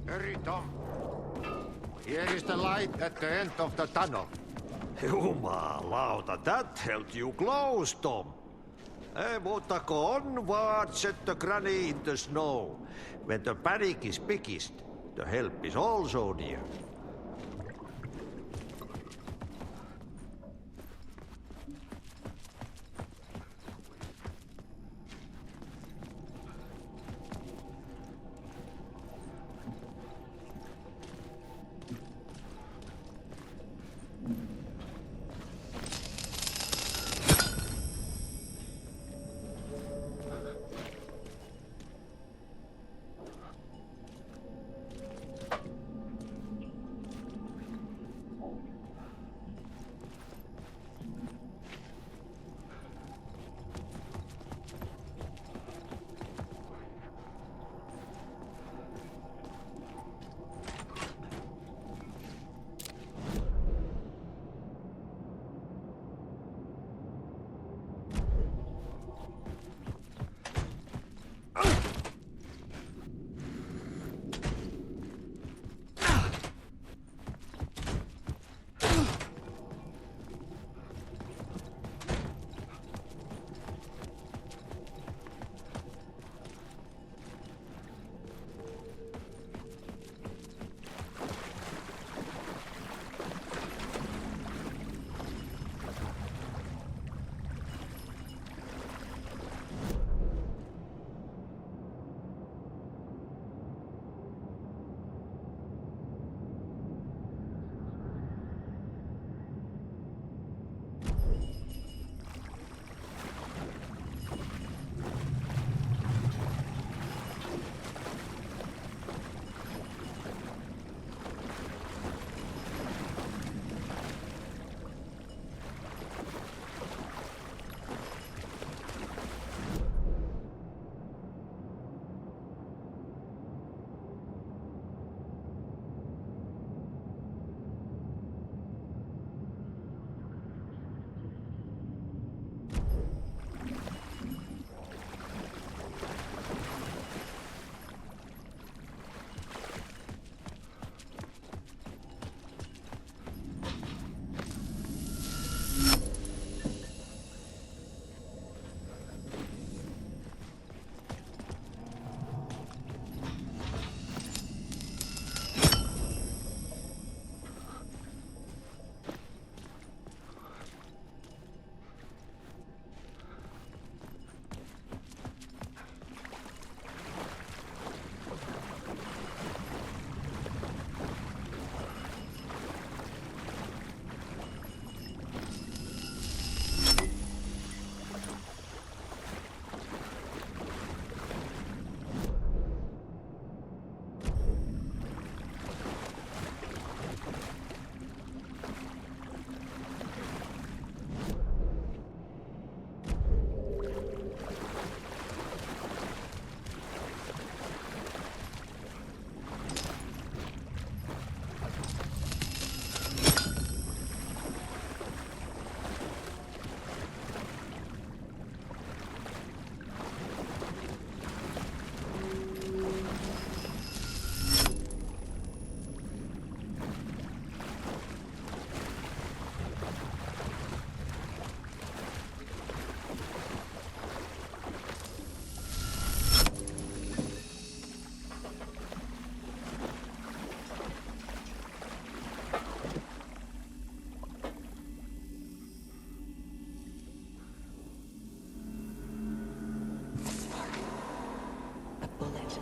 Hurry, Tom. Here is the light at the end of the tunnel. Jumalauta, that held you close, Tom. Mutta go onward, set the granny in the snow. When the panic is biggest, the help is also near.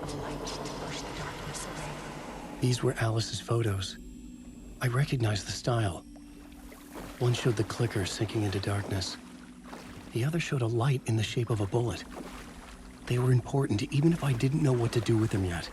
of light to push the darkness away. These were Alice's photos. I recognized the style. One showed the clicker sinking into darkness. The other showed a light in the shape of a bullet. They were important, even if I didn't know what to do with them yet.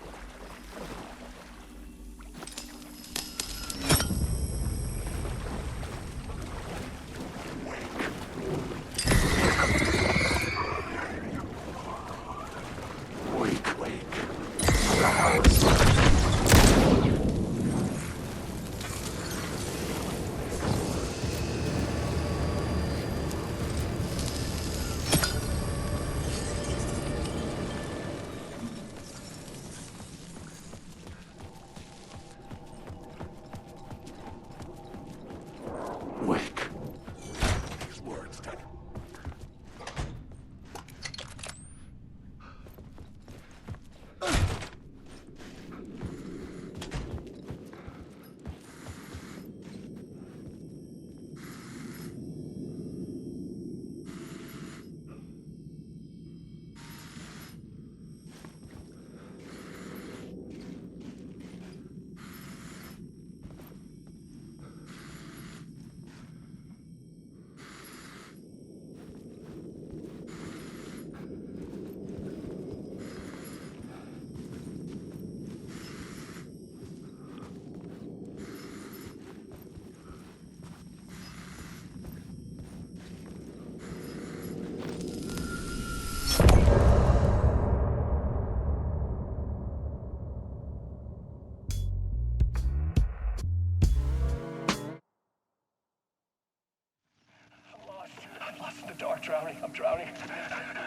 I'm drowning.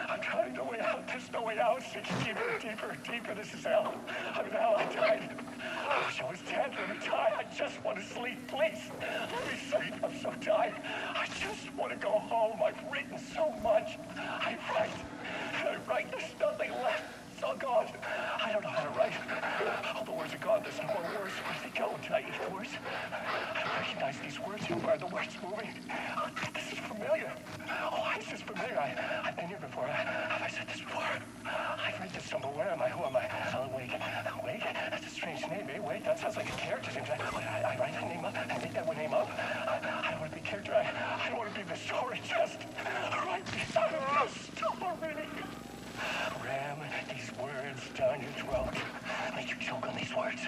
I'm drowning. No way out. There's no way out. It's deeper, deeper, deeper. This is hell. I'm in hell. I died. I wish I was dead. Let me die. I just want to sleep, please. Let me sleep. I'm so tired. I just want to go home. I've written so much. I write. There's nothing left. It's all gone. I don't know how to write. All the words are gone. There's no more words. Where do they go? Did I eat the words? I recognize these words. Who are the words moving? Oh, this is familiar. Oh, why is this familiar? I've been here before. Have I said this before? I've read this somewhere. Where am I? Who am I? Alan Wake. Wake? That's a strange name, eh? Wake? That sounds like a character name. I write that name up. I make that name up. I don't want to be a character. I don't want to be the story. Just write me out of the story. Ram these words down your throat. Make you choke on these words.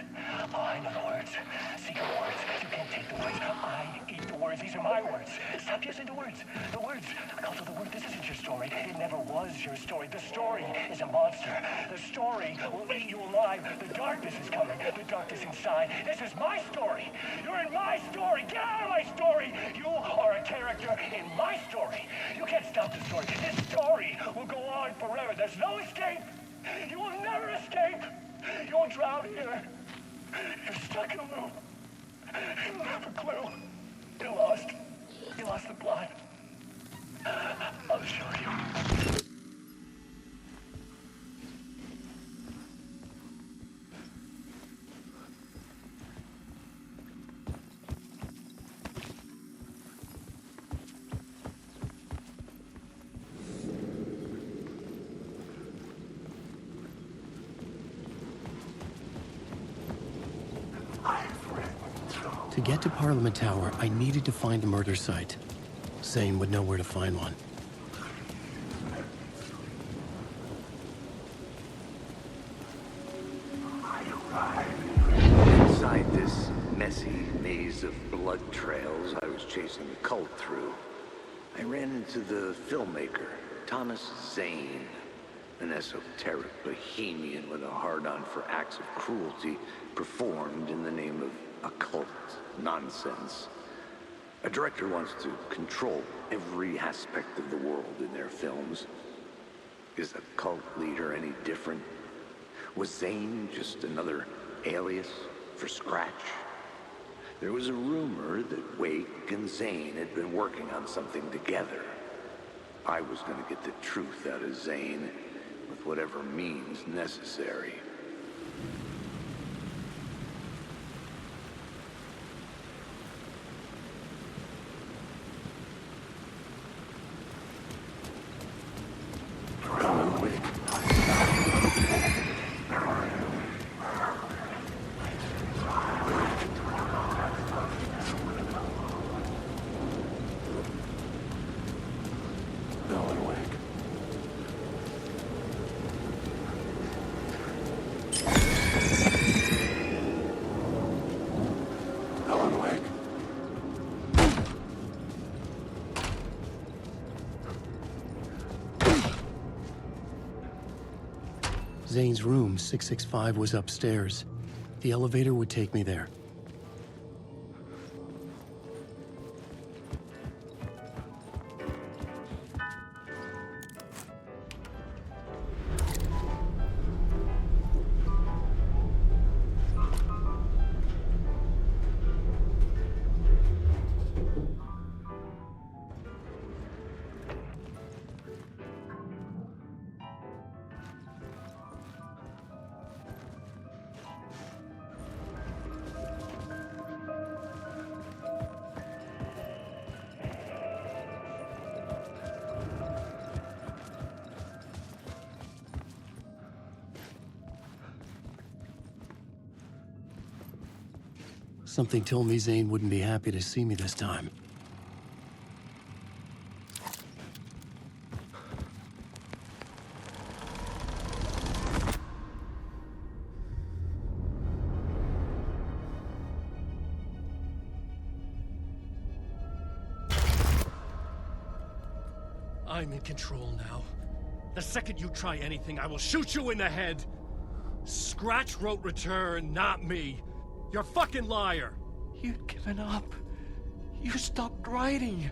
Oh, I know the words. Secret words. You can't take the words. I eat the words. These are my words. Stop using the words. The words. Also, the word. This isn't your story. It never was your story. The story is a monster. The story will eat you alive. The darkness is coming. The darkness inside. This is my story. You're in my story. Get out of my story. You are a character in my story. You can't stop the story. This story will go on forever. There's no escape. You will never escape. You will drown here. You're stuck in a loop. You have a clue. You're lost. You lost the plot. I'll show you. To get to Parliament Tower, I needed to find the murder site. Zane would know where to find one. Inside this messy maze of blood trails I was chasing the cult through, I ran into the filmmaker, Thomas Zane, an esoteric bohemian with a hard-on for acts of cruelty performed in the name of occult nonsense. A director wants to control every aspect of the world in their films. Is a cult leader any different? Was Zane just another alias for Scratch? There was a rumor that Wake and Zane had been working on something together. I was going to get the truth out of Zane with whatever means necessary. Alan Wake. Zane's room, 665, was upstairs. The elevator would take me there. Something told me Zane wouldn't be happy to see me this time. I'm in control now. The second you try anything, I will shoot you in the head. Scratch wrote return, not me. You're a fucking liar. You'd given up. You stopped writing.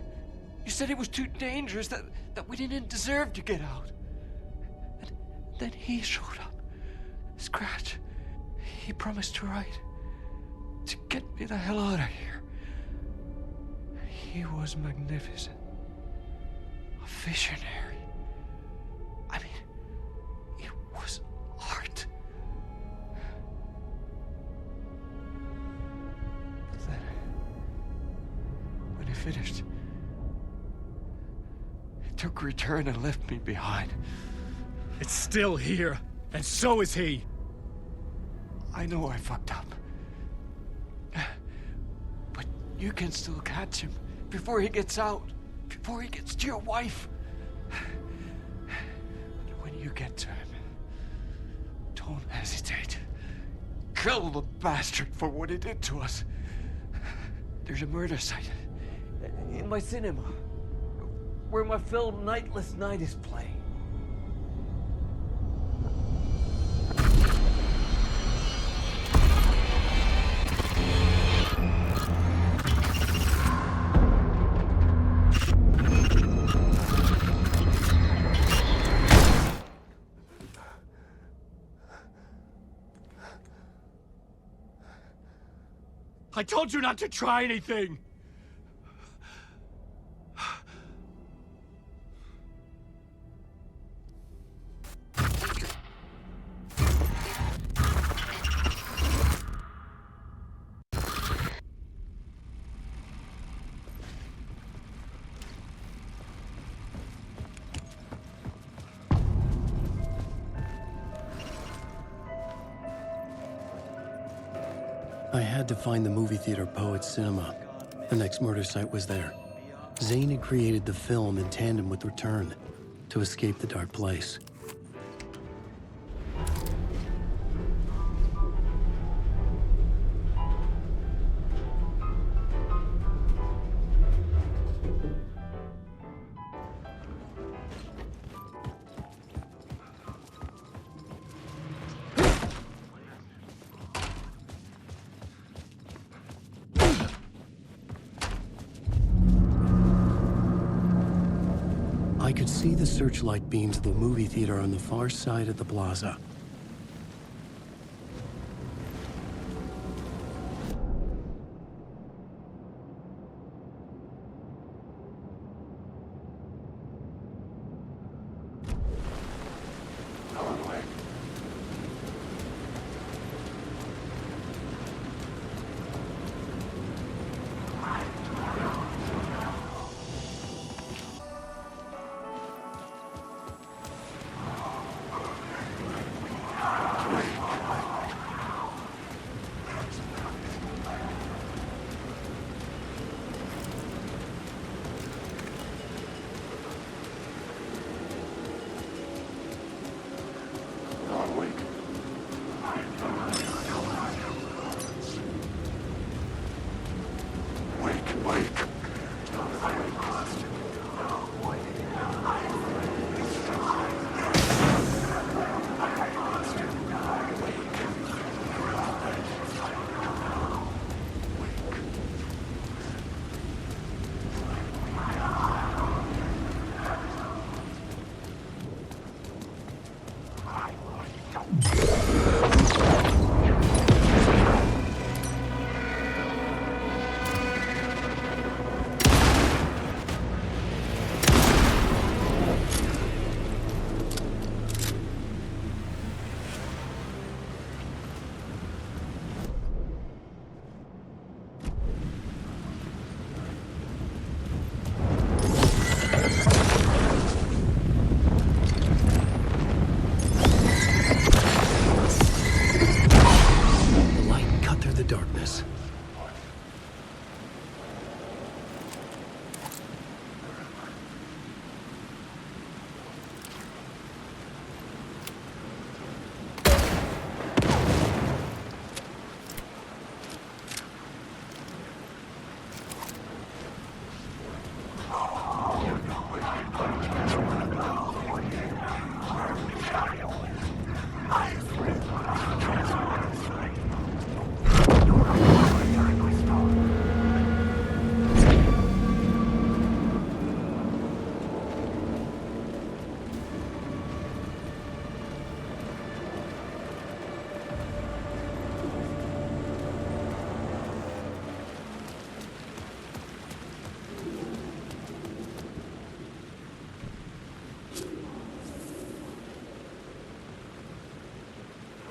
You said it was too dangerous, that we didn't deserve to get out. And then he showed up. Scratch. He promised to write. To get me the hell out of here. He was magnificent. A visionary. I mean, it was art. But then, when he finished, he took return and left me behind. It's still here, and so is he. I know I fucked up. But you can still catch him before he gets out, before he gets to your wife. When you get to him, don't hesitate. Kill the bastard for what he did to us. There's a murder site in my cinema where my film Nightless Night is playing. I told you not to try anything! I had to find the movie theater Poets Cinema. The next murder site was there. Zane had created the film in tandem with Return to escape the dark place. I could see the searchlight beams of the movie theater on the far side of the plaza.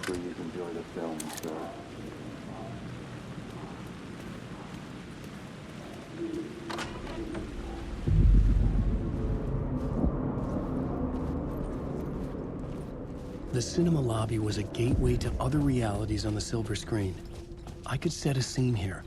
Please enjoy the film, sir. The cinema lobby was a gateway to other realities on the silver screen. I could set a scene here.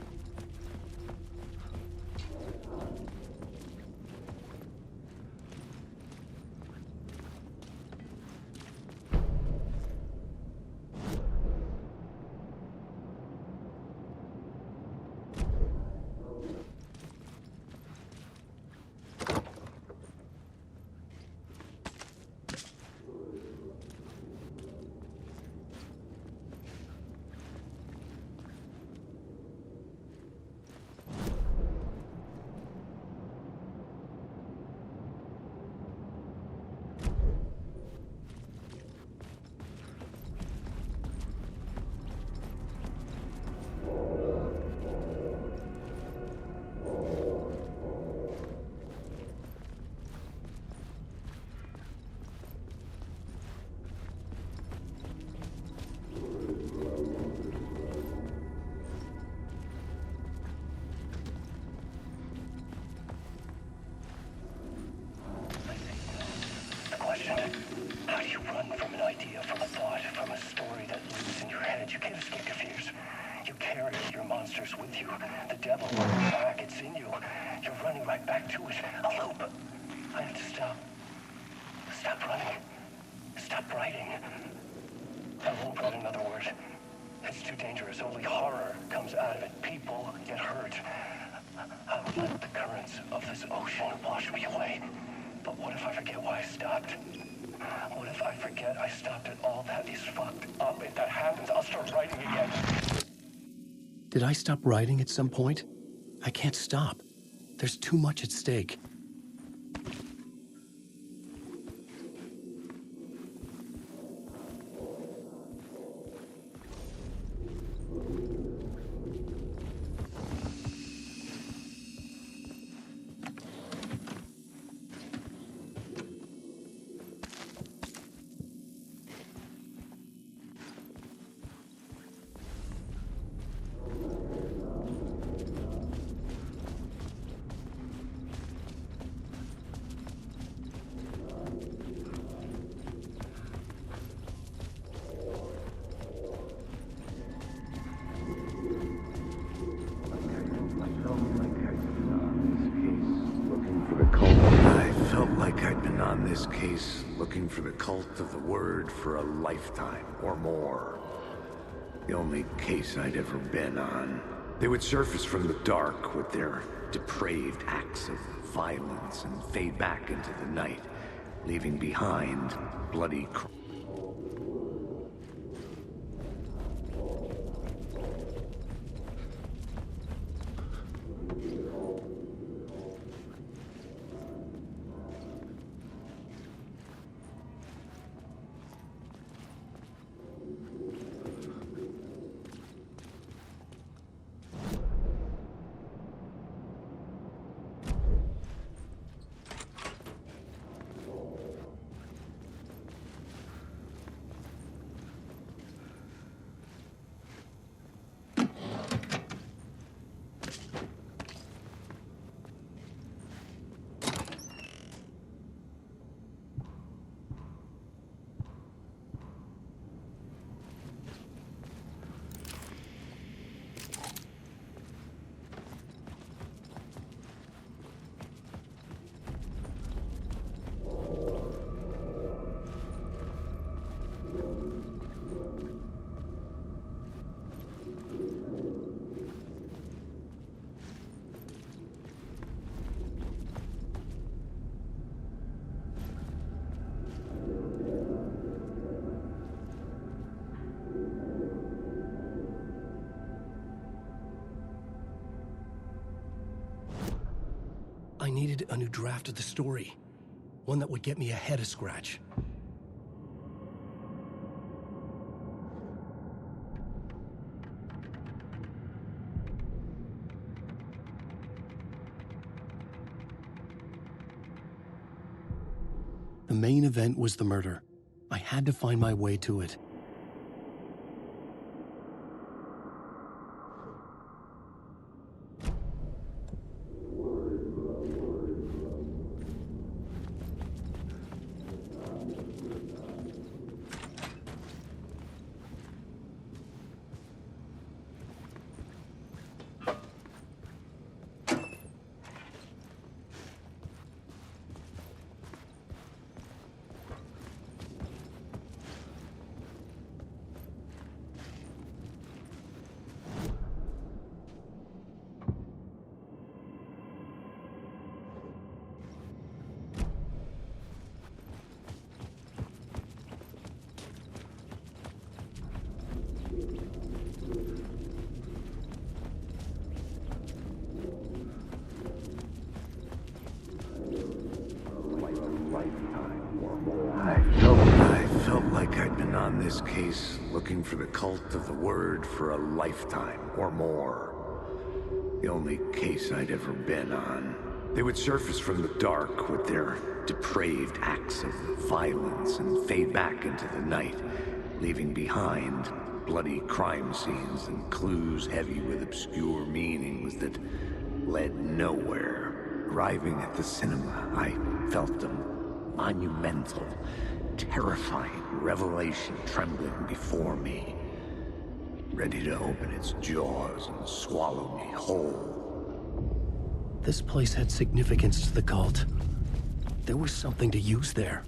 How do you run from an idea, from a thought, from a story that lives in your head? You can't escape your fears. You carry your monsters with you. The devil on your back, it's in you. You're running right back to it. A loop. I have to stop. Stop running. Stop writing. I won't write another word. It's too dangerous. Only horror comes out of it. People get hurt. I would let the currents of this ocean wash me away. But what if I forget why I stopped? What if I forget I stopped at all that is fucked up? If that happens, I'll start writing again. Did I stop writing at some point? I can't stop. There's too much at stake. I felt like I'd been on this case looking for the cult of the word for a lifetime or more. The only case I'd ever been on. They would surface from the dark with their depraved acts of violence and fade back into the night, leaving behind bloody I needed a new draft of the story. One that would get me ahead of Scratch. The main event was the murder. I had to find my way to it. this case looking for the cult of the word for a lifetime or more. The only case I'd ever been on. They would surface from the dark with their depraved acts of violence and fade back into the night, leaving behind bloody crime scenes and clues heavy with obscure meanings that led nowhere. Arriving at the cinema, I felt a monumental, terrifying revelation trembling before me, ready to open its jaws and swallow me whole. This place had significance to the cult. There was something to use there.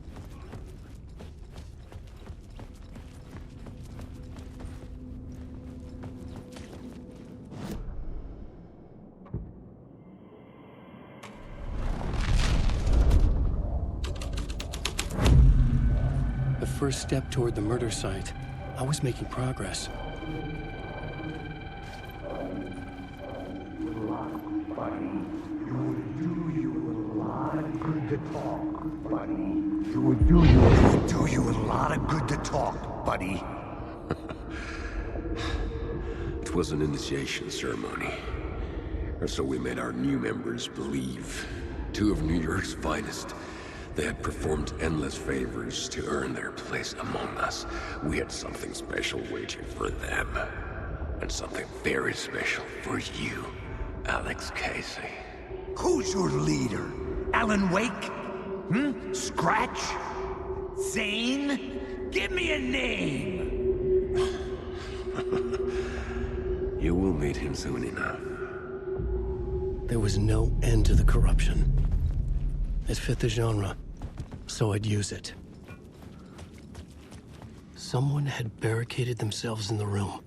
The first step toward the murder site. I was making progress. It would do you a lot of good to talk, buddy. It was an initiation ceremony. Or so we made our new members believe. 2 of New York's finest. They had performed endless favors to earn their place among us. We had something special waiting for them. And something very special for you, Alex Casey. Who's your leader? Alan Wake? Scratch? Zane? Give me a name! You will meet him soon enough. There was no end to the corruption. It fit the genre, so I'd use it. Someone had barricaded themselves in the room.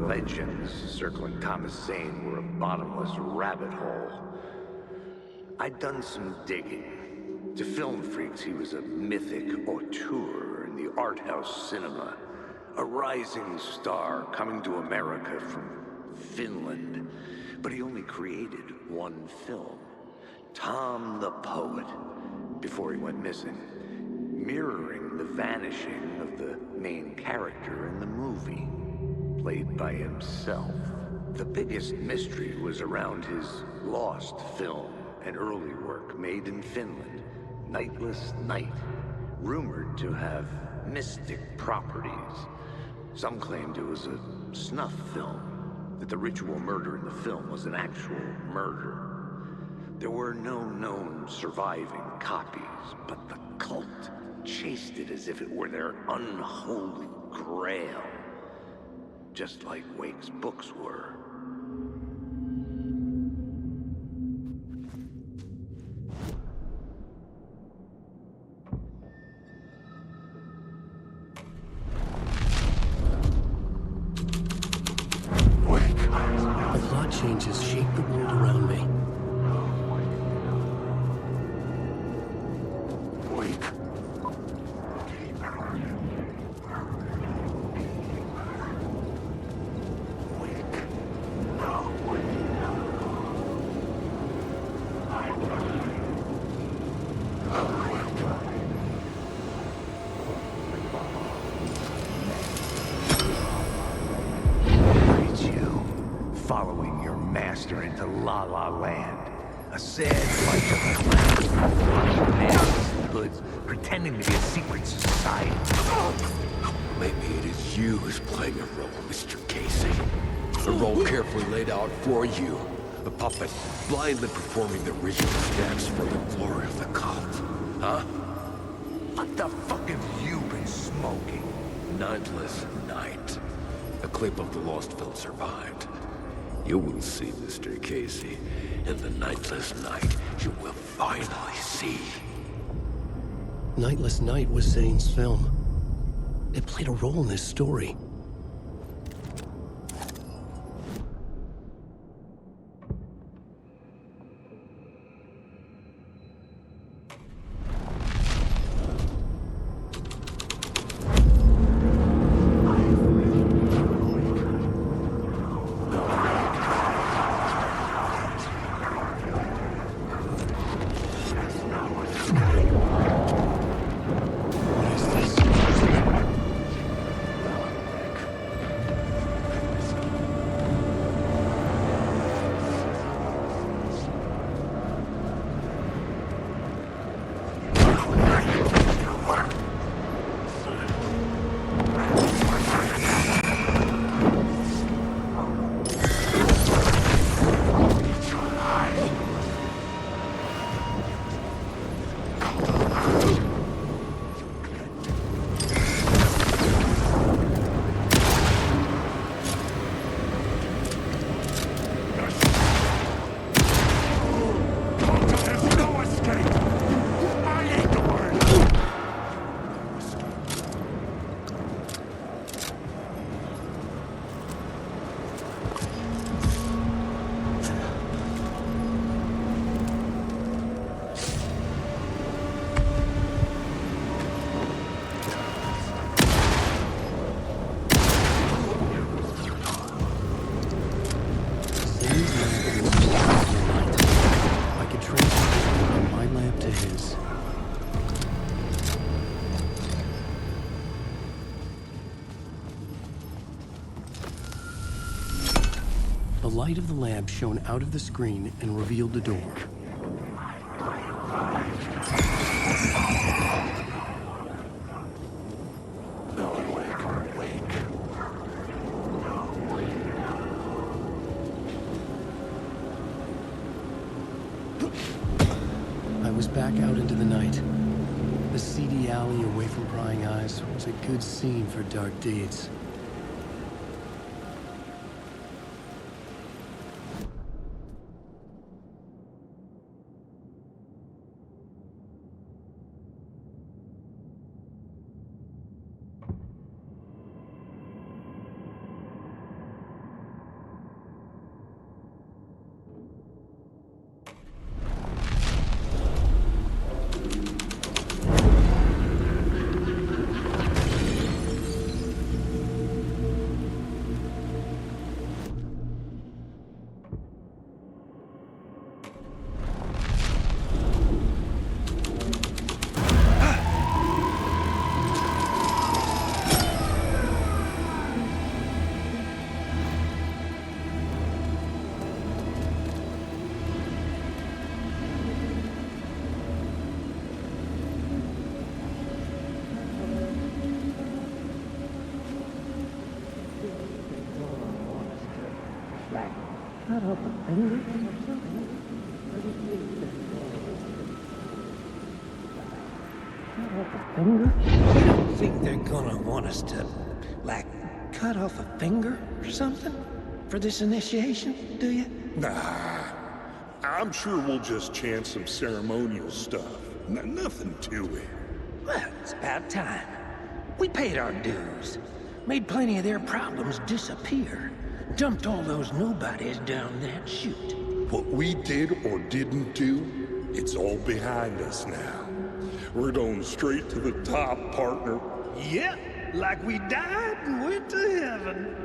Legends circling Thomas Zane were a bottomless rabbit hole. I'd done some digging. To film freaks, he was a mythic auteur in the art house cinema. A rising star coming to America from Finland. But he only created one film, Tom the Poet, before he went missing, mirroring the vanishing of the main character in the movie. Played by himself. The biggest mystery was around his lost film, an early work made in Finland, Nightless Night, rumored to have mystic properties. Some claimed it was a snuff film, that the ritual murder in the film was an actual murder. There were no known surviving copies, but the cult chased it as if it were their unholy grail. Just like Wake's books were. The plot changes shape the world around me. Following your master into La La Land. A sad life of clowns, madness, hoods, pretending to be a secret society. Maybe it is you who's playing a role, Mr. Casey. A role carefully laid out for you. A puppet, blindly performing the ritual steps for the glory of the cult. Huh? What the fuck have you been smoking? Nightless night. A clip of the lost film survived. You will see, Mr. Casey. In the nightless night, you will finally see. Nightless Night was Zane's film. It played a role in this story. The light of the lamp shone out of the screen and revealed the door. I was back out into the night. The seedy alley away from prying eyes was a good scene for dark deeds. Cut off a finger or something? Cut off a finger? You don't think they're gonna want us to, like, cut off a finger or something for this initiation, do you? Nah. I'm sure we'll just chant some ceremonial stuff. Nothing to it. Well, it's about time. We paid our dues. Made plenty of their problems disappear. Dumped all those nobodies down that chute. What we did or didn't do, it's all behind us now. We're going straight to the top, partner. Yep, like we died and went to heaven.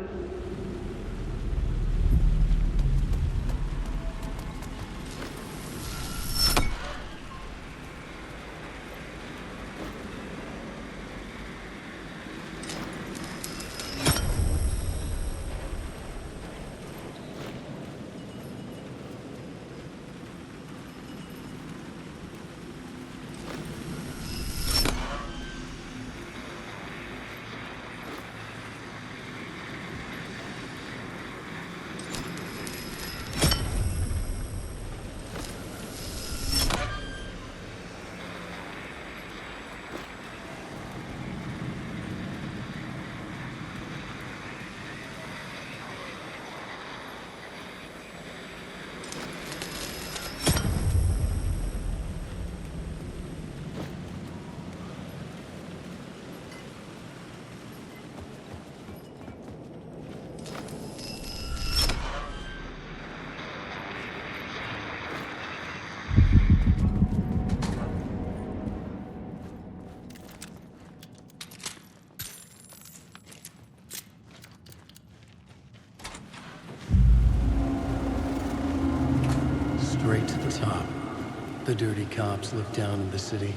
The dirty cops looked down on the city.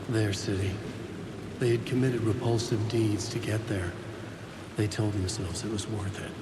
Their city. They had committed repulsive deeds to get there. They told themselves it was worth it.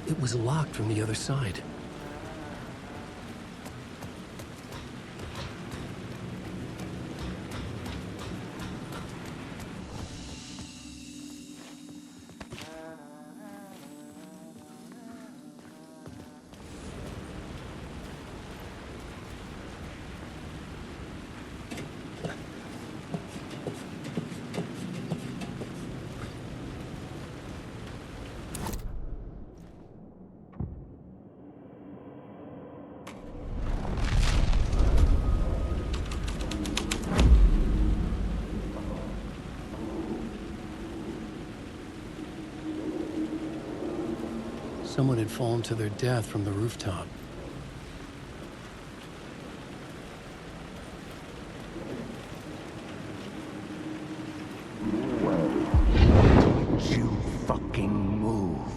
It was locked from the other side. Someone had fallen to their death from the rooftop. Don't you fucking move,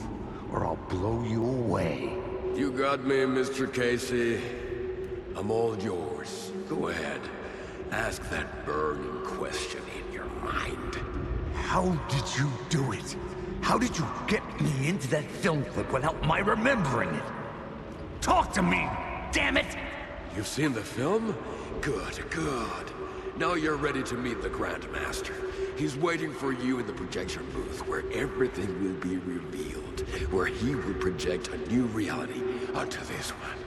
or I'll blow you away. You got me, Mr. Casey. I'm all yours. Go ahead. Ask that burning question in your mind. How did you do it? How did you get me into that film clip without my remembering it? Talk to me, damn it! You've seen the film? Good, good. Now you're ready to meet the Grand Master. He's waiting for you in the projection booth where everything will be revealed, where he will project a new reality onto this one.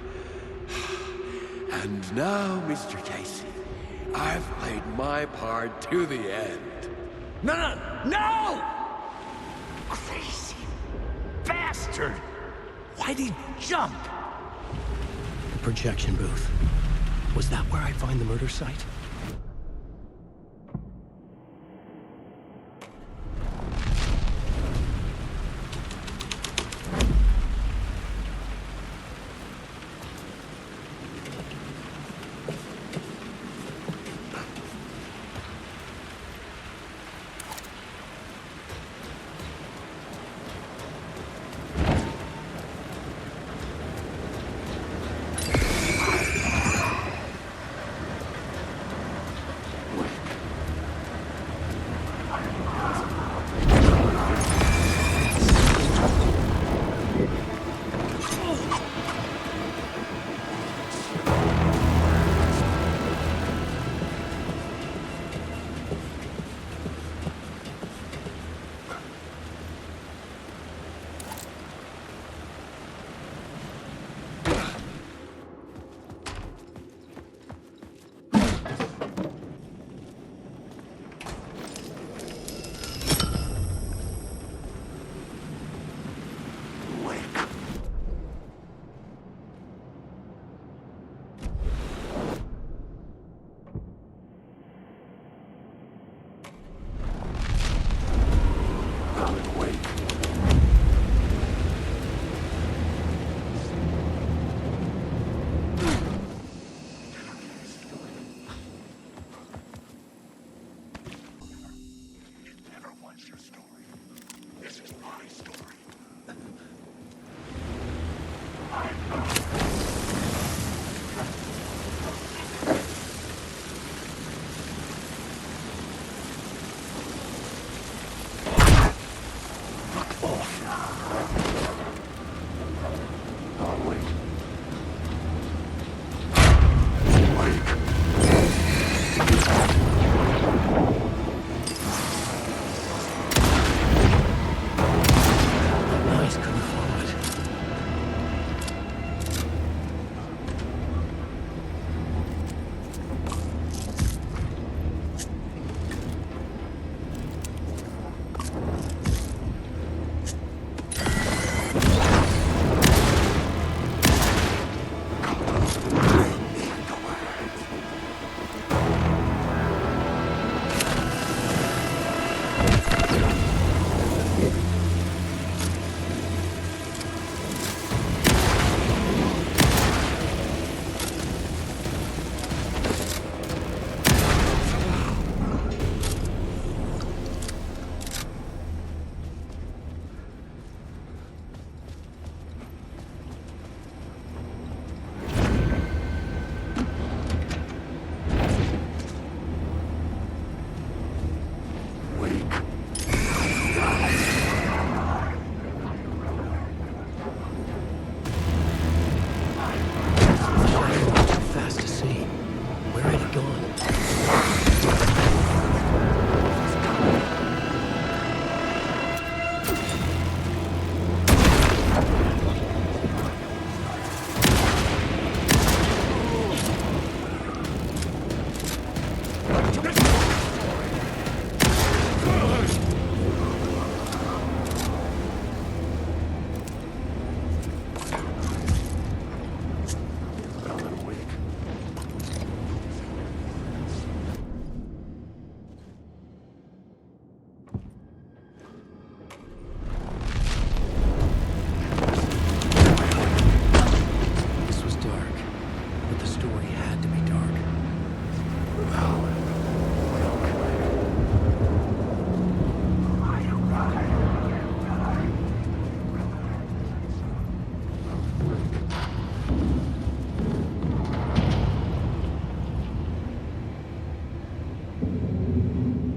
And now, Mr. Casey, I've played my part to the end. No! Crazy bastard! Why'd he jump? The projection booth. Was that where I'd find the murder site?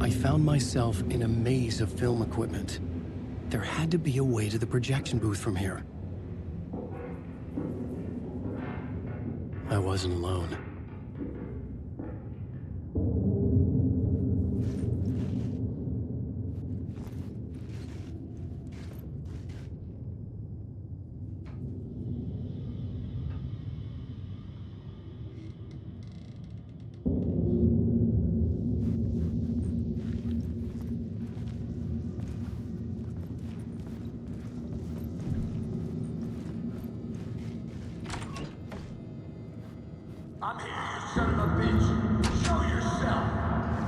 I found myself in a maze of film equipment. There had to be a way to the projection booth from here. I wasn't alone. I'm here, you son of a bitch. Show yourself.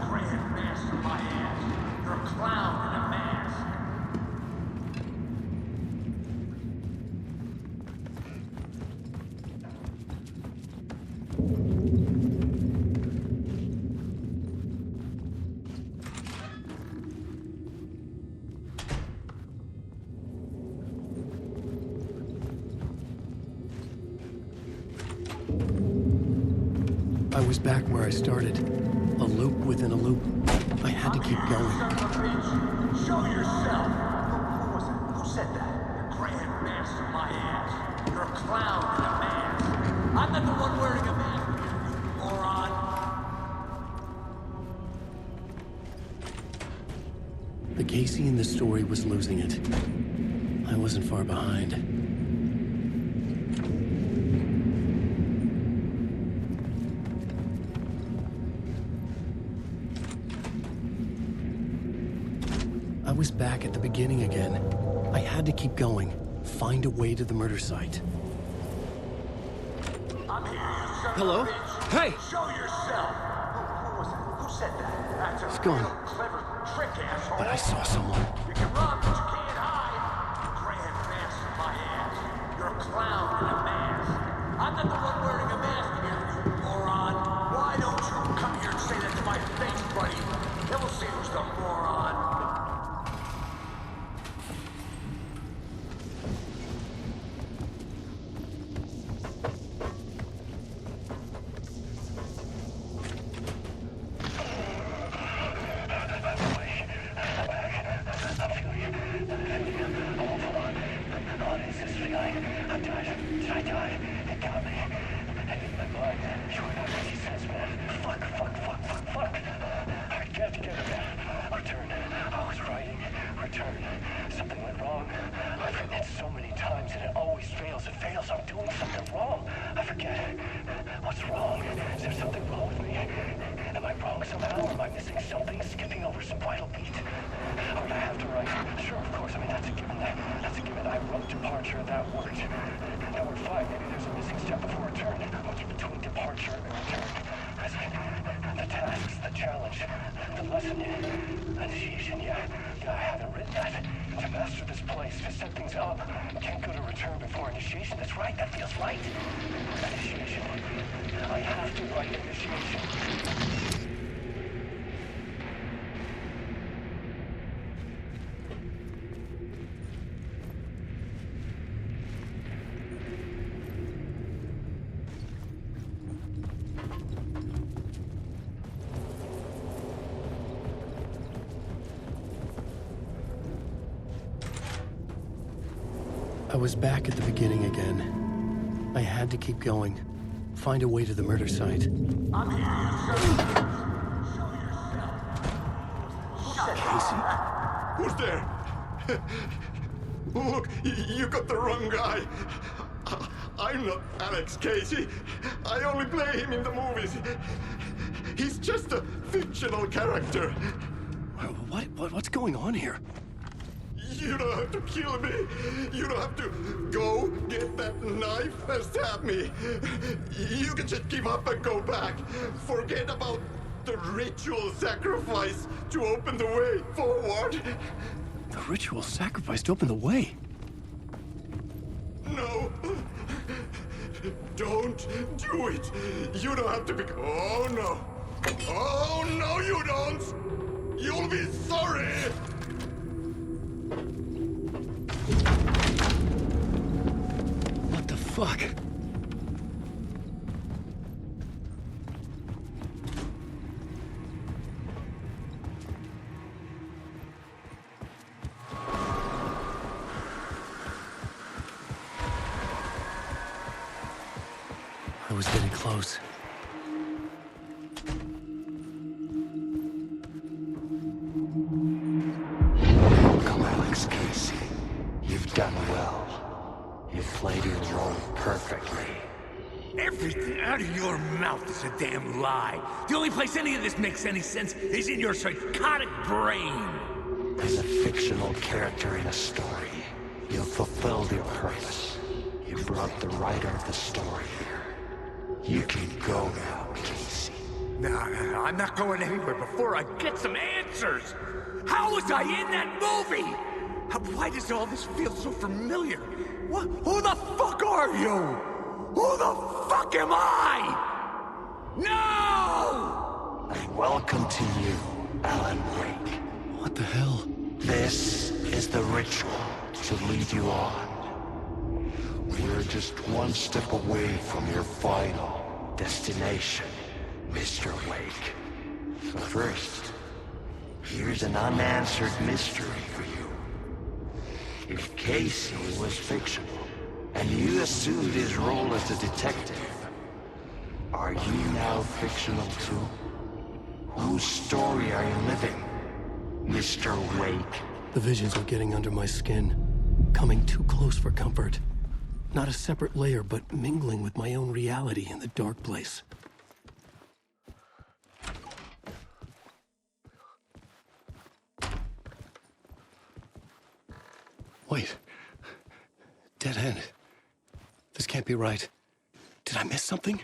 Grand master my ass. You're a clown in a mask. I was back where I started. A loop within a loop. I had to keep going. Son of a bitch. Show yourself. Who was it? Who said that? Grand master my ass. You're a clown in a mask. I'm not the one wearing a mask, you moron. The Casey in the story was losing it. I wasn't far behind. I was back at the beginning again. I had to keep going. Find a way to the murder site. I'm here, you son Hello? of a bitch. Hey! Show yourself. Who was it? Who said that? That's a It's gone. real clever trick, asshole. But I saw someone. You can run, but you can't hide. Grand master my ass. You're a clown in a mask. I'm not the one wearing a mask here, you moron. Why don't you come here and say that to my face, buddy? Then we'll see who's the moron. I was back at the beginning again. I had to keep going. Find a way to the murder site. I'm here, you son of a bitch. Show yourself. Who said that? Who's there? Look, you got the wrong guy. I'm not Alex Casey. I only play him in the movies. He's just a fictional character. What's going on here? You don't have to kill me. You don't have to go get that knife and stab me. You can just give up and go back. Forget about the ritual sacrifice to open the way forward. The ritual sacrifice to open the way? No. Don't do it. You don't have to be... Oh, no. Oh, no, you don't. You'll be sorry. What the fuck? was getting close. Welcome, Alex Casey. You've done well. You've played your role perfectly. Everything out of your mouth is a damn lie. The only place any of this makes any sense is in your psychotic brain. As a fictional character in a story, you've fulfilled your purpose. You brought the writer of the story here. You can go now, Casey. No, I'm not going anywhere before I get some answers. How was I in that movie? Why does all this feel so familiar? Who the fuck are you? Who the fuck am I? No! And welcome to you, Alan Wake. What the hell? This is the ritual to lead you on. We're just one step away from your final destination, Mr. Wake. But first, here's an unanswered mystery for you. If Casey was fictional, and you assumed his role as a detective, are you now fictional too? Whose story are you living, Mr. Wake? The visions are getting under my skin, coming too close for comfort. Not a separate layer, but mingling with my own reality in the dark place. Wait. Dead end. This can't be right. Did I miss something?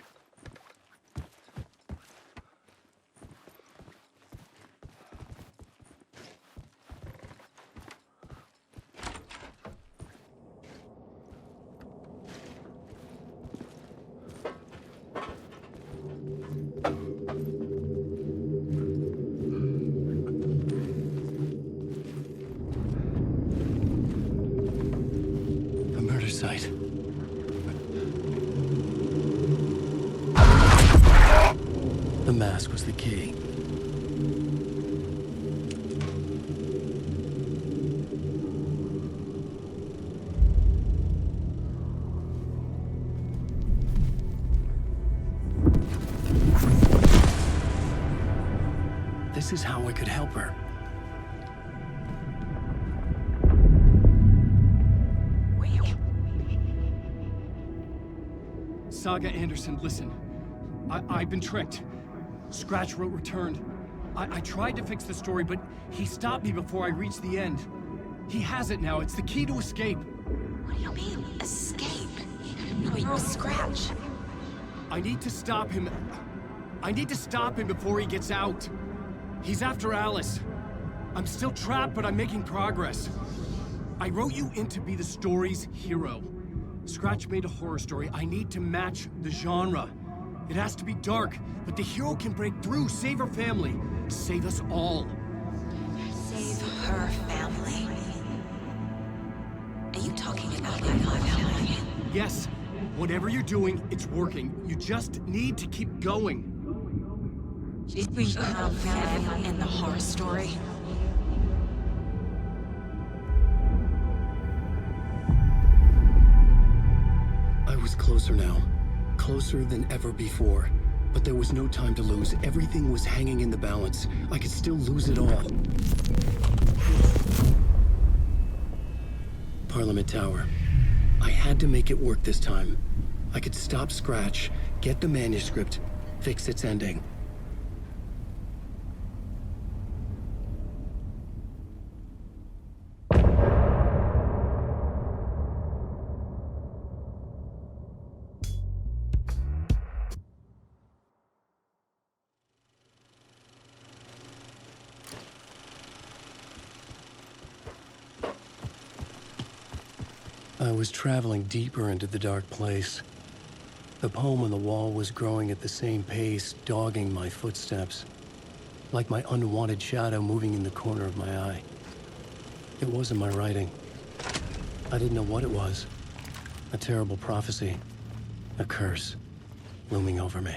A murder site. The mask was the key. This is how I could help her. Saga Anderson, listen. I've been tricked. Scratch wrote returned. I tried to fix the story, but he stopped me before I reached the end. He has it now. It's the key to escape. What do you mean, escape? You're Scratch. I need to stop him. I need to stop him before he gets out. He's after Alice. I'm still trapped, but I'm making progress. I wrote you in to be the story's hero. Scratch made a horror story. I need to match the genre. It has to be dark, but the hero can break through, save her family, save us all. Save her family? Are you talking about my family? Yes. Whatever you're doing, it's working. You just need to keep going. Is her family in the horror story? I was closer now. Closer than ever before. But there was no time to lose. Everything was hanging in the balance. I could still lose it all. Parliament Tower. I had to make it work this time. I could stop Scratch, get the manuscript, fix its ending. I was traveling deeper into the dark place. The poem on the wall was growing at the same pace, dogging my footsteps, like my unwanted shadow moving in the corner of my eye. It wasn't my writing. I didn't know what it was. A terrible prophecy, a curse, looming over me.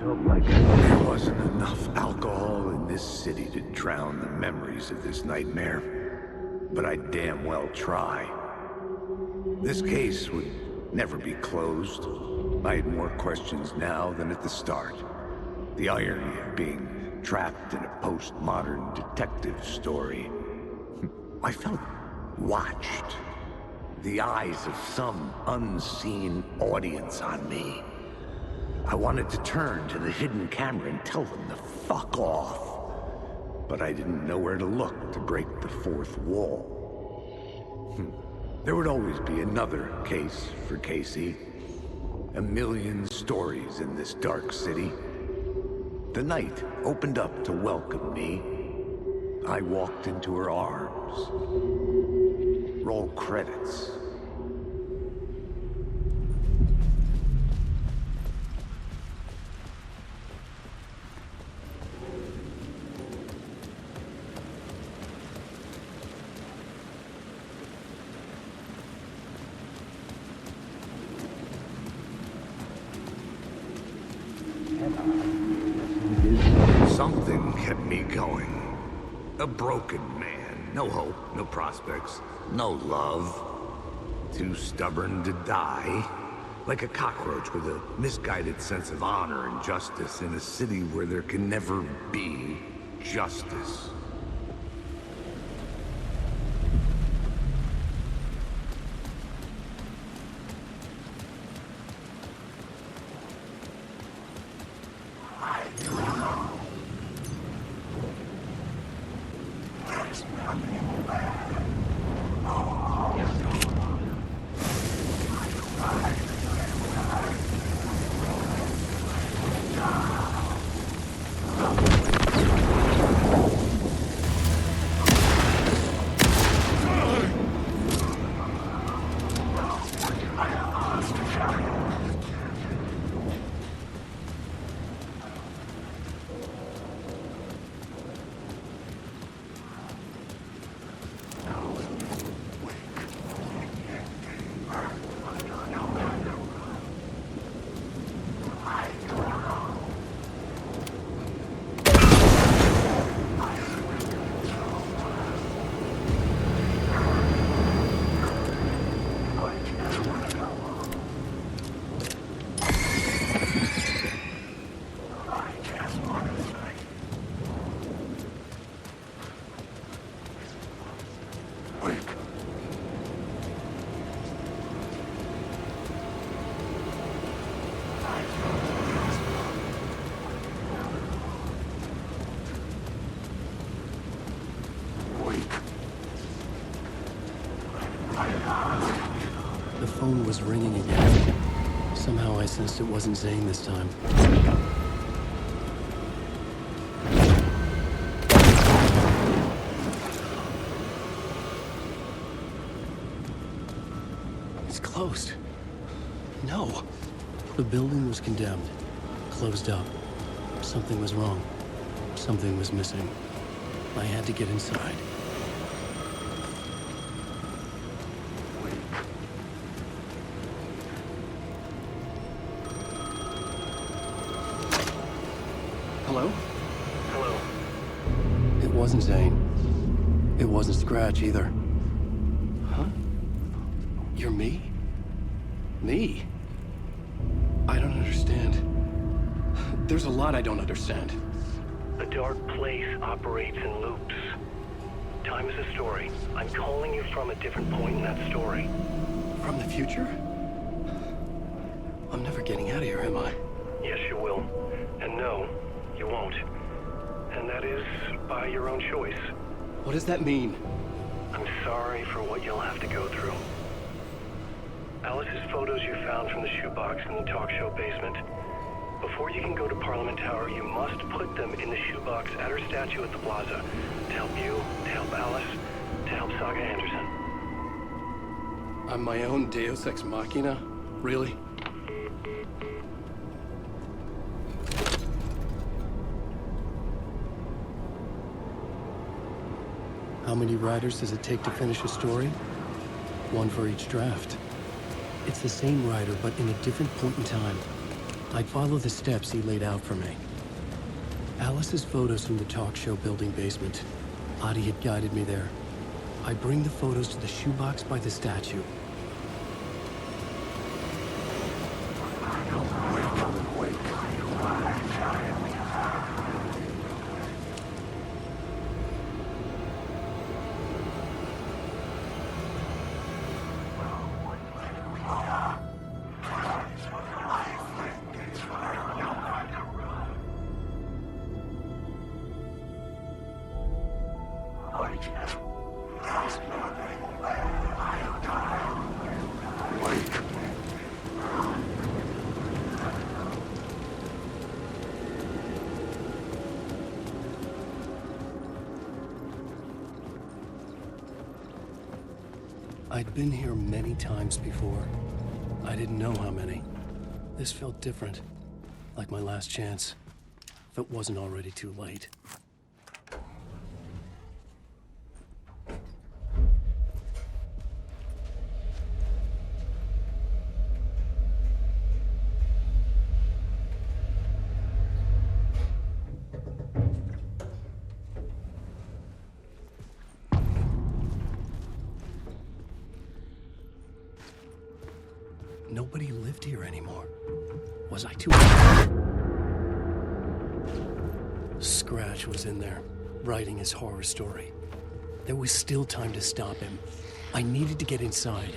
felt like there wasn't enough alcohol in this city to drown the memories of this nightmare. But I'd damn well try. This case would never be closed. I had more questions now than at the start. The irony of being trapped in a postmodern detective story. I felt watched. The eyes of some unseen audience on me. I wanted to turn to the hidden camera and tell them to fuck off. But I didn't know where to look to break the fourth wall. There would always be another case for Casey. A million stories in this dark city. The night opened up to welcome me. I walked into her arms. Roll credits. Something kept me going. A broken man. No hope, no prospects, no love. Too stubborn to die. Like a cockroach with a misguided sense of honor and justice in a city where there can never be justice. The phone was ringing again. Somehow I sensed it wasn't Zane this time. It's closed. No. The building was condemned. Closed up. Something was wrong. Something was missing. I had to get inside. Hello? Hello. It wasn't Zane. It wasn't Scratch either. Huh? You're me? Me? I don't understand. There's a lot I don't understand. The dark place operates in loops. Time is a story. I'm calling you from a different point in that story. From the future? I'm never getting out of here, am I? Yes, you will. And no, you won't. And that is by your own choice. What does that mean? I'm sorry for what you'll have to go through. Alice's photos you found from the shoebox in the talk show basement. Before you can go to Parliament Tower, you must put them in the shoebox at her statue at the plaza. To help you, to help Alice, to help Saga Anderson. I'm my own Deus Ex Machina? Really? How many writers does it take to finish a story? One for each draft. It's the same writer, but in a different point in time. I'd follow the steps he laid out for me. Alice's photos from the talk show building basement. Adi had guided me there. I'd bring the photos to the shoebox by the statue. I'd been here many times before. I didn't know how many. This felt different, like my last chance, if it wasn't already too late. Nobody lived here anymore. Was I too... Scratch was in there, writing his horror story. There was still time to stop him. I needed to get inside.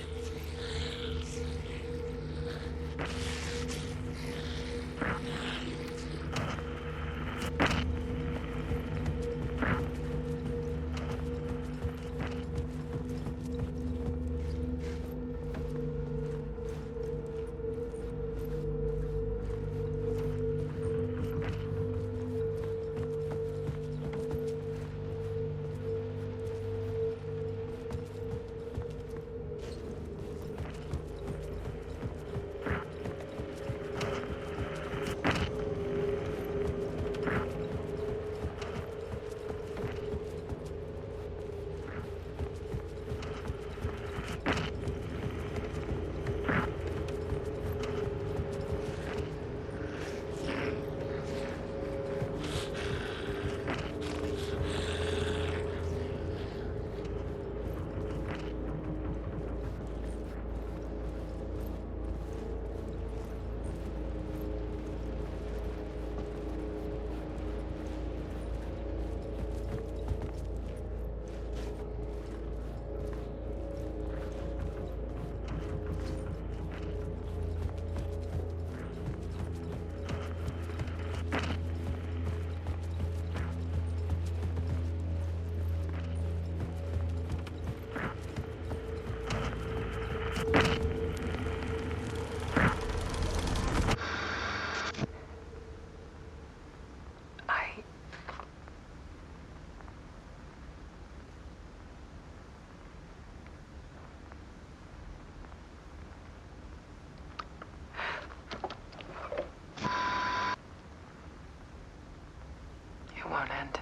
Won't end.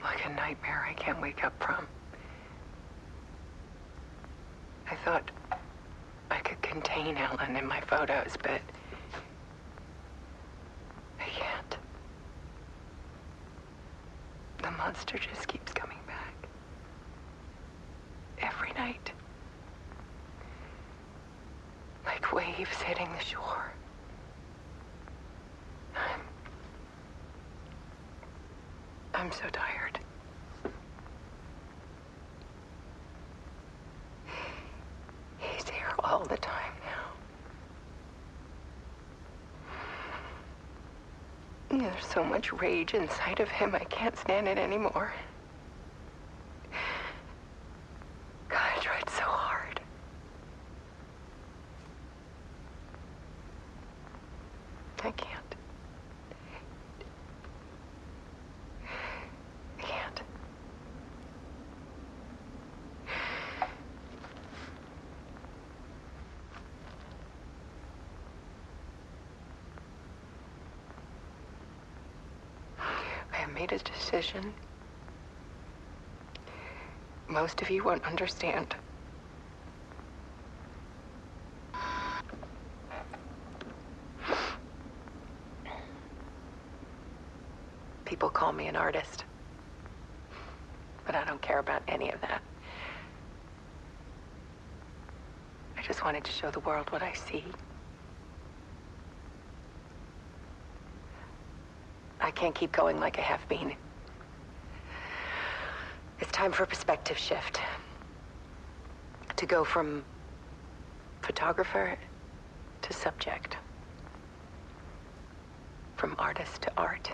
Like a nightmare I can't wake up from. I thought I could contain Ellen in my photos, but I can't. The monster just keeps coming back. Every night. Like waves hitting the shore. I'm so tired. He's here all the time now. There's so much rage inside of him, I can't stand it anymore. God, I tried so hard. I can't. Made a decision. Most of you won't understand. People call me an artist. But I don't care about any of that. I just wanted to show the world what I see. I can't keep going like I have been. It's time for a perspective shift. To go from photographer to subject. From artist to art.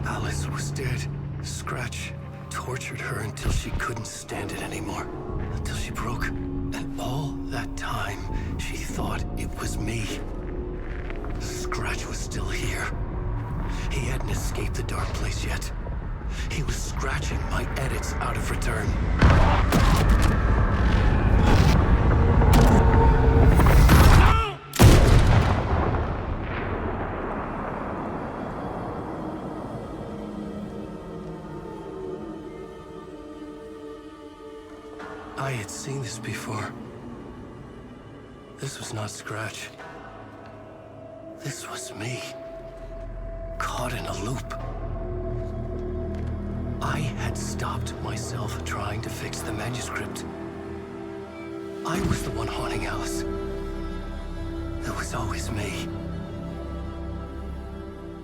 Alice was dead. Scratch tortured her until she couldn't stand it anymore. Until she broke. And all that time, she thought it was me. Scratch was still here. He hadn't escaped the dark place yet. He was scratching my edits out of return. I had seen this before. This was not Scratch. This was me. Caught in a loop. I had stopped myself trying to fix the manuscript. I was the one haunting Alice. It was always me.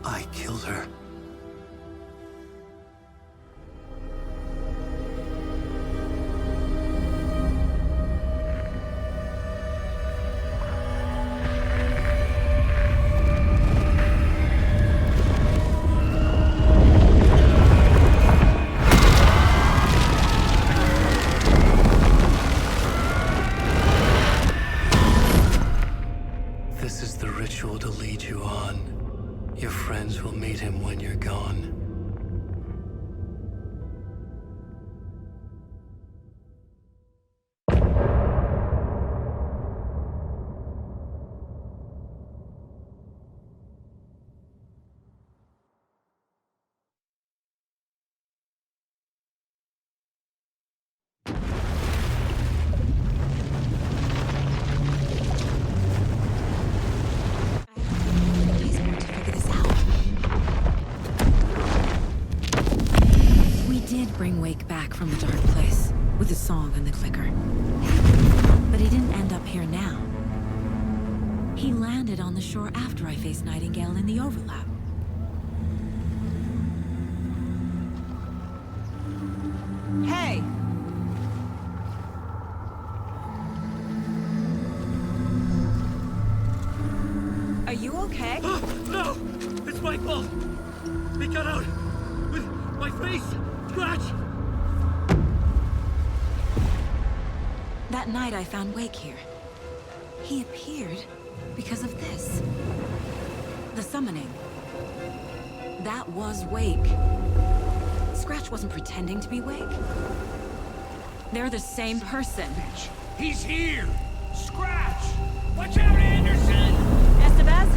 I killed her. This is the ritual to lead you on. Your friends will meet him when you're gone. Bring Wake back from the dark place with the song and the clicker. But he didn't end up here now. He landed on the shore after I faced Nightingale in the overlap. Hey! Are you okay? No! It's my fault! They got out with my face! Scratch! That night I found Wake here. He appeared because of this. The summoning. That was Wake. Scratch wasn't pretending to be Wake. They're the same person. He's here! Scratch! Watch out, Anderson! Estevez,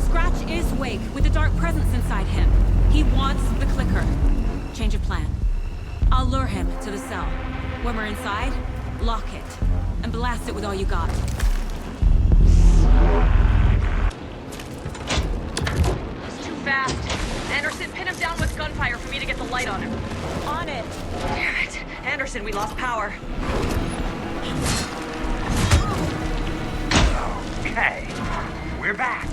Scratch is Wake with a dark presence inside him. He wants the clicker. Change of plan. I'll lure him to the cell. When we're inside, lock it, and blast it with all you got. He's too fast. Anderson, pin him down with gunfire for me to get the light on him. On it! Damn it. Anderson, we lost power. Okay, we're back.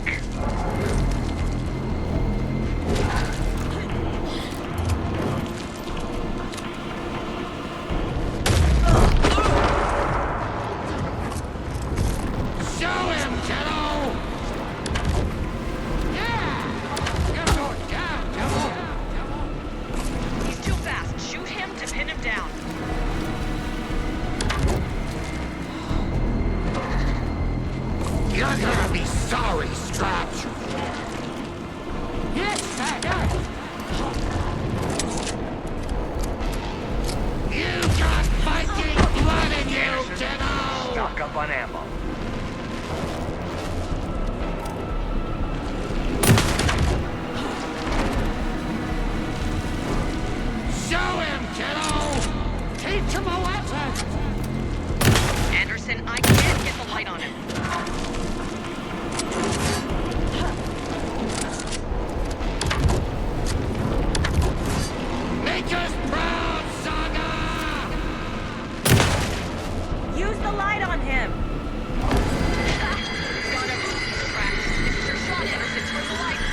Show him, kiddo! Yeah! You're going down, kiddo! He's too fast. Shoot him to pin him down. You're gonna be sorry, Scratch! Yes, Saga! You got Viking blood in you, kiddo! Stock up on ammo. Show him, kiddo! Teach him a lesson! Anderson, I can't get the light on him. Make us proud, Saga! Use the light on him. Got him. Scratch. This is your shot, Anderson. Turn the lights.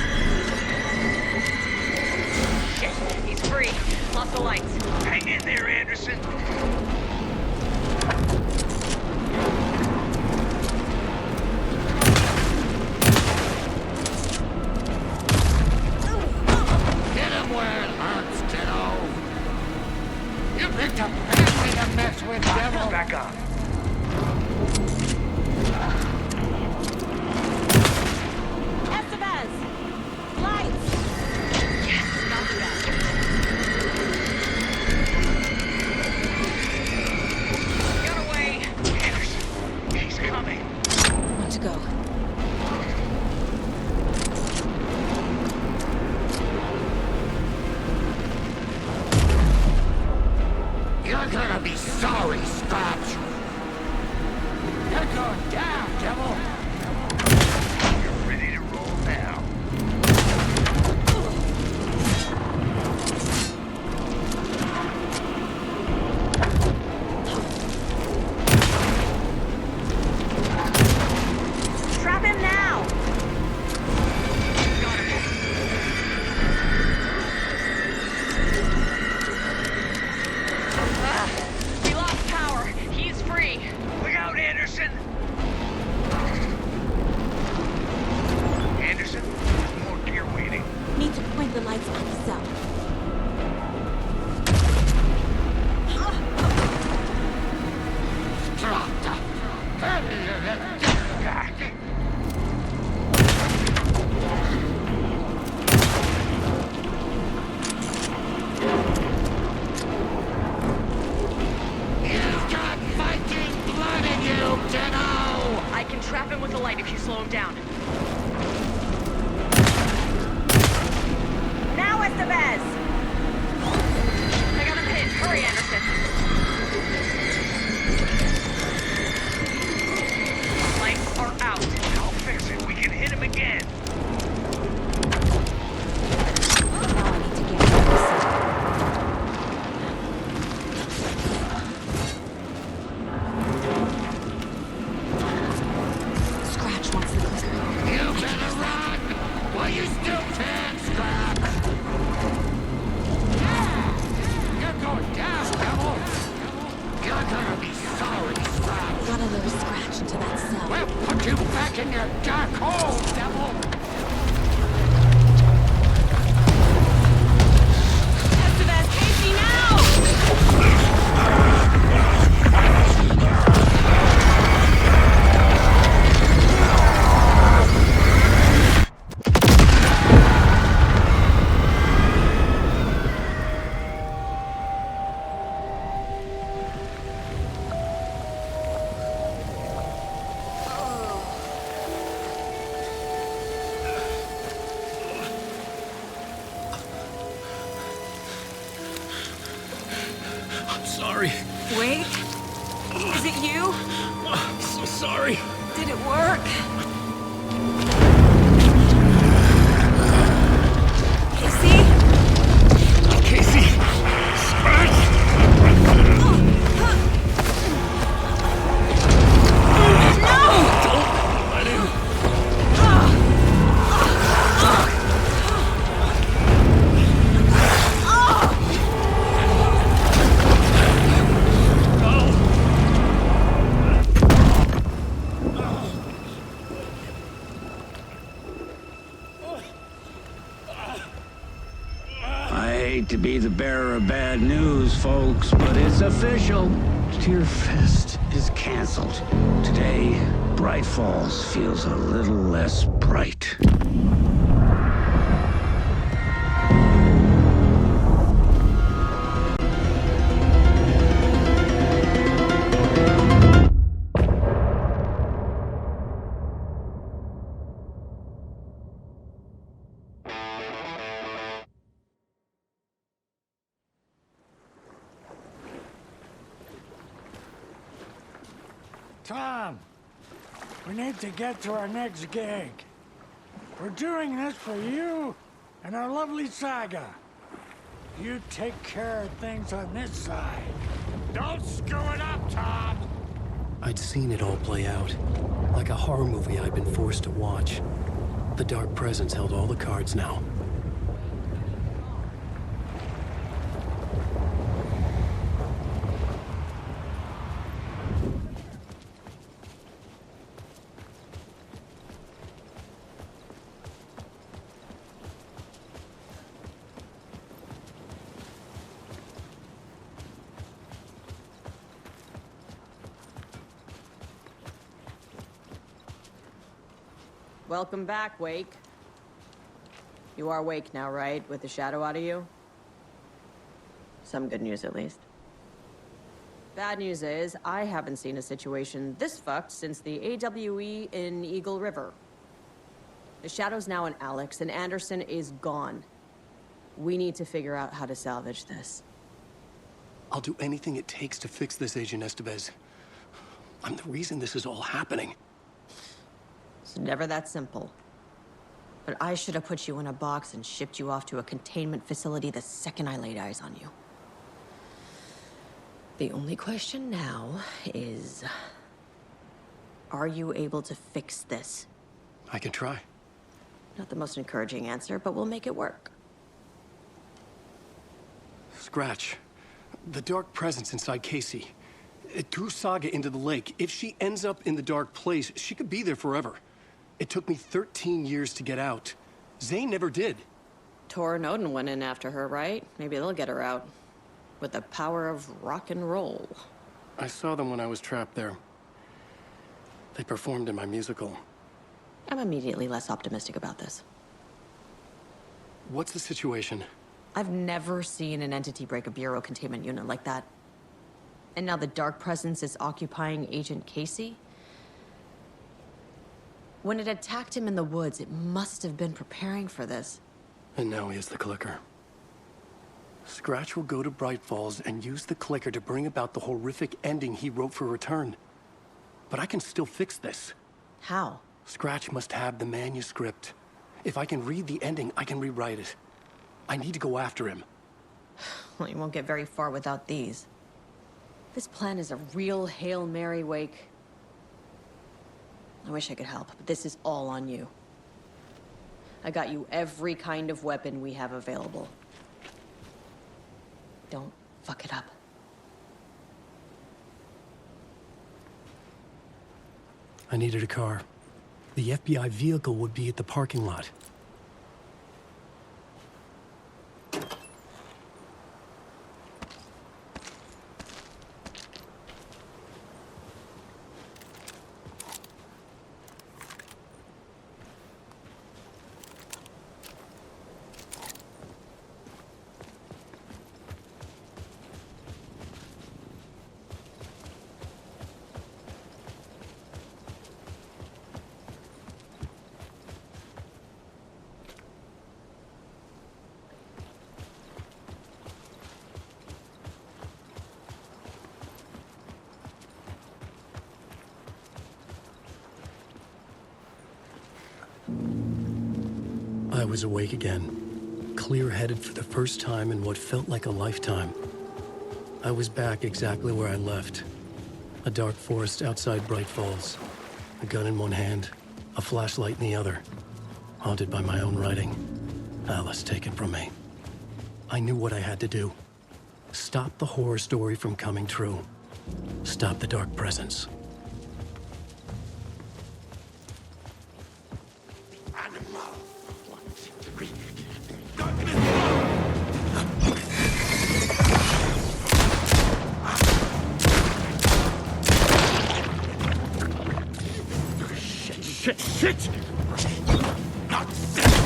Shit. He's free. Lost the lights. Hang in there, Anderson. Hit him where it hurts, kiddo! You picked a family to mess with, devil! Back up. Estevez! Lights! Yes, not bad. Get away! Anderson, he's coming. Want to go. You're gonna be sorry, Scratch! You're going down, devil! You're ready to roll now. Trap him now! We lost power. He's free. Look out, Anderson! Anderson, more gear waiting. Need to point the lights at the cell. Back. You've got Viking blood in you, kiddo! I can trap him with the light if you slow him down. Now, Estevez! I got him hit. Hurry, Anderson. Lights are out. I'll fix it. We can hit him again. Now I need to get out of the cell. Scratch wants the clicker. You better run! While you still can, Scratch! Yeah! You're going down, devil! You're gonna be sorry, Scratch! Gotta lure Scratch into that cell. We'll put you back in your dark hole, devil! Estevez, Casey, now! I'm sorry. Wait. Is it you? I'm so sorry. Did it work? Casey? Casey! Scratch! hate to be the bearer of bad news, folks, but it's official. Tear Fest is canceled. Today, Bright Falls feels a little less bright. Tom, we need to get to our next gig. We're doing this for you and our lovely Saga. You take care of things on this side. Don't screw it up, Tom! I'd seen it all play out. Like a horror movie I'd been forced to watch. The Dark Presence held all the cards now. Welcome back, Wake. You are Wake now, right? With the shadow out of you? Some good news, at least. Bad news is, I haven't seen a situation this fucked since the AWE in Eagle River. The shadow's now in Alex, and Anderson is gone. We need to figure out how to salvage this. I'll do anything it takes to fix this, Agent Estevez. I'm the reason this is all happening. It's never that simple. But I should have put you in a box and shipped you off to a containment facility the second I laid eyes on you. The only question now is... are you able to fix this? I can try. Not the most encouraging answer, but we'll make it work. Scratch. The Dark Presence inside Casey. It threw Saga into the lake. If she ends up in the Dark Place, she could be there forever. It took me 13 years to get out. Zane never did. Tor and Odin went in after her, right? Maybe they'll get her out. With the power of rock and roll. I saw them when I was trapped there. They performed in my musical. I'm immediately less optimistic about this. What's the situation? I've never seen an entity break a Bureau containment unit like that. And now the Dark Presence is occupying Agent Casey? When it attacked him in the woods, it must have been preparing for this. And now he has the clicker. Scratch will go to Bright Falls and use the clicker to bring about the horrific ending he wrote for Return. But I can still fix this. How? Scratch must have the manuscript. If I can read the ending, I can rewrite it. I need to go after him. Well, you won't get very far without these. This plan is a real Hail Mary, Wake. I wish I could help, but this is all on you. I got you every kind of weapon we have available. Don't fuck it up. I needed a car. The FBI vehicle would be at the parking lot. I was awake again, clear-headed for the first time in what felt like a lifetime. I was back exactly where I left. A dark forest outside Bright Falls. A gun in one hand, a flashlight in the other. Haunted by my own writing. Alice taken from me. I knew what I had to do. Stop the horror story from coming true. Stop the Dark Presence. Animal. 1, 2, 3. Shit! Not this!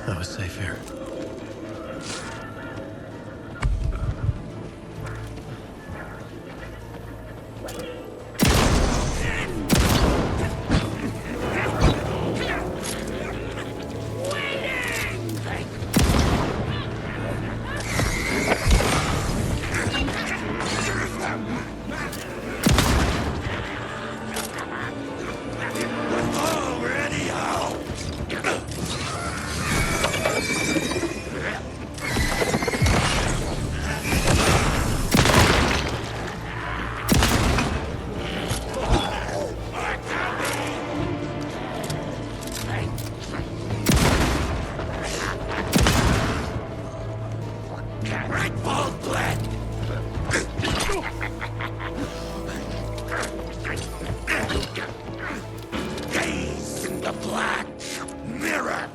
I was safe here. Gaze in the black mirror.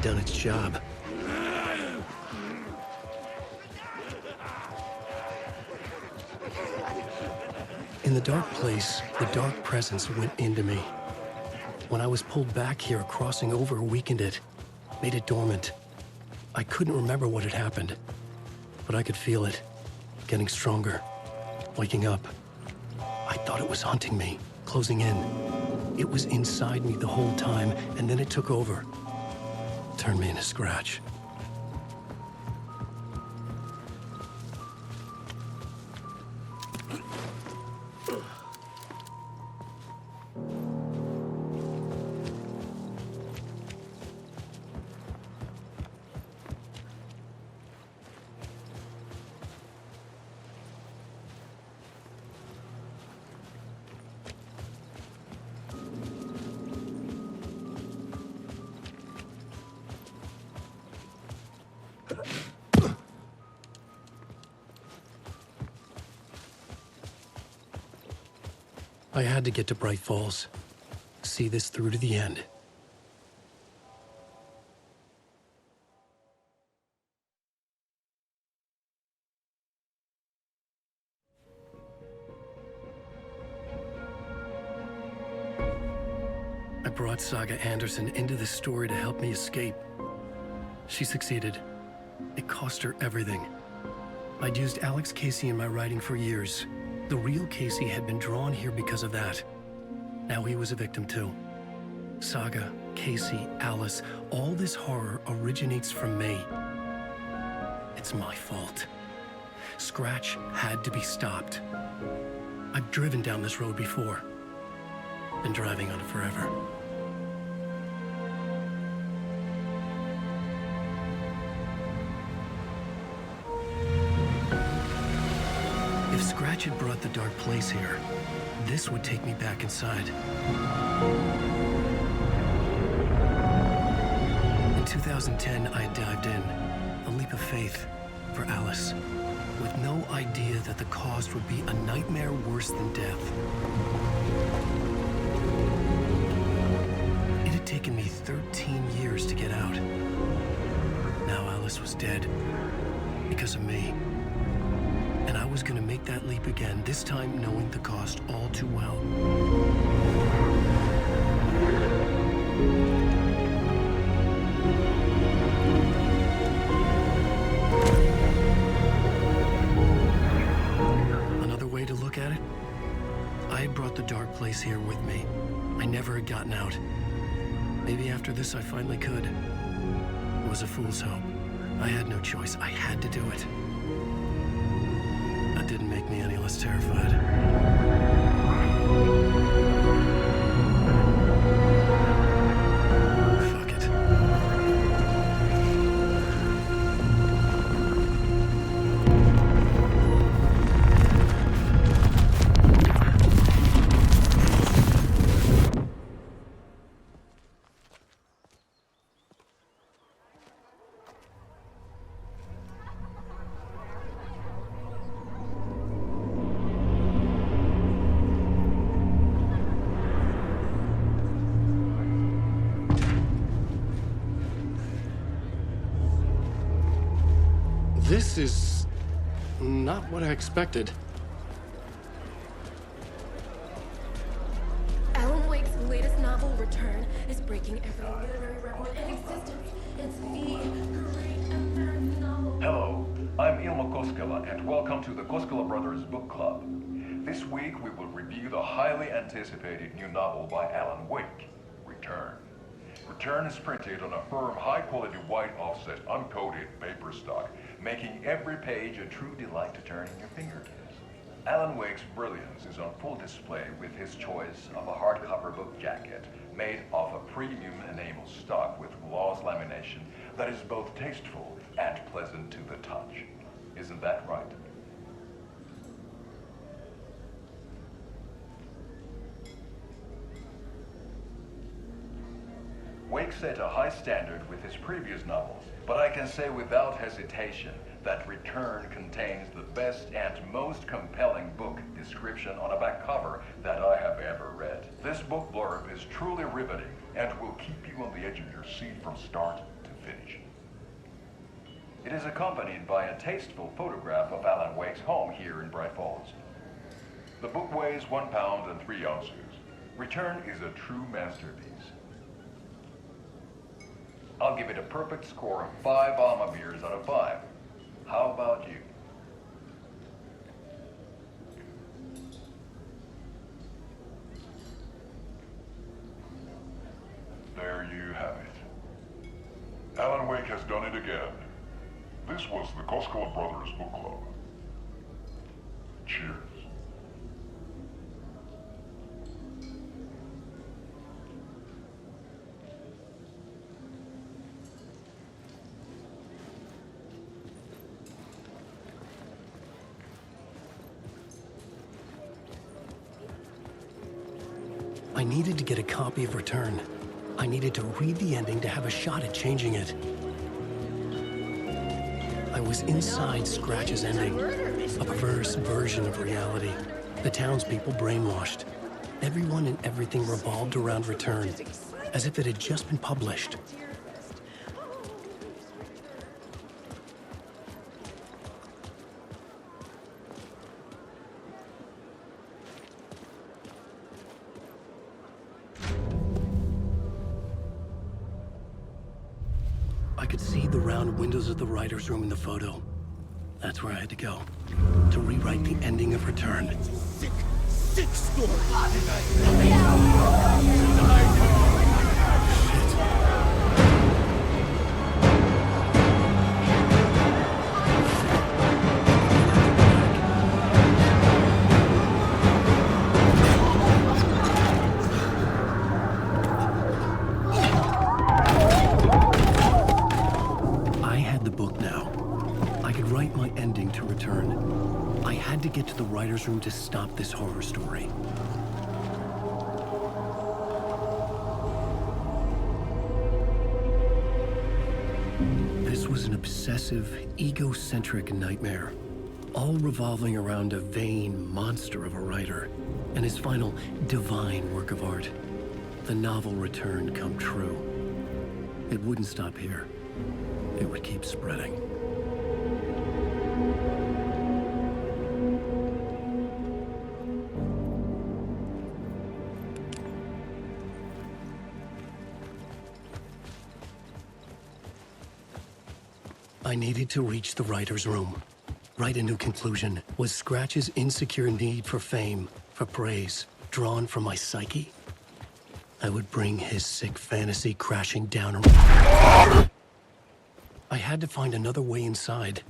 Done its job. In the dark place, the dark presence went into me. When I was pulled back here, crossing over weakened it, made it dormant. I couldn't remember what had happened, but I could feel it, getting stronger, waking up. I thought it was hunting me, closing in. It was inside me the whole time, and then it took over. Turned me into Scratch. I had to get to Bright Falls. See this through to the end. I brought Saga Anderson into this story to help me escape. She succeeded. It cost her everything. I'd used Alex Casey in my writing for years. The real Casey had been drawn here because of that. Now he was a victim too. Saga, Casey, Alice, all this horror originates from me. It's my fault. Scratch had to be stopped. I've driven down this road before. Been driving on it forever. If Scratch had brought the dark place here, this would take me back inside. In 2010, I had dived in, a leap of faith for Alice, with no idea that the cost would be a nightmare worse than death. It had taken me 13 years to get out. Now Alice was dead, because of me. And I was gonna make that leap again, this time knowing the cost all too well. Another way to look at it, I had brought the dark place here with me. I never had gotten out. Maybe after this I finally could. It was a fool's hope. I had no choice. I had to do it. That didn't make me any less terrified. Fuck it. This is not what I expected. Alan Wake's latest novel, Return, is breaking every literary record in existence. It's the great American novel. Hello, I'm Ilmo Koskela, and welcome to the Koskela Brothers Book Club. This week we will review the highly anticipated new novel by Alan Wake, Return. Return is printed on a firm, high-quality white offset, uncoated paper stock, making every page a true delight to turn in your fingertips. Alan Wake's brilliance is on full display with his choice of a hardcover book jacket made of a premium enamel stock with gloss lamination that is both tasteful and pleasant to the touch. Isn't that right? Wake set a high standard with his previous novels, but I can say without hesitation that Return contains the best and most compelling book description on a back cover that I have ever read. This book blurb is truly riveting and will keep you on the edge of your seat from start to finish. It is accompanied by a tasteful photograph of Alan Wake's home here in Bright Falls. The book weighs 1 pound and 3 ounces. Return is a true masterpiece. I'll give it a perfect score of 5 Alma beers out of 5. How about you? There you have it. Alan Wake has done it again. This was the Koskela Brothers Book Club. Cheers. I needed to get a copy of Return. I needed to read the ending to have a shot at changing it. I was inside Scratch's ending, a perverse version of reality. The townspeople brainwashed. Everyone and everything revolved around Return, as if it had just been published. I could see the round windows of the writer's room in the photo. That's where I had to go, to rewrite the ending of Return. Sick story! I had the book now. I could write my ending to Return. I had to get to the writer's room to stop this horror story. This was an obsessive, egocentric nightmare, all revolving around a vain monster of a writer and his final divine work of art, the novel Return come true. It wouldn't stop here. It would keep spreading. I needed to reach the writer's room. Write a new conclusion. Was Scratch's insecure need for fame, for praise, drawn from my psyche? I would bring his sick fantasy crashing down around. I had to find another way inside.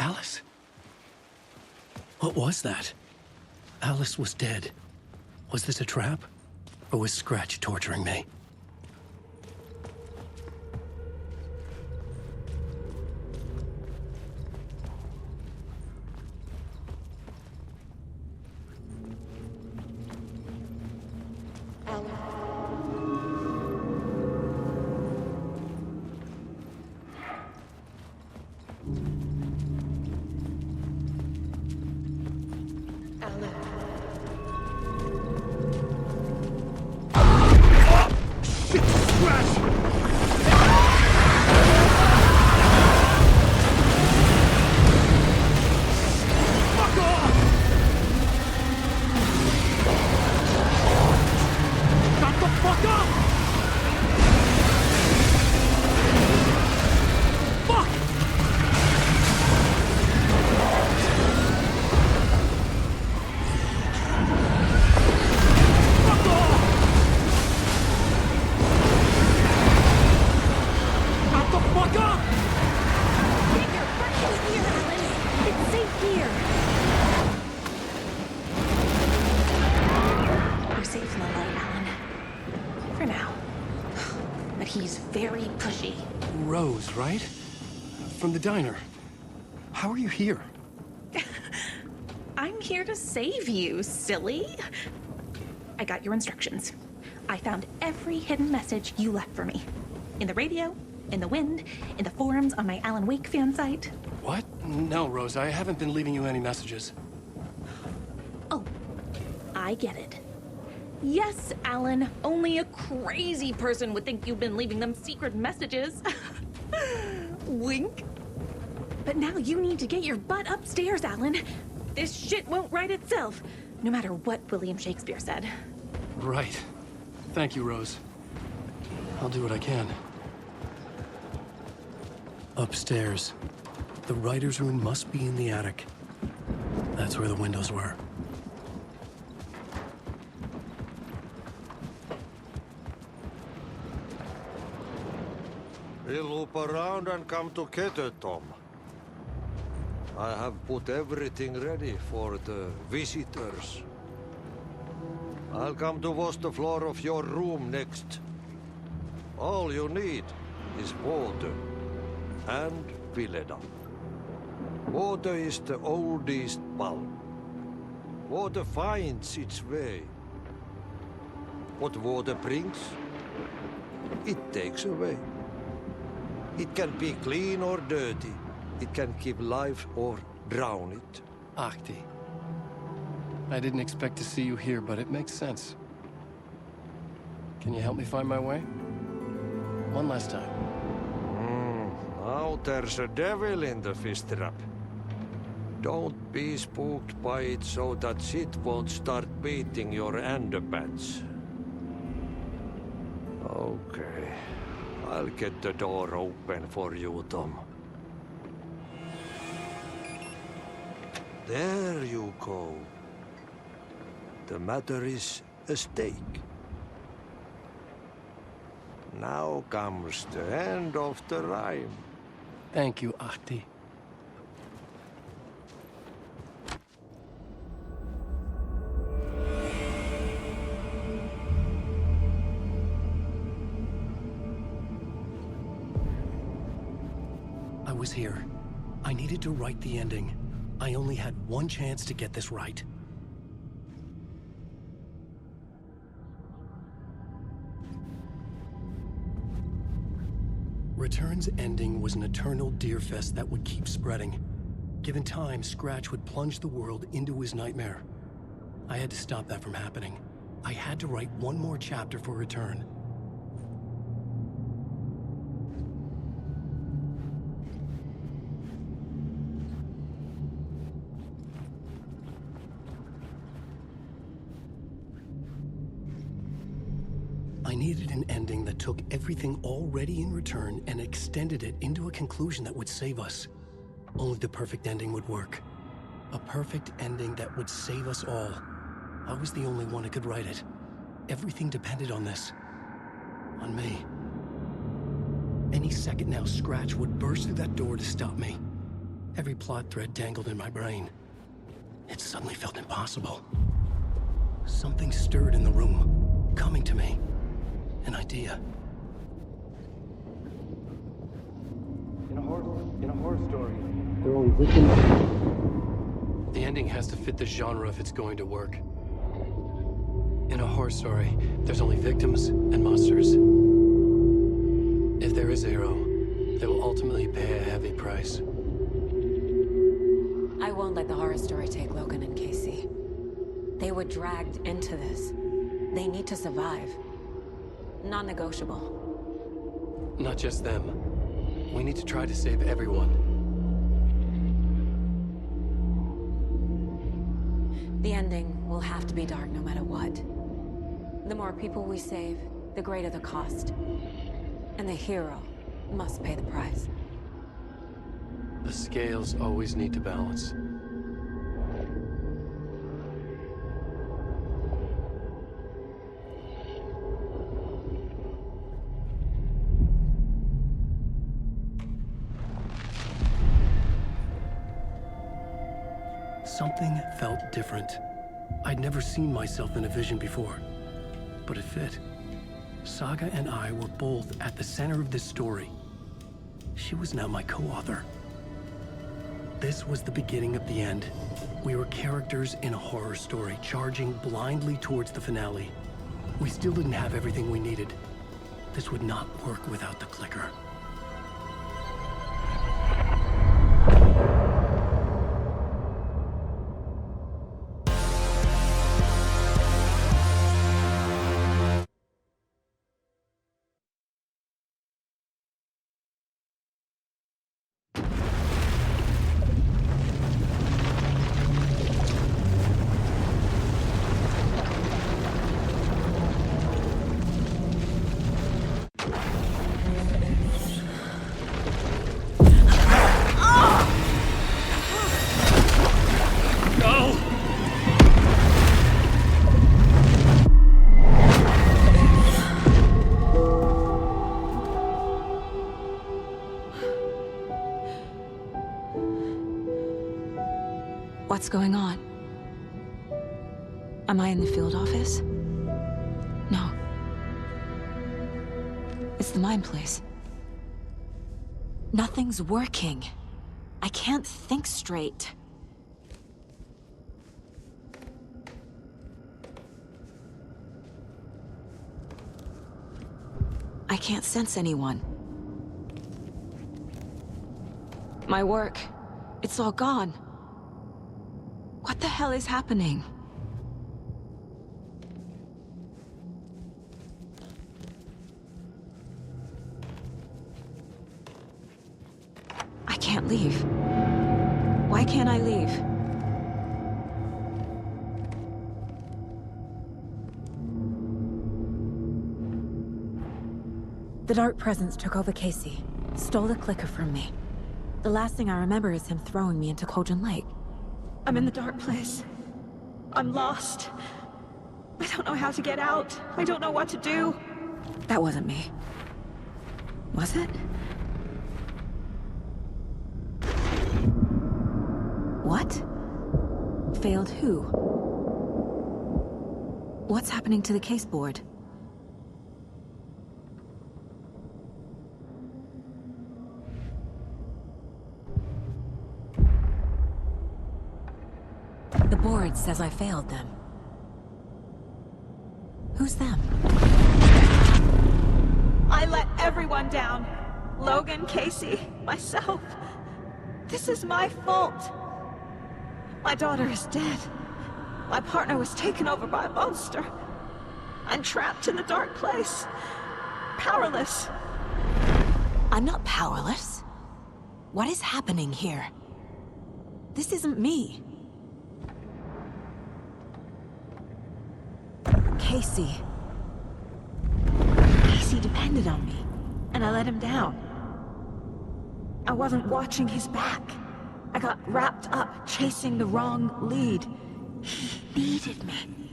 Alice? What was that? Alice was dead. Was this a trap? Or was Scratch torturing me? He's very pushy. Rose, right? From the diner. How are you here? I'm here to save you, silly. I got your instructions. I found every hidden message you left for me. In the radio, in the wind, in the forums on my Alan Wake fan site. What? No, Rose, I haven't been leaving you any messages. Oh, I get it. Yes, Alan, only a crazy person would think you've been leaving them secret messages. Wink. But now you need to get your butt upstairs, Alan. This shit won't right itself, no matter what William Shakespeare said. Right. Thank you, Rose. I'll do what I can. Upstairs. The writer's room must be in the attic. That's where the windows were. We'll loop around and come together, Tom. I have put everything ready for the visitors. I'll come to wash the floor of your room next. All you need is water and Vileda. Water is the oldest bulb. Water finds its way. What water brings, it takes away. It can be clean or dirty. It can keep life or drown it. Ahti. I didn't expect to see you here, but it makes sense. Can you help me find my way? One last time. Now there's a devil in the fish trap. Don't be spooked by it so that shit won't start beating your underpants. Okay. I'll get the door open for you, Tom. There you go. The matter is a stake. Now comes the end of the rhyme. Thank you, Ahti. I was here. I needed to write the ending. I only had one chance to get this right. Return's ending was an eternal deerfest that would keep spreading. Given time, Scratch would plunge the world into his nightmare. I had to stop that from happening. I had to write one more chapter for Return. I needed an ending that took everything already in Return and extended it into a conclusion that would save us. Only the perfect ending would work. A perfect ending that would save us all. I was the only one who could write it. Everything depended on this. On me. Any second now, Scratch would burst through that door to stop me. Every plot thread dangled in my brain. It suddenly felt impossible. Something stirred in the room, coming to me. An idea. In a horror story, They're only victims. The ending has to fit the genre if it's going to work. In a horror story, there's only victims and monsters. If there is a hero, they will ultimately pay a heavy price. I won't let the horror story take Logan and Casey. They were dragged into this. They need to survive. Non-negotiable. Not just them. We need to try to save everyone. The ending will have to be dark no matter what. The more people we save, the greater the cost. And the hero must pay the price. The scales always need to balance. Something felt different. I'd never seen myself in a vision before, but it fit. Saga and I were both at the center of this story. She was now my co-author. This was the beginning of the end. We were characters in a horror story, charging blindly towards the finale. We still didn't have everything we needed. This would not work without the clicker. What's going on? Am I in the field office? No. It's the mine place. Nothing's working. I can't think straight. I can't sense anyone. My work, it's all gone. What the hell is happening? I can't leave. Why can't I leave? The Dark Presence took over Casey, stole the clicker from me. The last thing I remember is him throwing me into Cauldron Lake. I'm in the dark place. I'm lost. I don't know how to get out. I don't know what to do. That wasn't me. Was it? What? Failed who? What's happening to the case board? The board says I failed them. Who's them? I let everyone down. Logan, Casey, myself. This is my fault. My daughter is dead. My partner was taken over by a monster. I'm trapped in the dark place. Powerless. I'm not powerless. What is happening here? This isn't me. Casey. Casey depended on me, and I let him down. I wasn't watching his back. I got wrapped up chasing the wrong lead. He needed me.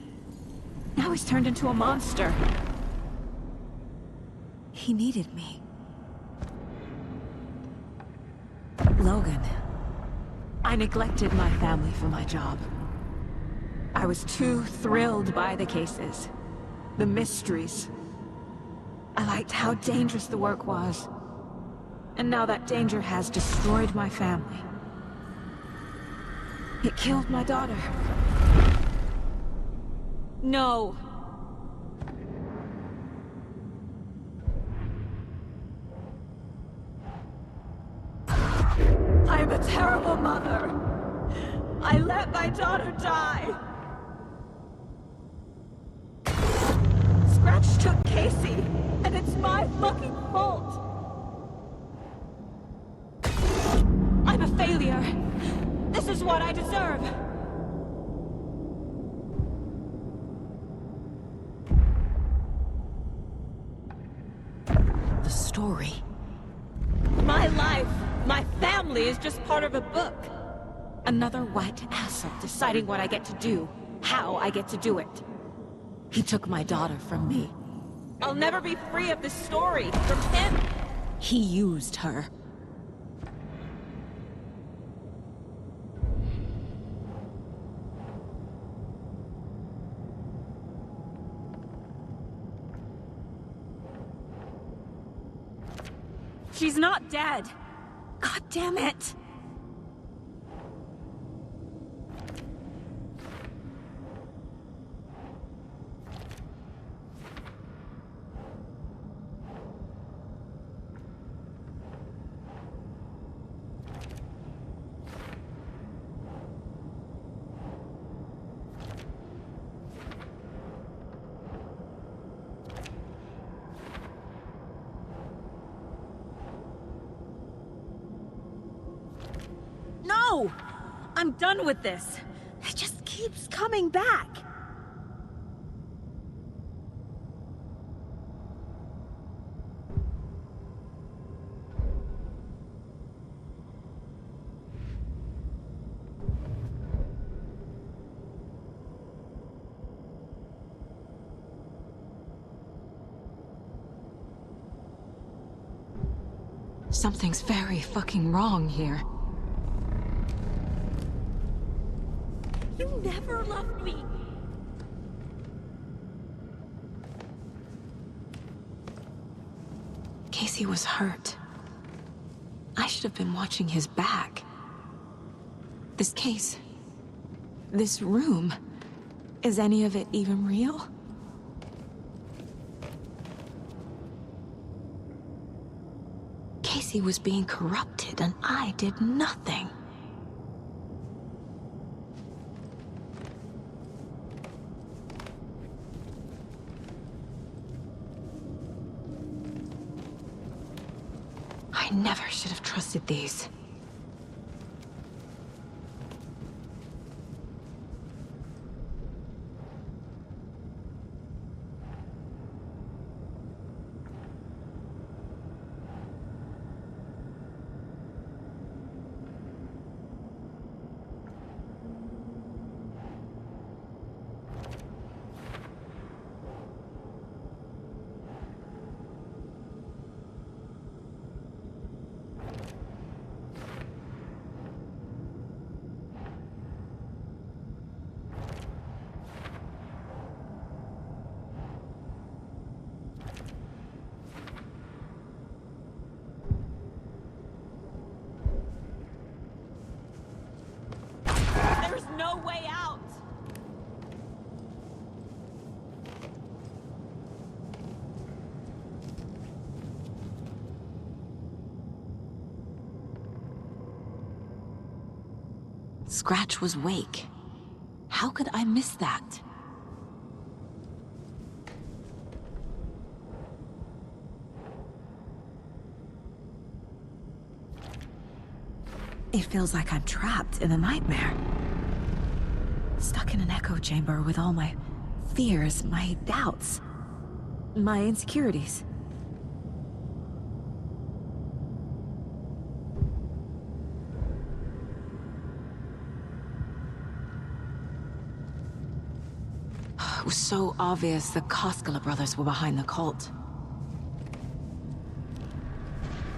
Now he's turned into a monster. He needed me. Logan. I neglected my family for my job. I was too thrilled by the cases, the mysteries. I liked how dangerous the work was. And now that danger has destroyed my family. It killed my daughter. No. I'm a terrible mother. I let my daughter die. Scratch took Casey, and it's my fucking fault. I'm a failure. This is what I deserve. The story. My life, my family is just part of a book. Another white asshole deciding what I get to do, how I get to do it. He took my daughter from me. I'll never be free of this story from him. He used her. She's not dead. God damn it. No! I'm done with this. It just keeps coming back. Something's very fucking wrong here. You never loved me. Casey was hurt. I should have been watching his back. This case... this room... is any of it even real? Casey was being corrupted, and I did nothing. I never should have trusted these. There's no way out. Scratch was Wake. How could I miss that? It feels like I'm trapped in a nightmare. Stuck in an echo chamber with all my fears, my doubts, my insecurities. It was so obvious the Koskela brothers were behind the cult.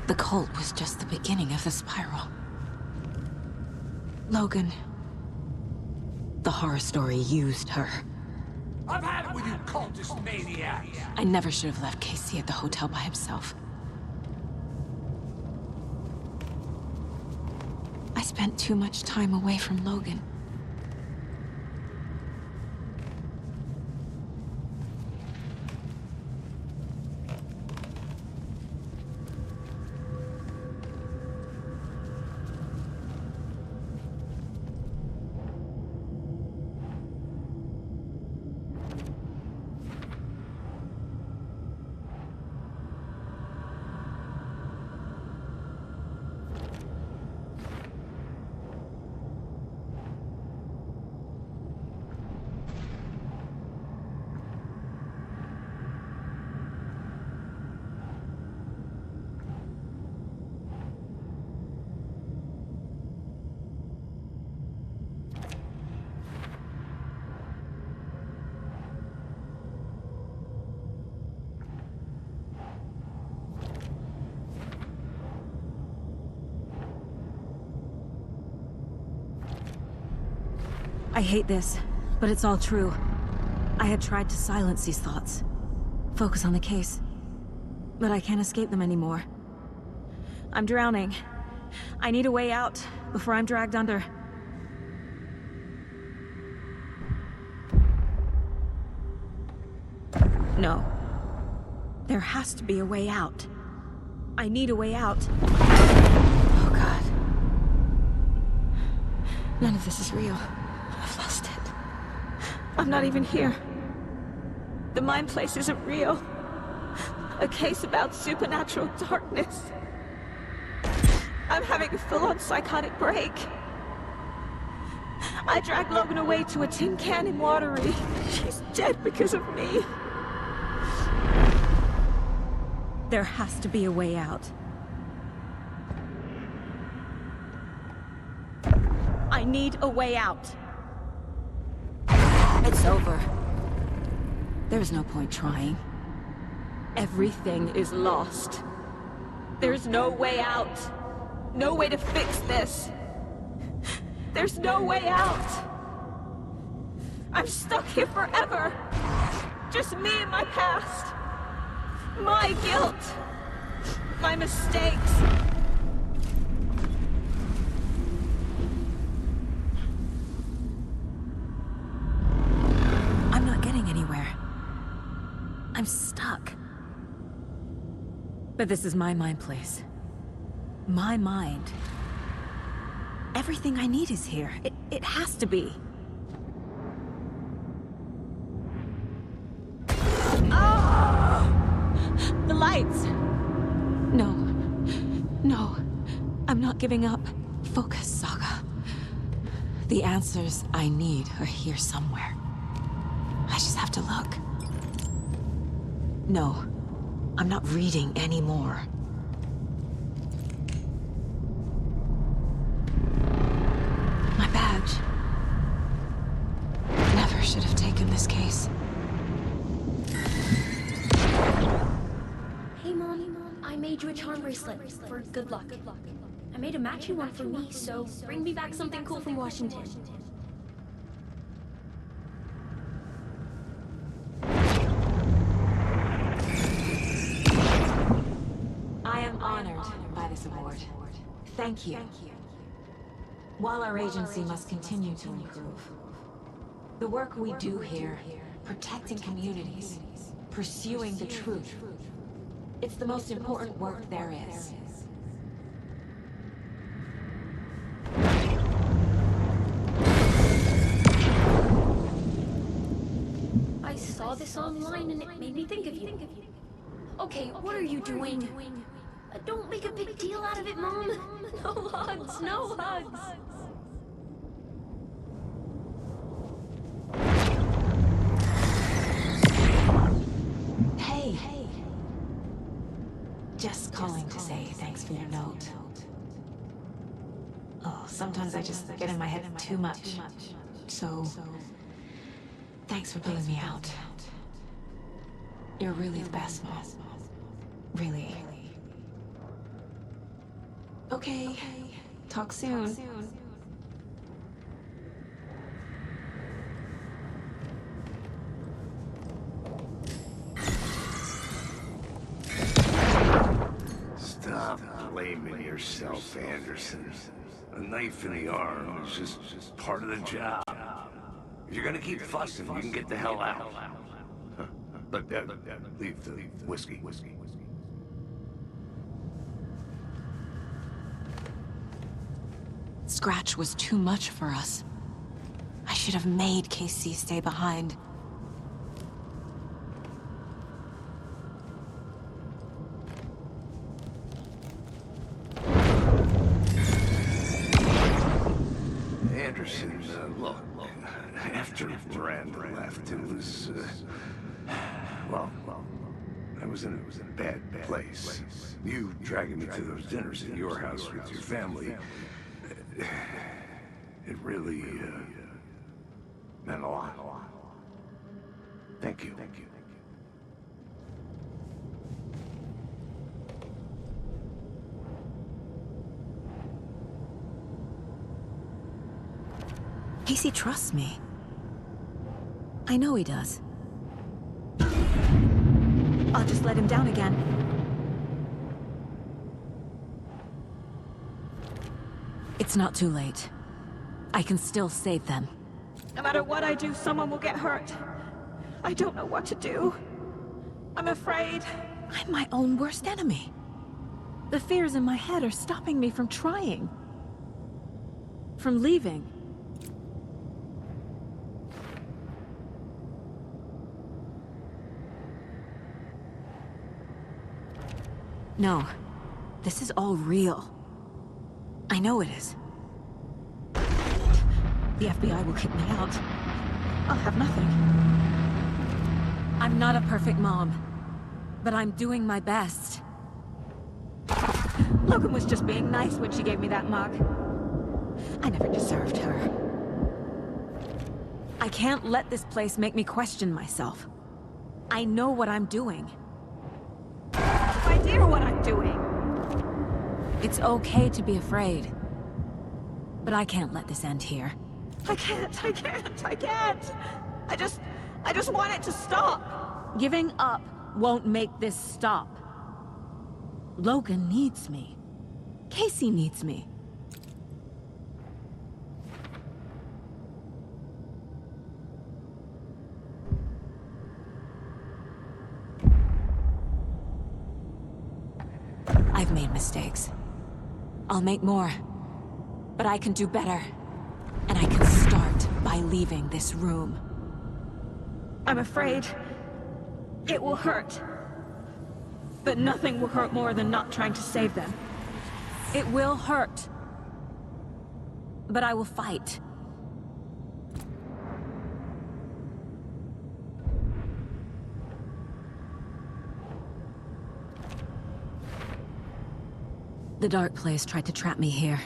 The cult was just the beginning of the spiral. Logan... the horror story used her. I've had it with you cultist maniacs! I never should have left Casey at the hotel by himself. I spent too much time away from Logan. I hate this, but it's all true. I had tried to silence these thoughts. Focus on the case. But I can't escape them anymore. I'm drowning. I need a way out before I'm dragged under. No. There has to be a way out. I need a way out. Oh, God. None of this is real. I've lost it. I'm not even here. The mind place isn't real. A case about supernatural darkness. I'm having a full-on psychotic break. I dragged Logan away to a tin can watery. She's dead because of me. There has to be a way out. I need a way out. It's over. There's no point trying. Everything is lost. There's no way out. No way to fix this. There's no way out. I'm stuck here forever. Just me and my past. My guilt. My mistakes. I'm not getting anywhere. I'm stuck. But this is my mind place. My mind. Everything I need is here. It has to be. The lights! No. No. I'm not giving up. Focus, Saga. The answers I need are here somewhere. I just have to look. No. I'm not reading anymore. My badge. Never should have taken this case. Hey, Mom. I made you a charm bracelet for good luck. I made a matching one for me, so bring me back something cool from Washington. I am honored by this award. Thank you. While our agency must continue to improve, the work we do here, protecting communities, pursuing the truth, it's the most important work there is. I saw this online and it made me think of you. Okay, what are you doing? Don't make a big deal out of it, Mom. No hugs, no hugs. Hey. Just calling to say thanks for your note. Oh, sometimes I just get in my head too much. So, thanks for pulling me out. You're really the best, Mom. Really. Okay. Talk soon. Stop blaming yourself, Anderson. A knife in the arm is just part of the job. If you're gonna keep fussing, you can get the hell out. But leave the whiskey. Scratch was too much for us. I should have made KC stay behind. Anderson, look, after Miranda left, it was, well, I was in a bad place. You dragging me to those dinners at your house with your family, it really, meant a lot. Thank you. Casey trusts me. I know he does. I'll just let him down again. It's not too late. I can still save them. No matter what I do, someone will get hurt. I don't know what to do. I'm afraid. I'm my own worst enemy. The fears in my head are stopping me from trying. From leaving. No. This is all real. I know it is. The FBI will kick me out. I'll have nothing. I'm not a perfect mom, but I'm doing my best. Logan was just being nice when she gave me that mug. I never deserved her. I can't let this place make me question myself. I know what I'm doing. I have no idea what I'm doing. It's okay to be afraid. But I can't let this end here. I can't. I just want it to stop. Giving up won't make this stop. Logan needs me. Casey needs me. I've made mistakes. I'll make more. But I can do better. And I can start by leaving this room. I'm afraid it will hurt. But nothing will hurt more than not trying to save them. It will hurt. But I will fight. The dark place tried to trap me here.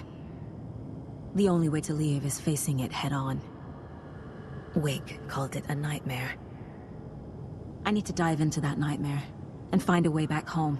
The only way to leave is facing it head-on. Wake called it a nightmare. I need to dive into that nightmare and find a way back home.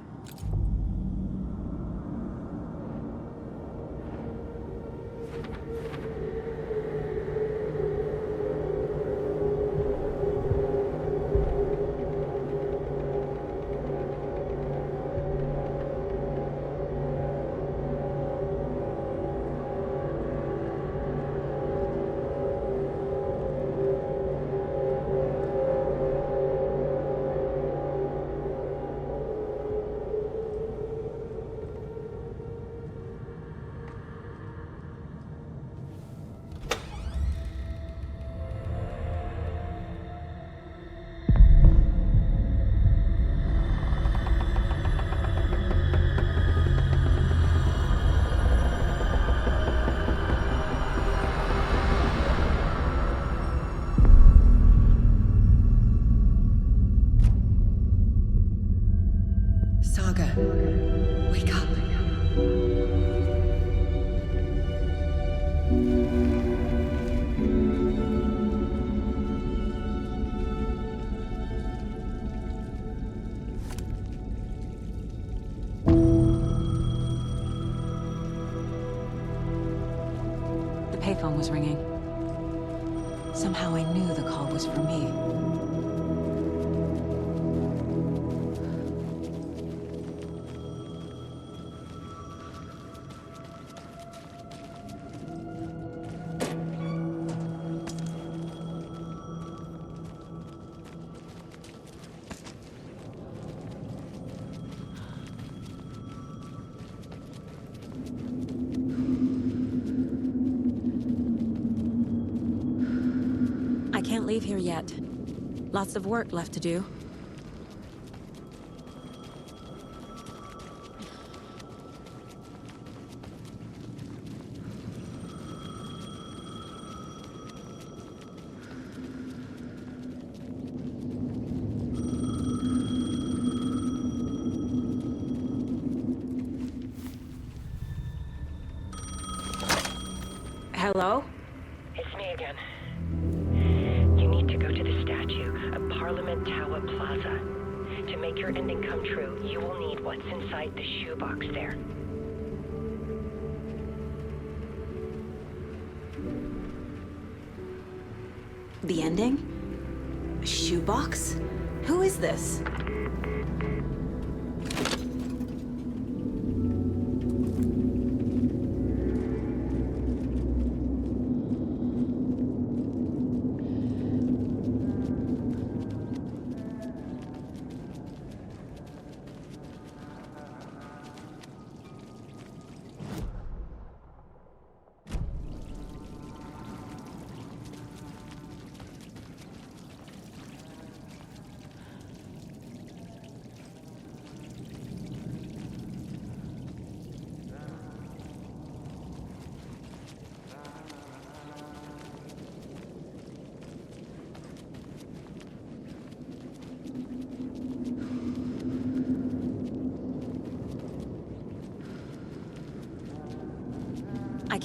Saga, wake up. The payphone was ringing. Somehow I knew the call was for me. I can't leave here yet. Lots of work left to do. Hello? It's me again. You need to go to the statue at Parliament Tower Plaza. To make your ending come true, you will need what's inside the shoebox there. The ending? A shoebox? Who is this?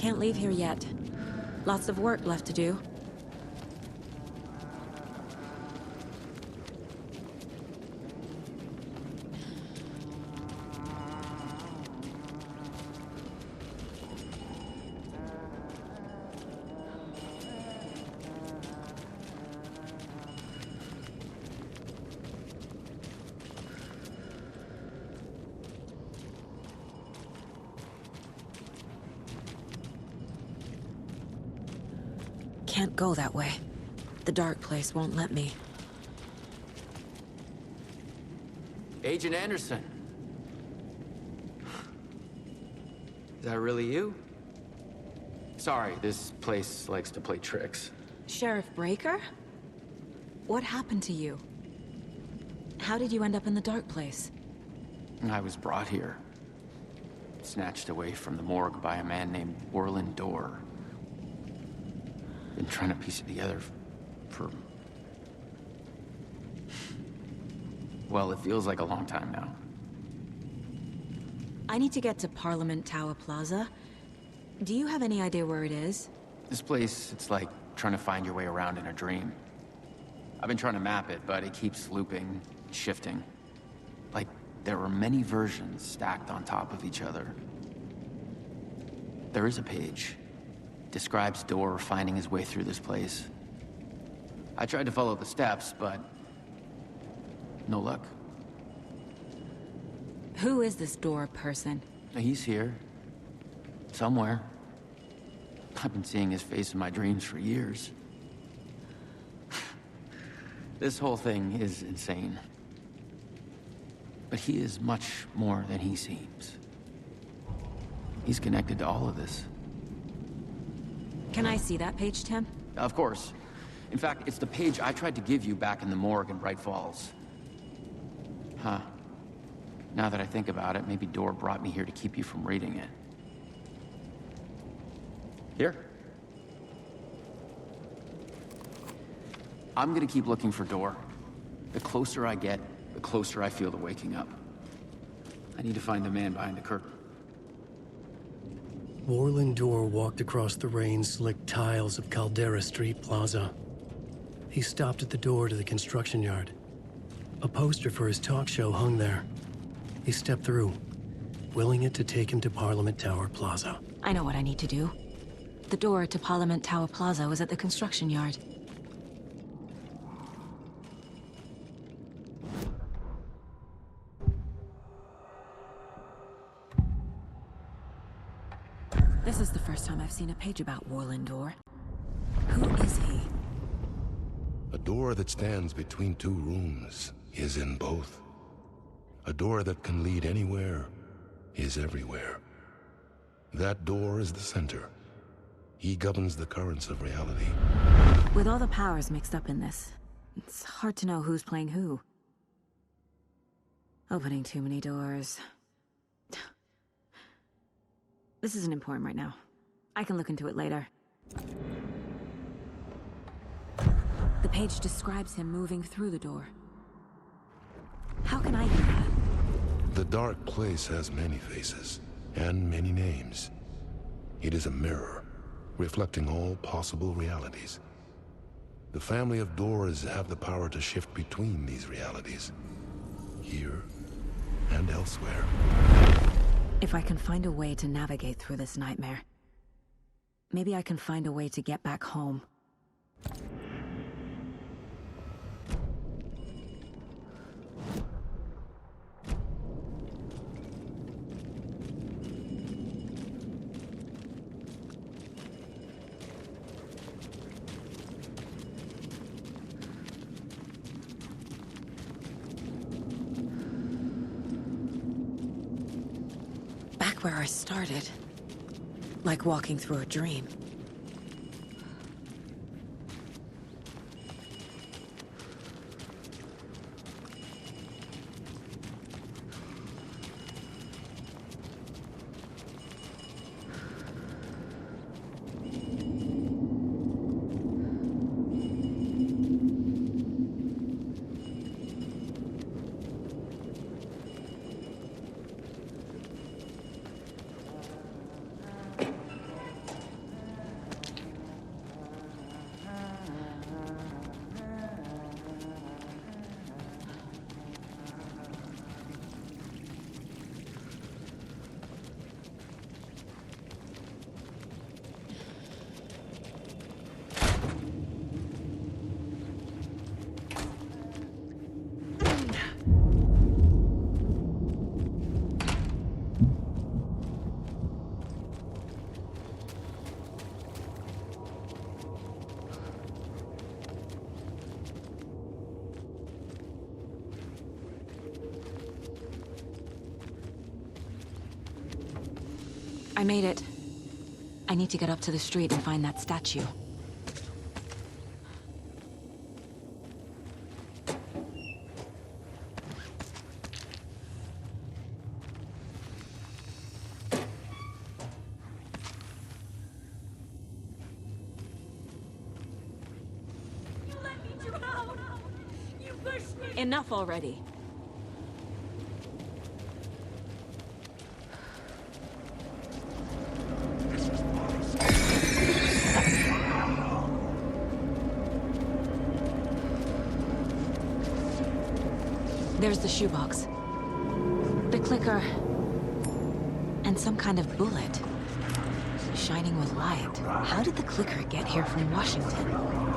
Can't leave here yet. Lots of work left to do. Can't go that way. The dark place won't let me. Agent Anderson. Is that really you? Sorry, this place likes to play tricks. Sheriff Breaker? What happened to you? How did you end up in the dark place? I was brought here. Snatched away from the morgue by a man named Orland Dorr. Been trying to piece it together for... Well, it feels like a long time now. I need to get to Parliament Tower Plaza. Do you have any idea where it is? This place, it's like trying to find your way around in a dream. I've been trying to map it, but it keeps looping, shifting. Like there are many versions stacked on top of each other. There is a page. Describes Dorr finding his way through this place. I tried to follow the steps, but... no luck. Who is this Dorr person? He's here. Somewhere. I've been seeing his face in my dreams for years. This whole thing is insane. But he is much more than he seems. He's connected to all of this. Can I see that page, Tim? Of course. In fact, it's the page I tried to give you back in the morgue in Bright Falls. Huh. Now that I think about it, maybe Dorr brought me here to keep you from reading it. Here. I'm gonna keep looking for Dorr. The closer I get, the closer I feel to waking up. I need to find the man behind the curtain. Orland Dorr walked across the rain-slicked tiles of Caldera Street Plaza. He stopped at the door to the construction yard. A poster for his talk show hung there. He stepped through, willing it to take him to Parliament Tower Plaza. I know what I need to do. The door to Parliament Tower Plaza was at the construction yard. This is the first time I've seen a page about Orland Dorr. Who is he? A door that stands between two rooms is in both. A door that can lead anywhere is everywhere. That door is the center. He governs the currents of reality. With all the powers mixed up in this, it's hard to know who's playing who. Opening too many doors. This isn't important right now. I can look into it later. The page describes him moving through the door. How can I do that? The dark place has many faces and many names. It is a mirror, reflecting all possible realities. The family of Dorrs have the power to shift between these realities, here and elsewhere. If I can find a way to navigate through this nightmare, maybe I can find a way to get back home. Where I started. Like walking through a dream. I made it. I need to get up to the street and find that statue. Enough already. There's the shoebox. The clicker. And some kind of bullet. Shining with light. How did the clicker get here from Washington?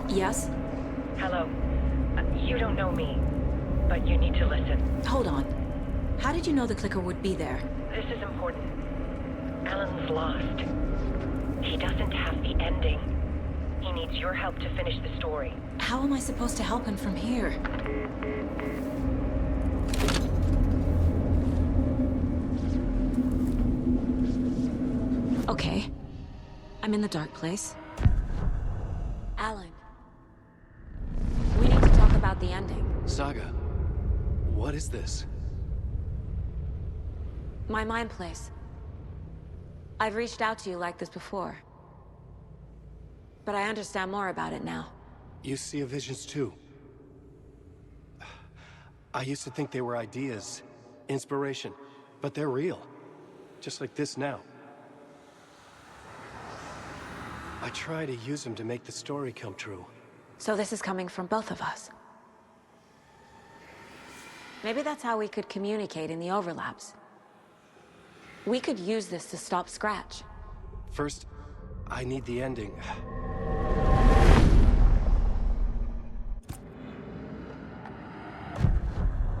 Yes? Hello. You don't know me, but you need to listen. Hold on. How did you know the clicker would be there? This is important. Alan's lost. He doesn't have the ending. He needs your help to finish the story. How am I supposed to help him from here? Okay. I'm in the dark place. Alan. We need to talk about the ending. Saga, what is this? My mind place. I've reached out to you like this before. But I understand more about it now. You see visions too. I used to think they were ideas, inspiration, but they're real. Just like this now. I try to use them to make the story come true. So this is coming from both of us. Maybe that's how we could communicate in the overlaps. We could use this to stop Scratch. First, I need the ending.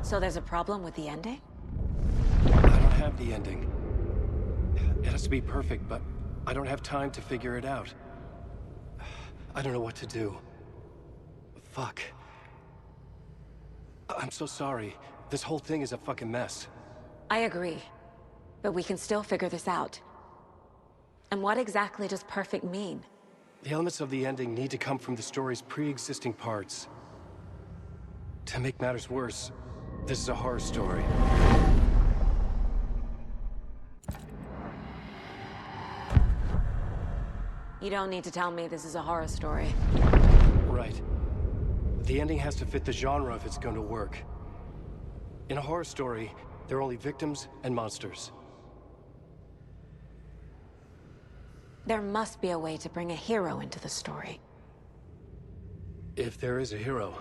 So there's a problem with the ending? I don't have the ending. It has to be perfect, but I don't have time to figure it out. I don't know what to do. Fuck. I'm so sorry. This whole thing is a fucking mess. I agree. But we can still figure this out. And what exactly does perfect mean? The elements of the ending need to come from the story's pre-existing parts. To make matters worse, this is a horror story. You don't need to tell me this is a horror story. Right. The ending has to fit the genre if it's going to work. In a horror story, there are only victims and monsters. There must be a way to bring a hero into the story. If there is a hero,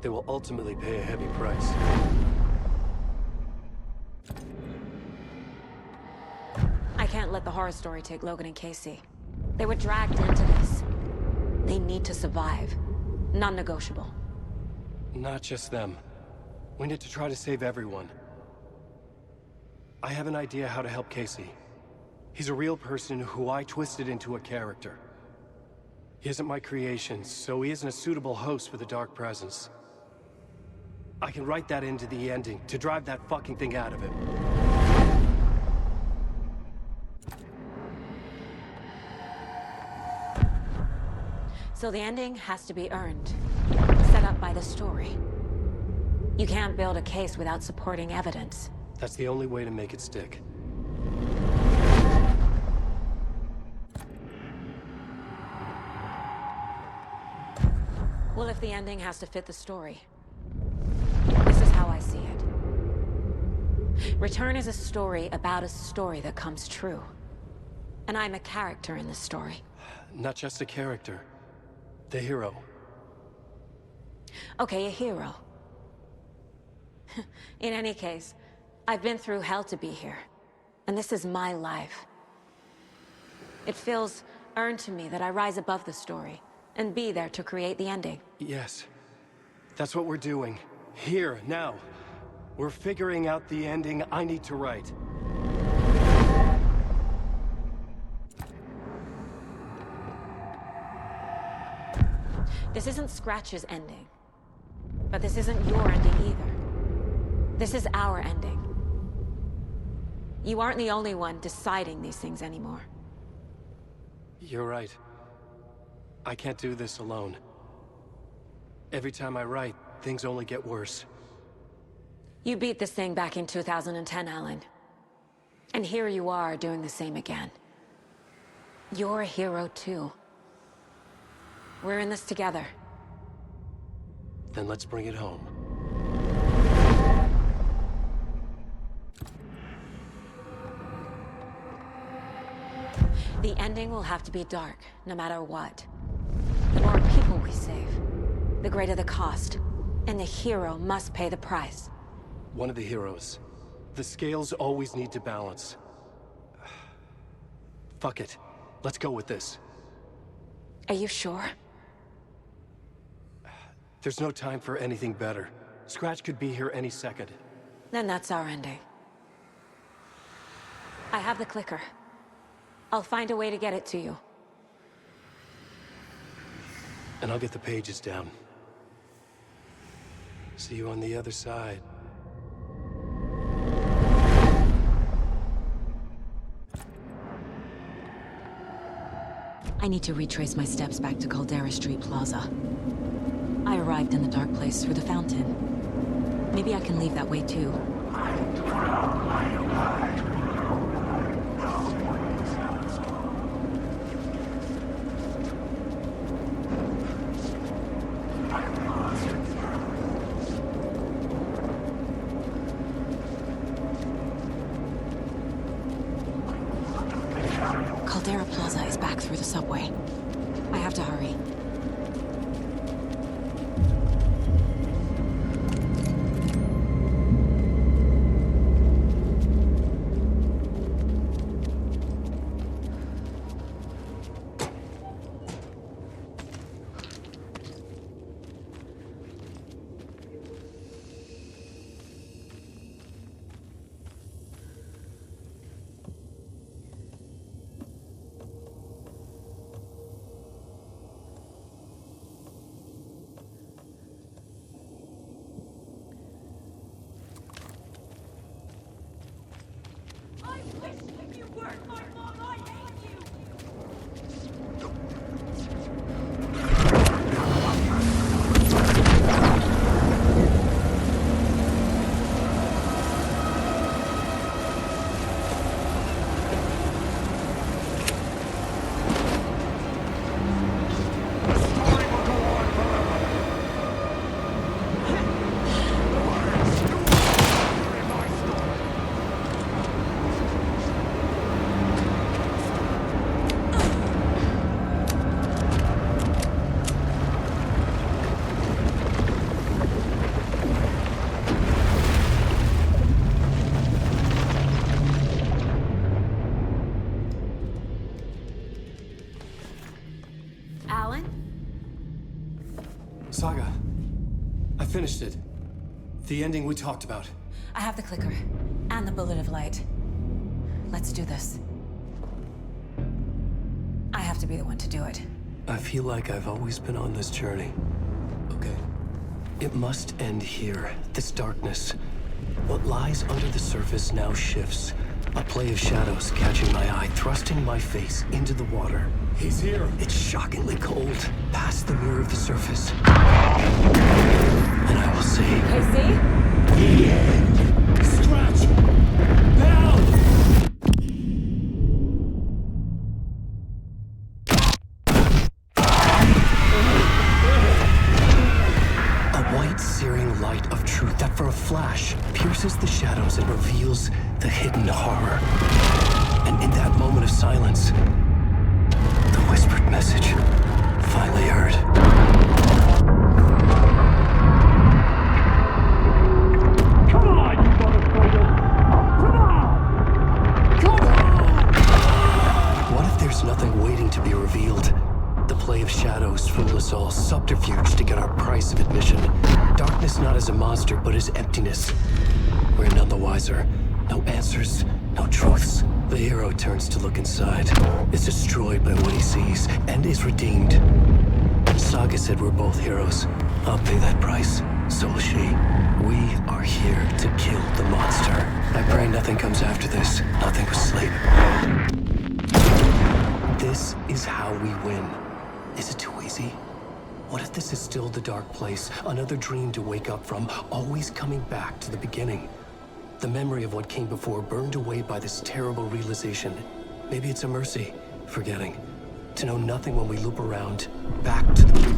they will ultimately pay a heavy price. I can't let the horror story take Logan and Casey. They were dragged into this. They need to survive. Non-negotiable. Not just them. We need to try to save everyone. I have an idea how to help Casey. He's a real person who I twisted into a character. He isn't my creation, so he isn't a suitable host with a dark presence. I can write that into the ending to drive that fucking thing out of him. So the ending has to be earned. Set up by the story. You can't build a case without supporting evidence. That's the only way to make it stick. Well, if the ending has to fit the story, this is how I see it. Return is a story about a story that comes true. And I'm a character in this story. Not just a character. The hero. Okay, a hero. In any case, I've been through hell to be here. And this is my life. It feels earned to me that I rise above the story and be there to create the ending. Yes. That's what we're doing. Here, now. We're figuring out the ending I need to write. This isn't Scratch's ending. But this isn't your ending either. This is our ending. You aren't the only one deciding these things anymore. You're right. I can't do this alone. Every time I write, things only get worse. You beat this thing back in 2010, Alan. And here you are doing the same again. You're a hero too. We're in this together. Then let's bring it home. The ending will have to be dark, no matter what. The more people we save, the greater the cost. And the hero must pay the price. One of the heroes. The scales always need to balance. Fuck it. Let's go with this. Are you sure? There's no time for anything better. Scratch could be here any second. Then that's our ending. I have the clicker. I'll find a way to get it to you. And I'll get the pages down. See you on the other side. I need to retrace my steps back to Caldera Street Plaza. I arrived in the dark place through the fountain. Maybe I can leave that way too. Caldera Plaza is back through the subway. I have to hurry. Saga, I finished it. The ending we talked about. I have the clicker and the bullet of light. Let's do this. I have to be the one to do it. I feel like I've always been on this journey. Okay. It must end here. This darkness. What lies under the surface now shifts. A play of shadows catching my eye, thrusting my face into the water. He's here. It's shockingly cold, past the mirror of the surface. And I will say... Casey? The end. Scratch! Bell! A white, searing light of truth that for a flash pierces the shadows and reveals the hidden horror. And in that moment of silence, the whispered message finally heard. Come on, you motherfucker! Come on! Come on! What if there's nothing waiting to be revealed? The play of shadows fool us all, subterfuge to get our price of admission. Darkness not as a monster, but as emptiness. We're none the wiser. No answers, no truths. The hero turns to look inside, is destroyed by what he sees, and is redeemed. Saga said we're both heroes. I'll pay that price. So will she. We are here to kill the monster. I pray nothing comes after this. Nothing but sleep. This is how we win. Is it too easy? What if this is still the dark place? Another dream to wake up from, always coming back to the beginning. The memory of what came before burned away by this terrible realization. Maybe it's a mercy, forgetting. To know nothing when we loop around, back to the...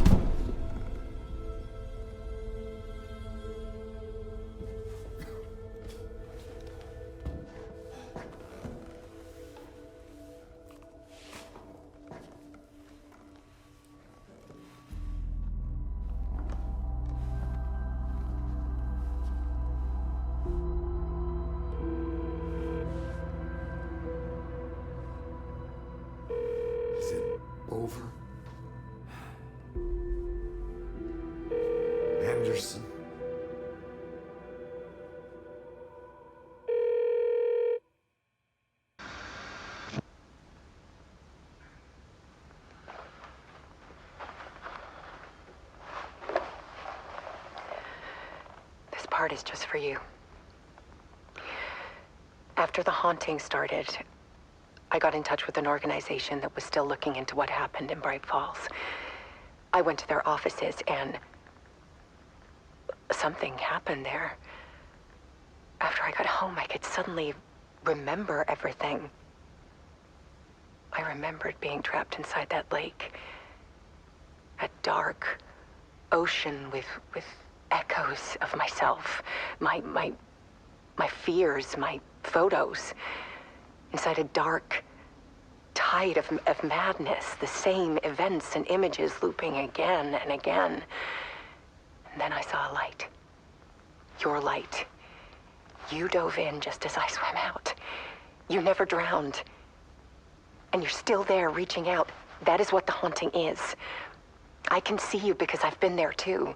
Is it over? Anderson? This part is just for you. After the haunting started, I got in touch with an organization that was still looking into what happened in Bright Falls. I went to their offices and something happened there. After I got home, I could suddenly remember everything. I remembered being trapped inside that lake. A dark ocean with echoes of myself, my fears, my photos. Inside a dark tide of madness, the same events and images looping again and again. And then I saw a light. Your light. You dove in just as I swam out. You never drowned. And you're still there reaching out. That is what the haunting is. I can see you because I've been there too.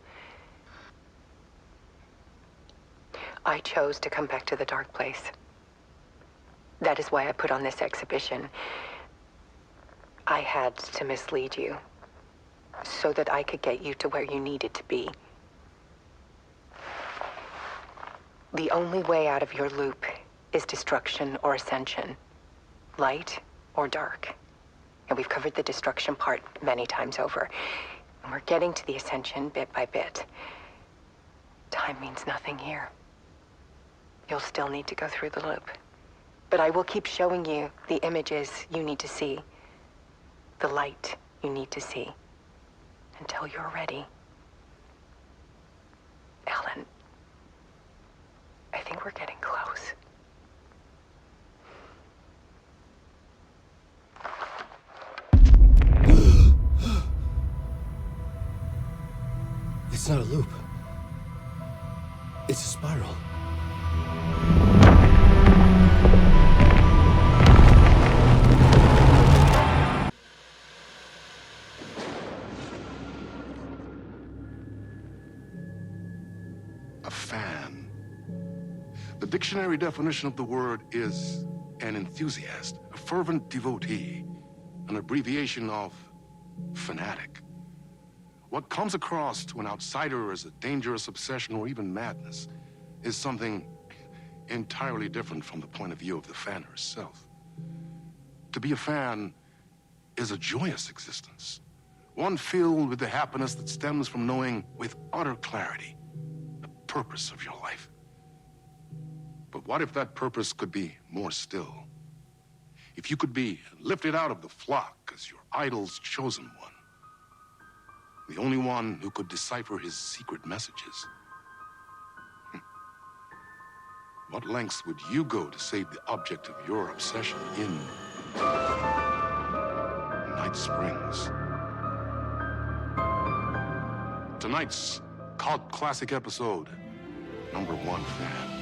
I chose to come back to the dark place. That is why I put on this exhibition. I had to mislead you, so that I could get you to where you needed to be. The only way out of your loop is destruction or ascension, light or dark. And we've covered the destruction part many times over. And we're getting to the ascension bit by bit. Time means nothing here. You'll still need to go through the loop. But I will keep showing you the images you need to see, the light you need to see, until you're ready. Alan, I think we're getting close. It's not a loop. It's a spiral. dictionary definition of the word is an enthusiast, a fervent devotee, an abbreviation of fanatic. What comes across to an outsider as a dangerous obsession or even madness is something entirely different from the point of view of the fan herself. To be a fan is a joyous existence, one filled with the happiness that stems from knowing with utter clarity the purpose of your life. But what if that purpose could be more still? If you could be lifted out of the flock as your idol's chosen one, the only one who could decipher his secret messages. What lengths would you go to save the object of your obsession in Night Springs? Tonight's cult classic episode, #1 fan.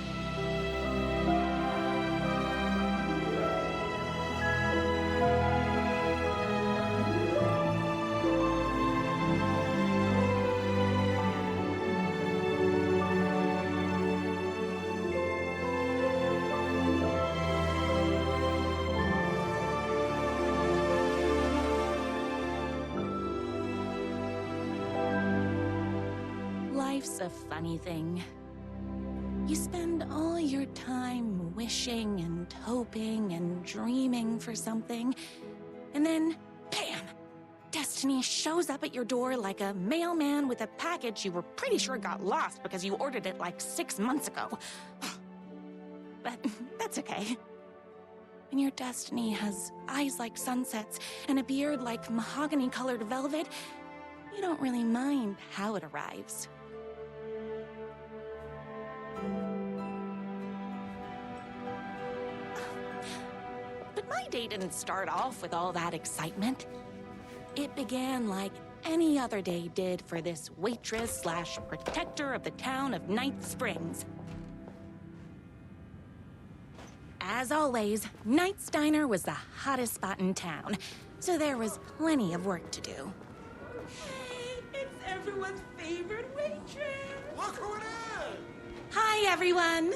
Life's a funny thing. You spend all your time wishing and hoping and dreaming for something, and then, bam! Destiny shows up at your door like a mailman with a package you were pretty sure got lost because you ordered it like 6 months ago. But that's okay. When your destiny has eyes like sunsets and a beard like mahogany-colored velvet, you don't really mind how it arrives. But my day didn't start off with all that excitement. It began like any other day did for this waitress/protector of the town of Night Springs. As always, Knight's Diner was the hottest spot in town, so there was plenty of work to do. Hey, it's everyone's favorite waitress! Look who it is! Hi, everyone!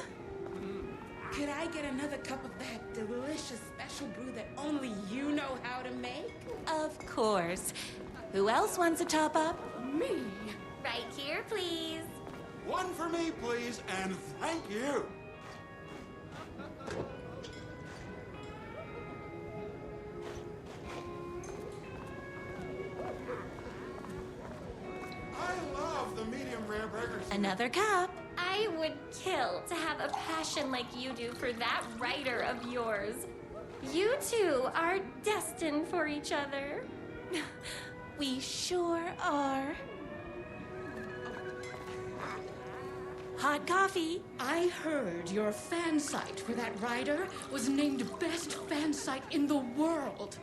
Could I get another cup of that delicious special brew that only you know how to make? Of course. Who else wants a top-up? Me! Right here, please. One for me, please, and thank you. I love the medium rare burgers. Another cup. I would kill to have a passion like you do for that writer of yours. You two are destined for each other. We sure are. Hot coffee. I heard your fan site for that writer was named best fan site in the world.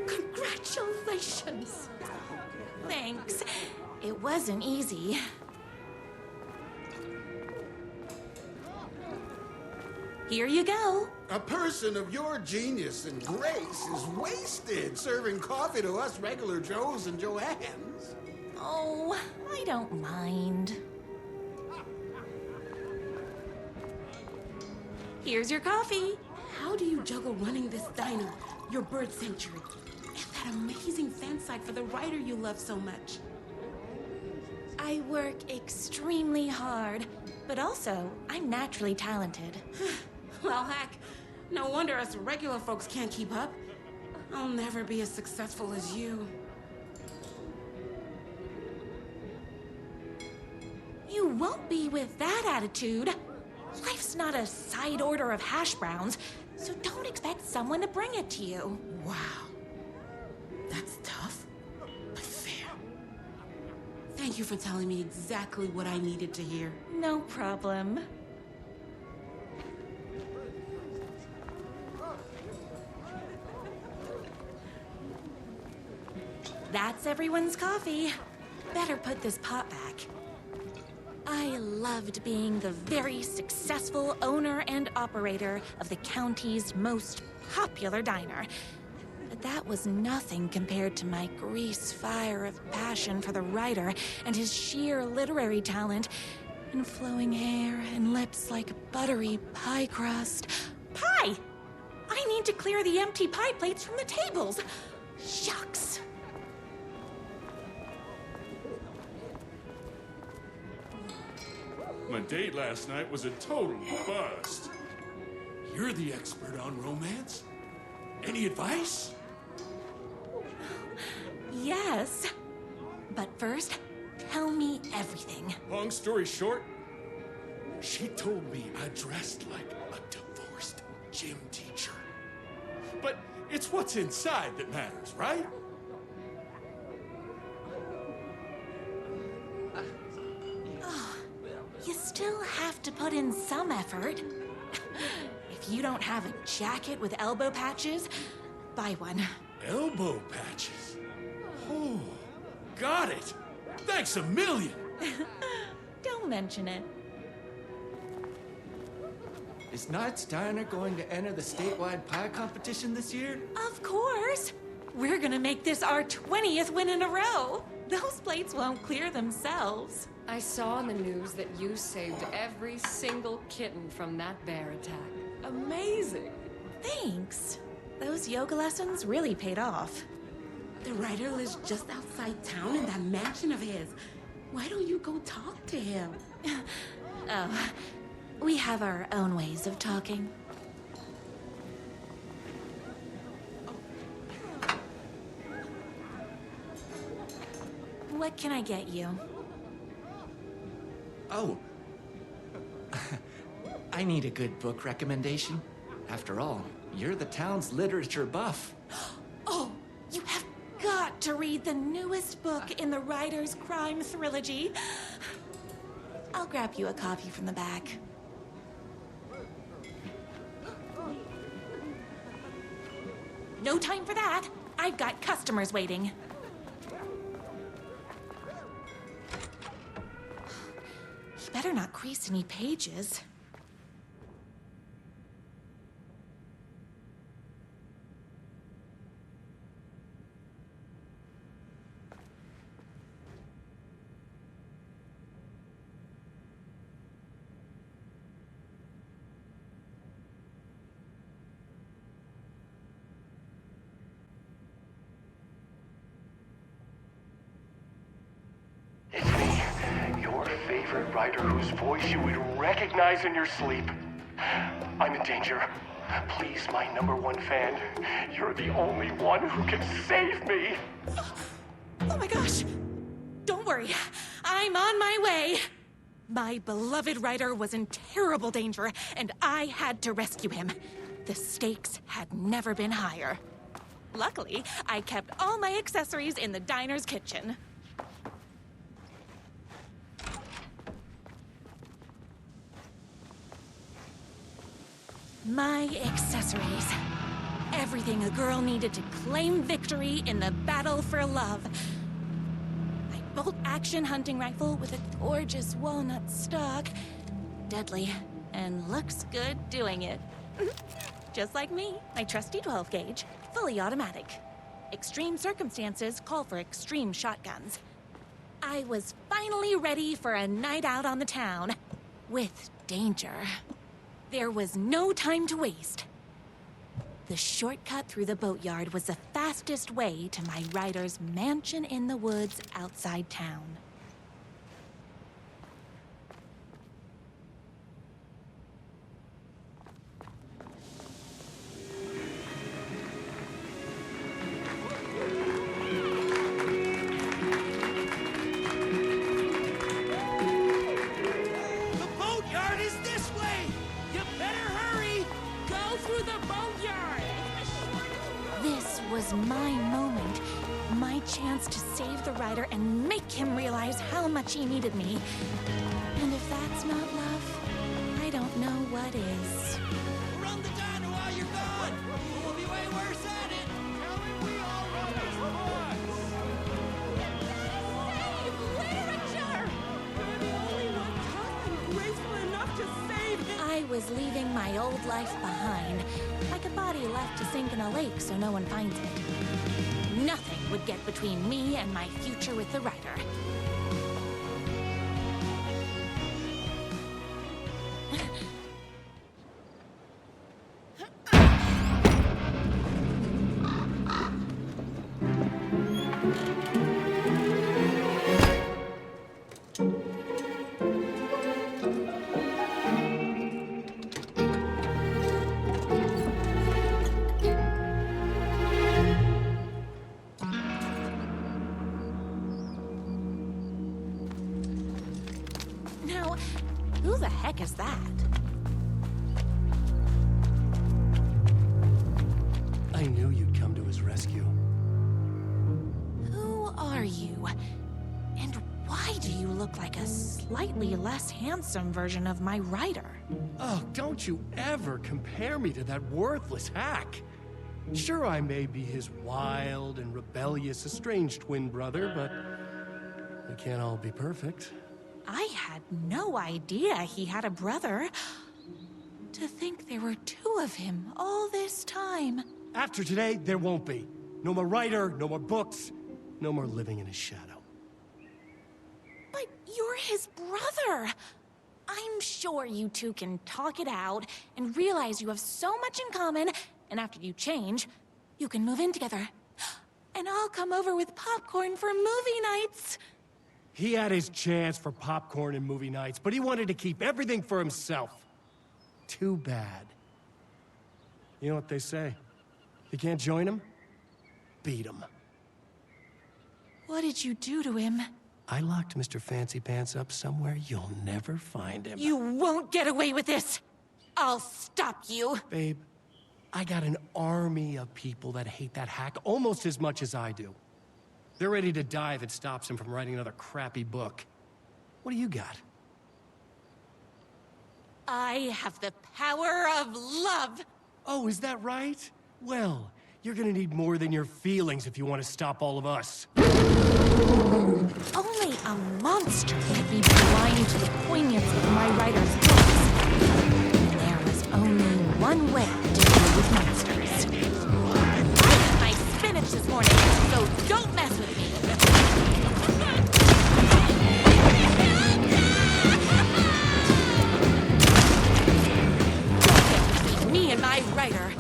Congratulations! Thanks. It wasn't easy. Here you go. A person of your genius and grace is wasted serving coffee to us regular Joes and Joannes. Oh, I don't mind. Here's your coffee. How do you juggle running this diner, your bird sanctuary, and that amazing fan site for the writer you love so much? I work extremely hard, but also I'm naturally talented. Well, heck, no wonder us regular folks can't keep up. I'll never be as successful as you. You won't be with that attitude. Life's not a side order of hash browns, so don't expect someone to bring it to you. Wow. That's tough, but fair. Thank you for telling me exactly what I needed to hear. No problem. That's everyone's coffee. Better put this pot back. I loved being the very successful owner and operator of the county's most popular diner. But that was nothing compared to my grease fire of passion for the writer and his sheer literary talent and flowing hair and lips like buttery pie crust. Pie! I need to clear the empty pie plates from the tables. Shucks. My date last night was a total bust. You're the expert on romance. Any advice? Yes. But first, tell me everything. Long story short, she told me I dressed like a divorced gym teacher. But it's what's inside that matters, right? Oh, you still have to put in some effort. If you don't have a jacket with elbow patches, buy one. Elbow patches? Oh, got it. Thanks a million. Don't mention it. Is Knight's Diner going to enter the statewide pie competition this year? Of course. We're gonna make this our 20th win in a row. Those plates won't clear themselves. I saw on the news that you saved every single kitten from that bear attack. Amazing. Thanks. Those yoga lessons really paid off. The writer lives just outside town in that mansion of his. Why don't you go talk to him? Oh, we have our own ways of talking. What can I get you? Oh. I need a good book recommendation. After all, you're the town's literature buff. Oh, you have got to read the newest book in the Writer's Crime Trilogy. I'll grab you a copy from the back. No time for that. I've got customers waiting. You better not crease any pages. It's me, your favorite writer whose voice you would recognize in your sleep. I'm in danger. Please, my #1 fan, you're the only one who can save me. Oh my gosh! Don't worry, I'm on my way. My beloved writer was in terrible danger, and I had to rescue him. The stakes had never been higher. Luckily, I kept all my accessories in the diner's kitchen. My accessories. Everything a girl needed to claim victory in the battle for love. My bolt-action hunting rifle with a gorgeous walnut stock. Deadly, and looks good doing it. Just like me, my trusty 12-gauge, fully automatic. Extreme circumstances call for extreme shotguns. I was finally ready for a night out on the town. With danger. There was no time to waste. The shortcut through the boatyard was the fastest way to my writer's mansion in the woods outside town. Was my moment, my chance to save the writer and make him realize how much he needed me. And if that's not love, I don't know what is. Run the diner while you're gone! We'll be way worse at it! Tell him we all run this Save literature! You're the only one tough and graceful enough to save him! I was leaving my old life behind. Like a body left to sink in a lake so no one finds it. Nothing would get between me and my future with the writer. as that. I knew you'd come to his rescue. Who are you? And why do you look like a slightly less handsome version of my writer? Oh, don't you ever compare me to that worthless hack. Sure, I may be his wild and rebellious estranged twin brother, but we can't all be perfect. I had no idea he had a brother. To think there were two of him all this time. After today, there won't be. No more writer, no more books, no more living in his shadow. But you're his brother. I'm sure you two can talk it out and realize you have so much in common, and after you change, you can move in together. And I'll come over with popcorn for movie nights. He had his chance for popcorn and movie nights, but he wanted to keep everything for himself. Too bad. You know what they say? You can't join him? Beat him. What did you do to him? I locked Mr. Fancy Pants up somewhere you'll never find him. You won't get away with this! I'll stop you! Babe, I got an army of people that hate that hack almost as much as I do. They're ready to die if it stops him from writing another crappy book. What do you got? I have the power of love! Oh, is that right? Well, you're gonna need more than your feelings if you want to stop all of us. Only a monster could be blind to the poignance of my writer's books. There was only one way to deal with monsters. I ate my spinach this morning, so don't mess with me. Don't get between me and my writer.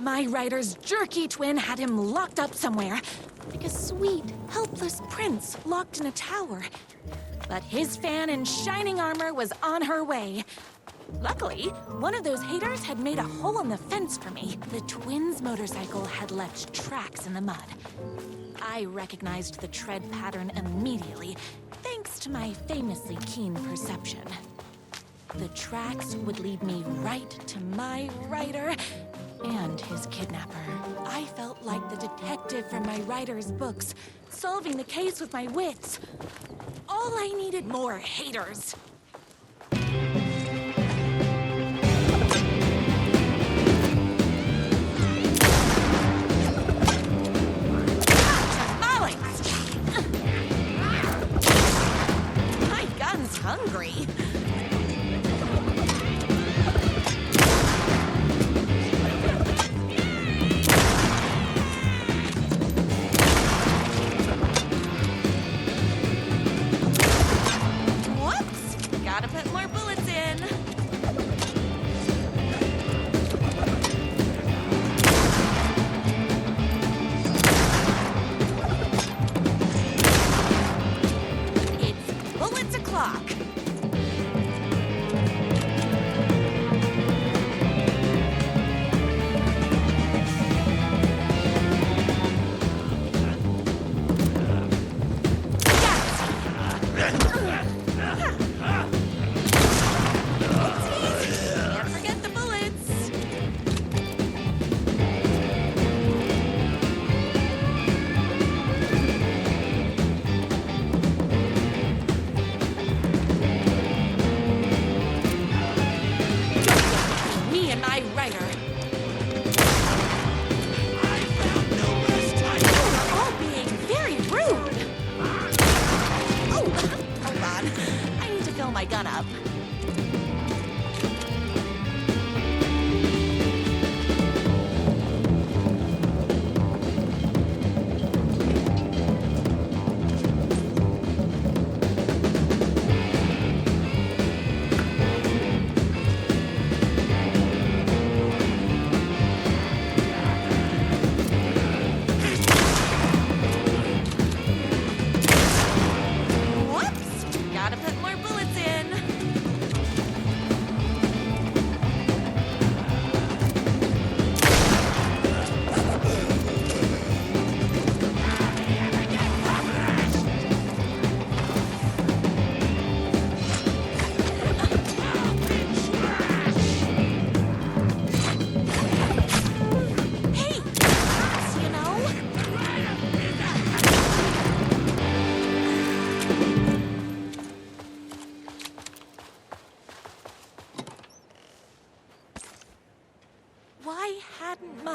My writer's jerky twin had him locked up somewhere, like a sweet, helpless prince locked in a tower. But his fan in shining armor was on her way. Luckily, one of those haters had made a hole in the fence for me. The twins' motorcycle had left tracks in the mud. I recognized the tread pattern immediately, thanks to my famously keen perception. The tracks would lead me right to my writer and his kidnapper. I felt like the detective from my writer's books, solving the case with my wits. All I needed more haters. My gun's hungry.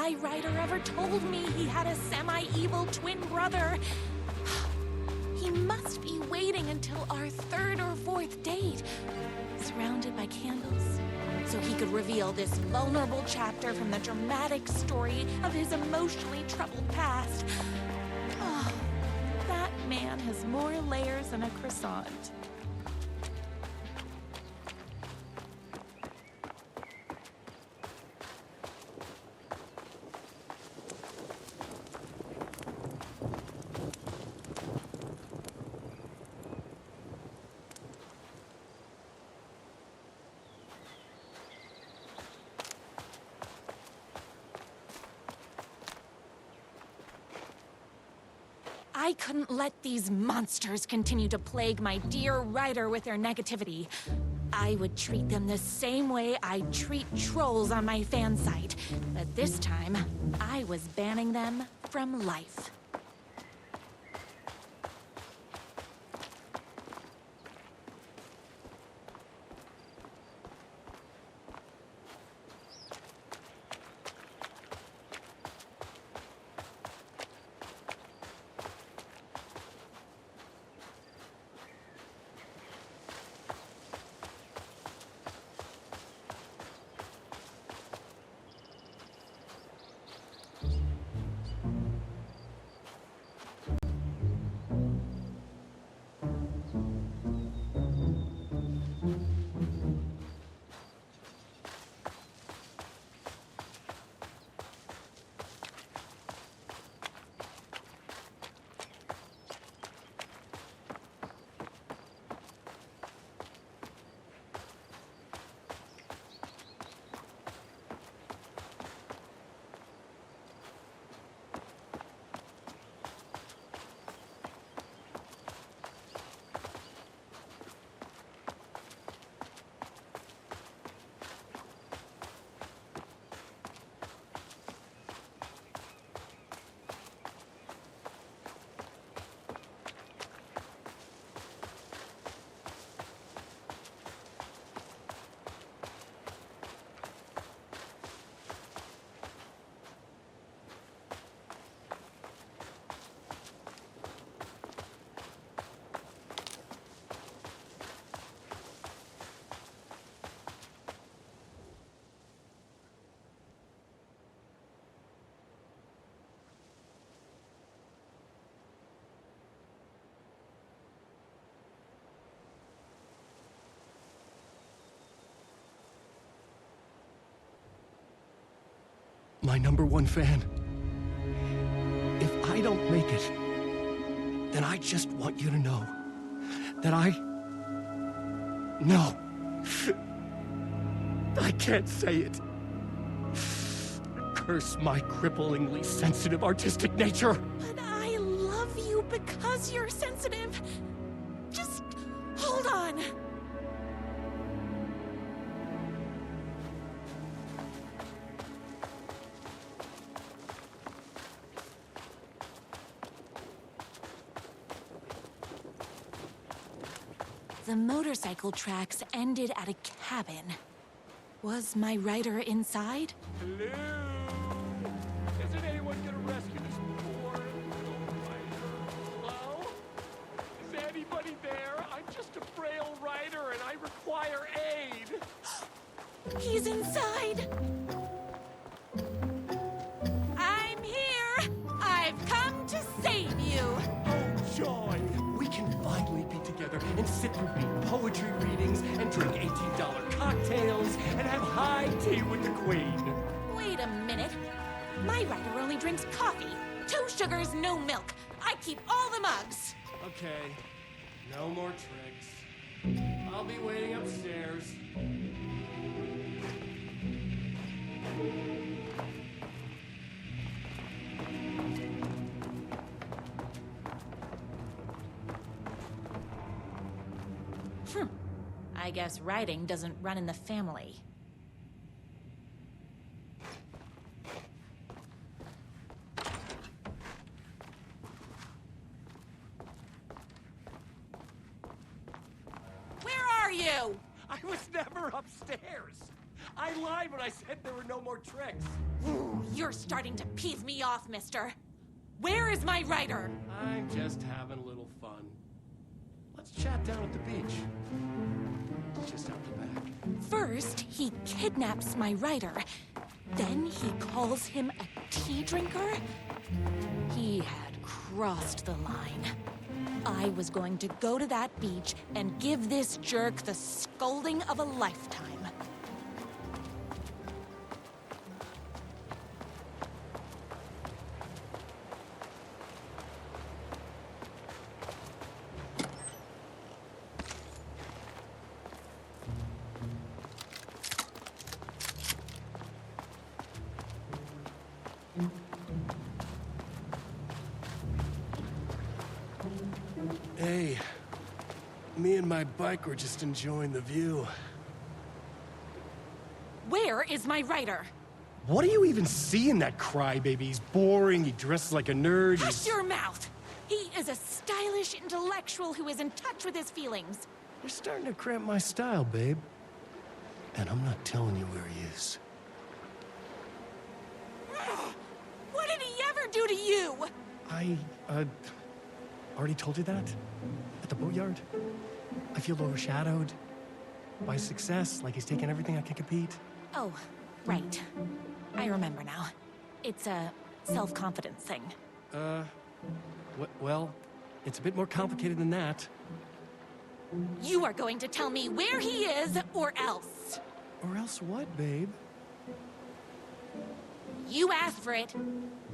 my writer ever told me he had a semi-evil twin brother. He must be waiting until our 3rd or 4th date, surrounded by candles, so he could reveal this vulnerable chapter from the dramatic story of his emotionally troubled past. Oh, that man has more layers than a croissant. I couldn't let these monsters continue to plague my dear writer with their negativity. I would treat them the same way I treat trolls on my fan site. But this time, I was banning them from life. My #1 fan. If I don't make it, then I just want you to know that No. I can't say it. Curse my cripplingly sensitive artistic nature. But I love you because you're sensitive. Just hold on. The motorcycle tracks ended at a cabin. Was my writer inside? Hello? Isn't anyone gonna rescue this poor little writer? Hello? Is anybody there? I'm just a frail writer and I require aid. He's inside. I'm here. I've come to save you. Oh, joy! We can finally be together and sit through big poetry readings and drink $18 cocktails and have high tea with the Queen. Wait a minute. My writer only drinks coffee. 2 sugars, no milk. I keep all the mugs. Okay, no more tricks. I'll be waiting upstairs. I guess writing doesn't run in the family. Where are you? I was never upstairs. I lied when I said there were no more tricks. Ooh, You're starting to piss me off, mister. Where is my rider? I'm just having a little fun. Let's chat down at the beach. Just out the back. First, he kidnaps my rider. Then he calls him a tea drinker. He had crossed the line. I was going to go to that beach and give this jerk the scolding of a lifetime. Hey, me and my bike were just enjoying the view. Where is my rider? What do you even see in that crybaby? He's boring, he dresses like a nerd, Hush your mouth! He is a stylish intellectual who is in touch with his feelings. You're starting to cramp my style, babe. And I'm not telling you where he is. What did he ever do to you? I, already told you that? At the boatyard? I feel overshadowed by success, like he's taking everything I can compete. Oh, right. I remember now. It's a self-confidence thing. Well, it's a bit more complicated than that. You are going to tell me where he is, or else. Or else what, babe? You asked for it.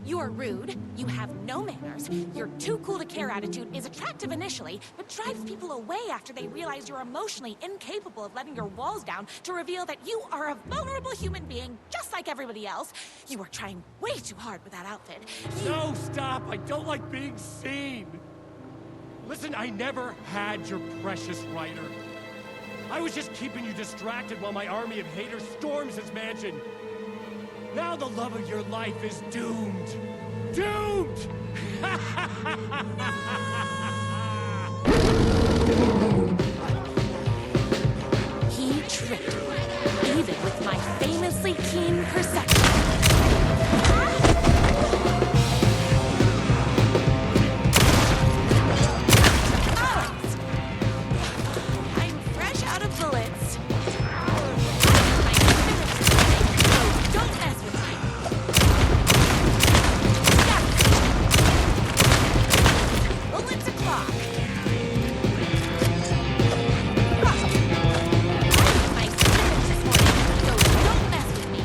You're rude, you have no manners, your too cool to care attitude is attractive initially, but drives people away after they realize you're emotionally incapable of letting your walls down to reveal that you are a vulnerable human being just like everybody else. You are trying way too hard with that outfit. No, stop! I don't like being seen! Listen, I never had your precious writer. I was just keeping you distracted while my army of haters storms his mansion. Now the love of your life is doomed. Doomed! He tricked me, even with my famously keen perception. I'm fresh out of bullets. Don't mess with me. Bullets o'clock. My stomach this morning, so don't mess with me.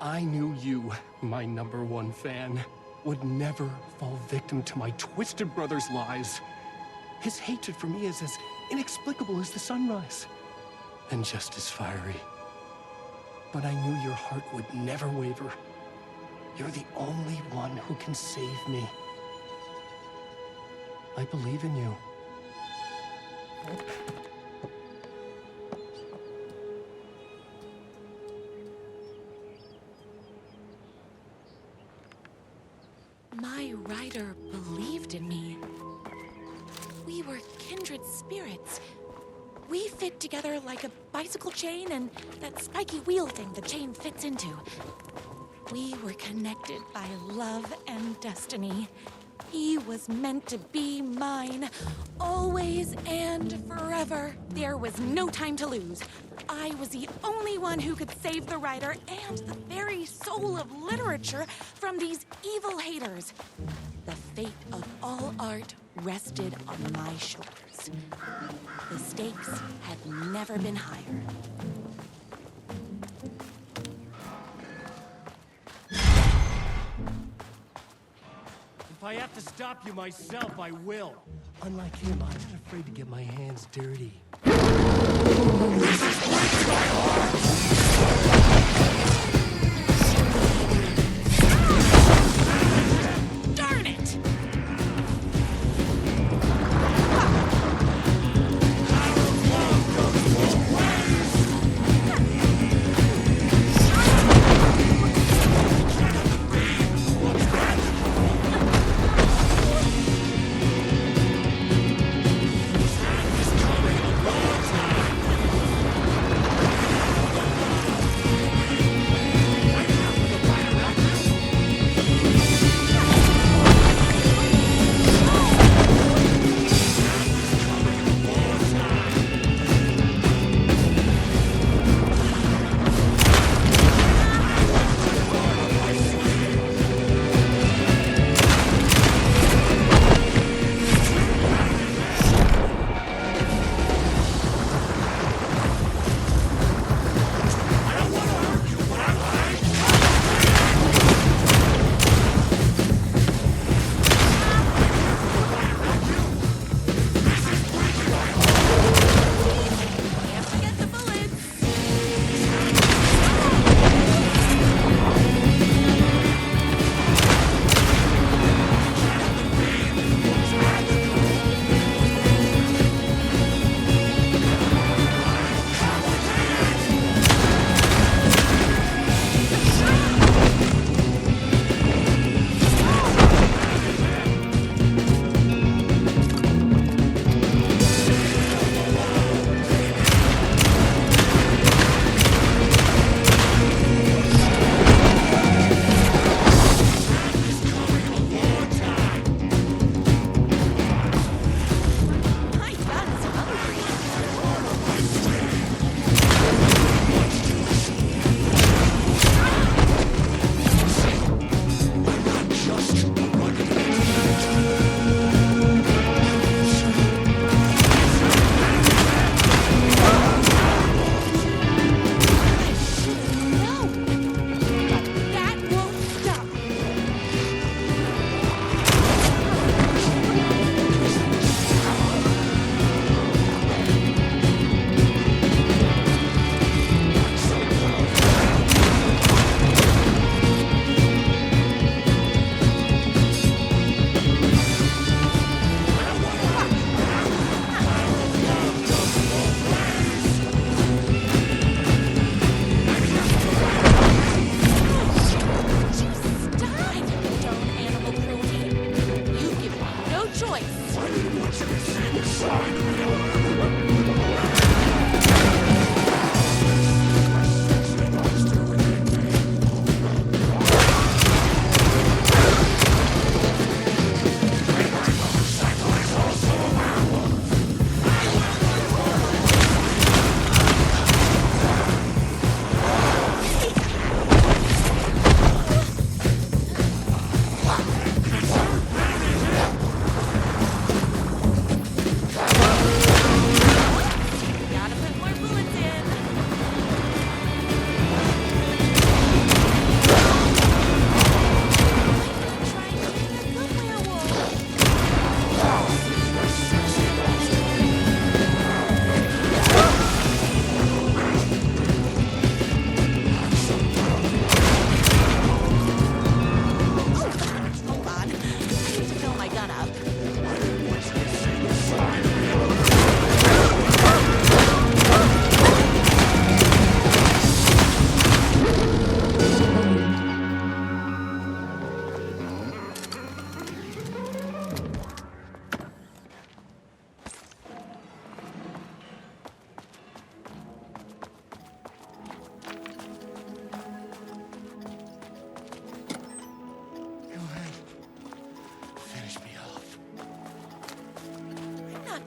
I knew you, my #1 fan, would never fall victim to my twisted brother's lies. His hatred for me is as inexplicable as the sunrise. And just as fiery. But I knew your heart would never waver. You're the only one who can save me. I believe in you. My rider believed in me. We were kindred spirits. We fit together like a bicycle chain and that spiky wheel thing the chain fits into. We were connected by love and destiny. He was meant to be mine, always and forever. There was no time to lose. I was the only one who could save the writer and the very soul of literature from these evil haters. The fate of all art rested on my shoulders. The stakes had never been higher. If I have to stop you myself, I will. Unlike him, I'm not afraid to get my hands dirty. Darn it!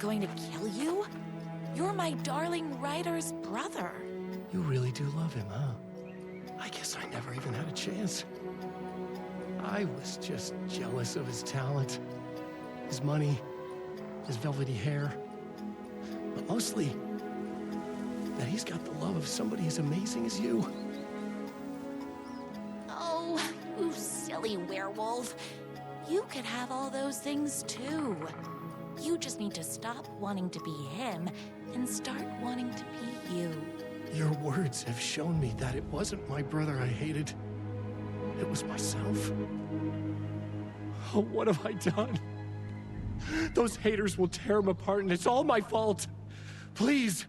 going to kill you? You're my darling writer's brother. You really do love him, huh? I guess I never even had a chance. I was just jealous of his talent, his money, his velvety hair. But mostly, that he's got the love of somebody as amazing as you. Oh, you silly werewolf. You could have all those things too. You just need to stop wanting to be him and start wanting to be you. Your words have shown me that it wasn't my brother I hated. It was myself. Oh, what have I done? Those haters will tear him apart, and it's all my fault. Please,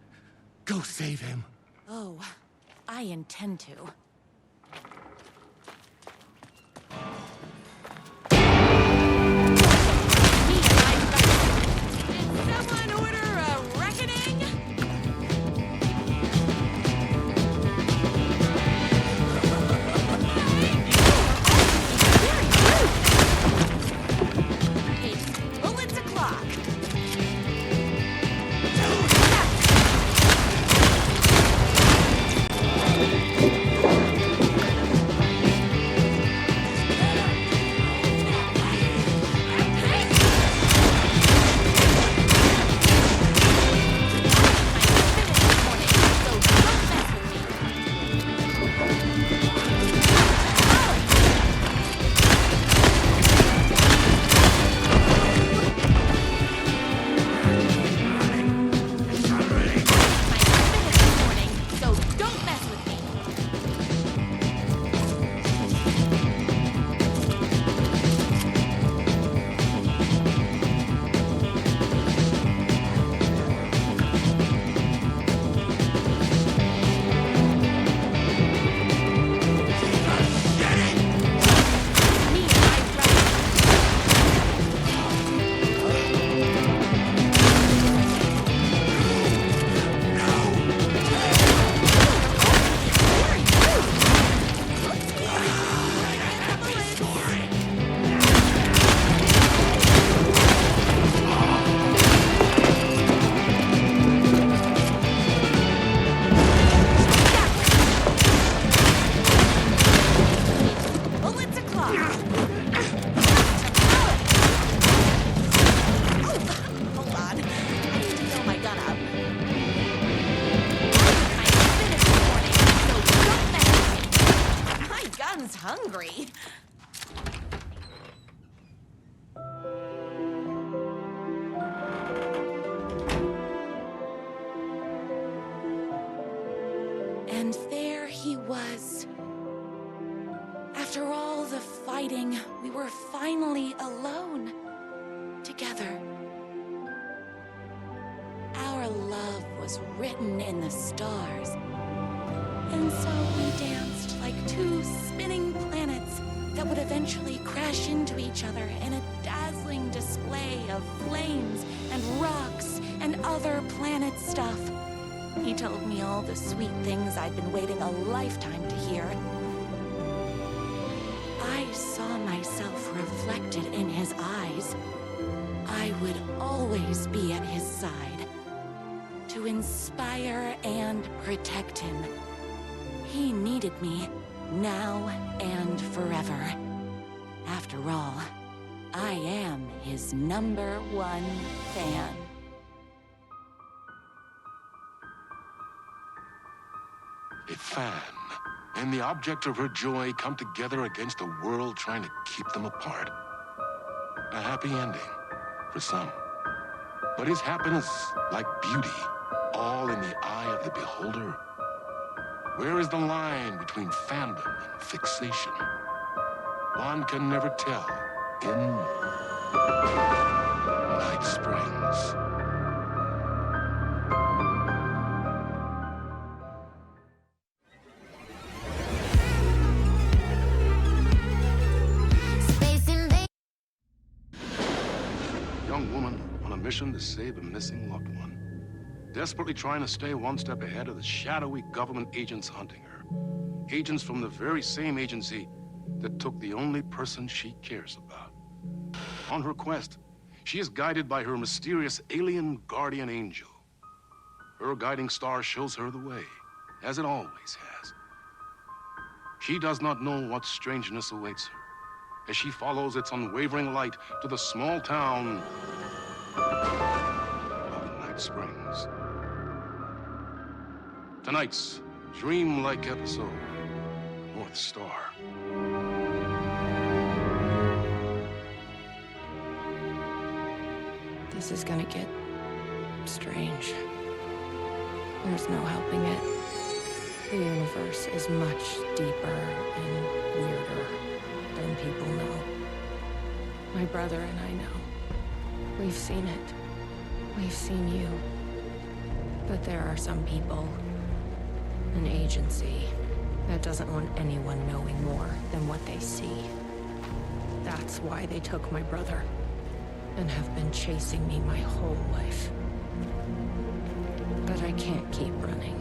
go save him. Oh, I intend to. Hungry. And there he was. After all the fighting, we were finally alone. Together. Our love was written in the stars. And so we danced like two spinning planets that would eventually crash into each other in a dazzling display of flames and rocks and other planet stuff. He told me all the sweet things I'd been waiting a lifetime to hear. I saw myself reflected in his eyes. I would always be at his side, to inspire and protect him. He needed me, now and forever. After all, I am his #1 fan. A fan and the object of her joy come together against a world trying to keep them apart. A happy ending for some. But is happiness, like beauty, all in the eye of the beholder? Where is the line between fandom and fixation? One can never tell in Night Springs. Young woman on a mission to save a missing loved one. Desperately trying to stay one step ahead of the shadowy government agents hunting her. Agents from the very same agency that took the only person she cares about. On her quest, She is guided by her mysterious alien guardian angel. Her guiding star shows her the way, as it always has. She does not know what strangeness awaits her, as she follows its unwavering light to the small town of Night Springs. Tonight's dreamlike episode, North Star. This is gonna get strange. There's no helping it. The universe is much deeper and weirder than people know. My brother and I know. We've seen it. We've seen you. But there are some people, an agency, that doesn't want anyone knowing more than what they see. That's why they took my brother, and have been chasing me my whole life. But I can't keep running.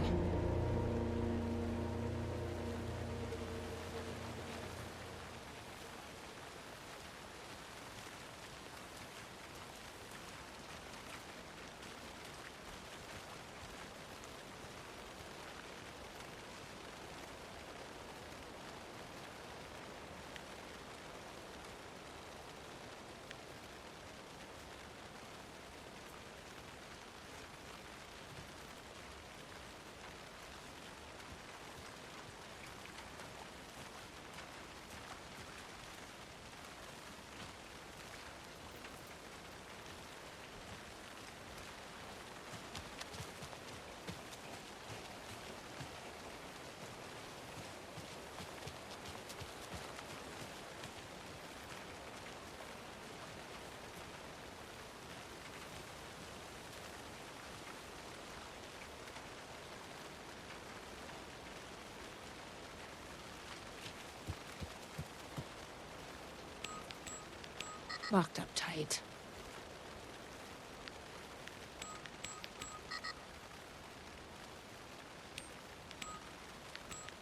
Locked up tight.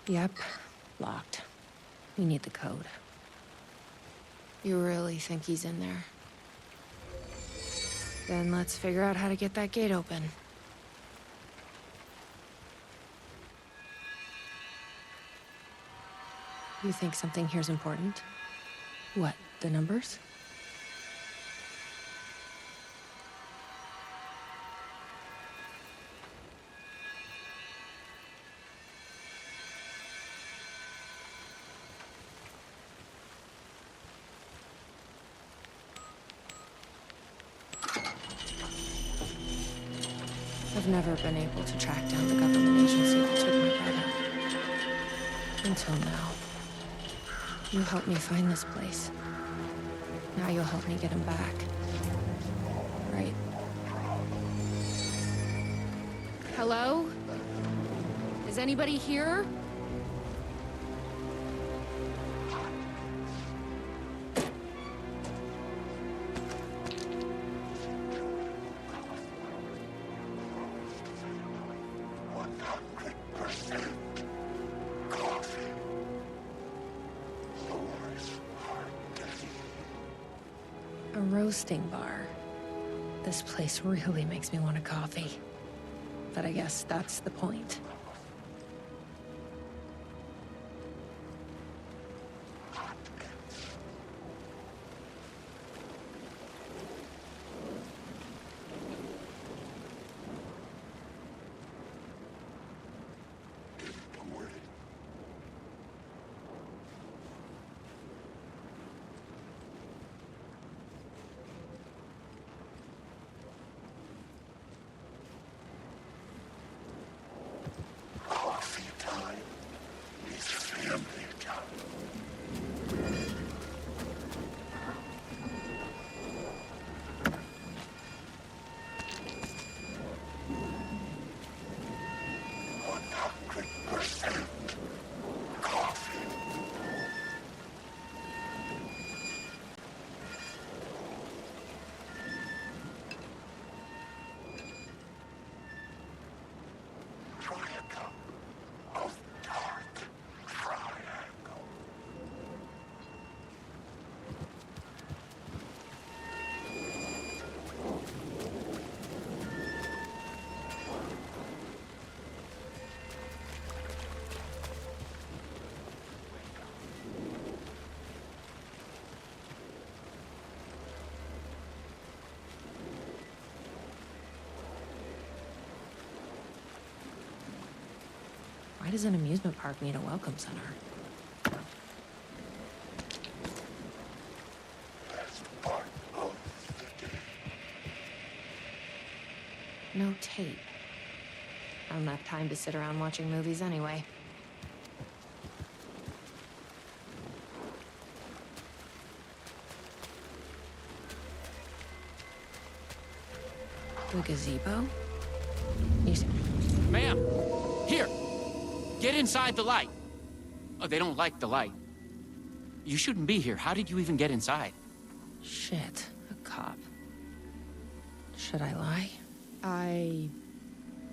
Yep, locked. We need the code. You really think he's in there? Then let's figure out how to get that gate open. You think something here's important? What, the numbers? I've never been able to track down the government agency that took my brother. Until now. You helped me find this place. Now you'll help me get him back. Right? Hello? Is anybody here? A roasting bar. This place really makes me want a coffee. But I guess that's the point. Why does an amusement park need a welcome center? No tape. I don't have time to sit around watching movies anyway. The gazebo? You see... Ma'am! Here! Get inside the light! Oh, they don't like the light. You shouldn't be here. How did you even get inside? Shit, a cop. Should I lie? I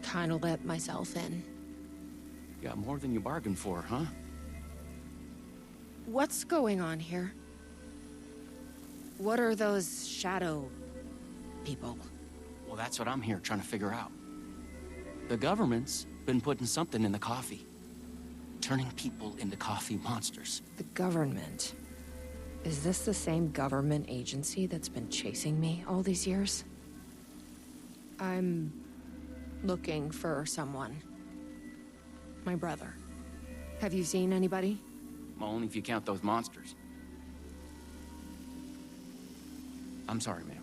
kinda let myself in. You got more than you bargained for, huh? What's going on here? What are those shadow people? Well, that's what I'm here trying to figure out. The government's been putting something in the coffee. Turning people into coffee monsters. The government? Is this the same government agency that's been chasing me all these years? I'm looking for someone. My brother. Have you seen anybody? Well, only if you count those monsters. I'm sorry, ma'am.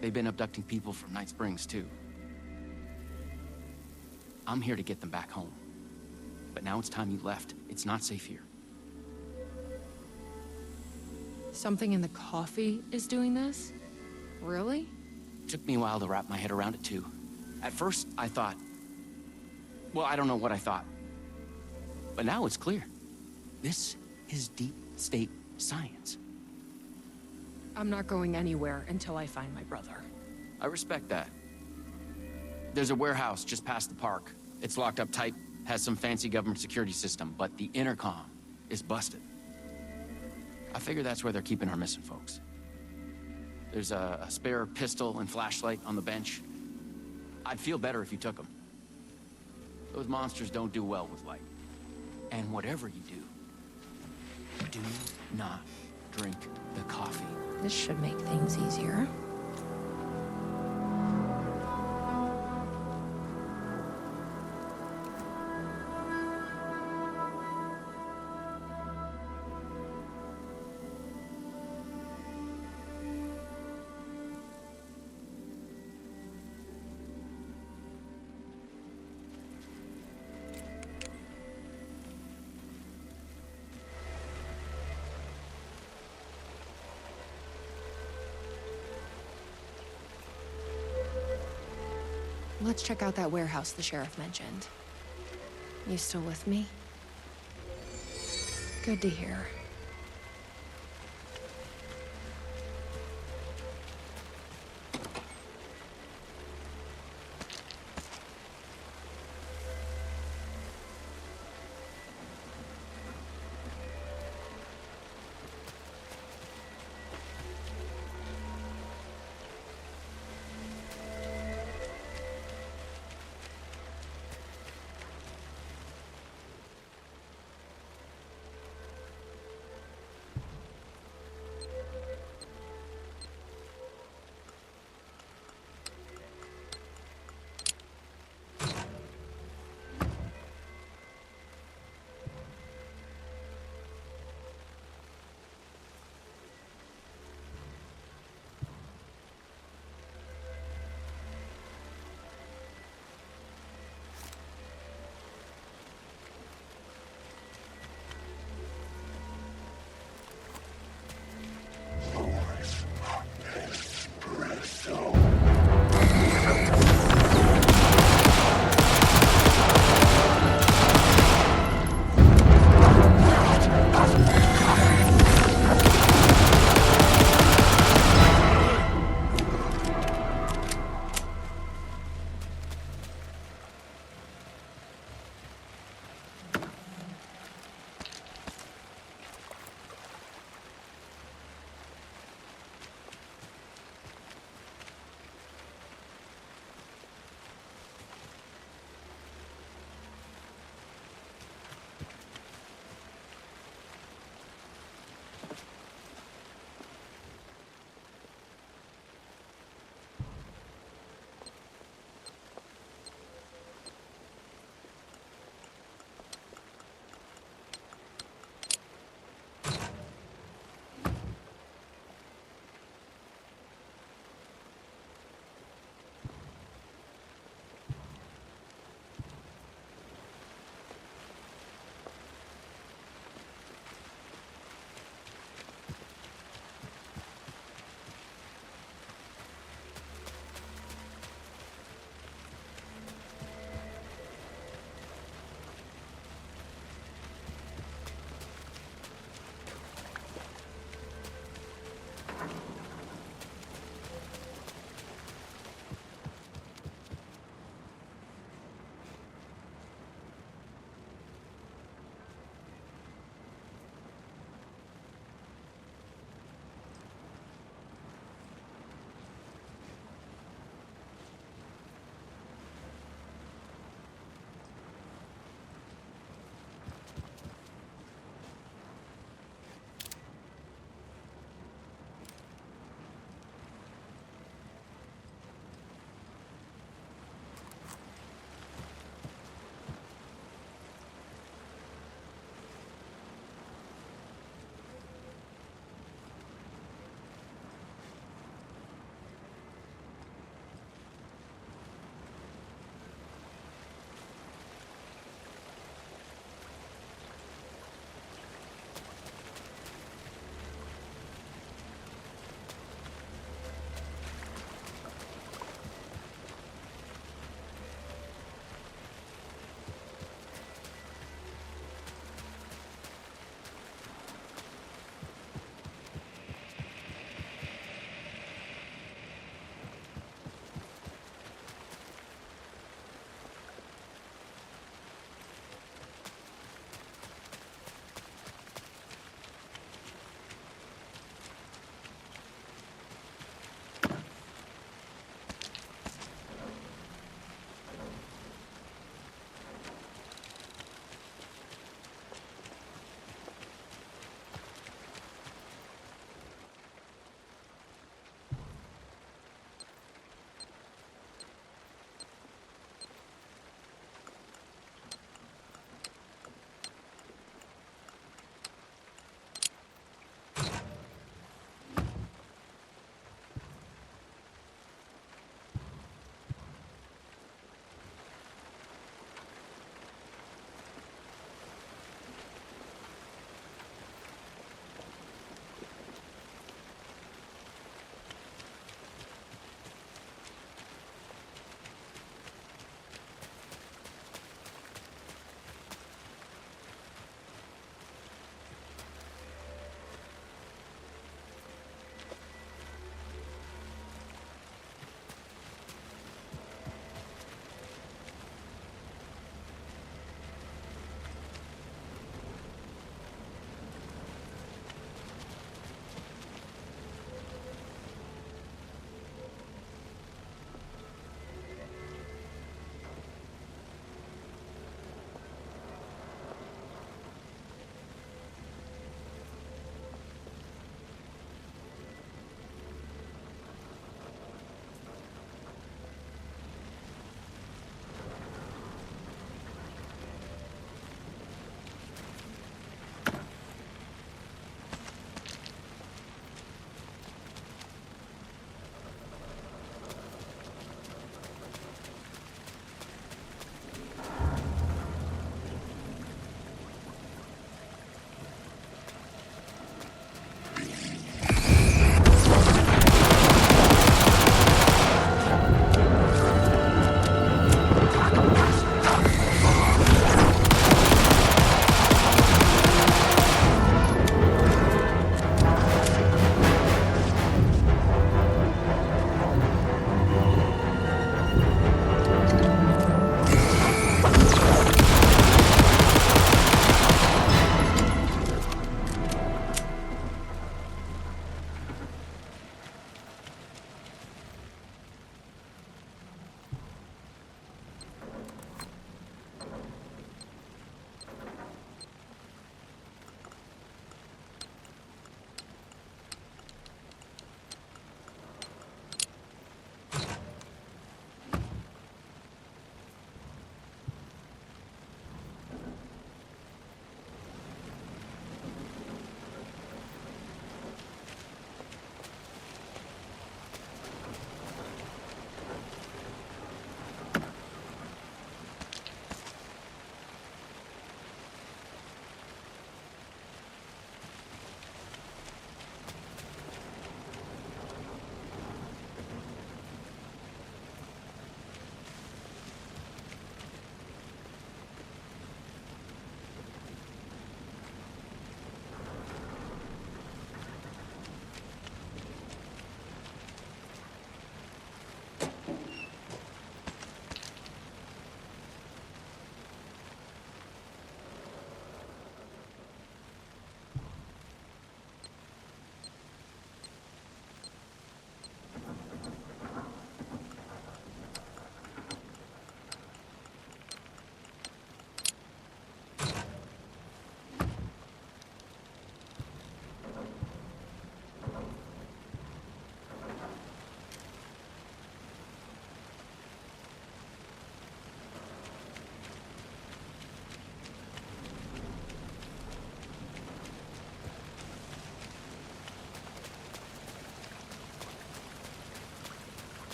They've been abducting people from Night Springs, too. I'm here to get them back home. But now it's time you left. It's not safe here. Something in the coffee is doing this? Really? Took me a while to wrap my head around it, too. At first, I thought... Well, I don't know what I thought. But now it's clear. This is deep state science. I'm not going anywhere until I find my brother. I respect that. There's a warehouse just past the park. It's locked up tight, has some fancy government security system, but the intercom is busted. I figure that's where they're keeping our missing folks. There's a spare pistol and flashlight on the bench. I'd feel better if you took them. Those monsters don't do well with light. And whatever you do not drink the coffee. This should make things easier. Let's check out that warehouse the sheriff mentioned. You still with me? Good to hear.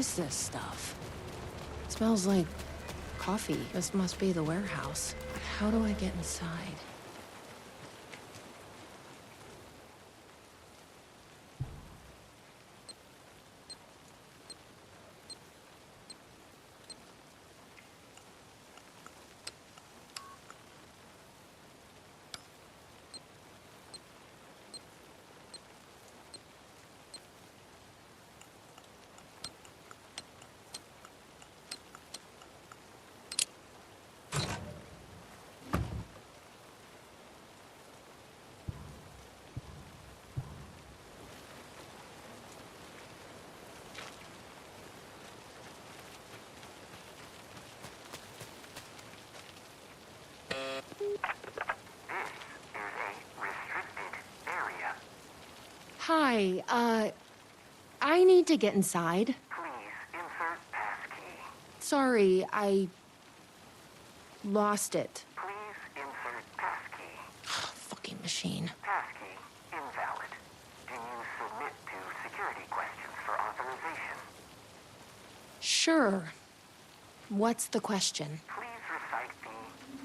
is this stuff? It smells like coffee. This must be the warehouse. How do I get inside? Hi, I need to get inside. Please insert passkey. Sorry, I lost it. Please insert passkey. Fucking machine. Passkey invalid. Do you submit to security questions for authorization? Sure. What's the question? Please recite the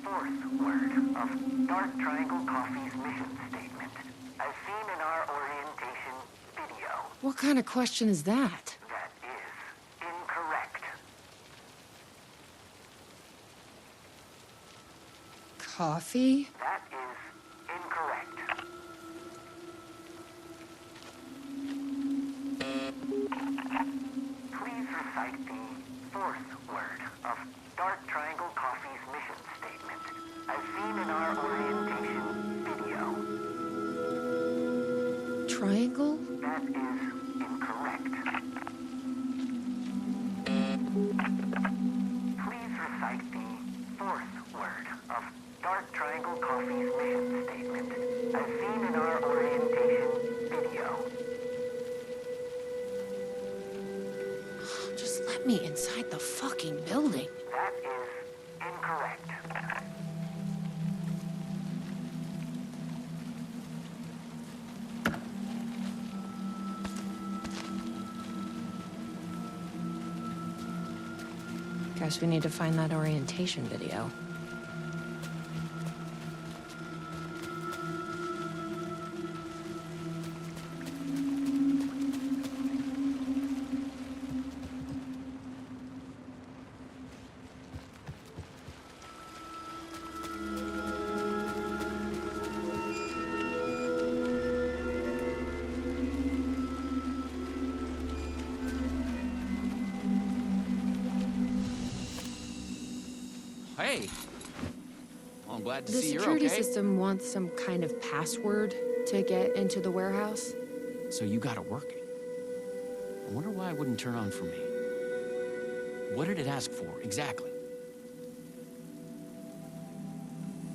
fourth word of Dark Triangle Coffee's mission statement, as seen in our orientation video. What kind of question is that? That is incorrect. Coffee? That is incorrect. Please recite the fourth word of Dark Triangle Coffee's mission statement, as seen in our orientation video. Triangle? That is incorrect. Please recite the fourth word of Dark Triangle Coffee's mission statement, as seen in our orientation video. Just let me inside the fucking building. That is incorrect. Guess we need to find that orientation video. Hey. Well, I'm glad to The see you're security okay. system wants some kind of password to get into the warehouse. So you got it working. I wonder why it wouldn't turn on for me. What did it ask for, exactly?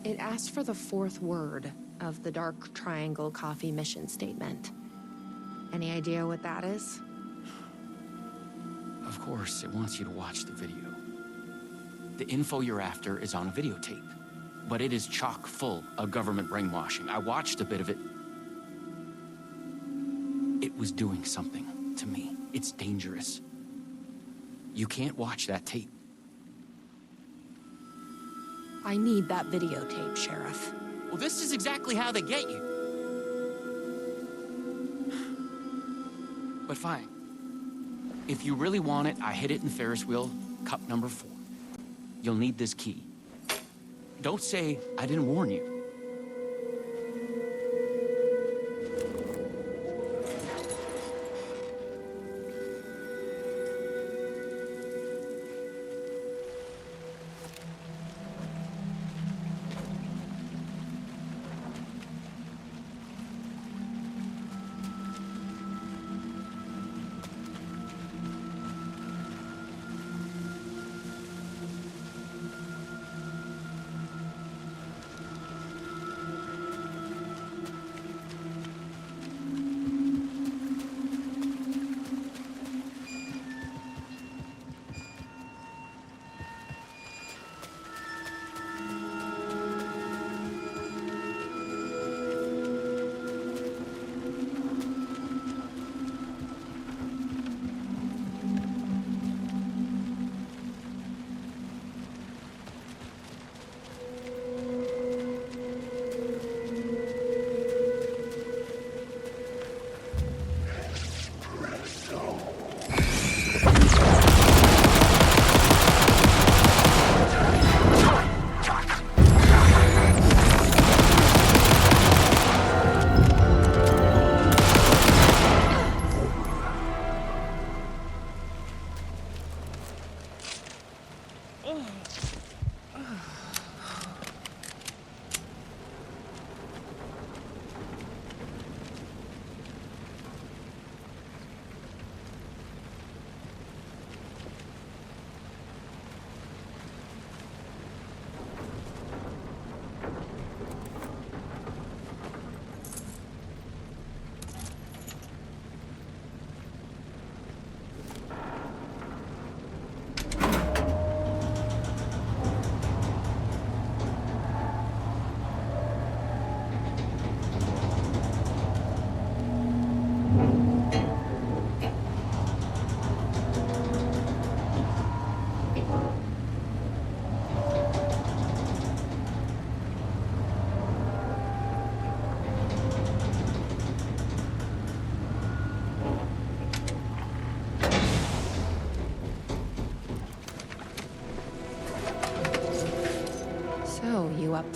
It asked for the fourth word of the Dark Triangle Coffee mission statement. Any idea what that is? Of course, it wants you to watch the video. The info you're after is on a videotape, but it is chock full of government brainwashing. I watched a bit of it. It was doing something to me. It's dangerous. You can't watch that tape. I need that videotape, Sheriff. Well, this is exactly how they get you. But fine. If you really want it, I hid it in Ferris wheel, cup number 4. You'll need this key. Don't say I didn't warn you.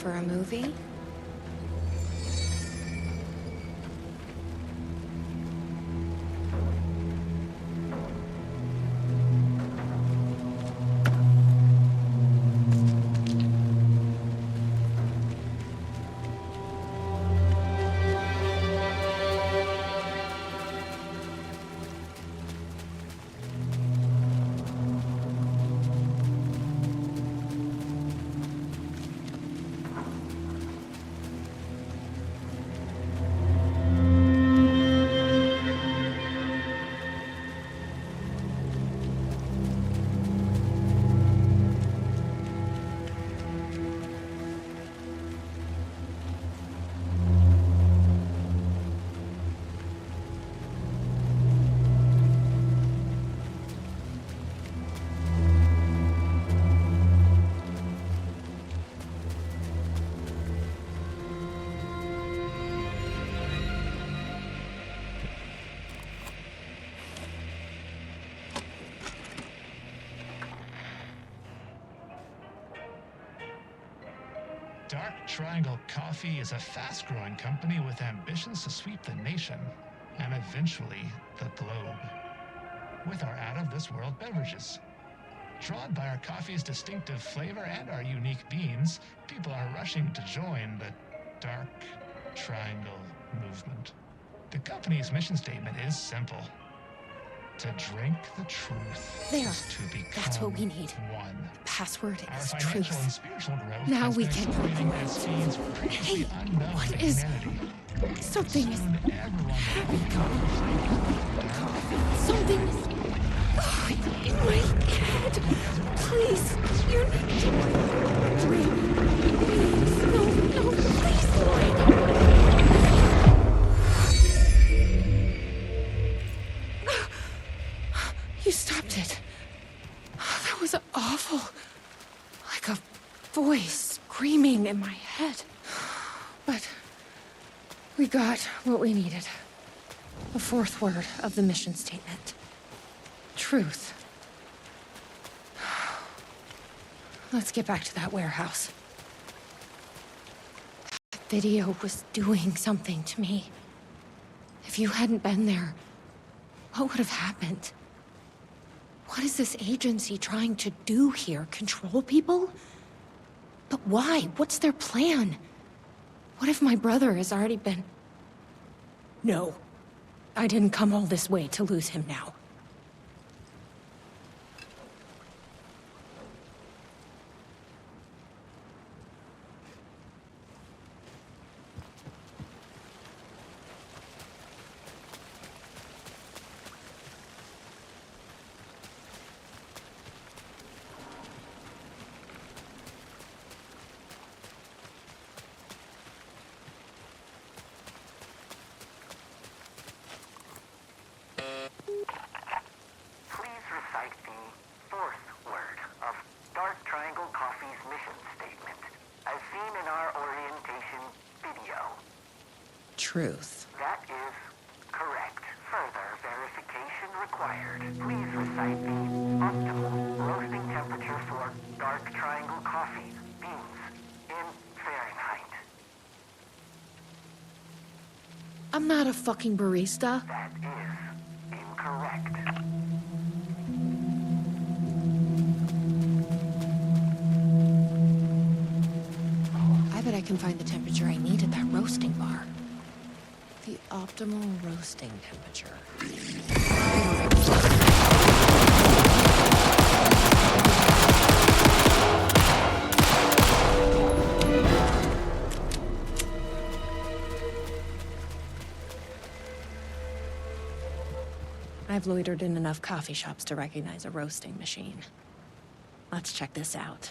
for a movie? Dark Triangle Coffee is a fast-growing company with ambitions to sweep the nation and eventually the globe with our out-of-this-world beverages. Drawn by our coffee's distinctive flavor and our unique beans, people are rushing to join the Dark Triangle movement. The company's mission statement is simple. To drink the truth There. is to become That's what we need. one. Password Our is financial and truth. spiritual growth Now has we been can. accelerating at speeds previously Hey, unknown what to is- humanity. Something is Soon everyone Something is in my head. Please, you need to dream. Please, no, please, Lloyd. You stopped it. That was awful. Like a voice screaming in my head. But we got what we needed. The fourth word of the mission statement. Truth. Let's get back to that warehouse. That video was doing something to me. If you hadn't been there, what would have happened? What is this agency trying to do here? Control people? But why? What's their plan? What if my brother has already been... No. I didn't come all this way to lose him now. Please recite the fourth word of Dark Triangle Coffee's mission statement, as seen in our orientation video. Truth. That is correct. Further verification required. Please recite the optimal roasting temperature for Dark Triangle Coffee beans in Fahrenheit. I'm not a fucking barista. That is incorrect. I bet I can find the temperature I need at that roasting bar. The optimal roasting temperature. I've loitered in enough coffee shops to recognize a roasting machine. Let's check this out.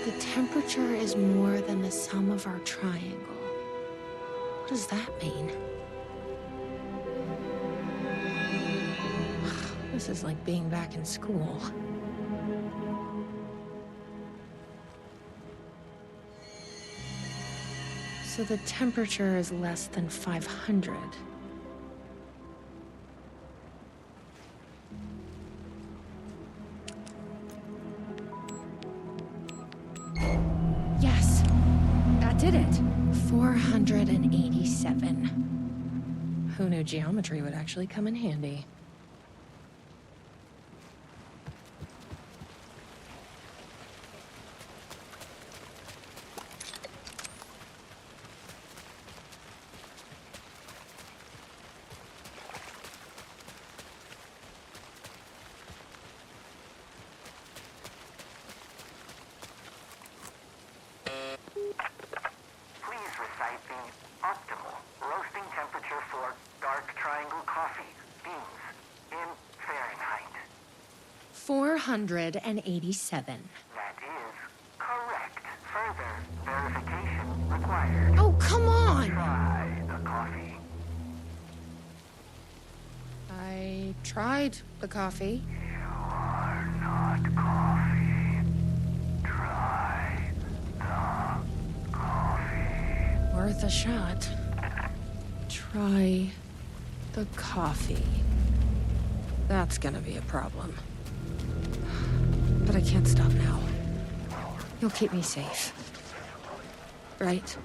The temperature is more than the sum of our triangle. What does that mean? This is like being back in school. So the temperature is less than 500. did it. 487. Who knew geometry would actually come in handy? Please recite the optimal roasting temperature for dark triangle coffee beans in Fahrenheit. 487. That is correct. Further verification required. Oh, come on! Try the coffee. I tried the coffee. You are not coffee. Try the coffee. Worth a shot. Try the coffee. That's gonna be a problem. But I can't stop now. You'll keep me safe. Right?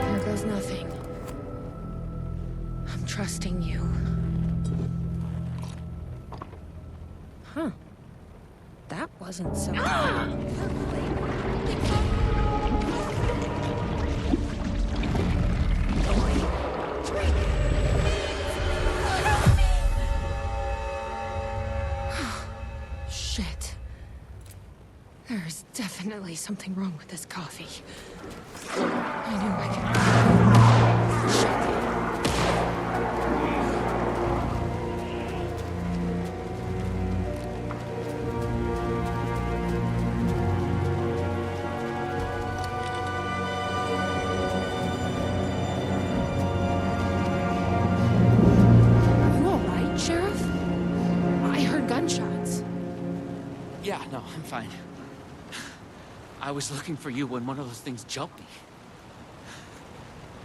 There goes nothing. I'm trusting you. Huh. That wasn't so... Shit. There's definitely something wrong with this coffee. I knew I could... You all right, Sheriff? I heard gunshots. Yeah, no, I'm fine. I was looking for you when one of those things jumped me.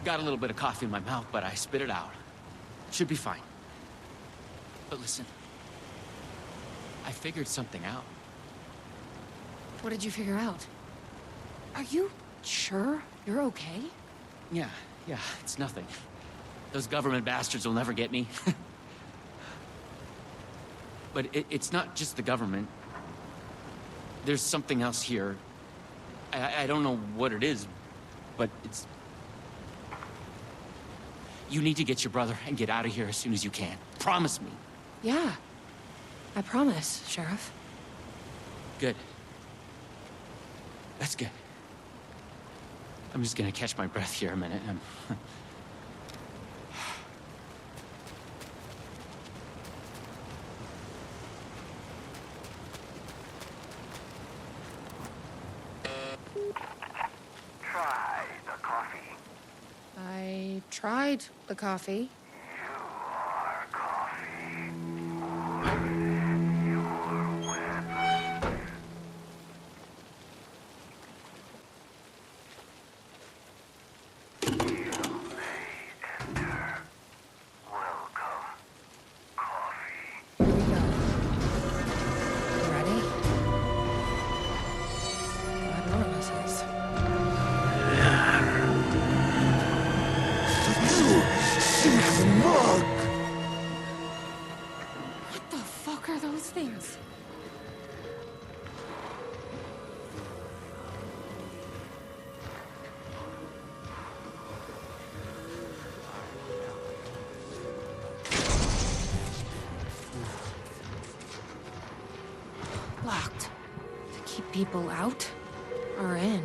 Got a little bit of coffee in my mouth, but I spit it out. Should be fine. But listen, I figured something out. What did you figure out? Are you sure you're okay? Yeah, it's nothing. Those government bastards will never get me. But it's not just the government. There's something else here. I don't know what it is, but it's... You need to get your brother and get out of here as soon as you can. Promise me. Yeah. I promise, Sheriff. Good. That's good. I'm just gonna catch my breath here a minute. Try the coffee. I tried the coffee. You are coffee. Your weapon. You may enter. Welcome, coffee. Here we go. You ready? Glad one of us is. What the fuck are those things? Locked. The keep people out or in.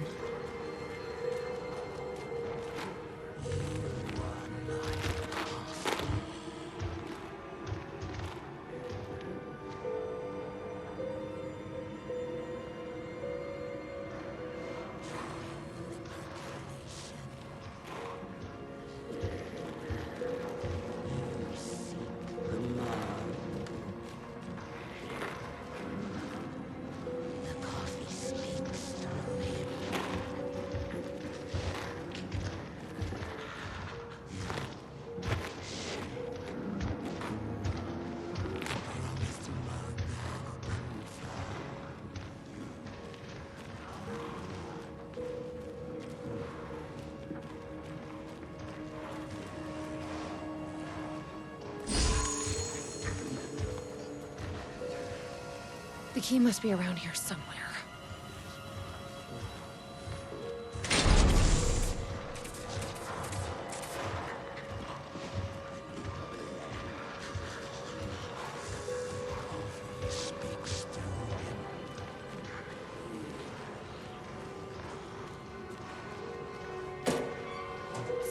The key must be around here somewhere.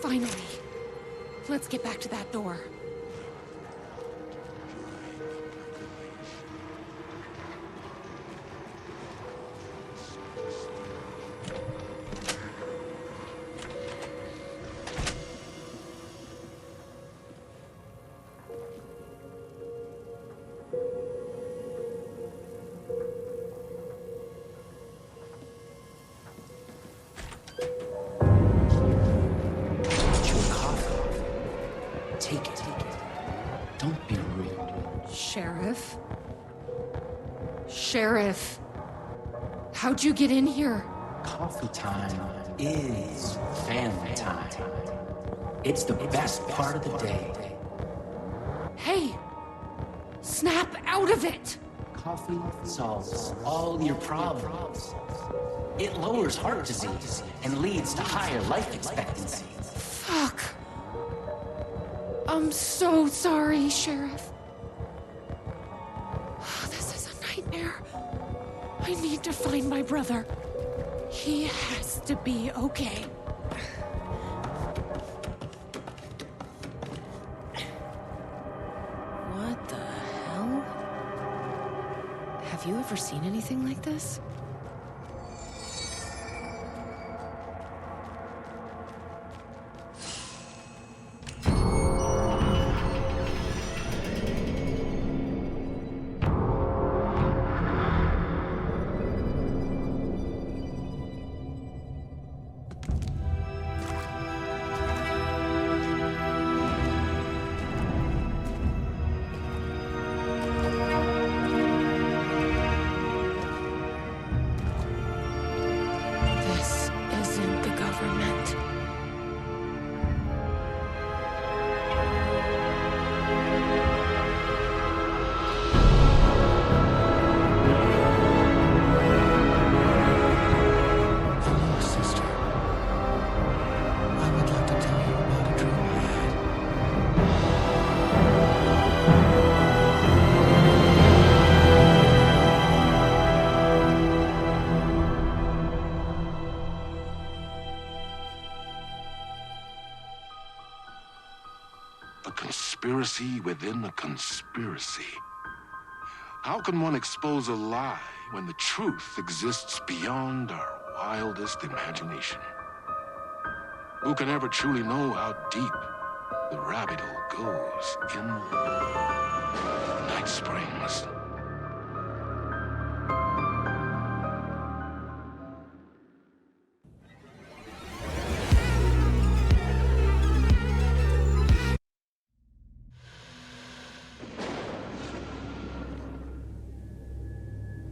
Finally. Let's get back to that door. Take it. Don't be rude. Sheriff? Sheriff! How'd you get in here? Coffee time is family time. It's the best part of the day. Hey! Snap out of it! Coffee solves all your problems. It lowers heart disease and leads to higher life expectancy. Fuck. I'm so sorry, Sheriff. This is a nightmare. I need to find my brother. He has to be okay. What the hell? Have you ever seen anything like this? This isn't the government. Hello, sister. I would like to tell you about a dream I had. A conspiracy within a conspiracy. How can one expose a lie when the truth exists beyond our wildest imagination? Who can ever truly know how deep the rabbit hole goes in Night Springs?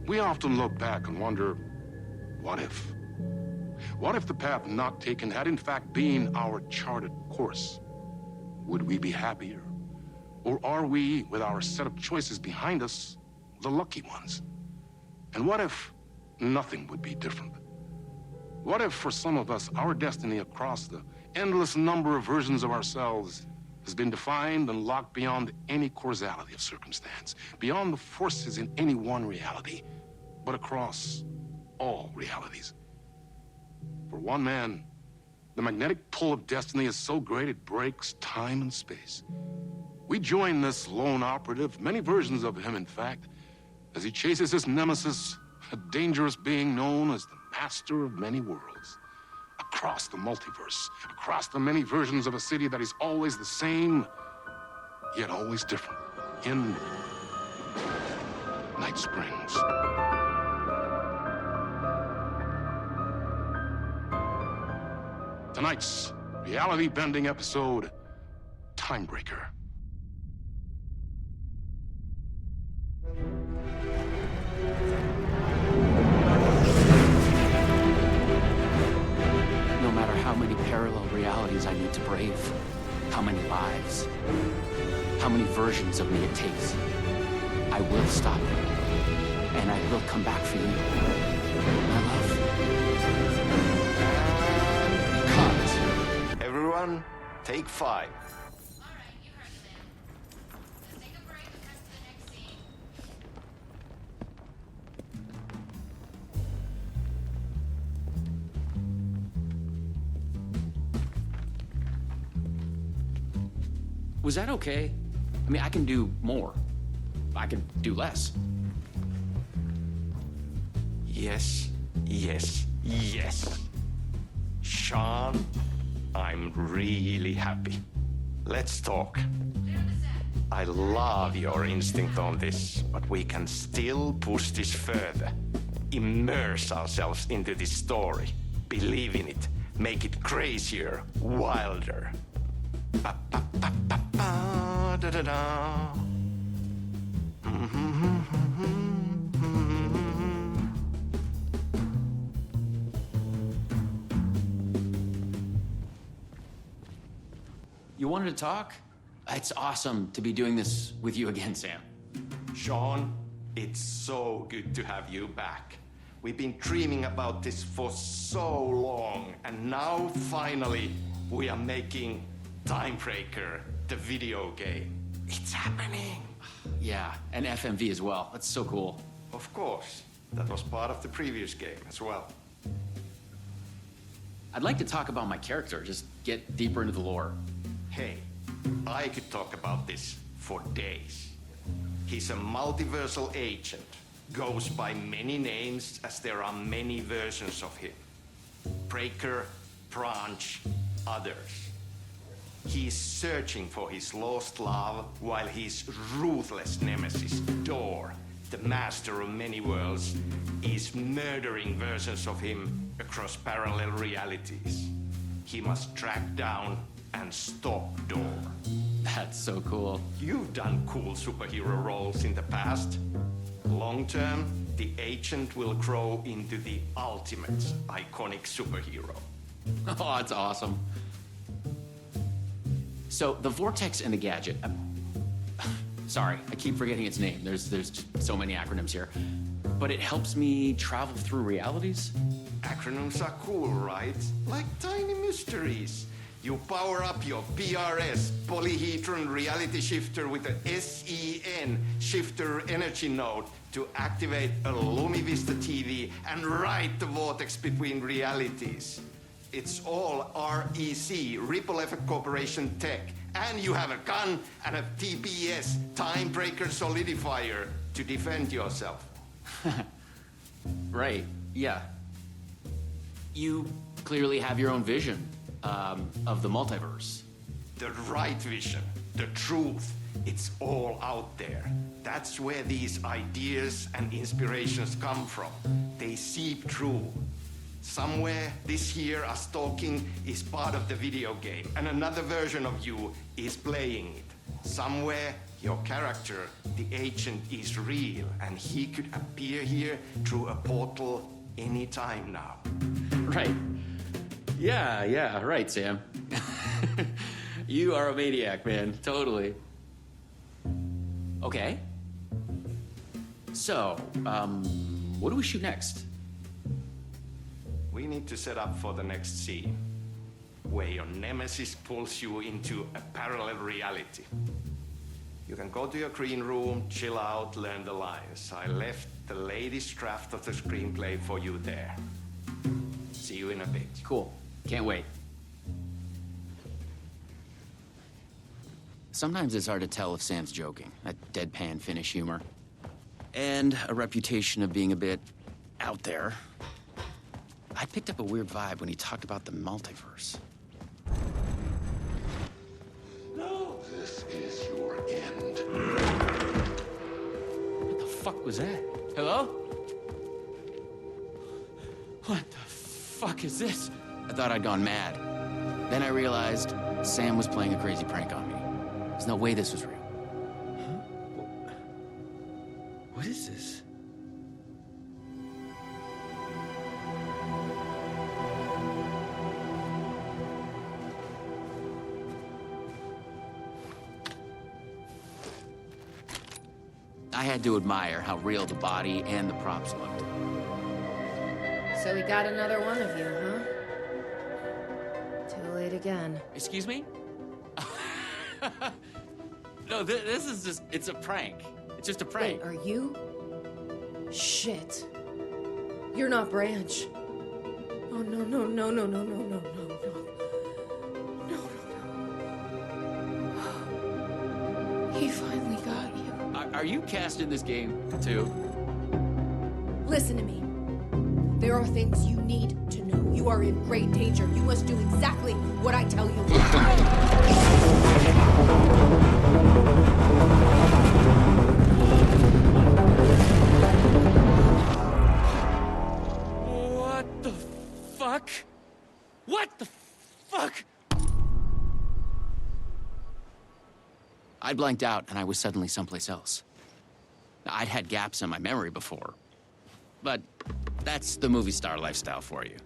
We often look back and wonder, what if? What if the path not taken had in fact been our charted course? Would we be happier? Or are we, with our set of choices behind us, the lucky ones? And what if nothing would be different? What if, for some of us, our destiny across the endless number of versions of ourselves has been defined and locked beyond any causality of circumstance, beyond the forces in any one reality, but across all realities. For one man, the magnetic pull of destiny is so great it breaks time and space. We join this lone operative, many versions of him in fact, as he chases his nemesis, a dangerous being known as the Master of Many Worlds. Across the multiverse, across the many versions of a city that is always the same, yet always different. In Night Springs. Tonight's reality-bending episode, Timebreaker. No matter how many parallel realities I need to brave, how many lives, how many versions of me it takes, I will stop it. And I will come back for you. My love. Cut. Everyone, take 5. Was that okay? I mean, I can do more. I can do less. Yes, yes, yes. Sean, I'm really happy. Let's talk. I love your instinct on this, but we can still push this further. Immerse ourselves into this story. Believe in it. Make it crazier, wilder. Da-da-da. You wanted to talk? It's awesome to be doing this with you again, Sam. Sean, it's so good to have you back. We've been dreaming about this for so long, and now finally we are making Timebreaker, the video game. It's happening. Yeah, and FMV as well. That's so cool. Of course. That was part of the previous game as well. I'd like to talk about my character, just get deeper into the lore. Hey, I could talk about this for days. He's a multiversal agent. Goes by many names as there are many versions of him. Breaker, Branch, others. He's searching for his lost love while his ruthless nemesis, Door, the master of many worlds, is murdering versions of him across parallel realities. He must track down and stop Door. That's so cool. You've done cool superhero roles in the past. Long term, the agent will grow into the ultimate iconic superhero. Oh, that's awesome. So, the Vortex and the Gadget. Sorry, I keep forgetting its name. There's just so many acronyms here. But it helps me travel through realities? Acronyms are cool, right? Like tiny mysteries. You power up your PRS, Polyhedron Reality Shifter, with a SEN Shifter Energy Node to activate a LumiVista TV and ride the vortex between realities. It's all REC, Ripple Effect Corporation tech. And you have a gun and a TPS, Timebreaker Solidifier, to defend yourself. Right, yeah. You clearly have your own vision of the multiverse. The right vision, the truth, it's all out there. That's where these ideas and inspirations come from. They seep through. Somewhere this here, us talking, is part of the video game, and another version of you is playing it. Somewhere, your character, the agent, is real, and he could appear here through a portal anytime now. Right. Yeah, right, Sam. You are a maniac, man. Totally. Okay. So, what do we shoot next? We need to set up for the next scene, where your nemesis pulls you into a parallel reality. You can go to your green room, chill out, learn the lines. I left the latest draft of the screenplay for you there. See you in a bit. Cool. Can't wait. Sometimes it's hard to tell if Sam's joking. That deadpan Finnish humor. And a reputation of being a bit out there. I picked up a weird vibe when he talked about the multiverse. No, this is your end. What the fuck was that? Hello? What the fuck is this? I thought I'd gone mad. Then I realized Sam was playing a crazy prank on me. There's no way this was real. Huh? What is this? I had to admire how real the body and the props looked. So we got another one of you, huh? Too late again. Excuse me? No, this is just, it's a prank. It's just a prank. Wait, are you? Shit. You're not Branch. Oh, no, no, no, no, no, no, no, no, no. No, no, no. He finally got you. Are you cast in this game, too? Listen to me. There are things you need to know. You are in great danger. You must do exactly what I tell you. What the fuck? What the fuck? I blanked out and I was suddenly someplace else. I'd had gaps in my memory before, but that's the movie star lifestyle for you.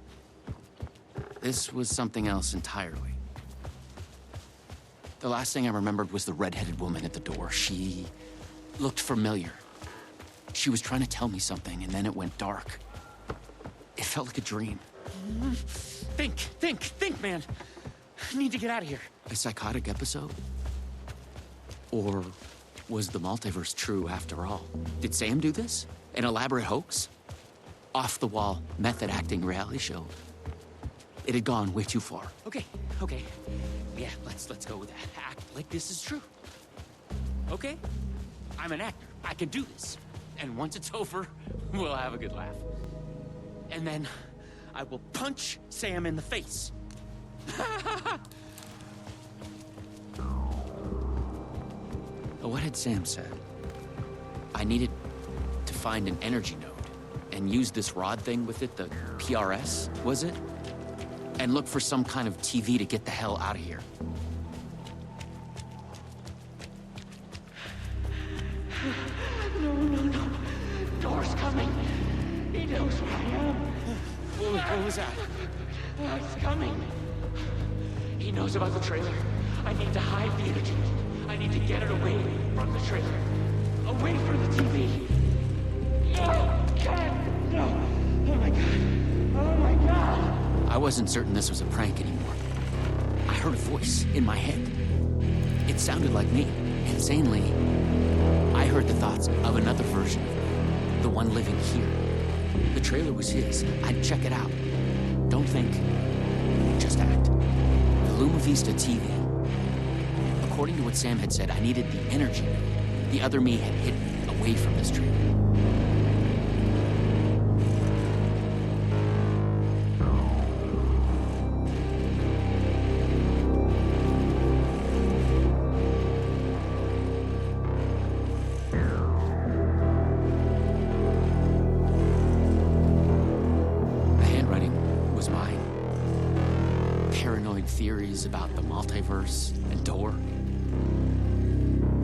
This was something else entirely. The last thing I remembered was the red-headed woman at the door. She looked familiar. She was trying to tell me something, and then it went dark. It felt like a dream. Think, man. I need to get out of here. A psychotic episode? Or was the multiverse true after all? Did Sam do this? An elaborate hoax? Off-the-wall, method-acting reality show? It had gone way too far. Okay. Yeah, let's go with that. Act like this is true. Okay? I'm an actor. I can do this. And once it's over, we'll have a good laugh. And then I will punch Sam in the face. What had Sam said? I needed to find an energy node and use this rod thing with it, the PRS, was it? And look for some kind of TV to get the hell out of here. No. Door's coming. He knows where I am. What was that? It's coming. He knows about the trailer. I need to hide the energy. I need to get it away from the trailer. Away from the TV. No! Cat! No! Oh my god! Oh my god! I wasn't certain this was a prank anymore. I heard a voice in my head. It sounded like me. Insanely, I heard the thoughts of another version of me. The one living here. The trailer was his. I'd check it out. Don't think. Just act. The Luma Vista TV. According to what Sam had said, I needed the energy. The other me had hidden me away from this trailer. Theories about the multiverse and Door,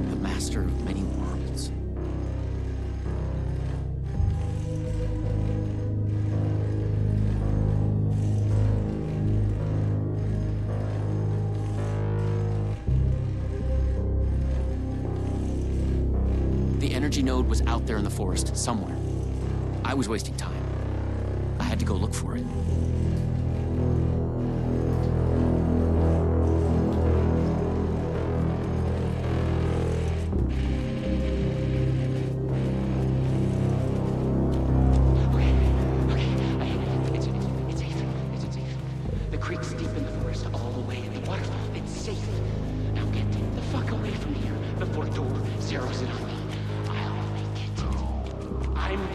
the master of many worlds. The energy node was out there in the forest somewhere. I was wasting time. I had to go look for it.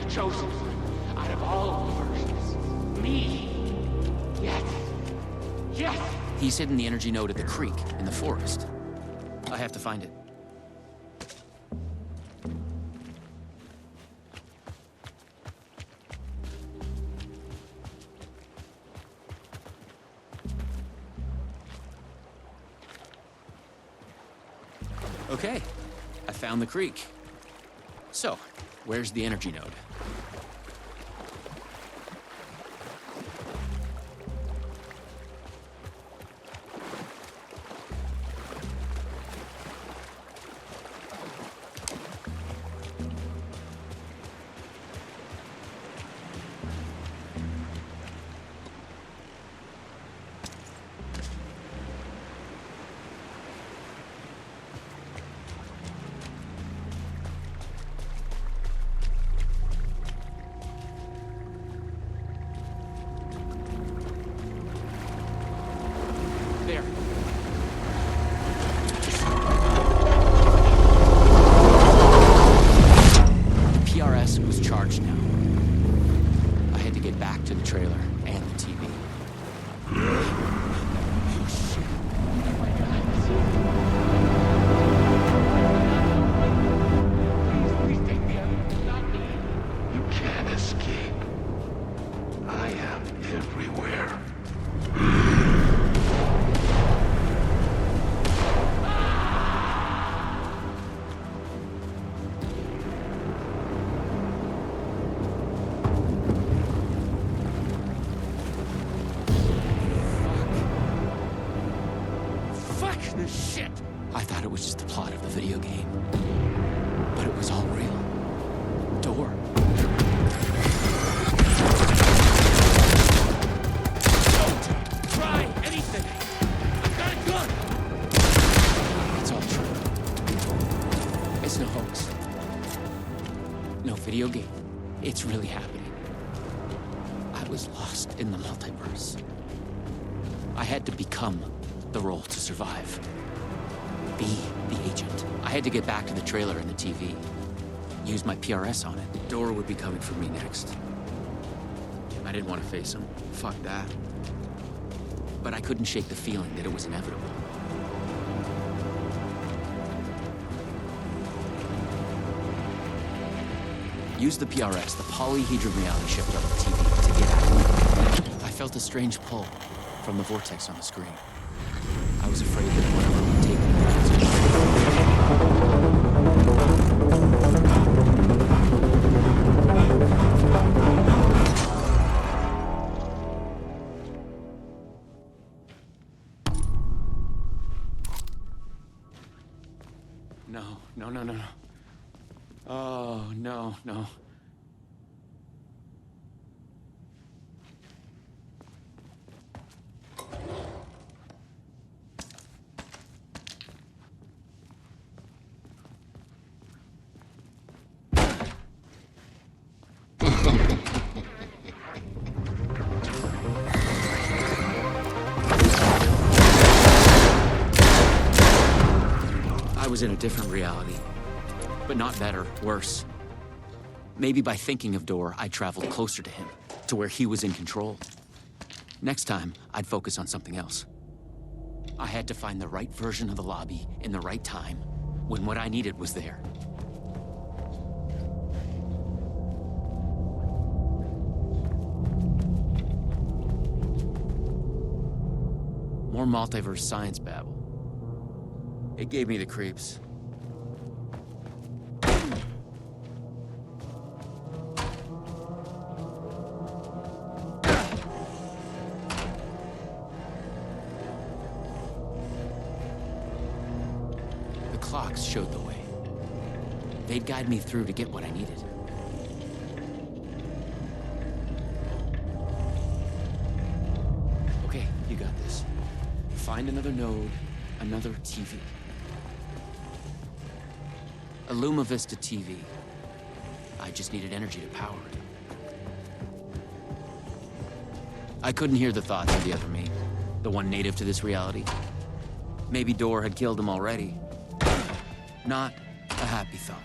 chosen. Out of all of the versions. Me. Yes. Yes! He's hidden the energy node at the creek in the forest. I have to find it. Okay, I found the creek. So, where's the energy node? There. The PRS was charged now. I had to get back to the trailer and the TV. You can't escape. I am everywhere. Fuck this shit! I thought it was just the plot of the video game. But it was all real. Door. Don't try anything! I've got a gun! It's all true. It's no hoax. No video game. It's really happening. I was lost in the multiverse. I had to become the role to survive. Be the agent. I had to get back to the trailer and the TV. Use my PRS on it. Dora would be coming for me next. I didn't want to face him. Fuck that. But I couldn't shake the feeling that it was inevitable. Use the PRS, the polyhedron reality shifter on the TV, to get out. I felt a strange pull from the vortex on the screen. I was afraid that whatever would take me No. Oh, no. I was in a different reality. But not better, worse. Maybe by thinking of Dor, I traveled closer to him, to where he was in control. Next time, I'd focus on something else. I had to find the right version of the lobby in the right time, when what I needed was there. More multiverse science babble. It gave me the creeps. Clocks showed the way. They'd guide me through to get what I needed. Okay, you got this. Find another node, another TV. A Luma Vista TV. I just needed energy to power it. I couldn't hear the thoughts of the other me, the one native to this reality. Maybe Dor had killed him already. Not a happy thought.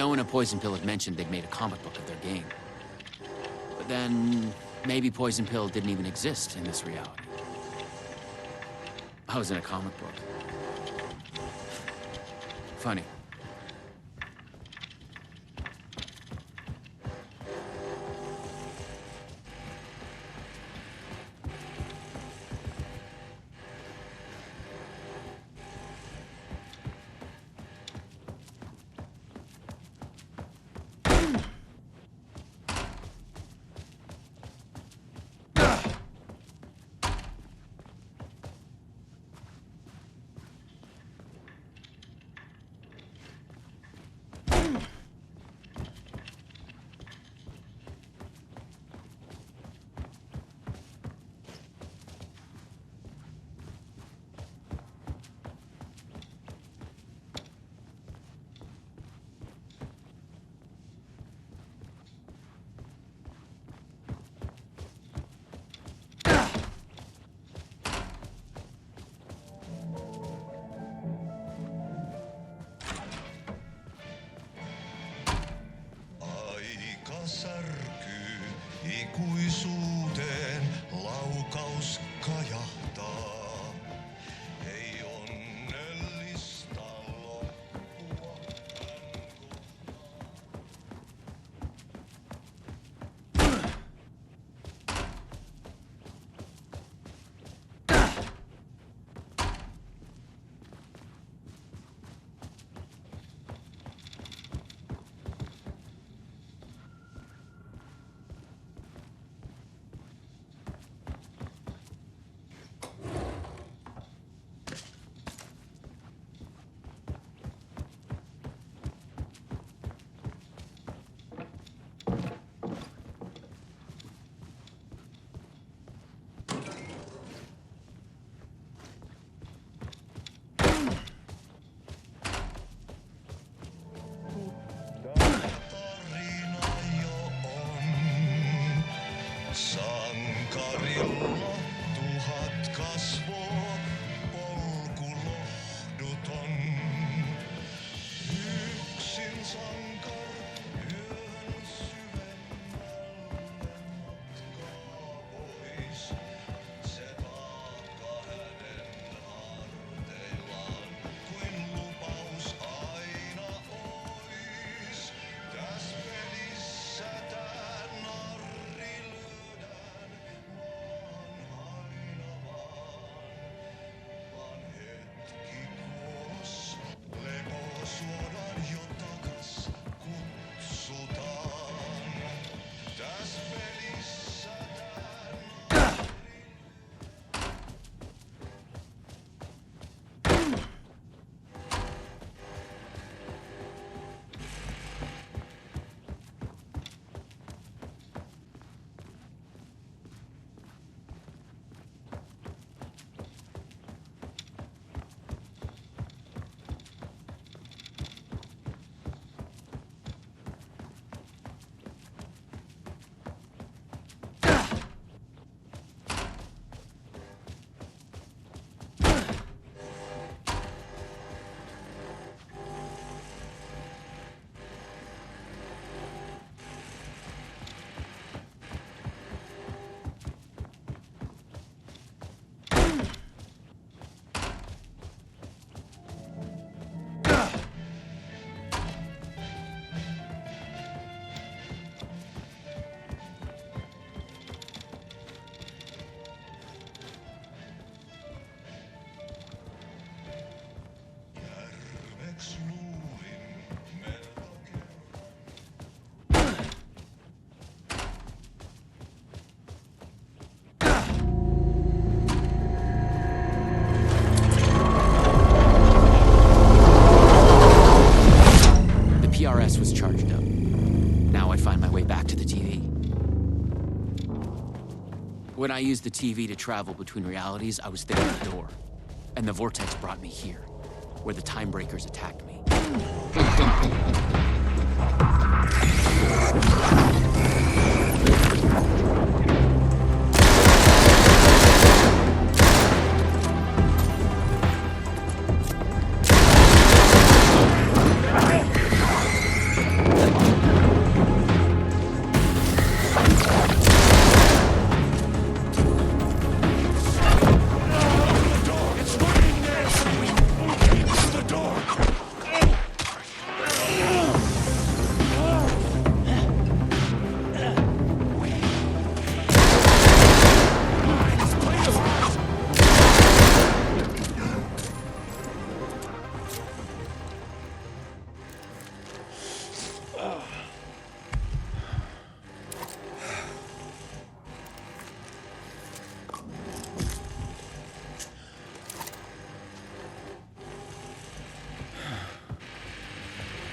No one at Poison Pill had mentioned they'd made a comic book of their game. But then, maybe Poison Pill didn't even exist in this reality. I was in a comic book. Funny. When I used the TV to travel between realities, I was there at the door. And the vortex brought me here, where the time breakers attacked me.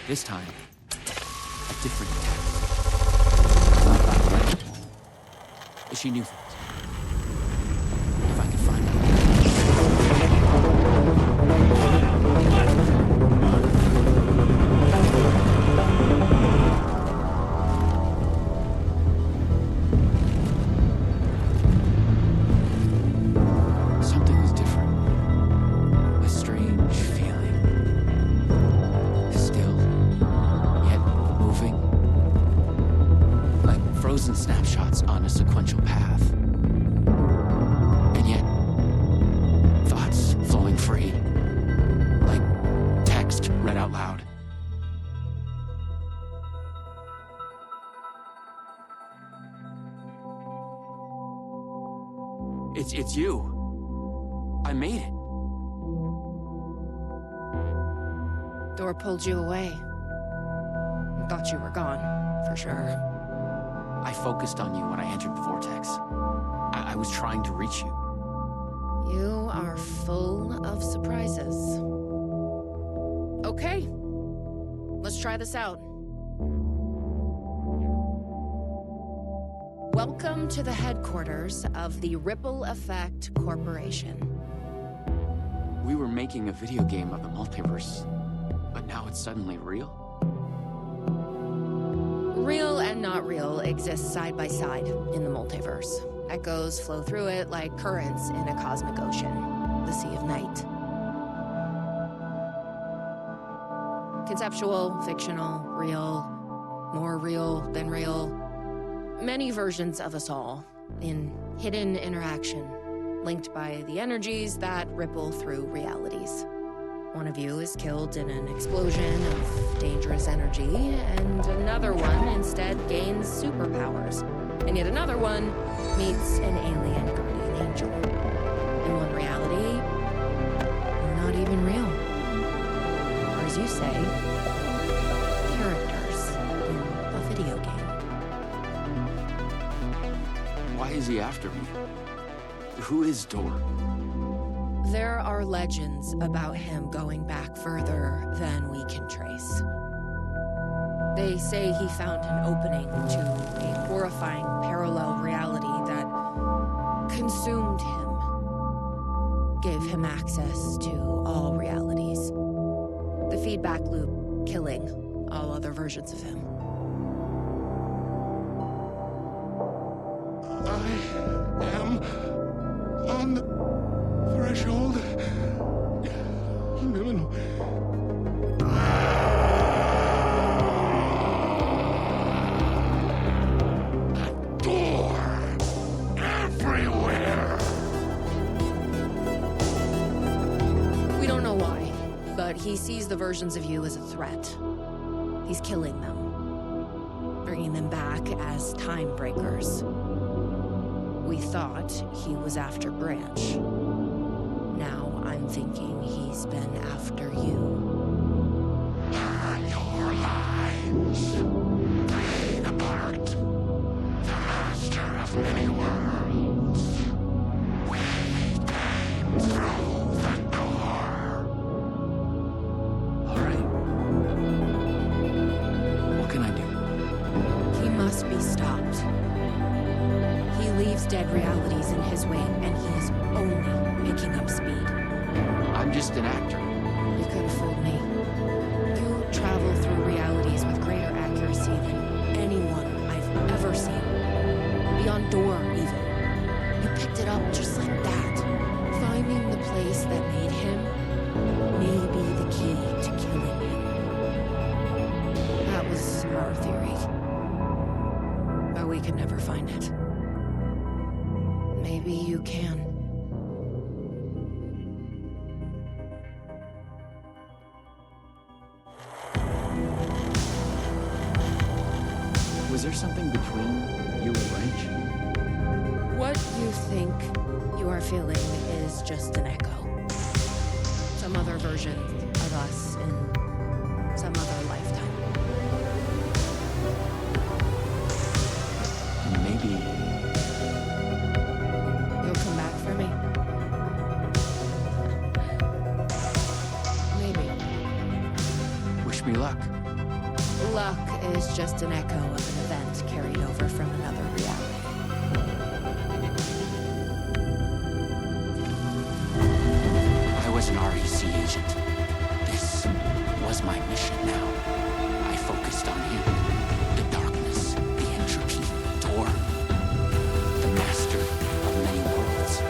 This time, a different attack. She knew things. If I could find something was different. A strange feeling. Still. Moving. Like frozen snapshots on a sequential path. And yet, thoughts flowing free. Like text read out loud. It's you. I made it. Door pulled you away. Thought you were gone, for sure. I focused on you when I entered the vortex. I was trying to reach you. You are full of surprises. Okay, let's try this out. Welcome to the headquarters of the Ripple Effect Corporation. We were making a video game of the multiverse, but now it's suddenly real? Real and not real exist side by side in the multiverse. Echoes flow through it like currents in a cosmic ocean, the Sea of Night. Conceptual, fictional, real, more real than real. Many versions of us all, in hidden interaction, linked by the energies that ripple through realities. One of you is killed in an explosion of dangerous energy, and another one instead gains superpowers. And yet another one meets an alien guardian angel. In one reality, we're not even real. Or as you say, characters in a video game. Why is he after me? Who is Door? There are legends about him going back further than we can trace. They say he found an opening to a horrifying parallel reality that consumed him, gave him access to all realities. The feedback loop killing all other versions of him. I am on the threshold. No. A door everywhere. We don't know why, but he sees the versions of you as a threat. He's killing them, bringing them back as time breakers. We thought he was after Branch. Now I'm thinking he's been after you. Your lines playing apart. The master of many worlds. We came through the door. All right. What can I do? He must be stopped. He leaves dead realities in his way, and he is only picking up speed. I'm just an actor. You could have fooled me. You travel through realities with greater accuracy than anyone I've ever seen. Beyond door, even. You picked it up just like that. Finding the place that made him may be the key to killing him. That was our theory. But we could never find it. Maybe you can. Was there something between you and Wrench? What you think you are feeling is just an echo. Some other version of us in some other lifetime. Maybe. You'll come back for me? Maybe. Wish me luck. Luck is just an echo of an event carried over from another reality. I was an REC agent. This was my mission now. I focused on him. The darkness, the entropy, Tor. The master of many worlds.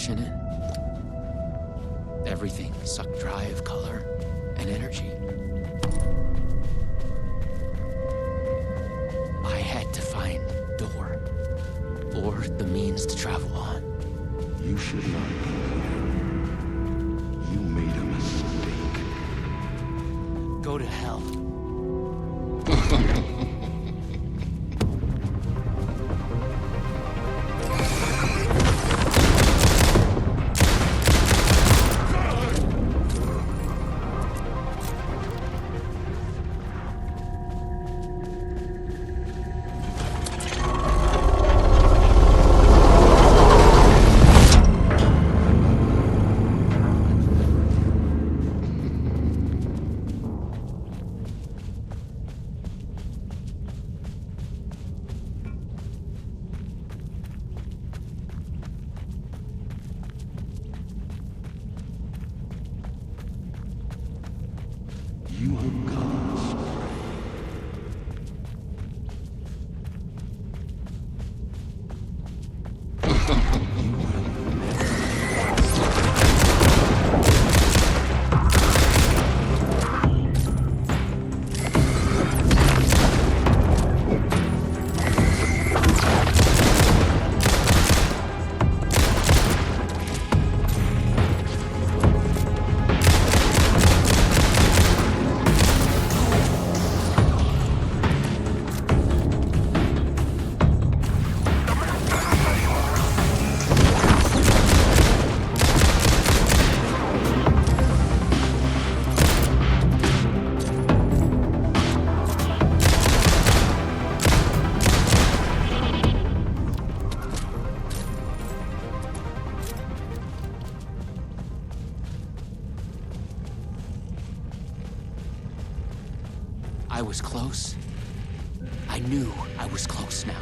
flesh in it. Everything sucked dry of color and energy. I had to find Door, or the means to travel on. You should not be here. You made a mistake. Go to hell. You have gone astray. I was close. I knew I was close now.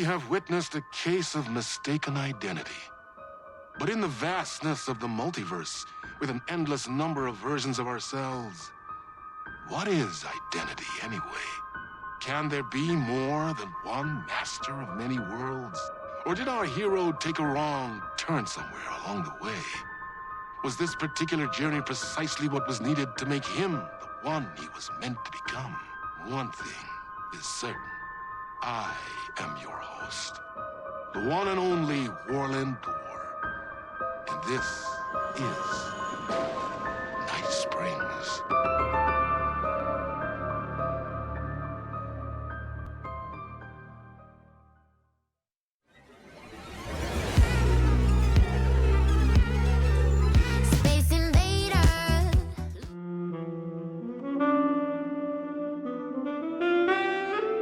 have witnessed a case of mistaken identity. But in the vastness of the multiverse, with an endless number of versions of ourselves, what is identity anyway? Can there be more than one master of many worlds? Or did our hero take a wrong turn somewhere along the way? Was this particular journey precisely what was needed to make him the one he was meant to become? One thing is certain. I am your host, the one and only Warland Door. And this is Night Springs.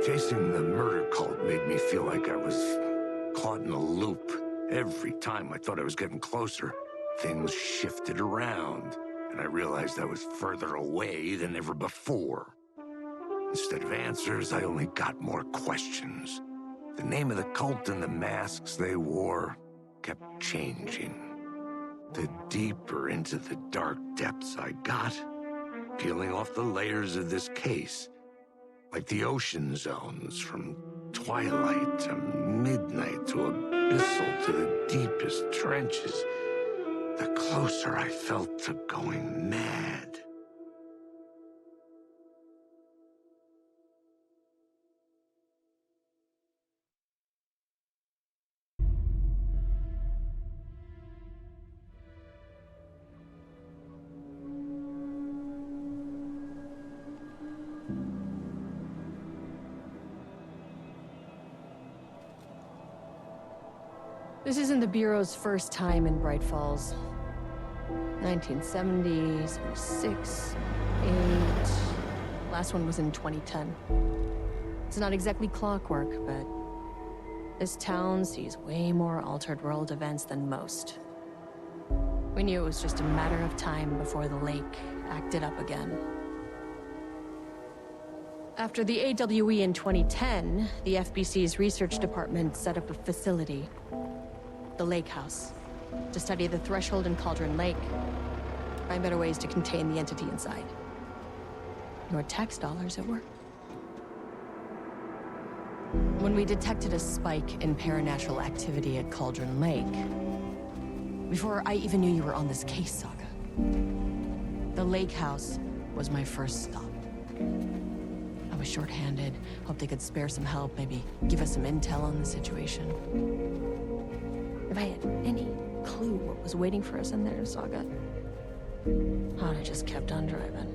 Chasing the murder cult made me feel like I was caught in a loop. Every time I thought I was getting closer, things shifted around, and I realized I was further away than ever before. Instead of answers, I only got more questions. The name of the cult and the masks they wore kept changing. The deeper into the dark depths I got, peeling off the layers of this case, like the ocean zones, from twilight to midnight to abyssal to the deepest trenches, the closer I felt to going mad. This isn't the Bureau's first time in Bright Falls. 1970, 76, 8... Last one was in 2010. It's not exactly clockwork, but this town sees way more altered world events than most. We knew it was just a matter of time before the lake acted up again. After the AWE in 2010, the FBC's research department set up a facility, the Lake House, to study the Threshold and Cauldron Lake, find better ways to contain the entity inside. Your tax dollars at work. When we detected a spike in paranatural activity at Cauldron Lake, before I even knew you were on this case, Saga, the Lake House was my first stop. I was short-handed, hoped they could spare some help, maybe give us some intel on the situation. If I had any clue what was waiting for us in there, Saga, I'd have just kept on driving.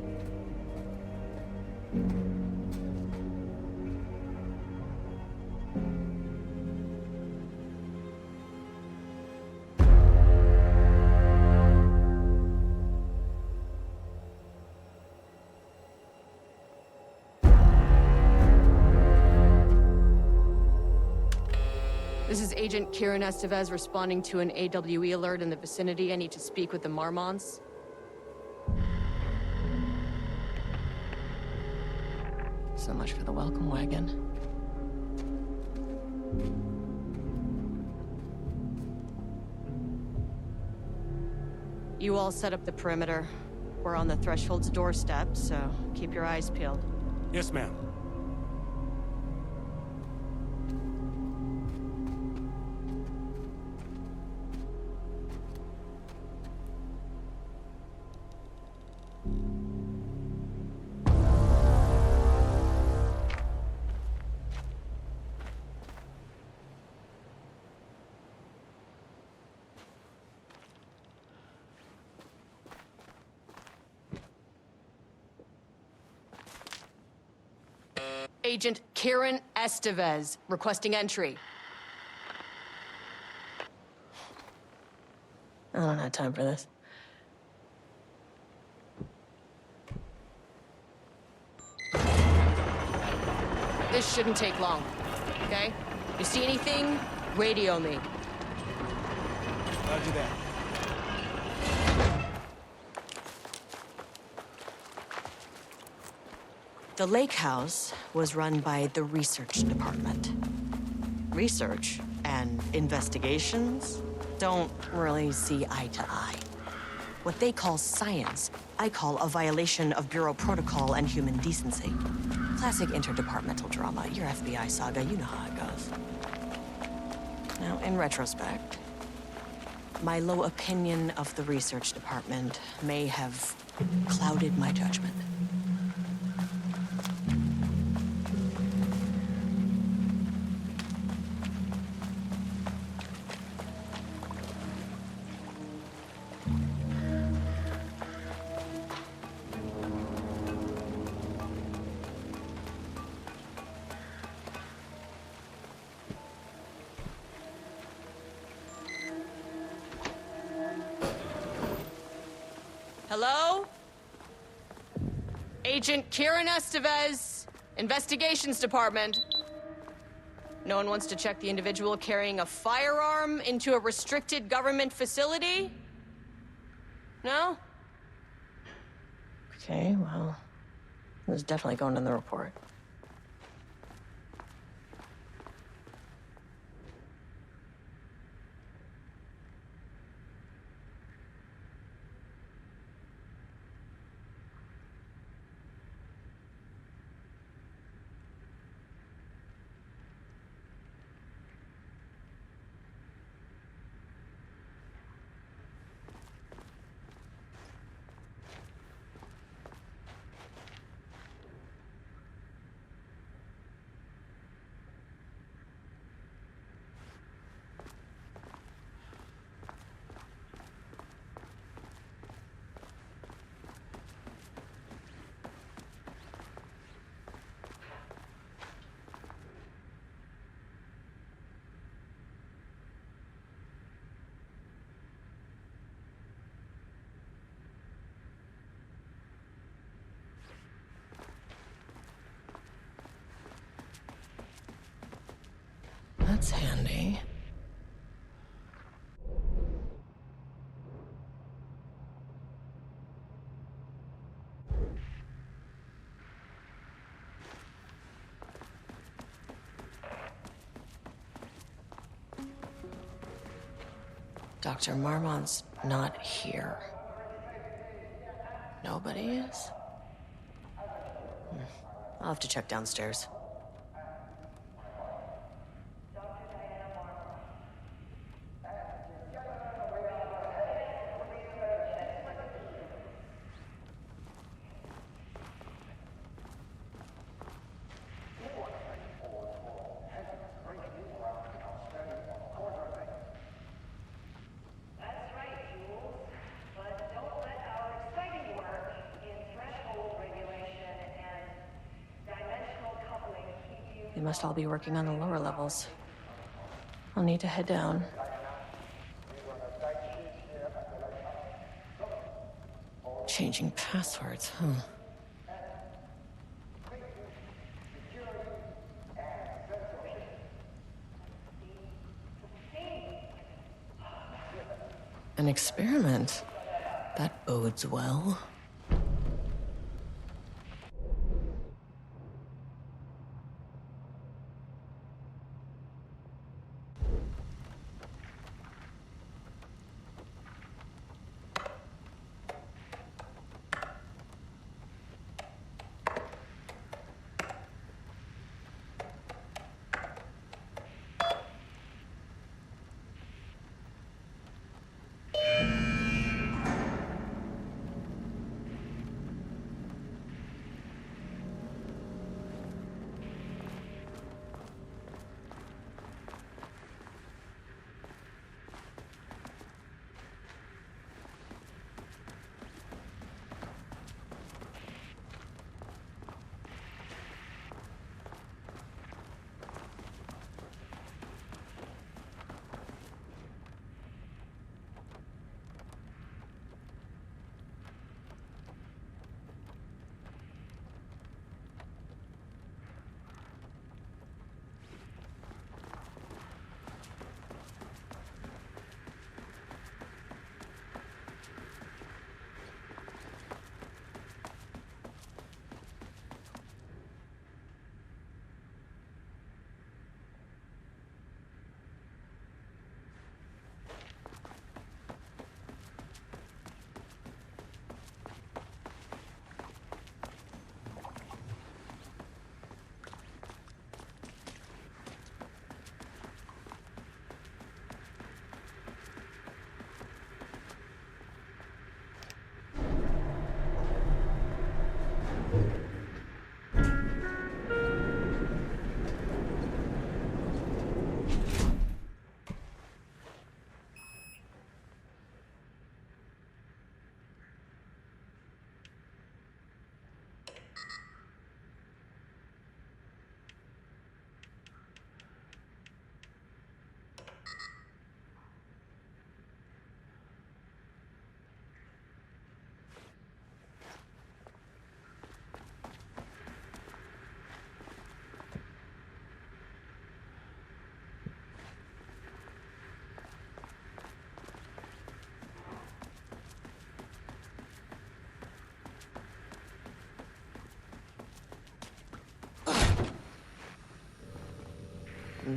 This is Agent Kieran Estevez responding to an AWE alert in the vicinity. I need to speak with the Marmonts. So much for the welcome wagon. You all set up the perimeter. We're on the Threshold's doorstep, so keep your eyes peeled. Yes, ma'am. Agent Kieran Estevez, requesting entry. I don't have time for this. This shouldn't take long, okay? You see anything, radio me. Roger that. The Lake House was run by the research department. research and investigations don't really see eye to eye. What they call science, I call a violation of Bureau protocol and human decency. Classic interdepartmental drama. Your FBI saga, you know how it goes. Now, in retrospect, my low opinion of the research department may have clouded my judgment. Hello? Agent Kieran Estevez, Investigations Department. No one wants to check the individual carrying a firearm into a restricted government facility? No? Okay, well, it was definitely going in the report. That's handy. Dr. Marmont's not here. Nobody is? I'll have to check downstairs. They must all be working on the lower levels. I'll need to head down. Changing passwords, huh? An experiment? That bodes well.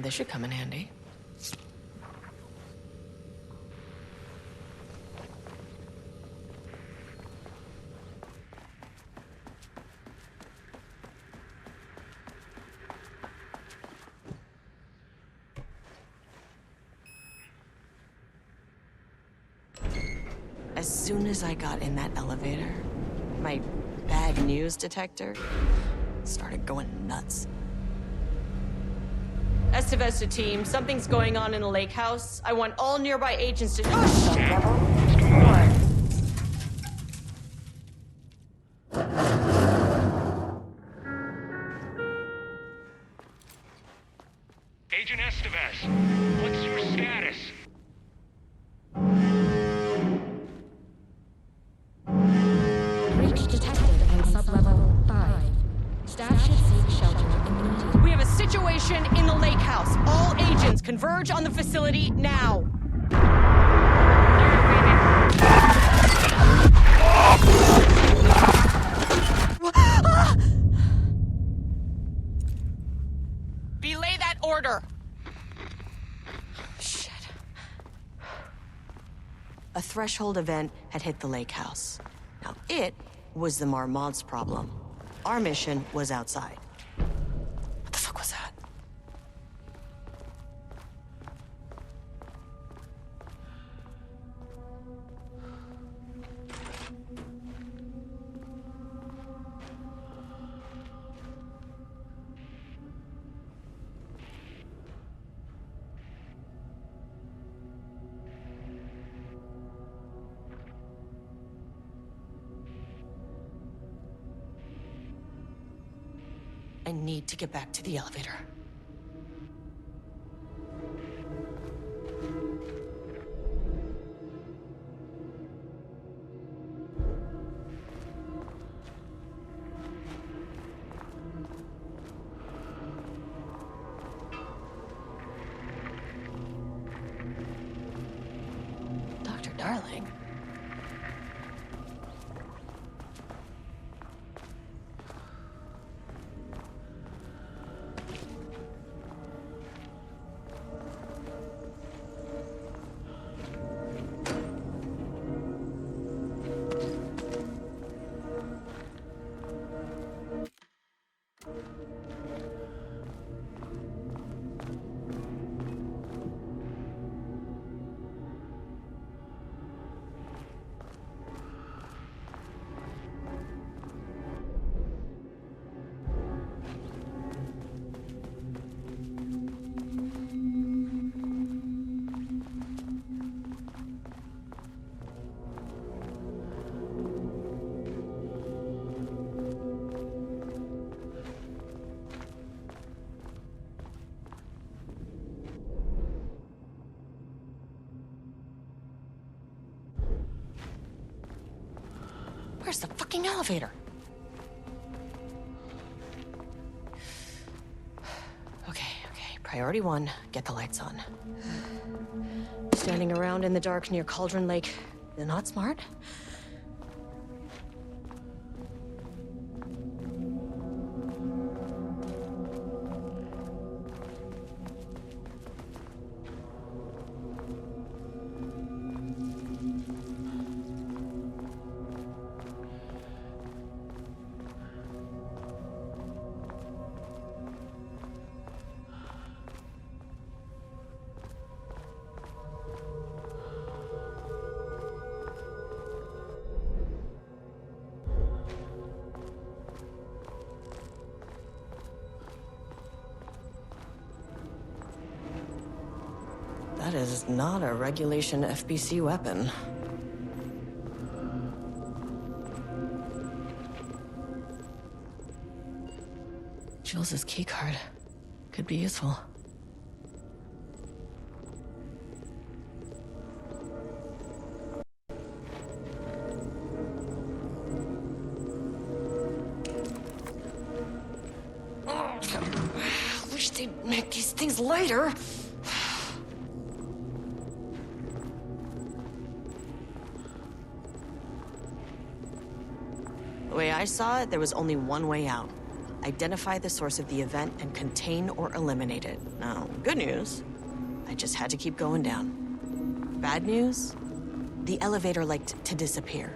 This should come in handy. As soon as I got in that elevator, my bad news detector started going nuts. Estevez to team, something's going on in the lake house. I want all nearby agents to— oh, shit! Agent Estevez, what's your status? Breach detected on sublevel 5. Staff should seek shelter immediately. We have a situation in the lake house. All agents converge on the facility now. Belay that order. Shit. A threshold event had hit the lake house. Now, it was the Marmont's problem. Our mission was outside. What the fuck was that? I need to get back to the elevator. Dr. Darling? Where's the fucking elevator? Okay. Priority 1, get the lights on. Standing around in the dark near Cauldron Lake, not smart. That is not a regulation FBC weapon. Jules's keycard could be useful. I wish they'd make these things lighter. The way I saw it, there was only one way out. identify the source of the event, and contain or eliminate it. Now, good news, I just had to keep going down. Bad news, the elevator liked to disappear.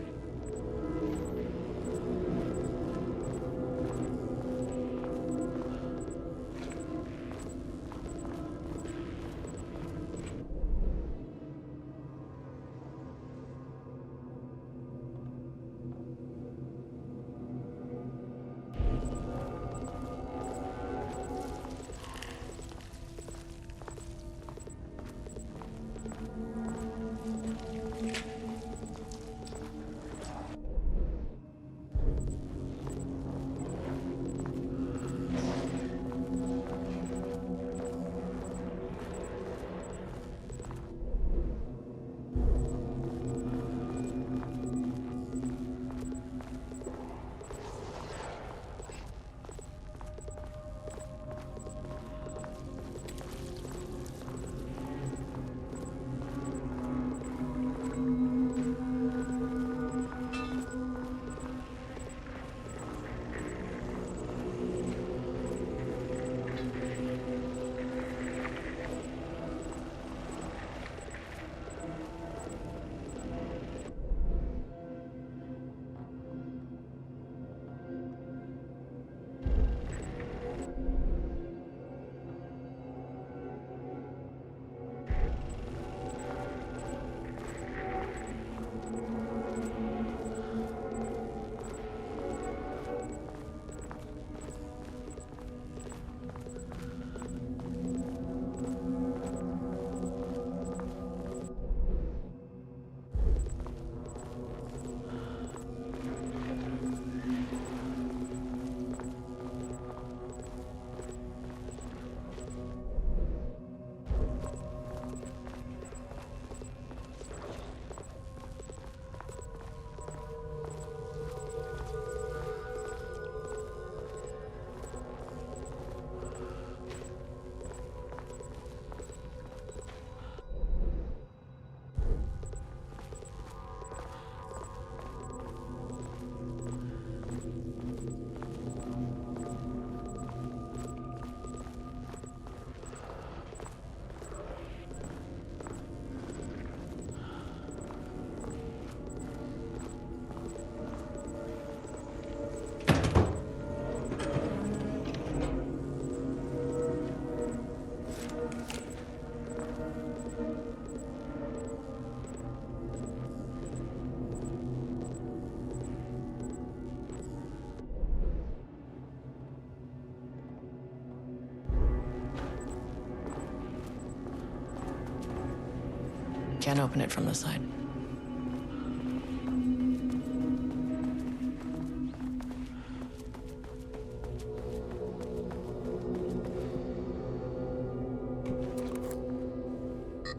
Can't open it from the side.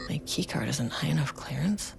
My keycard isn't high enough clearance.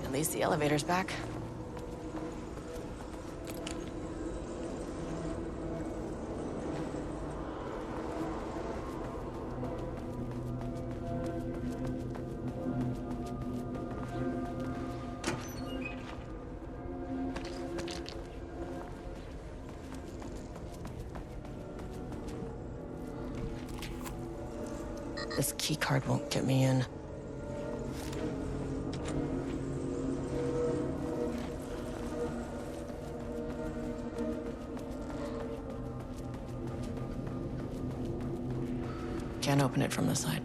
At least the elevator's back. This keycard won't get me in. Can't open it from the side.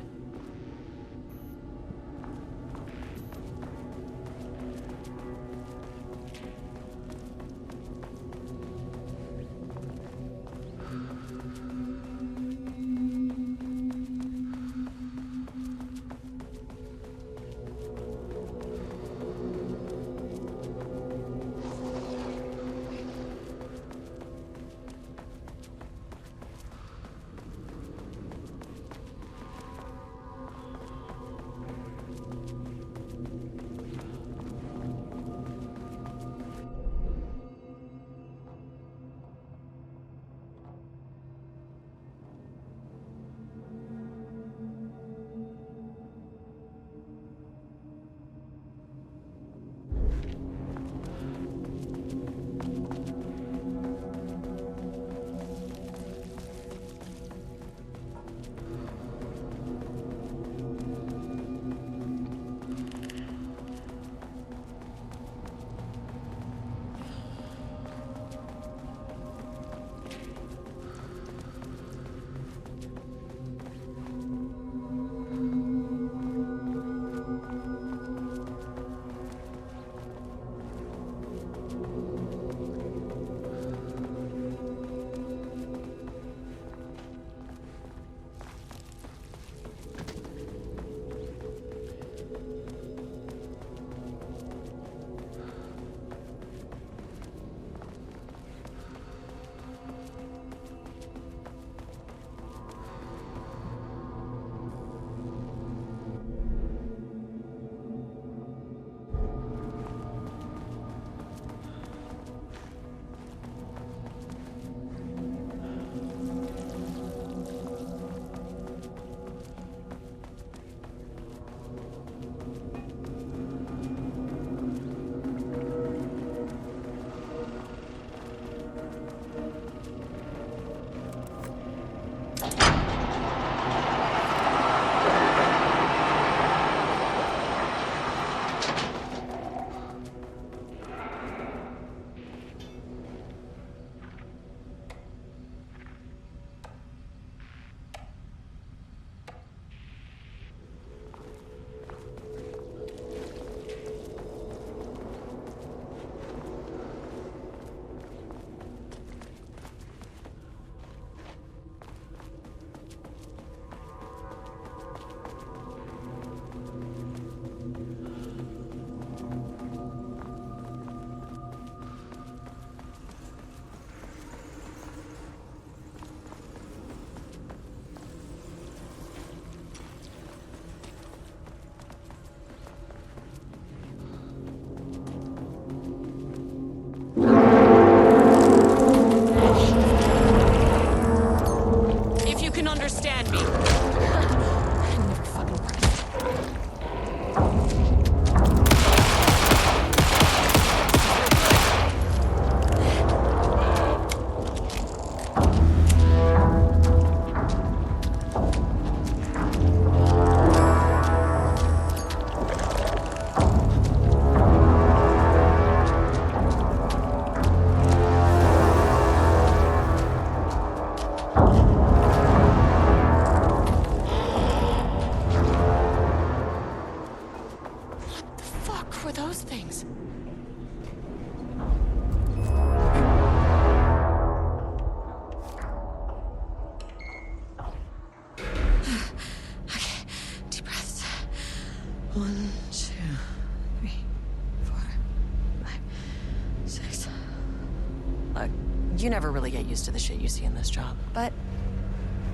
You never really get used to the shit you see in this job, but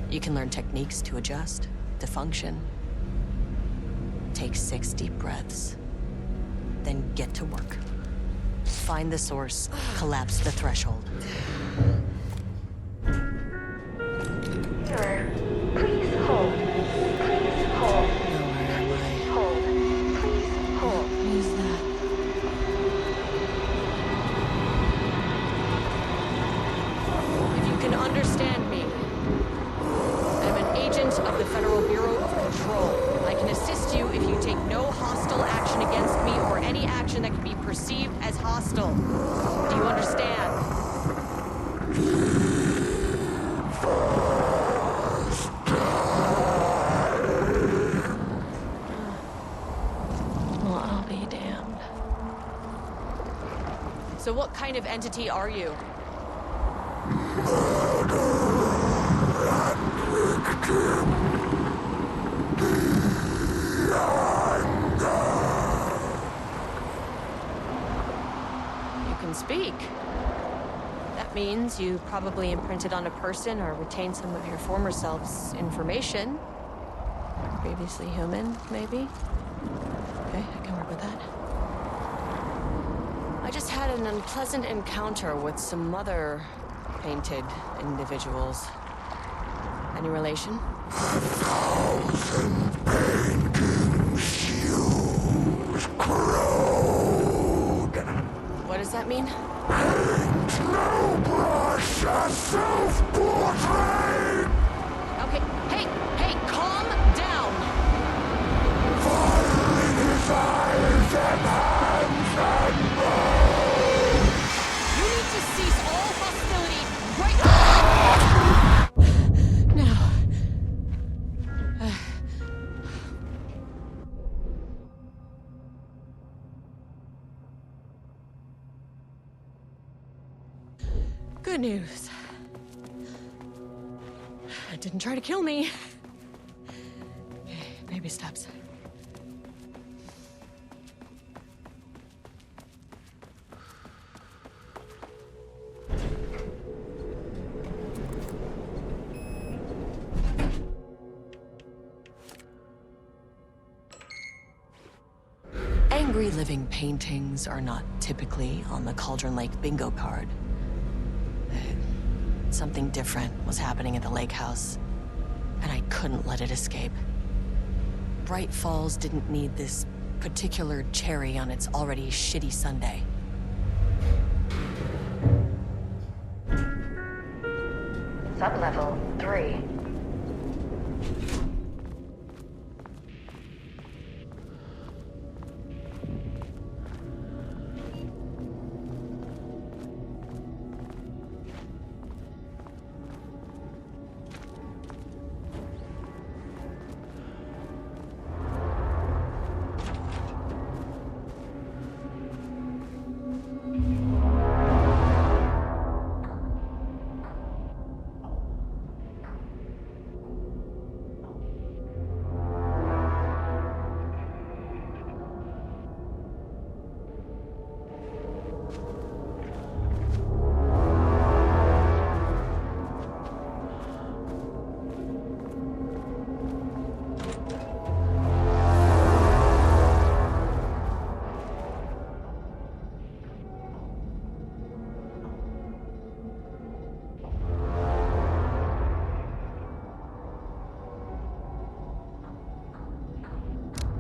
you can learn techniques to adjust, to function. Take 6 deep breaths. Then get to work. Find the source, collapse the threshold. Sir, please hold. Please hold. Please hold. Please hold. Who's that? If you can understand me, I'm an agent of the Federal Bureau of Control. I can assist you if you take no hostile action against me or any action that can be perceived as hostile. Do you understand? Well, I'll be damned. So what kind of entity are you? You can speak. That means you probably imprinted on a person or retained some of your former self's information. Previously human, maybe? Okay, I can work with that. I just had an unpleasant encounter with some other painted individuals. Any relation? 1,000 paintings used corrode. What does that mean? Paint no brush, a self-portrait. Okay, hey, calm down! Fire in his eyes and hands and bones. You need to cease all hostility right now! Good news. It didn't try to kill me. Okay, baby steps. Angry living paintings are not typically on the Cauldron Lake bingo card. Something different was happening at the lake house, and I couldn't let it escape. Bright Falls didn't need this particular cherry on its already shitty sundae. Sublevel 3.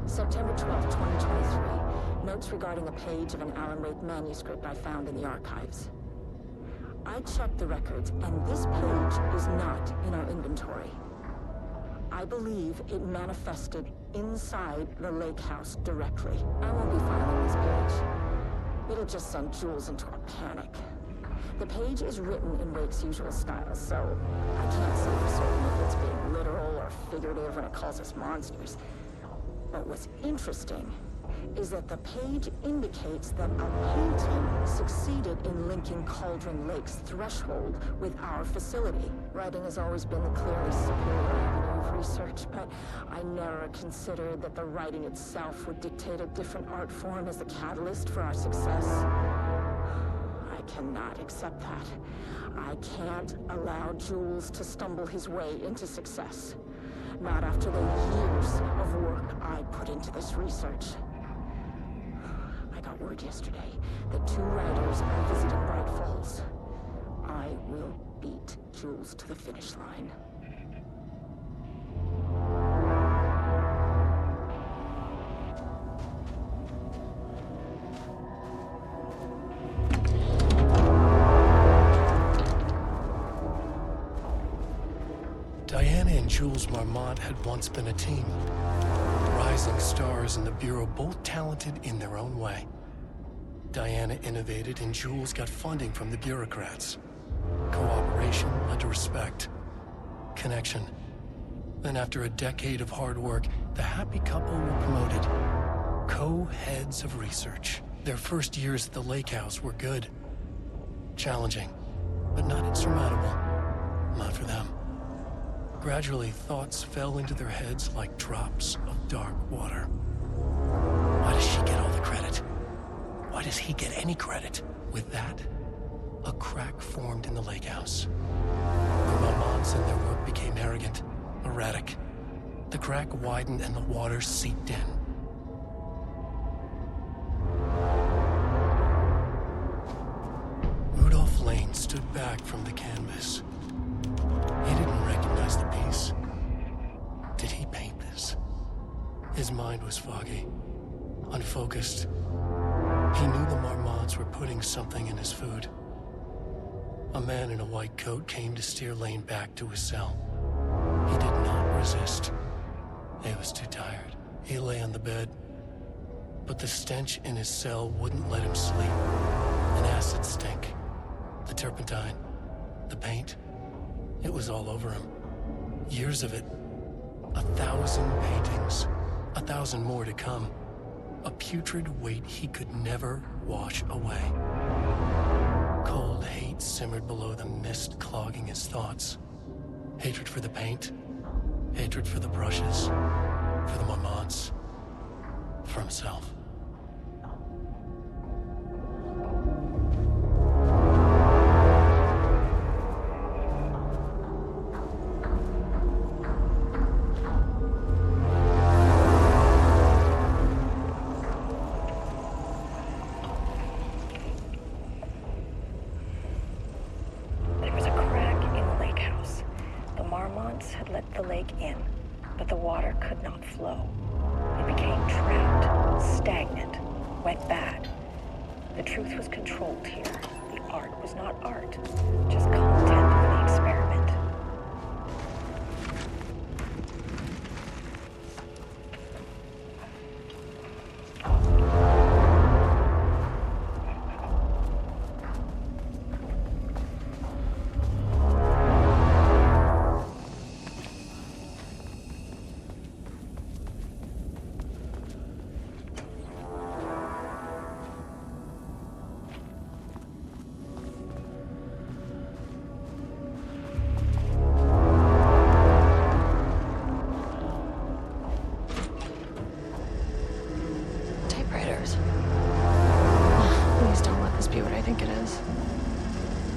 September 12, 2023. Notes regarding a page of an Alan Wake manuscript I found in the archives. I checked the records, and this page is not in our inventory. I believe it manifested inside the lake house directly. I won't be filing this page. It'll just send Jules into a panic. The page is written in Wake's usual style, so I can't say for certain if it's being literal or figurative when it calls us monsters. But what's interesting is that the page indicates that a painting succeeded in linking Cauldron Lake's threshold with our facility. Writing has always been the clearly superior avenue of research, but I never considered that the writing itself would dictate a different art form as the catalyst for our success. I cannot accept that. I can't allow Jules to stumble his way into success. Not after the years of work I put into this research. I got word yesterday that 2 riders are visiting Bright Falls. I will beat Jules to the finish line. Diana and Jules Marmont had once been a team. Rising stars in the Bureau, both talented in their own way. Diana innovated and Jules got funding from the bureaucrats. Cooperation led to respect. Connection. Then after a decade of hard work, the happy couple were promoted. Co-heads of research. Their first years at the lake house were good. Challenging, but not insurmountable. Not for them. Gradually, thoughts fell into their heads like drops of dark water. Why does she get all the credit? Why does he get any credit? With that, a crack formed in the lake house. The Marmonts and their work became arrogant, erratic. The crack widened and the water seeped in. Rudolph Lane stood back from the canvas. He didn't recognize the piece. Did he paint this? His mind was foggy, unfocused. He knew the Marmonts were putting something in his food. A man in a white coat came to steer Lane back to his cell. He did not resist. He was too tired. He lay on the bed, but the stench in his cell wouldn't let him sleep. An acid stink, the turpentine, the paint. It was all over him. Years of it. 1,000 paintings. 1,000 more to come. A putrid weight he could never wash away. Cold hate simmered below the mist clogging his thoughts. Hatred for the paint. Hatred for the brushes. For the Marmonts. For himself.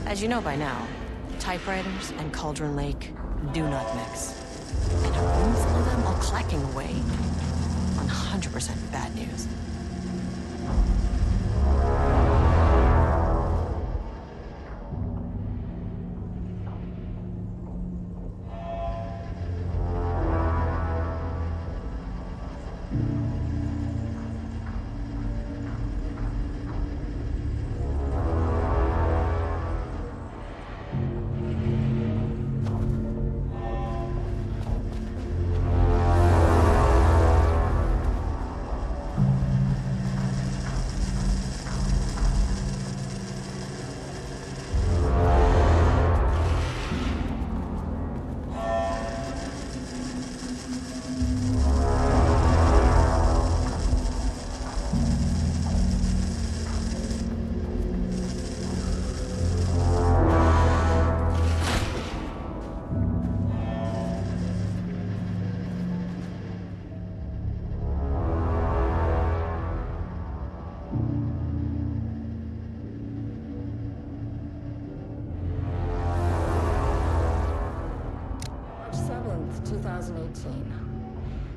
As you know by now, typewriters and Cauldron Lake do not mix. And a room full of them all clacking away. 100% bad news.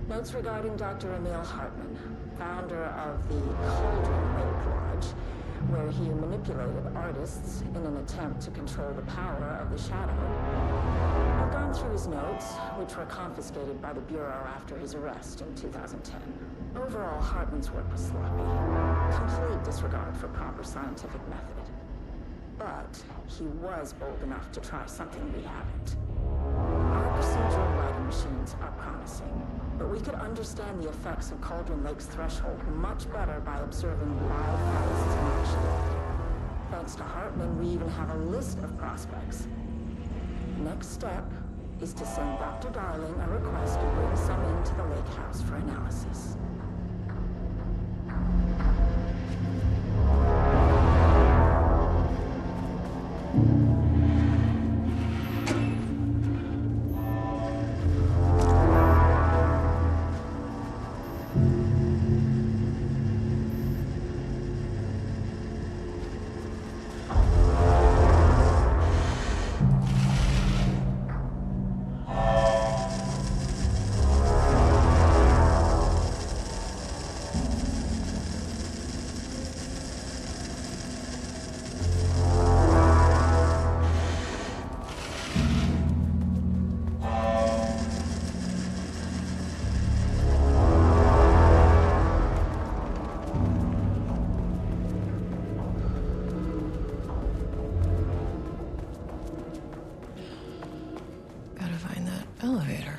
Notes regarding Dr. Emil Hartman, founder of the Cauldron Lake Lodge, where he manipulated artists in an attempt to control the power of the Shadow. I've gone through his notes, which were confiscated by the Bureau after his arrest in 2010. Overall, Hartman's work was sloppy. Complete disregard for proper scientific method. But he was bold enough to try something we haven't. Our procedural writing machines are promising, but we could understand the effects of Cauldron Lake's threshold much better by observing live artists in action. Thanks to Hartman, we even have a list of prospects. Next step is to send Dr. Darling a request to bring some into the lake house for analysis. Elevator.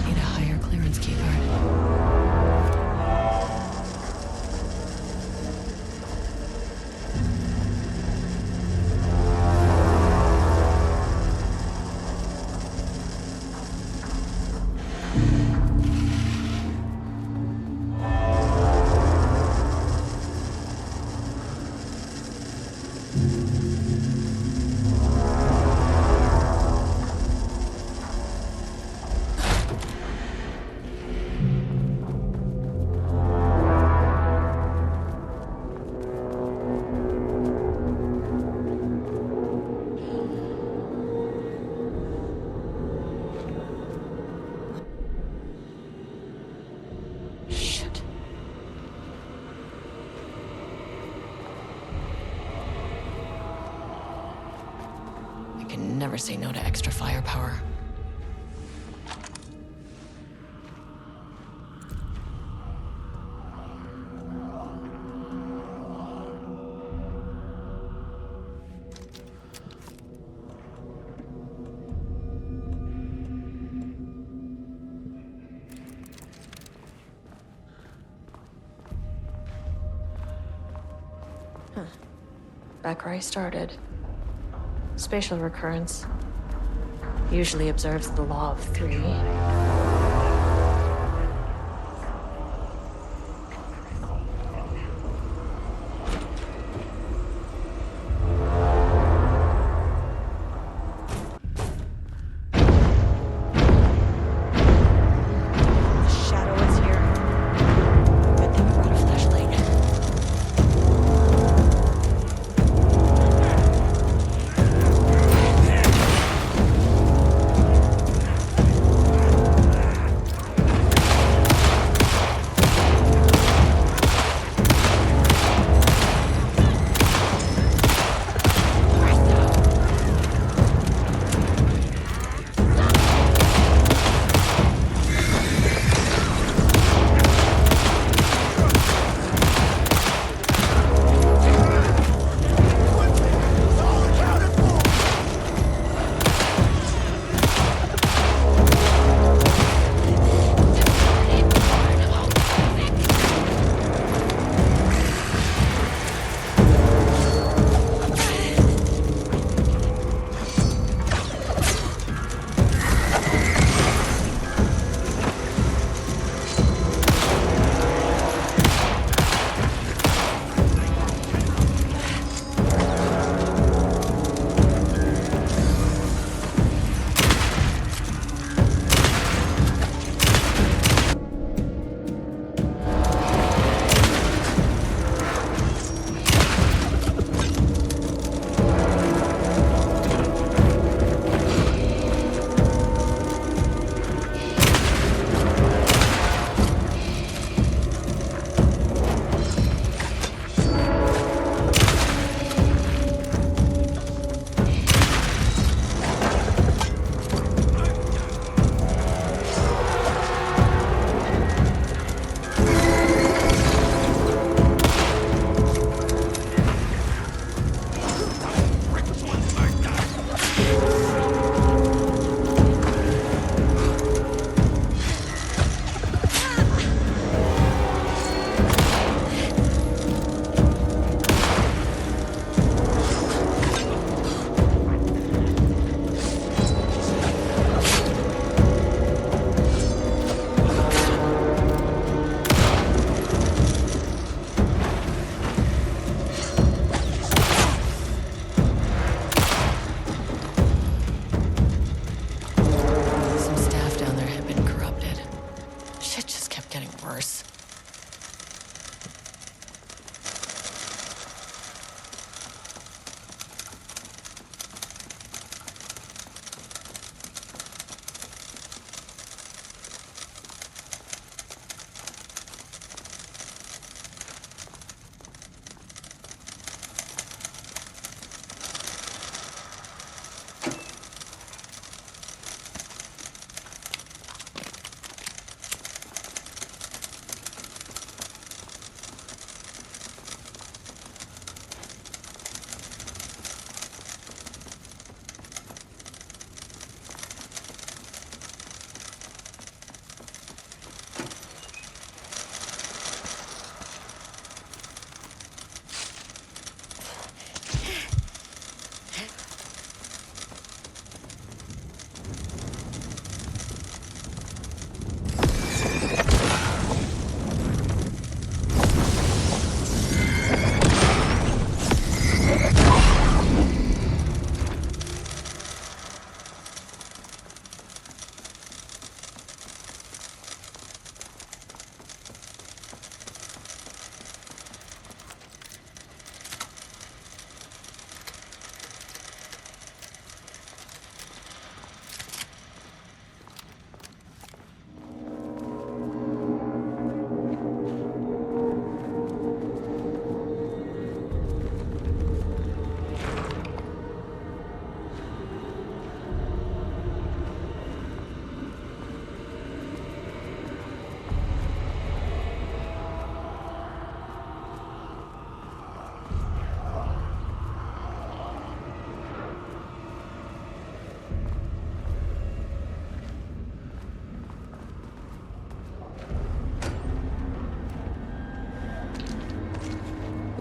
Need a higher clearance keycard. Never say no to extra firepower. Back where I started. Spatial recurrence usually observes the law of 3.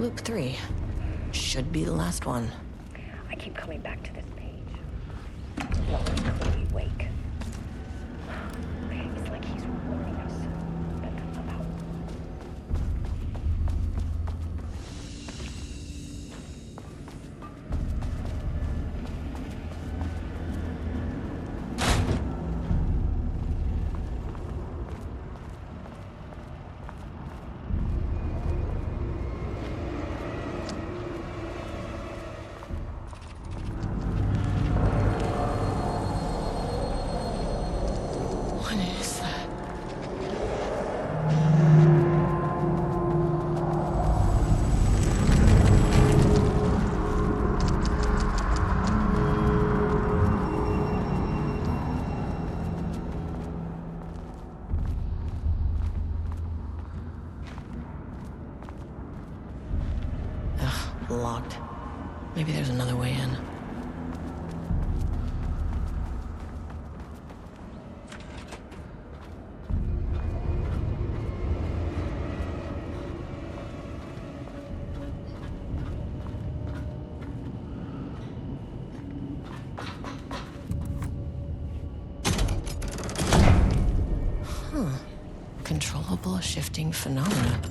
Book 3. Should be the last one. I keep coming back to this page. Novelist Wake. It's like he's warning us about... What is that? Ugh, locked. Maybe there's another way in. Controllable shifting phenomena.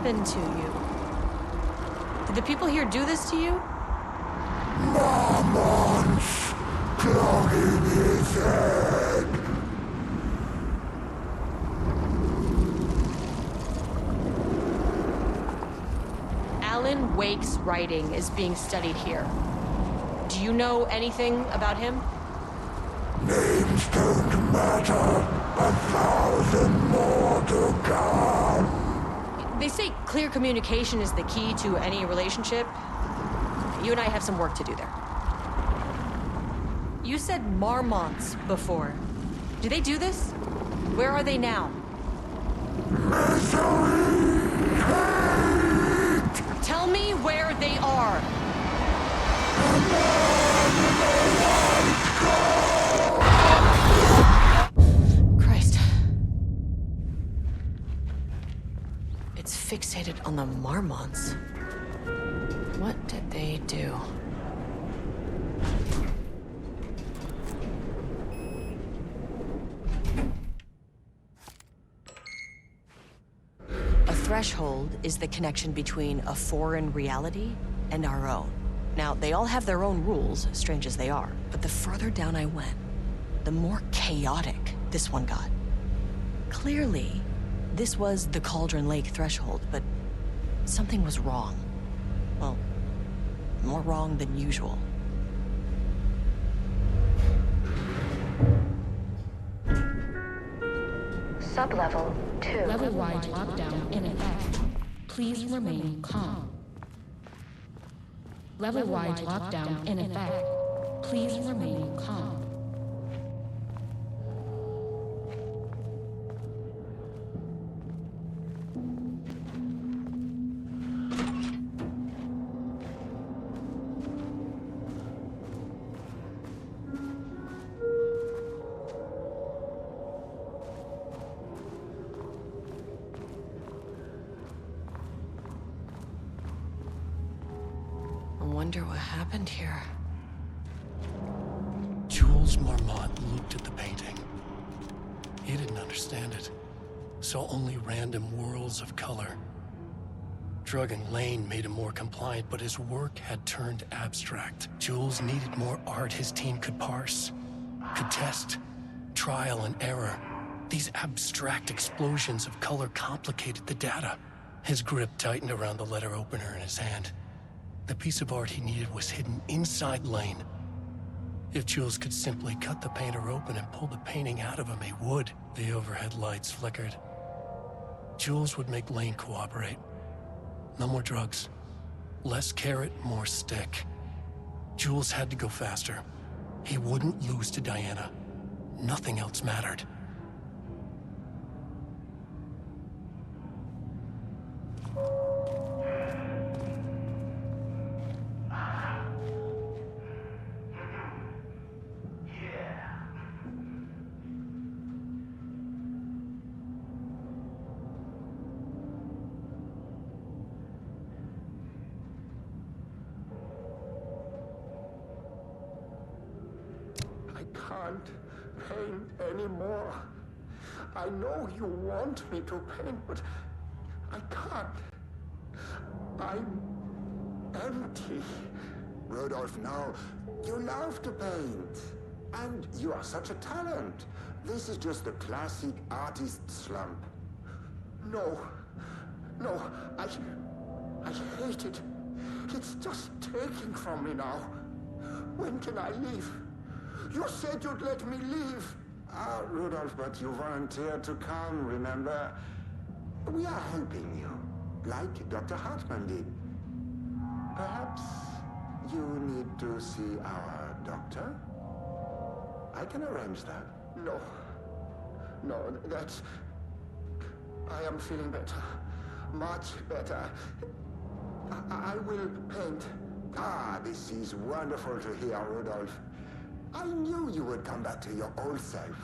happened to you? Did the people here do this to you? Mammons clogging his head. Alan Wake's writing is being studied here. Do you know anything about him? Names don't matter. 1,000 more to come. They say clear communication is the key to any relationship. You and I have some work to do there. You said marmots before. Do they do this? Where are they now? Misery! Hate! Tell me where they are. The man in the white coat! fixated on the Marmonts. What did they do? A threshold is the connection between a foreign reality and our own. Now, they all have their own rules, strange as they are, but the further down I went, the more chaotic this one got. Clearly, this was the Cauldron Lake threshold, but something was wrong. Well, more wrong than usual. Sublevel 2. Level-wide lockdown in effect. Please remain calm. Level-wide lockdown in effect. Please remain calm. I wonder what happened here. Jules Marmont looked at the painting. He didn't understand it. Saw only random whirls of color. Drugging Lane made him more compliant, but his work had turned abstract. Jules needed more art his team could parse, could test, trial and error. These abstract explosions of color complicated the data. His grip tightened around the letter opener in his hand. The piece of art he needed was hidden inside Lane. If Jules could simply cut the painter open and pull the painting out of him, he would. The overhead lights flickered. Jules would make Lane cooperate. No more drugs. Less carrot, more stick. Jules had to go faster. He wouldn't lose to Diana. Nothing else mattered. I can't paint anymore. I know you want me to paint, but I can't. I'm empty. Rudolph, no. You love to paint. And you are such a talent. This is just the classic artist slump. No. No, I hate it. It's just taking from me now. When can I leave? You said you'd let me leave. Ah, Rudolph, but you volunteered to come, remember? We are helping you, like Dr. Hartman did. Perhaps you need to see our doctor? I can arrange that. No. No, that's... I am feeling better. Much better. I will paint. Ah, this is wonderful to hear, Rudolph. I knew you would come back to your old self.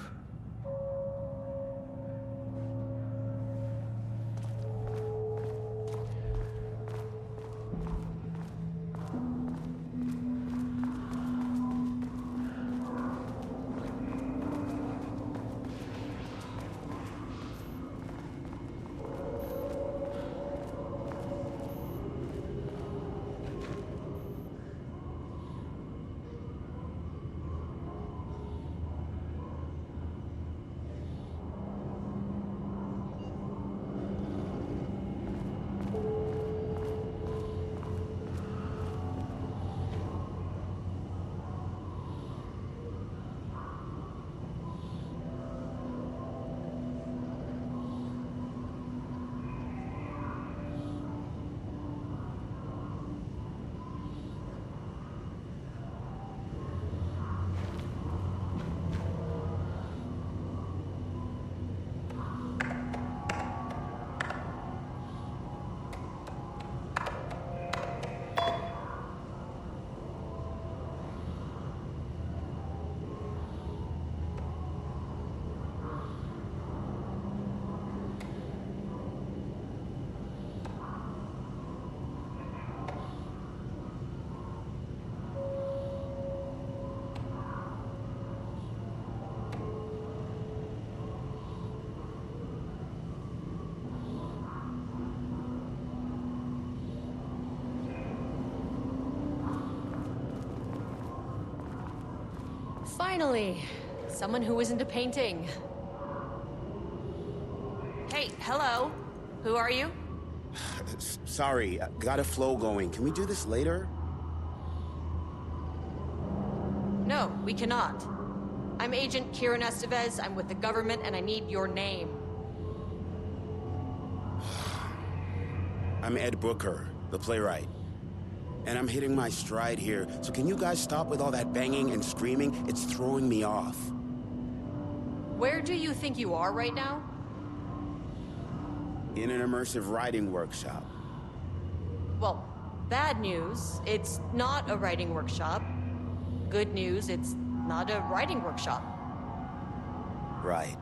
Finally, someone who isn't a painting. Hey, hello. Who are you? Sorry, got a flow going. Can we do this later? No, we cannot. I'm Agent Kieran Estevez. I'm with the government, and I need your name. I'm Ed Booker, the playwright. And I'm hitting my stride here, so can you guys stop with all that banging and screaming? It's throwing me off. Where do you think you are right now? In an immersive writing workshop. Well, bad news, it's not a writing workshop. Good news, it's not a writing workshop. Right.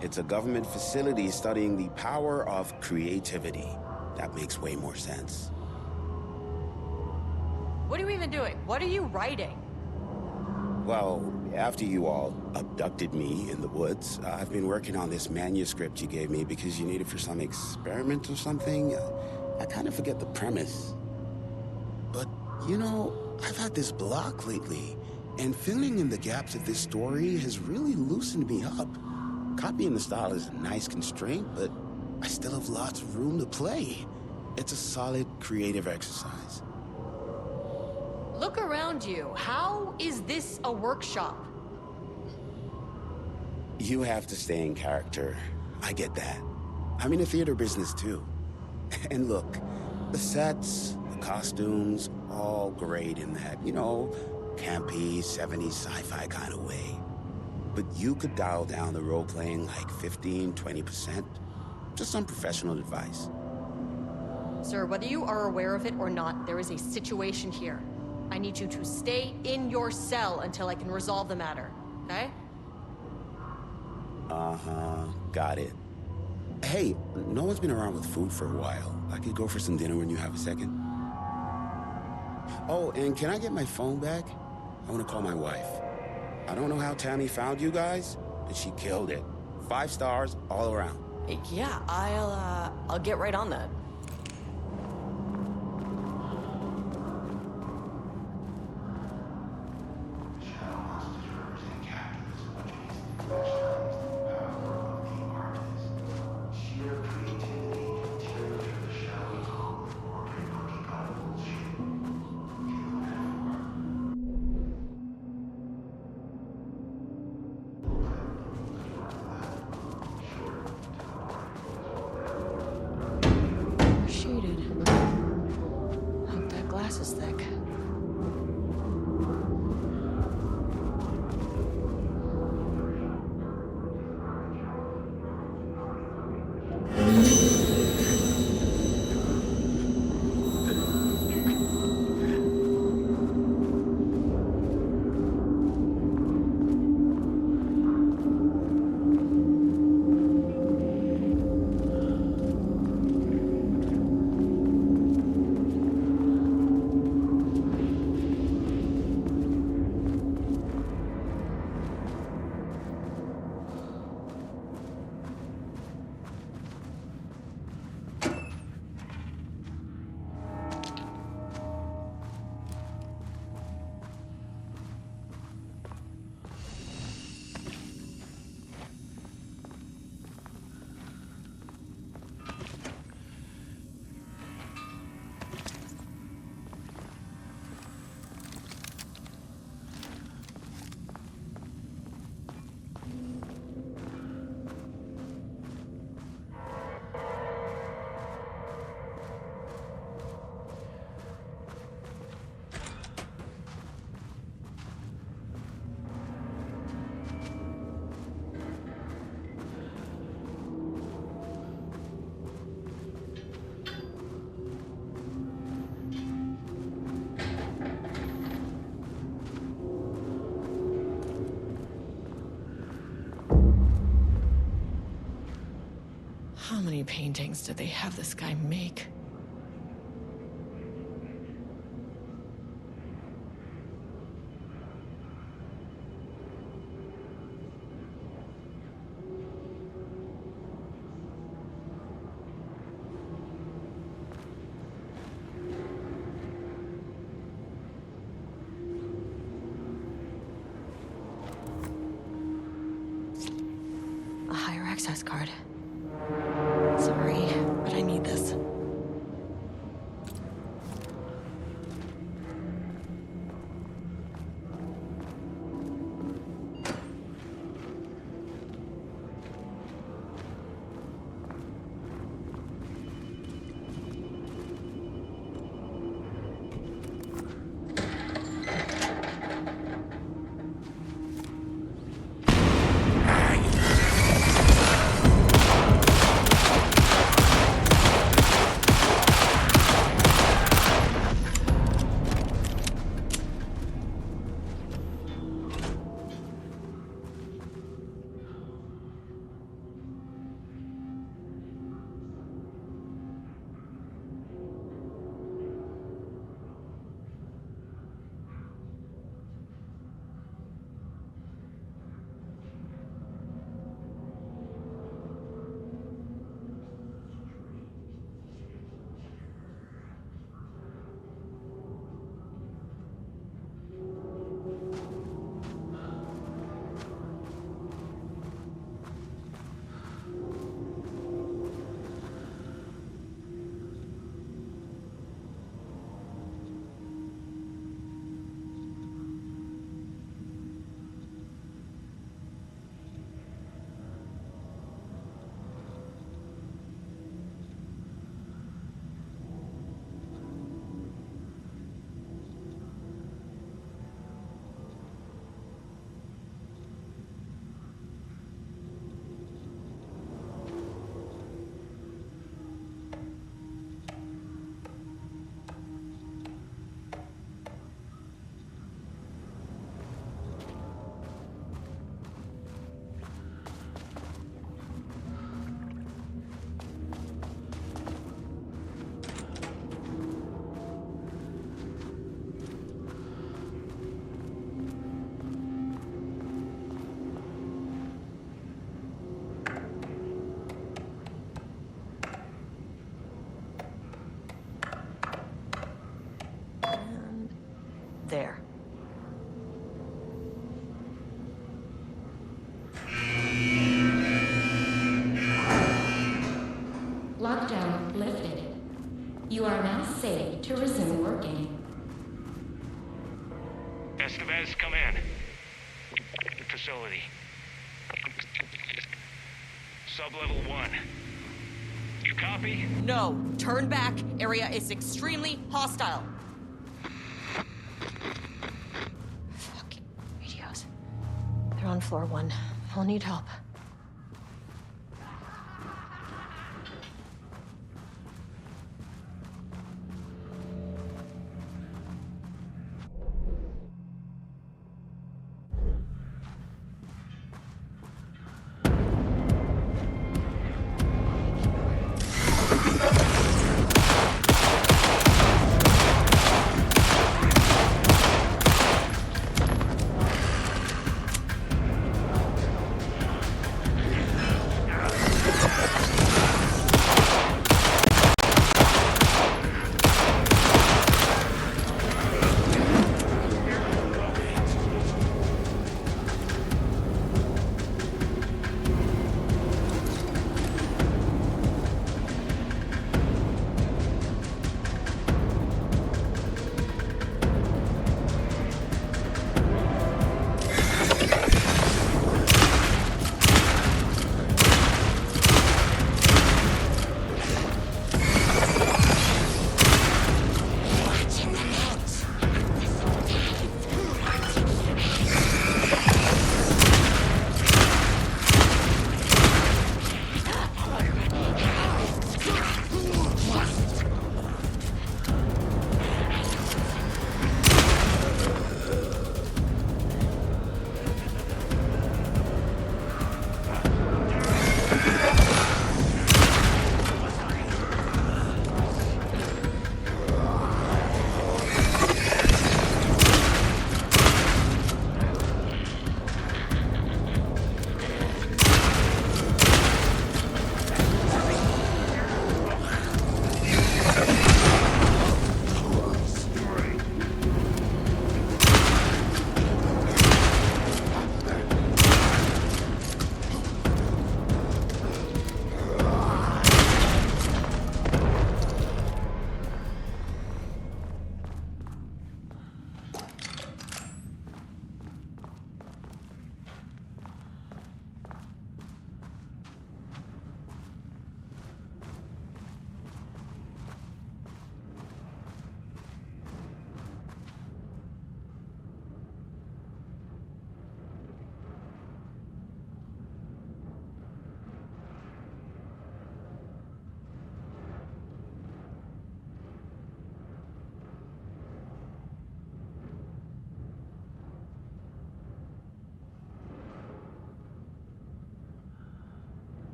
It's a government facility studying the power of creativity. That makes way more sense. What are you even doing? What are you writing? Well, after you all abducted me in the woods, I've been working on this manuscript you gave me because you need it for some experiment or something. I kind of forget the premise. But, you know, I've had this block lately, and filling in the gaps of this story has really loosened me up. Copying the style is a nice constraint, but I still have lots of room to play. It's a solid creative exercise. Look around you. How is this a workshop? You have to stay in character. I get that. I'm in the theater business too. And look, the sets, the costumes, all great in that, you know, campy, 70s sci-fi kind of way. But you could dial down the role-playing like 15–20%. Just some professional advice. Sir, whether you are aware of it or not, there is a situation here. I need you to stay in your cell until I can resolve the matter, okay? Uh-huh, got it. Hey, no one's been around with food for a while. I could go for some dinner when you have a second. Oh, and can I get my phone back? I want to call my wife. I don't know how Tammy found you guys, but she killed it. 5 stars all around. Yeah, I'll get right on that. Shaded. Hope that glass is thick. How many paintings did they have this guy make? access card. Sorry, but I need this. There. Lockdown lifted. You are now safe to resume working. Estevez, come in. Facility. Sublevel 1. You copy? No. Turn back. Area is extremely hostile. Fucking radios. They're on floor 1. I'll need help.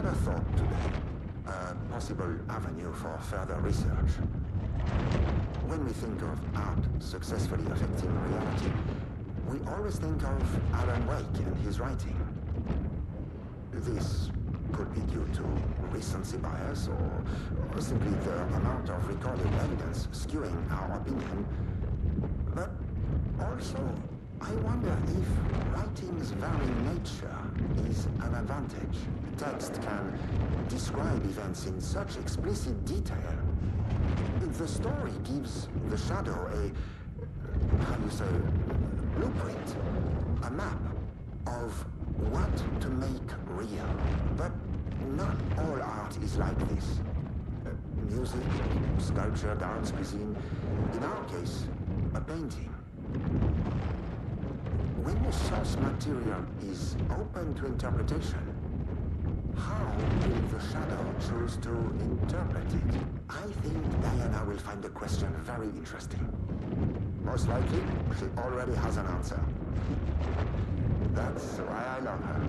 a thought today. A possible avenue for further research. When we think of art successfully affecting reality, we always think of Alan Wake and his writing. This could be due to recency bias or simply the amount of recorded evidence skewing our opinion. But also, I wonder if writing's very nature is an advantage. Text can describe events in such explicit detail. The story gives the shadow a, how you say, blueprint, a map of what to make real. But not all art is like this. Music, sculpture, dance, cuisine. In our case, a painting. When the source material is open to interpretation, how will the shadow choose to interpret it? I think Diana will find the question very interesting. Most likely, she already has an answer. That's why I love her.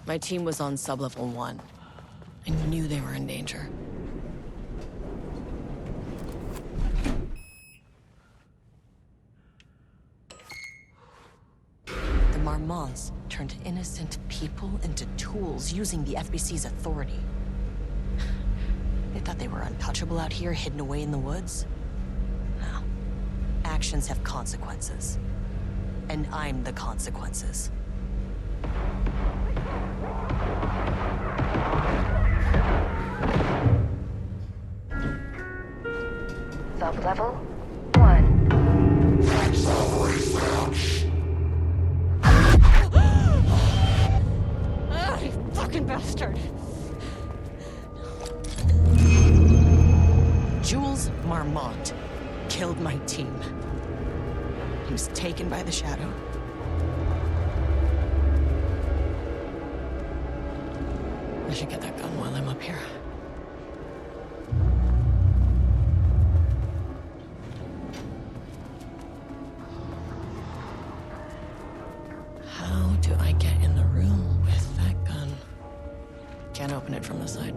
My team was on sublevel 1. I knew they were in danger. The Marmonts turned innocent people into tools using the FBC's authority. They thought they were untouchable out here, hidden away in the woods. No. Actions have consequences. And I'm the consequences. Sublevel 1. That's already found. Ah, you fucking bastard! Jules Marmont killed my team. He was taken by the Shadow. I should get that gun while I'm up here. How do I get in the room with that gun? Can't open it from the side.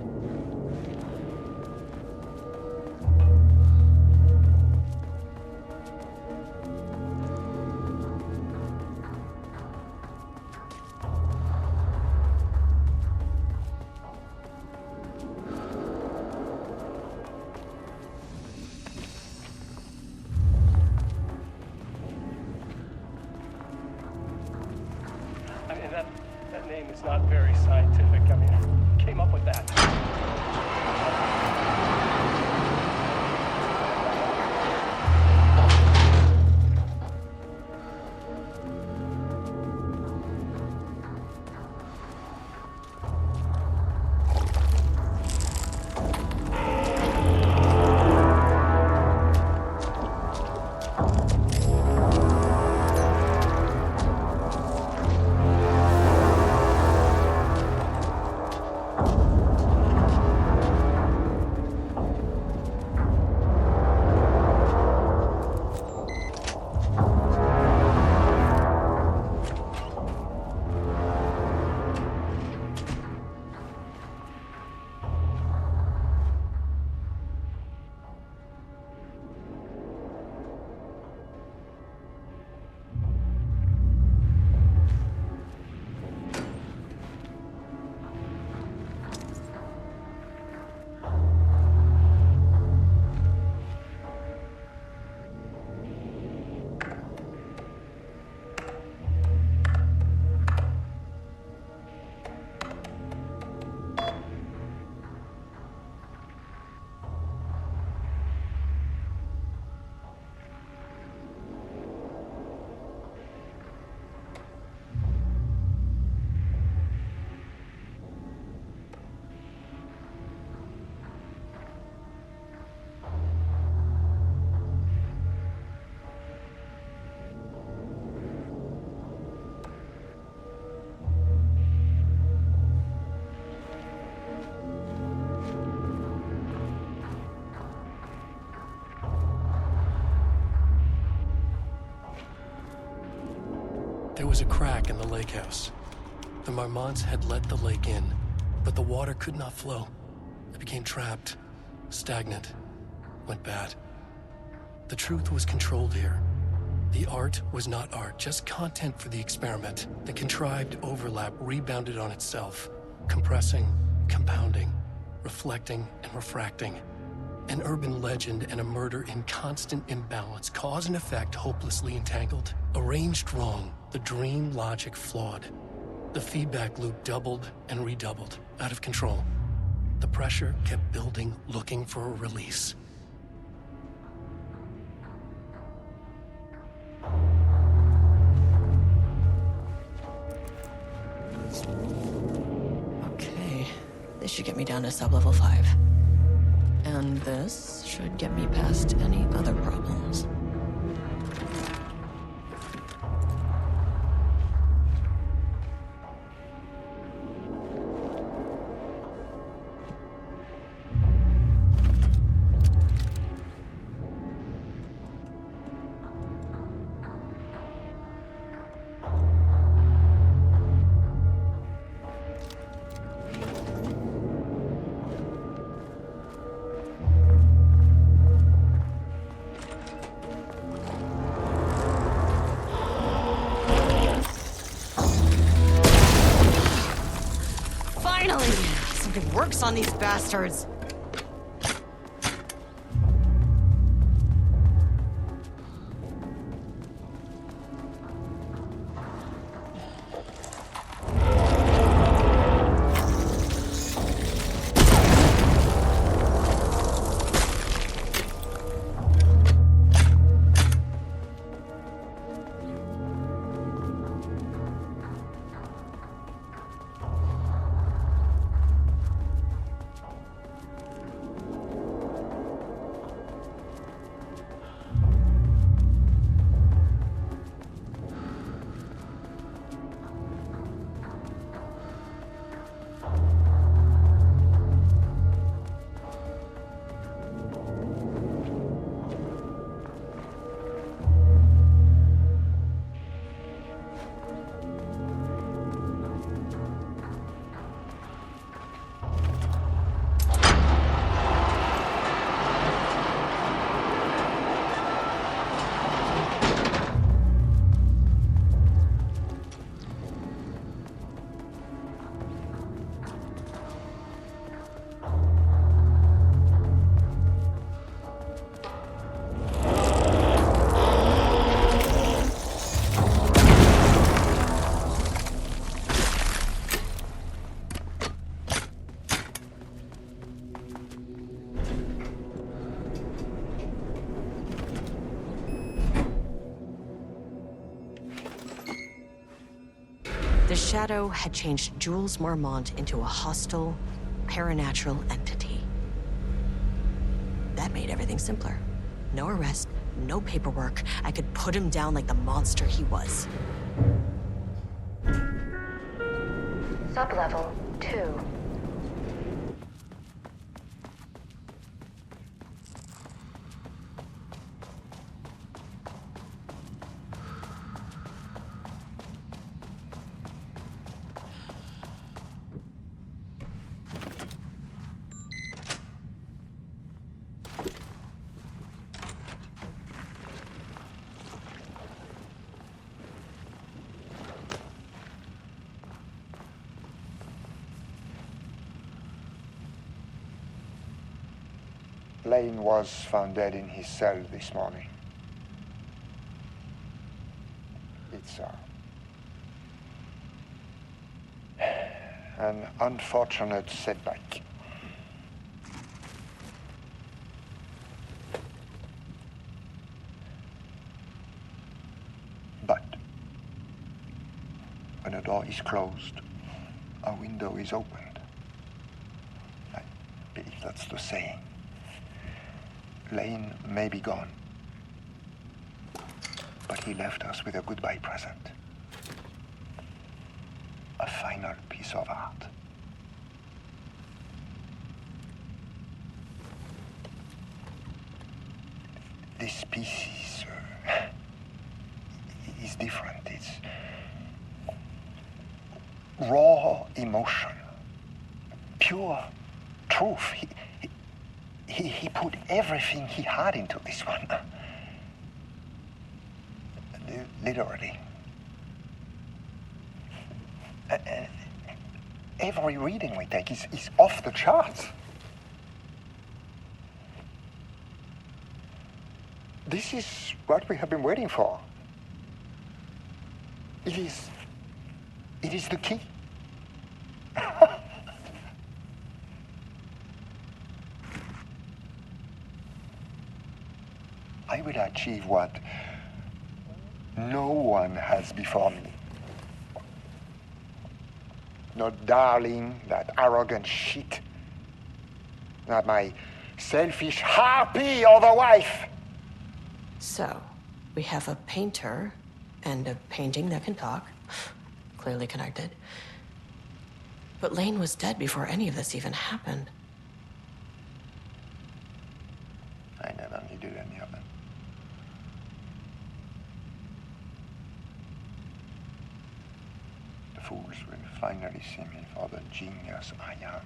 I mean, that name is not very scientific. I mean, who came up with that? There was a crack in the lake house. The Marmonts had let the lake in, but the water could not flow. It became trapped, stagnant, went bad. The truth was controlled here. The art was not art, just content for the experiment. The contrived overlap rebounded on itself, compressing, compounding, reflecting, and refracting. An urban legend and a murder in constant imbalance, cause and effect hopelessly entangled. Arranged wrong, the dream logic flawed. The feedback loop doubled and redoubled, out of control. The pressure kept building, looking for a release. Okay, this should get me down to sublevel 5. And this should get me past any other problems. something works on these bastards. The Shadow had changed Jules Marmont into a hostile, paranatural entity. That made everything simpler. No arrest, no paperwork. I could put him down like the monster he was. Sublevel 2. Lane was found dead in his cell this morning. It's an unfortunate setback. But when a door is closed, a window is opened. I believe that's the saying. Lane may be gone, but he left us with a goodbye present. A final piece of art. This piece is different. It's raw emotion, pure truth. He put everything he had into this one. Literally. Every reading we take is off the charts. This is what we have been waiting for. It is the key. I will achieve what no one has before me. Not darling, that arrogant shit. Not my selfish harpy or the wife. So, we have a painter and a painting that can talk. Clearly connected. But Lane was dead before any of this even happened. I never needed any of them. The fools will finally see me for the genius I am.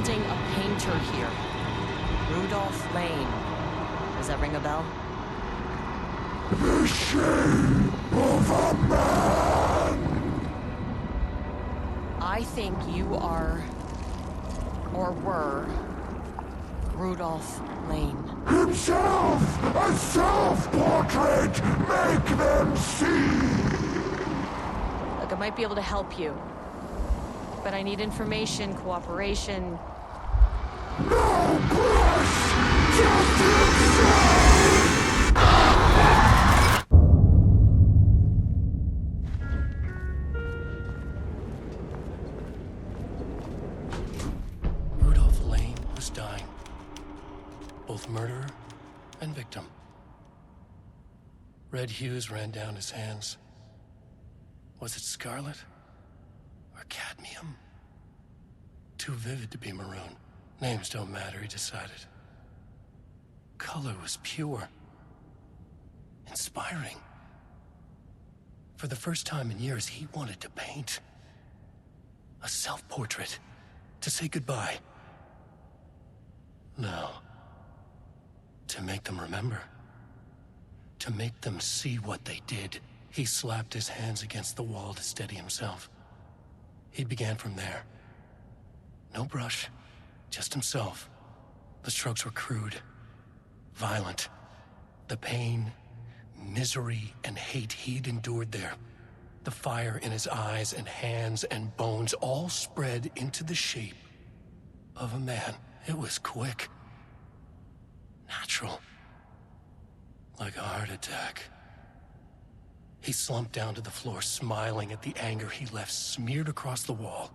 assaulting a painter here. Rudolph Lane. Does that ring a bell? The shame of a man! I think you are, or were, Rudolph Lane. Himself! A self-portrait! Make them see! Look, I might be able to help you. But I need information, cooperation. No brush! Just himself! Rudolph Lane was dying. Both murderer and victim. Red hues ran down his hands. Was it scarlet? Or cadmium? Too vivid to be maroon. Names don't matter, he decided. Color was pure. Inspiring. For the first time in years, he wanted to paint. A self-portrait. To say goodbye. No. To make them remember. To make them see what they did. He slapped his hands against the wall to steady himself. He began from there. No brush, just himself. The strokes were crude, violent. The pain, misery, and hate he'd endured there. The fire in his eyes and hands and bones all spread into the shape of a man. It was quick. Natural. Like a heart attack. He slumped down to the floor, smiling at the anger he left smeared across the wall.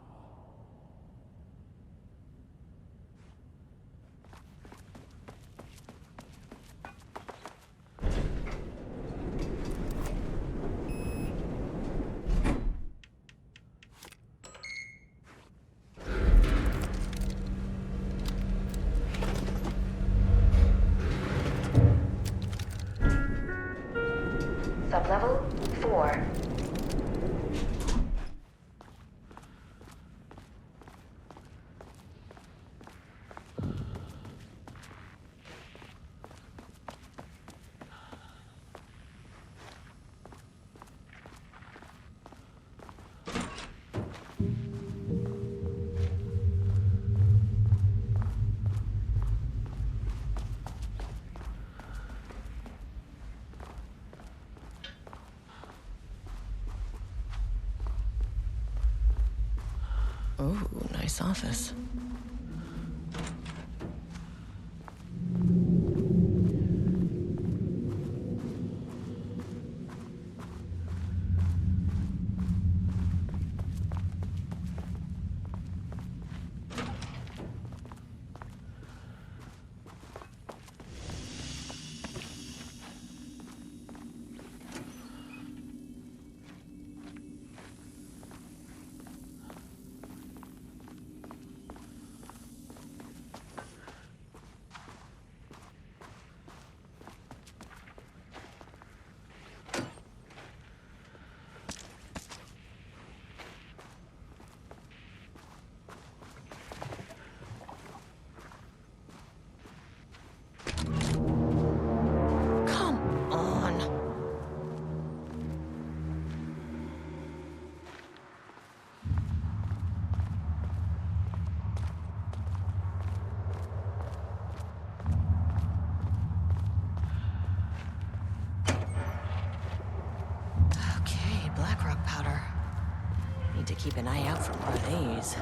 Sublevel 4. Ooh, nice office. Need to keep an eye out for more of these.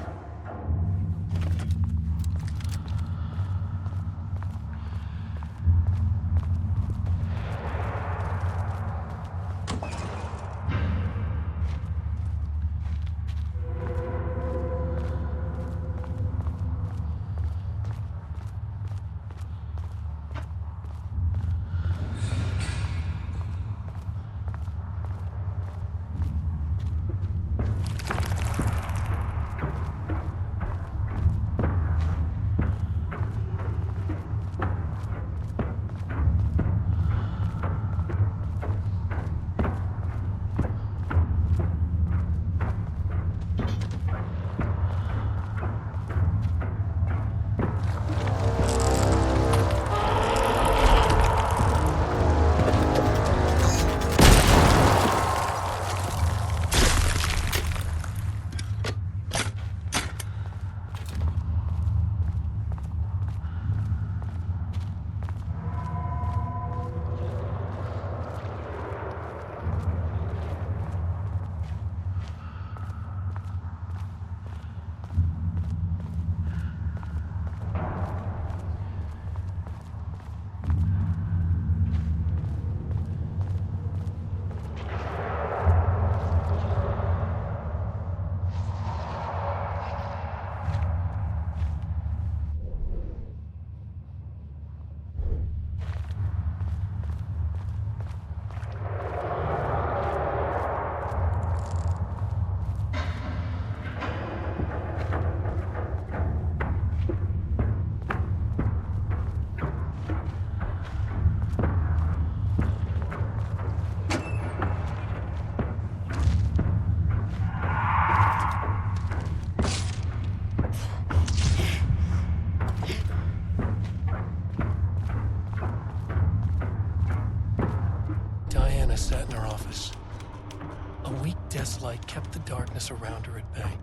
A weak desk light kept the darkness around her at bay.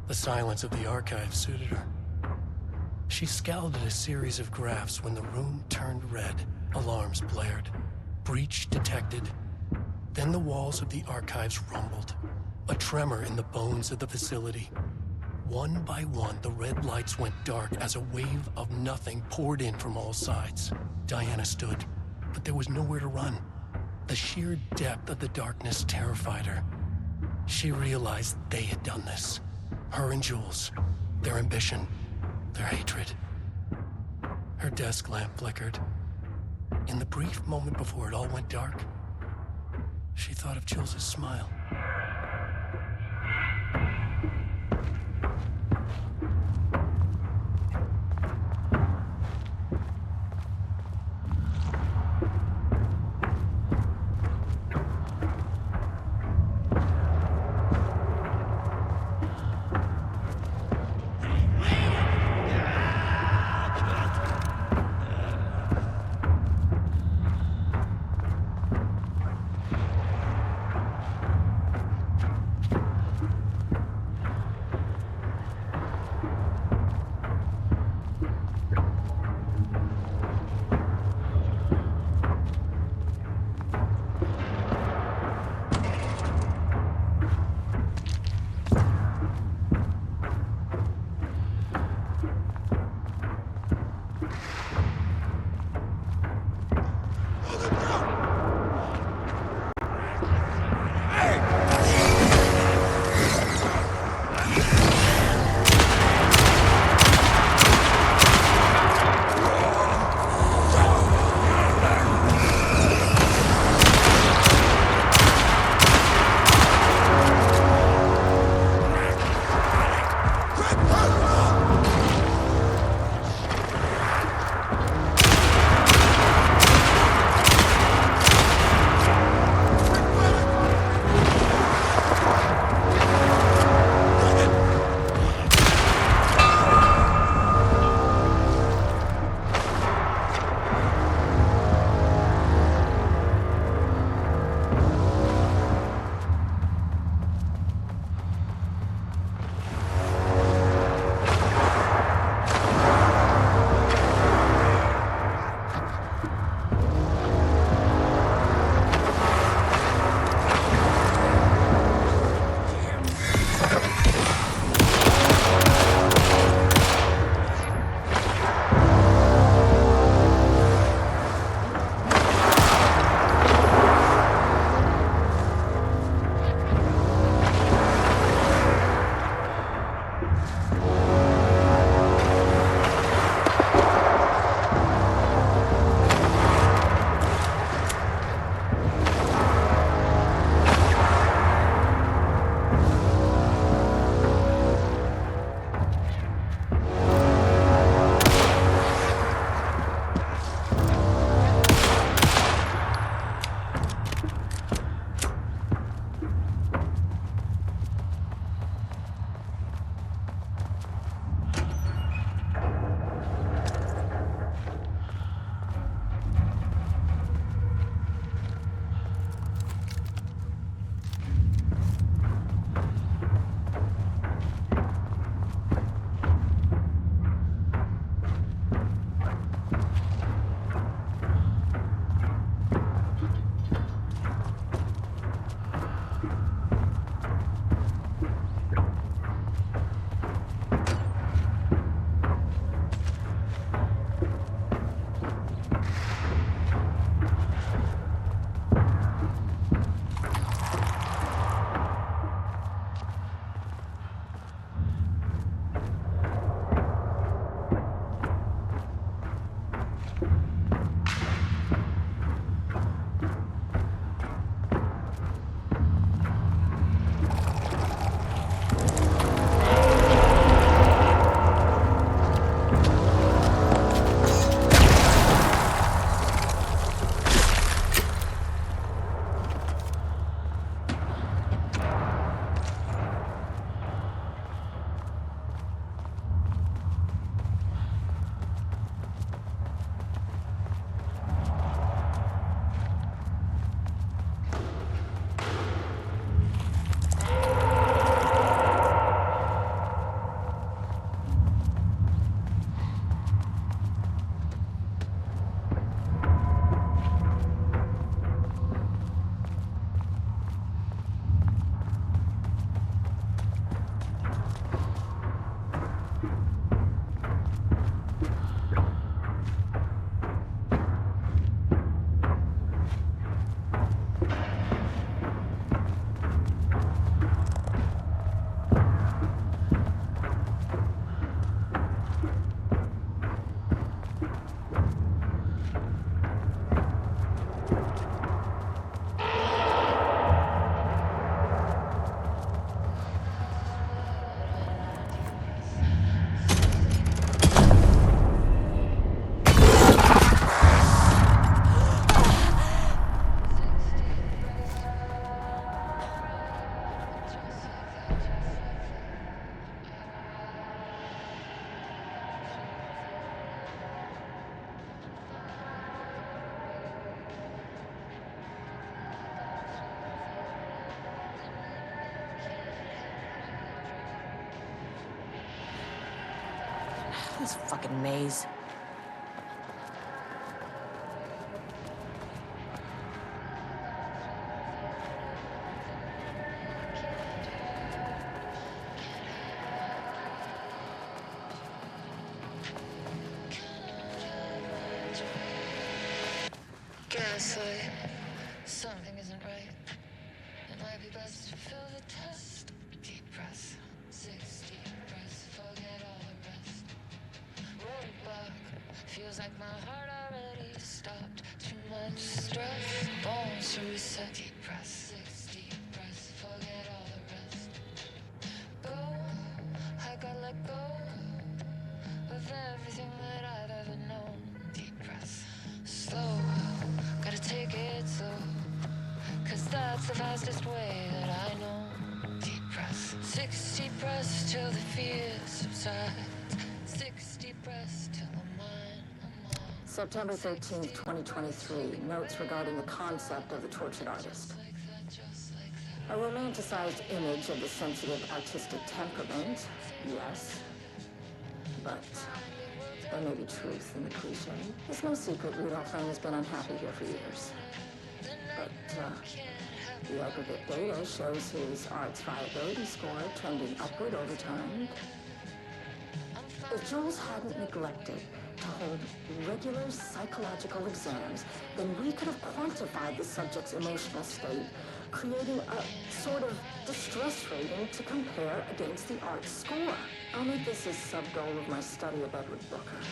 The silence of the archive suited her. She scowled at a series of graphs when the room turned red. Alarms blared. Breach detected. Then the walls of the archives rumbled. A tremor in the bones of the facility. One by one, the red lights went dark as a wave of nothing poured in from all sides. Diana stood, but there was nowhere to run. The sheer depth of the darkness terrified her. She realized they had done this. Her and Jules. Their ambition. Their hatred. Her desk lamp flickered. In the brief moment before it all went dark, she thought of Jules' smile. This fucking maze. Gaslight. Something isn't right. It might be best to fill the test. Deep breath. 6 deep breaths. Forget all the rest. Roadblock. Feels like my heart already stopped. Too much stress. Bones to reset. Deep breath. 6 deep breaths. Forget all the rest. Go. I gotta let go of everything that I've ever known. Deep breath. Slow. Gotta take it slow, 'cause that's the fastest way that I know. Deep breaths. 6 deep breaths till the fear subsides. 6 deep breaths till I'm mine. September 13th, 2023. Notes regarding the concept of the tortured artist. A romanticized image of the sensitive artistic temperament, yes. But there may be truth in the cliche. It's no secret Rudolph Lane has been unhappy here for years. But the aggregate data shows his art's viability score trending upward over time. If Jules hadn't neglected to hold regular psychological exams, then we could have quantified the subject's emotional state, creating a sort of distress rating to compare against the art's score. I'll make this a sub-goal of my study of Edward Booker.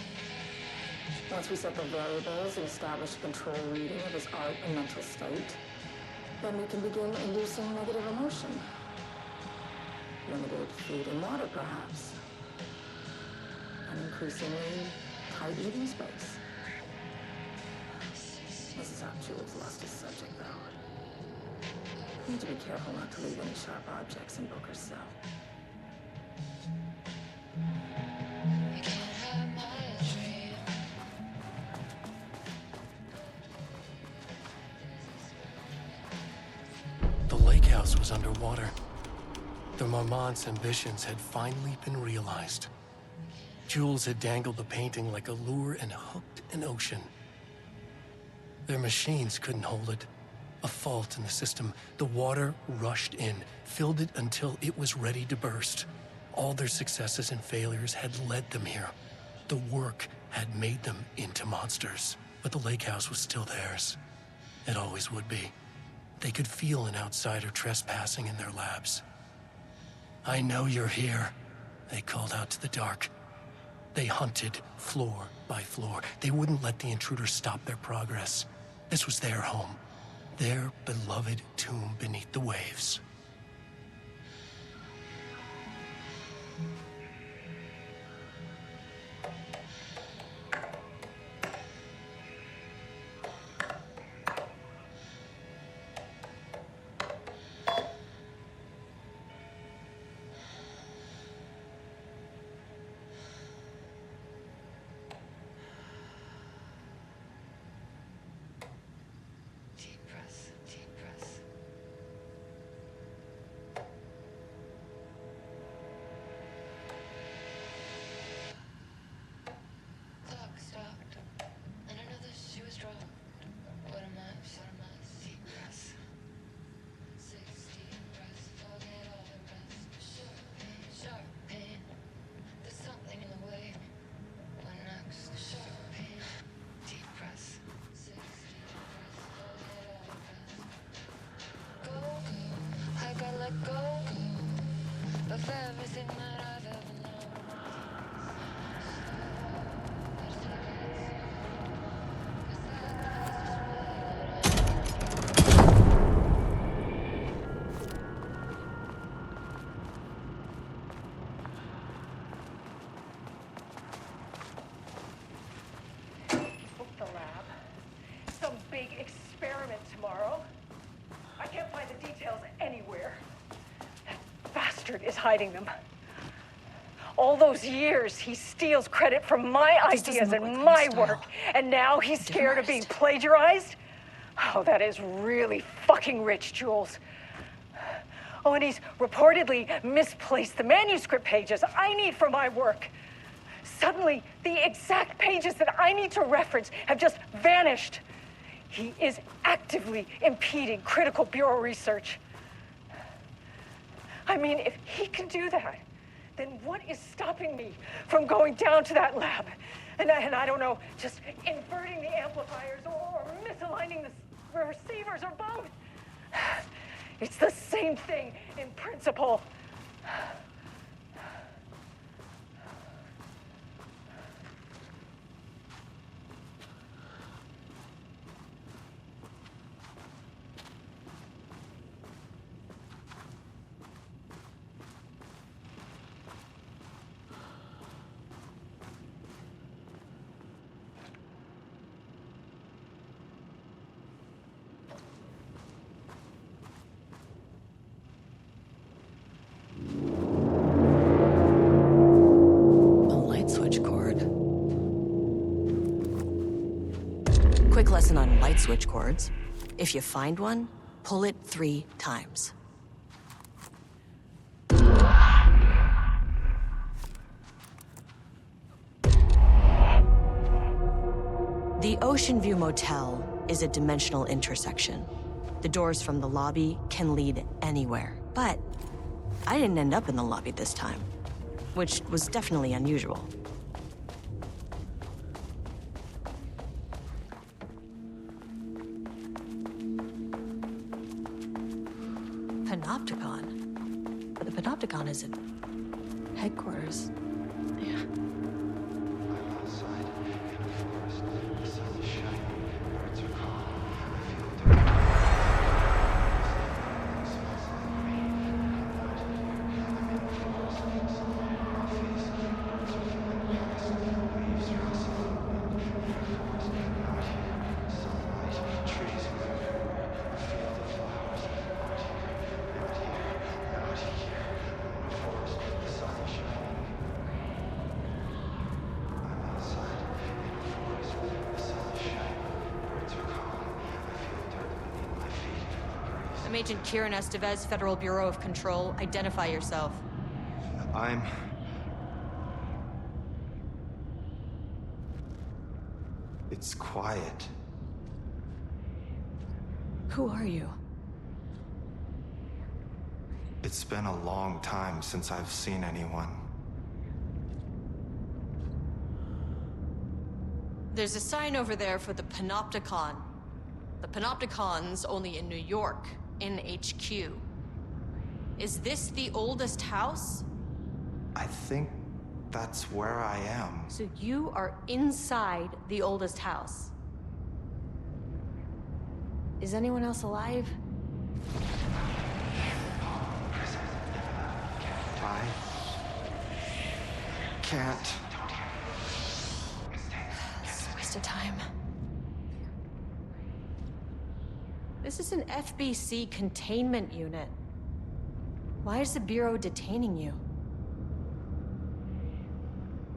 Once we set the variables and establish a control reading of his art and mental state, then we can begin inducing negative emotion. Limited food and water, perhaps. An increasingly tight living space. This is how Jules lost his subject, though. We need to be careful not to leave any sharp objects in Booker's cell. You can't have my dream. The lake house was underwater. The Marmont's ambitions had finally been realized. Jules had dangled the painting like a lure and hooked an ocean. Their machines couldn't hold it. A fault in the system. The water rushed in, filled it until it was ready to burst. All their successes and failures had led them here. The work had made them into monsters. But the lake house was still theirs. It always would be. They could feel an outsider trespassing in their labs. "I know you're here," they called out to the dark. They hunted floor by floor. They wouldn't let the intruders stop their progress. This was their home. Their beloved tomb beneath the waves. Deep breaths, deep breaths. Clock stopped, and another shoe was dropped. What am I? Deep breaths. 6 deep breaths, forget all the rest. Sharp pain. There's something in the way. What next? Sharp pain. Deep breaths. 6 deep breaths, forget all the rest. Go, go. I gotta let go, go of everything that I've ever known. Book the lab. Some big experiment tomorrow. I can't find the details anywhere. That bastard is hiding them. All those years, he steals credit from my ideas and my work, and now he's scared of being plagiarized? Oh, that is really fucking rich, Jules. Oh, and he's reportedly misplaced the manuscript pages I need for my work. Suddenly, the exact pages that I need to reference have just vanished. He is actively impeding critical Bureau research. I mean, if he can do that, then what is stopping me from going down to that lab? And I don't know, just inverting the amplifiers or misaligning the receivers or both. It's the same thing in principle. Quick lesson on light switch cords. If you find one, pull it 3 times. The Ocean View Motel is a dimensional intersection. The doors from the lobby can lead anywhere. But I didn't end up in the lobby this time, which was definitely unusual. Panopticon? But the Panopticon isn't headquarters. Yeah. I'm Agent Kieran Estevez, Federal Bureau of Control. Identify yourself. It's quiet. Who are you? It's been a long time since I've seen anyone. There's a sign over there for the Panopticon. The Panopticon's only in New York, in HQ. Is this the oldest house? I think that's where I am. So you are inside the oldest house. Is anyone else alive? I can't. It's a waste of time. This is an FBC containment unit. Why is the Bureau detaining you?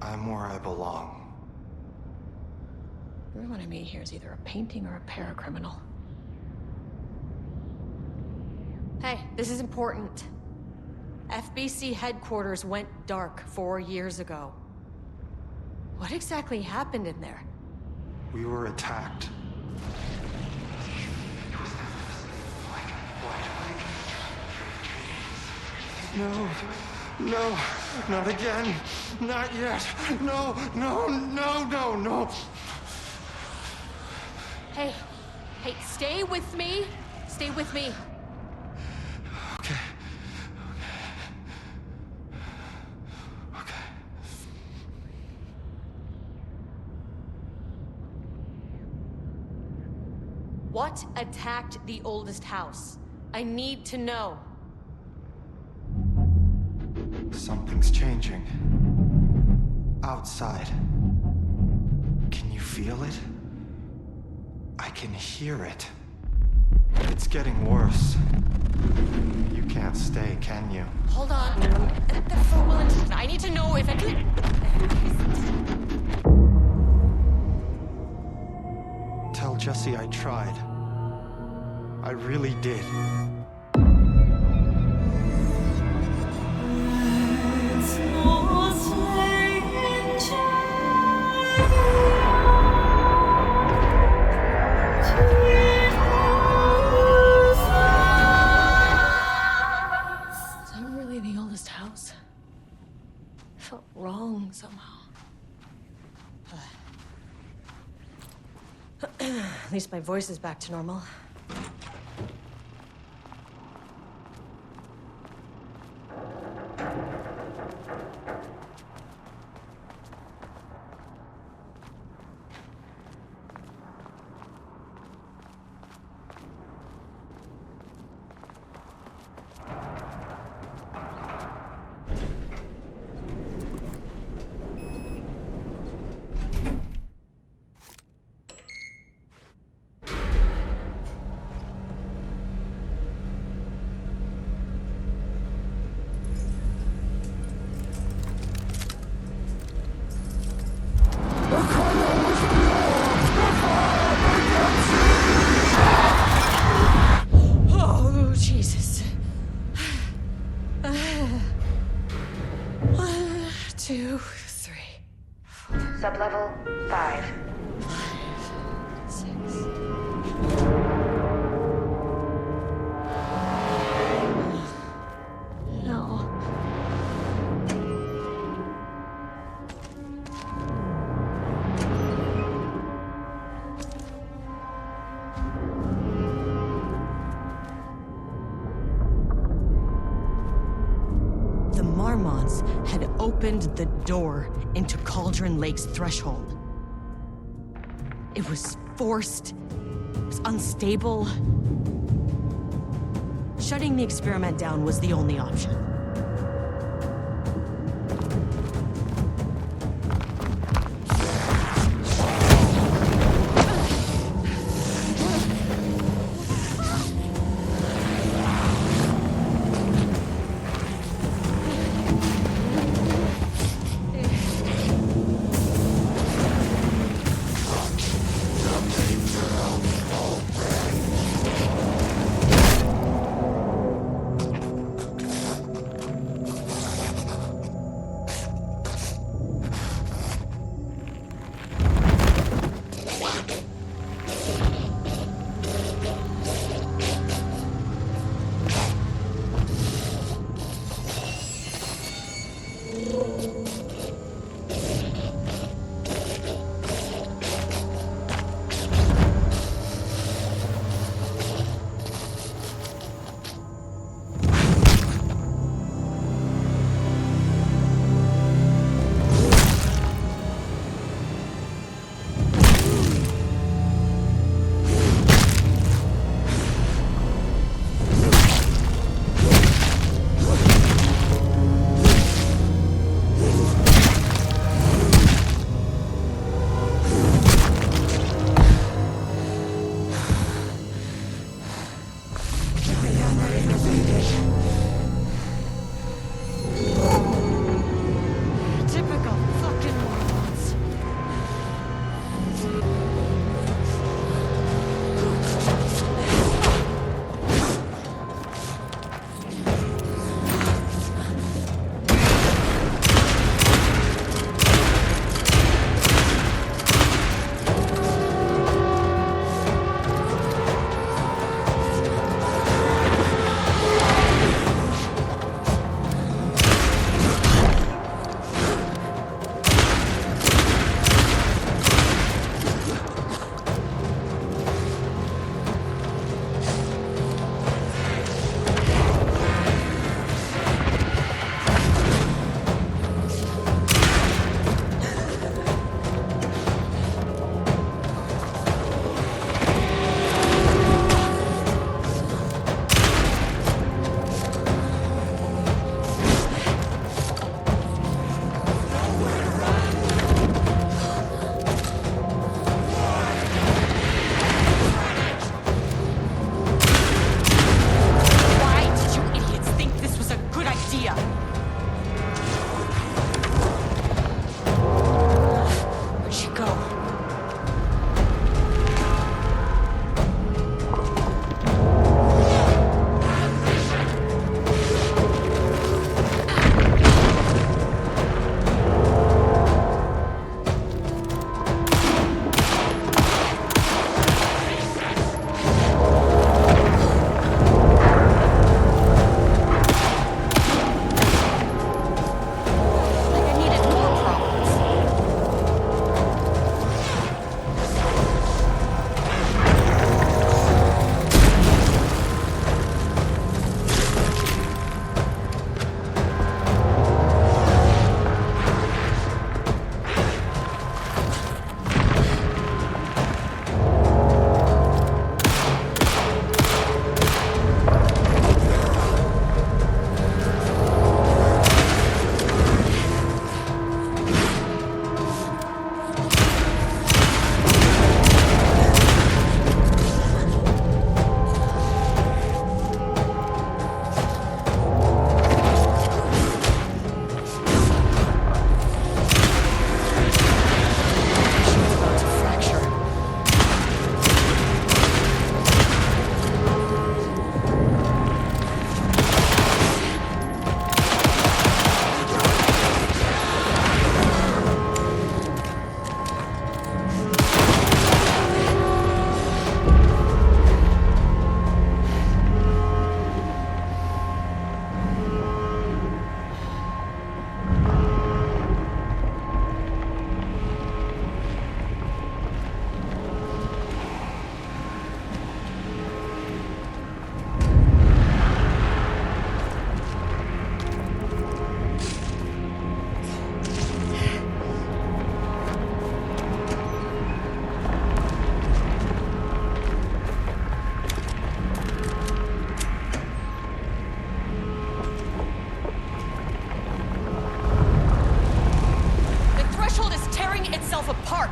I'm where I belong. Everyone I meet here is either a painting or a paracriminal. Hey, this is important. FBC headquarters went dark 4 years ago. What exactly happened in there? We were attacked. No, no, not again. Not yet. No, no, no, no, no. Hey, stay with me. Stay with me. Okay. Okay. What attacked the oldest house? I need to know. Something's changing. Outside. Can you feel it? I can hear it. It's getting worse. You can't stay, can you? Hold on. I need to know if anything... Tell Jesse I tried. I really did. It's all saying somehow. At least my voice is back to normal. Oh, Jesus. 1, 2, 3. Sublevel 5. 6. No. The Marmonts had opened the door into Cauldron Lake's threshold. It was forced, it was unstable. Shutting the experiment down was the only option.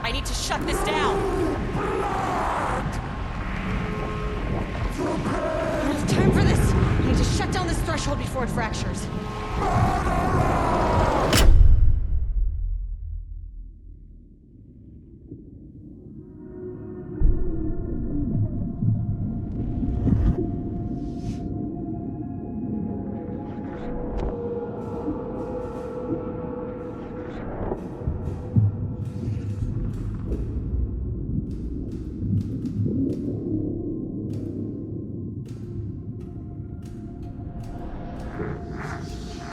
I need to shut this down. I don't have time for this. I need to shut down this threshold before it fractures.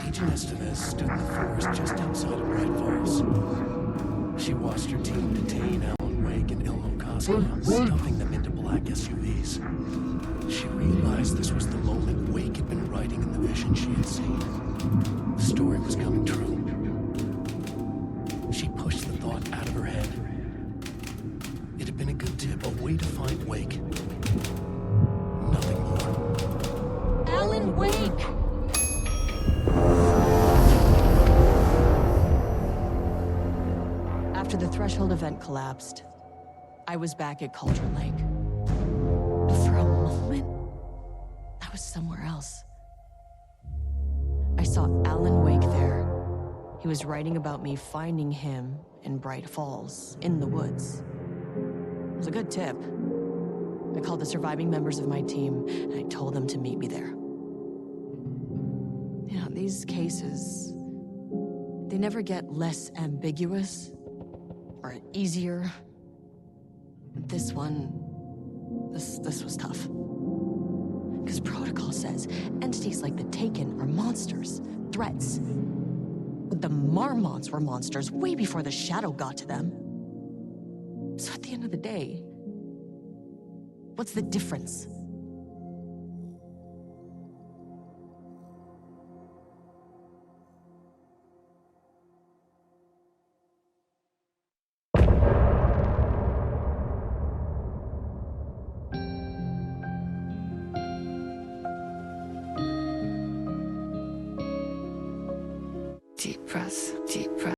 Agent Estevez stood in the forest just outside of Bright Falls. She watched her team detain Alan Wake and Ilmo Koska, stuffing them into black SUVs. She realized this was the moment Wake had been writing in the vision she had seen. The story was coming true. She pushed the thought out of her head. It had been a good tip, a way to find Wake. Nothing more. Alan Wake! After the Threshold event collapsed, I was back at Cauldron Lake. But for a moment, I was somewhere else. I saw Alan Wake there. He was writing about me finding him in Bright Falls, in the woods. It was a good tip. I called the surviving members of my team, and I told them to meet me there. You know, these cases, they never get less ambiguous or easier. This one, this was tough. Because protocol says entities like the Taken are monsters, threats. But the Marmots were monsters way before the Shadow got to them. So at the end of the day, what's the difference? Deep breath, deep breath.